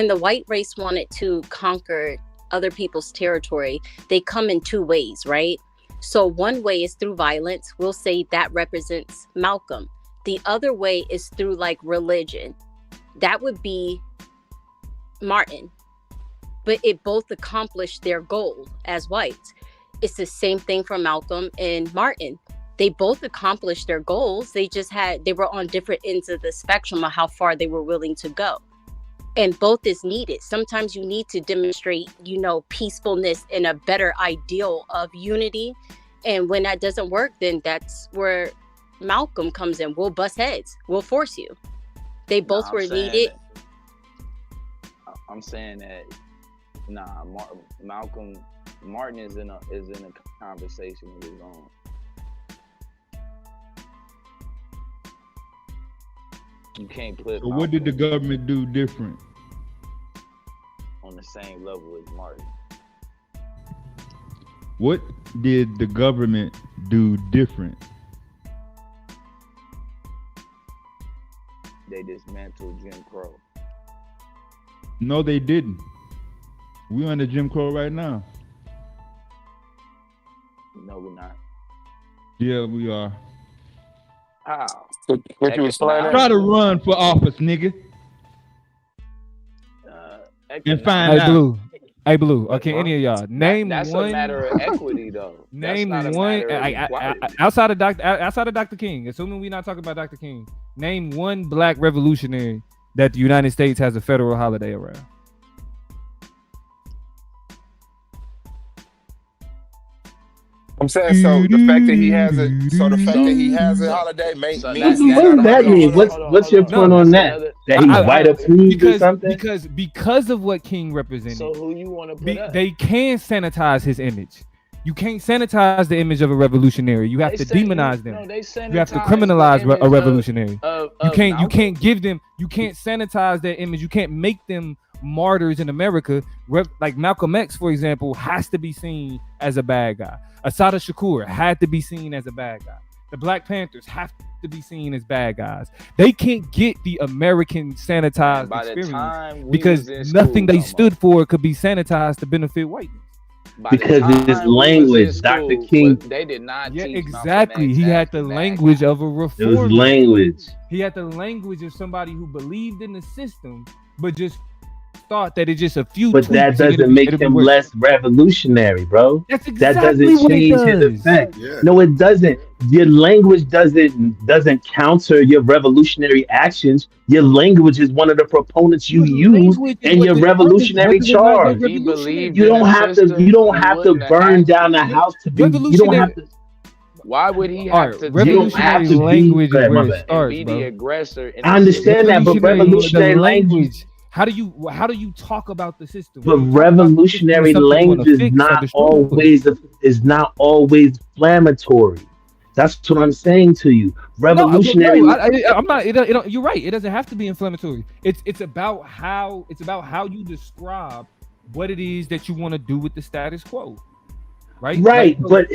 Speaker 2: the white race wanted to conquer other people's territory, they come in two ways, right? So one way is through violence. We'll say that represents Malcolm. The other way is through like religion. That would be Martin. But it both accomplished their goal as whites. It's the same thing for Malcolm and Martin. They both accomplished their goals. They were on different ends of the spectrum of how far they were willing to go. And both is needed. Sometimes you need to demonstrate, peacefulness and a better ideal of unity. And when that doesn't work, then that's where Malcolm comes in. We'll bust heads. We'll force you. They both were needed.
Speaker 20: I'm saying that Martin is in a conversation with his own. You can't put.
Speaker 17: So what did the government do different?
Speaker 20: On the same level as Martin.
Speaker 17: What did the government do different?
Speaker 20: They dismantled Jim Crow.
Speaker 17: No, they didn't. We under Jim Crow right now.
Speaker 20: No, we're not.
Speaker 17: Yeah, we are.
Speaker 20: How?
Speaker 9: What you explaining?
Speaker 17: Try to run for office, nigga. And find out.
Speaker 1: Hey, Blue. Okay, any of y'all name
Speaker 20: that's
Speaker 1: one.
Speaker 20: A matter of equity, though.
Speaker 1: Name
Speaker 20: that's not
Speaker 1: one.
Speaker 20: A matter of
Speaker 1: outside of Dr. King. Assuming we're not talking about Dr. King. Name one black revolutionary that the United States has a federal holiday around.
Speaker 9: I'm saying so the fact that he has a holiday means
Speaker 12: What does that mean? What's your point on that? That he's white approved or something?
Speaker 1: Because of what King represented.
Speaker 20: So who you want to put up?
Speaker 1: They can sanitize his image. You can't sanitize the image of a revolutionary. You have to demonize them. You have to criminalize a revolutionary. You can't give them. You can't sanitize their image. You can't make them martyrs in America. Like Malcolm X, for example, has to be seen as a bad guy. Assata Shakur had to be seen as a bad guy. The Black Panthers have to be seen as bad guys. They can't get the American sanitized experience because nothing they stood for could be sanitized to benefit whiteness.
Speaker 12: because it's language. Dr. King.
Speaker 6: They did not
Speaker 1: Yeah,
Speaker 6: teach
Speaker 1: exactly.
Speaker 6: Malcolm
Speaker 1: He
Speaker 6: X
Speaker 1: had
Speaker 6: as
Speaker 1: the
Speaker 6: the bad
Speaker 1: language
Speaker 6: guy.
Speaker 1: of a
Speaker 12: It
Speaker 1: reformer.
Speaker 12: was language.
Speaker 1: He had the language of somebody who believed in the system, but just thought that it's just a few
Speaker 12: But that
Speaker 1: tweaks and
Speaker 12: doesn't make
Speaker 1: it'll be
Speaker 12: him
Speaker 1: worse.
Speaker 12: less revolutionary, bro.
Speaker 1: That's
Speaker 12: That
Speaker 1: exactly
Speaker 12: doesn't
Speaker 1: what it
Speaker 12: change his
Speaker 1: does.
Speaker 12: effect.
Speaker 14: Yeah.
Speaker 12: No, it doesn't. Your language doesn't counter your revolutionary actions. Your language is one of the proponents you use
Speaker 1: Language is
Speaker 12: in
Speaker 1: what
Speaker 12: your
Speaker 1: determines
Speaker 12: revolutionary
Speaker 1: whether or not you're
Speaker 12: charge.
Speaker 6: If he
Speaker 1: revolutionary.
Speaker 6: believed
Speaker 12: You
Speaker 6: in
Speaker 12: don't
Speaker 6: the
Speaker 12: have to.
Speaker 6: system,
Speaker 12: You don't
Speaker 6: he
Speaker 12: have to
Speaker 6: wouldn't have
Speaker 12: burn
Speaker 6: acted.
Speaker 12: down the house to be. You don't
Speaker 1: Revolutionary.
Speaker 12: have to.
Speaker 6: Why would he
Speaker 1: All
Speaker 6: have
Speaker 1: right,
Speaker 6: to
Speaker 12: You don't
Speaker 6: take
Speaker 12: have
Speaker 1: revolutionary
Speaker 12: to
Speaker 6: action
Speaker 12: be.
Speaker 1: language
Speaker 12: Go
Speaker 1: is
Speaker 12: ahead, my
Speaker 1: where it
Speaker 12: bad.
Speaker 6: and
Speaker 1: starts,
Speaker 6: be the
Speaker 1: bro.
Speaker 6: aggressor in
Speaker 12: I
Speaker 6: the system?
Speaker 12: understand that, but
Speaker 1: The
Speaker 12: revolutionary language.
Speaker 1: How do you talk about the system?
Speaker 12: But
Speaker 1: When you talk about the system,
Speaker 12: revolutionary
Speaker 1: it's something you want
Speaker 12: language
Speaker 1: to
Speaker 12: is
Speaker 1: fix or
Speaker 12: not
Speaker 1: destroy.
Speaker 12: always inflammatory. That's what I'm saying to you.
Speaker 1: No,
Speaker 12: Revolutionary.
Speaker 1: I'm not. It don't, you're right. It doesn't have to be inflammatory. It's about how you describe what it is that you want to do with the status quo, right?
Speaker 12: Right,
Speaker 1: Like,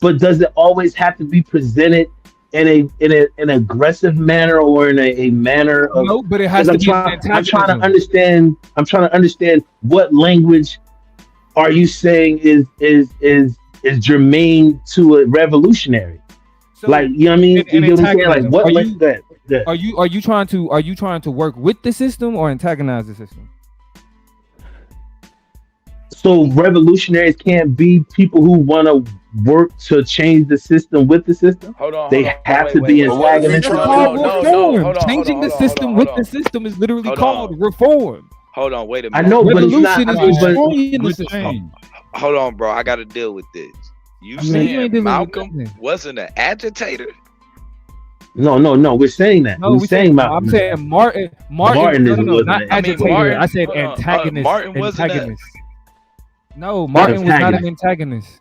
Speaker 12: but does it always have to be presented in an aggressive manner or in a manner of?
Speaker 1: no, but it
Speaker 12: Because
Speaker 1: has to be an
Speaker 12: I'm trying to
Speaker 1: antagonism.
Speaker 12: understand. I'm trying to understand what language are you saying is germane to a revolutionary?
Speaker 1: So,
Speaker 12: Like, you know what I mean?
Speaker 1: an
Speaker 12: You know what I'm saying? Like,
Speaker 1: antagonism.
Speaker 12: what?
Speaker 1: Are you trying to work with the system or antagonize the system?
Speaker 12: So revolutionaries can't be people who want to work to change the system with the system.
Speaker 6: Hold on.
Speaker 12: They have to be
Speaker 9: But what if he
Speaker 12: antagonists.
Speaker 9: trying to?
Speaker 6: No.
Speaker 1: Changing the system with the system is literally called reform.
Speaker 6: Hold on, wait a
Speaker 12: I
Speaker 6: minute.
Speaker 12: know, but it's not.
Speaker 1: Revolution
Speaker 12: I
Speaker 1: is
Speaker 12: mean,
Speaker 1: destroying the
Speaker 17: What
Speaker 1: system.
Speaker 17: change?
Speaker 6: Hold on, bro. I got to deal with this. You
Speaker 1: I mean, you ain't
Speaker 6: saying
Speaker 1: dealing with
Speaker 6: Malcolm
Speaker 1: nothing.
Speaker 6: wasn't an agitator?
Speaker 12: no. We're saying that.
Speaker 1: No,
Speaker 12: we're saying about.
Speaker 1: I'm saying Martin.
Speaker 12: Martin
Speaker 1: No, not
Speaker 12: wasn't.
Speaker 1: agitator.
Speaker 6: Martin-
Speaker 1: I said
Speaker 6: hold on,
Speaker 1: antagonist.
Speaker 6: Martin wasn't
Speaker 1: antagonist. No, Martin was not an antagonist.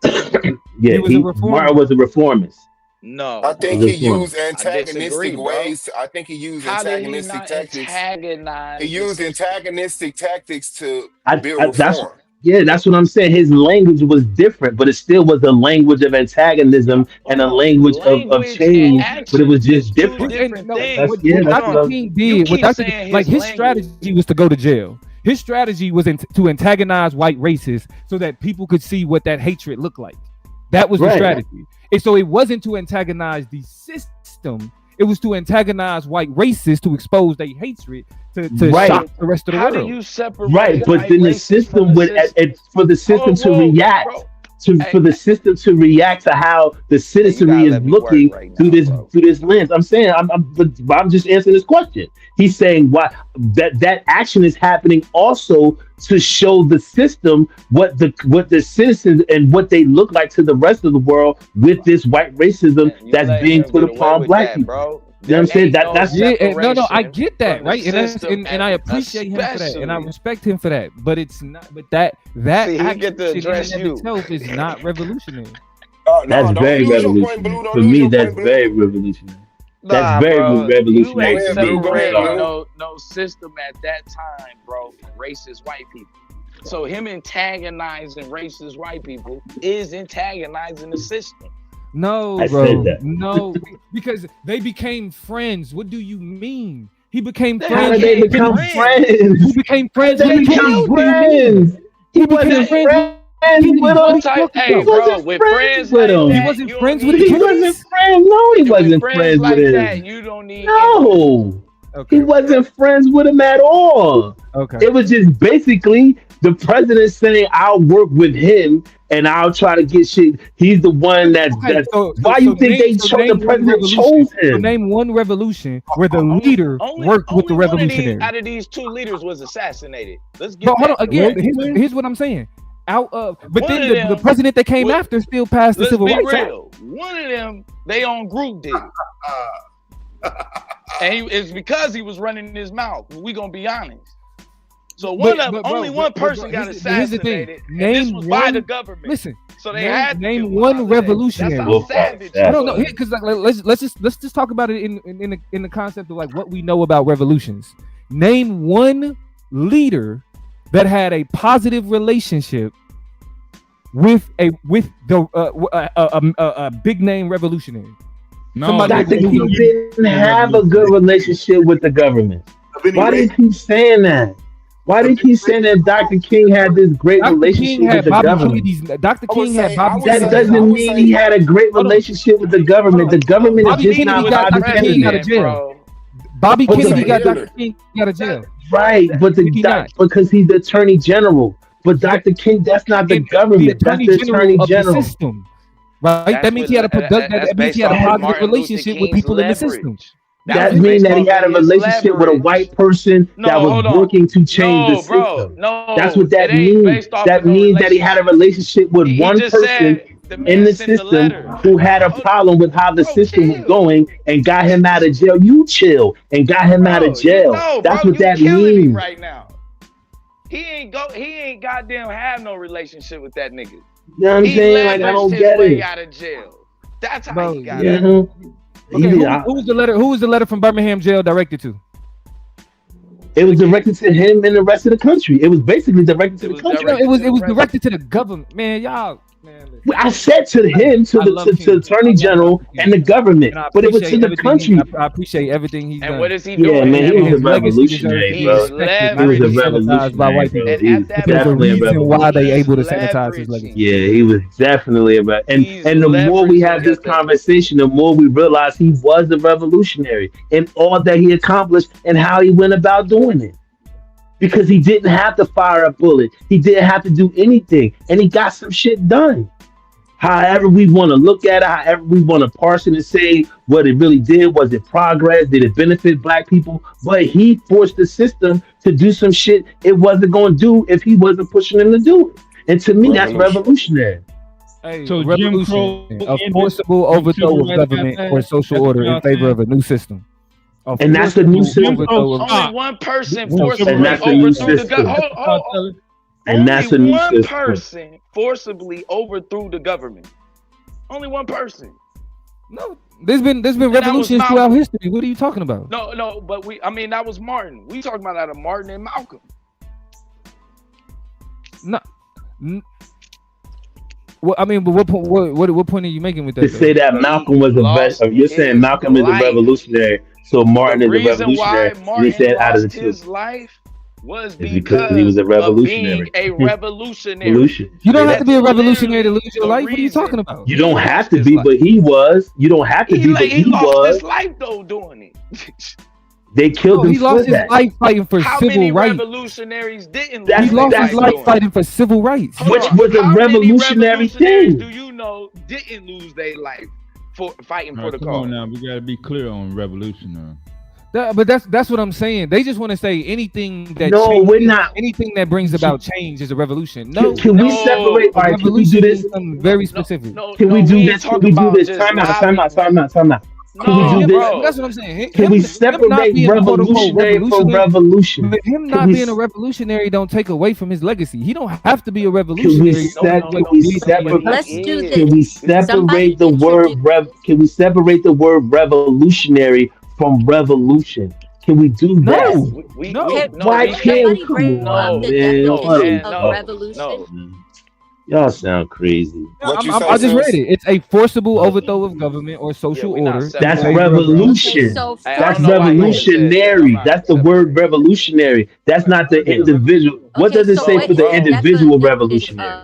Speaker 12: Yeah,
Speaker 1: He was a reformer.
Speaker 12: Martin was a reformist.
Speaker 6: No.
Speaker 9: I think he
Speaker 12: Reform.
Speaker 9: used
Speaker 6: I disagree,
Speaker 9: antagonistic
Speaker 6: bro.
Speaker 9: ways. I think he used
Speaker 6: How did he
Speaker 9: antagonistic
Speaker 6: not
Speaker 9: tactics.
Speaker 6: antagonize
Speaker 9: He
Speaker 6: the
Speaker 9: used
Speaker 6: system?
Speaker 9: antagonistic tactics to build
Speaker 12: That's
Speaker 9: reform.
Speaker 12: that's what I'm saying. His language was different, but it still was a language of antagonism and a language of
Speaker 6: Language
Speaker 12: change.
Speaker 6: and
Speaker 12: But it was
Speaker 6: action is
Speaker 12: just
Speaker 6: two
Speaker 12: different.
Speaker 6: different things.
Speaker 12: That's
Speaker 1: What
Speaker 12: that's
Speaker 1: Dr.
Speaker 12: what
Speaker 1: King
Speaker 6: You
Speaker 1: did,
Speaker 6: keep saying
Speaker 1: like his
Speaker 6: his
Speaker 1: strategy was to go to jail. His strategy was to antagonize white racists so that people could see what that hatred looked like. That was the
Speaker 12: Right.
Speaker 1: strategy. And so it wasn't to antagonize the system. It was to antagonize white racists to expose their hatred to
Speaker 12: Right.
Speaker 1: shock the rest of the
Speaker 6: How
Speaker 1: world.
Speaker 6: do you separate
Speaker 12: Right, but
Speaker 6: white
Speaker 12: then the
Speaker 6: racists
Speaker 12: system
Speaker 6: from the
Speaker 12: would
Speaker 6: system?
Speaker 12: for the system to
Speaker 6: Whoa,
Speaker 12: react
Speaker 6: bro.
Speaker 12: for the system to react to how the citizenry is
Speaker 6: let me work
Speaker 12: looking
Speaker 6: right
Speaker 12: through
Speaker 6: now,
Speaker 12: this lens. I'm saying I'm just answering this question. He's saying why that action is happening also to show the system what the citizens and what they look like to the rest of the world with this white racism
Speaker 6: You
Speaker 12: that's
Speaker 6: letting
Speaker 12: being
Speaker 6: him
Speaker 12: put
Speaker 6: get away
Speaker 12: upon
Speaker 6: with
Speaker 12: black
Speaker 6: that,
Speaker 12: people.
Speaker 6: bro.
Speaker 12: You know what I'm saying?
Speaker 6: There ain't
Speaker 12: That's
Speaker 1: No, I
Speaker 6: separation
Speaker 1: get that,
Speaker 6: from the
Speaker 1: right?
Speaker 6: system
Speaker 1: And I appreciate him for that, and I
Speaker 6: especially.
Speaker 1: respect him for that. But it's not. But that
Speaker 6: See, he
Speaker 1: action
Speaker 6: get to
Speaker 1: in
Speaker 6: address
Speaker 1: and of
Speaker 6: you.
Speaker 1: itself is not revolutionary.
Speaker 12: That's
Speaker 9: Don't
Speaker 12: very
Speaker 9: lose your point,
Speaker 12: revolutionary.
Speaker 9: Blue. Don't
Speaker 12: For
Speaker 9: lose
Speaker 12: me,
Speaker 9: your
Speaker 12: that's
Speaker 9: point, Blue.
Speaker 12: very revolutionary. That's
Speaker 6: Nah,
Speaker 12: very
Speaker 6: bro. You
Speaker 12: revolutionary
Speaker 6: ain't
Speaker 9: Go
Speaker 12: for me.
Speaker 9: ahead, Blue. Go ahead,
Speaker 6: separating
Speaker 9: Blue.
Speaker 6: no system at that time, bro, from racist white people. So him antagonizing racist white people is antagonizing the system.
Speaker 1: No,
Speaker 12: I
Speaker 1: bro.
Speaker 12: said that.
Speaker 1: No, because they became friends. What do you mean? He became
Speaker 6: They
Speaker 12: How
Speaker 1: friends.
Speaker 12: did they
Speaker 6: became
Speaker 12: become
Speaker 6: friends.
Speaker 12: friends?
Speaker 1: He became
Speaker 12: How did
Speaker 1: friends
Speaker 12: they
Speaker 1: with
Speaker 12: become
Speaker 1: Kennedy. What do you mean?
Speaker 12: friends? He wasn't
Speaker 1: became friends with
Speaker 12: friends with
Speaker 1: Kennedy. What are
Speaker 12: him.
Speaker 1: you
Speaker 6: Type,
Speaker 1: talking
Speaker 6: hey,
Speaker 12: He
Speaker 1: about?
Speaker 6: bro,
Speaker 12: wasn't
Speaker 6: with
Speaker 12: friends
Speaker 6: friends
Speaker 12: with
Speaker 6: like
Speaker 12: him.
Speaker 1: He
Speaker 6: that,
Speaker 1: wasn't
Speaker 6: you don't
Speaker 1: friends with
Speaker 6: need.
Speaker 1: the
Speaker 12: He wasn't
Speaker 1: Kennedys?
Speaker 12: friends. No, he
Speaker 6: With
Speaker 12: wasn't
Speaker 6: friends
Speaker 12: friends with
Speaker 6: like that,
Speaker 12: him.
Speaker 6: you don't need.
Speaker 12: No,
Speaker 1: Okay.
Speaker 12: he wasn't friends with him at all.
Speaker 1: Okay.
Speaker 12: It was just basically the president saying, "I'll work with him and I'll try to get shit." He's the one that's.
Speaker 1: Okay, so
Speaker 12: Why you think
Speaker 1: name,
Speaker 12: the
Speaker 1: one
Speaker 12: president
Speaker 1: revolution.
Speaker 12: chose
Speaker 1: So
Speaker 12: him?
Speaker 1: name one revolution where the leader worked with the
Speaker 6: Only one of
Speaker 1: revolutionary.
Speaker 6: out of these two leaders was assassinated. Let's get
Speaker 1: But hold on,
Speaker 6: that
Speaker 1: again,
Speaker 6: correct.
Speaker 1: here's what I'm saying. But
Speaker 6: One
Speaker 1: then
Speaker 6: of
Speaker 1: the
Speaker 6: them
Speaker 1: president that came
Speaker 6: was-
Speaker 1: after still passed the
Speaker 6: Let's
Speaker 1: Civil
Speaker 6: be
Speaker 1: Rights Act.
Speaker 6: real. One of them, they on group did it. And it's because he was running his mouth. We gonna be honest. So only one person got
Speaker 1: here's the thing.
Speaker 6: assassinated, and this was by the government.
Speaker 1: Listen,
Speaker 6: So they had to
Speaker 1: name
Speaker 6: kill
Speaker 1: one
Speaker 6: Muhammad.
Speaker 1: revolutionary.
Speaker 6: That's how savage.
Speaker 1: I don't know, because like let's just talk about it in the concept of like what we know about revolutions. Name one leader that had a positive relationship with a big name revolutionary.
Speaker 17: No,
Speaker 12: Dr. King didn't have a good relationship with the government. Why do you keep saying that? Why do you keep saying that Dr. King had this great
Speaker 1: Dr.
Speaker 12: relationship
Speaker 1: King
Speaker 12: with
Speaker 1: had
Speaker 12: the
Speaker 1: Bobby
Speaker 12: government?
Speaker 1: Kennedy's. Dr.
Speaker 9: I would
Speaker 1: King had
Speaker 9: say-
Speaker 1: Bobby.
Speaker 12: That doesn't mean he had a great
Speaker 1: Hold on.
Speaker 12: relationship with the government. The government is
Speaker 1: Bobby
Speaker 12: just
Speaker 1: Kennedy
Speaker 12: not
Speaker 1: got
Speaker 12: Bobby
Speaker 1: Dr. King out of
Speaker 12: Kennedy.
Speaker 1: jail. Bobby
Speaker 12: But
Speaker 1: Kennedy
Speaker 12: the-
Speaker 1: got Dr. King out of jail.
Speaker 12: Right, but
Speaker 1: Did he not?
Speaker 12: because he's the attorney general. But Dr. King, that's not the
Speaker 1: And the
Speaker 12: government. That's
Speaker 1: attorney
Speaker 12: the
Speaker 1: general
Speaker 12: attorney
Speaker 1: of the
Speaker 12: general.
Speaker 1: system, right?
Speaker 6: That's
Speaker 1: That means
Speaker 6: what
Speaker 1: he had a
Speaker 6: that's
Speaker 1: that means
Speaker 6: based
Speaker 1: he had a
Speaker 6: off of
Speaker 1: positive
Speaker 6: Martin Luther
Speaker 1: relationship with
Speaker 6: King's
Speaker 1: people in the
Speaker 6: leverage.
Speaker 1: system.
Speaker 12: That
Speaker 6: was
Speaker 12: means
Speaker 6: based
Speaker 12: that he
Speaker 6: off
Speaker 12: had a
Speaker 6: of his
Speaker 12: relationship with a
Speaker 6: leverage.
Speaker 12: white person that
Speaker 6: No,
Speaker 12: was
Speaker 6: hold on.
Speaker 12: working to change the
Speaker 6: No, bro.
Speaker 12: system.
Speaker 6: No,
Speaker 12: That's what that
Speaker 6: it ain't
Speaker 12: means.
Speaker 6: based off
Speaker 12: That
Speaker 6: of no
Speaker 12: means that he had a relationship with
Speaker 6: He
Speaker 12: one
Speaker 6: just
Speaker 12: person
Speaker 6: said the
Speaker 12: in
Speaker 6: man
Speaker 12: the
Speaker 6: sent the
Speaker 12: system
Speaker 6: letter.
Speaker 12: who had a problem with how the system was going and got him out of jail. You chill and got him out of jail.
Speaker 6: No,
Speaker 12: That's
Speaker 6: bro,
Speaker 12: what
Speaker 6: you
Speaker 12: that
Speaker 6: killing me
Speaker 12: means.
Speaker 6: right now. He ain't goddamn have no relationship with that nigga.
Speaker 12: You know what I'm
Speaker 6: He
Speaker 12: saying? Like, I
Speaker 6: leveraged
Speaker 12: don't
Speaker 6: his
Speaker 12: get
Speaker 6: way
Speaker 12: it.
Speaker 6: out of jail. That's how
Speaker 1: Bro,
Speaker 6: he got
Speaker 12: You
Speaker 6: out.
Speaker 12: know?
Speaker 1: Okay, who was the letter? Who was the letter from Birmingham jail directed to?
Speaker 12: It was directed to him and the rest of the country. It was basically directed to the country.
Speaker 1: No, it was directed to the government. Man, y'all.
Speaker 12: I said to him, to the attorney general and the government,
Speaker 1: And I
Speaker 12: but it was to
Speaker 1: appreciate
Speaker 12: the
Speaker 1: everything
Speaker 12: country.
Speaker 1: I appreciate everything he's
Speaker 6: And
Speaker 1: done.
Speaker 6: what is he
Speaker 12: Yeah,
Speaker 6: doing?
Speaker 12: man, he was a
Speaker 1: His legacy deserves
Speaker 12: revolutionary,
Speaker 1: to be
Speaker 12: bro.
Speaker 1: respected,
Speaker 12: He was a
Speaker 1: not desanitized by white
Speaker 12: revolutionary,
Speaker 1: people.
Speaker 12: bro. He was
Speaker 6: that
Speaker 1: There's a
Speaker 12: definitely a
Speaker 1: reason why they
Speaker 12: revolutionary.
Speaker 1: able to sanitize his legacy.
Speaker 12: Yeah, he was definitely a
Speaker 6: He's
Speaker 12: and the more we have
Speaker 6: leveraging
Speaker 12: this
Speaker 6: at that.
Speaker 12: conversation, the more we realize he was a revolutionary in all that he accomplished and how he went about doing it. Because he didn't have to fire a bullet, he didn't have to do anything, and he got some shit done. However we want to look at it, however we want to parse it and say what it really did, was it progress? Did it benefit black people? But he forced the system to do some shit it wasn't going to do if he wasn't pushing them to do it. And to me, that's revolutionary.
Speaker 1: Hey,
Speaker 17: So Jim
Speaker 1: revolution,
Speaker 17: Crow
Speaker 1: a
Speaker 17: ended
Speaker 1: forcible
Speaker 17: when
Speaker 1: overthrow
Speaker 17: civil
Speaker 1: of
Speaker 17: rights got
Speaker 1: government
Speaker 17: passed?
Speaker 1: or social
Speaker 17: That's what
Speaker 1: order in
Speaker 17: y'all
Speaker 1: favor
Speaker 17: saying?
Speaker 1: of a new system. A
Speaker 12: And that's the new
Speaker 1: forcible
Speaker 12: system.
Speaker 1: overthrow of-
Speaker 6: Only one person
Speaker 12: And
Speaker 6: forcibly
Speaker 12: that's the new
Speaker 6: overthrew the
Speaker 12: system.
Speaker 6: government.
Speaker 12: And that's the new
Speaker 6: one
Speaker 12: system.
Speaker 6: person forcibly overthrew the government. Only one person.
Speaker 1: No, there's been
Speaker 6: that was
Speaker 1: revolutions
Speaker 6: Malcolm.
Speaker 1: throughout history. What are you talking about?
Speaker 6: No, but that was Martin. We talking about out of Martin and Malcolm.
Speaker 1: No. Well, I mean, but what point are you making with that?
Speaker 12: To say that Malcolm was you're saying Malcolm is a revolutionary, so Martin is a revolutionary. And he said out of the two.
Speaker 6: His life was
Speaker 12: because he was a revolutionary.
Speaker 6: Being a revolutionary.
Speaker 1: You don't have to be a revolutionary to lose your life. What are you talking about?
Speaker 12: You don't have to be, but he was. You don't have to be, but he
Speaker 6: lost
Speaker 12: was.
Speaker 6: his life though doing it.
Speaker 12: They killed him.
Speaker 1: He lost his
Speaker 12: that.
Speaker 1: life fighting for
Speaker 6: How
Speaker 1: civil
Speaker 6: many
Speaker 1: rights.
Speaker 6: revolutionaries didn't
Speaker 12: That's-
Speaker 1: He
Speaker 6: lose
Speaker 1: lost
Speaker 6: their
Speaker 1: his
Speaker 6: life
Speaker 1: life
Speaker 6: doing it?
Speaker 1: fighting for civil rights.
Speaker 12: Which was a
Speaker 6: How many
Speaker 12: revolutionary
Speaker 6: revolutionaries
Speaker 12: thing.
Speaker 6: Do you know didn't lose their life for fighting
Speaker 17: All
Speaker 6: for
Speaker 17: right,
Speaker 6: the
Speaker 17: come on
Speaker 6: cause?
Speaker 17: now, we gotta be clear on revolution now.
Speaker 1: But that's what I'm saying. They just want to say anything that
Speaker 12: No, we're not.
Speaker 1: Anything that brings about change is a revolution. No,
Speaker 12: Can we separate? All right, can we do this?
Speaker 1: Very specific.
Speaker 12: Can we do this? Can we do this? Time out. Can we do this?
Speaker 1: That's what I'm saying.
Speaker 12: Can we separate revolutionary from revolution?
Speaker 1: But him not being a revolutionary don't take away from his legacy. He don't have to be a
Speaker 12: Can
Speaker 1: revolutionary.
Speaker 12: we separate?
Speaker 2: Let's do this.
Speaker 12: Can we
Speaker 2: Somebody
Speaker 12: separate the word Can we separate the word revolutionary from revolution? Can we do that? Why can't we? Come on, man. Y'all sound crazy.
Speaker 1: I just read it. It's a forcible overthrow of government or social order.
Speaker 12: That's revolution. That's revolutionary. That's the word revolutionary. That's not the individual. What does it say for the individual revolutionary?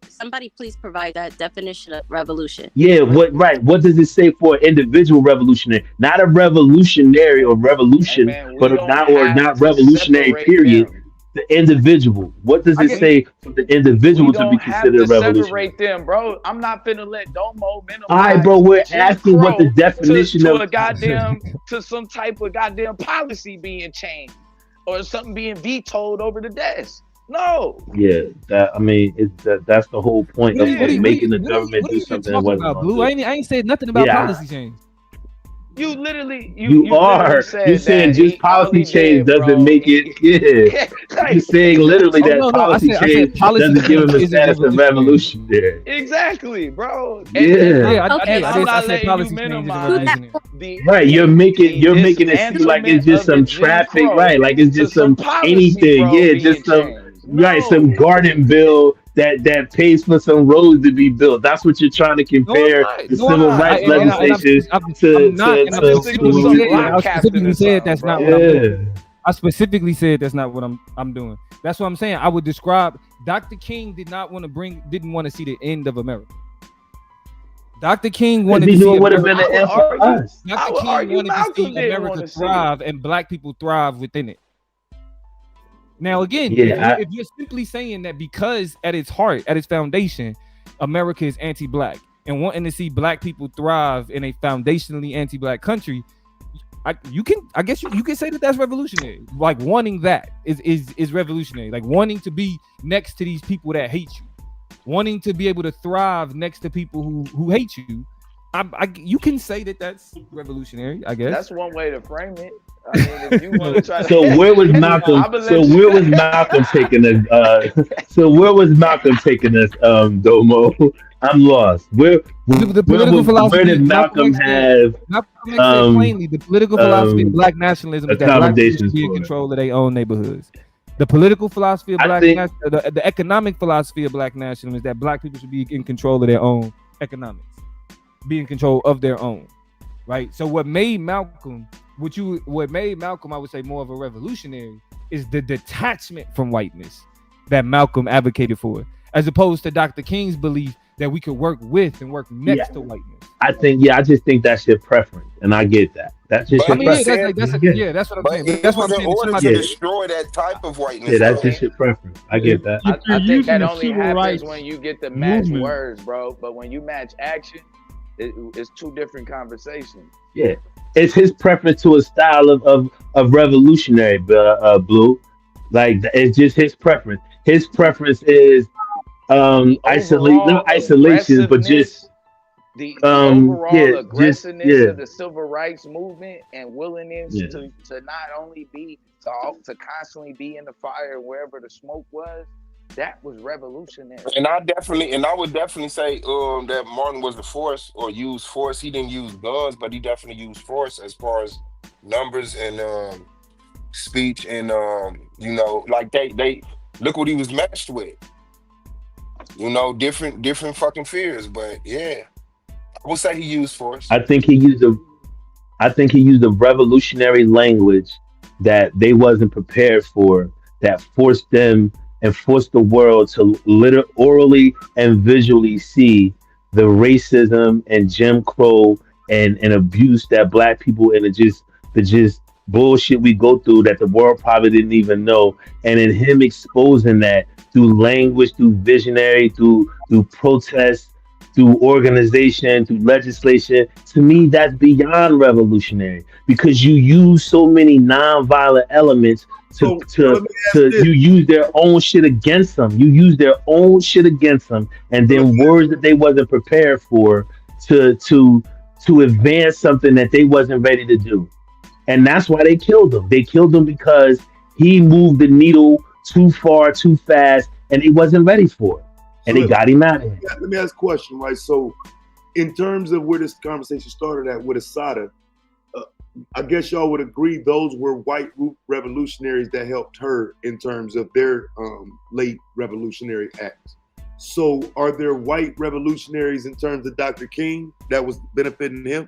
Speaker 2: Somebody please provide that definition of revolution.
Speaker 12: Yeah, what does it say for individual revolutionary? Not a revolutionary or revolution, but not revolutionary, period. The individual. What does it say for the individual to be considered a revolution?
Speaker 6: Separate them, bro. I'm not finna let Domo minimize.
Speaker 12: All right, bro. We're asking what the definition
Speaker 6: to
Speaker 12: of
Speaker 6: a goddamn to some type of goddamn policy being changed or something being vetoed over the desk. No.
Speaker 12: Yeah, that's the whole point of making the government do something that wasn't
Speaker 1: about, Blue? I ain't said nothing about policy change.
Speaker 6: You literally,
Speaker 12: you are. You saying just policy change doesn't make it. Yeah, you're saying literally that policy change doesn't give him the status of revolutionary.
Speaker 6: Exactly, bro.
Speaker 12: I'm
Speaker 6: not letting you minimize
Speaker 12: right, you're making it seem like it's just some traffic, right? Like it's just some anything, yeah, just some some garden bill that pays for some roads to be built. That's what you're trying to compare the civil rights legislation to.
Speaker 1: I specifically said that's not what I'm doing. I specifically said that's not what I'm doing. That's what I'm saying. I would describe Dr. King didn't want to see the end of America. Dr. King wanted to see
Speaker 12: it would have been
Speaker 1: America.
Speaker 12: the end for us.
Speaker 1: Dr. King wanted to see America thrive and black people thrive within it. Now, again, if you're simply saying that because at its heart, at its foundation, America is anti-black and wanting to see black people thrive in a foundationally anti-black country, I guess you can say that that's revolutionary. Like wanting that is revolutionary. Like wanting to be next to these people that hate you, wanting to be able to thrive next to people who hate you. You can say that that's revolutionary. I guess
Speaker 6: that's one way to frame it. I mean, if you want to try to...
Speaker 12: So where was Malcolm? Where was Malcolm taking us? So where was Malcolm taking us? Domo, I'm lost. Where did Malcolm have?
Speaker 1: Malcolm X said plainly the political philosophy of black nationalism is that black people should be in control of their own neighborhoods. The political philosophy of the economic philosophy of black nationalism is that black people should be in control of their own economics, be in control of their own. Right. So what made Malcolm, I would say more of a revolutionary, is the detachment from whiteness that Malcolm advocated for, as opposed to Dr. King's belief that we could work with and work next to whiteness.
Speaker 12: I just think that's your preference, and I get that. That's just your preference.
Speaker 1: That's what I'm saying. That's what I'm saying.
Speaker 9: In order to destroy that type of whiteness.
Speaker 12: Yeah, that's just your preference. I get that.
Speaker 6: I think that only happens when you get to match words, bro. But when you match action, it's two different conversations.
Speaker 12: Yeah, it's his preference to a style of revolutionary, Blue. Like it's just his preference. His preference is isolation, but just
Speaker 6: the overall aggressiveness of the civil rights movement and willingness to not only be to constantly be in the fire wherever the smoke was. That was revolutionary.
Speaker 9: And I would definitely say that Martin was the force or used force. He didn't use guns, but he definitely used force as far as numbers and speech and like they look what he was matched with. Different fucking fears. But yeah, I would say he used force.
Speaker 12: I think he used a revolutionary language that they wasn't prepared for, that forced them and forced the world to orally and visually see the racism and Jim Crow and abuse that black people and the just bullshit we go through that the world probably didn't even know. And in him exposing that through language, through visionary, through protest, through organization, through legislation, to me, that's beyond revolutionary because you use so many nonviolent elements you use their own shit against them. You use their own shit against them, and then words that they wasn't prepared for to advance something that they wasn't ready to do. And that's why they killed him. They killed him because he moved the needle too far, too fast, and he wasn't ready for it. And they got him out of here.
Speaker 15: Let me ask a question, right? So in terms of where this conversation started at with Assata, I guess y'all would agree those were white revolutionaries that helped her in terms of their late revolutionary acts. So are there white revolutionaries in terms of Dr. King that was benefiting him?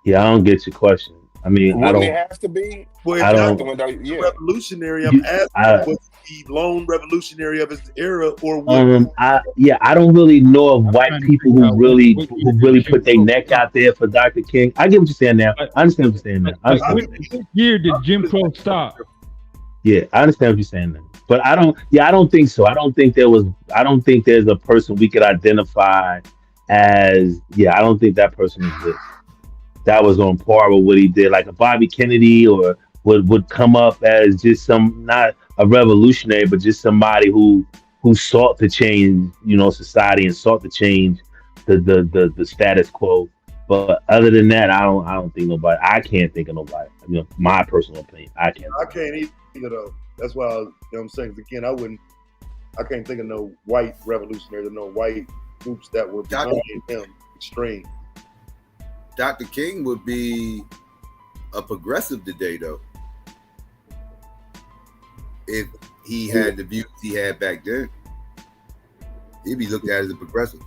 Speaker 12: Yeah, I don't get your question. I mean,
Speaker 9: Wouldn't it have to be?
Speaker 15: Well,
Speaker 12: I don't.
Speaker 15: Revolutionary. I'm asking, was he the lone revolutionary of his era, or was
Speaker 12: I don't really know of white people who really put their neck out there for Dr. King. I get what you're saying now. I understand what you're saying now.
Speaker 17: What year did Jim Crow stop?
Speaker 12: Yeah, I understand what you're saying now. But I don't think so. I don't think there's a person we could identify as. Yeah, I don't think that person exists. That was on par with what he did, like a Bobby Kennedy, or would come up as just not a revolutionary, but just somebody who sought to change, society and sought to change the status quo. But other than that, I don't think nobody. I can't think of nobody. My personal opinion, I can't
Speaker 15: either though. That's why I'm saying again, I can't think of no white revolutionaries or no white groups that were behind him extreme.
Speaker 16: Dr. King would be a progressive today, though, if he had the views he had back then. He'd be looked at as a progressive.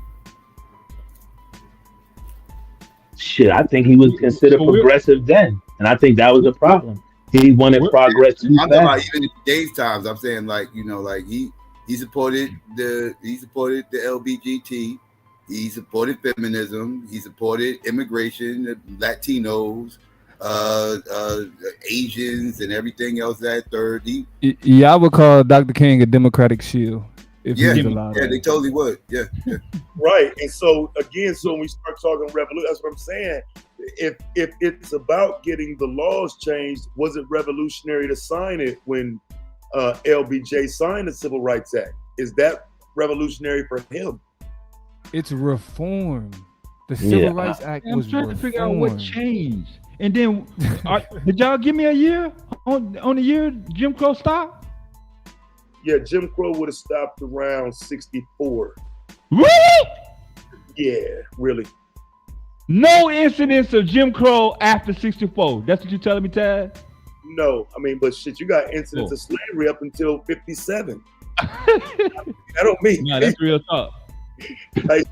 Speaker 12: Shit, I think he was considered progressive then. and I think that was the problem. He wanted progress too
Speaker 14: I'm talking about
Speaker 12: fast.
Speaker 14: even in today's times. I'm saying like like he supported the LBGT. He supported feminism. He supported immigration, Latinos, Asians, and everything else. That third,
Speaker 1: Yeah, I would call Dr. King a Democratic shield if he
Speaker 14: yeah,
Speaker 1: was alive.
Speaker 14: they totally would. Yeah.
Speaker 15: Right. And so again, so when we start talking revolution, that's what I'm saying. If it's about getting the laws changed, was it revolutionary to sign it when LBJ signed the Civil Rights Act? Is that revolutionary for him?
Speaker 1: It's reform. The Civil Rights Act was
Speaker 17: trying to figure out
Speaker 1: reform.
Speaker 17: what changed. And then, did y'all give me a year on the year Jim Crow stopped?
Speaker 15: Yeah, Jim Crow would have stopped around 64.
Speaker 17: Really?
Speaker 15: Yeah, really.
Speaker 17: No incidents of Jim Crow after 64. That's what you're telling me, Tad?
Speaker 15: No, I mean, but shit, you got incidents of slavery up until 57. I don't mean.
Speaker 17: Yeah, that's real talk.
Speaker 15: Like,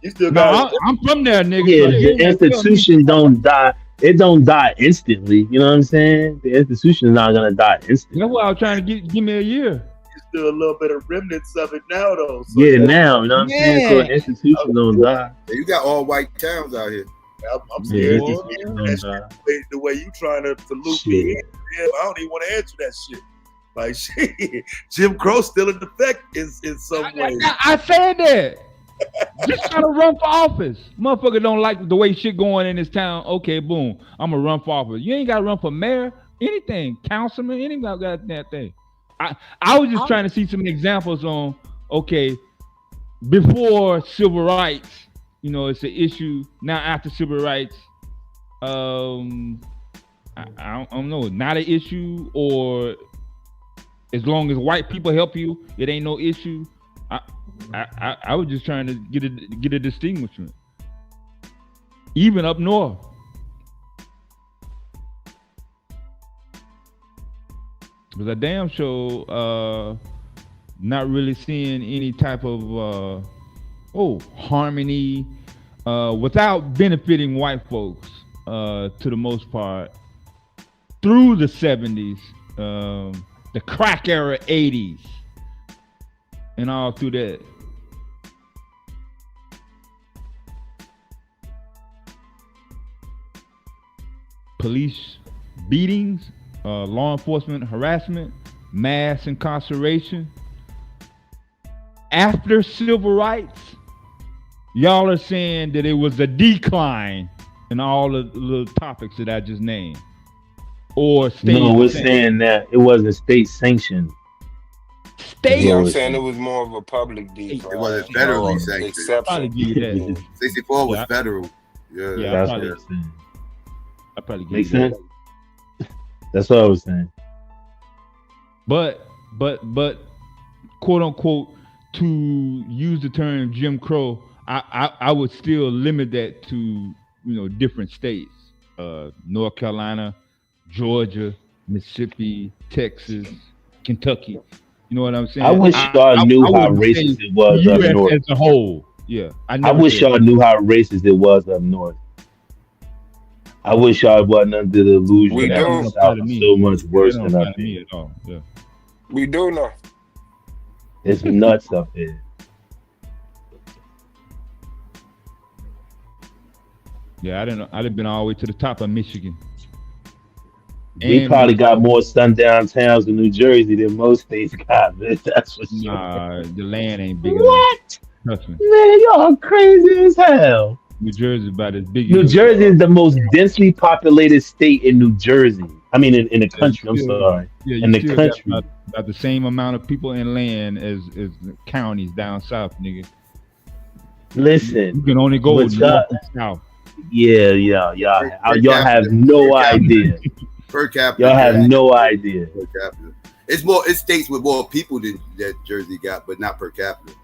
Speaker 15: you still got.
Speaker 17: I'm from there, nigga.
Speaker 12: Yeah, the institution don't die. It don't die instantly. You know what I'm saying? The institution is not gonna die instantly.
Speaker 17: That's why I was trying to give me a year.
Speaker 15: Still a little bit of remnants of it now, though. So
Speaker 12: Yeah, now, you know what I'm saying? So the institution don't die.
Speaker 14: You got all white towns out here.
Speaker 15: I'm scared.
Speaker 12: Yeah,
Speaker 15: The way you trying to loop me in, I don't even want to answer that shit. Like, shit, Jim Crow still in effect in some way.
Speaker 17: I said that. Just trying to run for office. Motherfucker don't like the way shit going in this town. Okay, boom. I'm gonna run for office. You ain't gotta run for mayor, anything, councilman, anything got that thing. I was just trying to see some examples on, okay, before civil rights, it's an issue. Now after civil rights, I don't know, not an issue, or as long as white people help you, it ain't no issue. I was just trying to get a distinguishment. Even up north. Because I damn sure not really seeing any type of harmony without benefiting white folks to the most part through the 70s, the crack era 80s, and all through that. Police beatings, law enforcement harassment, mass incarceration. After civil rights, y'all are saying that it was a decline in all of the little topics that I just named. Or state.
Speaker 12: No, we're saying that it wasn't state sanctioned.
Speaker 9: Yeah, I'm saying it was more of a public decline.
Speaker 14: It wasn't federally sanctioned.
Speaker 9: Exception.
Speaker 14: 64 was federal. Yeah,
Speaker 12: that's what I'm saying.
Speaker 17: I probably
Speaker 12: make sense. That's what I was saying.
Speaker 17: But quote unquote, to use the term Jim Crow, I would still limit that to different states, North Carolina, Georgia, Mississippi, Texas, Kentucky. You know what I'm saying?
Speaker 12: I wish y'all knew how racist it was up north.
Speaker 17: As a whole, yeah.
Speaker 12: I wish y'all knew how racist it was up north. I wish y'all wasn't under the illusion that the South is so much worse than up here.
Speaker 17: Yeah.
Speaker 9: We do know.
Speaker 12: It's nuts up here.
Speaker 17: Yeah, I didn't know. I'd have been all the way to the top of Michigan.
Speaker 12: We probably got more sundown towns in New Jersey than most states got, man. That's for sure.
Speaker 17: Nah, the land ain't big
Speaker 12: enough.
Speaker 17: Trust me.
Speaker 12: Man, y'all crazy as hell.
Speaker 17: New Jersey about as big.
Speaker 12: New Jersey is the most densely populated state in New Jersey. I mean, in the country. I'm sorry.
Speaker 17: Yeah,
Speaker 12: in the country.
Speaker 17: About the same amount of people in land as the counties down south, nigga.
Speaker 12: Listen,
Speaker 17: you can only go north and south.
Speaker 12: Yeah, y'all have no idea.
Speaker 14: Per capita.
Speaker 12: Y'all have no idea.
Speaker 14: Per capita. It's more. It's states with more people than that Jersey got, but not per capita.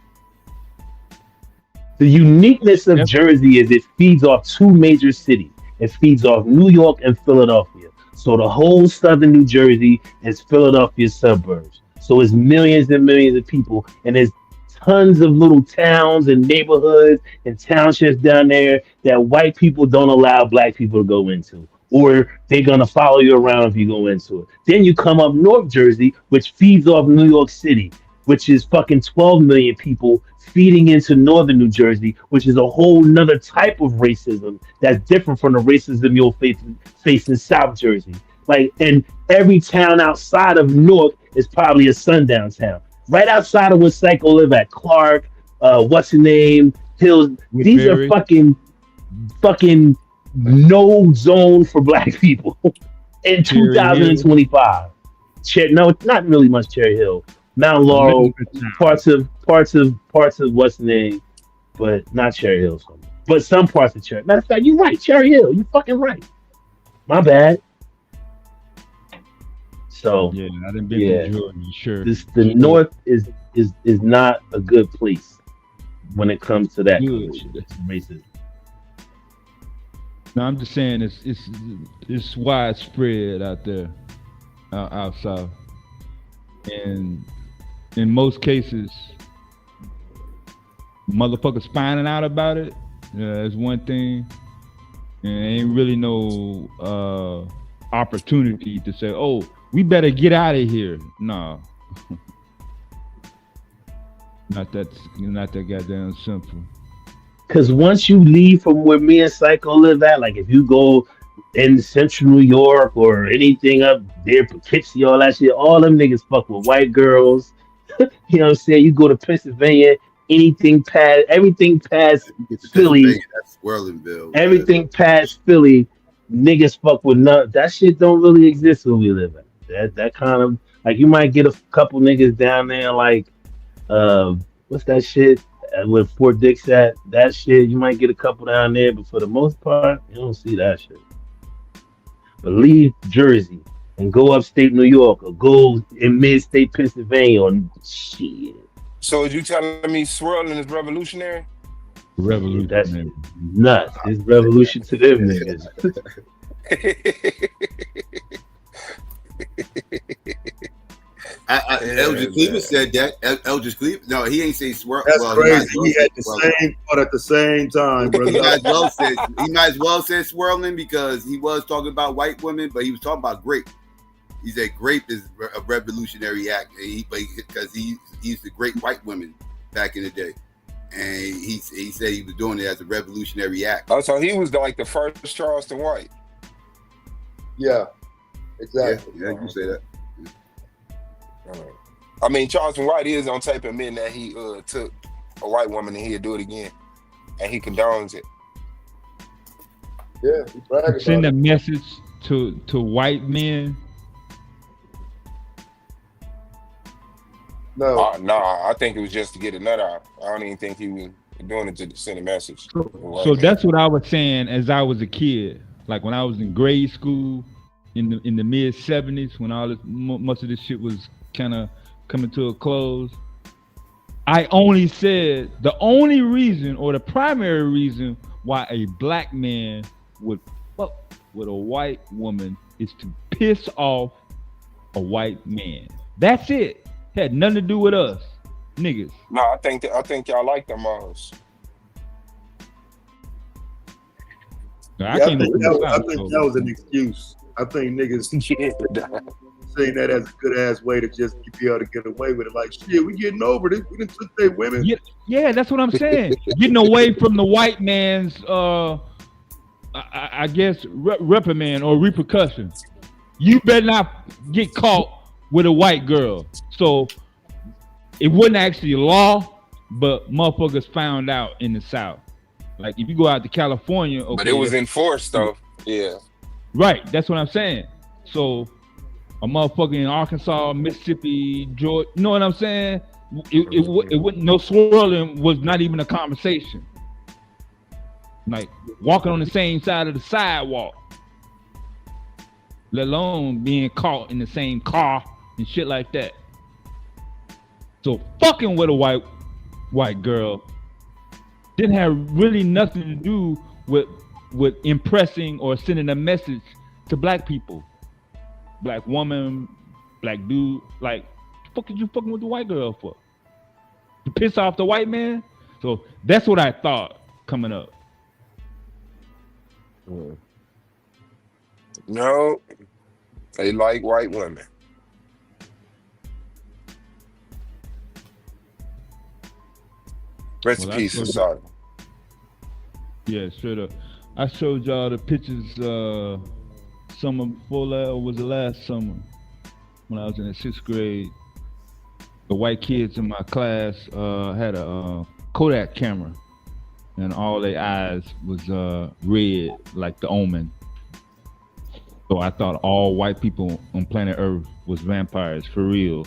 Speaker 12: The uniqueness of Jersey is it feeds off two major cities. It feeds off New York and Philadelphia. So the whole southern New Jersey is Philadelphia suburbs. So it's millions and millions of people, and there's tons of little towns and neighborhoods and townships down there that white people don't allow black people to go into. or they're gonna follow you around if you go into it. Then you come up North Jersey, which feeds off New York City, which is fucking 12 million people feeding into northern New Jersey, which is a whole nother type of racism that's different from the racism you'll face in South Jersey. Like, and every town outside of Newark is probably a sundown town. Right outside of where Psycho live at, Clark, what's the name, Hills. These are
Speaker 17: Woodbury.
Speaker 12: fucking no zone for black people in
Speaker 17: Cherry Hill.
Speaker 12: 2025. No, it's not really much Cherry Hill. Mount
Speaker 17: A little
Speaker 12: Laurel,
Speaker 17: bit now.
Speaker 12: parts of what's the name, but not Cherry Hill. But some parts of Cherry. Matter of fact, you're right, Cherry Hill. You fucking right. My bad. So
Speaker 17: Yeah, I done been
Speaker 12: yeah,
Speaker 17: to Jordan, sure.
Speaker 12: the North is not a good place when it comes to that
Speaker 17: Good.
Speaker 12: kind of shit. Racism.
Speaker 17: No, I'm just saying it's widespread out there, out south, and in most cases, motherfuckers finding out about it is one thing, and ain't really no opportunity to say, "Oh, we better get out of here." No, not that goddamn simple.
Speaker 12: Because once you leave from where me and Psycho live at, like if you go in central New York or anything up there, Poughkeepsie, all that shit, all them niggas fuck with white girls. You know what I'm saying? You go to Pennsylvania, everything past
Speaker 16: You get to
Speaker 12: Philly,
Speaker 16: Pennsylvania, that's Swirlingville.
Speaker 12: everything past Philly, niggas fuck with none. That shit don't really exist where we live at. That kind of, like, you might get a couple niggas down there, like, what's that shit? With Fort Dix at, that shit, you might get a couple down there, but for the most part, you don't see that shit. But leave Jersey and go upstate New York or go in mid-state Pennsylvania or shit.
Speaker 9: So is you telling me swirling is revolutionary?
Speaker 17: Revolution.
Speaker 12: That's nuts. It's revolution to them niggas.
Speaker 16: Eldridge Cleaver said that. Eldridge Cleaver, no, he ain't say swirl.
Speaker 15: That's
Speaker 16: well,
Speaker 15: crazy.
Speaker 16: He
Speaker 15: He had the same thought at the same time, brother.
Speaker 16: He might as well say swirling because he was talking about white women, but he was talking about grape. He said grape is a revolutionary act, because he used to grape white women back in the day, and he said he was doing it as a revolutionary act.
Speaker 9: Oh, so he was like the first Charleston White.
Speaker 15: Yeah, exactly.
Speaker 16: Yeah, you say that.
Speaker 9: I mean, Charleston White is on tape admitting that he took a white woman and he'd do it again, and he condones it.
Speaker 15: Yeah, he bragged
Speaker 17: Send
Speaker 15: about
Speaker 17: a
Speaker 15: it.
Speaker 17: message to white men.
Speaker 15: No,
Speaker 9: I think it was just to get a nut out. I don't even think he was doing it to send a message.
Speaker 17: So that's what I was saying as I was a kid. Like when I was in grade school in the mid 70s, when all this much of this shit was kind of coming to a close. I only said the only reason or the primary reason why a black man would fuck with a white woman is to piss off a white man. That's it. Had nothing to do with us, niggas.
Speaker 9: No, I think y'all like them models.
Speaker 17: No,
Speaker 15: I think that was an excuse. I think niggas saying that as a good ass way to just be able to get away with it. Like, shit, we getting over this. We done took their women.
Speaker 17: Yeah, that's what I'm saying. Getting away from the white man's, I guess, reprimand or repercussions. You better not get caught with a white girl. So it wasn't actually a law, but motherfuckers found out in the South. Like if you go out to California, okay,
Speaker 9: But it was enforced though. Yeah.
Speaker 17: Right, that's what I'm saying. So a motherfucker in Arkansas, Mississippi, Georgia, you know what I'm saying? It wouldn't, no swirling was not even a conversation. Like walking on the same side of the sidewalk, let alone being caught in the same car and shit like that. So fucking with a white girl didn't have really nothing to do with impressing or sending a message to black people. Black woman, black dude, like, the fuck is you fucking with the white girl for? To piss off the white man? So that's what I thought coming up.
Speaker 9: No, they like white women. Rest in peace, Assata.
Speaker 17: Yeah, straight up. I showed y'all the pictures summer before last, or was it last summer when I was in the 6th grade? The white kids in my class had a Kodak camera, and all their eyes was red like the Omen. So I thought all white people on planet Earth was vampires for real.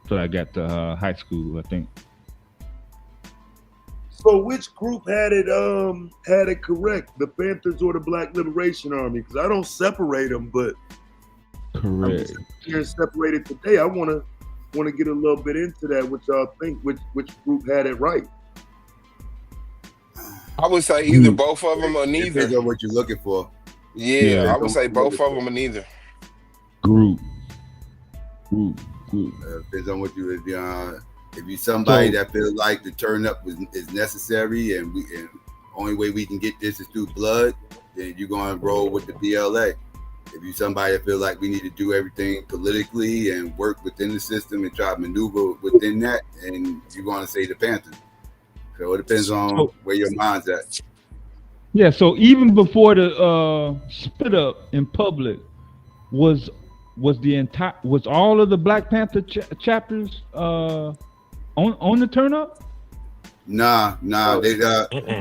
Speaker 17: Till I got to high school, I think.
Speaker 15: So which group had it correct? The Panthers or the Black Liberation Army? Because I don't separate them, but
Speaker 17: correct.
Speaker 15: I'm here separated today. I want to get a little bit into that. What y'all think? Which group had it right?
Speaker 9: I would say either both of them or neither.
Speaker 14: Depends on what you're looking for.
Speaker 9: Yeah, I would say both of them or neither.
Speaker 17: Group.
Speaker 14: Depends on what you if you somebody that feels like the turn up is necessary, and only way we can get this is through blood, then you're gonna roll with the BLA. If you somebody that feels like we need to do everything politically and work within the system and try to maneuver within that, and you're gonna say the Panthers. So it depends on where your mind's at.
Speaker 17: Yeah, so even before the split up in public, was all of the Black Panther chapters on the turn up?
Speaker 14: Nah. They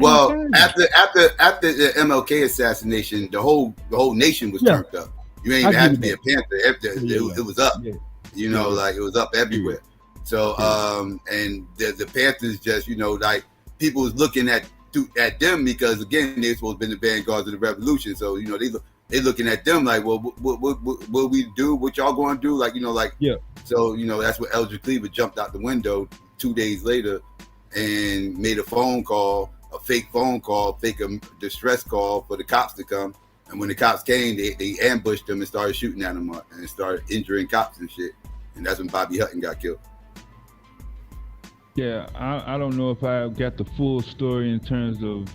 Speaker 14: well after the MLK assassination, the whole nation was turned up. You ain't even have to be a Panther. It was up. Yeah. You know, like it was up everywhere. So and the Panthers just, you know, like people was looking at them because again they're supposed to be the vanguards of the revolution. So you know they looking at them like, well, what we do? What y'all going to do? Like, you know, like So you know that's what Eldridge Cleaver jumped out the window 2 days later and made a phone call, a fake phone call, fake distress call for the cops to come. And when the cops came, they ambushed them and started shooting at them and started injuring cops and shit. And that's when Bobby Hutton got killed.
Speaker 17: Yeah, I don't know if I got the full story in terms of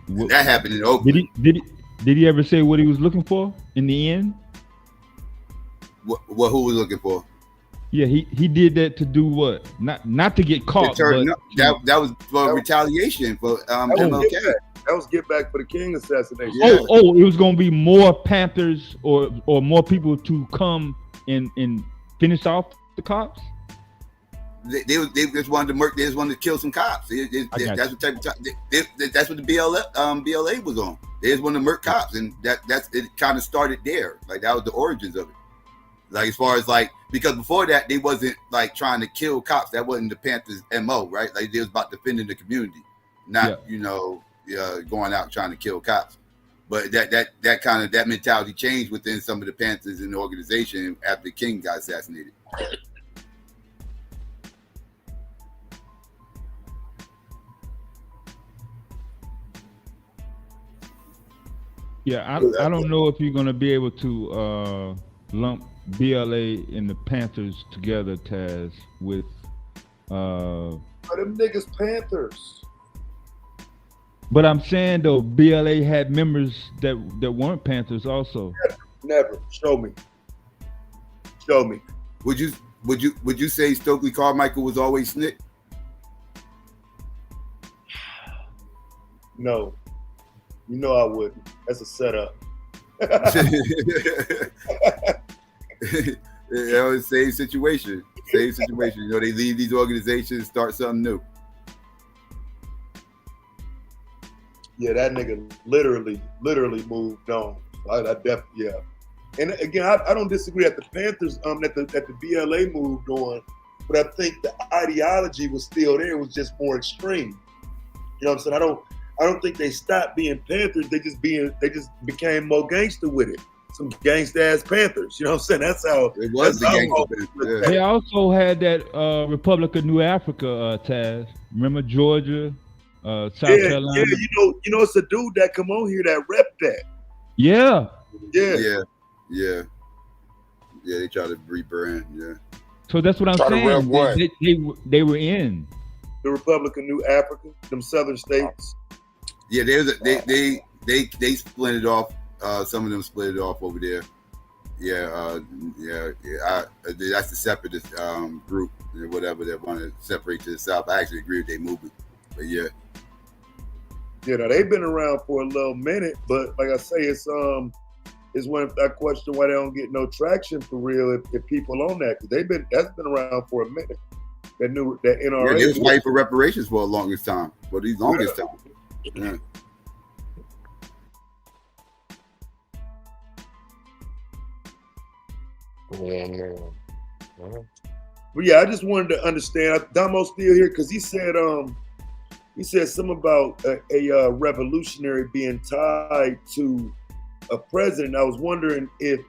Speaker 17: what
Speaker 14: that happened in Oakland.
Speaker 17: Did he ever say what he was looking for in the end?
Speaker 14: What who was looking for?
Speaker 17: Yeah, he did that to do what? Not to get caught.
Speaker 14: That was for retaliation for MLK.
Speaker 15: That was get back for the King assassination.
Speaker 17: Oh, it was gonna be more Panthers or more people to come and finish off the cops.
Speaker 14: They just wanted to murder. They just wanted to kill some cops. That's what type of that's what the BLA was on. They just wanted to murder cops, and that's it. Kind of started there. Like that was the origins of it. Like as far as like because before that they wasn't like trying to kill cops. That wasn't the Panthers' MO, right? Like they was about defending the community, not going out trying to kill cops. But that kind of that mentality changed within some of the Panthers in the organization after King got assassinated.
Speaker 17: Yeah, I don't know if you're gonna be able to lump BLA and the Panthers together, Taz, with
Speaker 15: them niggas Panthers.
Speaker 17: But I'm saying though, BLA had members that weren't Panthers also.
Speaker 15: Never. Show me.
Speaker 14: Would you say Stokely Carmichael was always SNCC?
Speaker 15: No. You know I wouldn't. That's a setup.
Speaker 14: Same situation. You know, they leave these organizations, start something new.
Speaker 15: Yeah, that nigga literally moved on. I definitely, yeah. And again, I don't disagree that the Panthers, that the BLA moved on, but I think the ideology was still there. It was just more extreme. You know what I'm saying? I don't think they stopped being Panthers. They just became more gangster with it. Some gangsta ass Panthers. You know what I'm saying? That's how
Speaker 14: it was. The
Speaker 17: They also had that Republic of New Africa, Taz. Remember Georgia, South Carolina?
Speaker 15: Yeah, you know, it's a dude that come on here that rep that.
Speaker 17: Yeah.
Speaker 14: They try to rebrand. Yeah.
Speaker 17: So that's what I'm saying. They were in
Speaker 15: the Republic of New Africa, them southern states.
Speaker 14: Yeah, they splintered off Some of them split it off over there. Yeah. That's the separatist group, whatever they want to separate to the South. I actually agree with their movement, but yeah.
Speaker 15: Yeah, now they've been around for a little minute, but like I say, it's when I question why they don't get no traction for real if people on that, because that's been around for a minute. That NRA.
Speaker 14: Yeah, they was fighting for reparations for the longest time. For the longest time. Yeah.
Speaker 15: But yeah, I just wanted to understand. Damo's still here because he said something about a revolutionary being tied to a president. I was wondering if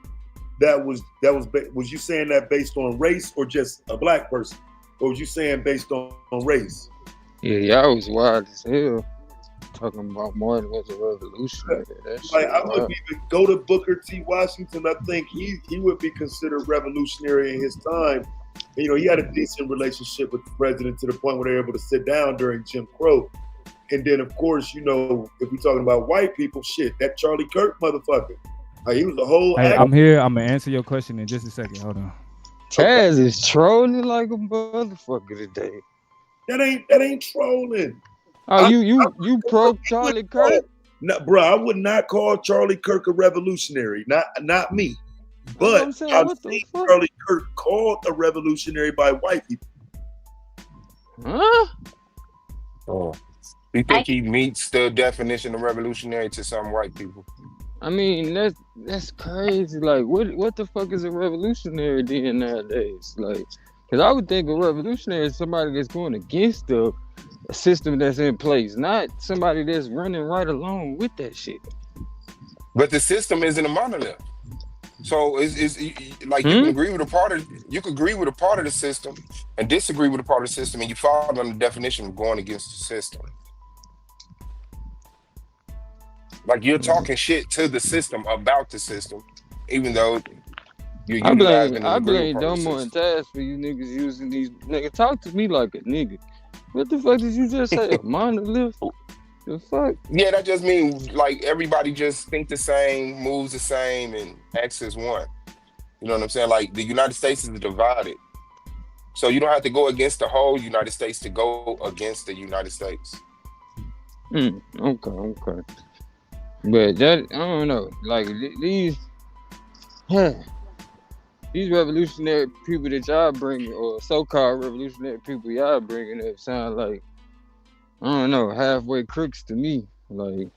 Speaker 15: was you saying that based on race or just a black person, or was you saying based on race?
Speaker 18: Yeah, y'all was wild as hell talking about Martin was a revolutionary.
Speaker 15: I wouldn't even go to Booker T. Washington. I think he would be considered revolutionary in his time. And, he had a decent relationship with the president to the point where they were able to sit down during Jim Crow. And then, of course, if we're talking about white people, shit, that Charlie Kirk motherfucker. He was a whole.
Speaker 1: Hey, I'm here. I'm gonna answer your question in just a second. Hold on.
Speaker 18: Chaz is trolling like a motherfucker today.
Speaker 15: That ain't trolling.
Speaker 18: Oh, you pro Charlie Kirk?
Speaker 15: No, bro, I would not call Charlie Kirk a revolutionary. Not me. But I've seen Charlie Kirk called a revolutionary by white people.
Speaker 18: Huh?
Speaker 9: Oh. You think he meets the definition of revolutionary to some white people?
Speaker 18: I mean, that's crazy. Like, what the fuck is a revolutionary then nowadays? Like, because I would think a revolutionary is somebody that's going against a system that's in place, not somebody that's running right along with that shit.
Speaker 9: But the system isn't a monolith. So it's like you can agree with a part of the system and disagree with a part of the system, and you fall under the definition of going against the system. Like you're talking shit to the system about the system, even though you're utilizing
Speaker 18: I blame Domo and Taz for you niggas using these niggas. Talk to me like a nigga. What the fuck did you just say? A monolith? The fuck?
Speaker 9: Yeah, that just means like everybody just think the same, moves the same, and acts as one. You know what I'm saying? Like the United States is divided. So you don't have to go against the whole United States to go against the United States.
Speaker 18: Okay. But that, I don't know. Like these revolutionary people that y'all bringing, or so-called revolutionary people y'all bringing up, sound like, I don't know, halfway crooks to me. Like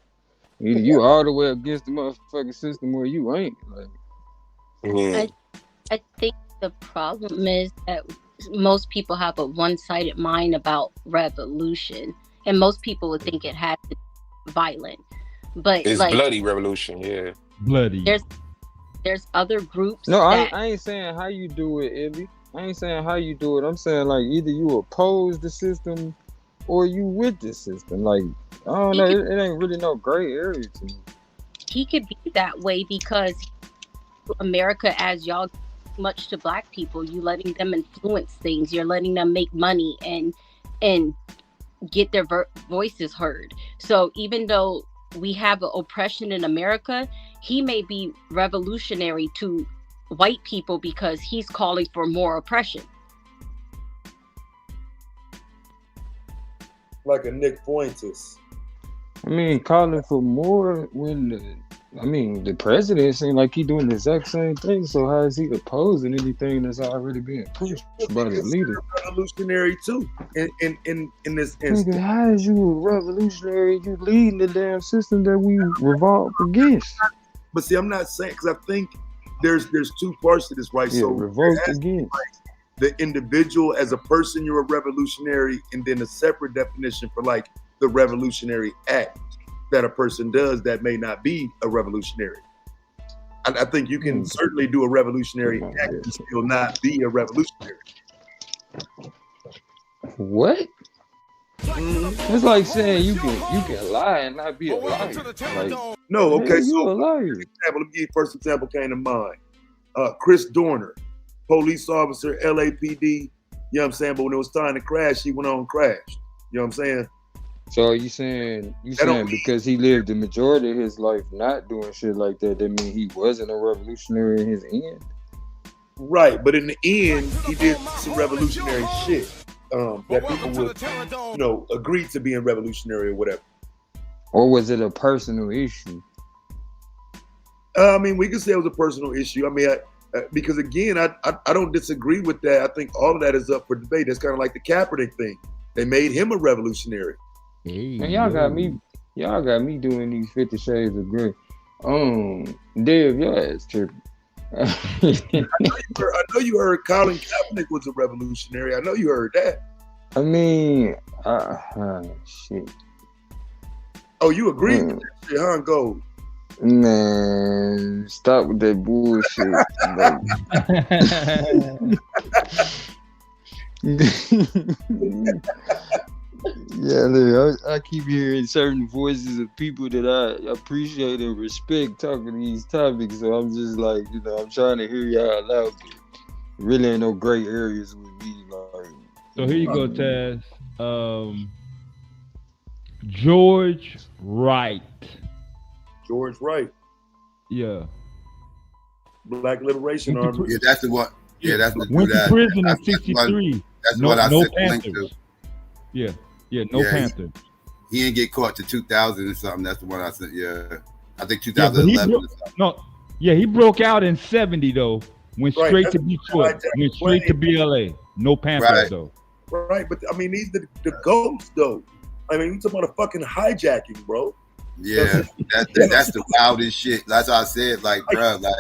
Speaker 18: either you all the way against the motherfucking system or you ain't. Like,
Speaker 2: I think the problem is that most people have a one-sided mind about revolution, and most people would think it has to be violent. But
Speaker 9: it's bloody revolution, yeah.
Speaker 1: Bloody.
Speaker 2: There's other groups.
Speaker 18: No, I ain't saying how you do it, Evie. I ain't saying how you do it. I'm saying like either you oppose the system or you with the system. Like I don't know, it ain't really no gray area to me.
Speaker 2: He could be that way because America, as y'all much to black people, you letting them influence things. You're letting them make money and get their voices heard. So even though we have an oppression in America, he may be revolutionary to white people because he's calling for more oppression.
Speaker 15: Like a Nick Fuentes.
Speaker 18: I mean, calling for more when the president seems like he doing the exact same thing. So how is he opposing anything that's already being pushed by the leader?
Speaker 15: Revolutionary too. In this instance.
Speaker 18: Nigga, how is you a revolutionary? You leading the damn system that we revolt against.
Speaker 15: But see, I'm not saying, because I think there's two parts to this, right?
Speaker 18: Yeah,
Speaker 15: so
Speaker 18: revolt against.
Speaker 15: The individual as a person, you're a revolutionary, and then a separate definition for like the revolutionary act that a person does that may not be a revolutionary. I think you can certainly do a revolutionary act and still not be a revolutionary.
Speaker 18: What? It's like saying you can lie and not be a liar. Like,
Speaker 15: no, okay,
Speaker 18: you a liar.
Speaker 15: Let me give you first example came to mind. Chris Dorner, police officer, LAPD, you know what I'm saying? But when it was time to crash, he went on and crashed. You know what I'm saying?
Speaker 18: So are you saying because he lived the majority of his life not doing shit like that mean he wasn't a revolutionary in his end?
Speaker 15: Right, but in the end, he did some revolutionary shit that people would, agree to being revolutionary or whatever.
Speaker 18: Or was it a personal issue?
Speaker 15: I mean, we can say it was a personal issue. I mean, because again, I don't disagree with that. I think all of that is up for debate. It's kind of like the Kaepernick thing. They made him a revolutionary.
Speaker 18: Man, y'all got me doing these 50 Shades of Grey. Dave, your ass tripping.
Speaker 15: I know you heard Colin Kaepernick was a revolutionary. I know you heard that.
Speaker 18: I mean, shit.
Speaker 15: Oh, you agree with that shit, huh, Gold?
Speaker 18: Man, stop with that bullshit. Yeah, look, I keep hearing certain voices of people that I appreciate and respect talking these topics, so I'm just like, I'm trying to hear y'all out loud. Really ain't no gray areas with me. Like,
Speaker 17: so here you go, Taz. George Wright.
Speaker 15: George Wright.
Speaker 17: Yeah.
Speaker 15: Black Liberation Army.
Speaker 14: Yeah, that's the one. Yeah, that's the
Speaker 17: went to prison in '63.
Speaker 14: That's what I
Speaker 17: no
Speaker 14: sent the link to.
Speaker 17: Panthers. Yeah, no Panthers.
Speaker 14: He didn't get caught to 2000 or something. That's the one I sent. Yeah, I think 2011.
Speaker 17: He broke out in '70 though. Went straight to Detroit. Went straight to BLA. No Panthers though.
Speaker 15: Right, but I mean, these are the ghosts though. I mean, you talking about a fucking hijacking, bro.
Speaker 14: Yeah, that's the wildest shit. That's how I said, like, bro, like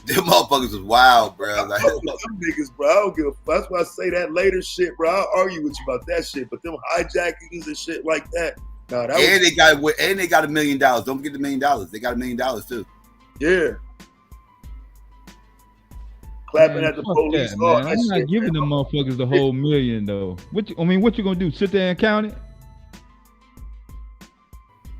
Speaker 14: them motherfuckers was wild, bro. Like
Speaker 15: them niggas, bro. I don't give a fuck. That's why I say that later shit, bro. I'll argue with you about that shit. But them hijackings and shit like that. Nah, that
Speaker 14: they got $1 million. Don't forget the $1 million. They got $1 million too.
Speaker 15: Yeah. Clapping at the police.
Speaker 17: That, man. I'm not giving them motherfuckers the whole million though. What you gonna do? Sit there and count it?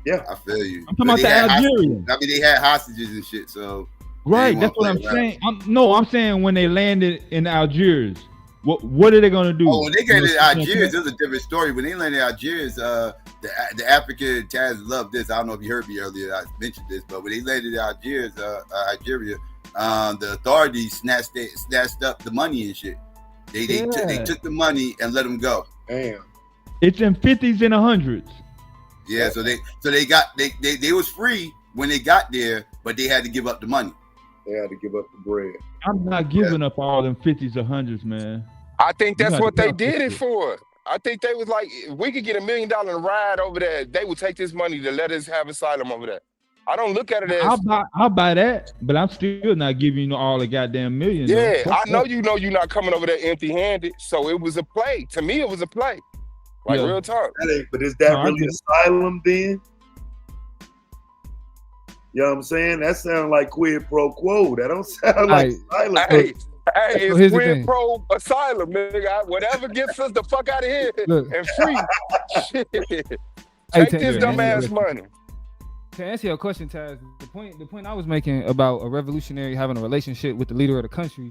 Speaker 15: Yeah,
Speaker 14: I feel you.
Speaker 17: I'm talking about the Algerians.
Speaker 14: I mean, they had hostages and shit, so
Speaker 17: right. That's what I'm saying. I'm saying when they landed in Algiers, what are they gonna do?
Speaker 14: Oh, when they landed in Algiers, there's a different story. When they landed in Algiers, the African Taz loved this. I don't know if you heard me earlier. I mentioned this, but when they landed in Algiers, Algeria, the authorities snatched up the money and shit. They took the money and let them go.
Speaker 15: Damn.
Speaker 17: It's in 50s and 100s.
Speaker 14: Yeah, so they was free when they got there, but they had to give up the money.
Speaker 15: They had to give up the bread.
Speaker 17: I'm not giving up all them 50s or 100s, man.
Speaker 9: I think that's what they did it for. I think they was like, if we could get $1 million ride over there, they would take this money to let us have asylum over there. I don't look at it as
Speaker 17: I'll buy that, but I'm still not giving you all the goddamn million.
Speaker 9: Yeah, I know you're not coming over there empty-handed. So it was a play. To me, it was a play. Like real talk.
Speaker 15: But is that really asylum then? You know what I'm saying? That sounds like quid pro quo. That don't sound like asylum.
Speaker 9: Hey, it's quid pro asylum, nigga. Whatever gets us the fuck out of here and free. Shit. Take this dumbass money.
Speaker 1: To answer your question, Taz, the point I was making about a revolutionary having a relationship with the leader of the country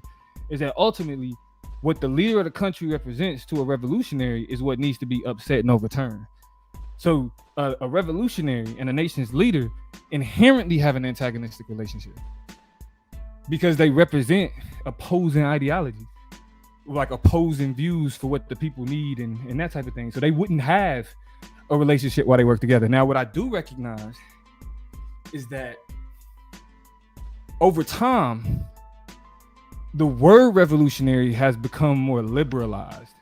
Speaker 1: is that ultimately what the leader of the country represents to a revolutionary is what needs to be upset and overturned. So a revolutionary and a nation's leader inherently have an antagonistic relationship because they represent opposing ideologies, like opposing views for what the people need and that type of thing. So they wouldn't have a relationship while they work together. Now, what I do recognize is that over time, the word revolutionary has become more liberalized.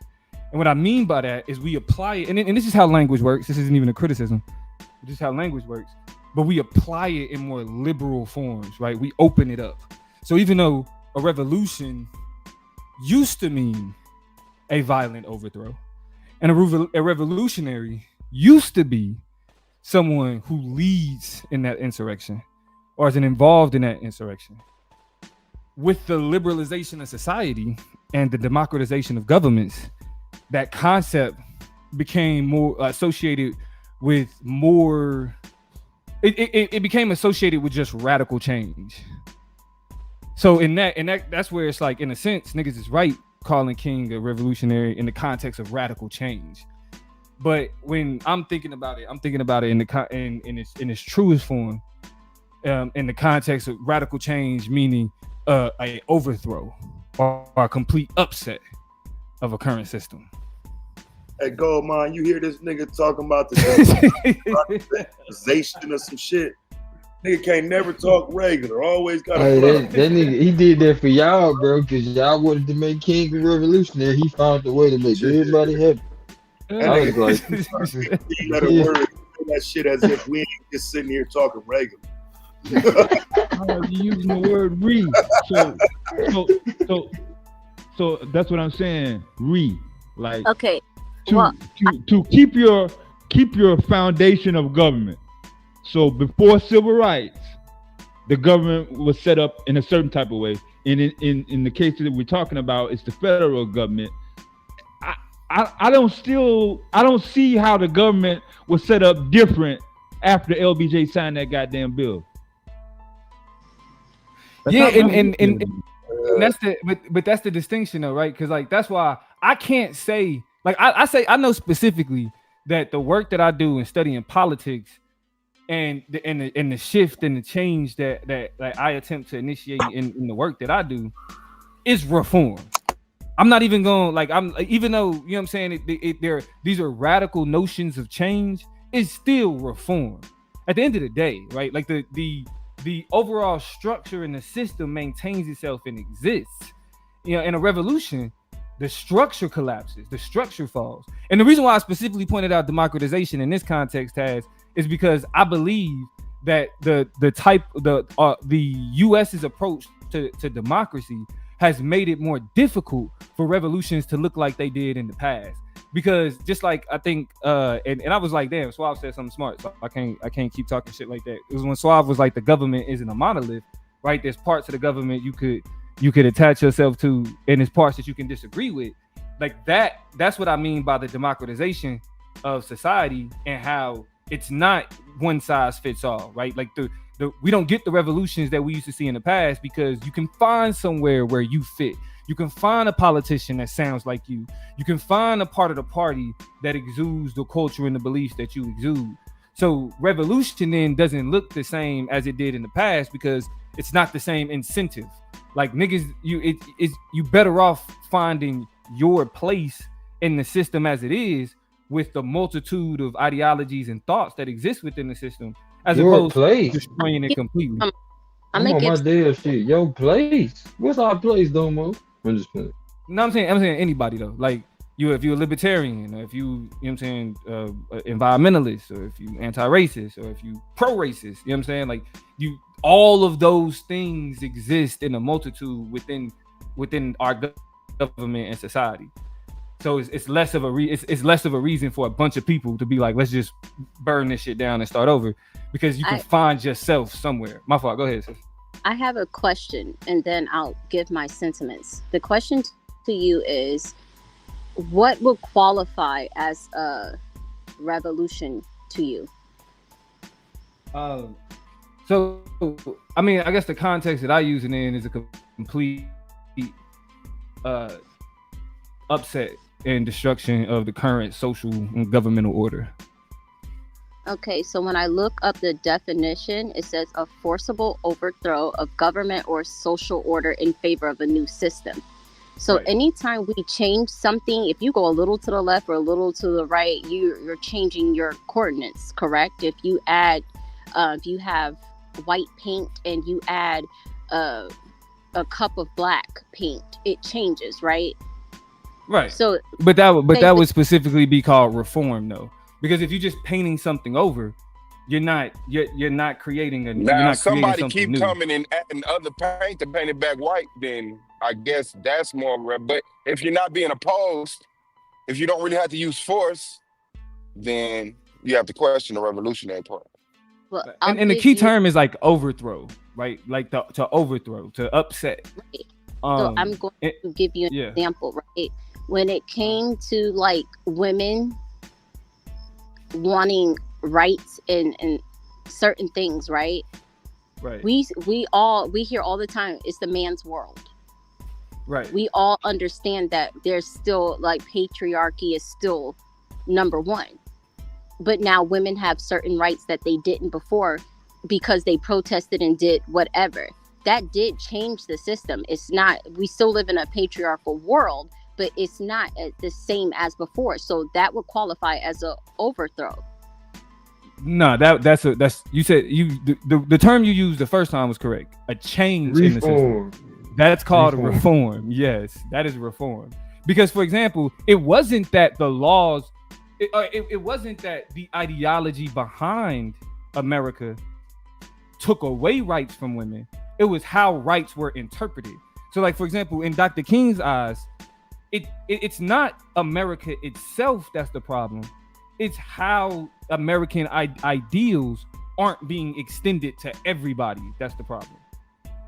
Speaker 1: And what I mean by that is we apply it, and this is how language works. This isn't even a criticism. This is how language works. But we apply it in more liberal forms, right? We open it up. So even though a revolution used to mean a violent overthrow, and a revolutionary used to be someone who leads in that insurrection or is involved in that insurrection. With the liberalization of society and the democratization of governments, that concept became more associated with more. It became associated with just radical change. So that's where it's like, in a sense, niggas is right calling King a revolutionary in the context of radical change, But when I'm thinking about it in its truest form, in the context of radical change, meaning a overthrow or a complete upset of a current system.
Speaker 15: Hey, Goldmine, you hear this nigga talking about the democratization of some shit? Nigga can't never talk regular. Always got
Speaker 18: Hey,
Speaker 15: a
Speaker 18: that nigga, he did that for y'all, bro, because y'all wanted to make King a revolutionary. He found a way to make everybody happy. I was like,
Speaker 15: you let a word say that shit as if we ain't just sitting here talking regular.
Speaker 17: You using the word re. So that's what I'm saying. Re. Like
Speaker 2: okay.
Speaker 17: To keep your foundation of government. So before civil rights, the government was set up in a certain type of way. And in the case that we're talking about, it's the federal government. I don't see how the government was set up different after LBJ signed that goddamn bill.
Speaker 1: Yeah, and that's that's the distinction though, right? Because like that's why I can't say like I know specifically that the work that I do in studying politics and the shift and the change that I attempt to initiate in the work that I do is reform. I'm not even going even though, you know what I'm saying, these are radical notions of change, it's still reform. At the end of the day, right? Like the overall structure in the system maintains itself and exists. You know, in a revolution, the structure collapses, the structure falls. And the reason why I specifically pointed out democratization in this context is because I believe that the US's approach to democracy has made it more difficult for revolutions to look like they did in the past. Because just like I think and I was like, damn, Suave said something smart, so I can't keep talking shit like that. It was when Suave was like, the government isn't a monolith, right? There's parts of the government you could attach yourself to, and there's parts that you can disagree with. Like that's what I mean by the democratization of society, and how it's not one size fits all, right? Like we don't get the revolutions that we used to see in the past because you can find somewhere where you fit. You can find a politician that sounds like you. You can find a part of the party that exudes the culture and the beliefs that you exude. So revolution then doesn't look the same as it did in the past because it's not the same incentive. Like niggas, you better off finding your place in the system as it is, with the multitude of ideologies and thoughts that exist within the system, as opposed to destroying it completely.
Speaker 18: I'm on my damn shit. Your place? What's our place, Domo? I'm just playing.
Speaker 1: No, I'm saying anybody though. Like if you're a libertarian, or if you know what I'm saying, environmentalist, or if you anti-racist, or if you pro-racist, you know what I'm saying? Like all of those things exist in a multitude within our government and society. So it's less of a reason for a bunch of people to be like, let's just burn this shit down and start over, because you can find yourself somewhere. My fault. Go ahead, sis.
Speaker 2: I have a question, and then I'll give my sentiments. The question to you is, what will qualify as a revolution to you?
Speaker 1: So, I mean, I guess the context that I use it in is a complete upset and destruction of the current social and governmental order.
Speaker 2: Okay, so when I look up the definition, it says a forcible overthrow of government or social order in favor of a new system. So anytime we change something, if you go a little to the left or a little to the right, you're changing your coordinates, correct? If you add, if you have white paint and you add a cup of black paint, it changes, right?
Speaker 1: Right.
Speaker 2: So,
Speaker 1: but that would specifically be called reform, though, because if you're just painting something over, you're not creating a.
Speaker 9: Now,
Speaker 1: you're not
Speaker 9: somebody keep
Speaker 1: new.
Speaker 9: coming and adding other paint to paint it back white, then I guess that's more. But if you're not being opposed, if you don't really have to use force, then you have to question the revolutionary part.
Speaker 2: Well,
Speaker 1: and the key term is like overthrow, right? Like to overthrow, to upset.
Speaker 2: Right. So I'm going to give you an example, right? When it came to like women wanting rights in certain things, right?
Speaker 1: Right.
Speaker 2: We hear all the time, it's the man's world.
Speaker 1: Right.
Speaker 2: We all understand that there's still like patriarchy is still number one. But now women have certain rights that they didn't before because they protested and did whatever. That did change the system. It's not, we still live in a patriarchal world, but it's not the same as before. So that would qualify as a overthrow.
Speaker 1: No, that's you said the term you used the first time was correct. A change in the system. That's called reform. Yes, that is reform. Because, for example, it wasn't that the laws, it wasn't that the ideology behind America took away rights from women. It was how rights were interpreted. So, like, for example, in Dr. King's eyes, it's not America itself that's the problem. It's how American ideals aren't being extended to everybody. That's the problem.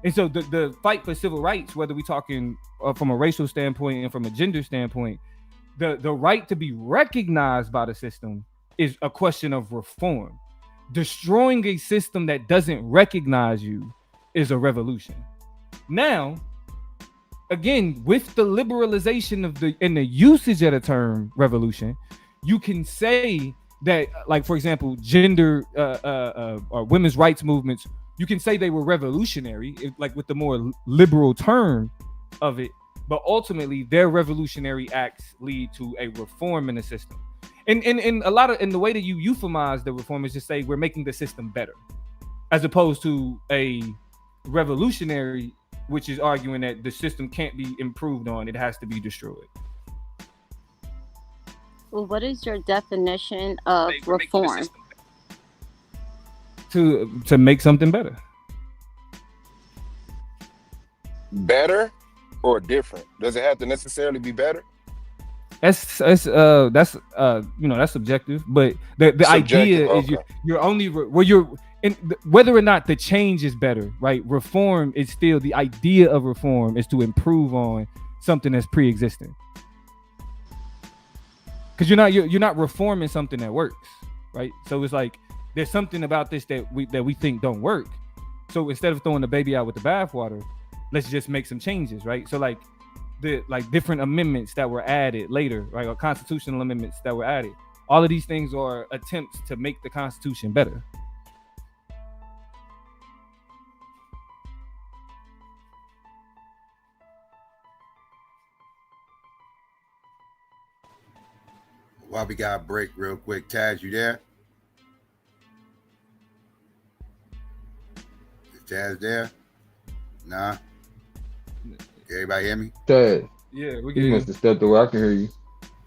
Speaker 1: And so the fight for civil rights, whether we're talking from a racial standpoint and from a gender standpoint, the right to be recognized by the system is a question of reform. Destroying a system that doesn't recognize you is a revolution. Now, again, with the liberalization of the usage of the term revolution, you can say that, like, for example, gender or women's rights movements, you can say they were revolutionary, like with the more liberal term of it, but ultimately their revolutionary acts lead to a reform in the system. And a lot of, in the way that you euphemize the reform is to say we're making the system better, as opposed to a revolutionary, which is arguing that the system can't be improved on, it has to be destroyed.
Speaker 2: Well, what is your definition of reform?
Speaker 1: To make something better.
Speaker 9: Better or different? Does it have to necessarily be better?
Speaker 1: That's subjective, but the idea is you're only whether or not the change is better, right? Reform is still, the idea of reform is to improve on something that's pre-existing. Because you're not reforming something that works, right? So it's like there's something about this that we think don't work. So instead of throwing the baby out with the bathwater, let's just make some changes, right? So like different amendments that were added later, right? Or constitutional amendments that were added. All of these things are attempts to make the Constitution better.
Speaker 16: While we got a break real quick, Taz, you there? Is Taz there? Nah. Everybody hear me?
Speaker 18: Taz.
Speaker 1: Yeah, we
Speaker 18: can. You must have stepped away. I can hear you.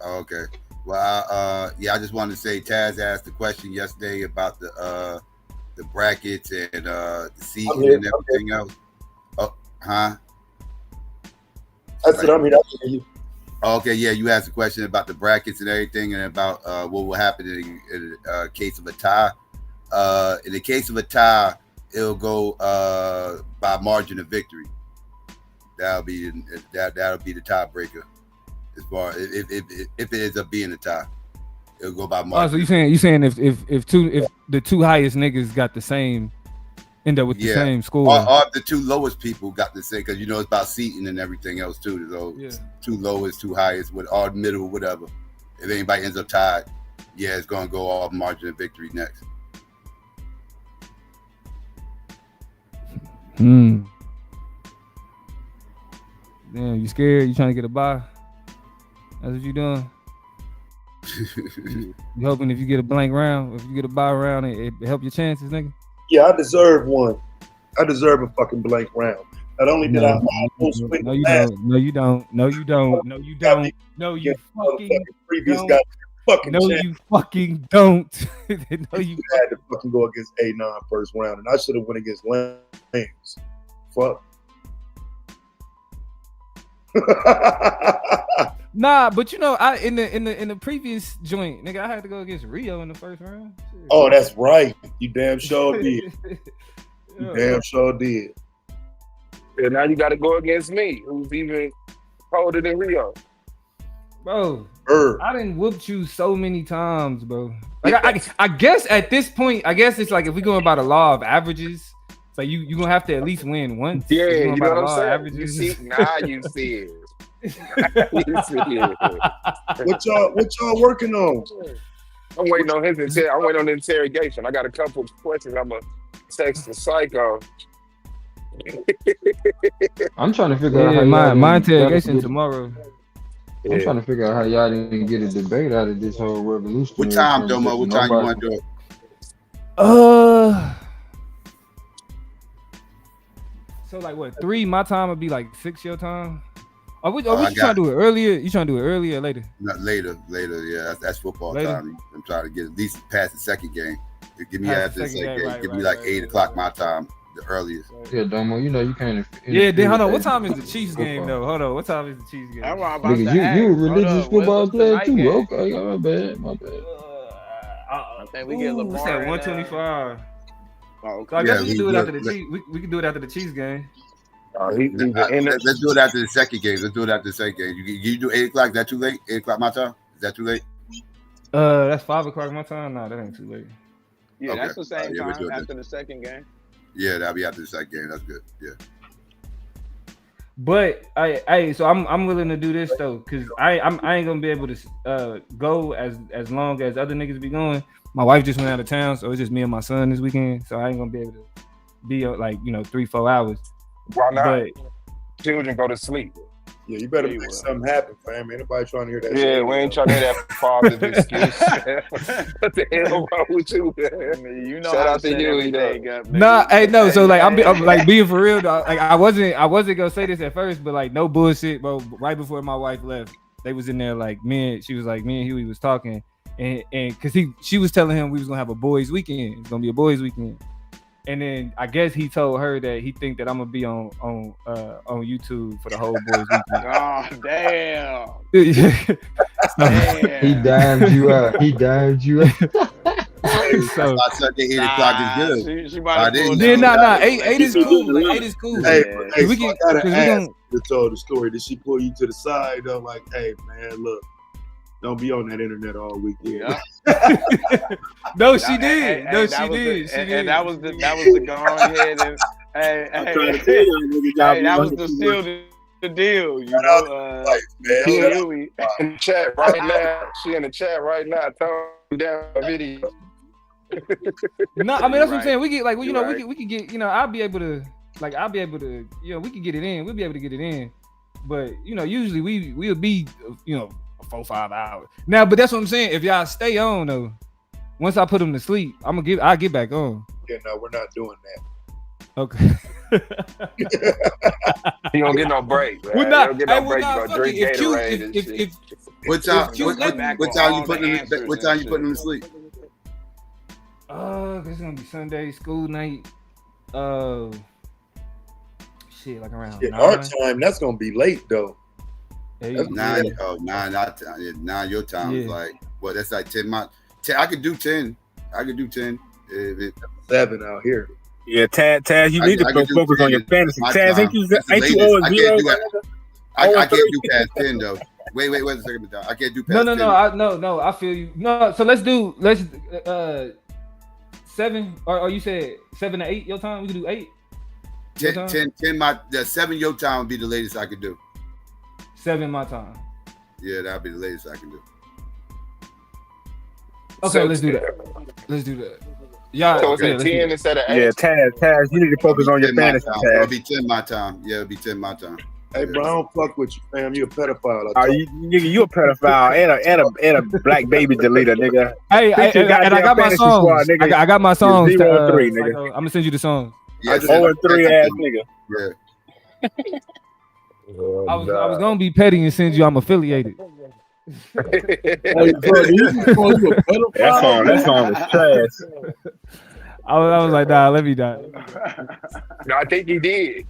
Speaker 16: Oh, okay. Well, I just wanted to say Taz asked the question yesterday about the brackets and the season and everything else. Oh, huh?
Speaker 15: That's what I'm here. I can hear you.
Speaker 16: Okay, yeah, you asked a question about the brackets and everything, and about what will happen in the case of a tie. In the case of a tie, it'll go by margin of victory. That'll be the tiebreaker. As far if it ends up being a tie, it'll go by margin.
Speaker 1: Oh, so you saying if the two highest niggas got the same, end up with the same score,
Speaker 16: or the two lowest people got the same, because it's about seating and everything else too. So two lowest, two highest, with all middle, whatever. If anybody ends up tied, it's gonna go off margin of victory next.
Speaker 1: Damn, you scared? You trying to get a bye? That's what you doing? You hoping if you get a blank round, if you get a bye round, it help your chances, nigga?
Speaker 15: Yeah, I deserve one. I deserve a fucking blank round. Not only did I almost win
Speaker 1: no, you don't. No, you don't. No, you don't. No, you don't. No, you fucking previous guy.
Speaker 15: Fucking
Speaker 1: no,
Speaker 15: champ.
Speaker 1: you fucking don't. No, you
Speaker 15: had to fucking go against A9 first round, and I should have went against Lambs. Fuck.
Speaker 1: Nah, but I in the previous joint, nigga, I had to go against Rio in the first round. Shit.
Speaker 15: Oh, that's right. You damn sure did. You damn sure did.
Speaker 9: And now you got to go against me, who's even colder than Rio.
Speaker 1: Bro, I done whooped you so many times, bro. Like I guess at this point, it's like if we going by the law of averages, it's like you gonna have to at least win once.
Speaker 9: Yeah, you know what I'm saying? You see, now you see it.
Speaker 15: What y'all working on?
Speaker 9: I'm waiting on I'm waiting on the interrogation. I got a couple of questions. I'm gonna text the psycho.
Speaker 18: I'm trying to figure out how
Speaker 1: my
Speaker 18: y'all
Speaker 1: interrogation
Speaker 18: didn't
Speaker 1: tomorrow.
Speaker 18: I'm trying to figure out how y'all didn't get a debate out of this whole revolution.
Speaker 14: What time, Domo? What time you want to do it?
Speaker 1: So like what? 3 my time would be like 6 your time. Are we
Speaker 14: I
Speaker 1: trying to do it earlier? You trying to do it earlier or later?
Speaker 14: Not later. Yeah, that's football
Speaker 1: Later?
Speaker 14: time. I'm trying to get at least past the second game. Give me
Speaker 1: Past
Speaker 14: after the
Speaker 1: the second
Speaker 14: second
Speaker 1: game,
Speaker 14: game.
Speaker 1: right,
Speaker 14: Give me
Speaker 1: right,
Speaker 14: like 8 o'clock my time, the earliest.
Speaker 18: Yeah, Domo, you know you can't.
Speaker 1: Yeah, then hold on. What time is the Chiefs game though? Hold on. What time is the Chiefs game?
Speaker 6: That's what I'm about
Speaker 18: Nigga,
Speaker 6: to ask.
Speaker 18: you a religious football
Speaker 6: what's the
Speaker 18: player
Speaker 6: night
Speaker 18: too?
Speaker 6: game?
Speaker 18: Okay, my bad.
Speaker 6: I think we get
Speaker 1: Ooh, what's that?
Speaker 6: Lamar.
Speaker 1: 125.
Speaker 6: Oh,
Speaker 1: So I guess we can do it
Speaker 14: good.
Speaker 1: after the Chiefs. We can do it after the Chiefs game.
Speaker 14: Let's do it after the second game. Let's do it after the second game. You do 8 o'clock. Is that too late? 8 o'clock my time? Is that too late?
Speaker 1: That's 5 o'clock my time. Nah, that ain't too late.
Speaker 6: Yeah,
Speaker 14: Okay.
Speaker 6: that's the same
Speaker 14: Yeah, we'll
Speaker 6: time
Speaker 14: do it
Speaker 6: after the second game.
Speaker 14: Yeah, that'll be after the second game. That's good. Yeah.
Speaker 1: But so I'm willing to do this though, cause I ain't gonna be able to go as long as other niggas be going. My wife just went out of town, so it's just me and my son this weekend. So I ain't gonna be able to be like 3-4 hours.
Speaker 9: Why not?
Speaker 1: But
Speaker 9: children go to sleep.
Speaker 15: Yeah, you better make something happen, fam. Ain't nobody trying to hear that.
Speaker 9: Yeah,
Speaker 15: shit.
Speaker 9: we ain't trying to hear that father's excuse. What the hell wrong with you, man?
Speaker 6: You know
Speaker 9: Shout
Speaker 6: how
Speaker 9: out
Speaker 6: to
Speaker 9: to
Speaker 6: set
Speaker 9: you,
Speaker 6: everything up, nigga.
Speaker 1: nah, hey, no. So like I'm like being for real, dog. Like I wasn't gonna say this at first, but like no bullshit, bro. Right before my wife left, they was in there like she was like me and Huey was talking, and cause she was telling him we was gonna have a boys weekend. It's gonna be a boys weekend. And then I guess he told her that he think that I'm gonna be on YouTube for the whole boys weekend.
Speaker 6: Oh damn!
Speaker 18: He dived you out. He dived you out.
Speaker 1: So
Speaker 14: I said the 8 o'clock is good.
Speaker 6: She might have
Speaker 1: then nah. 8 is cool. Like 8 is cool.
Speaker 15: Hey,
Speaker 1: we
Speaker 15: so
Speaker 1: can.
Speaker 15: I gotta
Speaker 1: Cause we
Speaker 15: ask.
Speaker 1: gonna,
Speaker 15: You told the story. Did she pull you to the side though? Like, hey man, look, don't be on that internet all weekend.
Speaker 6: Yeah.
Speaker 1: No, she did. No, she did.
Speaker 6: And that was the go on ahead and hey, that was the seal the deal. You know,
Speaker 9: Huey in the chat right now. She in the chat right now. Tone down video.
Speaker 1: No, I mean that's what I'm saying. We get like, we
Speaker 9: Right.
Speaker 1: can get, I'll be able to, we can get it in. We'll be able to get it in. But usually we'll be, 4-5 hours. Now, but that's what I'm saying. If y'all stay on though, once I put them to sleep, I'll get back on.
Speaker 15: Yeah, no, we're not doing that.
Speaker 1: Okay.
Speaker 9: He don't get no break, man.
Speaker 1: We're not.
Speaker 9: He don't get no break. You gonna drink Gatorade and shit.
Speaker 14: What time you putting him to sleep?
Speaker 1: It's gonna be Sunday school night. Shit, like around
Speaker 15: Yeah,
Speaker 1: 9.
Speaker 15: our time, that's gonna be late though.
Speaker 14: That's 9. Oh, 9. 9 your time is like, well, that's like 10. I could do 10. I could do 10.
Speaker 15: 7 out here.
Speaker 11: Yeah, Taz, you need to focus on your fantasy. Taz, ain't you 0-0?
Speaker 14: I can't do past 10 though. Wait a second, I can't do past 10.
Speaker 1: No, I feel you. No, so let's 7, or you said 7 to 8 your time? We can do 8.
Speaker 14: 10 7 your time would be the latest I could do.
Speaker 1: 7 my time.
Speaker 14: Yeah, that'd be the latest I can do.
Speaker 1: Okay, let's do that. Yeah,
Speaker 9: so it's at 10 instead of 8.
Speaker 11: Yeah, Taz, you need to focus on your fantasy, Taz.
Speaker 14: It'll be 10 my time. Yeah, it'll be 10 my time.
Speaker 15: Hey, bro, I don't fuck with you, fam. You a pedophile.
Speaker 11: You a pedophile and a black baby deleter, nigga.
Speaker 1: Hey, and I got my songs.
Speaker 11: Squad, nigga.
Speaker 1: I got my songs.
Speaker 11: 0-3, nigga.
Speaker 1: I'm gonna send you the songs.
Speaker 14: Yeah,
Speaker 11: 0-3 ass nigga.
Speaker 14: Yeah.
Speaker 1: I was gonna be petty and send you. I'm affiliated.
Speaker 11: That song was trash.
Speaker 1: I was like, nah, let me die.
Speaker 9: No, I think he did.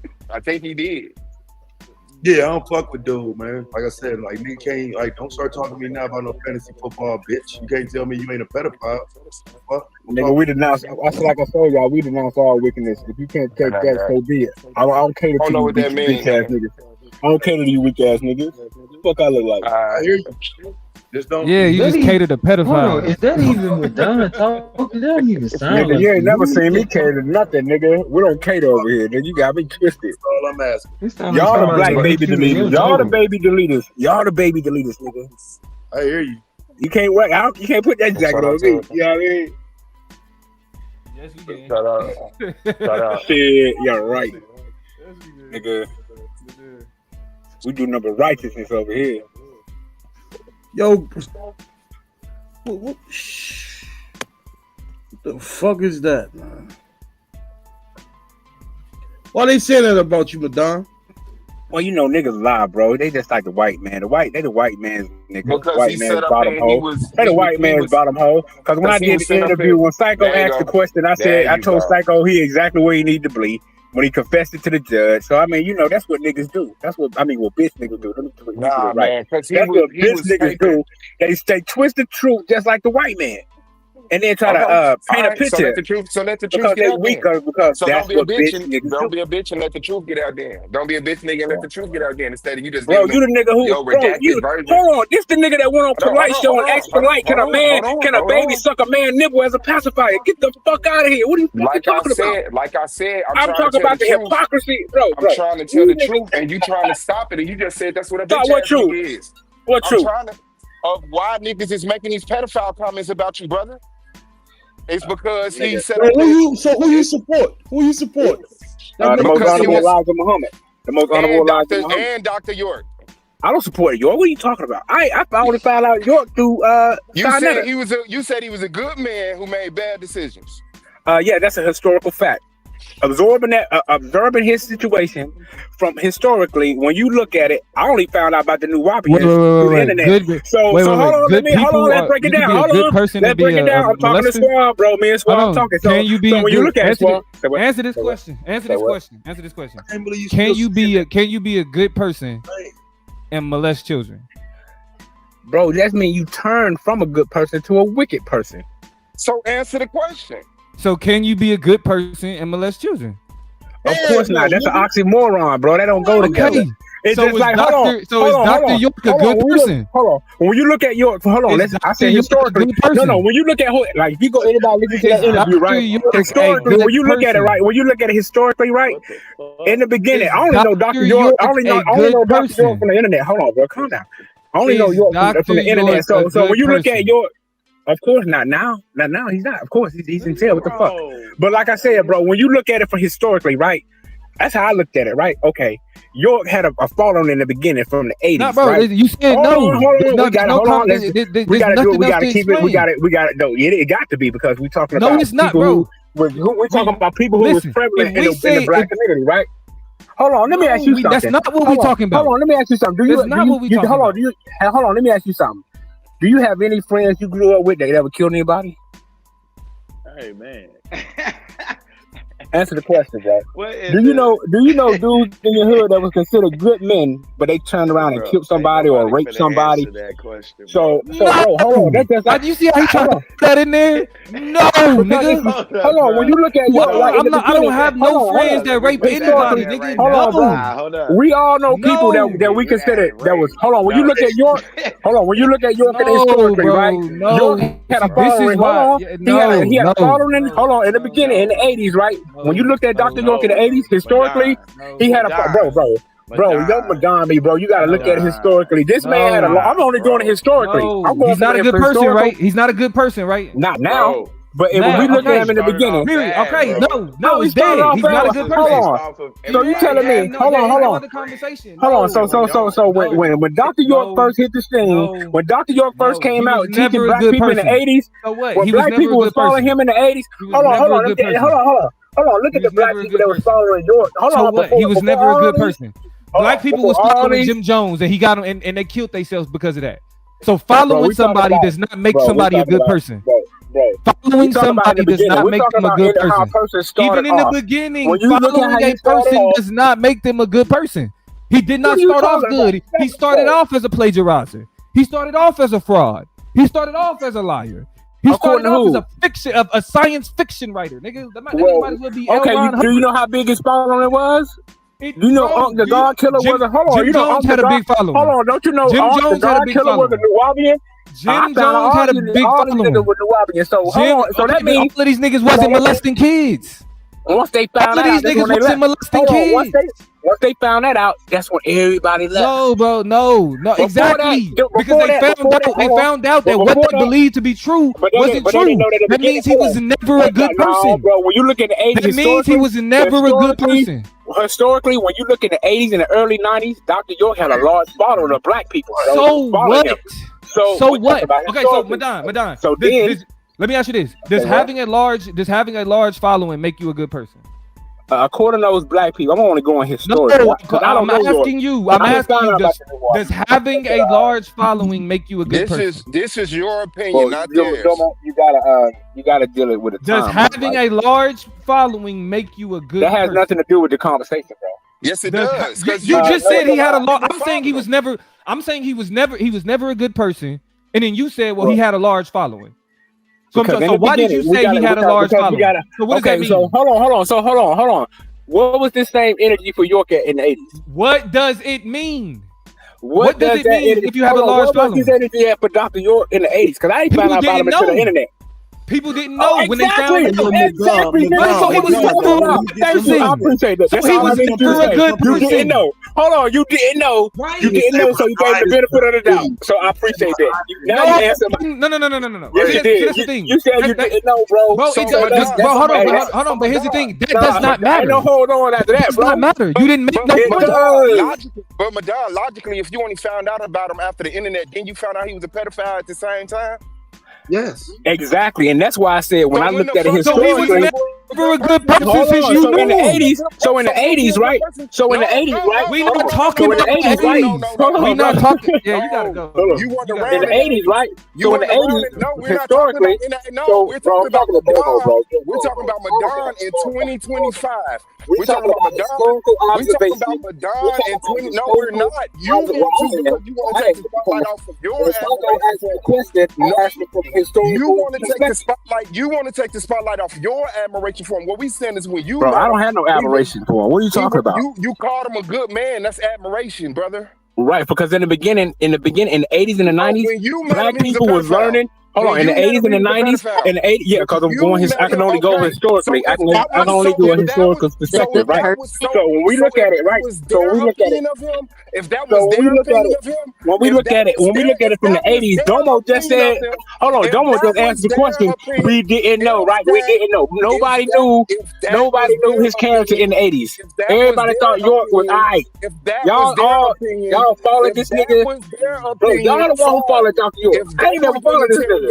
Speaker 15: Yeah, I don't fuck with dude, man. Like I said, like nigga can't don't start talking to me now about no fantasy football, bitch. You can't tell me you ain't a pedophile. Fuck.
Speaker 11: Nigga, we denounce. Like I told y'all, we denounce all wickedness. If you can't take that, so be it. I don't care
Speaker 9: I don't know what that means.
Speaker 11: Ass niggas. I don't cater to you weak ass niggas. Fuck I look like.
Speaker 15: I hear you. Just don't.
Speaker 1: Yeah, you just cater to pedophiles.
Speaker 7: Hold on, is that even Madonna talking? That don't even sound
Speaker 11: Nigga,
Speaker 7: like
Speaker 11: you ain't never seen me cater to nothing, nigga. We don't cater over here, nigga. You got me twisted.
Speaker 15: That's all I'm asking.
Speaker 11: Y'all the black baby deleters. Y'all the baby deleters. Y'all the baby deleters, nigga.
Speaker 15: I hear you.
Speaker 11: You can't work out. You can't put that jacket on me. You know what I mean?
Speaker 1: Yes, we can.
Speaker 9: Shut up. Shut up.
Speaker 11: Shit, yeah, right. Nigga. We do number righteousness over here.
Speaker 22: Yo, what the fuck is that, man? Why they say that about you, Madonna?
Speaker 11: Well, you know, niggas lie, bro. They just like the white man. They the white man's nigga.
Speaker 9: Because
Speaker 11: white
Speaker 9: he
Speaker 11: man's
Speaker 9: set up
Speaker 11: bottom
Speaker 9: there,
Speaker 11: hole. They the white man's bottom hole. Because when I did the interview, when Psycho asked the question, I told Psycho he exactly where he need to be when he confessed it to the judge. So I mean, you know, that's what niggas do. That's what what bitch niggas do. Let me put
Speaker 9: Nah,
Speaker 11: it right.
Speaker 9: man, because
Speaker 11: That's what bitch niggas do. They twist the truth just like the white man. And then try to paint a picture.
Speaker 9: So let the truth
Speaker 11: because
Speaker 9: get out
Speaker 11: weaker, because
Speaker 9: so
Speaker 11: that's
Speaker 9: don't be a
Speaker 11: what
Speaker 9: bitch
Speaker 11: bitch
Speaker 9: and
Speaker 11: niggas
Speaker 9: don't
Speaker 11: do.
Speaker 9: be a bitch and let the truth get out there. Don't be a bitch nigga and let the truth get out there. Instead of you just
Speaker 11: Bro,
Speaker 9: giving
Speaker 11: you the nigga who,
Speaker 9: your
Speaker 11: bro,
Speaker 9: redacted version.
Speaker 11: hold on. This the nigga that went on Polite Show and asked Polite, can a baby
Speaker 9: on.
Speaker 11: suck a man nipple as a pacifier? Get the fuck out of here. What are you fucking talking about?
Speaker 9: Like I said,
Speaker 11: I'm
Speaker 9: trying
Speaker 11: talking
Speaker 9: to tell
Speaker 11: about the
Speaker 9: truth.
Speaker 11: hypocrisy, bro.
Speaker 9: I'm trying to tell the truth, and you trying to stop it, and you just said that's what a bitch
Speaker 11: What
Speaker 9: ass
Speaker 11: truth?
Speaker 9: nigga is.
Speaker 11: What
Speaker 9: I'm
Speaker 11: truth?
Speaker 9: trying to of why niggas is making these pedophile comments about you, brother. It's because he said
Speaker 22: who you support? Who you support?
Speaker 11: The most honorable Elijah Muhammad. The most honorable Elijah Muhammad.
Speaker 9: And Dr. York.
Speaker 11: I don't support York. What are you talking about? I only found out York through
Speaker 9: You said he was a good man who made bad decisions.
Speaker 11: Yeah, that's a historical fact. Observing his situation from historically, when you look at it, I only found out about the new WAPI through the internet. So hold on, let's break it down. Hold on, let's break it down. I'm talking to Swab, bro. Me and Swab talking. So when you look at Swab,
Speaker 1: answer this question. Answer this question. Can you be a good person and molest children?
Speaker 11: Bro, that means you turn from a good person to a wicked person.
Speaker 9: So answer the question.
Speaker 1: So can you be a good person and molest children?
Speaker 11: Of course not. That's an oxymoron, bro. That don't go together. It's just like, hold on.
Speaker 1: So is Dr. York a good person?
Speaker 11: Hold on. When you look at York, hold on. I said historically. No. When you look at like, if you go anybody listen to that interview, right? Historically, when you look at it, right? When you look at it historically, right? In the beginning, I only know Dr. York. I only know Dr. York from the internet. Hold on, bro. Calm down. I only know York from the internet. So when you look at York. Of course not now. Not now. He's not. Of course he's in jail. What the fuck? But like I said, bro, when you look at it from historically, right? That's how I looked at it, right? Okay, York had a following in the beginning from the 80s.
Speaker 1: Nah, bro,
Speaker 11: right?
Speaker 1: You said
Speaker 11: hold on. We gotta do it. We gotta keep it. We gotta. No, it got to be because we talking about.
Speaker 1: No, it's not, bro.
Speaker 11: We're talking about people who was prevalent in the black community, right? Hold on, let me ask you something.
Speaker 1: That's not what we're talking about.
Speaker 11: Hold on, let me ask you something. Hold on, let me ask you something. Do you have any friends you grew up with that ever killed anybody?
Speaker 6: Hey, man.
Speaker 11: Answer the question, bro. Do you know dudes in your hood that was considered good men, but they turned around and killed somebody or raped somebody?
Speaker 6: Question,
Speaker 11: bro, hold on. That's like,
Speaker 1: you see how he tried to put that in there? No, nigga.
Speaker 11: Hold on. When you look at
Speaker 1: I don't have no friends that rape anybody, nigga.
Speaker 11: Hold on. We all know people that we consider that was. Hold on. When you look at York, when you look at York historically, right? York had a following. Hold on. He had a following. Hold on. In the beginning, in the 80s, right? When you looked at Dr. York in the 80s, historically, he had a bro, don't Madonna me, bro. You gotta look at it historically. This man had I'm only doing it historically.
Speaker 1: He's not a good person, right? He's not a good person, right?
Speaker 11: Not now. But when we look at him in the beginning,
Speaker 1: okay, no, he's dead. He's not a good person.
Speaker 11: Hold on. So you telling me? Hold on. So when Dr. York first hit the scene, when Dr. York first came out teaching black people in the 80s, when black people was following him in the 80s, hold on. Look at the black people that was following York. Hold on.
Speaker 1: He was never a good person. Black people was following Jim Jones, and he got them, and they killed themselves because of that. So following somebody does not make somebody a good person. Following somebody does not make them a good person. Even in the beginning, following a person does not make them a good person. He did not start off good. He started off as a plagiarizer. He started off as a fraud. He started off as a liar. He started off as a science fiction writer. Nigga, that might as well be
Speaker 11: okay, do you know how big his following was? You know, the God Killer was a hold on.
Speaker 1: Jim
Speaker 11: You know,
Speaker 1: Jones had a big following.
Speaker 11: Hold on, don't you know?
Speaker 1: Jim Jones
Speaker 11: the
Speaker 1: had a
Speaker 11: God
Speaker 1: big
Speaker 11: Killer was a
Speaker 1: following.
Speaker 11: Nubian.
Speaker 1: Jim Jones had a big
Speaker 11: all these
Speaker 1: following.
Speaker 11: niggas were Nubian. So hold on. So that means
Speaker 1: all of these niggas wasn't molesting kids.
Speaker 11: Once they found
Speaker 1: all of
Speaker 11: that
Speaker 1: these
Speaker 11: out, that's
Speaker 1: niggas
Speaker 11: when they
Speaker 1: wasn't
Speaker 11: left.
Speaker 1: molesting kids.
Speaker 11: Once they found that out, that's when everybody left.
Speaker 1: No, bro, no, exactly. Because they found out that what they believed to be true wasn't true. That means he was never a good person.
Speaker 11: Bro, when you look at the 80s,
Speaker 1: that means he was never a good person.
Speaker 11: Historically, when you look at the 80s and the early 90s, Dr. York had a large following of black people.
Speaker 1: So what? So what? Okay, so Madon.
Speaker 11: So
Speaker 1: let me ask you this: Does having a large following make you a good person?
Speaker 11: According to those black people, I'm only going historical.
Speaker 1: No, I'm asking you. Does having a large following make you a good person?
Speaker 9: This is your opinion, not theirs.
Speaker 11: You gotta deal it with it.
Speaker 1: Does having a large following make you a good person?
Speaker 11: That has nothing to do with the conversation, bro.
Speaker 9: Yes, it does.
Speaker 1: You just said he had a large. I'm saying he was never a good person, and then you said, well, he had a large following. So why did you say he had a large following? So what does that mean?
Speaker 11: So hold on. What was this same energy for York in the 80s?
Speaker 1: What does it mean? What does it mean if you have a large following?
Speaker 11: What was this energy for Dr. York in the 80s? Because I ain't found out about him until the internet.
Speaker 1: People didn't know when they found out.
Speaker 11: Exactly.
Speaker 1: So he was never a good person.
Speaker 11: I appreciate that.
Speaker 1: So he was never a good person.
Speaker 11: You didn't know. Hold on. You didn't know. You didn't know, so you gave the benefit of the doubt. So I appreciate that. Now you answer my...
Speaker 1: No.
Speaker 11: Yes, you did.
Speaker 1: That's the thing.
Speaker 11: You said you didn't know, bro.
Speaker 1: Bro, hold on. But here's the thing. That does not matter.
Speaker 11: No, hold on after that, bro.
Speaker 1: It does not matter. You didn't make no money.
Speaker 9: But Madon, logically, if you only found out about him after the internet, then you found out he was a pedophile at the same time.
Speaker 22: Yes,
Speaker 11: exactly, and that's why I said when I looked at it historically,
Speaker 1: so he was never a good person since you knew
Speaker 11: in the 80s. So in the 80s, right? So in the 80s, right?
Speaker 1: We not talking about the 80s. We not talking. Yeah, you gotta go.
Speaker 9: You want to
Speaker 11: in the 80s, right? So in the 80s, historically,
Speaker 9: we're talking about Madon in 2025. We're talking about Madon. We're talking about Madon in 20. No, we're not. You want to take the spotlight off of your
Speaker 11: question. You
Speaker 9: want to take the spotlight. You want to take the spotlight off your admiration for him. What we saying is when you.
Speaker 11: Bro, I don't have no admiration for him. What are you talking about?
Speaker 9: You called him a good man. That's admiration, brother.
Speaker 11: Right, because in the beginning, in the 80s and the 90s, black people was learning. Hold on, in the 80s and the 90s, and the 80s, yeah, because I'm going I can only go historically. I can only do a historical perspective, right? So when we look at it, right? So when we look at it,
Speaker 9: if that was their opinion of him,
Speaker 11: when we look at it from the 80s, Domo just said, hold on, Domo just answered the question. We didn't know, right? We didn't know. Nobody knew his character in the 80s. Everybody thought York was alright. Y'all followed this nigga. Y'all the one who followed Dr. York. I ain't never followed this nigga.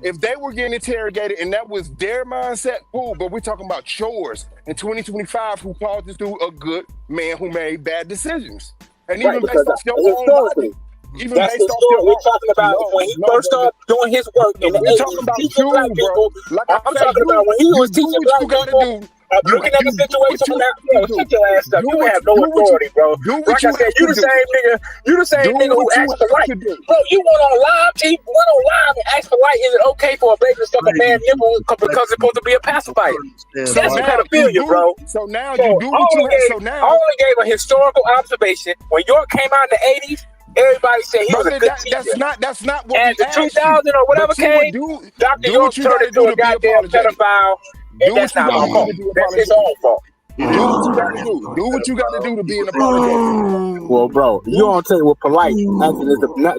Speaker 9: If they were getting interrogated and that was their mindset, cool. But we're talking about yours in 2025 who called this dude a good man who made bad decisions. And even based off your own logic. Even
Speaker 11: that's
Speaker 9: based off your
Speaker 11: we're talking about when he first started doing his work in the 80s, teaching black people. I'm talking about when he was teaching black people. Looking at the situation now, shut your ass up. You have no authority, bro. Like I said, you the same nigga who asked for light. Bro, you went on live and asked for light. Is it okay for a baby to suck a man nipple because it's supposed to be a pacifier? That's pedophilia, bro.
Speaker 9: So now you do what you have. So now
Speaker 11: I only gave a historical observation. When York came out in the 80s, everybody said he was a good teacher.
Speaker 9: That's not what
Speaker 11: and
Speaker 9: we
Speaker 11: the 2000 or whatever came, Dr. York turned into a goddamn pedophile. And that's not my fault. That's his own fault.
Speaker 9: Do what you gotta do. Do what you gotta do to be an apologist.
Speaker 11: Well, bro, you don't take with polite acting as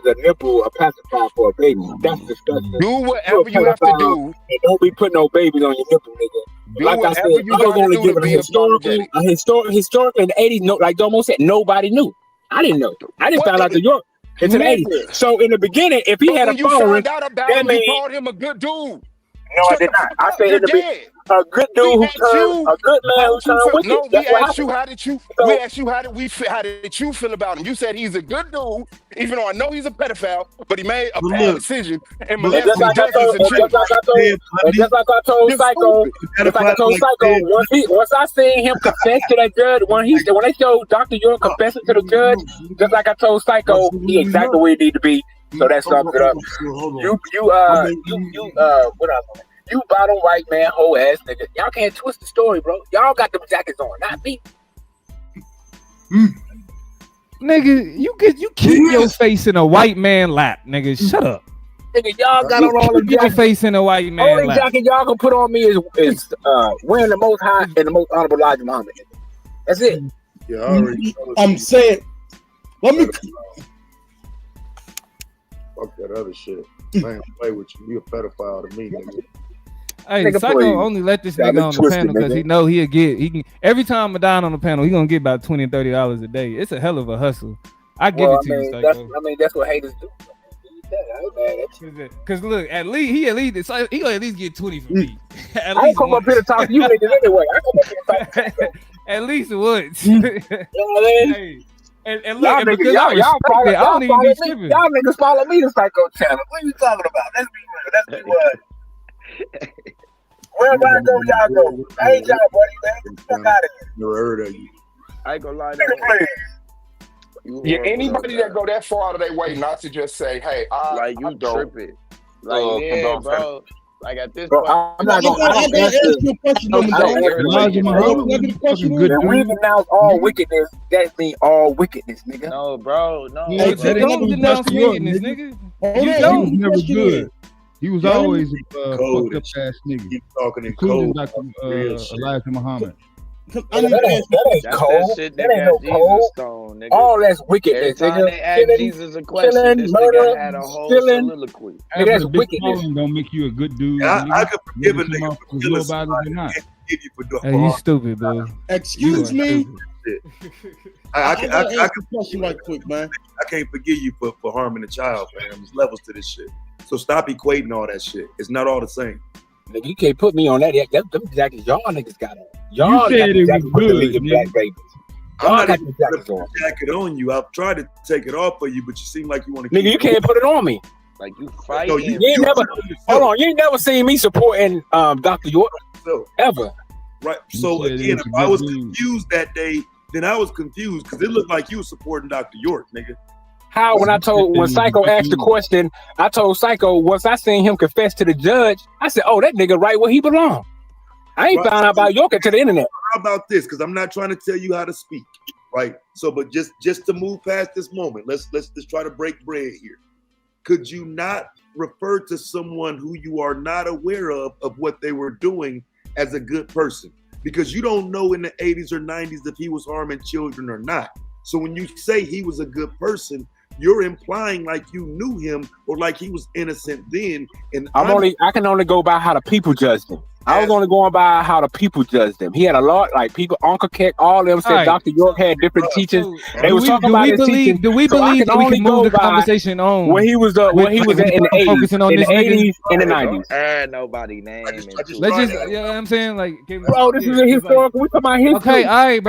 Speaker 11: the nipple a pacifier for a baby. That's disgusting.
Speaker 9: Do whatever you have to do.
Speaker 11: And don't be putting no babies on your nipple, nigga.
Speaker 9: Do
Speaker 11: like I said, I was only giving historically in the 80s, no, like Domo said, nobody knew. I didn't know. I didn't find out the York into the 80s. So in the beginning, if he had a following,
Speaker 9: that means you called him a good dude.
Speaker 11: No, I did not. I said in the beginning, a good dude who turned, a good man who turned wicked.
Speaker 9: No, we asked you how did you feel about him? You said he's a good dude, even though I know he's a pedophile, but he made a bad decision and molested judges and children.
Speaker 11: Just like I told Psycho, once I seen him confess to that judge, when they showed Dr. York confessing to the judge, just like I told Psycho, he exactly where he need to be. So that sums it up. You bottom white man, whole ass nigga. Y'all can't twist the story, bro. Y'all got them jackets on, not me.
Speaker 1: Nigga, you keep your face in a white man lap, nigga. Shut up.
Speaker 11: Nigga, y'all got on all the
Speaker 1: Keep your face in a white man
Speaker 11: Only
Speaker 1: lap.
Speaker 11: jacket y'all can put on me is wearing the most high and the most honorable Elijah Muhammad. That's it.
Speaker 15: Yeah, I already.
Speaker 22: I'm saying, let me.
Speaker 15: Fuck that other shit. Man, play with you. You a pedophile to me, nigga.
Speaker 1: Hey,
Speaker 15: Nigga,
Speaker 1: Psycho
Speaker 15: please.
Speaker 1: only let this
Speaker 15: Yeah,
Speaker 1: nigga on the
Speaker 15: twisted,
Speaker 1: panel because
Speaker 15: nigga.
Speaker 1: he know he can every time Madonna on the panel, he gonna get about $20 and $30 a day. It's a hell of a hustle. I give it to you, Psycho.
Speaker 11: That's what haters do.
Speaker 1: Cause look, he gonna at least get 20 from me. At
Speaker 11: I
Speaker 1: least
Speaker 11: ain't come up here to talk to you niggas anyway. I come up here to talk to you.
Speaker 1: At least once.
Speaker 11: You know what I mean?
Speaker 1: Hey, and look,
Speaker 11: Y'all
Speaker 1: and
Speaker 11: niggas,
Speaker 1: because I
Speaker 11: y'all
Speaker 1: respect it, I don't even be tripping.
Speaker 11: Y'all niggas follow me to Psycho channel. What are you talking about? Let's be real. Let's be real. Wherever I go, y'all go. I ain't y'all, buddy, man. Fuck out of here.
Speaker 15: Never heard of you.
Speaker 6: I ain't gonna lie.
Speaker 9: Yeah, anybody that go that far out of their way not to just say, "Hey,
Speaker 6: like you tripping." Like
Speaker 9: condone
Speaker 6: bro. Like at this
Speaker 11: Bro,
Speaker 6: point,
Speaker 11: I'm not gonna
Speaker 22: I gotta ask you a question, though,
Speaker 17: Elijah Muhammad,
Speaker 11: If we denounce all wickedness, that means all wickedness, nigga.
Speaker 6: No, bro, no.
Speaker 17: Yeah,
Speaker 6: bro.
Speaker 1: Don't denounce wickedness, nigga. You
Speaker 17: He
Speaker 1: don't.
Speaker 17: was never good. He was always a fucked up ass nigga.
Speaker 15: Keep talking in
Speaker 17: Including
Speaker 15: code.
Speaker 17: Dr. Elijah Muhammad.
Speaker 11: That ain't cold. That ain't no cold.
Speaker 6: Stone, nigga.
Speaker 11: All that's wickedness,
Speaker 6: Every time
Speaker 11: nigga.
Speaker 6: they ask Jesus a question, this nigga had a whole soliloquy.
Speaker 11: Nigga, that's
Speaker 17: Big
Speaker 11: wickedness.
Speaker 17: calling don't make you a good dude.
Speaker 15: I could forgive a
Speaker 17: Whether
Speaker 15: nigga
Speaker 17: you
Speaker 15: for
Speaker 17: know
Speaker 15: killing
Speaker 17: about it
Speaker 15: somebody.
Speaker 17: or not.
Speaker 15: I can't forgive you for doing
Speaker 1: Hey, you stupid, bro.
Speaker 22: Excuse
Speaker 1: You are
Speaker 22: me.
Speaker 1: stupid.
Speaker 15: I
Speaker 22: gotta ask a question right quick, man.
Speaker 15: I can't forgive you for harming a child, fam. There's levels to this shit. So stop equating all that shit. It's not all the same.
Speaker 11: Nigga, you can't put me on that. Them jackets y'all niggas got on. Y'all
Speaker 17: You said
Speaker 11: got
Speaker 17: it
Speaker 11: the
Speaker 17: was
Speaker 11: jackets with the
Speaker 17: good,
Speaker 11: League of Black Babies.
Speaker 15: I'm
Speaker 11: Y'all
Speaker 15: not
Speaker 11: got
Speaker 15: even
Speaker 11: the
Speaker 15: gonna
Speaker 11: jackets
Speaker 15: put
Speaker 11: on.
Speaker 15: the jacket on you. I've tried to take it off for you, but you seem like you want to.
Speaker 11: Nigga, you can't put it on me.
Speaker 6: Like you
Speaker 15: No,
Speaker 6: fighting.
Speaker 11: You ain't never. Hold on, you ain't never seen me supporting Dr. York ever.
Speaker 15: Right. So
Speaker 17: said it
Speaker 15: again,
Speaker 17: was
Speaker 15: if
Speaker 17: a
Speaker 15: I
Speaker 17: good
Speaker 15: was
Speaker 17: dude.
Speaker 15: confused that day, then I was confused because it looked like you were supporting Dr. York, nigga.
Speaker 11: How when Psycho asked the question, I told Psycho once I seen him confess to the judge, I said, "Oh, that nigga right where he belong." I ain't
Speaker 15: Right.
Speaker 11: found out about York until the internet.
Speaker 15: How about this? Because I'm not trying to tell you how to speak, right? So, but just to move past this moment, let's try to break bread here. Could you not refer to someone who you are not aware of what they were doing as a good person? Because you don't know in the 80s or 90s if he was harming children or not. So when you say he was a good person, you're implying like you knew him or like he was innocent then. And
Speaker 11: I can only go by how the people judged him. I was only going by how the people judged him. He had a lot, like people, Uncle Keck, all of them said
Speaker 1: All right.
Speaker 11: Dr. York had different teachings. They
Speaker 1: Do
Speaker 11: was
Speaker 1: we-
Speaker 11: talking
Speaker 1: do
Speaker 11: about
Speaker 1: we
Speaker 11: his
Speaker 1: believe-
Speaker 11: teachings.
Speaker 1: do we
Speaker 11: So I
Speaker 1: believe
Speaker 11: can
Speaker 1: that we
Speaker 11: only
Speaker 1: can move
Speaker 11: go
Speaker 1: the
Speaker 11: by
Speaker 1: conversation on
Speaker 11: where he was where he was at in the 80s,
Speaker 1: focusing on
Speaker 11: in the
Speaker 1: this nigga?
Speaker 11: 80s and the
Speaker 6: Don't
Speaker 11: 90s.
Speaker 6: add nobody name.
Speaker 1: Let's just, you know what I'm saying? Like,
Speaker 11: Bro, this is a historical. We talking about history.
Speaker 1: Okay, all right,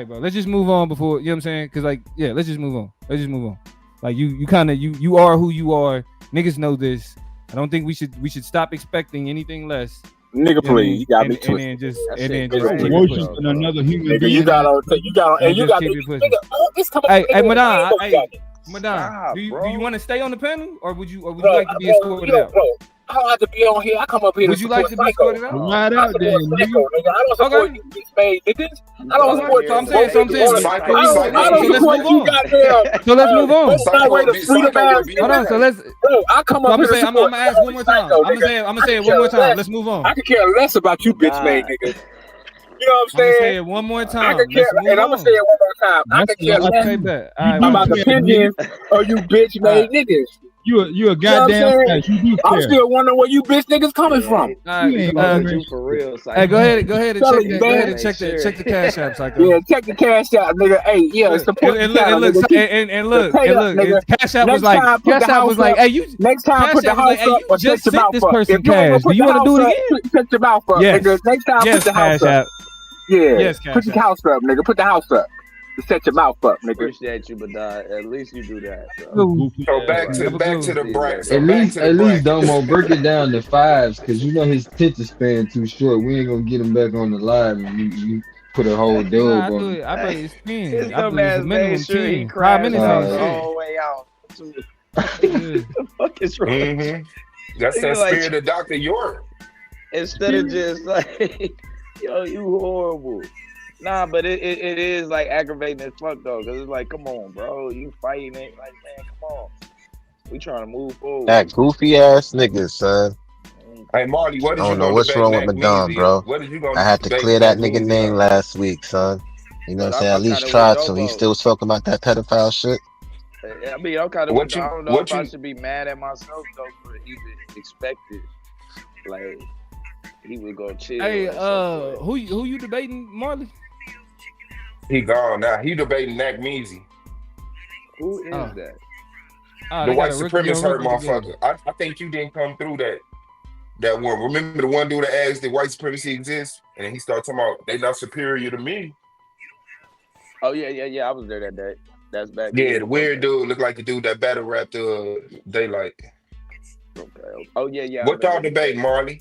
Speaker 1: bro. Let's just move on before, you know what I'm saying? Because, like, yeah, let's just move on. Like, you kind of, you are who you are. Niggas know this. I don't think we should stop expecting anything less.
Speaker 11: Nigga, please, you got me
Speaker 1: and then just keep it
Speaker 17: Emotions
Speaker 1: pushing.
Speaker 17: and another human
Speaker 11: Nigga,
Speaker 17: being.
Speaker 11: you got on, and you got
Speaker 1: keep
Speaker 11: me.
Speaker 1: it pushing.
Speaker 11: Nigga, oh, it's coming.
Speaker 1: Hey, Madonna,
Speaker 6: Stop,
Speaker 1: do you
Speaker 6: bro.
Speaker 1: want to stay on the panel, or would you
Speaker 11: Bro,
Speaker 1: like to be escorted out?
Speaker 11: Bro, I don't have to be on here. I come up here.
Speaker 1: Would you like to be escorted out?
Speaker 17: Right out there,
Speaker 11: Psycho, nigga. I don't support you bitch made niggas. I don't support
Speaker 1: So I'm saying.
Speaker 11: I don't
Speaker 1: So
Speaker 11: support
Speaker 1: let's
Speaker 11: you
Speaker 1: move on.
Speaker 11: goddamn.
Speaker 1: So let's move on.
Speaker 11: My way to freedom ass.
Speaker 1: Hold on. So let's.
Speaker 11: Bro, I come
Speaker 1: So
Speaker 11: up
Speaker 1: I'm
Speaker 11: here
Speaker 1: gonna
Speaker 11: to
Speaker 1: say. I'm
Speaker 11: support
Speaker 1: gonna ask one more time.
Speaker 11: Psycho,
Speaker 1: I'm gonna say it one more time. Let's move on.
Speaker 11: I could care less about you bitch made niggas. You know what I'm
Speaker 1: I'm gonna
Speaker 11: saying?
Speaker 1: say it one more
Speaker 11: I
Speaker 1: time.
Speaker 11: could care, and I'm gonna say it one more time. I could care less about the opinions of you bitch made niggas.
Speaker 17: You a goddamn fact. You do
Speaker 11: I'm
Speaker 17: care.
Speaker 11: still wondering where you bitch niggas coming from.
Speaker 6: You for real,
Speaker 1: Hey, go ahead and check
Speaker 11: Telling
Speaker 1: that.
Speaker 11: you,
Speaker 1: Go
Speaker 11: man.
Speaker 1: ahead and check the cash app, Psycho.
Speaker 11: Yeah, check the cash out, nigga. Hey, yeah, support the channel, nigga.
Speaker 1: And look,
Speaker 11: Pay up, nigga.
Speaker 1: Cash app was
Speaker 11: Next time,
Speaker 1: like,
Speaker 11: put the
Speaker 1: Cash app
Speaker 11: house
Speaker 1: was like,
Speaker 11: up.
Speaker 1: hey, you.
Speaker 11: Next time,
Speaker 1: Cash
Speaker 11: put the
Speaker 1: app was
Speaker 11: house
Speaker 1: like, hey,
Speaker 11: up
Speaker 1: you
Speaker 11: or
Speaker 1: just
Speaker 11: shut your
Speaker 1: sent
Speaker 11: mouth
Speaker 1: this
Speaker 11: up.
Speaker 1: person
Speaker 11: If you ain't gonna
Speaker 1: cash. Do
Speaker 11: put
Speaker 1: you
Speaker 11: the
Speaker 1: want to do
Speaker 11: house
Speaker 1: it
Speaker 11: up, shut your mouth up,
Speaker 1: Yes.
Speaker 11: nigga. Next time,
Speaker 1: Yes,
Speaker 11: put the house
Speaker 1: Cash
Speaker 11: up.
Speaker 1: app.
Speaker 11: Yeah,
Speaker 1: Yes, Cash
Speaker 11: put your
Speaker 1: app.
Speaker 11: house up, nigga. Put the house up. Set your mouth up, nigga.
Speaker 6: Appreciate you, but at least you do that, bro.
Speaker 9: So back to the bracket.
Speaker 7: At least Domo break it down to fives, cause you know his attention span too short. We ain't gonna get him back on the live, and you put a whole dub
Speaker 1: Nah, I
Speaker 7: on
Speaker 1: do
Speaker 7: him.
Speaker 1: it. I bet it's 10.
Speaker 6: His
Speaker 1: I
Speaker 6: dumb
Speaker 1: believe it's
Speaker 6: ass
Speaker 1: a minimum
Speaker 6: made sure he
Speaker 1: 10. 5
Speaker 6: crashed
Speaker 1: minutes
Speaker 6: out
Speaker 1: ain't
Speaker 6: the
Speaker 1: shit.
Speaker 6: whole way out. What the fuck is wrong?
Speaker 9: That's that
Speaker 6: Like,
Speaker 9: spirit of Dr. York.
Speaker 6: Instead of just like, yo, you horrible. Nah, but it is like aggravating as fuck though, because it's like, come on, bro, you fighting it, like, man, come on, we trying to move forward.
Speaker 4: That goofy ass nigga, son.
Speaker 9: Hey Marty, what
Speaker 4: I
Speaker 9: is you
Speaker 4: don't know
Speaker 9: gonna
Speaker 4: what's
Speaker 9: debate
Speaker 4: wrong with
Speaker 9: Mac
Speaker 4: Madon,
Speaker 9: Measy?
Speaker 4: bro.
Speaker 9: What is you
Speaker 4: I
Speaker 9: gonna
Speaker 4: had to
Speaker 9: debate
Speaker 4: clear that
Speaker 9: Mac
Speaker 4: nigga
Speaker 9: Measy
Speaker 4: name
Speaker 9: on?
Speaker 4: last week, son. You know what I'm
Speaker 6: But
Speaker 4: saying?
Speaker 6: I'm
Speaker 4: At least
Speaker 6: kind of with
Speaker 4: try to. He
Speaker 6: Dobo.
Speaker 4: still was talking about that pedophile shit.
Speaker 6: I mean, I'm kind of
Speaker 9: What
Speaker 6: with. I
Speaker 9: you
Speaker 6: don't know
Speaker 9: what
Speaker 6: if I
Speaker 9: you
Speaker 6: should be mad at myself though for even expecting like he was gonna chill
Speaker 1: Hey,
Speaker 6: at some point.
Speaker 1: who you debating, Marley?
Speaker 9: he gone now. He debating Mac Measy.
Speaker 6: Who is
Speaker 1: Oh,
Speaker 6: that?
Speaker 9: The
Speaker 1: they got
Speaker 9: white
Speaker 1: a rookie
Speaker 9: supremacist
Speaker 1: on
Speaker 9: hurt
Speaker 1: rookie together.
Speaker 9: motherfucker. I think you didn't come through that one. Remember the one dude that asked if white supremacy exists? And he started talking about they not superior to me.
Speaker 6: Oh yeah. I was there that day. That's back
Speaker 9: Yeah,
Speaker 6: then.
Speaker 9: the weird
Speaker 6: Okay.
Speaker 9: dude looked like the dude that battle rapped Daylight.
Speaker 6: Okay. Oh yeah. I
Speaker 9: What y'all
Speaker 6: remember
Speaker 9: debating, Marley?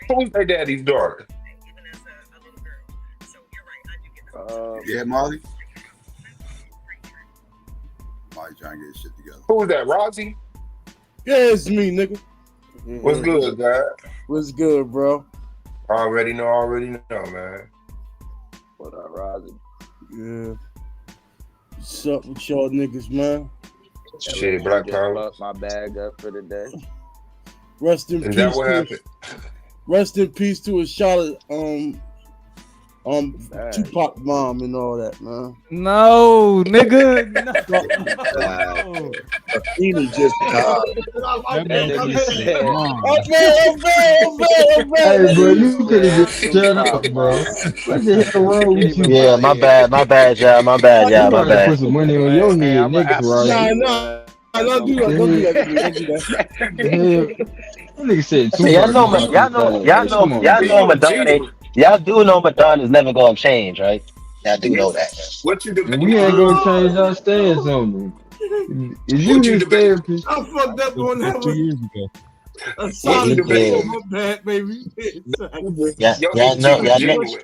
Speaker 9: Who's their daddy's daughter?
Speaker 16: Yeah, Molly. Molly trying to get his shit together.
Speaker 9: Who's that, Rosie?
Speaker 22: Yeah, it's me, nigga.
Speaker 9: What's good, God?
Speaker 22: What's good, bro?
Speaker 9: Already know, man.
Speaker 6: What up, Rosie?
Speaker 22: Yeah. What's up with y'all niggas, man?
Speaker 9: Shit, Black Power.
Speaker 6: Fucked my bag up for the day.
Speaker 22: Rest in
Speaker 9: Is
Speaker 22: peace.
Speaker 9: that what happened?
Speaker 22: Rest in peace to a Charlotte Tupac mom and all that, man.
Speaker 1: No, nigga. No.
Speaker 15: He just
Speaker 22: I'm
Speaker 7: Hey, bro, you could have just shut up, bro. What the hell wrong with you?
Speaker 4: Yeah, my bad, y'all. My bad,
Speaker 7: You
Speaker 4: y'all. My
Speaker 7: about to
Speaker 4: bad.
Speaker 7: put some money on your head next, right?
Speaker 22: Nah, don't do that. Don't do that to me. Don't do that.
Speaker 7: That nigga said
Speaker 4: Hey,
Speaker 7: Tupac mom is bad. Like, come on,
Speaker 4: y'all
Speaker 7: bro.
Speaker 4: Madonna. Y'all do know Madonna is never gonna change, right? Y'all do know that.
Speaker 9: What you
Speaker 7: And
Speaker 9: debating?
Speaker 7: we ain't gonna change our stance on them. Is you
Speaker 9: What you
Speaker 7: his
Speaker 9: debating?
Speaker 7: therapist?
Speaker 22: I fucked up on that
Speaker 17: 2
Speaker 22: one.
Speaker 17: years ago.
Speaker 22: A
Speaker 9: What
Speaker 22: solid
Speaker 9: you debating?
Speaker 22: my bad, baby.
Speaker 4: Yeah,
Speaker 9: Y'all
Speaker 4: y'all
Speaker 9: niggas
Speaker 4: know.
Speaker 9: too
Speaker 4: Y'all know.
Speaker 9: genuine.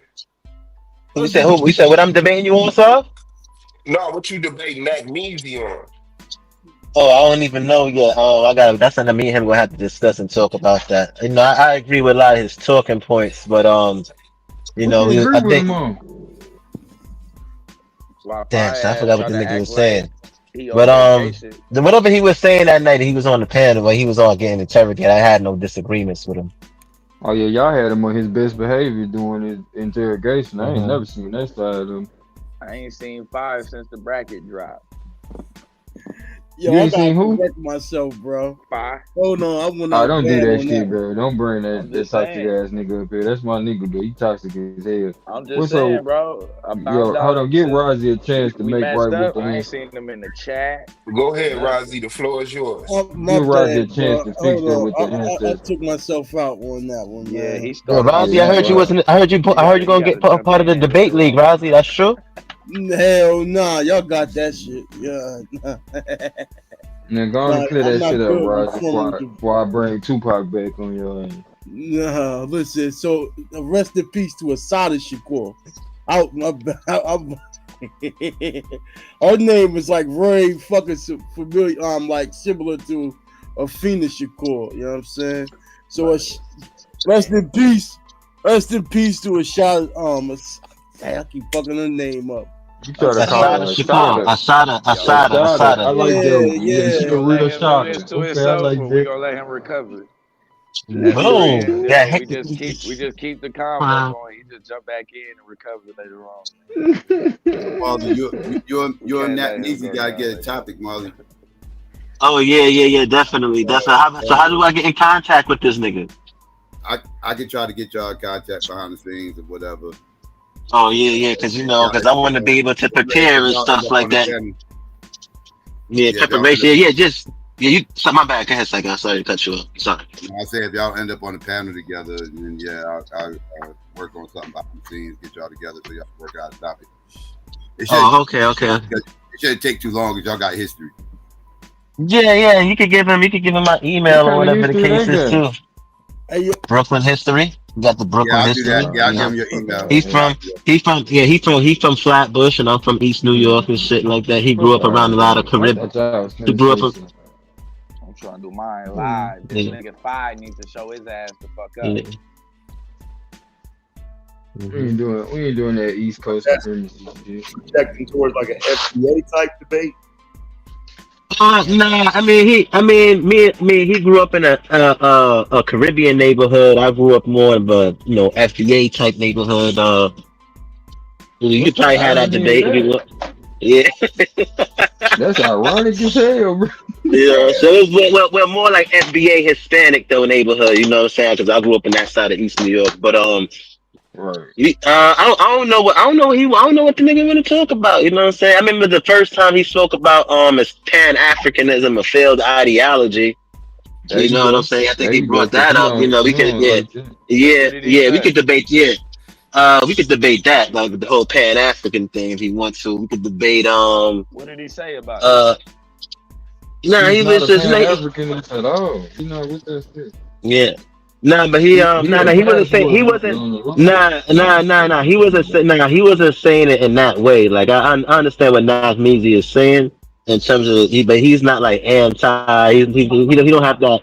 Speaker 4: We said who? We said what I'm debating you on, sir?
Speaker 9: No, what you debating Mac Measy on?
Speaker 4: Oh, I don't even know yet. Oh, that's something me and him gonna have to discuss and talk about that. You know, I agree with a lot of his talking points, but you
Speaker 7: What
Speaker 4: know,
Speaker 7: you agree
Speaker 4: I
Speaker 7: with him
Speaker 4: think.
Speaker 7: on?
Speaker 6: While
Speaker 4: Damn,
Speaker 6: Fire
Speaker 4: so I
Speaker 6: ass
Speaker 4: forgot what
Speaker 6: trying
Speaker 4: the
Speaker 6: to
Speaker 4: nigga
Speaker 6: act
Speaker 4: was
Speaker 6: like
Speaker 4: saying.
Speaker 6: he on
Speaker 4: But
Speaker 6: vacation.
Speaker 4: whatever he was saying that night, he was on the panel, but he was all getting interrogated. I had no disagreements with him.
Speaker 7: Oh yeah, y'all had him on his best behavior doing his interrogation. I ain't
Speaker 4: Mm-hmm.
Speaker 7: never seen that side of him.
Speaker 6: I ain't seen Fire since the bracket dropped.
Speaker 22: Yo,
Speaker 7: You
Speaker 22: I
Speaker 7: ain't
Speaker 22: gotta
Speaker 7: seen who?
Speaker 22: correct myself, bro.
Speaker 6: Fire.
Speaker 22: Hold on, I went
Speaker 7: Oh,
Speaker 22: out
Speaker 7: don't do
Speaker 22: bad
Speaker 7: that
Speaker 22: on
Speaker 7: shit,
Speaker 22: that.
Speaker 7: bro. Don't bring that
Speaker 6: I'm just
Speaker 7: toxic
Speaker 6: saying.
Speaker 7: ass nigga up here. That's my nigga, bro. He toxic as hell.
Speaker 6: I'm just
Speaker 7: What's
Speaker 6: saying,
Speaker 7: up?
Speaker 6: bro. I found
Speaker 7: Yo, hold
Speaker 6: out
Speaker 7: on. Give
Speaker 6: since
Speaker 7: Rozzy a chance to
Speaker 6: we
Speaker 7: make right
Speaker 6: matched
Speaker 7: with
Speaker 6: up.
Speaker 7: the
Speaker 6: I ain't
Speaker 7: answer.
Speaker 6: seen him in the chat.
Speaker 9: Go ahead,
Speaker 6: Nothing.
Speaker 9: Rozzy. The floor is yours.
Speaker 22: My
Speaker 7: Give Rozzy a
Speaker 22: bad,
Speaker 7: chance
Speaker 22: bro.
Speaker 7: to fix
Speaker 22: Hold
Speaker 7: that
Speaker 22: on.
Speaker 7: with the
Speaker 22: I
Speaker 7: ancestor.
Speaker 22: took myself out on that one,
Speaker 6: Yeah,
Speaker 22: man.
Speaker 6: he
Speaker 4: Yo,
Speaker 6: started.
Speaker 4: Rozzy,
Speaker 7: Yeah,
Speaker 4: I heard you
Speaker 7: well,
Speaker 4: wasn't. I heard you. I heard you gonna get
Speaker 6: jump
Speaker 4: part of the
Speaker 6: in later
Speaker 4: debate league,
Speaker 6: on.
Speaker 4: Rozzy. That's true.
Speaker 22: Hell nah, y'all got that shit. Yeah.
Speaker 7: now go on
Speaker 22: Nah,
Speaker 7: and clear
Speaker 22: I'm
Speaker 7: that
Speaker 22: not
Speaker 7: shit up,
Speaker 22: good with
Speaker 7: Rozzy,
Speaker 22: formal.
Speaker 7: before I bring Tupac back on your ass.
Speaker 22: Nah, listen. So rest in peace to Assata Shakur. Her name is like very fucking familiar, like similar to Afina Shakur. You know what I'm saying? So rest in peace. Rest in peace to a shot. I keep fucking her name up.
Speaker 7: You try to call her
Speaker 4: Assata.
Speaker 7: I like that one. Yeah, she
Speaker 22: Yeah.
Speaker 7: a real
Speaker 6: Let him do
Speaker 7: shocker.
Speaker 6: this to
Speaker 7: Okay, I
Speaker 6: himself,
Speaker 7: like
Speaker 6: or we
Speaker 7: that.
Speaker 6: gonna let him recover. At the
Speaker 4: Boom.
Speaker 6: end,
Speaker 4: Yeah.
Speaker 6: we just keep the convo going. He just jump back in and recover later on.
Speaker 16: Marley, you and
Speaker 6: Can't
Speaker 16: Nat
Speaker 6: let him
Speaker 16: Easy
Speaker 6: go
Speaker 16: gotta
Speaker 6: down
Speaker 16: get a
Speaker 6: like
Speaker 16: topic, Marley.
Speaker 4: Oh yeah, definitely. So how do I get in contact with this nigga?
Speaker 16: I could try to get y'all in contact behind the scenes or whatever.
Speaker 4: Oh yeah, because I want to be able to prepare and
Speaker 16: Y'all end
Speaker 4: stuff
Speaker 16: up
Speaker 4: like
Speaker 16: on the
Speaker 4: that.
Speaker 16: panel.
Speaker 4: Yeah,
Speaker 16: Yeah, if y'all end
Speaker 4: preparation.
Speaker 16: up,
Speaker 4: You. So my bad. Go ahead, Psycho. Sorry to cut you off. Sorry.
Speaker 16: I say if y'all end up on the panel together, then yeah, I'll work on something behind the scenes, get y'all together so y'all can work out a topic.
Speaker 4: Okay.
Speaker 16: It shouldn't take too long because y'all got history.
Speaker 4: Yeah. You could give him my email
Speaker 7: What
Speaker 4: or
Speaker 7: kind of
Speaker 4: whatever the
Speaker 7: history
Speaker 4: case
Speaker 7: they
Speaker 4: is
Speaker 7: got?
Speaker 4: too. Brooklyn history. You got the Brooklyn
Speaker 16: Yeah, I'll do
Speaker 4: history.
Speaker 16: that. Yeah, I'll give him your email.
Speaker 4: He's from Flatbush, and I'm from East New York and shit like that. He grew up around a lot of
Speaker 7: I
Speaker 4: Caribbean.
Speaker 7: thought y'all was
Speaker 4: He
Speaker 7: gonna
Speaker 4: grew
Speaker 7: say
Speaker 4: up.
Speaker 7: something.
Speaker 6: trying to do mine live. This nigga Fi needs to show his ass the fuck up.
Speaker 7: We ain't doing that East Coast supremacy shit.
Speaker 15: Projecting towards like an FBA type debate.
Speaker 4: Nah. I mean, he grew up in a Caribbean neighborhood. I grew up more of a FBA type neighborhood. You could probably have that debate if you want. Yeah.
Speaker 7: That's ironic as hell, bro.
Speaker 4: Yeah, so we're more like FBA Hispanic though neighborhood. You know what I'm saying? Because I grew up in that side of East New York. But
Speaker 7: right.
Speaker 4: I don't know what the nigga want to talk about. You know what I'm saying? I remember the first time he spoke about as Pan Africanism, a failed ideology. You know what I'm saying? I think he brought that up. We could we could debate. We could debate that, like the whole Pan African thing, if he wants to. We could debate.
Speaker 6: What did he say about it?
Speaker 4: Nah, he was just
Speaker 7: Pan-Africanist at all. You know what that shit.
Speaker 4: Yeah. Nah, but he wasn't saying he wasn't. He wasn't saying it in that way. Like I understand what Nazmeezy is saying in terms of but he's not like anti. He don't have that.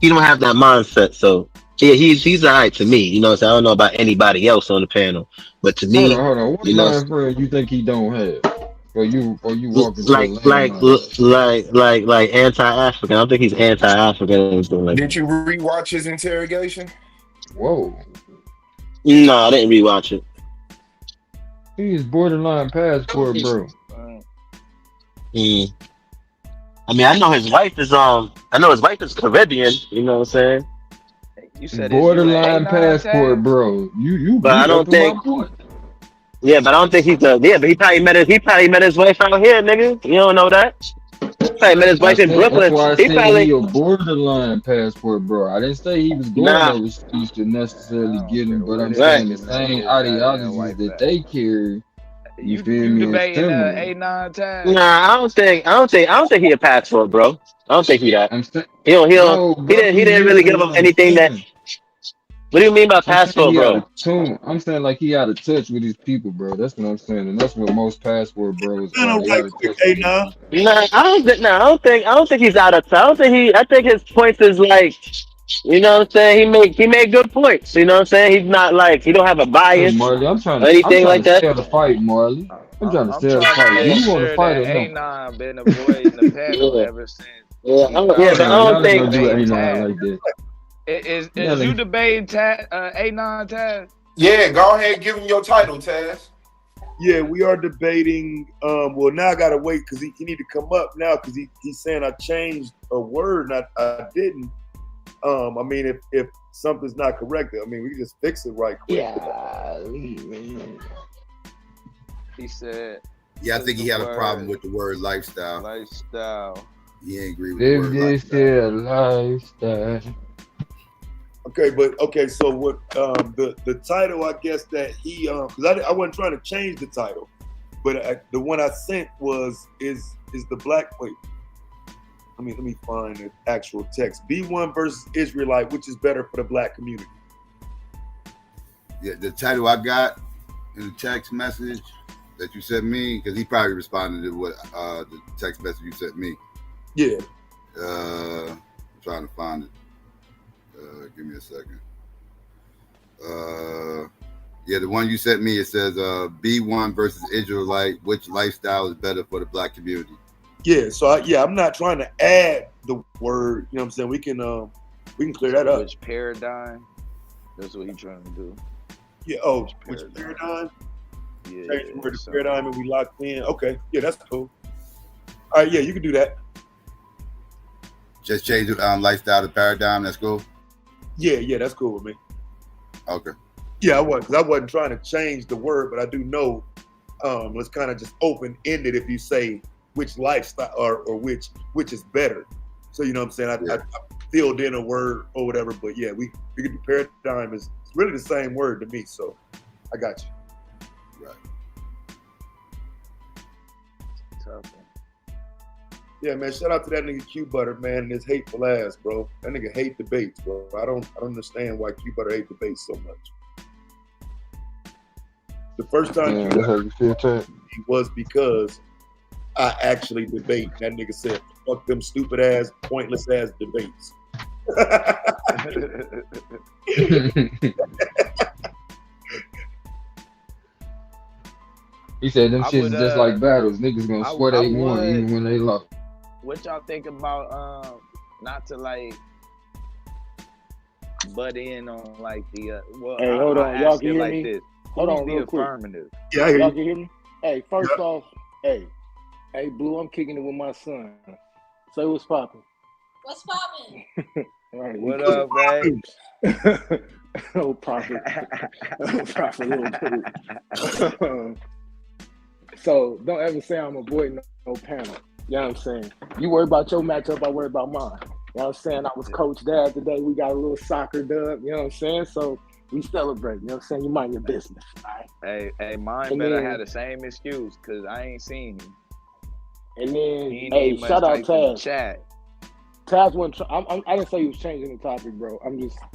Speaker 4: He don't have that mindset. So yeah, he's alright to me. You know, so I don't know about anybody else on the panel, but to me,
Speaker 7: hold on. What mind frame you think he don't have? Or you walking
Speaker 4: like anti-African. I don't think he's anti-African.
Speaker 9: Did you rewatch his interrogation?
Speaker 7: Whoa.
Speaker 4: No, I didn't rewatch it.
Speaker 7: He's borderline passport, bro.
Speaker 4: I mean, I know his wife is Caribbean. You know what I'm saying?
Speaker 6: You said
Speaker 7: borderline passport, bro. You.
Speaker 4: But I don't think. Yeah, but I don't think but he probably met his wife out here, nigga. You don't know that. He probably met his wife in Brooklyn.
Speaker 7: That's why I said he a borderline passport, bro. I didn't say he was going overseas to necessarily get him, but I'm saying the same ideologies that they carry. You feel me?
Speaker 6: Debating A9 tag.
Speaker 4: Nah, I don't think he a passport, bro. I don't think he that. He didn't really give him anything that. What do you mean by passport, bro?
Speaker 7: I'm saying like he out of touch with his people, bro. That's what I'm saying, and that's what most passport bros are.
Speaker 4: Nah, I don't think he's out of touch. I think his points is like, you know what I'm saying? He made good points. You know what I'm saying? He's not like he don't have a bias.
Speaker 7: Hey, Marley, I'm trying
Speaker 4: to
Speaker 7: sell the fight, Marley. I'm trying to sell the fight. You want to fight or no?
Speaker 6: A9 been avoiding the panel ever since.
Speaker 4: But I don't think
Speaker 7: A9 like that.
Speaker 6: Is you debating A9 Taz?
Speaker 9: Yeah, go ahead and give him your title, Taz.
Speaker 15: Yeah, we are debating. Well, now I gotta wait because he need to come up now because he's saying I changed a word and I didn't. I mean, if something's not correct, I mean we can just fix it right quick.
Speaker 6: Yeah, he said.
Speaker 14: Yeah, I think he had a problem with the word lifestyle. He ain't agree with the word
Speaker 7: lifestyle.
Speaker 15: Okay, so what the title I guess that he because I wasn't trying to change the title, but the one I sent is the black wait. Let me find the actual text. B1 versus Israelite, which is better for the black community?
Speaker 14: Yeah, the title I got in the text message that you sent me, because he probably responded to what the text message you sent me.
Speaker 15: Yeah.
Speaker 14: I'm trying to find it. Give me a second. Yeah, the one you sent me, it says B1 versus Israelite, which lifestyle is better for the black community?
Speaker 15: Yeah, so I'm not trying to add the word, you know what I'm saying? We can clear that up.
Speaker 6: Which paradigm? That's what he's trying to do.
Speaker 15: Yeah, which paradigm?
Speaker 6: Yeah.
Speaker 15: Change the word to paradigm and we locked in. Okay, yeah, that's cool. All right, yeah, you can do that.
Speaker 14: Just change the lifestyle to paradigm, that's cool?
Speaker 15: Yeah, that's cool with me.
Speaker 14: Okay.
Speaker 15: Yeah, I wasn't trying to change the word, but I do know it's kind of just open-ended if you say which lifestyle or which is better. So you know what I'm saying? I filled in a word or whatever, but yeah, we could do paradigm is really the same word to me. So I got you.
Speaker 14: Right.
Speaker 6: Tough.
Speaker 15: Yeah, man. Shout out to that nigga Q Butter, man, and his hateful ass, bro. That nigga hate debates, bro. I don't understand why Q Butter hate debates so much. The first time he was because I actually debate. That nigga said, fuck them stupid ass, pointless ass debates.
Speaker 7: He said them shits is just like battles. Niggas gonna swear they won even when they lost.
Speaker 6: What y'all think about not to like butt in on like the well,
Speaker 8: hey, hold on, y'all can hear
Speaker 6: like
Speaker 8: me?
Speaker 6: this.
Speaker 8: Hold
Speaker 6: Who's
Speaker 8: on,
Speaker 6: the
Speaker 8: real quick.
Speaker 6: affirmative?
Speaker 15: Yeah, I hear
Speaker 8: Y'all
Speaker 15: you.
Speaker 8: can hear me? Hey, first off, hey, Blue, I'm kicking it with my son. Say what's popping.
Speaker 19: What's popping?
Speaker 8: Right,
Speaker 6: What up, man?
Speaker 8: Oh, prophet. Prophet, little dude. So don't ever say I'm avoiding no panel. You know what I'm saying? You worry about your matchup, I worry about mine. You know what I'm saying? I was Coach Dad today. We got a little soccer dub. You know what I'm saying? So we celebrate. You know what I'm saying? You mind your business. All right?
Speaker 6: Hey, mine
Speaker 8: And
Speaker 6: better
Speaker 8: then-
Speaker 6: have the same excuse because I ain't seen him.
Speaker 8: And then,
Speaker 6: He ain't
Speaker 8: hey,
Speaker 6: even much
Speaker 8: shout out
Speaker 6: type in the
Speaker 8: Taz.
Speaker 6: chat.
Speaker 8: Taz wasn't. I didn't say he was changing the topic, bro.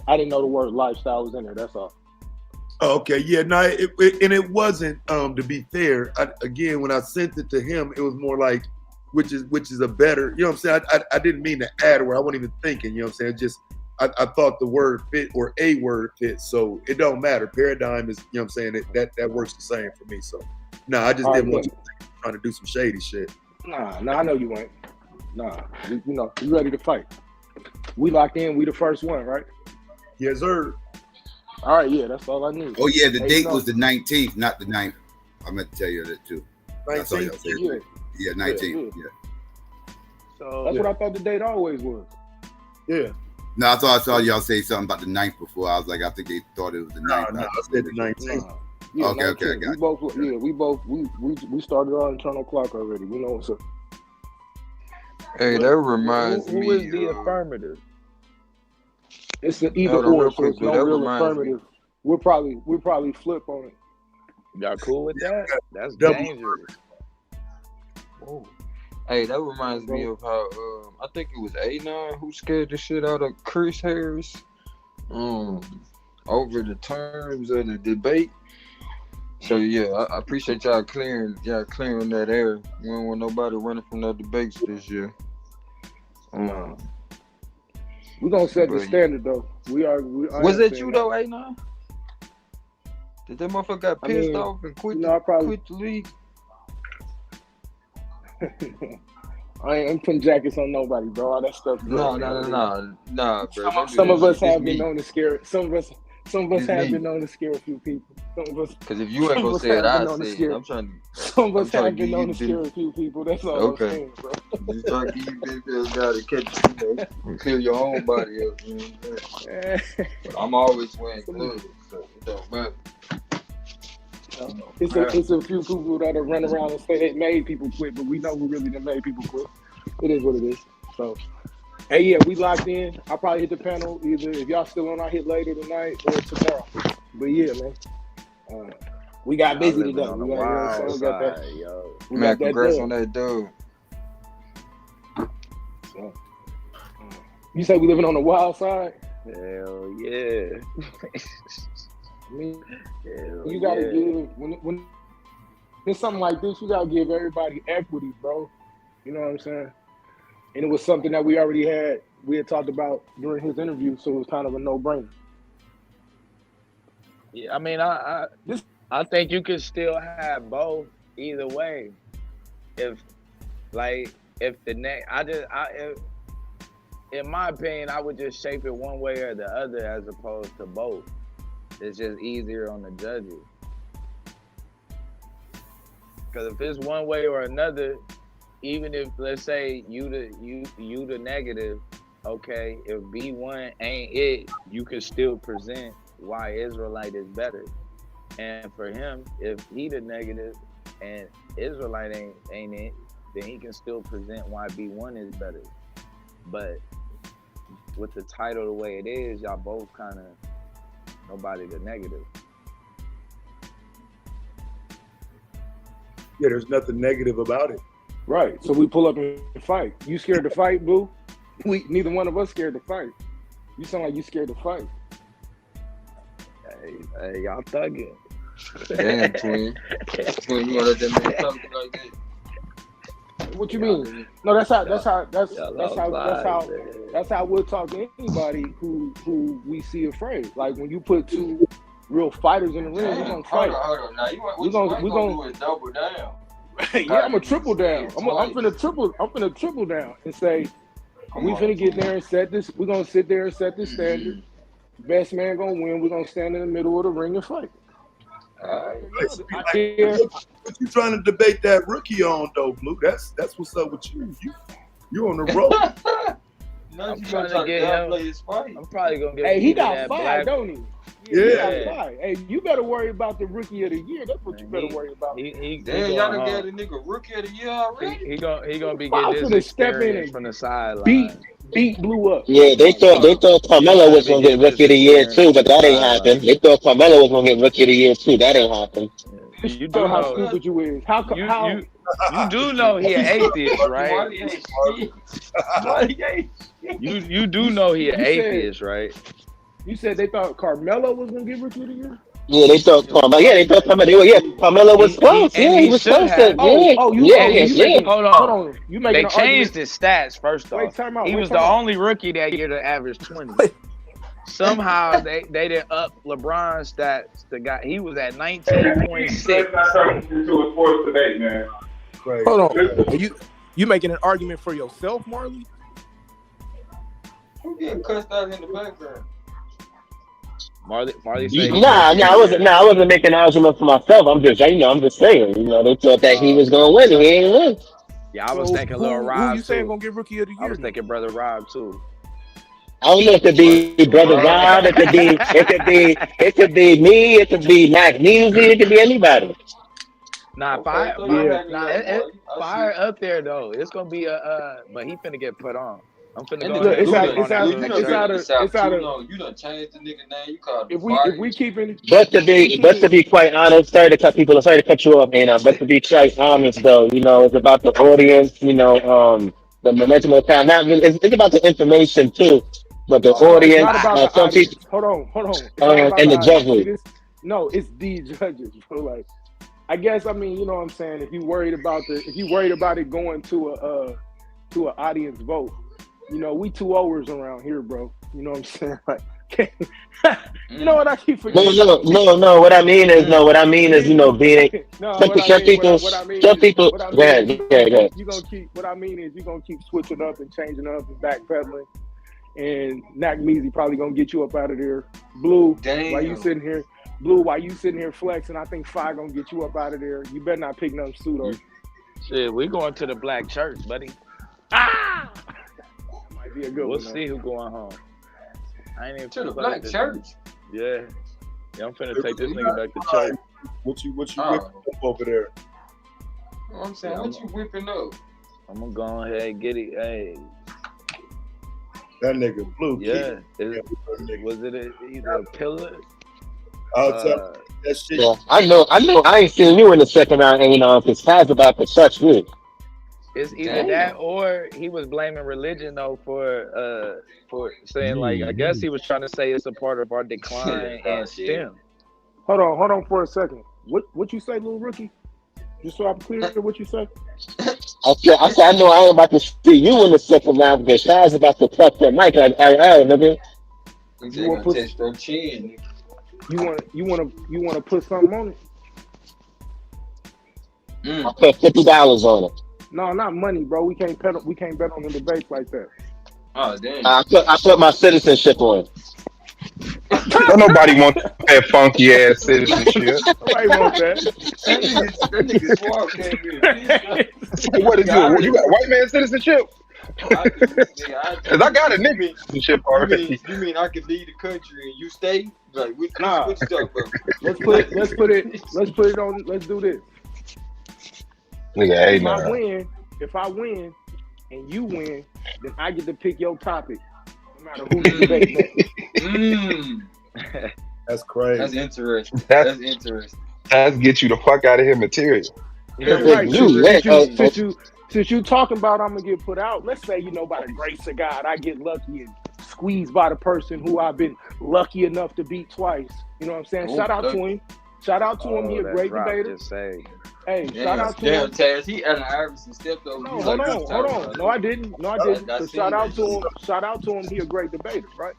Speaker 8: I didn't know the word lifestyle was in there. That's all.
Speaker 15: Oh, okay, yeah, no, it wasn't. To be fair, again, when I sent it to him, it was more like, which is a better. You know what I'm saying? I didn't mean to add a word. I wasn't even thinking. You know what I'm saying? Just I thought the word fit or a word fit, so it don't matter. Paradigm is, you know what I'm saying? That works the same for me. So no, I just
Speaker 8: All right,
Speaker 15: didn't want
Speaker 8: good.
Speaker 15: you trying to do some shady shit.
Speaker 8: Nah, I know you ain't. Nah, you know, you ready to fight. We locked in. We the first one, right?
Speaker 15: Yes, sir.
Speaker 8: All right, yeah, that's all I need.
Speaker 14: Oh yeah, the
Speaker 8: Hey,
Speaker 14: date
Speaker 8: you know,
Speaker 14: was the 19th, not the 9th. I meant to tell you that too. I saw y'all say
Speaker 8: Yeah.
Speaker 14: it. Yeah, 19th.
Speaker 8: Yeah.
Speaker 14: Yeah.
Speaker 6: So
Speaker 8: That's what I thought the date always was.
Speaker 15: Yeah.
Speaker 14: No, I saw y'all say something about the 9th before. I was like, I think they thought it was the 9th.
Speaker 15: No, I said the 19th.
Speaker 8: Yeah,
Speaker 14: Okay, I
Speaker 8: 19.
Speaker 14: got
Speaker 8: We started our internal clock already. We know what's up.
Speaker 18: Hey, that reminds
Speaker 6: Who
Speaker 18: me.
Speaker 6: is the affirmative?
Speaker 8: It's an either
Speaker 18: Hold on,
Speaker 8: or,
Speaker 18: real
Speaker 8: so
Speaker 18: quick,
Speaker 8: it's
Speaker 18: Blue.
Speaker 8: no
Speaker 18: That
Speaker 8: real
Speaker 18: reminds me.
Speaker 8: affirmative. We'll probably flip on it.
Speaker 6: Y'all cool with that? That's
Speaker 15: Double.
Speaker 6: dangerous.
Speaker 18: Hey, that reminds me of how I think it was A9 who scared the shit out of Chris Harris over the terms of the debate. So yeah, I appreciate y'all clearing that air. We don't want nobody running from no debates this year.
Speaker 8: We're gonna set the
Speaker 18: But-
Speaker 8: standard though.
Speaker 18: Was that you though, A9? Did that motherfucker got pissed off and quit the league?
Speaker 8: I ain't putting jackets on nobody, bro. All that stuff.
Speaker 18: No, bro.
Speaker 8: Some of us have
Speaker 18: It's
Speaker 8: been
Speaker 18: me.
Speaker 8: known to scare. Some of us
Speaker 18: It's
Speaker 8: have
Speaker 18: me.
Speaker 8: been known to scare a few people. Some of us.
Speaker 18: Because if you ain't
Speaker 8: some of
Speaker 18: gonna
Speaker 8: us
Speaker 18: say it,
Speaker 8: have been
Speaker 18: I
Speaker 8: known to
Speaker 18: say it.
Speaker 8: scare-
Speaker 18: I'm trying
Speaker 8: Some of us
Speaker 18: to
Speaker 8: have been
Speaker 18: give
Speaker 8: known
Speaker 18: you
Speaker 8: to scare a few people. That's all I'm
Speaker 18: Okay.
Speaker 8: saying, bro.
Speaker 18: Just trying to give you benefits down to catch, clear your own body up. You know what I'm saying? But I'm always wearing gloves, so it don't matter.
Speaker 8: It's a few people that run around and say they made people quit, but we know who really done made people quit. It is what it is. So, hey, yeah, we locked in. I'll probably hit the panel either if y'all still on. I'll hit later tonight or tomorrow. But yeah, man, we got busy
Speaker 6: living
Speaker 8: today.
Speaker 6: on the
Speaker 8: We got, you know what I'm saying?
Speaker 6: wild
Speaker 8: We got that.
Speaker 6: side, yo.
Speaker 8: We
Speaker 18: Man,
Speaker 8: got that
Speaker 18: congrats
Speaker 8: dub.
Speaker 18: on that dub.
Speaker 8: So, you say we living on the wild side?
Speaker 6: Hell yeah.
Speaker 8: I mean,
Speaker 6: Hell
Speaker 8: you gotta
Speaker 6: yeah.
Speaker 8: give when it's something like this, you gotta give everybody equity, bro. You know what I'm saying? And it was something that we had talked about during his interview, so it was kind of a no-brainer.
Speaker 6: Yeah, I mean, I think you could still have both either way. If the next, in my opinion, I would just shape it one way or the other as opposed to both. It's just easier on the judges. Because if it's one way or another, even if let's say you the negative, okay, if B1 ain't it, you can still present why Israelite is better. And for him, if he the negative and Israelite ain't it, then he can still present why B1 is better. But with the title the way it is, y'all both kind of nobody the negative.
Speaker 15: Yeah, there's nothing negative about it.
Speaker 8: Right. So we pull up and fight. You scared to fight, Boo? Neither one of us scared to fight. You sound like you scared to fight.
Speaker 6: Hey, y'all thugging.
Speaker 18: Damn, twin. Twin, you wanna let that man talk like that?
Speaker 8: What you mean? No, that's how we'll talk to anybody who we see afraid. Like when you put two real fighters in the ring, we're gonna fight.
Speaker 18: Hold on. Now we're gonna do is double down.
Speaker 8: Yeah, I'm gonna triple down. I'm finna triple down and say we finna get there and set this. We're gonna sit there and set the standard. Best man gonna win. We're gonna stand in the middle of the ring and fight.
Speaker 15: What you trying to debate that rookie on though, Blue? That's what's up with you. You on the road.
Speaker 6: I'm trying to get him. I'm probably gonna get.
Speaker 8: Hey, he got fired, don't he?
Speaker 15: Yeah.
Speaker 8: He got fired. Hey, you better worry about the rookie of the year. That's what you better worry about.
Speaker 18: Damn, y'all done got a nigga rookie of the year already.
Speaker 6: He gonna be getting his experience from the sideline.
Speaker 8: Beat Blue up.
Speaker 4: Yeah, they thought Carmelo was gonna get rookie of the year too, but that ain't happened. They thought Carmelo was gonna get rookie of the year too. That ain't happened.
Speaker 6: You
Speaker 8: know how stupid you is. How
Speaker 6: you do know he an atheist, right? You do know he an atheist, right?
Speaker 8: You said they thought Carmelo was gonna get rookie of the year?
Speaker 4: Yeah, they thought Carmelo. Yeah, they thought Carmelo. Carmelo was close. He was close.
Speaker 6: Hold on. They changed his stats first off. He was the only rookie that year to average 20. Somehow they didn't up LeBron's stats. The guy he was at 19.6.
Speaker 11: Hold on. You making an argument for yourself, Marley?
Speaker 18: Who getting cussed out in the background?
Speaker 6: Marley
Speaker 4: Nah, I wasn't making an argument for myself. I'm just saying. They thought that he was gonna win, and he ain't win.
Speaker 6: Yeah, I was thinking little Rob.
Speaker 11: Who you saying gonna get rookie of the year?
Speaker 6: I was thinking brother Rob too.
Speaker 4: I don't know if it be brother Rob. It could be me. It could be Mac Music. It could be anybody.
Speaker 6: Nah, fire up there though. It's gonna be but he finna get put on. I'm finna go.
Speaker 8: It's out of.
Speaker 18: You done changed the nigga name. You called
Speaker 8: if we keeping.
Speaker 4: But to be quite honest, sorry to cut you off, man. But to be quite honest, though, it's about the audience. The momentum of time. It's about the information too, but the audience. Some people.
Speaker 8: Hold on.
Speaker 4: And the judges.
Speaker 8: No, it's the judges, bro. Like, I guess you know what I'm saying. If you worried about it going to an audience vote. We 2 hours around here, bro. You know what I'm saying? Like, you know what I keep forgetting?
Speaker 4: No. What I mean is, being some people. Go ahead.
Speaker 8: You gonna keep. What I mean is, you gonna keep switching up and changing up and backpedaling. And Nack Measy probably gonna get you up out of there. Blue, while you sitting here flexing, I think Fi gonna get you up out of there. You better not pick no pseudo.
Speaker 6: Shit, we going to the black church, buddy.
Speaker 8: Be a good
Speaker 6: we'll see who going home. I ain't even
Speaker 18: to the black church.
Speaker 6: Yeah, I'm finna take this nigga back to church.
Speaker 15: What you whipping up over there?
Speaker 18: You know what I'm saying, what you whipping up?
Speaker 6: I'm gonna go ahead and get it. Hey,
Speaker 15: that nigga Blue.
Speaker 6: Yeah, was it either a pillar?
Speaker 15: I'll tell that shit.
Speaker 4: Yeah, I know. I ain't seen you in the second round, because Taz about to touch you.
Speaker 6: It's either that or he was blaming religion though for saying like I guess he was trying to say it's a part of our decline and STEM.
Speaker 8: Hold on for a second. What you say, little rookie? Just so I'm clear, what you say?
Speaker 4: I said I know I ain't about to see you in the second round because Shaz about to touch that mic like nigga.
Speaker 18: You want to test your chin?
Speaker 8: You want to put something on it?
Speaker 4: I put $50 on it.
Speaker 8: No, not money, bro. We can't bet on the debates like that.
Speaker 18: Oh damn!
Speaker 4: I put my citizenship on it.
Speaker 9: Don't nobody want that funky ass citizenship.
Speaker 8: Nobody want that.
Speaker 18: That nigga swab came in.
Speaker 9: What is you? You got white man citizenship? Cause I got a nigga citizenship already.
Speaker 18: You mean I can leave the country and you stay? Like which stuff, bro?
Speaker 8: Let's put it on. Let's do this.
Speaker 9: Nigga,
Speaker 8: if I win and you win, then I get to pick your topic. No matter who you debate next.
Speaker 15: That's crazy.
Speaker 18: That's interesting. That's interesting.
Speaker 9: Let's get you the fuck out of here material.
Speaker 8: Yeah, right. Since you talking about I'm gonna get put out, let's say, by the grace of God, I get lucky and squeezed by the person who I've been lucky enough to beat twice. You know what I'm saying? Shout out to him. He a great debater. Hey, shout out to
Speaker 18: damn,
Speaker 8: him.
Speaker 18: Taz. He Allen Iverson stepped over.
Speaker 8: No, hold on. No, I didn't. But shout out to him. Shout out to him. He a great debater, right?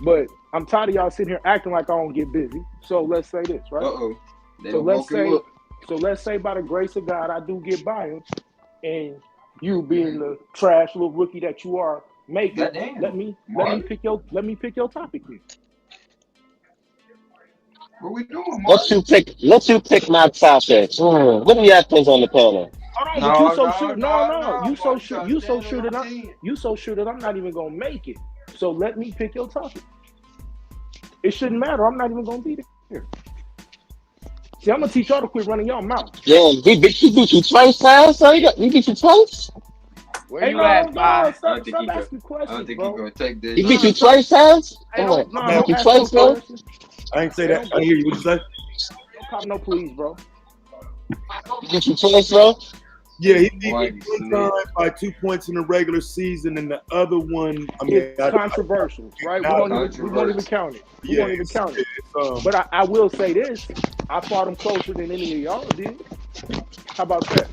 Speaker 8: But I'm tired of y'all sitting here acting like I don't get busy. So let's say this, right? So let's say by the grace of God, I do get by him, and you being the trash little rookie that you are, make it. Let me pick your topic here.
Speaker 18: What we doing,
Speaker 4: Let you pick my topic. What do you have things on the panel?
Speaker 8: Hold on, but you so sure. No. You so sure. You so sure that I'm not even gonna make it. So let me pick your topic. It shouldn't matter. I'm not even gonna be there. See, I'm gonna teach y'all to quit running y'all mouth.
Speaker 4: Yeah, he beat you twice, Taz. So he beat you twice.
Speaker 8: Where you at, Bob? Stop asking questions,
Speaker 18: I don't think
Speaker 8: bro.
Speaker 18: he's gonna take this.
Speaker 4: He beat you twice, Taz.
Speaker 8: Don't
Speaker 4: Beat you
Speaker 8: ask
Speaker 4: twice,
Speaker 8: no
Speaker 4: bro.
Speaker 8: questions.
Speaker 15: I ain't say that. I hear you. What you say?
Speaker 8: Don't cop no please, bro.
Speaker 4: He beat you twice, bro.
Speaker 15: Yeah, he beat me one time by 2 points in the regular season, and the other one, I mean,
Speaker 8: It's controversial, right? We won't even count it. We won't even count it. But I will say this: I fought him closer than any of y'all did. How about that?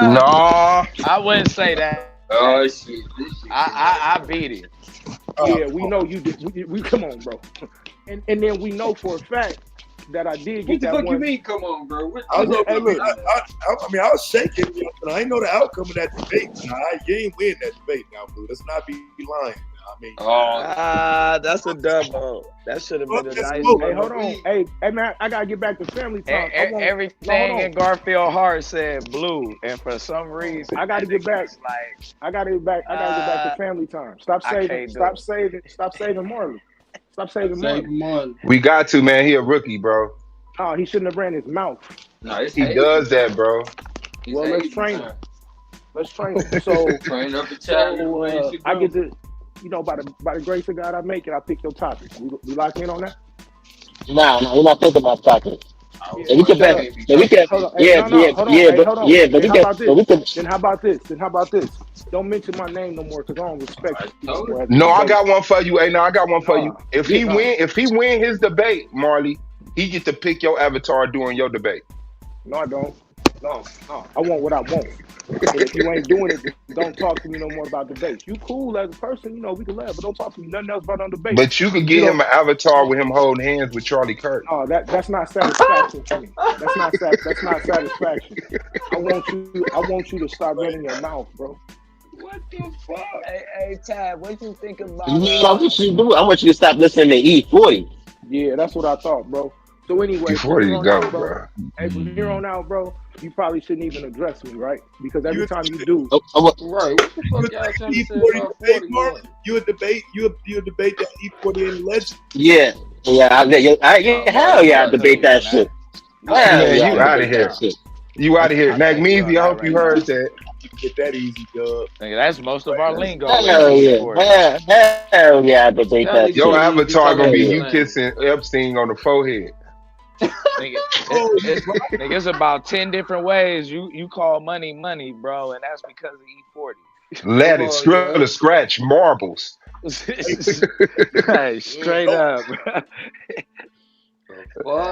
Speaker 6: No, I wouldn't say that.
Speaker 18: Oh shit!
Speaker 6: I beat him.
Speaker 8: Yeah, we know you did. We come on, bro. And then we know for a fact that I did get that one.
Speaker 18: What the fuck you mean? Come on, bro.
Speaker 15: I mean, I was shaking. But I didn't know the outcome of that debate. Nah, you ain't win that debate now, bro. Let's not be lying. I mean,
Speaker 6: that's a double. That should have been a nice.
Speaker 8: Hey, hold on. Hey, man, I gotta get back to family time.
Speaker 6: Everything in Garfield Heart said blue, and for some reason,
Speaker 8: I gotta get back. I gotta get back to family time. Stop saving Marley. Stop saving Marley.
Speaker 9: We got to, man. He a rookie, bro.
Speaker 8: Oh, he shouldn't have ran his mouth.
Speaker 18: No,
Speaker 9: he does that, bro.
Speaker 8: Well, let's train him. So
Speaker 18: train up the child.
Speaker 8: I get to, by the grace of God, I make it. I pick your topic. We lock in on that?
Speaker 4: No, we're not thinking about topic.
Speaker 8: Then how about this? Don't mention my name no more, because I don't respect you.
Speaker 9: No, I got one for you. Hey, no, I got one for you. If he win his debate, Marley, he get to pick your avatar during your debate.
Speaker 8: No, I don't. No. I want what I want. And if you ain't doing it, don't talk to me no more about debates. You cool as a person, we can laugh, but don't talk to me nothing else about on debate.
Speaker 9: But you could get him an avatar with him holding hands with Charlie Kirk.
Speaker 8: Oh, that's not satisfaction to me. That's not satisfaction. I want you to stop running your mouth, bro.
Speaker 6: What the fuck? Hey, Tad, what you think about?
Speaker 4: I want you to do. I want you to stop listening to E40.
Speaker 8: Yeah, that's what I thought, bro. So anyway,
Speaker 9: before you go, bro.
Speaker 8: Hey, from here on out, bro, you probably shouldn't even address me, right? Because every time you do,
Speaker 18: right? What the fuck y'all trying to say about 40?
Speaker 15: You a debate that E40 and legend?
Speaker 4: Yeah, hell yeah, I debate that shit.
Speaker 9: You out of here. You out of here, Magnesia. I hope you heard that.
Speaker 15: Get that easy, dub.
Speaker 6: That's most of our lingo.
Speaker 4: Hell yeah, I debate that.
Speaker 9: Your avatar gonna be you kissing Epstein on the forehead.
Speaker 6: It's about 10 different ways you call money, bro, and that's because of E40.
Speaker 9: Let it skrilla scratch marbles.
Speaker 6: Hey, straight up.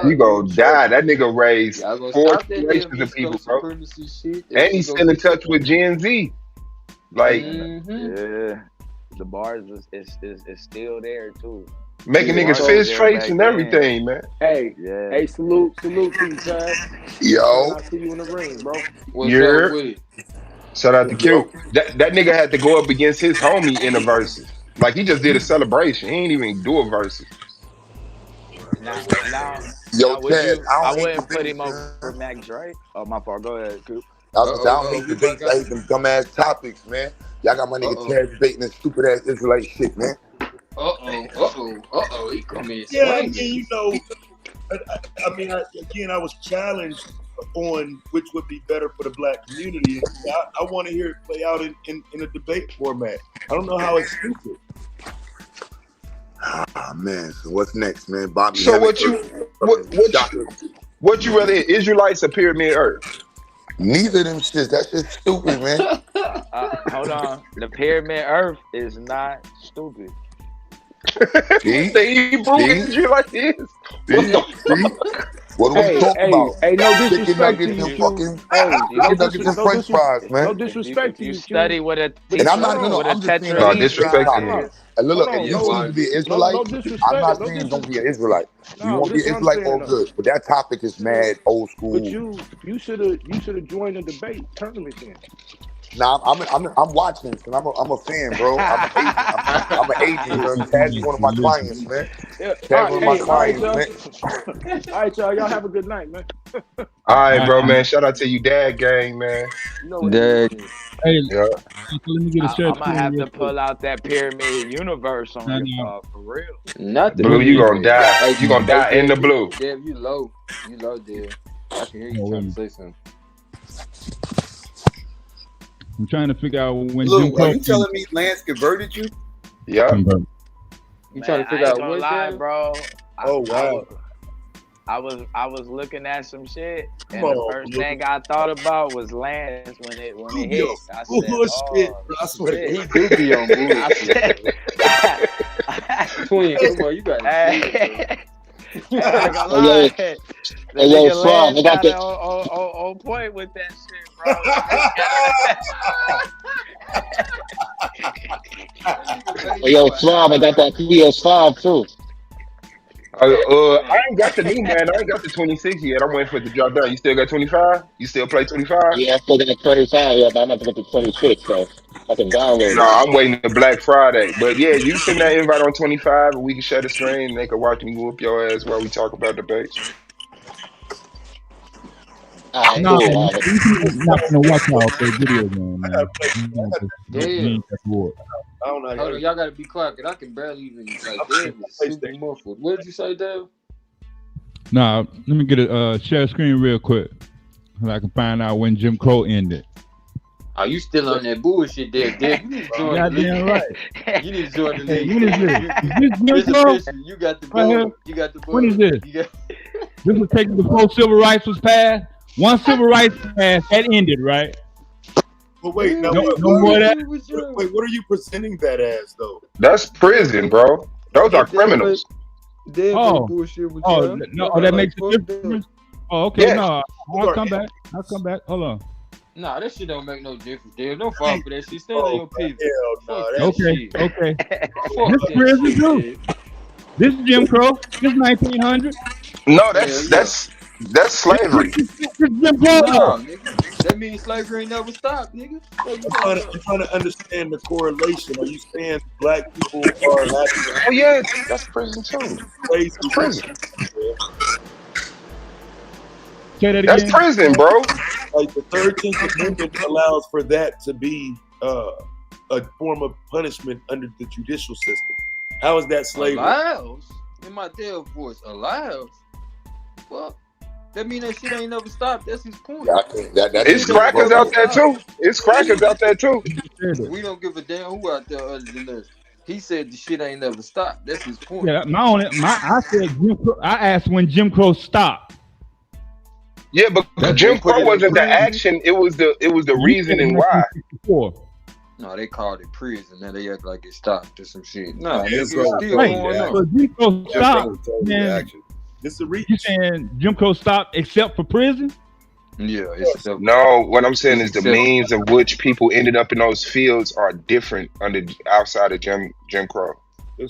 Speaker 9: You gonna die. That nigga raised 4 generations of people, bro. And he's still in touch with Gen Z. Like,
Speaker 6: yeah, the bars is still there too.
Speaker 9: Making niggas fish traits and everything, man.
Speaker 8: Hey, salute to you, Chad.
Speaker 9: Yo.
Speaker 8: I see you in the ring, bro.
Speaker 9: Yeah. Shout out to Q. That nigga had to go up against his homie in a versus. Like, he just did a celebration. He ain't even do a versus.
Speaker 6: I wouldn't put him over Max, right? Oh, my fault. Go ahead, Coop.
Speaker 3: I don't make debates. I hate them dumbass topics, man. Y'all got my nigga Chad debating this stupid ass Israelite shit, man.
Speaker 18: He come in.
Speaker 15: Yeah, I mean, I was challenged on which would be better for the black community. I want to hear it play out in a debate format. I don't know how it's stupid.
Speaker 3: Ah, man. So what's next, man? Bobby.
Speaker 9: So what you rather hear, Israelites or Pyramid Earth?
Speaker 3: Neither of them shits. That shit's stupid, man.
Speaker 6: Hold on. The Pyramid Earth is not stupid.
Speaker 3: See?
Speaker 9: The Hebrew Israelite is.
Speaker 3: What are we talking about?
Speaker 8: Hey, no
Speaker 3: Chicken
Speaker 8: disrespect to
Speaker 3: nuggets
Speaker 8: you,
Speaker 3: and
Speaker 8: Q.
Speaker 3: fucking
Speaker 8: Hey,
Speaker 3: chicken nuggets and French fries, man.
Speaker 8: no disrespect
Speaker 6: If
Speaker 8: to
Speaker 6: you
Speaker 8: you,
Speaker 6: study
Speaker 8: Q.
Speaker 6: with a
Speaker 8: But
Speaker 3: And I'm
Speaker 6: teacher,
Speaker 3: not, no,
Speaker 6: with a
Speaker 3: I'm just saying
Speaker 9: No,
Speaker 3: that's a
Speaker 6: tetrahedron,
Speaker 3: debate
Speaker 9: disrespect
Speaker 3: topic.
Speaker 9: him.
Speaker 3: And
Speaker 8: hold
Speaker 3: look, if
Speaker 8: on,
Speaker 3: you choose to be an
Speaker 8: no
Speaker 3: Israelite, I'm
Speaker 8: disrespect,
Speaker 3: not
Speaker 8: no
Speaker 3: saying don't be
Speaker 8: disrespect.
Speaker 3: an Israelite. If you
Speaker 8: No,
Speaker 3: want to be
Speaker 8: this is
Speaker 3: an
Speaker 8: what I'm
Speaker 3: Israelite,
Speaker 8: saying
Speaker 3: all
Speaker 8: though.
Speaker 3: good. But that topic is mad old
Speaker 8: But
Speaker 3: school.
Speaker 8: you should have joined the debate tournament then.
Speaker 3: Nah, I'm watching this, and I'm a fan, bro. I'm an agent. I'm an agent. Taz's one of my clients, man.
Speaker 8: Yeah.
Speaker 3: Taz one of my
Speaker 8: All right,
Speaker 3: clients,
Speaker 8: y'all.
Speaker 3: man.
Speaker 8: All right, y'all. Y'all have a good night, man.
Speaker 9: All right, bro, man. Shout out to you, Dad Gang, man.
Speaker 8: You know what it is.
Speaker 17: Hey,
Speaker 9: Yeah.
Speaker 17: let me get a share
Speaker 6: I'm gonna
Speaker 17: screen
Speaker 6: have
Speaker 17: real
Speaker 6: to
Speaker 17: quick.
Speaker 6: pull out that pyramid universe on
Speaker 17: No,
Speaker 6: y'all for real.
Speaker 18: Not the
Speaker 9: Blue, you gonna
Speaker 18: pyramid.
Speaker 9: die.
Speaker 18: Hey,
Speaker 9: You gonna die in the blue.
Speaker 18: Dev, you low. You low, Dev. I can hear you trying to say something.
Speaker 17: I'm trying to figure out when Jim
Speaker 14: Lou, are
Speaker 17: Crow
Speaker 14: you telling me Lance converted you?
Speaker 9: Yeah.
Speaker 17: converted.
Speaker 18: You
Speaker 6: Man,
Speaker 18: trying to
Speaker 6: I
Speaker 18: figure
Speaker 6: ain't
Speaker 18: out
Speaker 6: gonna
Speaker 18: what,
Speaker 6: lie,
Speaker 18: Dev?
Speaker 6: bro.
Speaker 15: Oh wow.
Speaker 6: I was looking at some shit,
Speaker 15: Come
Speaker 6: and the
Speaker 15: on,
Speaker 6: first
Speaker 15: Blue.
Speaker 6: thing I thought about was Lance when it
Speaker 15: You be
Speaker 6: hit.
Speaker 15: on
Speaker 6: I said,
Speaker 15: bullshit,
Speaker 6: "Oh
Speaker 15: bro. I swear to
Speaker 6: shit!"
Speaker 18: He do be on
Speaker 6: I
Speaker 18: bullshit,
Speaker 6: said,
Speaker 18: Twin, come on, you gotta chill,
Speaker 6: "Hey,
Speaker 18: bro.
Speaker 6: I ain't gonna
Speaker 4: Hey, yo,
Speaker 6: lie." The
Speaker 4: hey, yo,
Speaker 6: nigga
Speaker 4: Suave,
Speaker 6: Lance
Speaker 4: I got
Speaker 6: got it
Speaker 4: the.
Speaker 6: on point with that shit, bro.
Speaker 4: Hey, yo, Suave, I got that PS5 too.
Speaker 9: I ain't got the new man. I ain't got the 26 yet. I'm waiting for it to drop down. You still got 25? You still play 25?
Speaker 4: Yeah, I still got 25. Yeah, but I'm about to get the 26, so I can download
Speaker 9: No,
Speaker 4: it.
Speaker 9: I'm waiting to Black Friday. But yeah, you send that invite on 25 and we can share the screen and they can watch me whoop your ass while we talk about debates.
Speaker 4: All right,
Speaker 17: No,
Speaker 4: cool. All right.
Speaker 17: I'm not gonna watch y'all play video game, man.
Speaker 18: Dev.
Speaker 17: Bored.
Speaker 15: I don't know.
Speaker 18: Hold on, y'all gotta be quiet, cause I can barely even like Dev is super muffled. What did you say, Dev?
Speaker 17: Nah, let me get a share screen real quick, so I can find out when Jim Crow ended.
Speaker 18: Are you still on that bullshit, Dev? Dev, you need to join the league.
Speaker 17: Goddamn right.
Speaker 18: You need to join the
Speaker 17: Hey,
Speaker 18: league.
Speaker 17: when is this? Is this Jim
Speaker 18: This
Speaker 17: Crow?
Speaker 18: official. You got the
Speaker 17: Right here?
Speaker 18: bug. You got the bug.
Speaker 17: When is this?
Speaker 18: You got...
Speaker 17: This was taken before civil rights was passed. Once civil rights passed, that ended, right?
Speaker 15: But wait, now
Speaker 17: No
Speaker 15: what
Speaker 17: more of that.
Speaker 15: wait, what are you presenting that as though?
Speaker 9: That's prison, bro. Those are criminals.
Speaker 18: Dev ain't bullshit with y'all.
Speaker 17: No, that makes a difference. Oh, okay,
Speaker 9: Yes.
Speaker 17: no, I'll come back. Hold on.
Speaker 18: Nah, that shit don't make no difference, Dev. Don't fall for that shit. Stay on your pivot.
Speaker 15: Hell
Speaker 18: Fuck that shit.
Speaker 17: Okay.
Speaker 18: Fuck
Speaker 17: This
Speaker 18: that
Speaker 17: prison
Speaker 18: shit,
Speaker 17: too.
Speaker 18: Dev.
Speaker 17: This is Jim Crow. This is 1900.
Speaker 9: No, that's slavery.
Speaker 17: This Jim Crow.
Speaker 18: Nah, nigga. That means slavery ain't never stopped, nigga.
Speaker 15: I'm trying to understand the correlation. Are you saying black people are having
Speaker 9: Oh yeah, that's prison too.
Speaker 15: crazy?
Speaker 9: That's prison.
Speaker 17: Say that
Speaker 9: That's
Speaker 17: again.
Speaker 9: prison, bro.
Speaker 15: Like the 13th Amendment allows for that to be a form of punishment under the judicial system. How is that slavery?
Speaker 18: Allows? In my Dev voice, allows? Fuck. That mean that shit ain't never stopped. That's his point.
Speaker 3: Yeah, I think that
Speaker 9: It's crackers out there too. It's crackers out there too.
Speaker 18: We don't give a damn who out there other than us. He said the shit ain't never stopped. That's his point.
Speaker 17: Yeah, I said Jim Crow. I asked when Jim Crow stopped.
Speaker 9: Yeah, but Jim Crow wasn't the action. It was the reasoning why.
Speaker 18: No, they called it prison. Now they act like it stopped or some shit. Nah,
Speaker 15: Yeah,
Speaker 18: it's
Speaker 15: so-
Speaker 18: still
Speaker 15: right,
Speaker 18: going
Speaker 15: yeah.
Speaker 18: on.
Speaker 17: So Jim Crow stopped. Man,
Speaker 15: This is a reach.
Speaker 17: you saying Jim Crow stopped except for prison?
Speaker 18: Yeah, it's
Speaker 9: No, what I'm saying is the
Speaker 18: It's
Speaker 9: means of which people ended up in those fields are different outside of Jim Crow.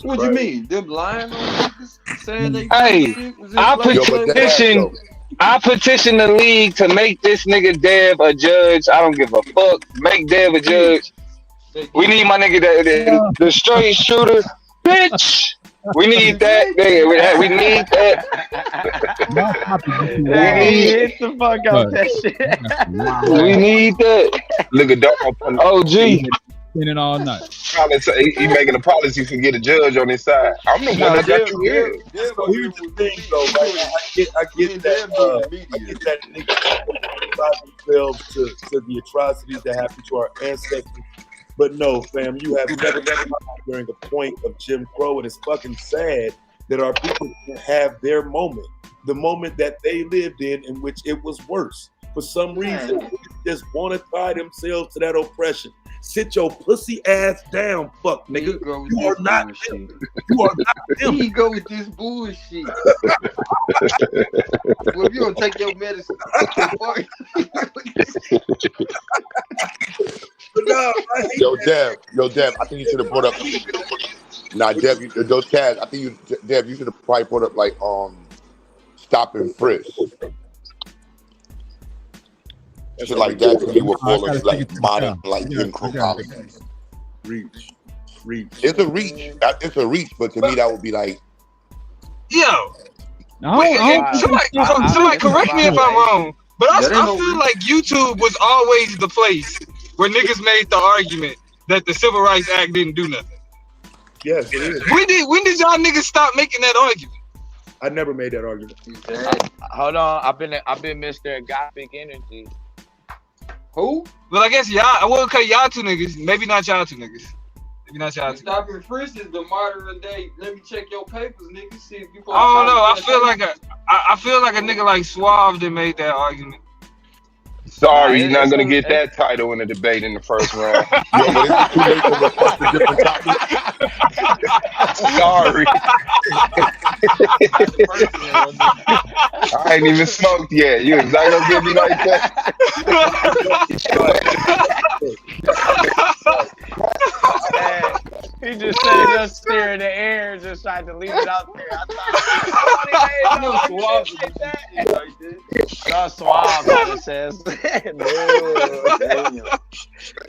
Speaker 18: What you mean? Them lying on niggas saying they
Speaker 4: Hey,
Speaker 18: shit was in
Speaker 4: I
Speaker 18: slavery?
Speaker 4: petition the league to make this nigga Deb a judge. I don't give a fuck. Make Deb a judge. We need my nigga the straight shooter, bitch. We need that. Nigga. We need that.
Speaker 6: Hey, he hit the fuck out that shit.
Speaker 4: We need that.
Speaker 9: Look at Dog.
Speaker 4: OG.
Speaker 17: Spending all night.
Speaker 9: He making a policy to get a judge on his side. I'm the one that got you here.
Speaker 15: So here's the thing, though, right? I get that. I get that niggas apply themselves to the atrocities that happened to our ancestors. But no, fam, you have never been during a point of Jim Crow, and it's fucking sad that our people can have their moment, the moment that they lived in which it was worse. For some reason, just want to tie themselves to that oppression. Sit your pussy ass down, fuck nigga. You are not them. You are not them.
Speaker 22: He go with this bullshit. Well, if you don't take your medicine,
Speaker 3: Yo, Deb, I think you should have brought up. Nah, Deb, Taz, I think Deb, you should have probably brought up like stop and frisk. Shit like that to me would fall into like modern, like Jim Crow policies.
Speaker 15: Reach.
Speaker 3: It's a reach. It's a reach, but to me that would be like.
Speaker 5: Yo. Somebody correct me if I'm wrong, but I feel like YouTube was always the place where niggas made the argument that the Civil Rights Act didn't do nothing.
Speaker 15: Yes, it is.
Speaker 5: When did y'all niggas stop making that argument?
Speaker 15: I never made that argument.
Speaker 6: Hold on, I've been Mr. Gothic Energy.
Speaker 22: Who?
Speaker 5: Well, I guess y'all. I will cut y'all two niggas. Maybe not y'all two niggas. Maybe not y'all two.
Speaker 22: Stop and frisk is the modern day. Let me check your papers, nigga. See if you.
Speaker 5: I don't know. I feel like a nigga like Suave that made that argument.
Speaker 9: Sorry, you're not gonna get that title in the debate in the first round.
Speaker 3: Yo, but it's too late to request a different topic.
Speaker 9: Sorry. I ain't even smoked yet. You was not gonna give me like that.
Speaker 6: He just said just stare in the air, just tried to leave it out there. I thought Suave says, no,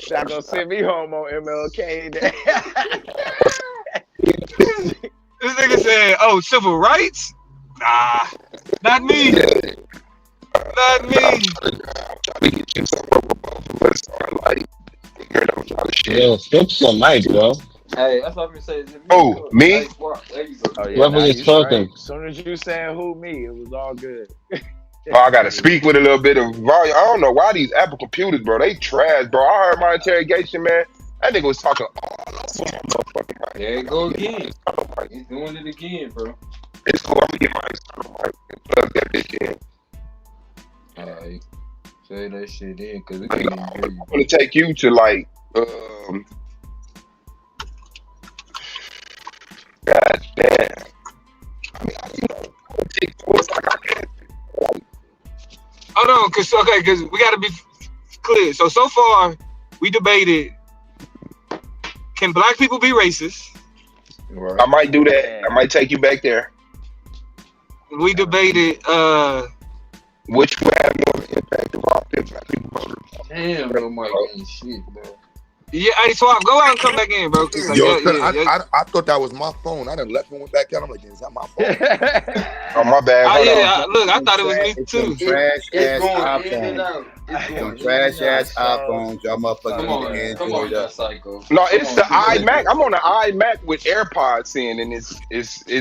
Speaker 6: y'all gonna send me home on MLK Day.
Speaker 5: This nigga said, "Oh, civil rights? Nah, not me. Not me."
Speaker 12: Yo, flip some mic, bro.
Speaker 22: Hey, that's what I'm gonna say.
Speaker 9: Oh, me?
Speaker 12: Whoever is talking.
Speaker 6: As soon as you said who me, it was all good.
Speaker 9: Oh, I gotta speak with a little bit of volume. I don't know why these Apple computers, bro. They trash, bro. I heard my interrogation, man. That nigga was talking all over my motherfucking mic.
Speaker 22: There you go again. He's doing it again, bro.
Speaker 9: It's cool. I'm gonna get my external mic and plug that bitch in.
Speaker 22: Alright. Say that shit in, cause we can't even hear you.
Speaker 9: I'm gonna take you to like God damn. I mean,
Speaker 5: Hold on, cause we gotta be clear. So far, we debated: can black people be racist?
Speaker 9: I might do that. I might take you back there.
Speaker 5: We debated
Speaker 9: which would have more impact of all the black people voters.
Speaker 22: Damn, bro, Mike ain't shit, bro.
Speaker 5: Yeah, hey, Swap, go out and come back in, bro. Like,
Speaker 3: Yo, I thought that was my phone. I done left and went back out. I'm like, is that my phone?
Speaker 9: Oh, my bad.
Speaker 5: Look, I thought it was me too.
Speaker 14: Trash ass iPhones. Trash ass iPhones. Y'all motherfuckers get Android up.
Speaker 9: No, it's the iMac. I'm on the iMac with AirPods in, and it's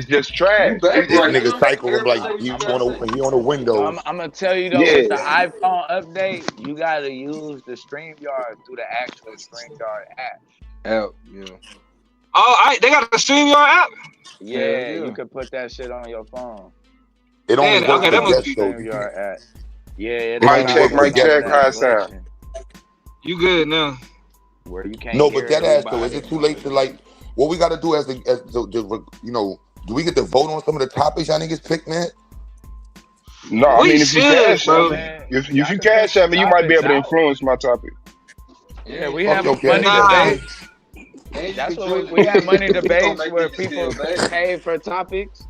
Speaker 9: just trash.
Speaker 3: This nigga Psycho was like he on the Windows.
Speaker 6: I'm gonna tell you though, with the iPhone update, you gotta use the StreamYard through the actual StreamYard app.
Speaker 22: Yeah.
Speaker 5: Oh, they got a StreamYard app.
Speaker 6: Yeah, you can put that shit on your phone.
Speaker 3: It only works for guest shows.
Speaker 6: StreamYard app. Yeah,
Speaker 9: might check how it sound.
Speaker 5: You good now?
Speaker 6: Where you can't.
Speaker 3: No, but that ass though, is it too late to like? What we got to do as the you know? Do we get to vote on some of the topics y'all niggas pick, man?
Speaker 9: No, I mean if you cash at me, if you cash at me, you might be able to influence my topic.
Speaker 6: Yeah, we have money debates. That's what we have money debates where people pay for topics.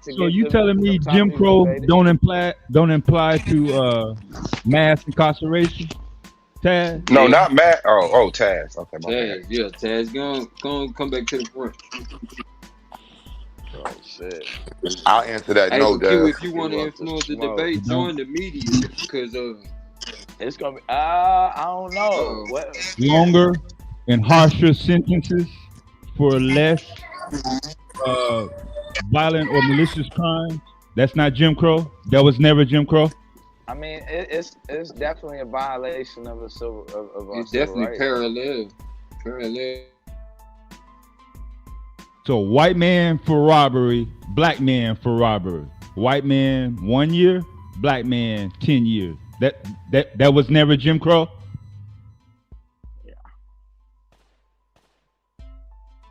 Speaker 17: So you telling me Jim Crow don't imply to mass incarceration? Taz?
Speaker 9: No, not Matt. Oh, Taz. Okay, my bad.
Speaker 22: Yeah, Taz, go come back to the front.
Speaker 6: Oh shit.
Speaker 3: I'll answer that.
Speaker 22: Hey,
Speaker 3: no, Dad.
Speaker 22: if you want to influence the debate, join the media because
Speaker 6: it's gonna be. I don't know.
Speaker 17: Longer and harsher sentences for less violent or malicious crimes. That's not Jim Crow. That was never Jim Crow.
Speaker 6: I mean, it's definitely a violation of
Speaker 22: it's definitely parallel.
Speaker 17: So white man for robbery, black man for robbery. White man 1 year, black man 10 years. That was never Jim Crow.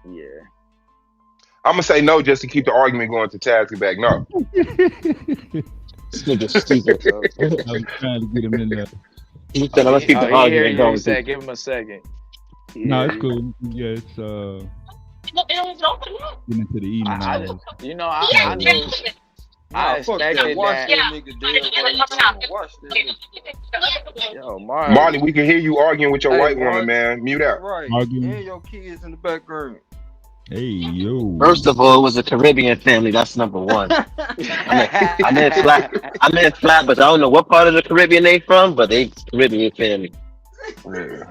Speaker 6: Yeah.
Speaker 9: I'm gonna say no just to keep the argument going to Taz back. No.
Speaker 4: This nigga stupid.
Speaker 17: I was trying to get him in there.
Speaker 4: He said, "Let's keep the
Speaker 6: He hear
Speaker 4: argument
Speaker 6: you.
Speaker 4: going."
Speaker 6: He said, "Give him a second."
Speaker 17: No, it's cool. Yeah, it's getting into the evening hours.
Speaker 6: You know, I knew. I expected
Speaker 18: Watch
Speaker 6: that.
Speaker 18: that nigga dead. Watch that nigga.
Speaker 6: Yo,
Speaker 9: Marley, we can hear you arguing with your
Speaker 18: Hey,
Speaker 9: white
Speaker 18: Marley.
Speaker 9: woman, man. Mute out.
Speaker 18: Right.
Speaker 17: Arguing.
Speaker 18: And your kids in the background.
Speaker 17: Hey yo.
Speaker 4: First of all, it was a Caribbean family. That's number one. I'm in flat, but I don't know what part of the Caribbean they from, but they Caribbean family.
Speaker 9: Yeah.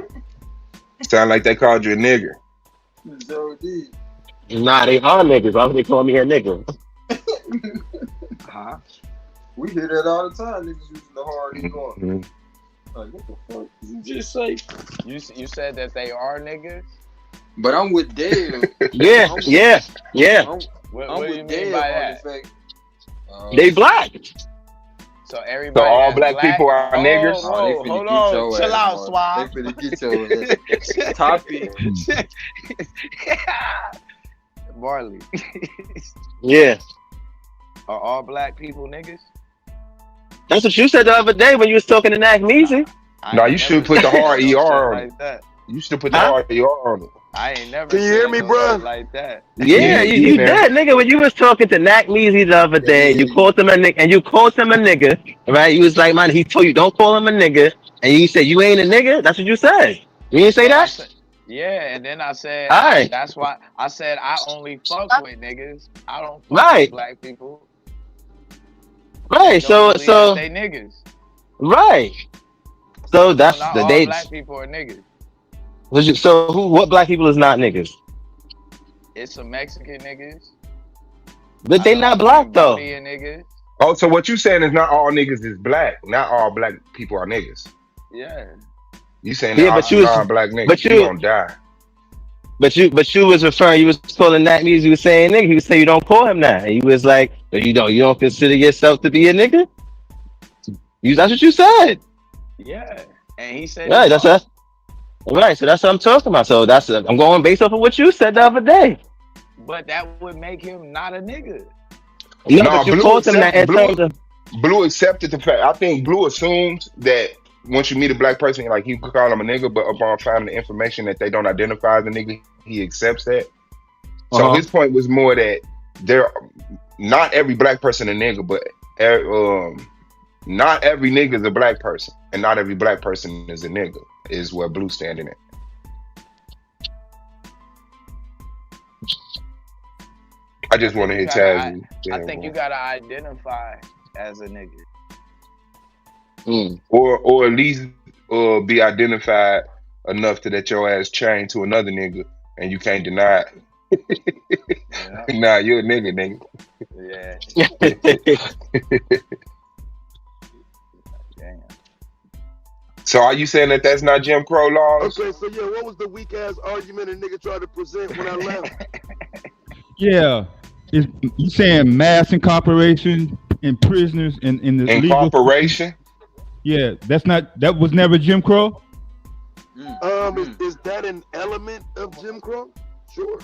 Speaker 9: Sound like they called you a nigger.
Speaker 18: So did.
Speaker 4: Nah, they are niggas. Why would they call me a nigga?
Speaker 6: Huh?
Speaker 18: We hear that all the time. Niggas using the hard E going.
Speaker 9: Mm-hmm.
Speaker 18: Like, what the fuck did you just say?
Speaker 6: You said that they are niggas.
Speaker 18: But I'm with Dale.
Speaker 4: Yeah.
Speaker 6: What
Speaker 18: I'm
Speaker 6: do you
Speaker 18: with
Speaker 6: mean
Speaker 18: Dale
Speaker 6: by
Speaker 18: on
Speaker 6: that?
Speaker 18: the fact.
Speaker 4: They black.
Speaker 6: So everybody.
Speaker 9: So all
Speaker 6: that's
Speaker 9: black people are niggers?
Speaker 6: Whoa,
Speaker 18: they finna
Speaker 6: hold
Speaker 18: get
Speaker 6: on.
Speaker 18: your
Speaker 6: Chill
Speaker 18: ass,
Speaker 6: out,
Speaker 18: Mark.
Speaker 6: Swab.
Speaker 18: They finna get your ass. Topic.
Speaker 6: Marley.
Speaker 4: Yeah.
Speaker 6: Are all black people niggas?
Speaker 4: That's what you said the other day when you was talking to Nack Measy.
Speaker 9: No, you should put the hard ER on it.
Speaker 6: Like that.
Speaker 9: You should put the hard ER on it.
Speaker 6: I ain't never.
Speaker 14: Can you hear me, bro?
Speaker 6: Like that.
Speaker 4: Yeah, you did, nigga. When you was talking to Nack Measy the other day, you called him a nigga, and you called him a nigga, right? You was like, man, he told you don't call him a nigga, and you said you ain't a nigga. That's what you said. You didn't say that?
Speaker 6: Yeah, and then I said,
Speaker 4: All right.
Speaker 6: That's why I said I only fuck with niggas. I don't fuck
Speaker 4: Right.
Speaker 6: with black people.
Speaker 4: Right. So
Speaker 6: They niggas.
Speaker 4: right. So that's
Speaker 6: Not
Speaker 4: the
Speaker 6: all
Speaker 4: dates.
Speaker 6: black people are niggas.
Speaker 4: So what black people is not niggas?
Speaker 6: It's some Mexican niggas.
Speaker 4: But they not black though.
Speaker 6: Cambodian niggas.
Speaker 9: Oh, so what you saying is not all niggas is black. Not all black people are niggas.
Speaker 6: Yeah.
Speaker 9: You saying
Speaker 4: Yeah,
Speaker 9: that
Speaker 4: but
Speaker 9: all
Speaker 4: you
Speaker 9: non-black niggas,
Speaker 4: but
Speaker 9: you gonna die.
Speaker 4: But you was referring. You was calling Nack Measy. You was saying nigga. He was saying you don't call him that. And he was like, you don't consider yourself to be a nigga. That's what you said.
Speaker 6: Yeah. And he said
Speaker 4: Right. That's that. Right. So that's what I'm talking about. So I'm going based off of what you said the other day.
Speaker 6: But that would make him not a nigga.
Speaker 4: No, but you called him that in terms of.
Speaker 9: Blue accepted the fact. I think Blue assumes that once you meet a black person, like you could call him a nigga, but upon finding the information that they don't identify as a nigga, he accepts that. So his point was more that not every black person a nigga, but not every nigga is a black person, and not every black person is a nigga. Is where Blue standing at. I just want to hit Chaz.
Speaker 6: I think you gotta identify as a nigga.
Speaker 9: Or at least be identified enough to that your ass chained to another nigga and you can't deny it. Nah, you're a nigga.
Speaker 6: Yeah. Damn.
Speaker 9: So are you saying that that's not Jim Crow laws?
Speaker 14: Okay, so yeah, what was the weak ass argument a nigga tried to present when I left?
Speaker 17: Yeah, you saying mass incorporation and prisoners in the
Speaker 9: incorporation?
Speaker 17: Yeah, that was never Jim Crow.
Speaker 14: Is that an element of Jim Crow? Sure.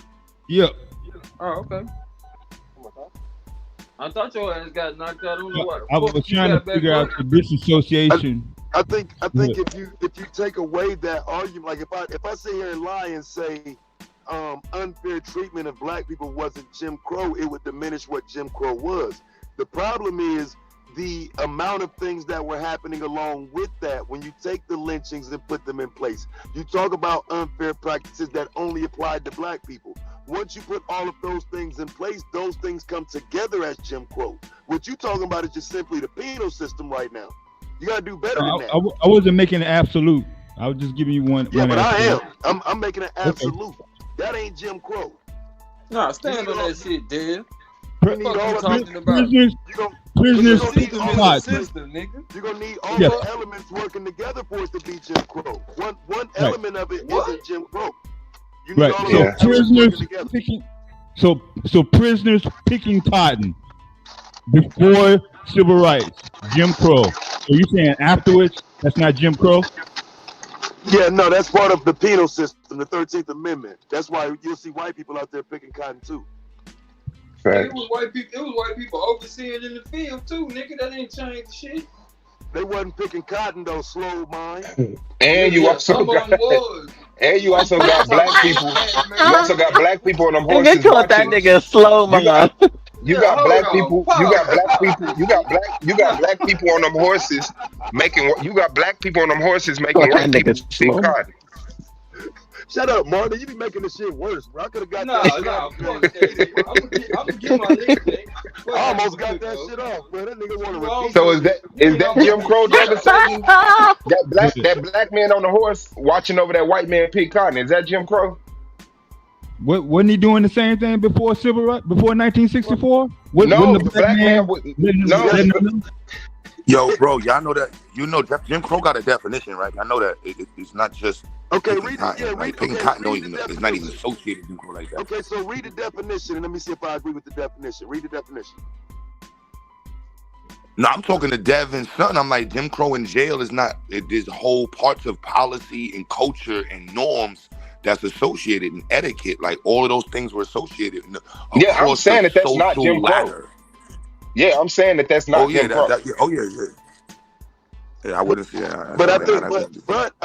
Speaker 17: Yeah.
Speaker 18: Oh, okay. I thought your ass got knocked out. I don't know what.
Speaker 17: I was trying to figure out the disassociation.
Speaker 14: I think if you take away that argument, like if I sit here and lie and say unfair treatment of black people wasn't Jim Crow, it would diminish what Jim Crow was. The problem is the amount of things that were happening along with that when you take the lynchings and put them in place. You talk about unfair practices that only applied to black people. Once you put all of those things in place, those things come together as Jim Crow. What you talking about is just simply the penal system right now. You gotta do better than that.
Speaker 17: I wasn't making an absolute. I was just giving you one.
Speaker 14: Yeah, but
Speaker 17: absolute.
Speaker 14: I am. I'm making an absolute. Okay. That ain't Jim Crow.
Speaker 18: Nah, stand on that shit, Dan.
Speaker 14: You need all of
Speaker 17: prisoners,
Speaker 14: You're
Speaker 17: gonna
Speaker 14: need all the elements working together for it to be Jim Crow. One element of it isn't Jim Crow. You need all of
Speaker 17: So prisoners picking, so prisoners picking cotton before civil rights, Jim Crow. So you saying afterwards? That's not Jim Crow?
Speaker 15: Yeah, no, that's part of the penal system, the 13th Amendment. That's why you'll see white people out there picking cotton too.
Speaker 18: Nigga, it was white people overseeing in the field too, nigga. That ain't changed the shit.
Speaker 15: They wasn't picking cotton though, slow mind.
Speaker 9: And you also got black people. You also got black people on them
Speaker 20: Nigga
Speaker 9: horses
Speaker 20: called that
Speaker 9: watching.
Speaker 20: nigga slow man.
Speaker 9: You got black people. You got black people. You got black people on them horses making. You got black people on them horses making
Speaker 20: Called
Speaker 9: white
Speaker 20: that
Speaker 9: people
Speaker 20: nigga
Speaker 9: pick
Speaker 20: slow.
Speaker 9: cotton.
Speaker 15: Shut up, Martin. You be making this shit worse, bro. I could have got
Speaker 18: Nah,
Speaker 15: that.
Speaker 18: fuck that. I'm gonna get my nigga.
Speaker 15: I almost got that shit off, bro. That nigga want to repeat.
Speaker 9: So is that Jim Crow devastating? That black man on the horse watching over that white man pick cotton. Is that Jim Crow?
Speaker 17: Wasn't he doing the same thing before civil rights? Before 1964?
Speaker 9: No, the black man would no.
Speaker 3: Yo, bro, y'all know that. You know, Jim Crow got a definition, right? I know that it's not just picking cotton. Like picking cotton, it's not even associated with Jim Crow like that.
Speaker 15: Okay, so read the definition and let me see if I agree with the definition. Read the definition.
Speaker 3: No, I'm talking to Devin's son. I'm like, Jim Crow in jail is not. There's whole parts of policy and culture and norms that's associated in etiquette. Like all of those things were associated.
Speaker 9: Yeah, I'm saying that's not Jim Crow. Yeah, I'm saying that's not Jim Crow.
Speaker 3: Yeah, I wouldn't say that.
Speaker 15: But I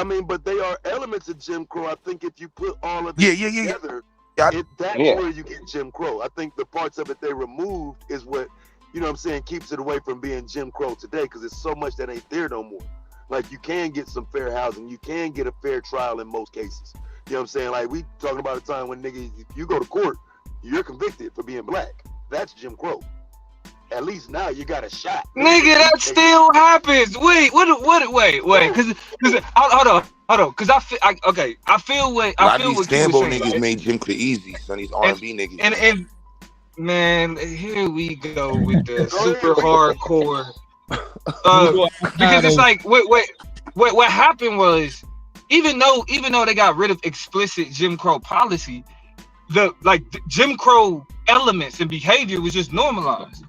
Speaker 15: think, but they are elements of Jim Crow. I think if you put all of this together, that's where you get Jim Crow. I think the parts of it they removed is what, you know what I'm saying, keeps it away from being Jim Crow today, because there's so much that ain't there no more. Like, you can get some fair housing. You can get a fair trial in most cases. You know what I'm saying? Like, we talking about a time when niggas, if you go to court, you're convicted for being black. That's Jim Crow. At least now you got a shot.
Speaker 5: Nigga, that still happens. Wait, because hold on, because I feel what
Speaker 3: Sambo niggas made Jim Crow easy, son. These R&B niggas.
Speaker 5: And man, here we go with the super hardcore. Because it's like, what happened was, even though they got rid of explicit Jim Crow policy, the Jim Crow elements and behavior was just normalized.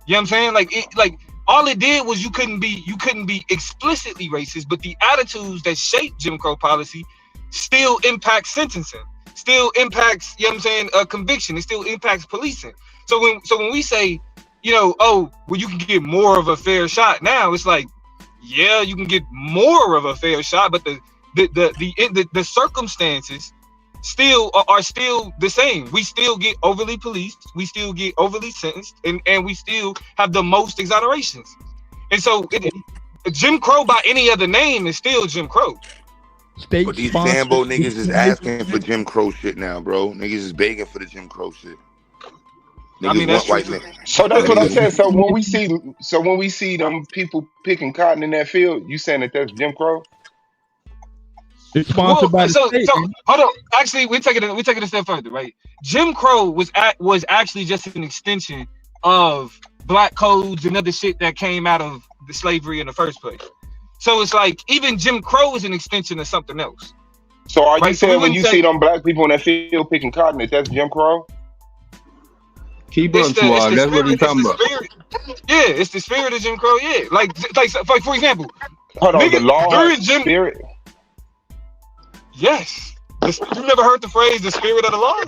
Speaker 5: You know what I'm saying? Like all it did was you couldn't be explicitly racist, but the attitudes that shaped Jim Crow policy still impact sentencing, still impacts, you know what I'm saying, conviction. It still impacts policing. So when we say, you know, oh, well, you can get more of a fair shot now, it's like, yeah, you can get more of a fair shot, but the circumstances are still the same. We still get overly policed, we still get overly sentenced, and we still have the most exonerations. And so Jim Crow by any other name is still Jim Crow.
Speaker 3: But these Sambo niggas is asking for Jim Crow shit now, bro. Niggas is begging for the Jim Crow shit. Niggas want white men.
Speaker 9: So that's what I said. So when we see them people picking cotton in that field, you saying that's Jim Crow?
Speaker 17: It's sponsored by the state.
Speaker 5: So hold on. Actually, we take it a step further, right? Jim Crow was actually just an extension of black codes and other shit that came out of the slavery in the first place. So it's like even Jim Crow is an extension of something else.
Speaker 9: So are you saying when you see them black people in that field picking cotton, that's Jim Crow?
Speaker 18: Keep up, Suave. That's what he's talking about.
Speaker 5: Yeah, it's the spirit of Jim Crow. Yeah, like for example,
Speaker 9: hold on, the law, spirit.
Speaker 5: Yes. You never heard the phrase "the spirit of the law"?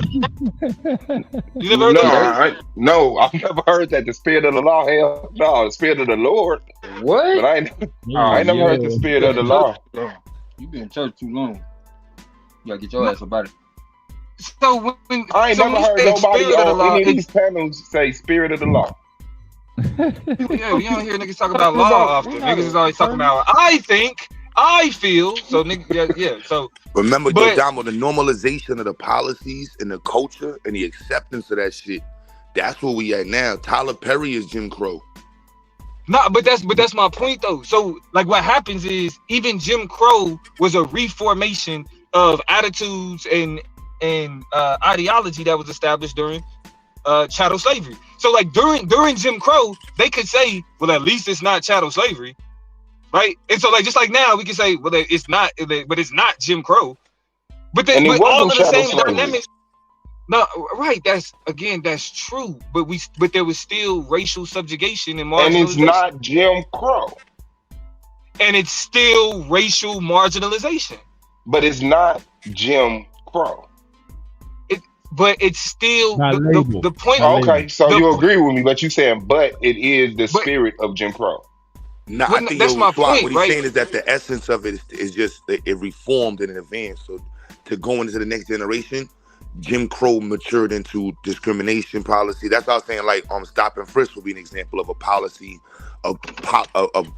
Speaker 5: You never heard that?
Speaker 9: No, I've never heard that. The spirit of the law. Hell, no, the spirit of the Lord.
Speaker 18: What?
Speaker 9: But I ain't never heard the spirit of the law.
Speaker 18: You been in church too long. You gotta get your ass about it.
Speaker 5: So when
Speaker 9: I ain't never heard nobody on any of these panels say spirit of the law.
Speaker 5: Yeah, you don't hear niggas talk about law often. Niggas is always talking about I feel. So nigga, yeah. So
Speaker 3: remember, Damo, the normalization of the policies and the culture and the acceptance of that shit. That's where we at now. Tyler Perry is Jim Crow.
Speaker 5: No, but that's my point though. So like what happens is even Jim Crow was a reformation of attitudes and ideology that was established during chattel slavery. So like during Jim Crow, they could say, well, at least it's not chattel slavery, right? And so like just like now, we can say, well, it's not, but it's not Jim Crow. But all of the same dynamics. No, right? That's true. But there was still racial subjugation and marginalization.
Speaker 9: And it's not Jim Crow.
Speaker 5: and it's still racial marginalization.
Speaker 9: But it's not Jim Crow.
Speaker 5: But it's still the point.
Speaker 9: Okay, so you agree with me, but you saying, but it is the spirit of Jim Crow.
Speaker 3: No, I think
Speaker 5: that's my point,
Speaker 3: what he's
Speaker 5: right?
Speaker 3: saying is that the essence of it is just that it reformed in advance. So to go into the next generation, Jim Crow matured into discrimination policy. That's what I was saying. Like stop and frisk would be an example of a policy of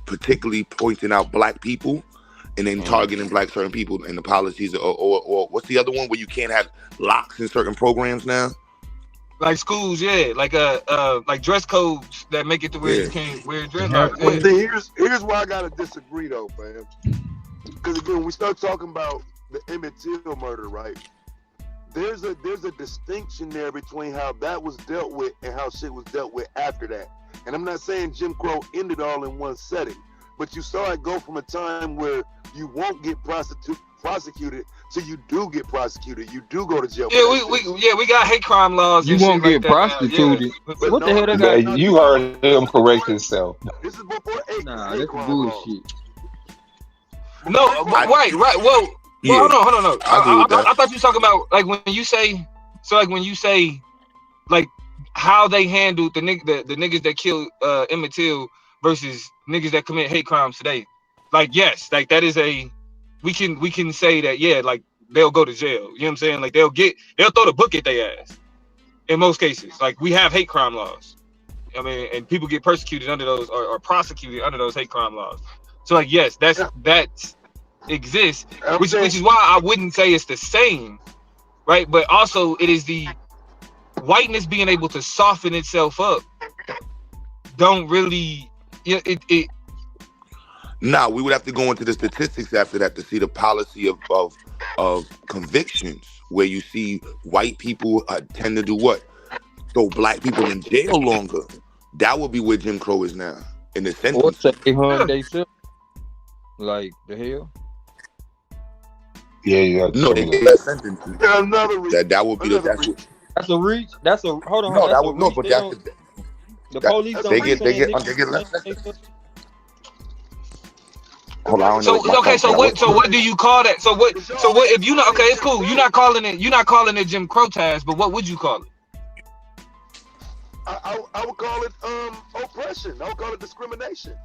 Speaker 3: particularly pointing out black people and then targeting black certain people in the policies. Or what's the other one where you can't have locks in certain programs now?
Speaker 5: Like schools, yeah, like dress codes that make it to where you can't wear dreadlocks.
Speaker 13: But see, here's why I gotta disagree though, fam. Because again, we start talking about the Emmett Till murder, right? There's a distinction there between how that was dealt with and how shit was dealt with after that. And I'm not saying Jim Crow ended all in one setting, but you saw it go from a time where you won't get prosecuted so you do get prosecuted. You do go to jail.
Speaker 5: Yeah, we got hate crime laws.
Speaker 18: You won't get prostituted.
Speaker 5: Yeah.
Speaker 18: What the hell they got?
Speaker 9: You heard him correct himself.
Speaker 13: This is before
Speaker 18: Nah, that's bullshit.
Speaker 5: No, right. Well, hold on. No. I thought you were talking about like when you say like how they handled the niggas that killed Emmett Till versus niggas that commit hate crimes today. Like yes, like that is we can say that like they'll go to jail. You know what I'm saying? Like they'll throw the book at their ass. In most cases, like we have hate crime laws. I mean, and people get persecuted under those or prosecuted under those hate crime laws. So like yes, that exists, which is why I wouldn't say it's the same, right? But also it is the whiteness being able to soften itself up. Don't really it.
Speaker 3: Nah, we would have to go into the statistics after that to see the policy of convictions, where you see white people tend to do what? Throw black people in jail longer. That would be where Jim Crow is now in the sentence.
Speaker 18: Or say they self. Like the hell?
Speaker 9: Yeah.
Speaker 3: No, they get that sentence.
Speaker 13: Another reason.
Speaker 3: That would be
Speaker 18: That's a reach. That's a hold on.
Speaker 3: No,
Speaker 18: that's
Speaker 3: that would no, but that's
Speaker 18: the police.
Speaker 3: They get less sentence. Hold on.
Speaker 5: So what do you call that? So what if you know? Okay, it's cool. You're not calling it Jim Crow task, but what would you call it?
Speaker 13: I would call it oppression. I would call it discrimination.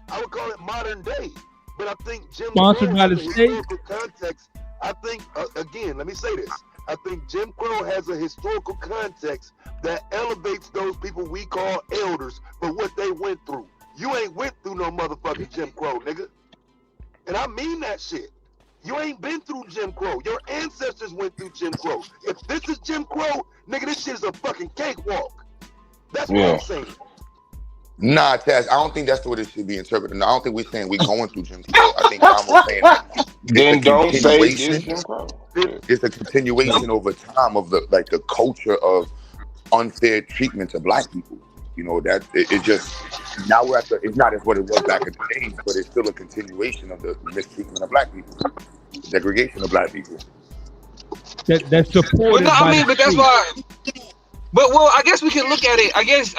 Speaker 13: I would call it modern day. But I think Jim
Speaker 17: Sponsored
Speaker 13: Crow
Speaker 17: by the
Speaker 13: has a
Speaker 17: state?
Speaker 13: historical context. I think again, let me say this. I think Jim Crow has a historical context that elevates those people we call elders for what they went through. You ain't went through no motherfucking Jim Crow, nigga. And I mean that shit. You ain't been through Jim Crow. Your ancestors went through Jim Crow. If this is Jim Crow, nigga, this shit is a fucking cakewalk. That's what I'm saying.
Speaker 3: Nah, Taz, I don't think that's the way it should be interpreted. No, I don't think we're saying we're going through Jim Crow. I think I'm saying that
Speaker 9: then don't say it's Jim Crow.
Speaker 3: It's a continuation over time of the culture of unfair treatment to black people. You know, that it just now we're it's not as what it was back in the days, but it's still a continuation of the mistreatment of black people, segregation of black people.
Speaker 17: That's supported.
Speaker 5: But that's why. But I guess we can look at it. I guess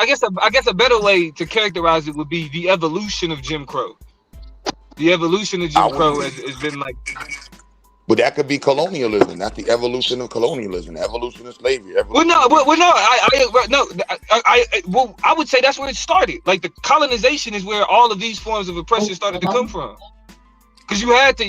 Speaker 5: a better way to characterize it would be the evolution of Jim Crow. The evolution of Jim Crow has been like.
Speaker 3: But that could be colonialism. That's the evolution of colonialism, evolution of slavery.
Speaker 5: I would say that's where it started. Like the colonization is where all of these forms of oppression started to come from. Because you had to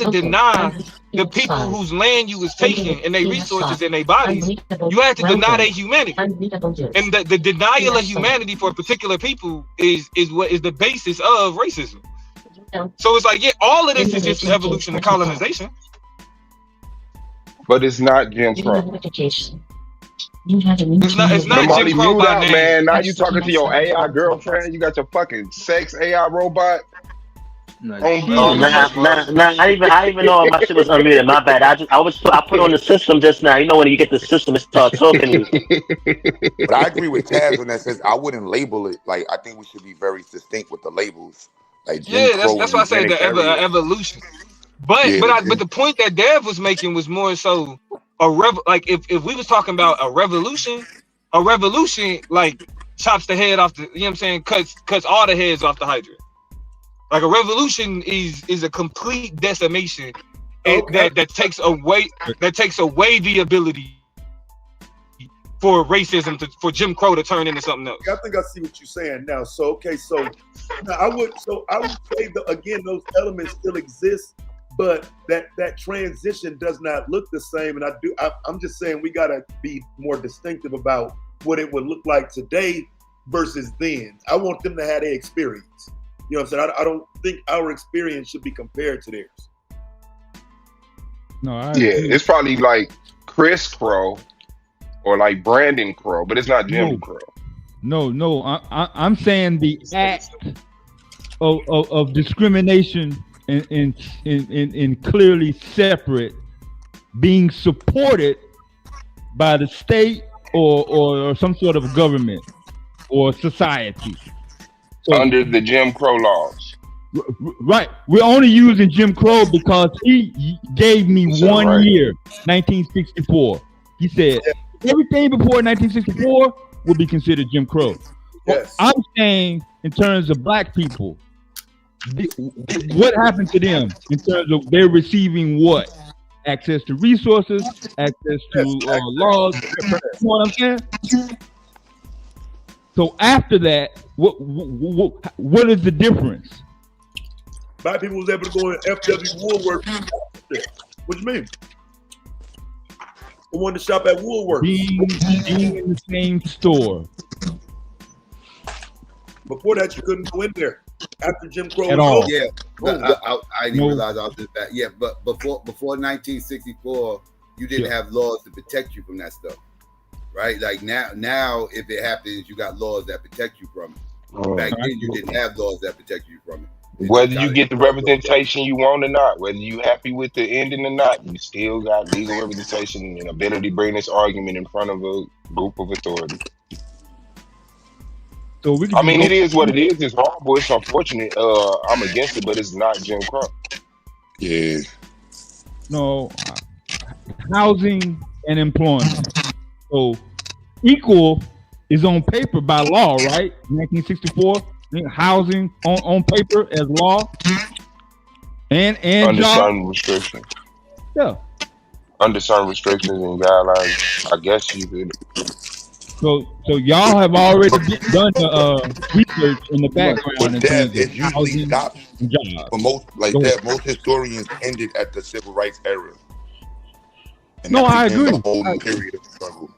Speaker 5: deny the people whose land you was taking and their resources and their bodies. You had to deny their humanity, and the denial of humanity for particular people is what is the basis of racism. So it's like, all of this is just an evolution of colonization.
Speaker 9: But it's not Jim Crow.
Speaker 5: It's not Jim Crow by name.
Speaker 9: Man, now you talking to your AI girlfriend. You got your fucking sex AI robot.
Speaker 12: I even know my shit was unmuted. My bad. I put on the system just now. You know when you get the system, it starts talking to you.
Speaker 3: But I agree with Taz when that says I wouldn't label it. Like I think we should be very distinct with the labels. Like
Speaker 5: that's why I say the evolution. But the point that Dev was making was more so if we was talking about a revolution like chops the head off the, you know what I'm saying, cuts all the heads off the Hydra. Like a revolution is a complete decimation that takes away the ability for racism for Jim Crow to turn into something else.
Speaker 15: I think I see what you're saying now. So now I would say that again, those elements still exist, but that transition does not look the same. And I'm just saying we gotta be more distinctive about what it would look like today versus then. I want them to have their experience. You know what I'm saying? I don't think our experience should be compared to theirs.
Speaker 9: No, it's probably like Chris Crow or like Brandon Crow, but it's not Jim Crow.
Speaker 17: No. I'm saying the act of discrimination and clearly separate, being supported by the state or some sort of government or society.
Speaker 9: Under the Jim Crow laws.
Speaker 17: Right. We're only using Jim Crow because he gave me 1 year, 1964. He said everything before 1964 will be considered Jim Crow. Yes. I'm saying in terms of black people, what happened to them in terms of they're receiving what? Access to resources, access to laws. You know what I'm saying? So after that, what is the difference?
Speaker 15: Black people was able to go in FW Woolworth. What you mean? I wanted to shop at Woolworth.
Speaker 17: Being in the same store.
Speaker 15: Before that, you couldn't go in there. After Jim Crow
Speaker 14: at all.
Speaker 15: Yeah.
Speaker 14: I didn't realize I was just back. Yeah, but before 1964, you didn't have laws to protect you from that stuff. Right? Like now, if it happens, you got laws that protect you from it. Back then, you didn't have laws that protect you from it.
Speaker 9: Whether you get the representation you want or not, whether you happy with the ending or not, you still got legal representation and ability to bring this argument in front of a group of authority.
Speaker 17: So
Speaker 9: it is what it is. It's horrible. It's unfortunate. I'm against it, but it's not Jim Crow.
Speaker 3: Yeah.
Speaker 17: No, housing and employment. So equal is on paper by law, right? 1964, housing on paper as law, and
Speaker 9: under
Speaker 17: job.
Speaker 9: certain restrictions.
Speaker 17: Yeah.
Speaker 9: Under certain restrictions and guidelines, I guess you could.
Speaker 17: So y'all have already done the research in the background.
Speaker 3: But that it usually stops for most historians ended at the civil rights era. And
Speaker 17: no, I agree.
Speaker 3: A whole new period of struggle.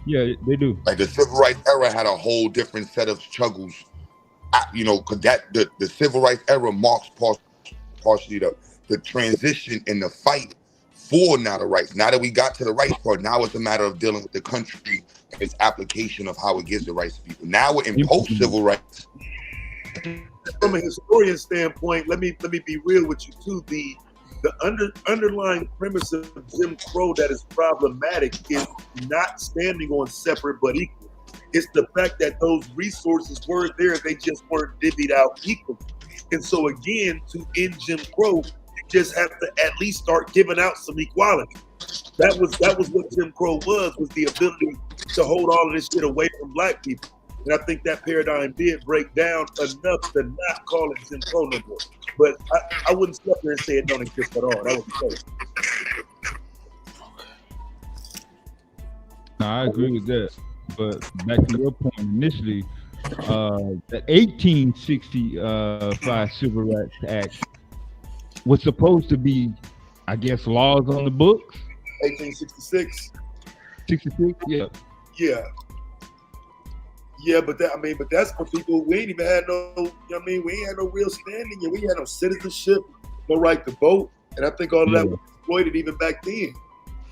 Speaker 17: Yeah, they do.
Speaker 3: Like the civil rights era had a whole different set of struggles. Because the civil rights era marks partially the transition in the fight for now the rights. Now that we got to the rights part, now it's a matter of dealing with the country and its application of how it gives the rights to people. Now we're in post-civil rights.
Speaker 15: From a historian standpoint, let me be real with you too. The underlying premise of Jim Crow that is problematic is not standing on separate but equal. It's the fact that those resources were there, they just weren't divvied out equally. And so again, to end Jim Crow, you just have to at least start giving out some equality. That was what Jim Crow was the ability to hold all of this shit away from black people. And I think that paradigm did break down enough to not call it Jim Crow no more. But I wouldn't sit there and say it don't exist at all. That would be crazy.
Speaker 17: No, I agree with that. But back to your point initially, the 1865 Civil Rights Act was supposed to be, I guess, laws on the books.
Speaker 15: 1866.
Speaker 17: 66, yeah.
Speaker 15: Yeah. Yeah, but that's for people. We ain't even had no. We ain't had no real standing, and we had no citizenship, no right to vote. And I think all of that was exploited even back then.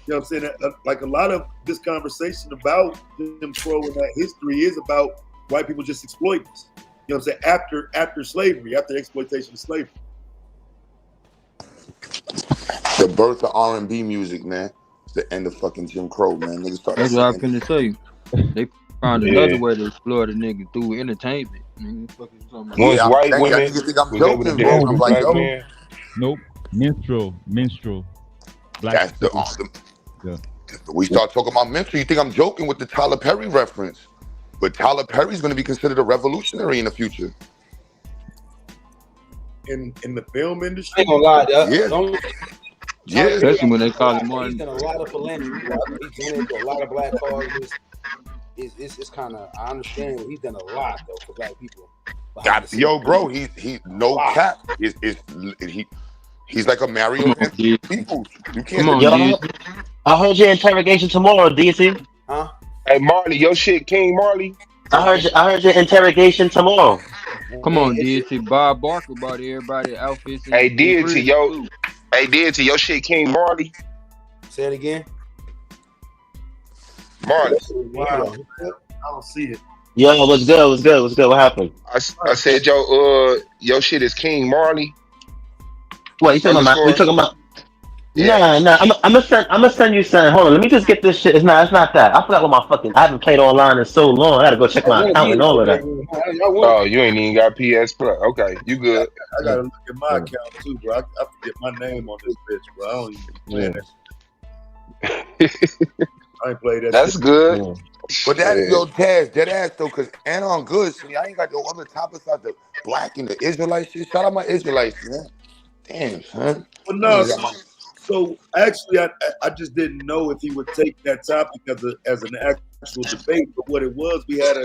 Speaker 15: You know what I'm saying? Like a lot of this conversation about Jim Crow and that history is about white people just exploiting us. You know what I'm saying? After slavery, after exploitation of slavery.
Speaker 3: The birth of R&B music, man. It's the end of fucking Jim Crow, man. Niggas started.
Speaker 22: That's what I'm finna tell you. They found another way to exploit a nigga through entertainment.
Speaker 9: Once white women
Speaker 3: think I'm joking, bro. I'm like, yo.
Speaker 17: Nope. Minstrel. Black.
Speaker 3: That's the We start talking about minstrel. You think I'm joking with the Tyler Perry reference? But Tyler Perry's going to be considered a revolutionary in the future.
Speaker 15: in the film industry.
Speaker 10: I ain't gonna lie,
Speaker 15: Yeah.
Speaker 5: Especially when they call him
Speaker 10: He's done a lot of philanthropy. He's donated to a lot of black causes. It's kind of, I understand he's done a lot though for black people.
Speaker 3: Yo, bro, he's no cap. He's like a Mario people. You can't.
Speaker 4: Yo, I heard your interrogation tomorrow, DC.
Speaker 10: Huh?
Speaker 9: Hey, Marley, your shit, King Marley.
Speaker 4: I heard your interrogation tomorrow.
Speaker 18: Come on, D.A.B.A.T. Bob Barker bought everybody outfits.
Speaker 9: Hey, D.A.B.A.T, your shit, King Marley.
Speaker 10: Say it again.
Speaker 9: Marley.
Speaker 15: Wow. I don't see it.
Speaker 4: Yo, what's good? What happened?
Speaker 9: I said your shit is King Marley.
Speaker 4: What you talking about? We talking about? Yeah. Nah. I'm gonna send you something. Hold on, let me just get this shit. It's not that. I forgot what I haven't played online in so long. I gotta go check my account and all of that.
Speaker 9: Oh, you ain't even got PS Plus. Okay, you good.
Speaker 15: I gotta look at my account too, bro. I forget my name on this bitch, bro. I don't even play that. I ain't played that.
Speaker 9: That's
Speaker 15: shit.
Speaker 9: good.
Speaker 3: Yeah. But that's yo Taz, dead ass though, cause and on good. See, I ain't got no other topics like the black and the Israelite shit. Shout out my Israelites, man. Damn, son.
Speaker 15: But no, so actually, I just didn't know if he would take that topic as an actual debate. But what it was, we had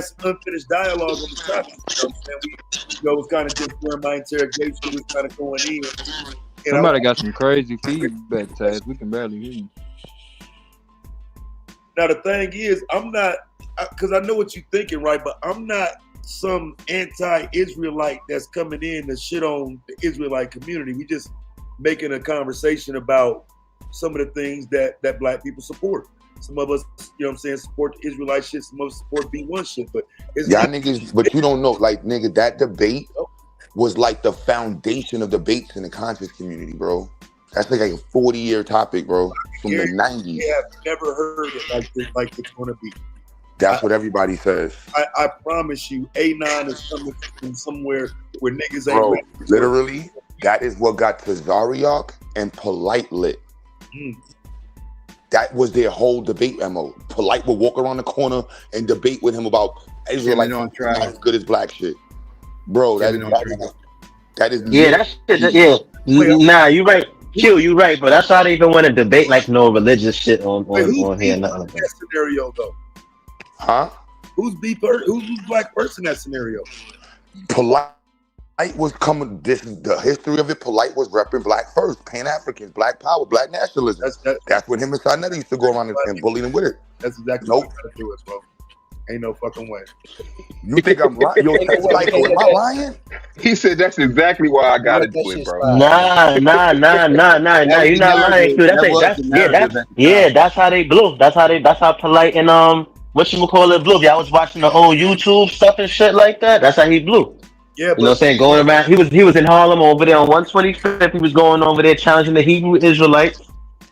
Speaker 15: some unfinished dialogue on the topic. And it was kind of just during my interrogation, was kind of going in. And
Speaker 18: somebody got some crazy feedback, Taz. We can barely hear you.
Speaker 15: Now the thing is, I'm not, because I know what you're thinking, right? But I'm not some anti-Israelite that's coming in to shit on the Israelite community. We just making a conversation about some of the things that black people support. Some of us, you know what I'm saying, support the Israelite shit. Some of us support B1 shit. But
Speaker 3: y'all niggas, but you don't know, like nigga, that debate was like the foundation of debates in the conscious community, bro. That's like a 40-year topic, bro, from the 90s.
Speaker 15: We have never heard it like it's gonna be.
Speaker 3: That's what everybody says.
Speaker 15: I promise you, A9 is coming from somewhere where niggas
Speaker 3: Bro,
Speaker 15: ain't ready.
Speaker 3: literally, that is what got XyayX and Polite lit. That was their whole debate MO. Polite would walk around the corner and debate with him about Israelites not as good as black shit. Bro, that is
Speaker 4: yeah, that shit. Yeah, nah, you right. Q, you right, but that's why they even want to debate like no religious shit on here. Nothing like
Speaker 15: that scenario though.
Speaker 3: Huh?
Speaker 15: Who's black person in that scenario?
Speaker 3: Polite was coming. This is the history of it. Polite was repping black first, Pan-Africans, black power, black nationalism. That's what him and Sinetta used to go around and bully them with it.
Speaker 15: That's exactly what you gotta do it, bro. Ain't no fucking way.
Speaker 3: You think I'm lying? Yo, Psycho, am I lying?
Speaker 9: He said that's exactly why I got to do it, bro.
Speaker 4: Nah. You're not lying, Q. That's how they blew. That's how Polite and whatchamacallit blew. Y'all was watching the old YouTube stuff and shit like that. That's how he blew.
Speaker 15: Yeah,
Speaker 4: you know what I'm saying? Going around, he was in Harlem over there on 125th. He was going over there challenging the Hebrew Israelites.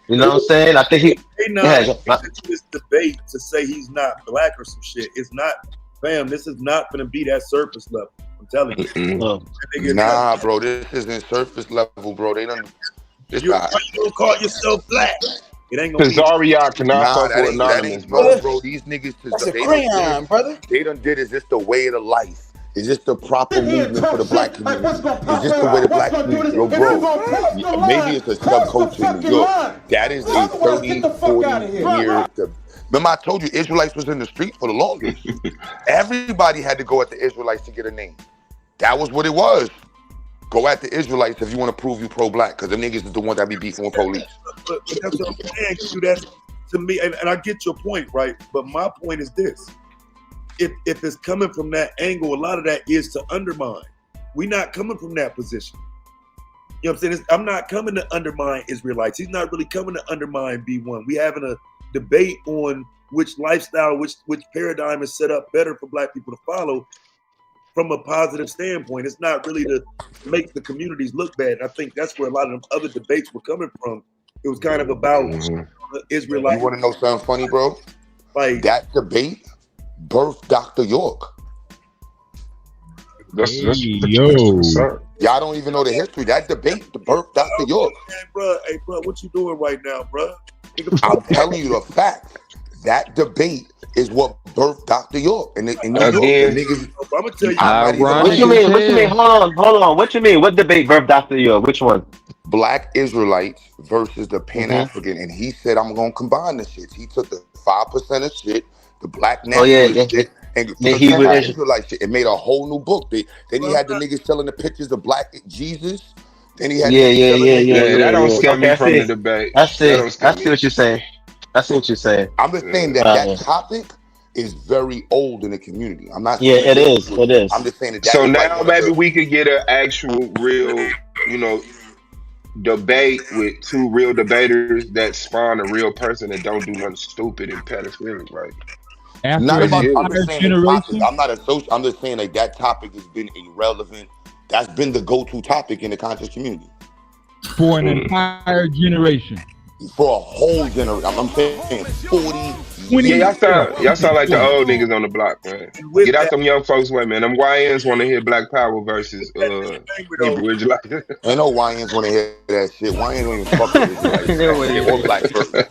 Speaker 4: You know what I'm saying? I think he
Speaker 15: this debate to say he's not black or some shit. It's not, fam. This is not gonna be that surface level. I'm telling you.
Speaker 3: Nah, bro, this isn't surface level, bro. They don't.
Speaker 15: You don't call yourself black. It ain't gonna be.
Speaker 9: XyayX cannot fuck with anonymous,
Speaker 3: bro. These niggas,
Speaker 10: that's a crayon, brother.
Speaker 3: They done did is just the way of the life. Is this the proper movement for the black community? Is this the way the black community? Yo, bro, maybe it's a subculture in New York. That is a 30, 40 year. Remember I told you Israelites was in the streets for the longest. Everybody had to go at the Israelites to get a name. That was what it was. Go at the Israelites if you want to prove you pro-black, because the niggas is the ones that be beefing with police.
Speaker 15: But that's what I'm saying, Q. That's to me, and I get your point, right? But my point is this. If it's coming from that angle, a lot of that is to undermine. We're not coming from that position. You know what I'm saying? I'm not coming to undermine Israelites. He's not really coming to undermine B1. We having a debate on which lifestyle, which paradigm is set up better for black people to follow from a positive standpoint. It's not really to make the communities look bad. I think that's where a lot of them other debates were coming from. It was kind of about Israelites.
Speaker 3: You want to know something funny, bro?
Speaker 15: Like
Speaker 3: that debate birthed Dr. York.
Speaker 9: Yo.
Speaker 3: Y'all don't even know the history. That debate birthed Dr. York.
Speaker 15: Hey, bro, what you doing right now, bro?
Speaker 3: I'm telling you the fact. That debate is what birthed Dr. York. And in New York, the
Speaker 6: Again,
Speaker 3: niggas,
Speaker 15: I'm gonna tell you,
Speaker 3: I'm not even
Speaker 4: What you
Speaker 3: lying.
Speaker 4: mean? What you mean? Hold on. What you mean? What debate birthed Dr. York? Which one?
Speaker 3: Black Israelites versus the Pan
Speaker 4: Mm-hmm.
Speaker 3: African, and he said, "I'm gonna combine the shit." He took the 5% of shit, the black
Speaker 4: Oh yeah,
Speaker 3: nationalist shit, and
Speaker 4: the
Speaker 3: took some of
Speaker 4: Hebrew
Speaker 3: the
Speaker 4: Israel.
Speaker 3: Israelite shit, and made a whole new book. Then he
Speaker 15: well,
Speaker 3: had the niggas selling the pictures of Black Jesus. Then he had
Speaker 4: Yeah,
Speaker 3: niggas selling the
Speaker 6: yeah, that don't
Speaker 3: with
Speaker 6: scare
Speaker 4: Okay,
Speaker 6: me
Speaker 4: I
Speaker 6: from the
Speaker 4: see.
Speaker 6: debate.
Speaker 4: I
Speaker 6: That
Speaker 4: see.
Speaker 6: don't scare
Speaker 4: I see
Speaker 6: me.
Speaker 4: what you're saying. I see what you're saying.
Speaker 3: I'm just saying that that topic is very old in the community. I'm not
Speaker 4: Yeah,
Speaker 3: saying that
Speaker 4: it
Speaker 3: they
Speaker 4: is.
Speaker 3: do it.
Speaker 4: It is.
Speaker 3: I'm just saying that that
Speaker 6: So
Speaker 3: is like
Speaker 6: now
Speaker 3: one of
Speaker 6: maybe
Speaker 3: the.
Speaker 6: we could get an actual real, debate with two real debaters that spawn a real person that don't do nothing stupid and pedophilic, right?
Speaker 3: Not
Speaker 17: After an
Speaker 6: Let's
Speaker 3: about.
Speaker 6: get
Speaker 3: I'm
Speaker 6: it.
Speaker 3: just
Speaker 17: entire
Speaker 3: saying the topic.
Speaker 17: generation,
Speaker 3: I'm not a social. I'm just saying like that topic has been irrelevant. That's been the go-to topic in the conscious community
Speaker 17: for an entire generation.
Speaker 3: for a whole generation. I'm saying 40
Speaker 17: 20
Speaker 6: Yeah,
Speaker 3: years.
Speaker 6: y'all sound like the
Speaker 17: years.
Speaker 6: old niggas on the block, man.
Speaker 15: and with
Speaker 6: Get out
Speaker 15: that,
Speaker 6: them young folks way, man. Them YNs want to hear Black Power versus
Speaker 15: disclaimer though,
Speaker 6: Hebrew Israelite.
Speaker 3: Ain't no YNs want to hear that shit. YNs don't even fuck with Israelites or black person.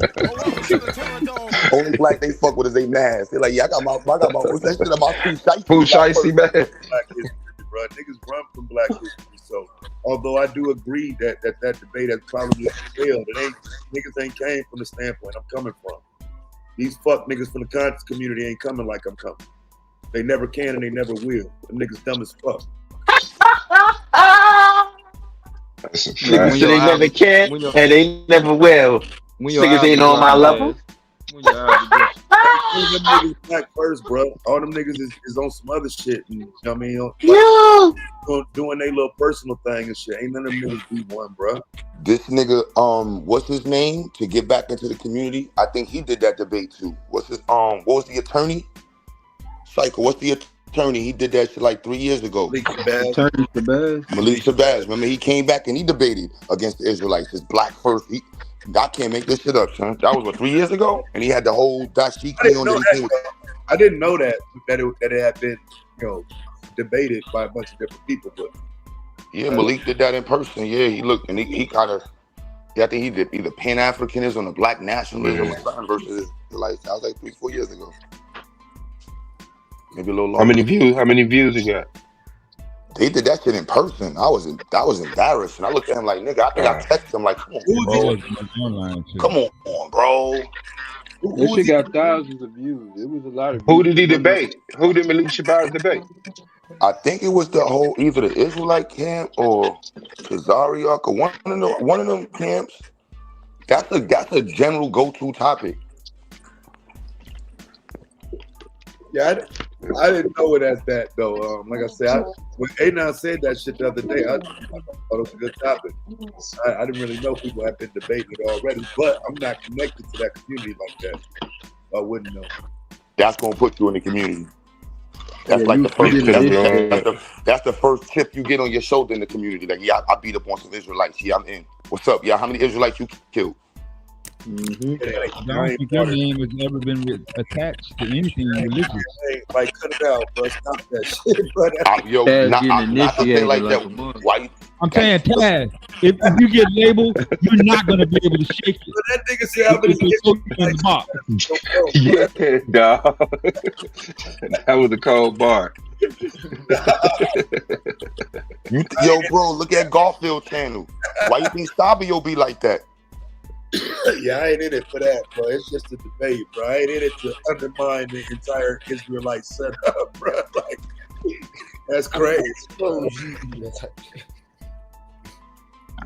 Speaker 3: Only black they fuck with is they mask. They're like, yeah, I got my. What's that shit about two
Speaker 6: Who
Speaker 3: shiesty black
Speaker 6: shiesty,
Speaker 3: person?
Speaker 6: man?
Speaker 15: Black history, bro. Niggas run from Black history. So, although I do agree that debate has probably failed, niggas ain't came from the standpoint I'm coming from. These fuck niggas from the conscious community ain't coming like I'm coming. They never can and they never will. Them niggas dumb as fuck.
Speaker 6: That's a
Speaker 4: Niggas
Speaker 6: fact.
Speaker 4: say they never can and they never will.
Speaker 18: When your
Speaker 4: Niggas
Speaker 18: eyes
Speaker 4: ain't
Speaker 18: be
Speaker 4: on my
Speaker 18: jumping,
Speaker 4: level.
Speaker 18: Taz. When your eyes be jumping.
Speaker 15: All them niggas black first, bro. All them niggas is on some other shit. And, you know what I mean? Doing their little personal thing and shit. Ain't none of them niggas be one, bro.
Speaker 3: This nigga, what's his name? To get back into the community, I think he did that debate too. What's his what was the attorney? Psycho, what's the attorney? He did that shit like 3 years ago.
Speaker 7: Attorney Shabazz.
Speaker 3: Malik Shabazz. Remember, he came back and he debated against the Israelites. His black first. I can't make this shit up, son. That was what 3 years ago, and he had the whole dashiki on there.
Speaker 15: I didn't know that it had been, debated by a bunch of different people. But
Speaker 3: yeah, Malik did that in person. Yeah, he looked and he kind of. Yeah, I think he did either Pan Africanism or Black nationalism or something versus Israelites. That was like 3-4 years ago. Maybe a little longer.
Speaker 6: How many views he got?
Speaker 3: They did that shit in person. I was embarrassed, and I looked at him like, nigga. I think I texted him like, come on, bro. Come on, bro.
Speaker 7: This shit got thousands of views. It was a lot of views.
Speaker 6: Who did he debate? Who did Malik Shabazz debate?
Speaker 3: I think it was the whole either the Israelite camp or XyayX or one of them camps. That's a general go-to topic.
Speaker 15: yeah, I didn't know it as that though. Like I said, when A9 said that shit the other day, I thought it was a good topic. I didn't really know people had been debating it already, but I'm not connected to that community like that. I wouldn't know.
Speaker 3: That's gonna put you in the community. That's
Speaker 15: Yeah,
Speaker 3: like
Speaker 15: you
Speaker 3: the first.
Speaker 15: did
Speaker 3: That's the first chip you get on your shoulder in the community. Like, yeah, I beat up on some Israelites. Yeah, I'm in. What's up? Yeah, how many Israelites you killed?
Speaker 17: I don't think your name has ever been attached to anything religious.
Speaker 15: Like, cut it out, bro. Stop that shit, bro.
Speaker 3: Yo, not to say like that. Why you?
Speaker 17: I'm saying, Taz, if you get labeled, you're not going to be able to shake it.
Speaker 15: That nigga said how many
Speaker 17: in the box.
Speaker 6: Yeah, dog. That was a cold bar.
Speaker 3: Yo, bro, look at Garfield channel. Why you think Stabio be like that?
Speaker 15: Yeah, I ain't in it for that, bro. It's just a debate, bro. I ain't in it to undermine the entire Israelite setup, bro. Like, that's crazy.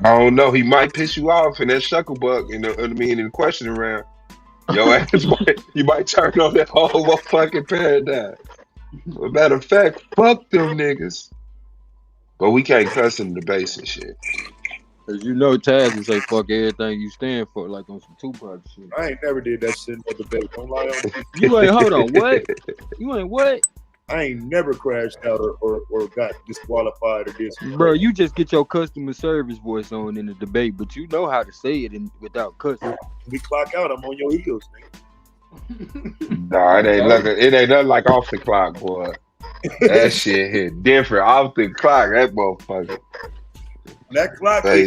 Speaker 6: I don't know. He might piss you off in that Shakur in the question round. Yo ass you might turn on that whole motherfucking paradigm. But matter of fact, fuck them niggas. But we can't cuss in the debates and shit.
Speaker 18: Cause you know Taz will say fuck everything you stand for, like on some Tupac shit.
Speaker 15: I ain't never did that shit in no debate. Don't lie on me.
Speaker 18: You ain't, hold on, what? You ain't what?
Speaker 15: I ain't never crashed out or got disqualified or this.
Speaker 18: Bro, you just get your customer service voice on in the debate, but you know how to say it without cussing.
Speaker 15: We clock out, I'm on your heels, nigga.
Speaker 6: Nah, it ain't nothing like off the clock, boy. That shit hit different. Off the clock, that motherfucker.
Speaker 15: That clock, I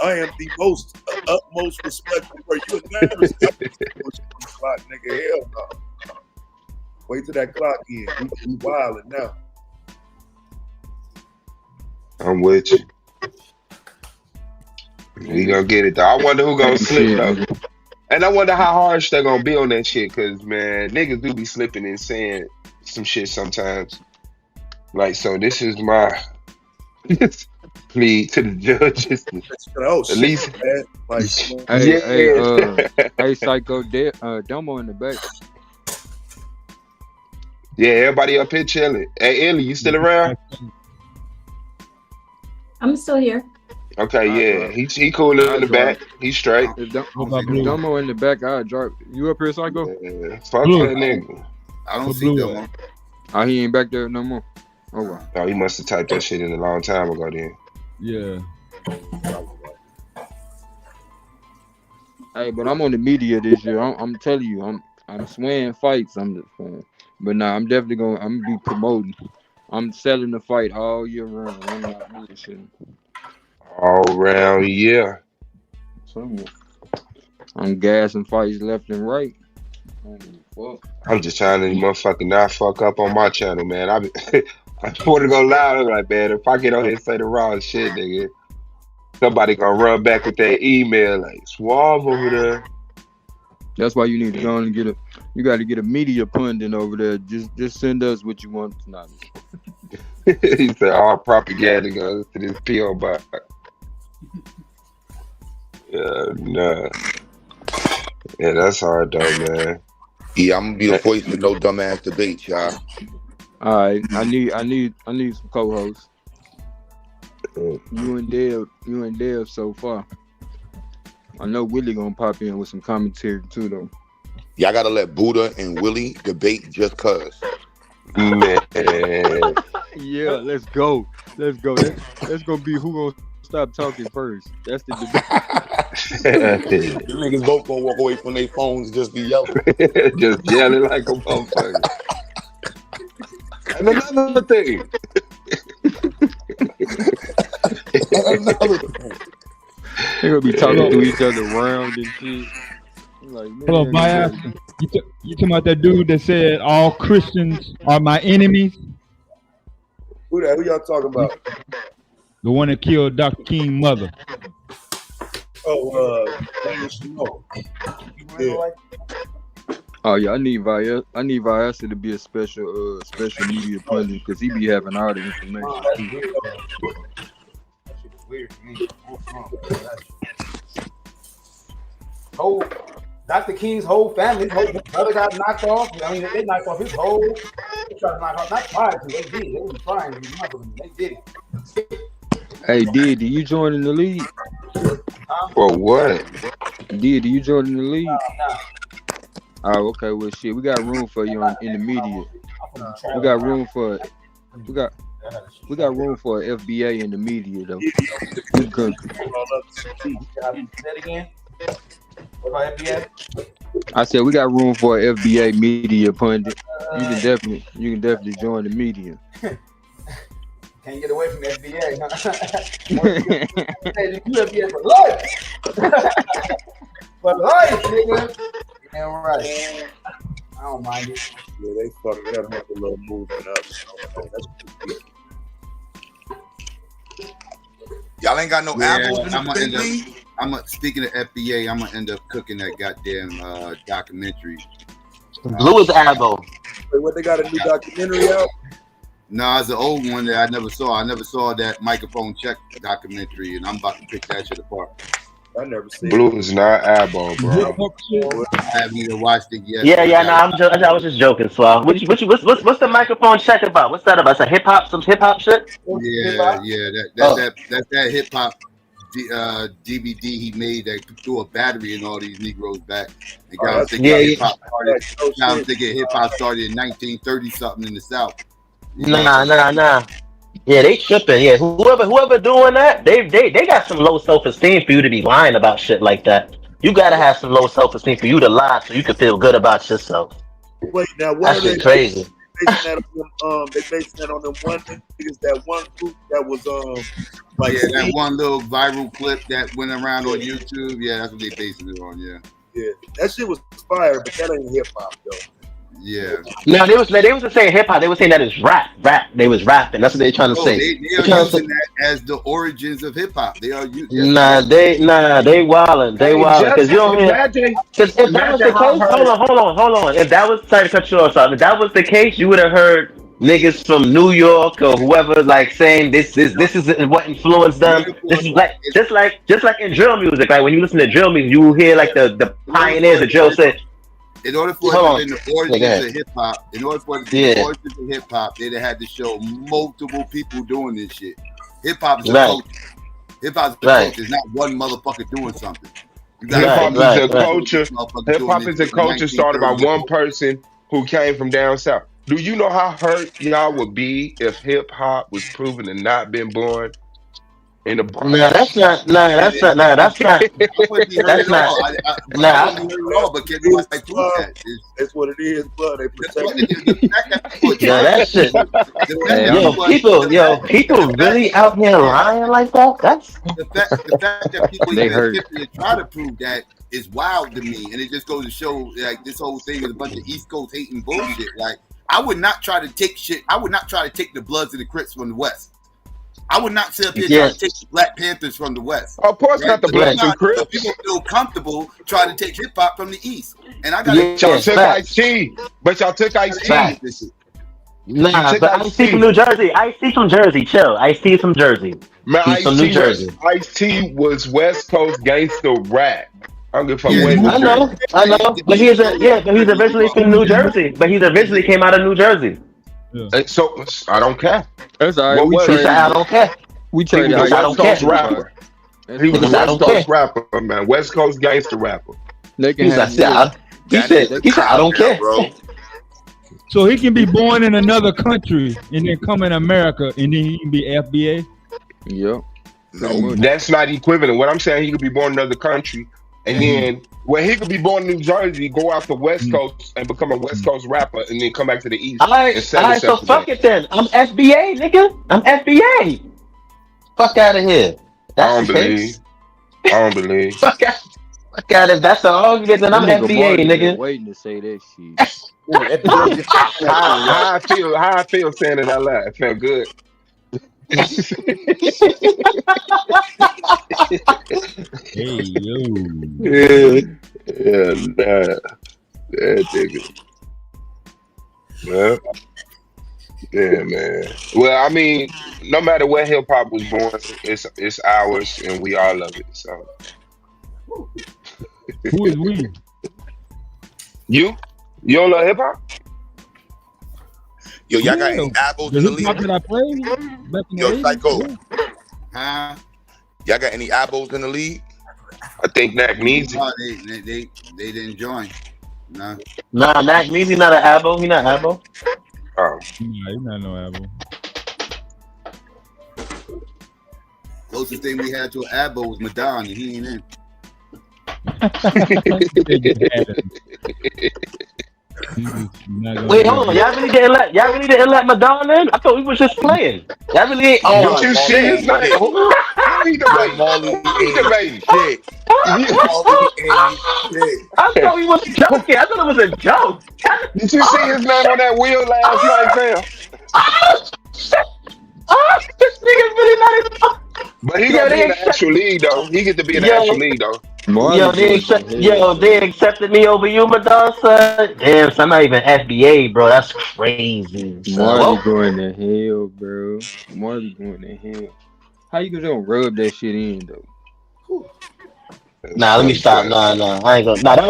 Speaker 15: am the most utmost respect for her. You never stop the clock, nigga. Hell no. Wait till that clock in. We wildin' now.
Speaker 9: I'm with you. We gonna get it though. I wonder who gonna slip though. And I wonder how harsh they're gonna be on that shit, cause man, niggas do be slipping and saying some shit sometimes. Like, so this is my plea to the judges. At least,
Speaker 18: hey, Psycho, Domo in the back.
Speaker 9: Yeah, everybody up here chilling. Hey, Ellie, you still around?
Speaker 2: I'm still here.
Speaker 9: Okay, yeah, he cool in the back. He's straight.
Speaker 18: If Domo in the back, I'll drop. You up here, Psycho?
Speaker 9: Fuck that nigga.
Speaker 14: I don't see Domo.
Speaker 18: Oh, he ain't back there no more. Oh, wow.
Speaker 9: Oh, he must have typed that shit in a long time ago then.
Speaker 17: Yeah.
Speaker 18: Hey, but I'm on the media this year. I'm telling you, I'm swaying fights. I'm just saying. But nah, I'm definitely I'm gonna be promoting. I'm selling the fight all year round. I'm not bullshitting.
Speaker 9: All round, yeah.
Speaker 18: I'm gassing fights left and right.
Speaker 9: I'm just trying to motherfucking not fuck up on my channel, man. I want to go loud. I'm like, man, if I get on here and say the wrong shit, nigga, somebody gonna run back with that email like Suave over there.
Speaker 18: That's why you need to go on and you got to get a media pundit over there. Just send us what you want tonight.
Speaker 9: He said all propaganda goes to this PO box. Yeah, nah. Yeah, that's hard though, man.
Speaker 3: Yeah, I'm gonna be the voice for no dumbass debates, y'all.
Speaker 18: All right, I need some co-hosts. You and Deb so far. I know Willie gonna pop in with some commentary too, though.
Speaker 3: Y'all gotta let Buddha and Willie debate just cause.
Speaker 9: Man.
Speaker 18: Yeah, let's go. That's gonna be who gonna stop talking first. That's the debate.
Speaker 3: You niggas both gonna walk away from their phones and just be yelling.
Speaker 9: Just yelling like a motherfucker. And another thing.
Speaker 18: They're gonna be talking to each other around and shit. Like,
Speaker 17: hello, Maya. You talking about that dude that said all Christians are my enemies?
Speaker 15: Who y'all talking about?
Speaker 17: The one that killed Dr. King's mother.
Speaker 15: Oh, yeah.
Speaker 18: Oh yeah, I need Vyasa to be a special media pundit because he be having all the information.
Speaker 10: Weird to me. Whole Dr. King's whole family, his whole brother got knocked off. I mean, they knocked off his whole. They tried to knock off, not tried to. They did. They were trying to knock him. They did it.
Speaker 18: Hey, D, you joining the league?
Speaker 9: For what?
Speaker 18: D, you joining the league?
Speaker 10: Nah.
Speaker 18: Oh, okay. Well, shit, we got room for you in the media. We got room for FBA in the media though. Good.
Speaker 10: Say it again. What about FBA?
Speaker 18: I said we got room for an FBA media pundit. You can definitely join the media.
Speaker 10: Can't get away from FBA, huh? Hey, you FBA for life. For life, nigga. Yeah, right. I don't mind it.
Speaker 15: Yeah, they fucking have a little movement up.
Speaker 3: Y'all ain't got no apples in the thing.
Speaker 14: Speaking of FBA, I'm gonna end up cooking that goddamn documentary.
Speaker 4: Blue is apple.
Speaker 15: Wait, what, they got a new documentary out?
Speaker 14: No, it's an old one that I never saw. I never saw that microphone check documentary, and I'm about to pick that shit apart.
Speaker 15: I never seen
Speaker 9: Blue is not eyeball, bro.
Speaker 14: I haven't even watched it yet.
Speaker 4: Yeah. No, I was just joking, Swell. What's the microphone check about? What's that about? It's some hip hop shit.
Speaker 14: Yeah. That's that hip hop DVD he made that threw a battery in all these Negroes back. And got him thinking hip hop started in 1930 something in the South.
Speaker 4: Nah. Yeah, they tripping. Yeah, whoever doing that, they got some low self-esteem for you to be lying about shit like that. You gotta have some low self-esteem for you to lie so you can feel good about yourself.
Speaker 15: Wait, now what
Speaker 4: that shit crazy.
Speaker 15: They basing that on them one niggas, that one group that was Like
Speaker 14: yeah, that
Speaker 15: Steve,
Speaker 14: one little viral clip that went around on YouTube. Yeah, that's what they basing it on. Yeah.
Speaker 15: yeah, that shit was fire, but that ain't hip hop though.
Speaker 14: Yeah.
Speaker 4: No, they was saying hip hop. They were saying that it's rap. They was rapping. That's what they trying to
Speaker 14: Oh,
Speaker 4: say.
Speaker 14: they
Speaker 4: They
Speaker 14: are
Speaker 4: trying to say,
Speaker 14: using that as the origins of hip hop. They are using. Yes, they
Speaker 4: nah,
Speaker 14: are.
Speaker 4: they wildin', they
Speaker 2: Hey,
Speaker 4: wildin'.
Speaker 2: just
Speaker 4: Cause you don't hear.
Speaker 2: imagine,
Speaker 4: Cause if that was
Speaker 2: imagine
Speaker 4: the
Speaker 2: how
Speaker 4: case,
Speaker 2: her.
Speaker 4: hold on. If that was sorry to cut you off, sorry. If that was the case, you would have heard niggas from New York or whoever like saying this is what influenced them. This is like just like in drill music. Like when you listen to drill music, you hear like the
Speaker 14: In order
Speaker 4: pioneers
Speaker 14: for
Speaker 4: of
Speaker 14: it
Speaker 4: drill
Speaker 14: to
Speaker 4: say,
Speaker 14: in order for it
Speaker 4: hold
Speaker 14: to have
Speaker 4: on.
Speaker 14: been the
Speaker 4: Yeah, go
Speaker 14: origins
Speaker 4: ahead.
Speaker 14: of hip hop, in order for it to be the
Speaker 4: Yeah.
Speaker 14: origins of hip hop, they'd have had to show multiple people doing this shit. Hip hop is a
Speaker 4: Right.
Speaker 14: culture. Hip hop is a
Speaker 4: Right.
Speaker 14: culture. It's not one motherfucker doing something. You got
Speaker 2: Hip hop is a
Speaker 4: Right.
Speaker 2: culture.
Speaker 14: motherfuckers
Speaker 2: Hip
Speaker 14: doing
Speaker 2: hop
Speaker 14: this
Speaker 2: is a
Speaker 14: shit in
Speaker 2: culture started by
Speaker 14: 1930s.
Speaker 2: one person who came from down south. Do you know how hurt y'all would be if hip hop was proven to not been born in the
Speaker 4: Nah, that's
Speaker 2: Bronx?
Speaker 4: not. Nah, that's not. Nah, that's not.
Speaker 14: I wouldn't be hurt
Speaker 4: That's
Speaker 14: at all.
Speaker 4: not.
Speaker 14: I
Speaker 4: Nah.
Speaker 14: wouldn't be hurt at all, but can nobody prove that?
Speaker 15: That's what it is, bro. They
Speaker 14: The
Speaker 15: protect.
Speaker 14: fact that people are
Speaker 4: Nah,
Speaker 14: trying
Speaker 4: that
Speaker 14: to,
Speaker 4: shit.
Speaker 14: the fact
Speaker 18: Hey,
Speaker 14: that
Speaker 18: I'm
Speaker 4: People really out here lying like that. That's
Speaker 14: the fact that people
Speaker 18: they
Speaker 14: even
Speaker 18: hurt.
Speaker 14: attempting to try to prove that is wild to me, and it just goes to show like this whole thing is a bunch of East Coast hating bullshit. Like I would not try to take shit. I would not try to take the Bloods and the Crips from the West. I would not sit up here trying to take the Black Panthers from the West.
Speaker 2: Of course not the Bloods and Crips.
Speaker 14: People feel comfortable trying to take hip hop from the East, and I got
Speaker 2: Y'all took Ice-T, but y'all took Ice-T.
Speaker 4: Nah, but Ice-T from New Jersey. Ice-T from Jersey. Chill. Ice-T from Jersey.
Speaker 2: Man,
Speaker 4: He's from New Jersey.
Speaker 2: Ice-T was West Coast gangster rap. I don't give a fuck what he was doing.
Speaker 4: I know. But he's originally from New Jersey. But he's originally came out of New Jersey.
Speaker 2: So I don't care.
Speaker 18: That's all right.
Speaker 2: What was
Speaker 4: He said, I don't care.
Speaker 18: We
Speaker 2: He
Speaker 18: traded
Speaker 2: was a
Speaker 18: Ice-T
Speaker 2: West Coast
Speaker 18: for
Speaker 2: rapper.
Speaker 18: That's
Speaker 2: He was a
Speaker 18: cool.
Speaker 2: West Coast rapper, man. West Coast gangster rapper.
Speaker 18: They can
Speaker 4: He
Speaker 18: have
Speaker 4: said, I don't care.
Speaker 3: bro.
Speaker 17: So he can be born in another country and then come in America and then he can be FBA.
Speaker 18: Yep.
Speaker 2: No, that's not equivalent. What I'm saying, he could be born in another country, and then he could be born in New Jersey, go out the West Coast and become a West Coast rapper, and then come back to the East.
Speaker 4: All right, so fuck it then. I'm FBA, nigga. I'm FBA. Fuck out of here.
Speaker 2: I don't believe.
Speaker 4: Fuck out of. That's the argument. Then I'm FBA, nigga.
Speaker 18: Waiting to say that shit.
Speaker 2: how I feel saying it out loud. It felt good.
Speaker 17: Hey yo.
Speaker 2: Yeah, that nigga. Well, yeah, man. Well, I mean, no matter where hip hop was born, it's ours, and we all love it. So,
Speaker 17: Who is we?
Speaker 2: you don't love hip hop?
Speaker 3: Yo, y'all got any apples in the league?
Speaker 17: That I played back in the
Speaker 3: Yo,
Speaker 17: 80s?
Speaker 3: Psycho.
Speaker 14: Huh?
Speaker 3: Y'all got any apples in the league?
Speaker 2: I think Mac needs it.
Speaker 14: No, they didn't join. No.
Speaker 4: Nah, Mac Meezy not an abo. He not abo.
Speaker 2: Oh.
Speaker 17: Nah, he's not no abo.
Speaker 14: Closest thing we had to an Abbo was Madonna. He ain't in.
Speaker 4: Wait, hold on. Y'all really didn't let Madonna in? I thought we was just playing. Y'all really ain't. Oh,
Speaker 2: Don't you see his name? Who he debating? He debating.
Speaker 4: I thought we was joking. I thought it was a joke.
Speaker 2: Did you see his name on that wheel last night, fam?
Speaker 4: This nigga's really not even.
Speaker 2: But he gonna be in the actual league though. He get to be in the actual league though.
Speaker 4: They accepted me over you, Madonna, son. Damn, son, I'm not even FBA, bro. That's crazy.
Speaker 18: Marley going to hell, bro. Marley going to hell. How you gonna rub that shit in though?
Speaker 4: Nah, let me stop. Nah, I ain't gonna. Nah, that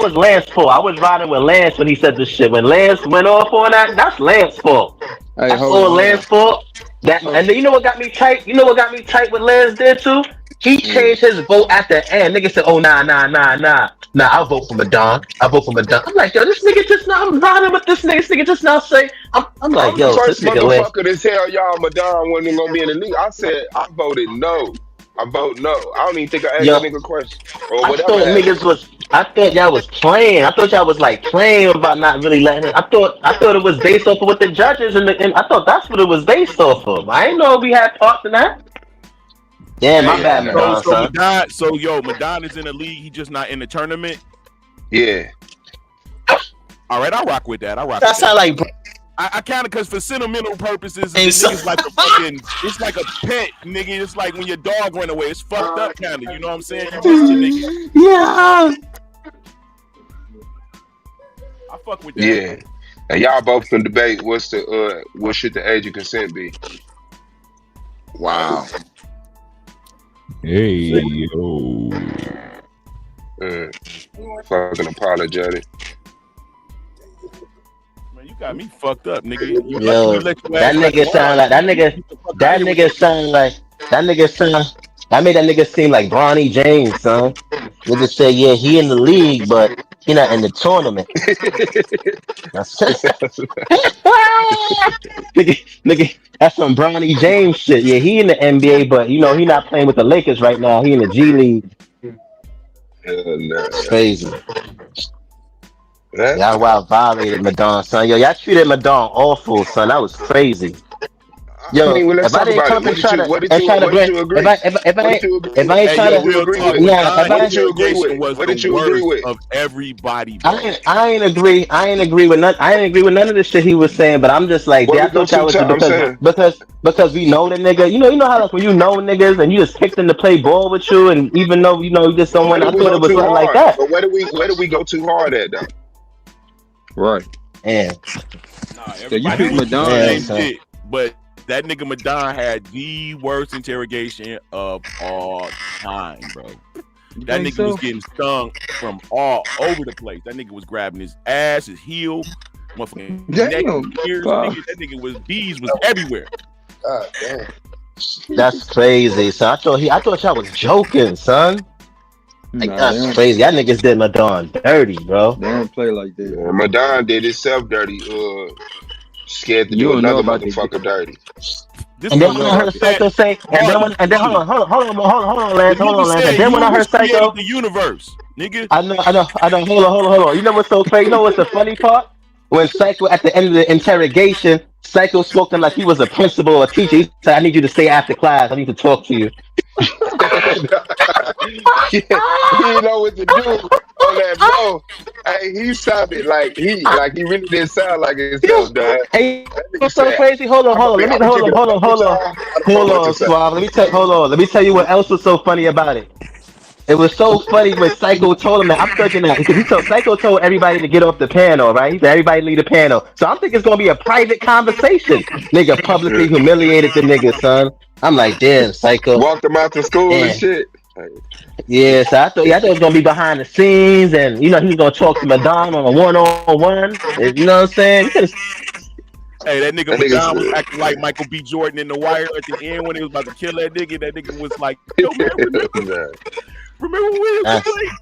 Speaker 4: was Lance's fault. I was riding with Lance when he said this shit. When Lance went off on that, that's Lance's fault.
Speaker 18: Hey,
Speaker 4: That's all Lance's fault. That and then you know what got me tight? You know what got me tight? What Lance did too? He changed his vote at the end. Nigga said, "Oh nah, I'll vote for Madonna. I'm like, yo, this nigga just now. I'm riding with this nigga. This nigga just now say, I'm like, yo,
Speaker 2: the
Speaker 4: this
Speaker 2: first
Speaker 4: nigga Lance.
Speaker 2: motherfucker to tell y'all Madonna wasn't gonna be in the league. I said I voted no. I vote no. I don't even think I asked that nigga a question or
Speaker 4: I
Speaker 2: whatever.
Speaker 4: I thought y'all was playing. I thought y'all was like playing about not really letting it. I thought it was based off of what the judges and I thought that's what it was based off of. I didn't know we had parts in that. Yeah, my
Speaker 3: Hey,
Speaker 4: bad,
Speaker 2: Yeah.
Speaker 4: Madonna, son.
Speaker 1: Madonna's in the league. He just not in the tournament.
Speaker 2: Yeah.
Speaker 1: All right, I rock with that.
Speaker 4: That sound like
Speaker 1: I kind of, because for sentimental purposes, the nigga's like a fucking, it's like a pet, nigga. It's like when your dog run away. It's fucked up, kind of. You know what I'm saying? You missed your nigga.
Speaker 4: Yeah.
Speaker 1: I fuck with that.
Speaker 2: Yeah. And y'all both can debate what should the age of consent be?
Speaker 3: Wow.
Speaker 17: Hey yo.
Speaker 2: Fucking apologetic.
Speaker 1: Man, you got me fucked up, nigga. You
Speaker 4: Yo,
Speaker 1: let your
Speaker 4: that
Speaker 1: ass back
Speaker 4: nigga
Speaker 1: on.
Speaker 4: sound like that nigga sound like that nigga sound. That made that nigga seem like Bronny James, son. Nigga say, yeah, he in the league, but he not in the tournament. nigga, that's some Bronny James shit. Yeah, he in the NBA, but you know he not playing with the Lakers right now. He in the G League.
Speaker 2: Hell nah.
Speaker 4: It's crazy.
Speaker 2: That,
Speaker 4: Y'all wild violated Madonna, son. Yo, y'all treated Madonna awful, son. That was crazy.
Speaker 2: I
Speaker 4: Yo,
Speaker 2: mean, well, let's
Speaker 4: if I
Speaker 2: talk
Speaker 4: didn't
Speaker 2: about
Speaker 4: come
Speaker 2: it.
Speaker 4: up and try to
Speaker 2: What
Speaker 4: bring,
Speaker 2: did you
Speaker 4: if
Speaker 2: agree? What did you agree with?
Speaker 4: ain't
Speaker 1: Hey,
Speaker 4: trying
Speaker 1: yo,
Speaker 2: What did
Speaker 4: to,
Speaker 2: you
Speaker 1: real
Speaker 2: agree
Speaker 1: talk.
Speaker 2: with?
Speaker 4: nah, if
Speaker 1: Madonna's
Speaker 2: What
Speaker 4: I,
Speaker 2: did you agree
Speaker 1: interrogation
Speaker 2: with?
Speaker 1: was
Speaker 2: What
Speaker 1: the
Speaker 2: did you agree
Speaker 1: worst
Speaker 2: with?
Speaker 1: of everybody, bro.
Speaker 4: I ain't agree. I ain't agree with none. I ain't agree with none of the shit he was saying. But I'm just like,
Speaker 2: What
Speaker 4: yeah, I
Speaker 2: we go
Speaker 4: thought y'all
Speaker 2: to
Speaker 4: was
Speaker 2: top? I'm saying.
Speaker 4: because we know the nigga. You know how like when you know niggas and you just pick them to play ball with you, and even though you know you just don't
Speaker 2: Where
Speaker 4: want. I
Speaker 2: did we
Speaker 4: thought
Speaker 2: go
Speaker 4: it was
Speaker 2: too
Speaker 4: something like
Speaker 2: hard?
Speaker 4: that.
Speaker 2: But where did we go too hard at though?
Speaker 18: Right.
Speaker 4: Yeah,
Speaker 1: Nah,
Speaker 18: So you
Speaker 1: everybody
Speaker 18: pick
Speaker 1: was doing the
Speaker 18: Madonna
Speaker 4: yeah,
Speaker 1: same
Speaker 18: then.
Speaker 4: son.
Speaker 1: shit, but that nigga Madonna had the worst interrogation of all time, bro.
Speaker 18: You
Speaker 1: That
Speaker 18: think
Speaker 1: nigga was
Speaker 18: so?
Speaker 1: getting stung from all over the place. That nigga was grabbing his ass, his heel, motherfucking neck, his
Speaker 18: Damn.
Speaker 1: ears,
Speaker 18: Pop.
Speaker 1: nigga. That nigga was bees was everywhere.
Speaker 2: God damn.
Speaker 4: That's crazy, son. I thought y'all was joking, son. Like
Speaker 18: Nah,
Speaker 4: that's crazy. Y'all niggas did Madonna dirty, bro.
Speaker 18: they don't play like that,
Speaker 2: Yeah,
Speaker 18: bro.
Speaker 2: Madonna did himself dirty. Scared to
Speaker 18: You
Speaker 2: do
Speaker 18: don't know
Speaker 2: another
Speaker 18: about the
Speaker 2: motherfucker dirty.
Speaker 1: This
Speaker 4: And then
Speaker 18: you
Speaker 1: motherfucker
Speaker 18: don't
Speaker 4: when
Speaker 18: know
Speaker 4: I heard
Speaker 18: about the
Speaker 1: said,
Speaker 4: Psycho say, and then
Speaker 1: Harlem,
Speaker 4: when, and then
Speaker 1: Harlem.
Speaker 4: hold on,
Speaker 1: The
Speaker 4: Lance,
Speaker 1: nigga
Speaker 4: And
Speaker 1: said
Speaker 4: then when I
Speaker 1: you
Speaker 4: heard
Speaker 1: miscreated
Speaker 4: Psycho,
Speaker 1: the universe, nigga.
Speaker 4: I know, hold on. You know what's so crazy? You know what's the funny part? When Psycho at the end of the interrogation, Psycho spoke to him like he was a principal or a teacher. He said, "I need you to stay after class. I need to talk to you."
Speaker 2: Yeah, he didn't know what to do on that blow. Hey, he sounded like he really didn't sound like himself, dog.
Speaker 4: Hey,
Speaker 2: That nigga
Speaker 4: what's so
Speaker 2: said,
Speaker 4: crazy? Hold on,
Speaker 2: I'm gonna keep it a buck with y'all. I don't know
Speaker 4: hold
Speaker 2: what to
Speaker 4: on,
Speaker 2: say.
Speaker 4: Suave. Let me tell you what else was so funny about it. It was so funny when Psycho told him that. I'm thinking that because Psycho told everybody to get off the panel, right? He said everybody leave the panel. So I'm thinking it's gonna be a private conversation. Nigga publicly humiliated the nigga, son. I'm like, damn, Psycho.
Speaker 2: Walked him out to school and
Speaker 4: Damn.
Speaker 2: shit.
Speaker 4: Yeah, so I thought it was gonna be behind the scenes, and he was gonna talk to Madonna on a one-on-one. You know what I'm saying? You could've-
Speaker 1: Hey, that nigga
Speaker 2: That nigga
Speaker 1: Madonna was
Speaker 2: said,
Speaker 1: acting like Michael B. Jordan in The Wire at the end when he was about to kill that nigga. That nigga was like, yo, man,
Speaker 2: nah,
Speaker 1: remember when we
Speaker 4: That's
Speaker 1: played?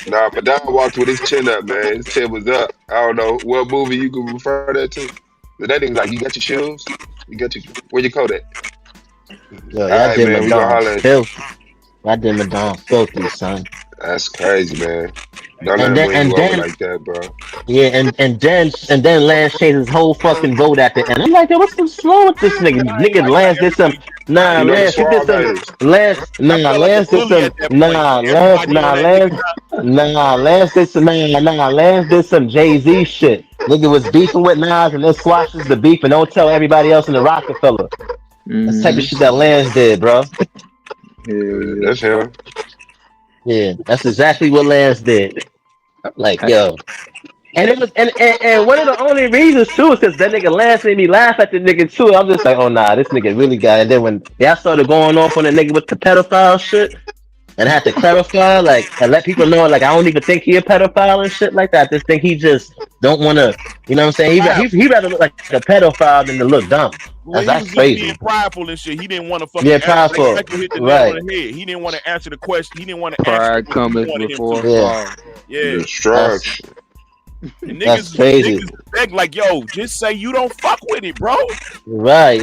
Speaker 2: nah, Madonna walked with his chin up, man. His chin was up. I don't know what movie you could refer that to. But that nigga like, you got your shoes? Where your coat at?
Speaker 4: yo,
Speaker 2: All
Speaker 4: y'all
Speaker 2: right,
Speaker 4: did
Speaker 2: man, we gonna
Speaker 4: Madonna
Speaker 2: holler at you.
Speaker 4: filthy. Y'all did Madonna filthy, son.
Speaker 2: That's crazy, man. Don't let
Speaker 4: And
Speaker 2: him
Speaker 4: then
Speaker 2: win
Speaker 4: and
Speaker 2: you over
Speaker 4: then
Speaker 2: like that, bro.
Speaker 4: yeah, and then Lance changed his whole fucking vote at the end. I'm like, yo, what's wrong with this nigga?
Speaker 1: I ain't
Speaker 4: Nigga,
Speaker 1: like how
Speaker 4: Lance did some.
Speaker 1: everybody. I
Speaker 2: You
Speaker 4: Nah,
Speaker 1: ain't
Speaker 2: know
Speaker 1: like.
Speaker 2: the
Speaker 4: Lance, he did
Speaker 2: suave
Speaker 4: some.
Speaker 2: haters.
Speaker 1: I felt like a
Speaker 4: Lance did
Speaker 1: bully at
Speaker 4: some.
Speaker 1: that point. Everybody on that nigga.
Speaker 4: Lance did some. Lance did some Jay Z shit. Nigga was beefing with Nas and then squashes the beef and don't tell everybody else in the Rockefeller. That's the type of
Speaker 18: Mm-hmm.
Speaker 4: shit that Lance did, bro.
Speaker 18: Hell yeah.
Speaker 2: That's him.
Speaker 4: Yeah, that's exactly what Lance did. I'm like,
Speaker 18: Hey,
Speaker 4: yo. And it was and one of the only reasons too is because that nigga Lance made me laugh at the nigga too. I'm just like, oh nah, this nigga really got it. And then when y'all started going off on the nigga with the pedophile shit, and I had to clarify, like, and let people know, like, I don't even think he a pedophile and shit like that. I just think he just don't want to, you know what I'm saying? He rather look like a pedophile than to look dumb.
Speaker 1: When he was
Speaker 4: That's
Speaker 1: just being
Speaker 4: crazy.
Speaker 1: prideful and shit, he didn't want to
Speaker 4: Yeah,
Speaker 1: fucking answer. Like
Speaker 4: powerful.
Speaker 1: Michael hit the nail on
Speaker 4: Right.
Speaker 1: the head. He didn't want to answer the question. He didn't want to answer the
Speaker 18: pride
Speaker 1: way you
Speaker 18: cometh
Speaker 1: wanted him
Speaker 18: before
Speaker 1: to.
Speaker 4: Yeah.
Speaker 18: fall.
Speaker 1: Yeah,
Speaker 4: That's
Speaker 2: Destruction.
Speaker 1: and
Speaker 4: that's
Speaker 1: niggas
Speaker 4: crazy.
Speaker 1: beg like, yo, just say you don't fuck with it, bro.
Speaker 4: Right.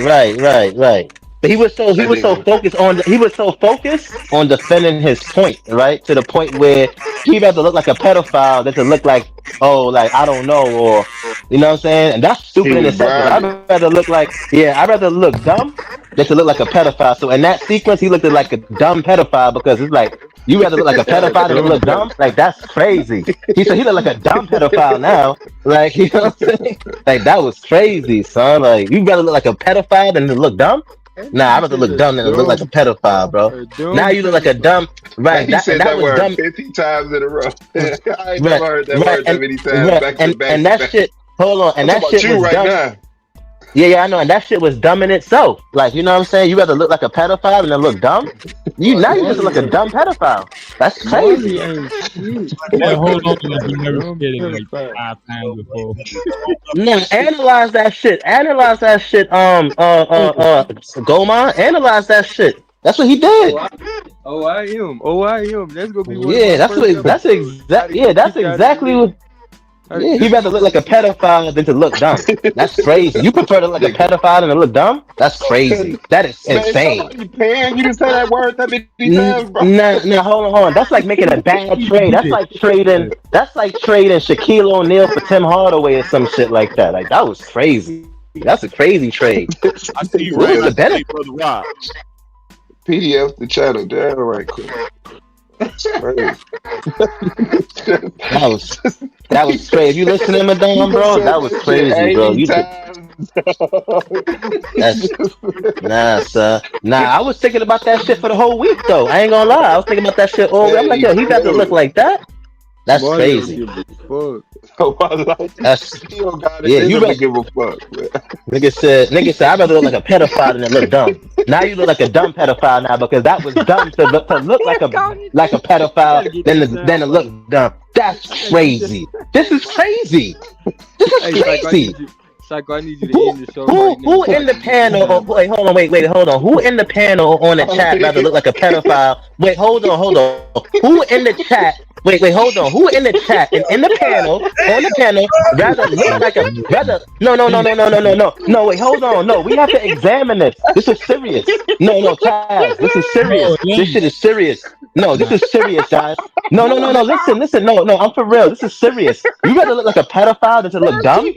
Speaker 4: But he was so
Speaker 2: That nigga.
Speaker 4: focused on defending his point, right? To the point where he'd rather look like a pedophile than to look like, oh, like I don't know, or you know what I'm saying? And that's
Speaker 2: He
Speaker 4: stupid in
Speaker 2: was
Speaker 4: itself because I'd
Speaker 2: grounded.
Speaker 4: rather look like, yeah, I'd rather look dumb than to look like a pedophile. So in that sequence, he looked like a dumb pedophile because it's like you rather look like a pedophile than to
Speaker 7: Dumb
Speaker 4: look dumb. Like that's crazy. He looked like a dumb pedophile now. Like you know what I'm saying? Like that was crazy, son. Like you rather look like a pedophile than to look dumb.
Speaker 18: That
Speaker 4: Nah, I'd
Speaker 18: nigga
Speaker 4: rather
Speaker 18: said
Speaker 4: look
Speaker 18: a
Speaker 4: dumb than to look like a
Speaker 18: dumb,
Speaker 4: pedophile, bro.
Speaker 18: a
Speaker 4: Now
Speaker 18: dumb
Speaker 4: you look like a
Speaker 18: pedophile.
Speaker 4: dumb, right?
Speaker 2: He
Speaker 4: And
Speaker 2: said
Speaker 4: that
Speaker 2: that
Speaker 4: was
Speaker 2: word
Speaker 4: dumb,
Speaker 2: 50 times in a row. I ain't
Speaker 4: right?
Speaker 2: never heard that
Speaker 4: Right,
Speaker 2: word that many times
Speaker 4: right,
Speaker 2: back to back
Speaker 4: and
Speaker 2: to
Speaker 4: that
Speaker 2: back.
Speaker 4: shit. Hold on,
Speaker 2: I'm
Speaker 4: and that
Speaker 2: talking about
Speaker 4: shit
Speaker 2: you
Speaker 4: was
Speaker 2: right
Speaker 4: dumb.
Speaker 2: now.
Speaker 4: Yeah, I know, and that shit was dumb in itself. Like, you know what I'm saying? You rather look like a pedophile than to look dumb. You just look
Speaker 18: Marley,
Speaker 4: like a dumb pedophile. That's
Speaker 18: Marley
Speaker 4: crazy.
Speaker 18: ain't shit.
Speaker 17: Yeah,
Speaker 18: That
Speaker 17: hold on,
Speaker 18: nigga
Speaker 17: like
Speaker 18: said
Speaker 17: you
Speaker 18: a
Speaker 17: never
Speaker 18: dumb
Speaker 17: said it like
Speaker 18: pedophile.
Speaker 17: 5 times before.
Speaker 4: No, analyze that shit. Analyze that shit. Goma. Analyze that shit. That's what he
Speaker 18: Oh,
Speaker 4: did.
Speaker 18: I am. Oh, I am. That's gonna be one of
Speaker 4: Yeah,
Speaker 18: my first episodes. How to get
Speaker 4: that's
Speaker 18: kicked out of
Speaker 4: exactly
Speaker 18: religion.
Speaker 4: what.
Speaker 18: How to
Speaker 4: Yeah,
Speaker 18: get
Speaker 4: he'd rather look like a pedophile than to look dumb. That's crazy. You prefer to look like a
Speaker 2: Nigga.
Speaker 4: pedophile than to look dumb? That's crazy. That is
Speaker 2: Man,
Speaker 4: insane.
Speaker 2: somebody paying you to say that word that many times, bro.
Speaker 4: Nah, hold on. That's like making a bad
Speaker 17: He
Speaker 4: trade.
Speaker 17: did
Speaker 4: That's
Speaker 17: it.
Speaker 4: like trading. That's like trading Shaquille O'Neal for Tim Hardaway or some shit like that. Like that was crazy. That's a crazy trade.
Speaker 1: I see you
Speaker 4: What
Speaker 1: right
Speaker 4: was
Speaker 1: now
Speaker 4: the benefit?
Speaker 1: today, brother Rob.
Speaker 2: PDF the channel. Damn right, quick. That's crazy.
Speaker 4: That was that was crazy. If you listen to
Speaker 2: You
Speaker 4: Madame,
Speaker 2: just
Speaker 4: bro,
Speaker 2: said
Speaker 4: that was
Speaker 2: that shit
Speaker 4: crazy, bro.
Speaker 2: 80
Speaker 4: You did
Speaker 2: times.
Speaker 4: that's nah, sir. Nah, I was thinking about that shit for the whole week though. I ain't gonna lie. I was thinking about that shit all week. I'm like,
Speaker 2: Hey,
Speaker 4: yo, he got to look
Speaker 2: yo.
Speaker 4: like that. That's
Speaker 18: Marley don't
Speaker 4: crazy.
Speaker 18: give a fuck.
Speaker 2: Oh, I like
Speaker 4: That's
Speaker 2: he don't got it
Speaker 4: yeah.
Speaker 2: in
Speaker 4: You
Speaker 2: him to
Speaker 4: right.
Speaker 2: give a fuck, man.
Speaker 4: Nigga said, I'd rather look like a pedophile than to look dumb. Now you look like a dumb pedophile now because that was dumb to look like a
Speaker 18: You
Speaker 4: pedophile
Speaker 18: gotta get that
Speaker 4: than to
Speaker 18: sound bite.
Speaker 4: look dumb.
Speaker 18: You
Speaker 4: That's
Speaker 18: gotta get that.
Speaker 4: crazy. This is crazy. This is
Speaker 18: Hey, Psycho,
Speaker 4: crazy.
Speaker 18: I need you to end the show right now
Speaker 4: Who
Speaker 18: so I
Speaker 4: in the
Speaker 18: can get the
Speaker 4: panel?
Speaker 18: sound bite.
Speaker 4: Wait, hold on, wait, hold on. Who in the panel or on the chat rather look like a pedophile? Wait, hold on. Who in the chat? Wait, hold on. Who in the chat and in the panel on the panel rather look like a rather? No. Wait, hold on. No, we have to examine this. This is serious. No, Taz, this is
Speaker 17: No,
Speaker 4: serious.
Speaker 17: it
Speaker 4: This
Speaker 17: ain't.
Speaker 4: shit is serious. No, this
Speaker 17: Nah.
Speaker 4: is serious, guys. No. Listen. No, I'm for real. This is serious. You rather look like a pedophile than to look dumb?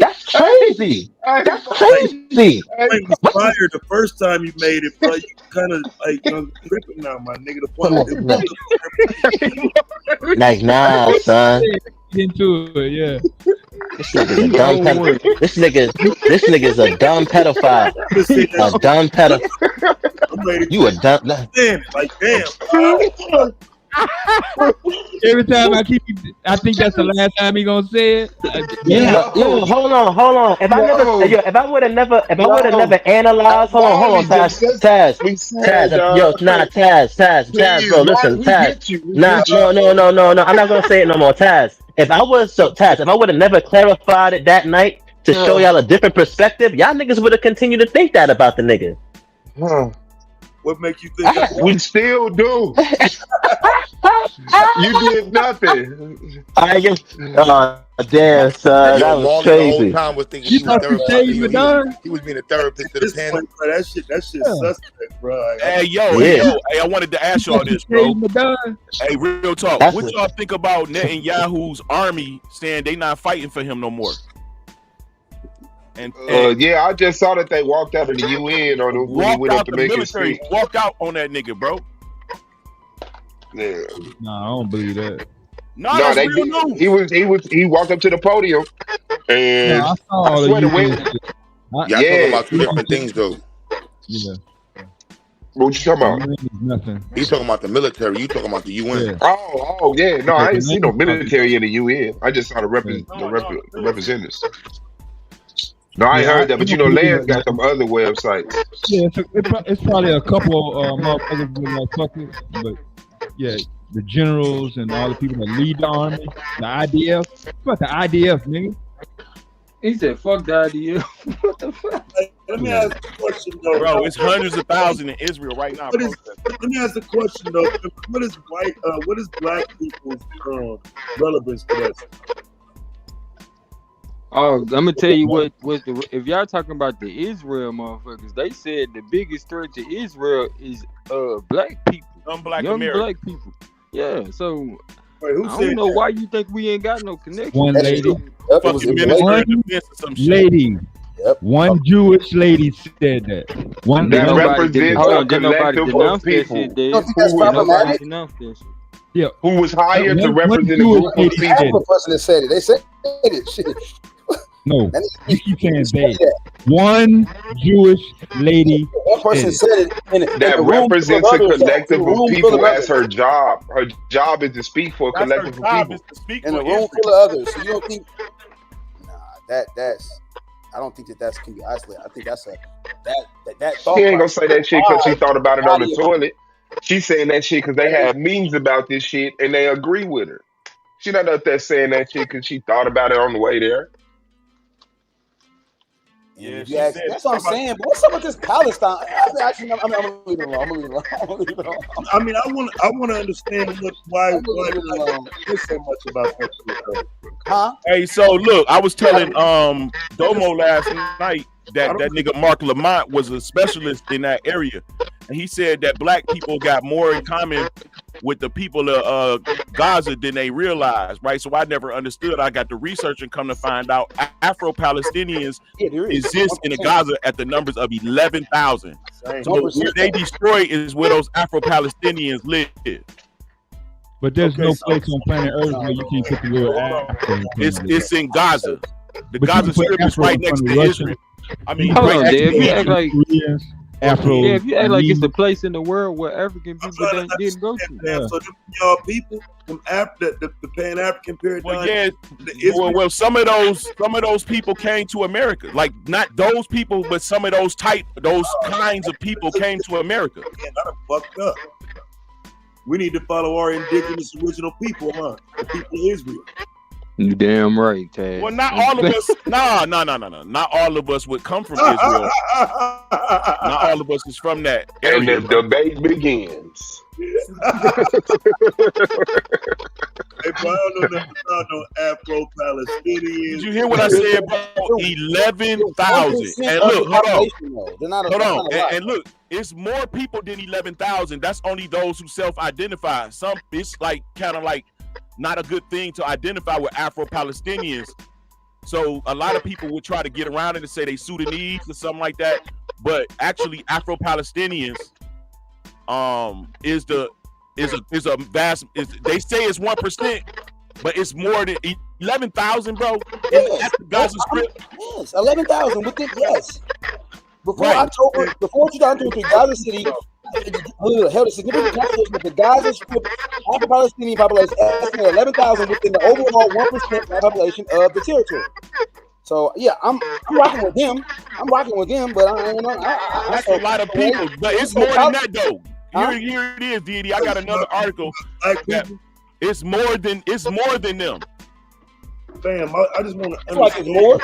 Speaker 4: That's crazy. That's
Speaker 15: Like,
Speaker 4: crazy.
Speaker 15: point was
Speaker 4: What?
Speaker 15: fire the first time you made it, but you kind of like tripping now, my nigga. The
Speaker 4: Come
Speaker 15: point
Speaker 4: on, no. Like, nah, son.
Speaker 17: Get into it, yeah.
Speaker 4: This nigga's a
Speaker 18: He
Speaker 4: dumb
Speaker 18: on
Speaker 4: pedo.
Speaker 18: one.
Speaker 4: This nigga's a dumb pedophile. A dumb pedo.
Speaker 15: I'm ready
Speaker 4: You a dumb.
Speaker 15: damn, like damn.
Speaker 17: Every time I think that's the last time he gonna say it.
Speaker 4: Yo, hold on. If I would have never analyzed, hold on, Taz, Taz, bro, listen, Taz, no, I'm not gonna say it no more, Taz. If I would have never clarified it that night to show y'all a different perspective, y'all niggas would have continued to think that about the nigga.
Speaker 15: What make you think that?
Speaker 2: We still do. You did nothing.
Speaker 4: I guess. Damn, son, that was
Speaker 3: Marley
Speaker 4: crazy.
Speaker 3: the whole time was thinking he was therapist. He was being a therapist to the panel.
Speaker 15: That shit suspect, bro.
Speaker 1: Hey, I wanted to ask y'all this, bro. Hey, real talk. What y'all think about Netanyahu's army saying they not fighting for him no more? And
Speaker 2: yeah, I just saw that they walked out of the UN on when he went up to make his speech.
Speaker 1: Walked out on that nigga, bro.
Speaker 2: Yeah.
Speaker 17: Nah, I don't believe that.
Speaker 1: No, they real news.
Speaker 2: He walked up to the podium and
Speaker 17: I
Speaker 2: swear to win.
Speaker 3: Y'all talking about two different things though.
Speaker 17: Yeah.
Speaker 2: What you talking about?
Speaker 17: Nothing.
Speaker 3: He's talking about the military. You talking about the UN?
Speaker 17: Yeah.
Speaker 2: Oh yeah. No, I ain't seen no military in the UN. I just saw the representatives. No, I ain't heard that, but Lance got some other websites.
Speaker 17: Yeah, it's probably a couple motherfuckers with motherfuckers, but yeah, the generals and all the people that lead the army, the IDF. Fuck the IDF, nigga.
Speaker 18: He said, "Fuck the IDF." What the fuck?
Speaker 15: Let me ask a question though,
Speaker 1: bro. It's hundreds of thousands in Israel right now.
Speaker 15: Let me ask a question though. What is black people's relevance to that?
Speaker 18: Oh, I'm gonna tell you what if y'all talking about the Israel motherfuckers, they said the biggest threat to Israel is black people, young black people. Yeah, so
Speaker 15: Wait, who
Speaker 18: I
Speaker 15: said
Speaker 18: don't know
Speaker 15: that?
Speaker 18: why you think we ain't got no connection.
Speaker 17: One
Speaker 18: That's
Speaker 17: lady,
Speaker 18: true. Yep, it was
Speaker 17: one lady, one Jewish lady said that. One
Speaker 18: Did
Speaker 2: That
Speaker 18: nobody
Speaker 2: represents a
Speaker 18: did nobody
Speaker 2: collective
Speaker 18: denounce
Speaker 2: of
Speaker 18: that shit,
Speaker 2: people
Speaker 18: Dave?
Speaker 2: who was
Speaker 18: Nobody denounced that shit.
Speaker 17: Yeah,
Speaker 2: who was hired to
Speaker 17: one
Speaker 2: represent a
Speaker 17: Jewish
Speaker 2: group
Speaker 17: lady
Speaker 2: of
Speaker 17: said
Speaker 2: people.
Speaker 17: it.
Speaker 10: person that said it. They said it. Shit.
Speaker 17: No, you keep saying they. One Jewish lady
Speaker 10: One
Speaker 17: said
Speaker 10: person
Speaker 17: it.
Speaker 10: said it in
Speaker 2: That
Speaker 10: a room full of
Speaker 2: represents a
Speaker 10: others. In a
Speaker 2: collective of
Speaker 10: room full of
Speaker 2: people as
Speaker 10: others.
Speaker 2: her job. Her job is to speak for a
Speaker 1: That's her
Speaker 2: collective of
Speaker 1: job
Speaker 2: people.
Speaker 1: is to speak
Speaker 10: In
Speaker 1: for
Speaker 10: a room
Speaker 1: Israel.
Speaker 10: full of others. So you don't think? Nah, that's. I don't think that can be isolated. I think that's that
Speaker 2: She
Speaker 10: thought
Speaker 2: ain't gonna
Speaker 10: process.
Speaker 2: say that shit because she thought about it on the
Speaker 10: Body of
Speaker 2: toilet. She's saying that shit because they had meetings about this shit and they agree with her. She not up there saying that shit because she thought about it on the way there.
Speaker 1: Yeah,
Speaker 10: You
Speaker 1: she
Speaker 10: ask,
Speaker 1: said
Speaker 10: that's what I'm saying. But what's up with this Palestine? Actually, I'm gonna leave it alone. I'm gonna leave it alone. I'm gonna leave it alone.
Speaker 15: I mean, I want to understand why
Speaker 10: I'm gonna leave it alone.
Speaker 15: there's so much about that shit, though.
Speaker 10: Huh?
Speaker 1: Hey, so look, I was telling Domo last night that nigga Mark Lamont was a specialist in that area, and he said that black people got more in common with the people of Gaza than they realized, right? So I never understood. I got to research and come to find out Afro-Palestinians exist in the Gaza at the numbers of 11,000. So where they destroy is where those Afro-Palestinians live.
Speaker 17: But there's no place on planet Earth where you can put the word Afro in front of it.
Speaker 1: It's in Gaza. The
Speaker 17: But you
Speaker 1: Gaza
Speaker 17: can put
Speaker 1: Strip is
Speaker 17: Afro
Speaker 1: right
Speaker 17: in
Speaker 1: next
Speaker 17: front
Speaker 1: to
Speaker 17: of
Speaker 1: Israel. I mean,
Speaker 18: Hold
Speaker 1: right
Speaker 18: on,
Speaker 1: next
Speaker 18: Dave.
Speaker 1: to
Speaker 18: You act
Speaker 1: Egypt.
Speaker 18: like
Speaker 17: Afro.
Speaker 18: yeah, if you act like it's a place in the world where African people didn't go to.
Speaker 15: Yeah. So y'all people from the Pan African paradigm.
Speaker 1: Well, yeah. Well, some of those people came to America. Like not those people, but some of those kinds of people came to America.
Speaker 15: Man, I done fucked up. We need to follow our indigenous original people, huh? The people of Israel.
Speaker 18: You damn right, Taz.
Speaker 1: Well, not all of us. No. Not all of us would come from Israel. Not all of us is from that
Speaker 2: And
Speaker 1: area.
Speaker 2: the debate begins.
Speaker 15: Hey, bro, I don't know nothing about no Afro-Palestinians.
Speaker 1: Did you hear what I said, bro? 11,000. And look, hold on. And look, it's more people than 11,000. That's only those who self-identify. Some it's like kind of like not a good thing to identify with Afro-Palestinians. So a lot of people would try to get around it and say they Sudanese or something like that. But actually, Afro-Palestinians is a vast. They say it's 1%, but it's more than 11,000, bro.
Speaker 10: Yes.
Speaker 1: At the Gaza Strip.
Speaker 10: Yes, 11,000 within. Yes. Before
Speaker 1: Right.
Speaker 10: October, before 2023, Gaza City held a significant conversation with the Gaza Strip Afro-Palestinian population, estimated 11,000 within the overall 1% population of the territory. So yeah, I'm rocking with them. But
Speaker 1: That's a lot of people. But it's more than that, though. Here it is, D.A.B.A.T.E. I got another article. It's more than them.
Speaker 15: Fam, I just want to
Speaker 10: It's like it's more.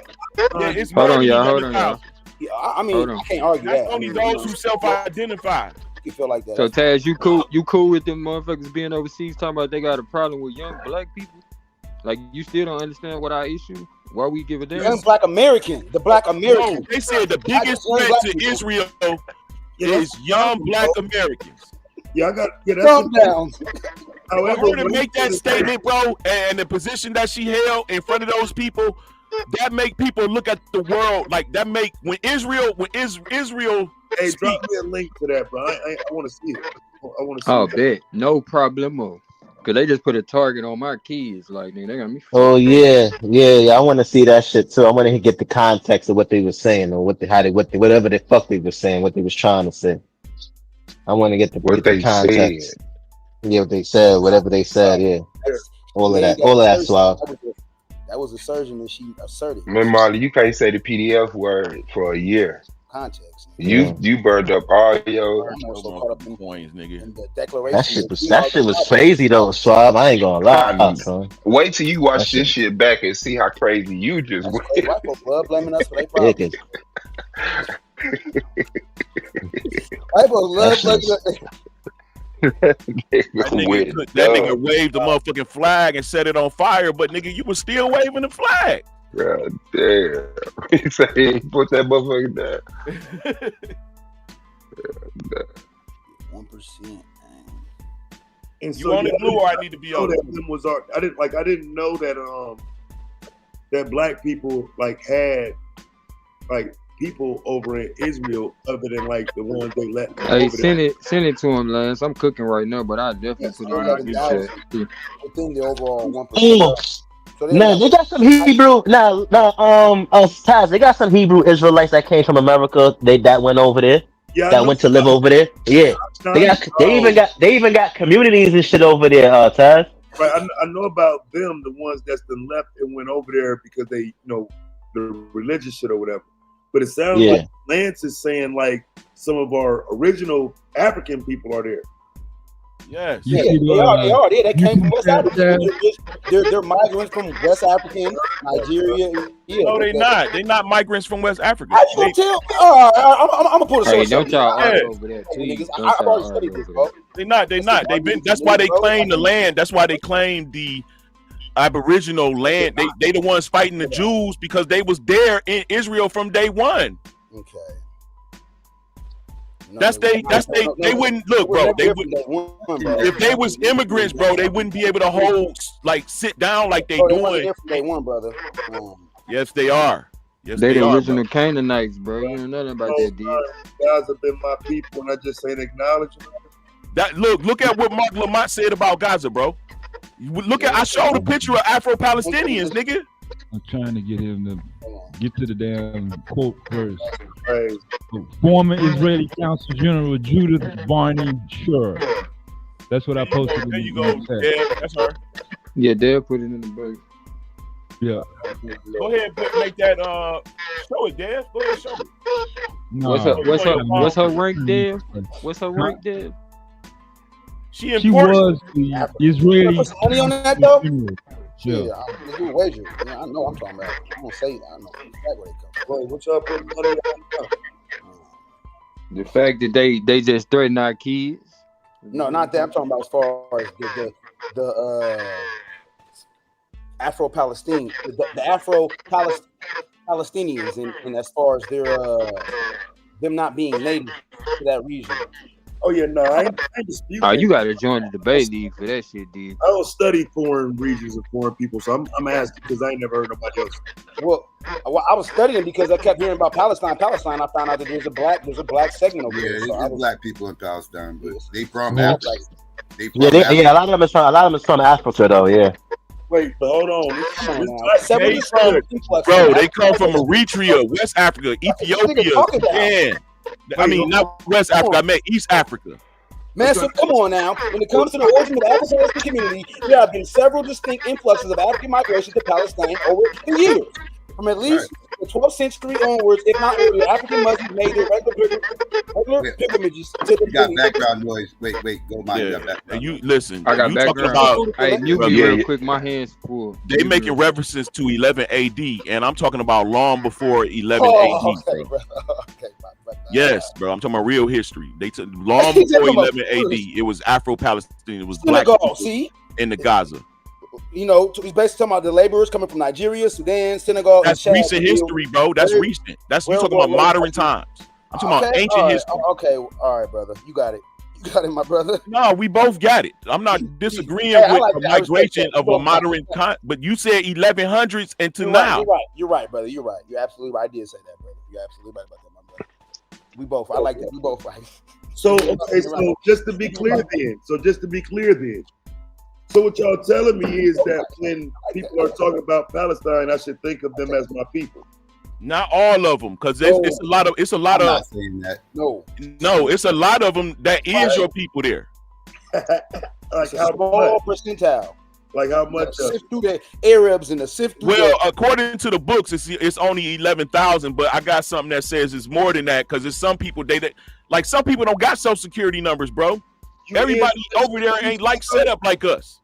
Speaker 1: Yeah, it's
Speaker 18: Hold
Speaker 1: more
Speaker 18: on,
Speaker 1: than
Speaker 18: y'all.
Speaker 1: 11,000.
Speaker 10: Yeah, I mean, I can't argue
Speaker 1: That's
Speaker 10: that.
Speaker 1: only those who self-identify.
Speaker 10: You feel like that.
Speaker 18: So Taz, you cool with them motherfuckers being overseas talking about they got a problem with young black people? Like you still don't understand what our issue? Why we give a damn?
Speaker 10: Young black American, the black American.
Speaker 1: No, they said the biggest threat to Israel is young black Americans.
Speaker 15: Yeah, that's
Speaker 10: calm down.
Speaker 15: However,
Speaker 1: for her to make that statement, bro, and the position that she held in front of those people, that make people look at the world like that. Make when Israel.
Speaker 15: Hey, drop me a link to that, bro. I want to see it. I want to see.
Speaker 18: Oh, bet no problemo. Cause they just put a target on my kids, like they got me.
Speaker 4: Oh yeah. I want to see that shit too. I want to get the context of what they were saying or whatever the fuck they were saying, what they was trying to say. I want to get the context.
Speaker 2: Said.
Speaker 4: Yeah, what they said, whatever they said. Yeah, all of that suave.
Speaker 10: That was a surgeon that she asserted.
Speaker 2: Man, Marley, you can't say the PDF word for a year.
Speaker 10: Context.
Speaker 2: You burned up all your
Speaker 1: points, nigga.
Speaker 10: The declaration.
Speaker 4: That shit was crazy though, suave. I ain't gonna lie, son.
Speaker 2: Wait till you watch this shit back and see how crazy you just went.
Speaker 10: White folks love blaming us for their problems. White folks love blaming us.
Speaker 1: That nigga waved the motherfucking flag and set it on fire, but nigga, you was still waving the flag.
Speaker 2: God damn. He said he ain't put that motherfucker down.
Speaker 10: 1%.
Speaker 15: And
Speaker 1: You
Speaker 15: so
Speaker 1: on
Speaker 15: yeah,
Speaker 1: it, Blue, or I need to be on it?
Speaker 15: that them was our, I didn't know that that black people like had like people over in Israel other than like the ones they let come
Speaker 18: Hey,
Speaker 15: over there.
Speaker 18: send it to him, Lance. I'm cooking right now, but I definitely put it in the group chat.
Speaker 10: Within the overall 1%.
Speaker 4: Oh.
Speaker 10: So
Speaker 4: Nah, they got some Hebrew. Taz, they got some Hebrew Israelites that came from America. That went over there.
Speaker 15: Yeah, I
Speaker 4: That
Speaker 15: know.
Speaker 4: went to live over there. Yeah, they even got communities and shit over there. Taz.
Speaker 15: Right, I know about them, the ones that's been left and went over there because they, the religious shit or whatever. But it sounds
Speaker 4: Yeah.
Speaker 15: like Lance is saying like some of our original African people are there.
Speaker 1: Yes.
Speaker 10: Yeah, they are. They came from West Africa. They're migrants from West African, Nigeria. Yeah,
Speaker 1: No, they not. They not migrants from West Africa.
Speaker 10: How you gonna tell? I'm gonna put a
Speaker 18: Hey,
Speaker 10: source
Speaker 18: don't
Speaker 10: up.
Speaker 18: y'all
Speaker 10: Yeah.
Speaker 18: argue over that, please. Don't
Speaker 10: I've
Speaker 18: y'all
Speaker 10: already
Speaker 18: argue
Speaker 10: studied this,
Speaker 18: over
Speaker 10: bro.
Speaker 18: that.
Speaker 1: They not. They've been. That's why they claim the land. That's why they claim the Aboriginal land. They the ones fighting the Jews because they was there in Israel from day one.
Speaker 10: Okay.
Speaker 1: They wouldn't look, bro. They would if they was immigrants, bro. They wouldn't be able to hold sit down like they
Speaker 10: They
Speaker 1: doing.
Speaker 10: wasn't there from day one, brother.
Speaker 1: Yes, they are. Yes,
Speaker 18: they the
Speaker 1: are,
Speaker 18: original
Speaker 1: bro.
Speaker 18: Canaanites, bro. You know nothing about that, dude.
Speaker 15: Guys have been my people, and I just ain't acknowledging them.
Speaker 1: That look at what Mark Lamont said about Gaza, bro. Look at I showed a picture of Afro-Palestinians, nigga.
Speaker 17: I'm trying to get him to get to the damn quote first.
Speaker 15: Right.
Speaker 17: Former Israeli Consul General Judith Barney Schur. That's what I posted.
Speaker 1: There you go. Yeah, that's her.
Speaker 18: Yeah, they'll put it in the break.
Speaker 17: Yeah.
Speaker 1: Go ahead, make that show it, Dad. Go ahead, show it.
Speaker 17: No.
Speaker 18: What's her rank, Dave? What's her rank, Dave?
Speaker 1: She
Speaker 17: was the Israeli.
Speaker 10: Put some money on that though.
Speaker 17: Yeah.
Speaker 10: Let's do a wager. Yeah, I know what I'm talking about. I'm gonna say I know exactly where they come.
Speaker 15: Wait, what y'all putting money on?
Speaker 18: The fact that they just threaten our kids.
Speaker 10: No, not that. I'm talking about as far as the Afro-Palestine, the Afro-Palestinians, and as far as their them not being native to that region.
Speaker 15: Oh yeah, no, I ain't disputing.
Speaker 18: Oh, you gotta join the debate league for that shit, dude.
Speaker 15: I don't study foreign regions and foreign people, so I'm asking because I ain't never heard nobody else.
Speaker 10: Well, I was studying because I kept hearing about Palestine. I found out that there's a black segment over there.
Speaker 14: Yeah, there's black people in Palestine, but they from
Speaker 4: Yeah.
Speaker 14: Africa.
Speaker 4: A lot of them is from Africa though. Yeah.
Speaker 15: Wait, but hold on.
Speaker 1: They come from Eritrea, West Africa, Ethiopia, Sudan. I mean, not West Africa. I meant East Africa.
Speaker 10: Man, so come on now. When it comes to the origin of the African community, there have been several distinct influxes of African migration to Palestine over the years. From at least the 12th century onwards, if not earlier, African Muslims made their regular pilgrimages to the
Speaker 14: You got background noise. Wait, go my.
Speaker 1: And you listen.
Speaker 18: I got
Speaker 1: you
Speaker 18: background.
Speaker 1: talking about?
Speaker 18: Hey, mute me real quick. My hands full.
Speaker 1: They making references to 11 AD, and I'm talking about long before 11 AD. Bro. Yes, bro. I'm talking about real history. They took long before 11 AD. It was Afro-Palestinian. It was black people in the Gaza.
Speaker 10: You know, he's basically talking about the laborers coming from Nigeria, Sudan, Senegal.
Speaker 1: That's recent history, bro. That's recent. That's you talking about modern times. I'm talking about ancient history.
Speaker 10: Okay, all right, brother. You got it. You got it, my brother.
Speaker 1: No, we both got it. I'm not disagreeing with the migration of a modern but you said 1100s and to now.
Speaker 10: You're right, brother. You're right. You're absolutely right. I did say that, brother. You're absolutely right about that, my brother. We both. I like that. We both right.
Speaker 15: So just to be clear then. So what y'all telling me is that when people are talking about Palestine, I should think of them as my people.
Speaker 1: Not all of them, because it's a lot of.
Speaker 14: I'm not saying that.
Speaker 10: No,
Speaker 1: it's a lot of them that is your people there.
Speaker 10: Like how small percentile.
Speaker 15: Like how much?
Speaker 10: Sift through the Arabs and the sift through.
Speaker 1: Well, according to the books, it's only 11,000, but I got something that says it's more than that because it's some people some people don't got Social Security numbers, bro. Everybody over there ain't set up like us.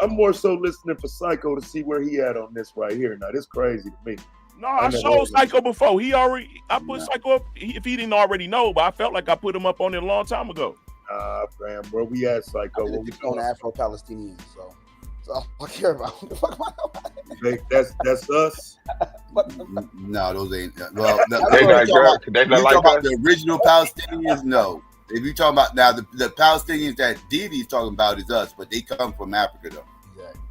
Speaker 15: I'm more so listening for Psycho to see where he at on this right here. Now this crazy to me.
Speaker 1: No, I showed Psycho before. I put Psycho up if he didn't already know, but I felt like I put him up on it a long time ago.
Speaker 15: Fam, bro, we had Psycho.
Speaker 10: We on Afro-Palestinians, so all I care about. What the fuck am I
Speaker 15: Like, that's us.
Speaker 14: No, those ain't. Well,
Speaker 2: They not like us.
Speaker 14: The original Palestinians, no. If you talking about now, the Palestinians that D.A.B.A.T.E is talking about is us, but they come from Africa though. Exactly.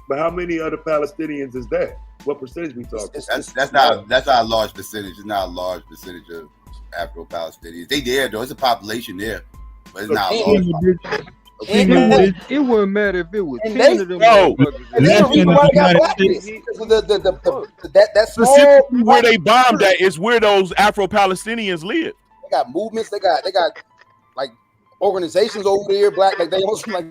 Speaker 15: But how many other Palestinians is that? What percentage we talking?
Speaker 14: That's not a large percentage. It's not a large percentage of Afro-Palestinians. They there though. It's a population there, but it's not a large population.
Speaker 18: It wouldn't matter if it was 10 of them.
Speaker 10: That's
Speaker 1: specifically where they bombed at is where those Afro-Palestinians live.
Speaker 10: They got movements. They got like organizations over there. Black, like they also like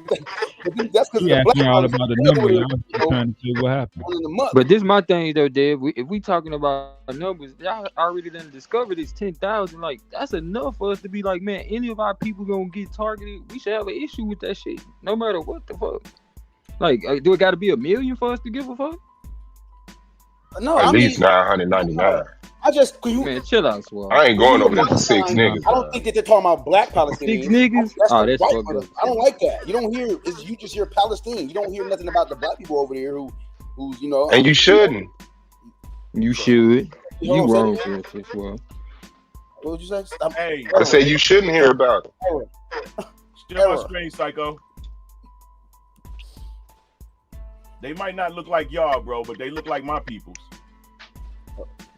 Speaker 10: that's because
Speaker 17: Yeah, all about the number. I was trying to see what happened.
Speaker 18: But this my thing though, Dave. If we talking about numbers, y'all already done discovered it's 10,000. Like that's enough for us to be like, man, any of our people gonna get targeted. We should have an issue with that shit, no matter what the fuck. Like, do it got to be 1 million for us to give a fuck?
Speaker 10: No,
Speaker 2: at least 999.
Speaker 10: I just
Speaker 18: man, chill out, Swell.
Speaker 2: I ain't going over there for 6 niggas.
Speaker 10: I don't think that they're talking about black Palestinians.
Speaker 18: 6 niggas?
Speaker 10: That's
Speaker 18: That's
Speaker 10: white
Speaker 18: fucked
Speaker 10: brothers.
Speaker 18: up.
Speaker 10: I don't like that. You don't hear. You just hear Palestinian. You don't hear nothing about the black people over there who's you know.
Speaker 2: And you shouldn't.
Speaker 18: You should.
Speaker 10: You know
Speaker 18: You
Speaker 10: what I'm
Speaker 18: wrong
Speaker 10: saying?
Speaker 18: for it, Swell.
Speaker 10: What would you say?
Speaker 1: Hey,
Speaker 2: I said you shouldn't hear about it.
Speaker 1: Still on screen, Psycho. They might not look like y'all, bro, but they look like my peoples.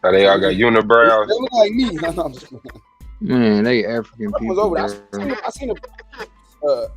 Speaker 2: Now they all got unibrows.
Speaker 10: They look like me. No, I'm just kidding.
Speaker 18: Man, they African
Speaker 10: I was
Speaker 18: people.
Speaker 10: over there.
Speaker 18: Bro.
Speaker 10: I seen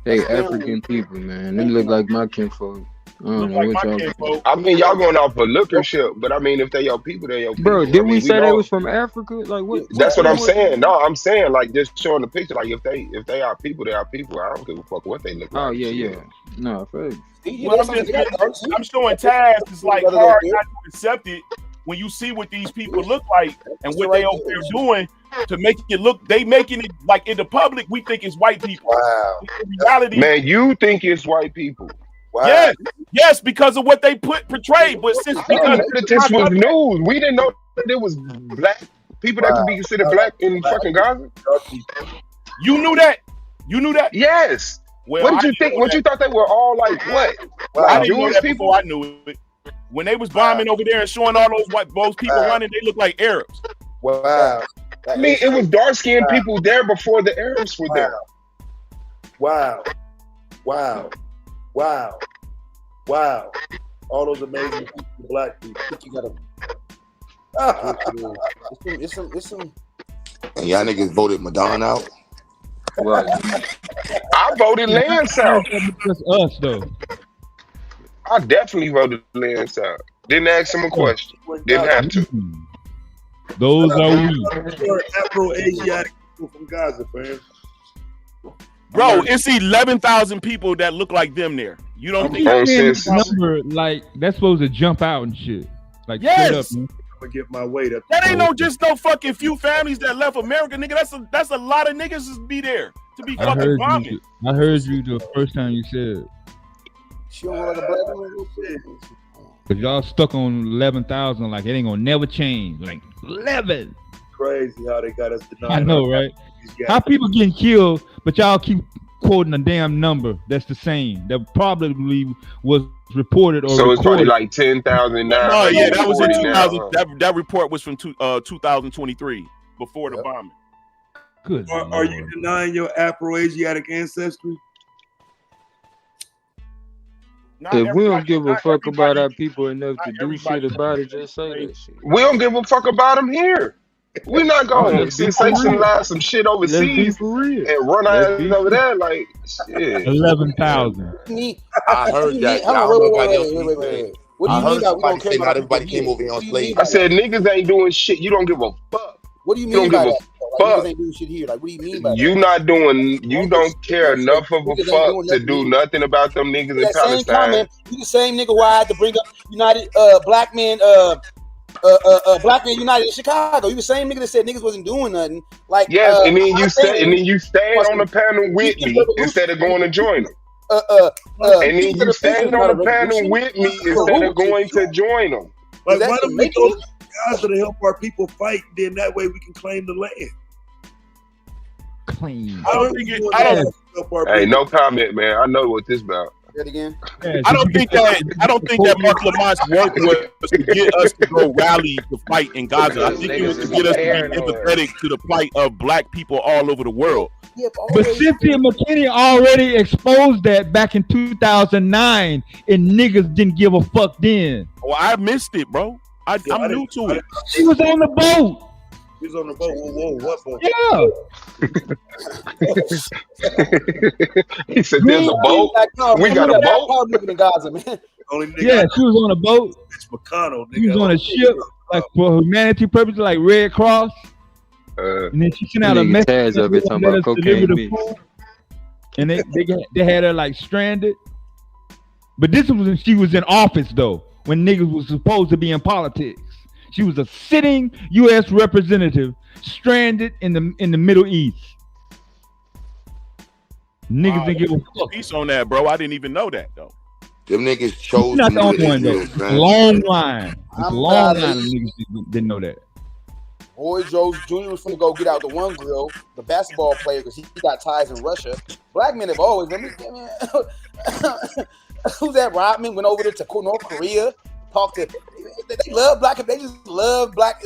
Speaker 18: They African people, man. They look like my kinfolk. I don't know what y'all.
Speaker 2: I mean, y'all going off for lookership, but I mean, if they your people, they your people.
Speaker 18: Bro, did
Speaker 2: I mean,
Speaker 18: we say they
Speaker 2: all-
Speaker 18: was from Africa? Like what?
Speaker 2: That's what I'm saying. No, I'm saying like just showing the picture. Like if they are people, they are people. I don't give a fuck what they look like.
Speaker 18: Oh yeah. No, facts.
Speaker 1: Well, I'm showing Taz it's like hard not to accept it when you see what these people look like and what they over there doing to make it look. They making it like in the public we think it's white people.
Speaker 2: Wow.
Speaker 1: In reality,
Speaker 2: Man, you think it's white people?
Speaker 1: Wow. Yes, because of what they portrayed. But since because
Speaker 2: this was news, we didn't know that it was black people that could be considered black in fucking Gaza.
Speaker 1: You knew that. You knew that.
Speaker 2: Yes.
Speaker 1: Well,
Speaker 2: what did you think? What you thought they were all like? What?
Speaker 1: I
Speaker 2: Like
Speaker 1: didn't know
Speaker 2: Jewish
Speaker 1: that
Speaker 2: people?
Speaker 1: before I knew it. When they was bombing over there and showing all those people running, they look like Arabs.
Speaker 10: Wow.
Speaker 2: I mean, it was dark skinned people there before the Arabs were there.
Speaker 15: Wow. All those amazing people, black people.
Speaker 10: You gotta. It's some.
Speaker 3: And y'all niggas voted Madonna out.
Speaker 18: Right.
Speaker 2: I voted Lance out.
Speaker 17: That's us though.
Speaker 2: I definitely voted Lance out. Didn't ask him a question. Didn't have to.
Speaker 17: Those are we.
Speaker 15: Afro-Asiatic people from Gaza, fam.
Speaker 1: Bro, it's 11,000 people that look like them there. You don't think
Speaker 17: number like that's supposed to jump out and shit? Like straight up, man.
Speaker 15: I'm gonna get my weight up.
Speaker 1: That ain't no fucking few families that left America, nigga. That's a lot of niggas to be there to be fucking bombing.
Speaker 17: I heard you the first time you said.
Speaker 10: She don't look like a black woman.
Speaker 17: Cause y'all stuck on 11,000, like it ain't gonna never change. Like 11.
Speaker 15: Crazy how they got us denying.
Speaker 17: I know, right? How people getting killed, but y'all keep quoting a damn number that's the same. That probably was reported or
Speaker 2: So it's probably
Speaker 17: recorded.
Speaker 2: like 10,000 now.
Speaker 1: Oh yeah, that was in
Speaker 2: 40
Speaker 1: 2000. That report was from 2023 before the bombing.
Speaker 17: Good.
Speaker 15: Are you denying your Afro-Asiatic ancestry?
Speaker 18: If we don't give a fuck about our people enough to do shit about it, just say that shit.
Speaker 2: We don't give a fuck about them here. We're not going to sensationalize some shit overseas and run our ass over there like shit.
Speaker 17: 11,000.
Speaker 3: I heard that. I don't know nobody else said.
Speaker 10: What do you mean by we don't care
Speaker 3: not
Speaker 10: about
Speaker 3: everybody came over here on slaves?
Speaker 2: I said niggas ain't doing shit. You don't give a fuck.
Speaker 10: What do you
Speaker 2: You don't
Speaker 10: mean
Speaker 2: give
Speaker 10: by
Speaker 2: a
Speaker 10: that? Like,
Speaker 2: fuck.
Speaker 10: niggas ain't doing shit here. Like, what do you mean by that?
Speaker 2: You don't care enough of a fuck to do nothing about them niggas in
Speaker 10: That same
Speaker 2: Palestine.
Speaker 10: comment, you the same nigga who I had to bring up United Black Men Black Men United in Chicago. You the same nigga that said niggas wasn't doing nothing. Like
Speaker 2: Yes, and then you stayed on the panel with me instead of going to join them. And then you stayed on the panel with me instead of going to join them.
Speaker 15: Like, why don't we go to Gaza to help our people fight? Then that way we can claim the land.
Speaker 17: Claim.
Speaker 15: I don't think
Speaker 2: Hey, no comment, man. I know what this about.
Speaker 10: Say it again.
Speaker 17: Yeah,
Speaker 1: I don't think that Mark Lamont's work was to get us to go rally to fight in Gaza. I think it was to get us to be empathetic to the plight of black people all over the world.
Speaker 17: But Cynthia McKinney already exposed that back in 2009, and niggas didn't give a fuck then.
Speaker 1: Well, I missed it, bro. I'm new to it.
Speaker 17: She was on the boat.
Speaker 15: He was on the boat. Whoa, what boat?
Speaker 17: Yeah.
Speaker 2: He said, "There's a boat. We got a boat."
Speaker 10: In Gaza, man.
Speaker 17: Yeah, she was on a boat.
Speaker 15: It's McConnell.
Speaker 17: She was on a ship, like for humanity purposes, like Red Cross. And then she sent out a message
Speaker 18: of it talking about cocaine.
Speaker 17: And they had her like stranded. But this was when she was in office though, when niggas was supposed to be in politics. She was a sitting U.S. representative stranded in the Middle East. Niggas didn't give a fuck.
Speaker 1: Piece on that, bro. I didn't even know that though.
Speaker 3: Them niggas chose.
Speaker 17: Not the only one though. Long line. It's a long line of niggas didn't know that.
Speaker 10: Roy Jones Jr. was finna go get out the one grill, the basketball player, because he got ties in Russia. Black men have always, who's that? Rodman went over there to North Korea, talked to. They love black. They just love black.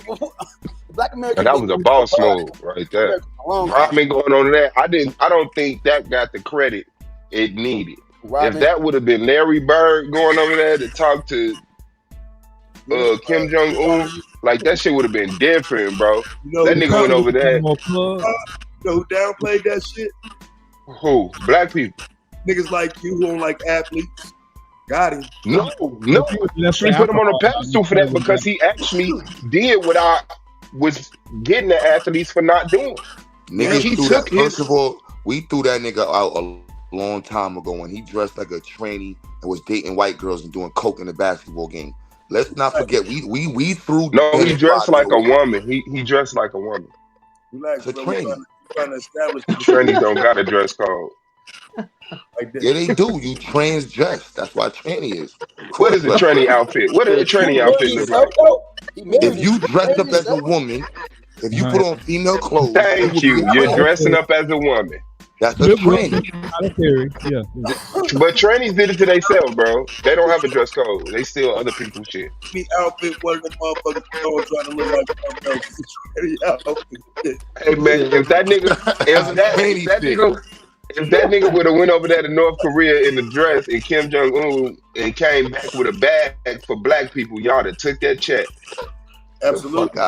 Speaker 10: Black Americans.
Speaker 2: And that was a boss move right there. Rodman going on that. I don't think that got the credit it needed. Rodman. If that would have been Larry Bird going over there to talk to Kim Jong-un, like that shit would have been different, bro. That nigga went over there.
Speaker 15: You know who downplayed that shit?
Speaker 2: Who? Black people.
Speaker 15: Niggas like you who don't like athletes. Got him.
Speaker 2: No. He put him on a pedestal for that because he actually did what I was getting the athletes for not doing.
Speaker 3: Niggas first of all, we threw that nigga out a long time ago when he dressed like a tranny and was dating white girls and doing coke in the basketball game. Let's not forget, we threw.
Speaker 2: No, he dressed like a woman. He dressed like a woman.
Speaker 15: Relax,
Speaker 3: it's a tranny.
Speaker 15: Trying to establish
Speaker 2: trannies don't got a dress code.
Speaker 3: Yeah, they do. You transdress. That's why tranny is.
Speaker 2: What is a tranny outfit? What is a tranny outfit look like?
Speaker 3: If you dress up as a woman, if you put on female clothes,
Speaker 2: thank you. You're dressing up as a woman.
Speaker 3: That's a tranny.
Speaker 17: Yeah.
Speaker 2: But trannies did it to themselves, bro. They don't have a dress code. They steal other people's shit.
Speaker 15: Me outfit one of the motherfuckers trying to look like something else.
Speaker 2: Hey man, if that nigga would have went over there to North Korea in the dress and Kim Jong-un and came back with a bag for black people, y'all have took that check.
Speaker 15: Absolutely.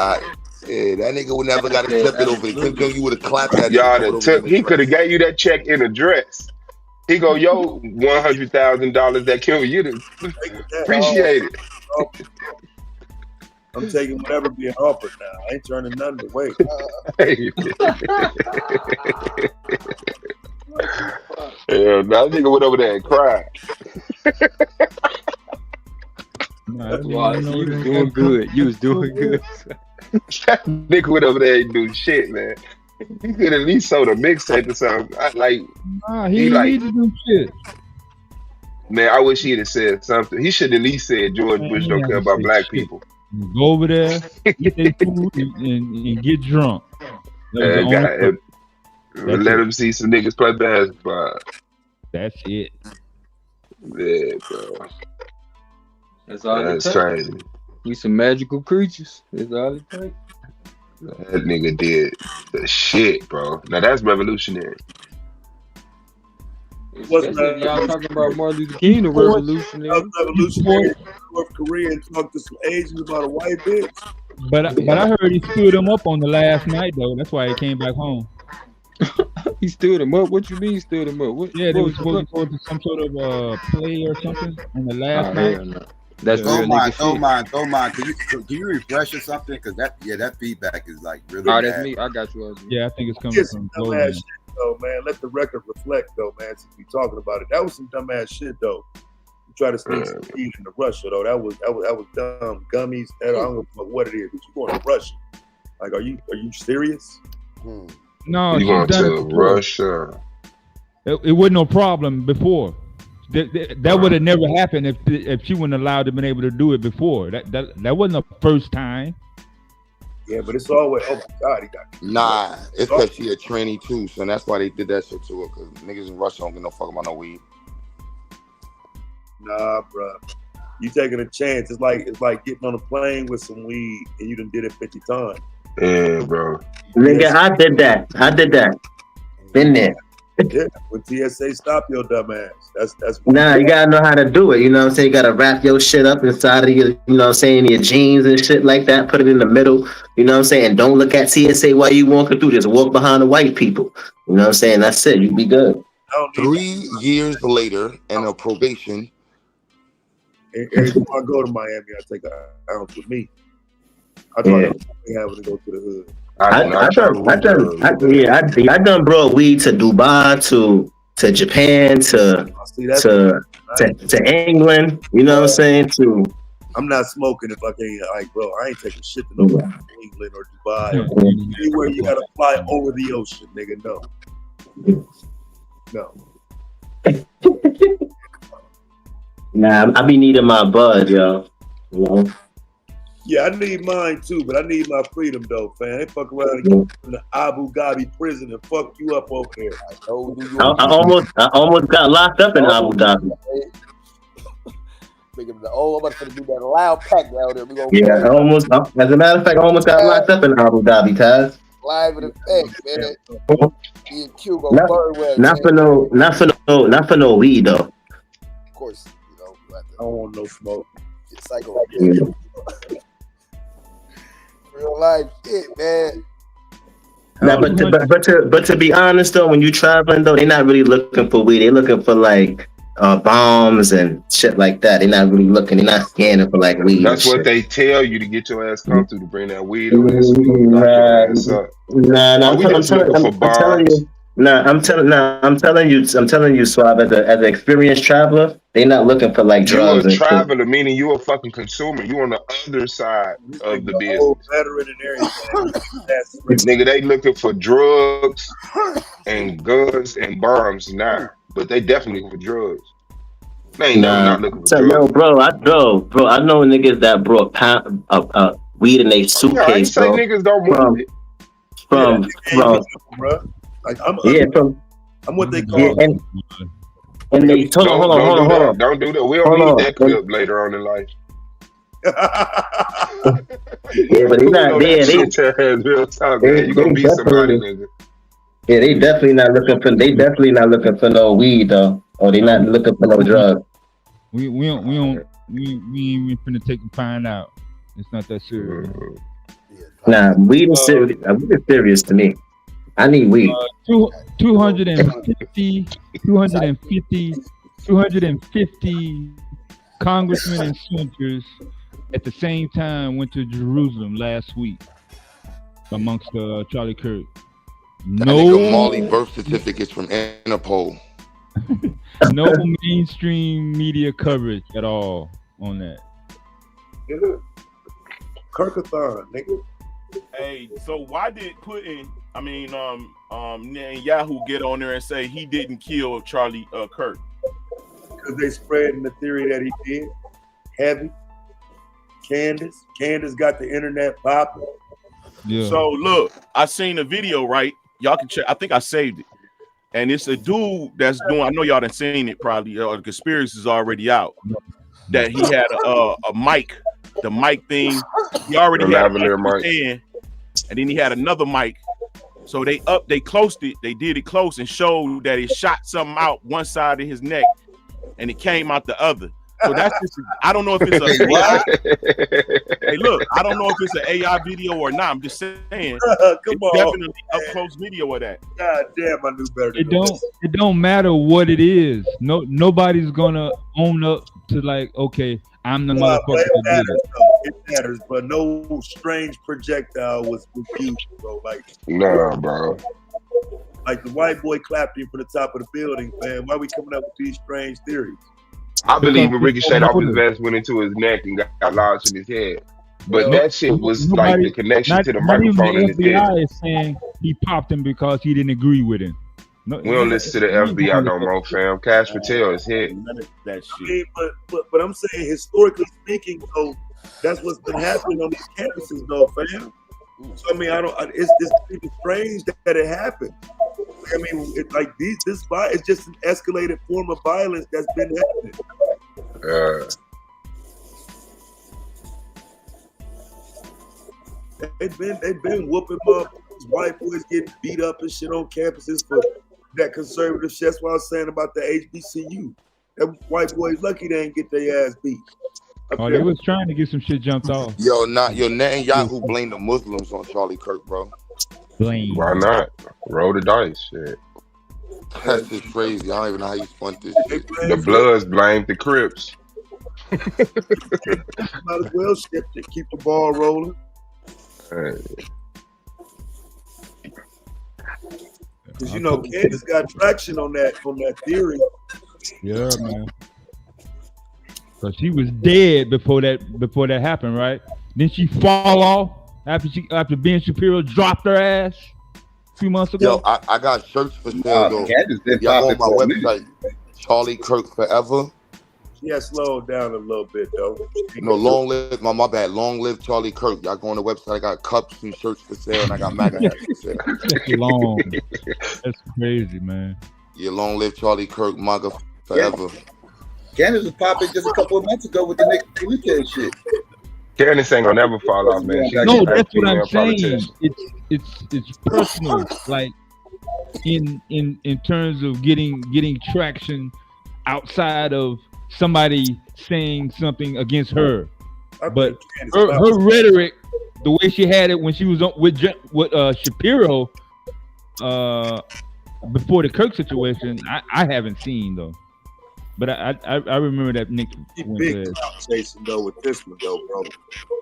Speaker 3: Yeah, that nigga would never got to flip it over. Kim Jong-un would have clapped that.
Speaker 2: Y'all took. He could have gave you that check in a dress. He go, yo, $100,000 that Kim, you appreciate it.
Speaker 15: I'm taking whatever being offered now. I ain't turning nothing away.
Speaker 2: Yeah, that nigga went over there and cried.
Speaker 18: That's why you was doing good. You was doing good.
Speaker 2: That nigga went over there and do shit, man. He could at least sold a mixtape or something.
Speaker 17: He need to do shit.
Speaker 2: Man, I wish he'd have said something. He should at least said George Bush don't care about black people.
Speaker 17: Go over there, get their food, and get drunk.
Speaker 2: Let him see some niggas play basketball.
Speaker 17: That's it.
Speaker 2: Yeah, bro.
Speaker 18: That's all.
Speaker 2: That's crazy.
Speaker 18: We some magical creatures. That's all it takes.
Speaker 2: That nigga did the shit, bro. Now that's revolutionary.
Speaker 18: Especially y'all talking about Martin Luther King, the revolutionary.
Speaker 15: North Korea and talk to some Asians about a white bitch.
Speaker 17: But I heard he stood him up on the last night though. That's why he came back home.
Speaker 18: He stood him up. What you mean stood him up?
Speaker 17: They was supposed to go to some sort of play or something on the last night.
Speaker 18: No. That's
Speaker 14: don't mind. Can you refresh or something? Because that feedback is like really bad.
Speaker 18: That's me. I got you.
Speaker 17: Yeah, I think it's coming from
Speaker 15: dumbass shit though, man. Let the record reflect though, man. Since we talking about it, that was some dumbass shit though. You try to sneak some weed into Russia though. That was dumb. Gummies. I don't know what it is, but you going to Russia? Like, are you serious?
Speaker 17: No,
Speaker 2: you going to Russia?
Speaker 17: It wasn't no problem before. That would have never happened if she wouldn't allowed to been able to do it before. That wasn't the first time.
Speaker 15: Yeah, but it's always, oh my God, he got.
Speaker 3: Nah, it's because she a tranny too, so that's why they did that shit to her. Because niggas in Russia don't give no fuck about no weed.
Speaker 15: Nah, bro. You taking a chance. It's like getting on a plane with some weed and you done did it 50 times.
Speaker 2: Yeah, bro.
Speaker 4: Nigga, I did that. Been there.
Speaker 15: Yeah, when TSA stop your dumb ass. That's
Speaker 4: Nah, you gotta know how to do it. You know what I'm saying? You gotta wrap your shit up inside of your, you know what I'm saying, your jeans and shit like that. Put it in the middle. You know what I'm saying? Don't look at TSA while you walking through. Just walk behind the white people. You know what I'm saying? That's it. You be good.
Speaker 3: 3 years later and a probation.
Speaker 15: Every time I go to Miami, I take an ounce with me. I try to having to go to the hood.
Speaker 4: I done brought weed to Dubai, to Japan, to England. You know what I'm saying?
Speaker 15: I'm not smoking if I can't. Like, bro, I ain't taking shit to no England or Dubai or anywhere you gotta fly over the ocean, nigga. No.
Speaker 4: Nah, I be needing my bud, yo. You know?
Speaker 15: Yeah, I need mine too, but I need my freedom though, fam. They fuck around and get you in the Abu Dhabi prison and fuck you up over there.
Speaker 4: I almost got locked up in Abu Dhabi.
Speaker 10: I'm about to do that loud pack down there.
Speaker 4: Yeah, almost. As a matter of fact, I almost got locked up in Abu Dhabi, Taz.
Speaker 10: Live in effect, man.
Speaker 4: Not for no weed though.
Speaker 10: Of course, you know.
Speaker 15: I don't want no smoke.
Speaker 10: It's psycho. Real life shit, man.
Speaker 4: Nah, but to be honest though, when you traveling though, they're not really looking for weed. They're looking for like bombs and shit like that. They're not really looking. They're not scanning for like weed.
Speaker 2: That's what they tell you to get your ass comfortable to bring that weed over there so we can lock your ass up.
Speaker 4: I'm telling you, Swab, as an experienced traveler, they're not looking for like drugs.
Speaker 2: You a traveler, meaning you a fucking consumer. You on the other side of the business.
Speaker 15: Veteran and everything.
Speaker 2: Nigga, they looking for drugs and guns and bombs now, but they definitely looking for drugs. They ain't never not looking for drugs.
Speaker 4: Yo, bro, I know niggas that brought weed in their suitcase,
Speaker 2: I ain't say niggas don't move it.
Speaker 15: Bro. Like I'm what they call.
Speaker 4: And they hold on.
Speaker 2: Don't do that. We don't need that clip later on in life.
Speaker 4: Yeah, but they not there.
Speaker 2: You gonna be somebody, nigga.
Speaker 4: Yeah, they definitely not looking for no weed though, or they not looking for no drugs.
Speaker 17: We ain't finna take and find out. It's not that serious.
Speaker 4: Nah, weed is serious. Weed is serious to me. I need weed.
Speaker 17: 250 congressmen and senators at the same time went to Jerusalem last week amongst Charlie Kirk.
Speaker 3: No Molly birth certificates from Interpol.
Speaker 17: No mainstream media coverage at all on that.
Speaker 15: Kirkathon, nigga.
Speaker 1: Hey, so why did Netanyahu get on there and say he didn't kill Charlie Kirk?
Speaker 15: Because they spreading the theory that he did. Heavy. Candace got the internet popping.
Speaker 1: Yeah. So look, I seen a video, right? Y'all can check. I think I saved it. And it's a dude that's doing, I know y'all done seen it probably, the conspiracy is already out. That he had a mic, the mic thing. He already had a mic. And then he had another mic. So they closed it, they did it close and showed that it shot something out one side of his neck and it came out the other. So that's just, I don't know if it's a AI. Hey, look, I don't know if it's an AI video or not. I'm just saying, definitely up close video of that.
Speaker 15: God damn, I knew better.
Speaker 17: It don't matter what it is. Nobody's gonna own up to like, okay, I'm the motherfucker that did it.
Speaker 15: It matters, but no strange projectile was used, bro. Like,
Speaker 2: nah, bro.
Speaker 15: Like the white boy clapped him from the top of the building, man. Why are we coming up with these strange theories?
Speaker 2: I believe when Ricochet off his vest went into his neck and got lodged in his head. But that shit was like the connection to the microphone in his head.
Speaker 17: FBI is saying he popped him because he didn't agree with him.
Speaker 2: No, we don't listen to the FBI no more, fam. Cash Patel is hit.
Speaker 1: That shit.
Speaker 15: I mean, but I'm saying historically speaking, though, that's what's been happening on these campuses, though, fam. So I mean, it's even strange that it happened. I mean, it's just an escalated form of violence that's been happening. They've been whooping motherfuckers. White boys getting beat up and shit on campuses for that conservative shit. That's what I was saying about the HBCU. That white boys lucky they ain't get their ass beat.
Speaker 17: Oh, they was trying to get some shit jumped off.
Speaker 3: Yo, Netanyahu blamed the Muslims on Charlie Kirk, bro.
Speaker 17: Blame.
Speaker 2: Why not? Roll the dice, shit.
Speaker 3: That's just crazy. I don't even know how you spun this shit.
Speaker 2: The Bloods blamed the Crips.
Speaker 15: Might as well shift it. Keep the ball rolling. Because you know, Candace got traction on that theory.
Speaker 17: Yeah, man. So she was dead before that happened, right? Then she fall off after Ben Shapiro dropped her ass a few months ago.
Speaker 3: Yo, I got shirts for sale though. Y'all on my website, Charlie Kirk Forever.
Speaker 15: She has slowed down a little bit though.
Speaker 3: No, long live my bad. Long live Charlie Kirk. Y'all go on the website. I got cups and shirts for sale, and I got magazines for sale.
Speaker 17: That's long. That's crazy, man.
Speaker 3: Yeah, long live Charlie Kirk, MAGA forever.
Speaker 14: Candace was popping just a couple of months ago with the Nick Weekend shit.
Speaker 2: Candace ain't gonna never fall off, man.
Speaker 17: No, that's what I'm saying. It's personal, like in terms of getting traction outside of somebody saying something against her. But her rhetoric, the way she had it when she was with Shapiro before the Kirk situation, I haven't seen though. But I remember that Nick
Speaker 15: big clout chasing though with this one though, bro.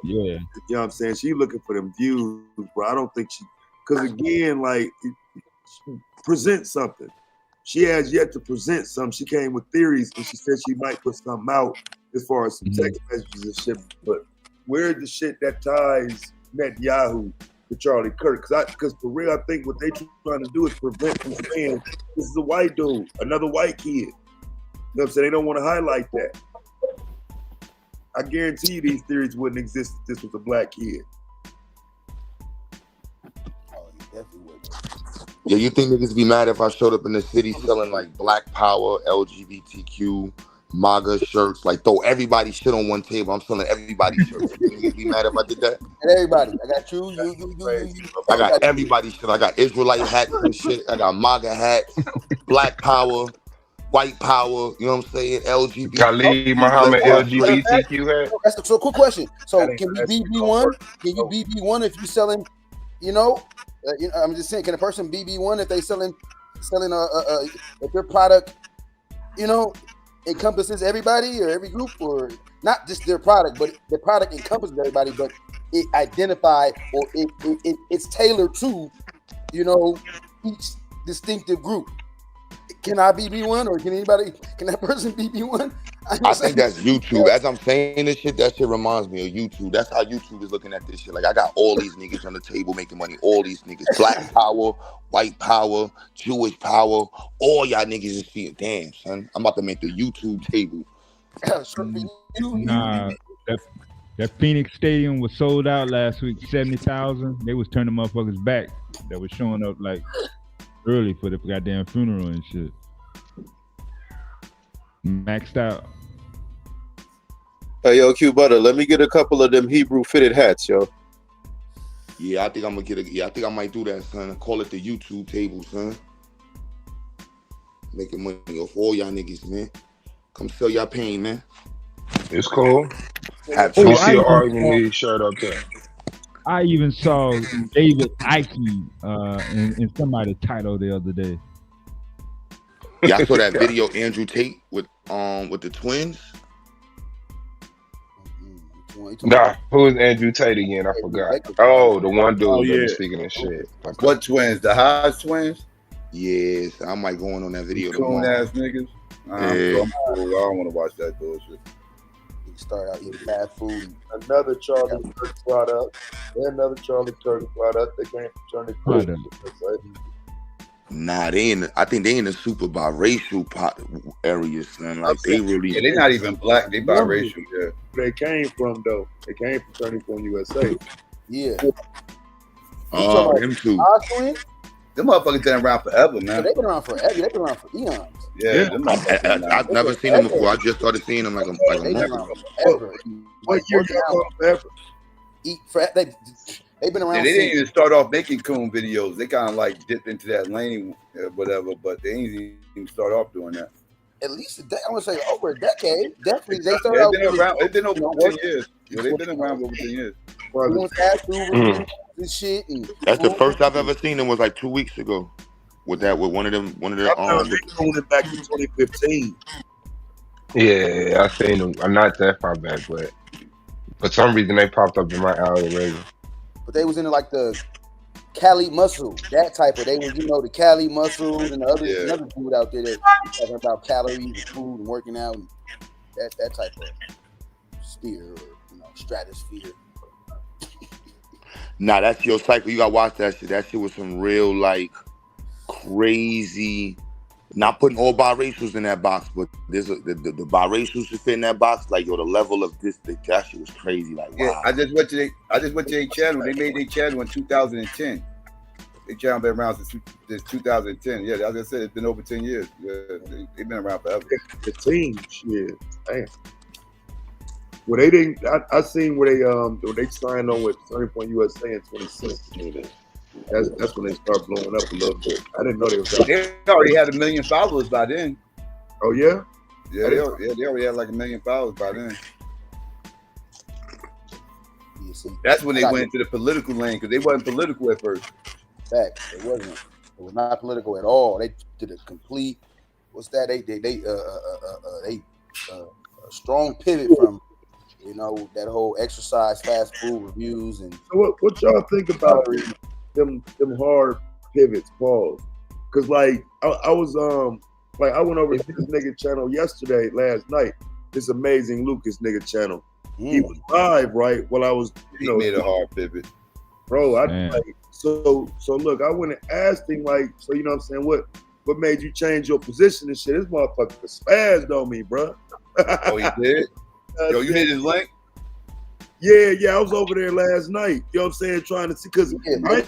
Speaker 17: Yeah.
Speaker 15: You know what I'm saying? She looking for them views, bro. I don't think because again, like, present something. She has yet to present something. She came with theories and she said she might put something out as far as some text messages and shit. But where's the shit that ties Netanyahu to Charlie Kirk? Because for real, I think what they trying to do is prevent from saying this is a white dude, another white kid. You know what I'm saying? They don't want to highlight that. I guarantee you these theories wouldn't exist if this was a black kid.
Speaker 3: Yeah, you think niggas be mad if I showed up in the city selling like Black Power, LGBTQ, MAGA shirts, like throw everybody shit on one table? I'm selling everybody's shirts. You think niggas be mad if I did that?
Speaker 10: And everybody, I got you.
Speaker 3: I got everybody's shit. I got Israelite hats and shit. I got MAGA hats, Black Power, White Power, you know what I'm saying? LGBT.
Speaker 2: Khalid Muhammad LGBTQ hat.
Speaker 10: So quick question. So can you be B1? Can you be B1 if you selling, I'm just saying, can a person be B1 if they selling if their product, encompasses everybody or every group, or not just their product, but the product encompasses everybody, but it identifies or it's tailored to, each distinctive group. Can I be B1 or can that person be B1?
Speaker 3: I think that's YouTube. As I'm saying this shit, that shit reminds me of YouTube. That's how YouTube is looking at this shit. Like, I got all these niggas on the table making money. All these niggas. Black Power, White Power, Jewish Power. All y'all niggas is seeing. Damn, son. I'm about to make the YouTube table.
Speaker 17: Nah, that Phoenix Stadium was sold out last week. 70,000. They was turning motherfuckers back that was showing up like early for the goddamn funeral and shit. Maxed out.
Speaker 16: Hey, yo, Q Butter, let me get a couple of them Hebrew fitted hats, yo.
Speaker 3: Yeah, I think I'm gonna I think I might do that, son. Call it the YouTube table, son. Making money off all y'all niggas, man. Come sell y'all pain, man.
Speaker 2: It's cool.
Speaker 3: Let
Speaker 2: me see your argument shirt up there.
Speaker 17: I even saw D.A.B.A.T.E in somebody's title the other day.
Speaker 3: Yeah, I saw that video Andrew Tate with the twins.
Speaker 2: Nah, who is Andrew Tate again? I forgot. Oh, the one dude that was speaking of shit.
Speaker 14: What twins? The Hodge twins?
Speaker 3: Yes, I might go on that video.
Speaker 14: Coon ass niggas.
Speaker 3: Yeah.
Speaker 14: I don't want to watch that bullshit.
Speaker 10: Start out eating bad food.
Speaker 15: Another Charlie Kirk product. And another Charlie Kirk product. They came from Charlie Kirk.
Speaker 3: Nah, I think they in the super biracial area, son. Like, they really.
Speaker 14: Yeah, they're not even black. They biracial. Yeah.
Speaker 15: They came from though. They came from Turning Point USA.
Speaker 10: Yeah.
Speaker 3: Oh, them two.
Speaker 10: Twins?
Speaker 14: Them motherfuckers been around forever,
Speaker 10: So
Speaker 14: man.
Speaker 10: they've been around forever. They've been around for eons.
Speaker 14: Yeah, them motherfuckers been around.
Speaker 3: I've never seen them before. I just started seeing them like a
Speaker 10: They've been
Speaker 3: month
Speaker 10: around
Speaker 3: ago.
Speaker 10: forever.
Speaker 15: What year y'all call forever?
Speaker 10: They've been around
Speaker 14: Yeah, they didn't
Speaker 10: since.
Speaker 14: even start off making coon videos. They kind of like dipped into that lane, whatever. But they didn't even start off doing that.
Speaker 10: At least I want to say over a decade. Definitely, they started
Speaker 14: Yeah,
Speaker 10: out.
Speaker 14: they've been around. It's been over
Speaker 10: you know,
Speaker 14: 10 years. Yeah, they've been around for over 10 years.
Speaker 10: doing fast food reviews and shit. And
Speaker 3: That's the first I've ever seen them. Was like 2 weeks ago. With one of them.
Speaker 15: I found they cooning back in 2015.
Speaker 2: Yeah, I seen them. I'm not that far back, but for some reason they popped up in my algorithm.
Speaker 10: But they was into like the Cali Muscle, that type of. They was, the Cali Muscle and the other another dude out there that was talking about calories and food and working out and that type of sphere or stratosphere.
Speaker 3: Nah, that's your cycle. You gotta watch that shit. That shit was some real like crazy. Not putting all biracials in that box, but there's the biracials should fit in that box. Like the level of this, that shit was crazy. Like wow.
Speaker 14: Yeah, I just went to their channel. They made their channel in 2010. Their channel been around since 2010. Yeah, as I said, it's been over 10 years. Yeah, they've been around forever.
Speaker 15: The team, shit. Damn. Well, they didn't. I seen where they signed on with Turning Point USA in 2016. That's when they start blowing up a little bit. I didn't know they was.
Speaker 14: They already had 1 million followers by then.
Speaker 15: Oh yeah.
Speaker 14: Yeah, they already had like 1 million followers by then. That's when they went into the political lane because they wasn't political at first.
Speaker 10: Fact, it wasn't. It was not political at all. They did a complete. What's that? They a strong pivot from that whole exercise, fast food reviews and.
Speaker 15: So what y'all think about them hard pivots, pause? Because like I was I went over to this nigga channel last night. This Amazing Lucas nigga channel. He was live right while I was
Speaker 14: he made a hard pivot,
Speaker 15: bro. So look, I went and asked him like, so you know what I'm saying, what made you change your position and shit? This motherfucker spazzed on me, bro.
Speaker 14: Oh, he did? Yo, you hit his link?
Speaker 15: Yeah, I was over there last night. You know what I'm saying, trying to see because I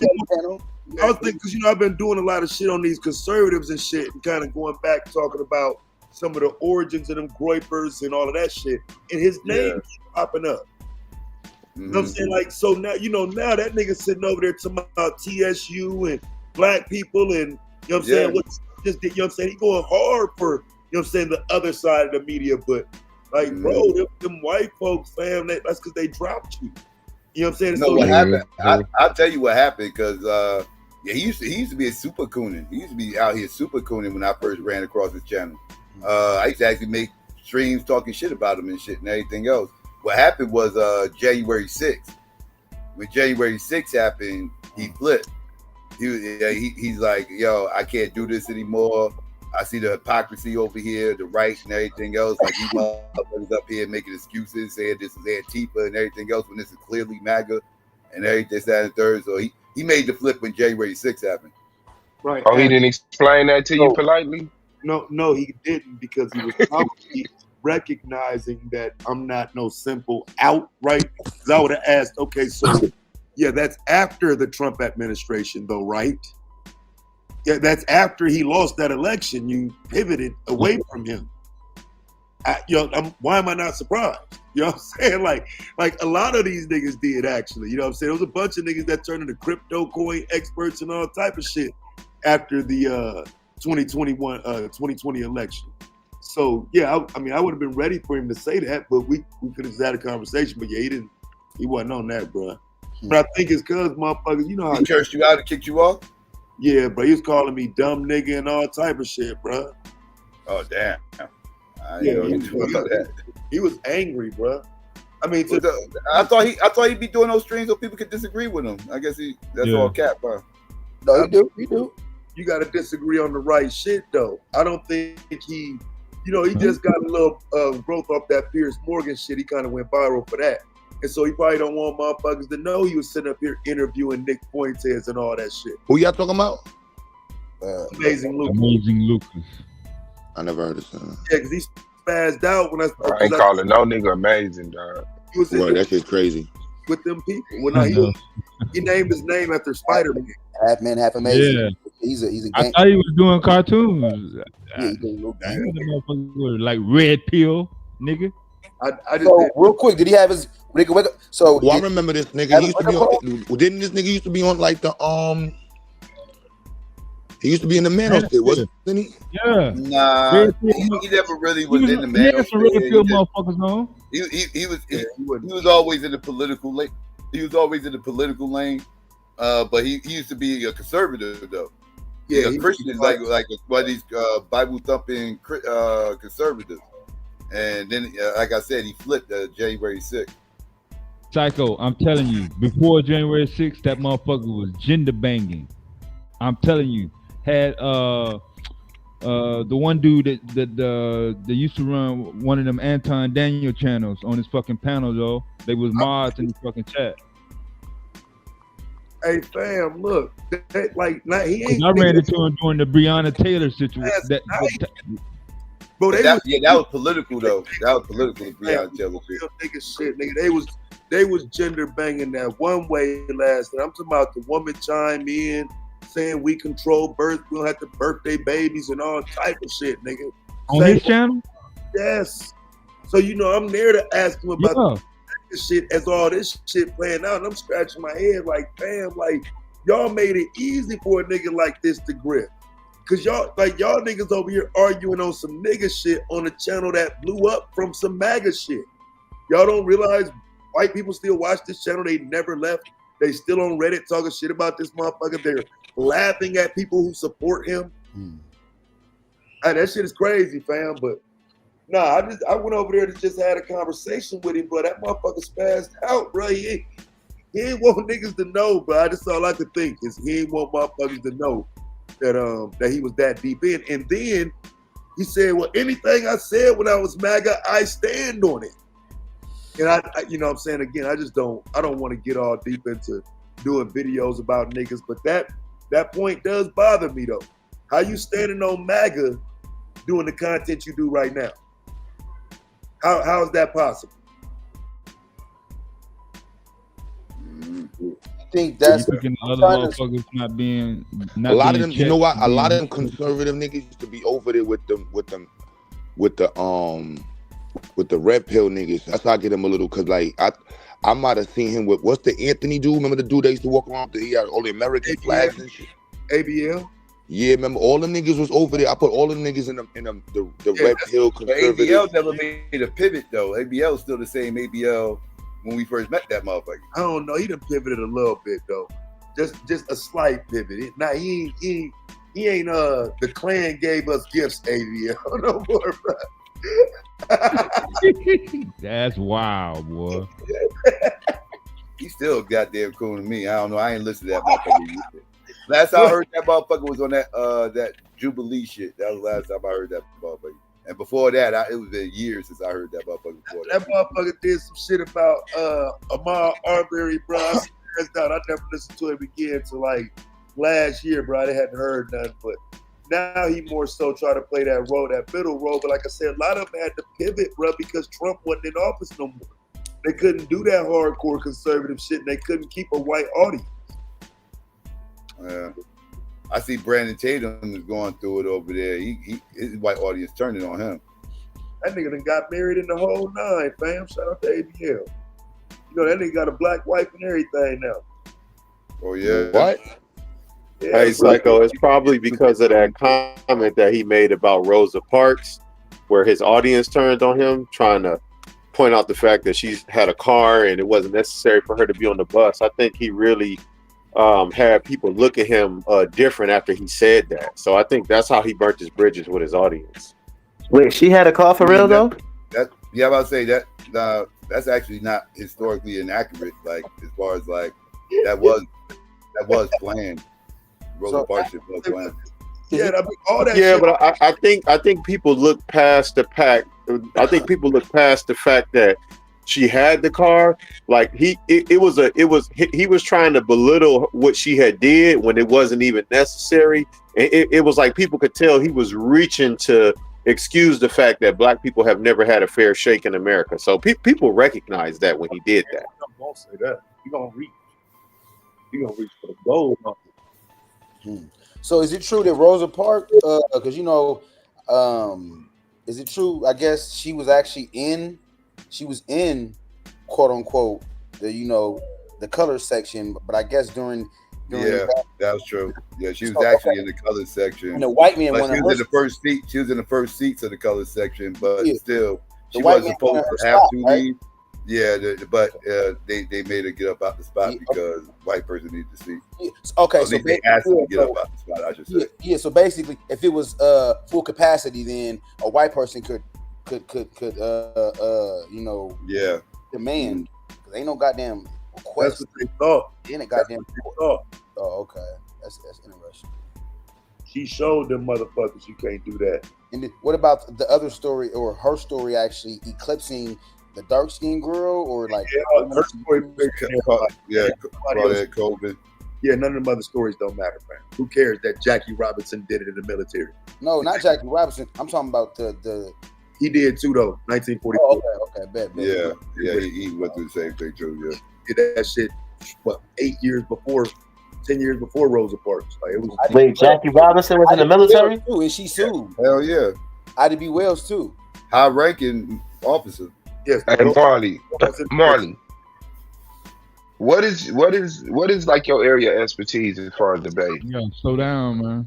Speaker 15: was thinking because I've been doing a lot of shit on these conservatives and shit, and kind of going back talking about some of the origins of them groypers and all of that shit, and his name keeps popping up. You know what I'm saying? Like, so now, now that nigga sitting over there talking about TSU and black people and, you know what I'm saying? What's just, you know what I'm saying? He going hard for, you know what I'm saying, the other side of the media, but like, bro, them white folks, fam, that's because they dropped you. You know what I'm saying?
Speaker 14: No, what happened? I'll tell you what happened because, he used to be a super cooning. He used to be out here super cooning when I first ran across his channel. I used to actually make streams talking shit about him and shit and everything else. What happened was January 6th. When January 6th happened, he flipped. He's like, yo, I can't do this anymore. I see the hypocrisy over here, the right and everything else. Like, you motherfuckers up here making excuses, saying this is Antifa and everything else when this is clearly MAGA and everything, that and third. So he made the flip when January 6th happened.
Speaker 15: Right.
Speaker 2: Oh, he didn't explain that to you politely?
Speaker 15: No, he didn't, because he was probably recognizing that I'm not no simple outright. Because I would have asked, okay, so yeah, that's after the Trump administration, though, right? Yeah, that's after he lost that election. You pivoted away from him. Why am I not surprised? You know what I'm saying? Like a lot of these niggas did, actually. You know what I'm saying? There was a bunch of niggas that turned into crypto coin experts and all type of shit after the 2020 election. So yeah, I mean, I would have been ready for him to say that, but we could have had a conversation. But yeah, he wasn't on that, bro. But I think it's cause motherfuckers, you know how
Speaker 14: he cursed you out and kicked you off.
Speaker 15: Yeah, bro, he was calling me dumb nigga and all type of shit, bro.
Speaker 14: Oh damn!
Speaker 15: He was angry, bro. I mean,
Speaker 14: I thought he'd be doing those streams so people could disagree with him. I guess that's all cap, huh?
Speaker 10: No, he do.
Speaker 15: You got to disagree on the right shit, though. I don't think he just got a little growth off that Piers Morgan shit. He kind of went viral for that. And so he probably don't want motherfuckers to know he was sitting up here interviewing Nick Fuentes and all that shit.
Speaker 3: Who y'all talking about?
Speaker 15: Amazing Lucas.
Speaker 17: Amazing Lucas.
Speaker 3: I never heard of him.
Speaker 15: Yeah, because he spazzed out when
Speaker 2: I ain't calling no nigga amazing, dog.
Speaker 15: He was
Speaker 3: that shit's crazy.
Speaker 15: With them people. Well, he named his name after Spider-Man.
Speaker 10: Half man, half amazing.
Speaker 19: He's a
Speaker 17: I
Speaker 19: gangster.
Speaker 17: thought he was doing cartoons.
Speaker 19: Yeah, he does a little
Speaker 17: I know the motherfucker was like Red Pill, nigga.
Speaker 15: I just
Speaker 19: So real quick, did he have his wake up? So
Speaker 3: I remember this nigga.
Speaker 19: have
Speaker 3: He
Speaker 19: his
Speaker 3: used to be
Speaker 19: wake-up call?
Speaker 3: on. Didn't this nigga used to be on like the He used to be in the Manosphere, wasn't he?
Speaker 17: Yeah.
Speaker 14: Nah,
Speaker 17: Red Pill,
Speaker 14: he never really
Speaker 17: he
Speaker 14: was in the
Speaker 17: he had some Red
Speaker 14: manosphere.
Speaker 17: Pill motherfuckers on.
Speaker 14: He was always in the political lane. He was always in the political lane. But he used to be a conservative though.
Speaker 15: Yeah,
Speaker 14: a Christian, like one of these Bible thumping conservatives. And then, like I said, he flipped January 6th.
Speaker 17: Psycho, I'm telling you, before January 6th, that motherfucker was gender banging. I'm telling you, had the one dude that used to run one of them Anton Daniel channels on his fucking panel, though. They was mods in the fucking chat.
Speaker 15: Hey fam, look, he ain't.
Speaker 17: I ran into him during the Breonna Taylor situation.
Speaker 15: Bro,
Speaker 14: that was political though. That was political. Breonna Taylor
Speaker 15: nigga shit, nigga. They was gender banging that one way last night. I'm talking about the woman chime in saying we control birth, we don't have to birth their babies and all type of shit, nigga.
Speaker 17: On his channel?
Speaker 15: Yes. So I'm there to ask him about this shit as all this shit playing out, and I'm scratching my head like, damn, like y'all made it easy for a nigga like this to grip. Cause y'all niggas over here arguing on some nigga shit on a channel that blew up from some MAGA shit. Y'all don't realize white people still watch this channel. They never left. They still on Reddit talking shit about this motherfucker. They're laughing at people who support him. That shit is crazy, fam. But nah, I went over there to just had a conversation with him, bro. That motherfucker spazzed out, bro. He ain't want niggas to know, bro. That's all I could think is he ain't want motherfuckers to know that he was that deep in. And then he said, well, anything I said when I was MAGA, I stand on it. And I you know what I'm saying, again, I don't want to get all deep into doing videos about niggas, but that point does bother me though. How you standing on MAGA doing the content you do right now? How is that possible?
Speaker 19: I think that's
Speaker 17: other motherfuckers not being.
Speaker 3: A lot of them, you know what? A lot of them conservative niggas used to be over there with the red pill niggas. That's how I get him a little, cause like I might have seen him with what's the Anthony dude? Remember the dude that used to walk around? He had all the American flags and shit.
Speaker 15: ABL.
Speaker 3: Yeah, remember all the niggas was over there. I put all the niggas in the red pill conservative.
Speaker 14: ABL never made a pivot though. ABL is still the same ABL when we first met that motherfucker.
Speaker 15: I don't know. He done pivoted a little bit though. Just a slight pivot. He ain't the Klan gave us gifts, ABL no more, bro.
Speaker 17: That's wild, boy.
Speaker 14: He still goddamn cool to me. I don't know. I ain't listened to that motherfucker. Last time I heard that motherfucker was on that Jubilee shit. That was the last time I heard that motherfucker. And before that, it was been years since I heard that motherfucker. Before
Speaker 15: that motherfucker did some shit about Ahmaud Arbery, bro. I never listened to it again until like last year, bro. I hadn't heard nothing, but now he more so try to play that role, that middle role. But like I said, a lot of them had to pivot, bro, because Trump wasn't in office no more. They couldn't do that hardcore conservative shit, and they couldn't keep a white audience.
Speaker 14: I see Brandon Tatum is going through it over there. His white audience turning on him.
Speaker 15: That nigga done got married in the whole nine, fam. Shout out to ABL. You know, that nigga got a black wife and everything now.
Speaker 14: Oh, yeah.
Speaker 16: What?
Speaker 15: Yeah,
Speaker 16: hey, Psycho, it's probably because of that comment that he made about Rosa Parks, where his audience turned on him, trying to point out the fact that she's had a car and it wasn't necessary for her to be on the bus. I think he really had people look at him different after he said that. So I think that's how he burnt his bridges with his audience.
Speaker 4: Wait, she had a car for real though?
Speaker 14: Yeah, I'm about to say that that's actually not historically inaccurate. Like as far as like that was planned. Rosa Parks was planned.
Speaker 15: Yeah, I mean, all that.
Speaker 16: Yeah,
Speaker 15: shit.
Speaker 16: but I think people look past the fact. I think people look past the fact that she had the car. Like he was trying to belittle what she had did when it wasn't even necessary. It was like people could tell he was reaching to excuse the fact that black people have never had a fair shake in America. So people recognize that when he did that.
Speaker 15: I won't say that. You gonna reach for the gold.
Speaker 19: So is it true that Rosa Parks, because is it true? I guess she was in quote unquote the color section, but I guess during
Speaker 14: Yeah, that was true. Yeah, she was
Speaker 19: So,
Speaker 14: actually in the color section.
Speaker 19: and the white man
Speaker 14: But
Speaker 19: wanted
Speaker 14: she
Speaker 19: her.
Speaker 14: was in the first seat. She was in the first seats of the color section, but
Speaker 19: Yeah.
Speaker 14: still,
Speaker 19: The
Speaker 14: she
Speaker 19: white
Speaker 14: wasn't
Speaker 19: man
Speaker 14: supposed
Speaker 19: wanted her
Speaker 14: to have
Speaker 19: spot,
Speaker 14: to
Speaker 19: right?
Speaker 14: leave. Yeah, but they made her get up out the spot because white person needed to see.
Speaker 19: Yeah. Okay,
Speaker 14: At
Speaker 19: so
Speaker 14: least they asked her to get
Speaker 19: so-
Speaker 14: up out the spot. I should say.
Speaker 19: Yeah, so basically, if it was full capacity, then a white person could
Speaker 14: Yeah.
Speaker 19: demand, because ain't no goddamn
Speaker 15: That's
Speaker 19: request.
Speaker 15: what they thought.
Speaker 19: Ain't a goddamn.
Speaker 15: Thought.
Speaker 19: Oh, okay, that's interesting.
Speaker 15: She showed them motherfuckers you can't do that.
Speaker 19: And what about the other story, or her story actually eclipsing the dark skinned girl, or like
Speaker 15: her story?
Speaker 14: Claudette Colvin.
Speaker 15: Yeah, none of them other stories don't matter, man. Who cares that Jackie Robinson did it in the military?
Speaker 19: No, not Jackie Robinson. I'm talking about the.
Speaker 15: He did too, though. 1944.
Speaker 19: Oh, okay, bet.
Speaker 14: Yeah, he went through the same thing too. Yeah,
Speaker 15: did that shit. What, 10 years before Rosa Parks? Like, it was.
Speaker 4: Wait, Jackie Robinson was in the military?
Speaker 19: Too, and she sued.
Speaker 14: Hell yeah.
Speaker 19: D.A.B.A.T.E Wells too.
Speaker 14: High ranking officer.
Speaker 15: Yes.
Speaker 2: Hey, Marley. What is like your area of expertise as far as the Bay?
Speaker 17: Yo, slow down, man.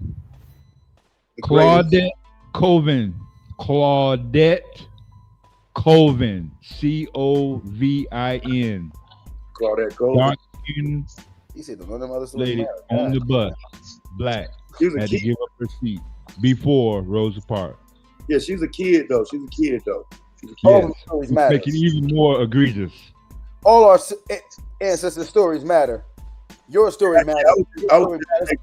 Speaker 17: Claudette Colvin. Claudette Colvin. Covin.
Speaker 15: Claudette Colvin.
Speaker 17: Dark skin
Speaker 19: He said the one of them other
Speaker 17: lady on the bus. Black. Had to give up her seat before Rosa Parks.
Speaker 15: Yeah, she's a kid though. She's a kid.
Speaker 19: All stories matter.
Speaker 17: Make it even more egregious.
Speaker 19: All our ancestors' stories matter. Your story matters.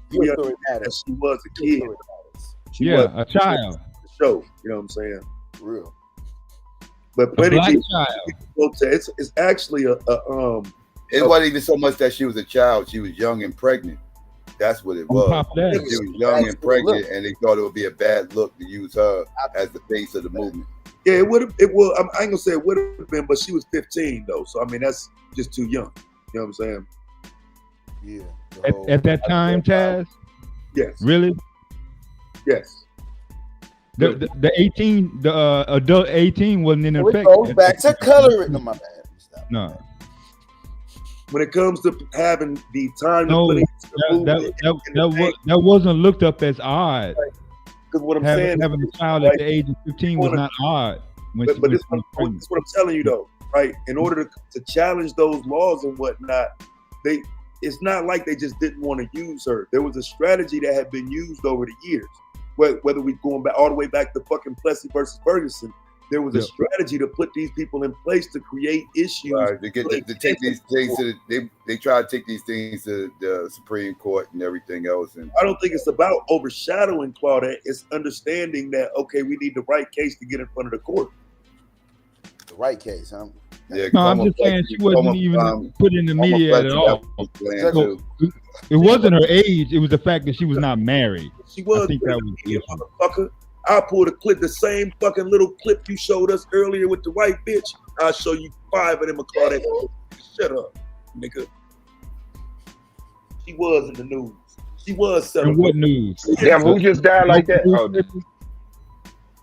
Speaker 19: Your story matters.
Speaker 15: She was a kid. She
Speaker 17: was
Speaker 15: a
Speaker 17: child.
Speaker 15: Show, you know what I'm saying?
Speaker 19: Real.
Speaker 15: But plenty
Speaker 17: black
Speaker 15: people,
Speaker 17: child.
Speaker 15: It's actually
Speaker 14: It wasn't even so much that she was a child; she was young and pregnant. That's what it was. She was young and pregnant, and they thought it would be a bad look to use her as the face of the movement.
Speaker 15: Yeah, it would have. It will. I ain't gonna say it would have been, but she was 15 though. So I mean, that's just too young. You know what I'm saying?
Speaker 19: Yeah.
Speaker 17: At that time, Taz.
Speaker 15: Yes.
Speaker 17: Really?
Speaker 15: Yes.
Speaker 17: The 18, the adult 18 wasn't in effect.
Speaker 19: It goes back to coloring. No, my bad. Stop.
Speaker 17: No.
Speaker 15: When it comes to having the time to put it into the
Speaker 17: that wasn't looked up as odd.
Speaker 15: Because what I'm saying,
Speaker 17: having a child at the age of 15 was not odd.
Speaker 15: But this is what I'm telling you though, right? In order to challenge those laws and whatnot, it's not like they just didn't want to use her. There was a strategy that had been used over the years. Whether we going back all the way back to fucking Plessy versus Ferguson, there was a strategy to put these people in place to create issues.
Speaker 14: Right, to take these things to they try to take these things to the Supreme Court and everything else. And
Speaker 15: I don't think it's about overshadowing Claudette. It's understanding that, okay, we need the right case to get in front of the court.
Speaker 19: The right case, huh?
Speaker 14: Yeah,
Speaker 17: no, I'm just saying she wasn't even put in the media at all. So, it wasn't her age; it was the fact that she was not married.
Speaker 15: She was.
Speaker 17: I think that was the issue.
Speaker 15: Motherfucker. I'll pull the clip, the same fucking little clip you showed us earlier with the white bitch. I'll show you 5 of them. Claudette. Shut up, nigga. She was in the news. She was selling.
Speaker 17: In what news?
Speaker 2: Damn, who just died like that? Oh,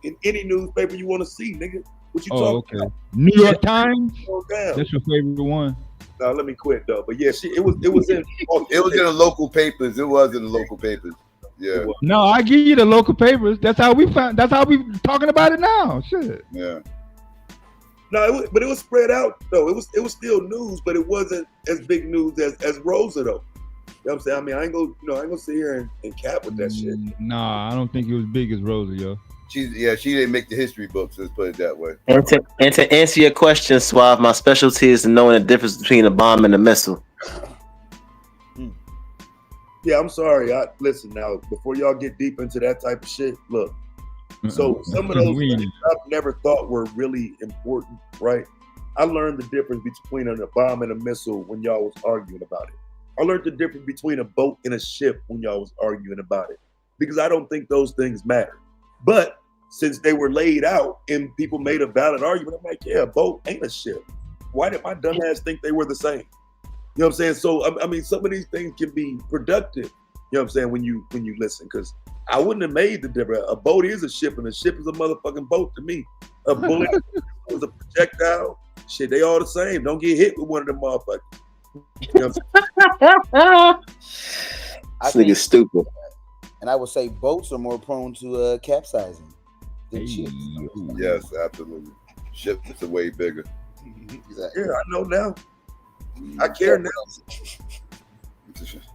Speaker 15: in any newspaper you want to see, nigga. What you talking about?
Speaker 17: New York Times.
Speaker 15: Down.
Speaker 17: That's your favorite one.
Speaker 15: No, let me quit though. But yeah, it was in
Speaker 14: the local papers. It was in the local papers. Yeah.
Speaker 17: No, I give you the local papers. That's how we talking about it now. Shit.
Speaker 14: Yeah.
Speaker 15: No, but it was spread out though. It was still news, but it wasn't as big news as Rosa though. You know what I'm saying? I mean, I ain't gonna sit here and cap with that shit.
Speaker 17: Nah, I don't think it was big as Rosa, yo.
Speaker 14: She didn't make the history books. Let's put it that way.
Speaker 4: And to answer your question, Suave, my specialty is knowing the difference between a bomb and a missile.
Speaker 15: Yeah, I'm sorry. Listen now, before y'all get deep into that type of shit, look. So some of those things I've never thought were really important, right? I learned the difference between a bomb and a missile when y'all was arguing about it. I learned the difference between a boat and a ship when y'all was arguing about it. Because I don't think those things matter. But since they were laid out and people made a valid argument, I'm like, yeah, a boat ain't a ship. Why did my dumb ass think they were the same? You know what I'm saying? So, I mean, some of these things can be productive. You know what I'm saying, when you listen, because I wouldn't have made the difference. A boat is a ship, and a ship is a motherfucking boat to me. A bullet is a projectile. Shit, they all the same. Don't get hit with one of them motherfuckers. You know what
Speaker 11: This nigga's stupid.
Speaker 19: And I would say boats are more prone to capsizing than ships.
Speaker 14: Yes, absolutely. Ships are way bigger.
Speaker 19: Exactly.
Speaker 15: Yeah, I know now. I care now.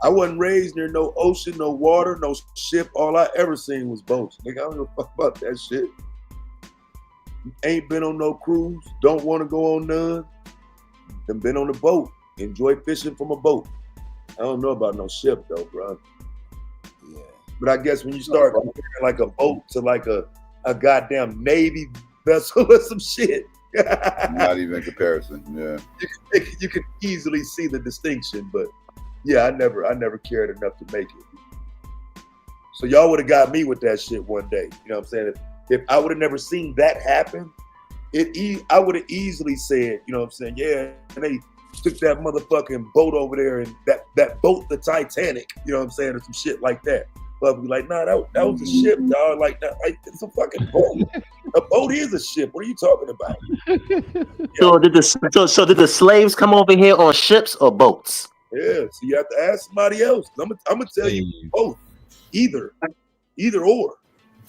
Speaker 15: I wasn't raised near no ocean, no water, no ship. All I ever seen was boats. Nigga, I don't give a fuck about that shit. Ain't been on no cruise. Don't want to go on none. Done been on a boat. Enjoy fishing from a boat. I don't know about no ship though, bro.
Speaker 19: Yeah.
Speaker 15: But I guess when you start comparing like a boat to like a goddamn Navy vessel or some shit.
Speaker 14: Not even comparison. Yeah.
Speaker 15: You can easily see the distinction, but yeah, I never cared enough to make it. So y'all would have got me with that shit one day. You know what I'm saying? If I would have never seen that happen, I would have easily said, you know what I'm saying? Yeah, and they took that motherfucking boat over there, and that boat, the Titanic, you know what I'm saying, or some shit like that. But I'd be like, nah, that was a ship, dog. Like that, like it's a fucking boat. A boat is a ship. What are you talking about?
Speaker 4: So did the slaves come over here on ships or boats?
Speaker 15: Yeah, so you have to ask somebody else. I'm gonna tell you both, either or. You know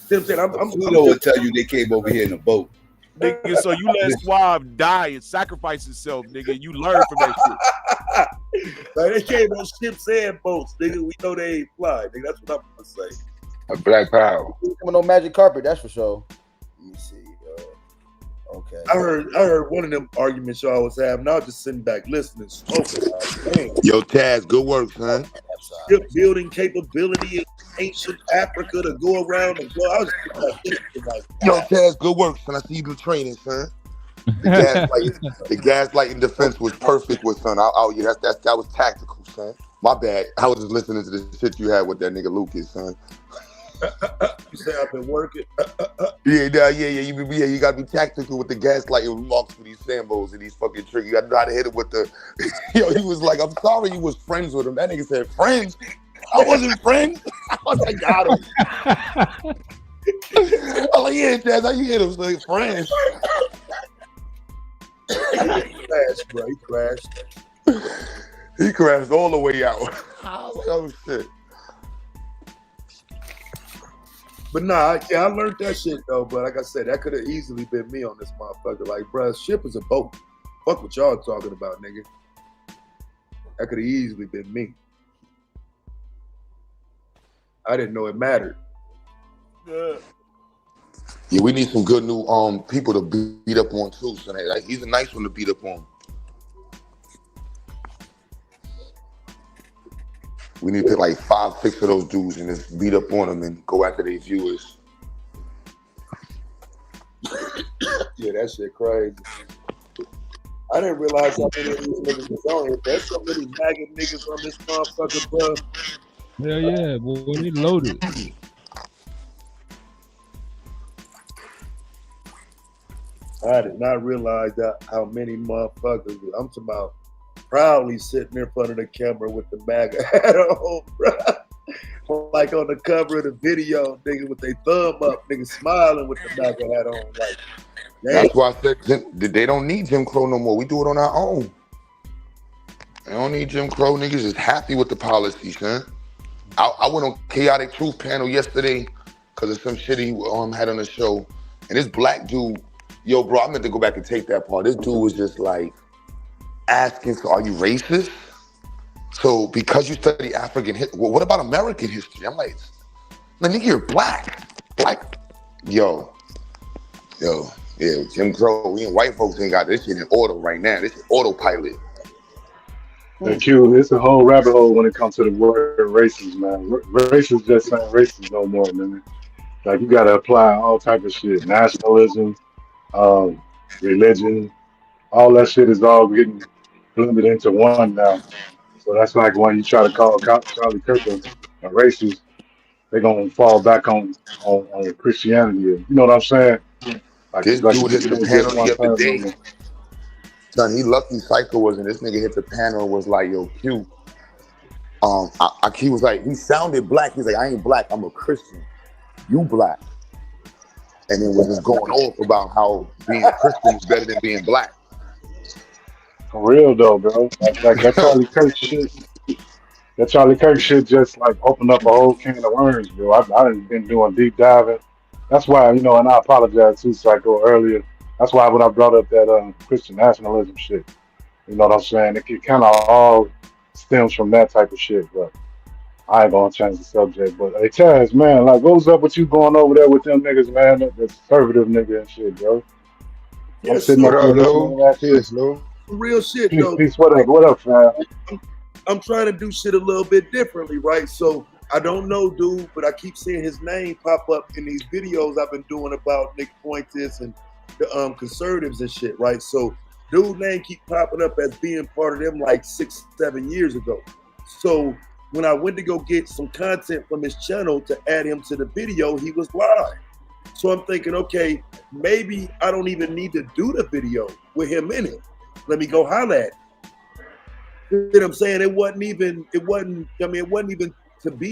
Speaker 15: what I'm saying? I'm
Speaker 14: will tell you they came over here in a boat.
Speaker 1: Nigga, so you let Suave die and sacrifice himself, nigga. You learn from that shit.
Speaker 15: Like, they came on ships and boats, nigga. We know they ain't fly, nigga. That's what I'm gonna say.
Speaker 2: A black power.
Speaker 19: Coming on magic carpet, that's for sure. Let me see. Okay.
Speaker 15: I heard one of them arguments y'all was having. I was just sitting back listening, smoking.
Speaker 3: Yo, Taz, good work, son.
Speaker 15: Shipbuilding capability in ancient Africa to go around and go. I was just like,
Speaker 3: Yo, Taz, good work, son. I see you been training, son. The gaslighting defense was perfect with son. Yeah, that was tactical, son. My bad. I was just listening to the shit you had with that nigga Lucas, son.
Speaker 15: You say I've been working.
Speaker 3: Yeah. You gotta be tactical with the gaslighting remarks for these Sambos and these fucking tricks. You gotta know how to hit it with the. Yo, he was like, "I'm sorry, you was friends with him." That nigga said, "Friends? I wasn't friends." I was like, "Got him." I'm like, "Yeah, Jazz, how you hit him?" Like, friends.
Speaker 15: He crashed, bro. He crashed.
Speaker 3: He crashed all the way out. I was like, "Oh shit."
Speaker 15: But nah, I learned that shit though. But like I said, that could have easily been me on this motherfucker. Like, bruh, ship is a boat. Fuck what y'all talking about, nigga. That could have easily been me. I didn't know it mattered.
Speaker 3: Yeah, we need some good new people to beat up on too. So like, he's a nice one to beat up on. We need to pick like 5, 6 of those dudes and just beat up on them and go after their viewers.
Speaker 15: Yeah, that shit crazy. I didn't realize how many of these niggas was on here. There's so many maggot niggas on this motherfucker, bro.
Speaker 17: Hell yeah, boy, they loaded.
Speaker 15: I did not realize that how many motherfuckers. I'm talking about proudly sitting in front of the camera with the MAGA hat on, bro. Like on the cover of the video, nigga, with their thumb up, nigga smiling with the MAGA hat on. Like,
Speaker 3: that's why I said they don't need Jim Crow no more. We do it on our own. They don't need Jim Crow. Niggas is happy with the policies, man. I went on Chaotic Truth panel yesterday because of some shit he had on the show. And this black dude, yo, bro, I meant to go back and take that part. This dude was just like asking, so are you racist? So because you study African history, well, what about American history? I'm like, nigga, you're black. Yo, yeah, Jim Crow, we and white folks ain't got this shit in order right now. This is autopilot.
Speaker 21: Q, it's a whole rabbit hole when it comes to the word racist, man. Racist just ain't racist no more, man. Like, you gotta apply all type of shit. Nationalism, religion, all that shit is all getting blended into one now. So that's like when you try to call Charlie Kirk a racist, they're gonna fall back on Christianity. You know what I'm saying? Like,
Speaker 3: This dude hit the panel the other day.
Speaker 21: paradigm.
Speaker 3: Son, he lucky Psycho wasn't. This nigga hit the panel and was like, yo, Q, he was like, he sounded black. He's like, I ain't black, I'm a Christian. You black. And then was just going off about how being a Christian is better than being black.
Speaker 21: For real though, bro. Like that Charlie Kirk shit. That Charlie Kirk shit just like opened up a whole can of worms, bro. I done been doing deep diving. That's why, you know, and I apologize too, Psycho, earlier. That's why when I brought up that Christian nationalism shit, you know what I'm saying? It kind of all stems from that type of shit, but I ain't gonna change the subject. But hey, Taz, man, like, what's up with you going over there with them niggas, man? The conservative nigga and shit, bro. I'm
Speaker 15: Yes,
Speaker 21: sitting
Speaker 15: sir.
Speaker 21: up here listening to that shit.
Speaker 15: Real shit
Speaker 21: Peace,
Speaker 15: though.
Speaker 21: peace. What up, fam?
Speaker 15: I'm trying to do shit a little bit differently, right? So I don't know, dude, but I keep seeing his name pop up in these videos I've been doing about Nick Fuentes and the conservatives and shit, right? So dude name keep popping up as being part of them like 6-7 years ago. So when I went to go get some content from his channel to add him to the video, he was live. So I'm thinking, okay, maybe I don't even need to do the video with him in it. Let me go holler at him. You know what I'm saying? It wasn't even to be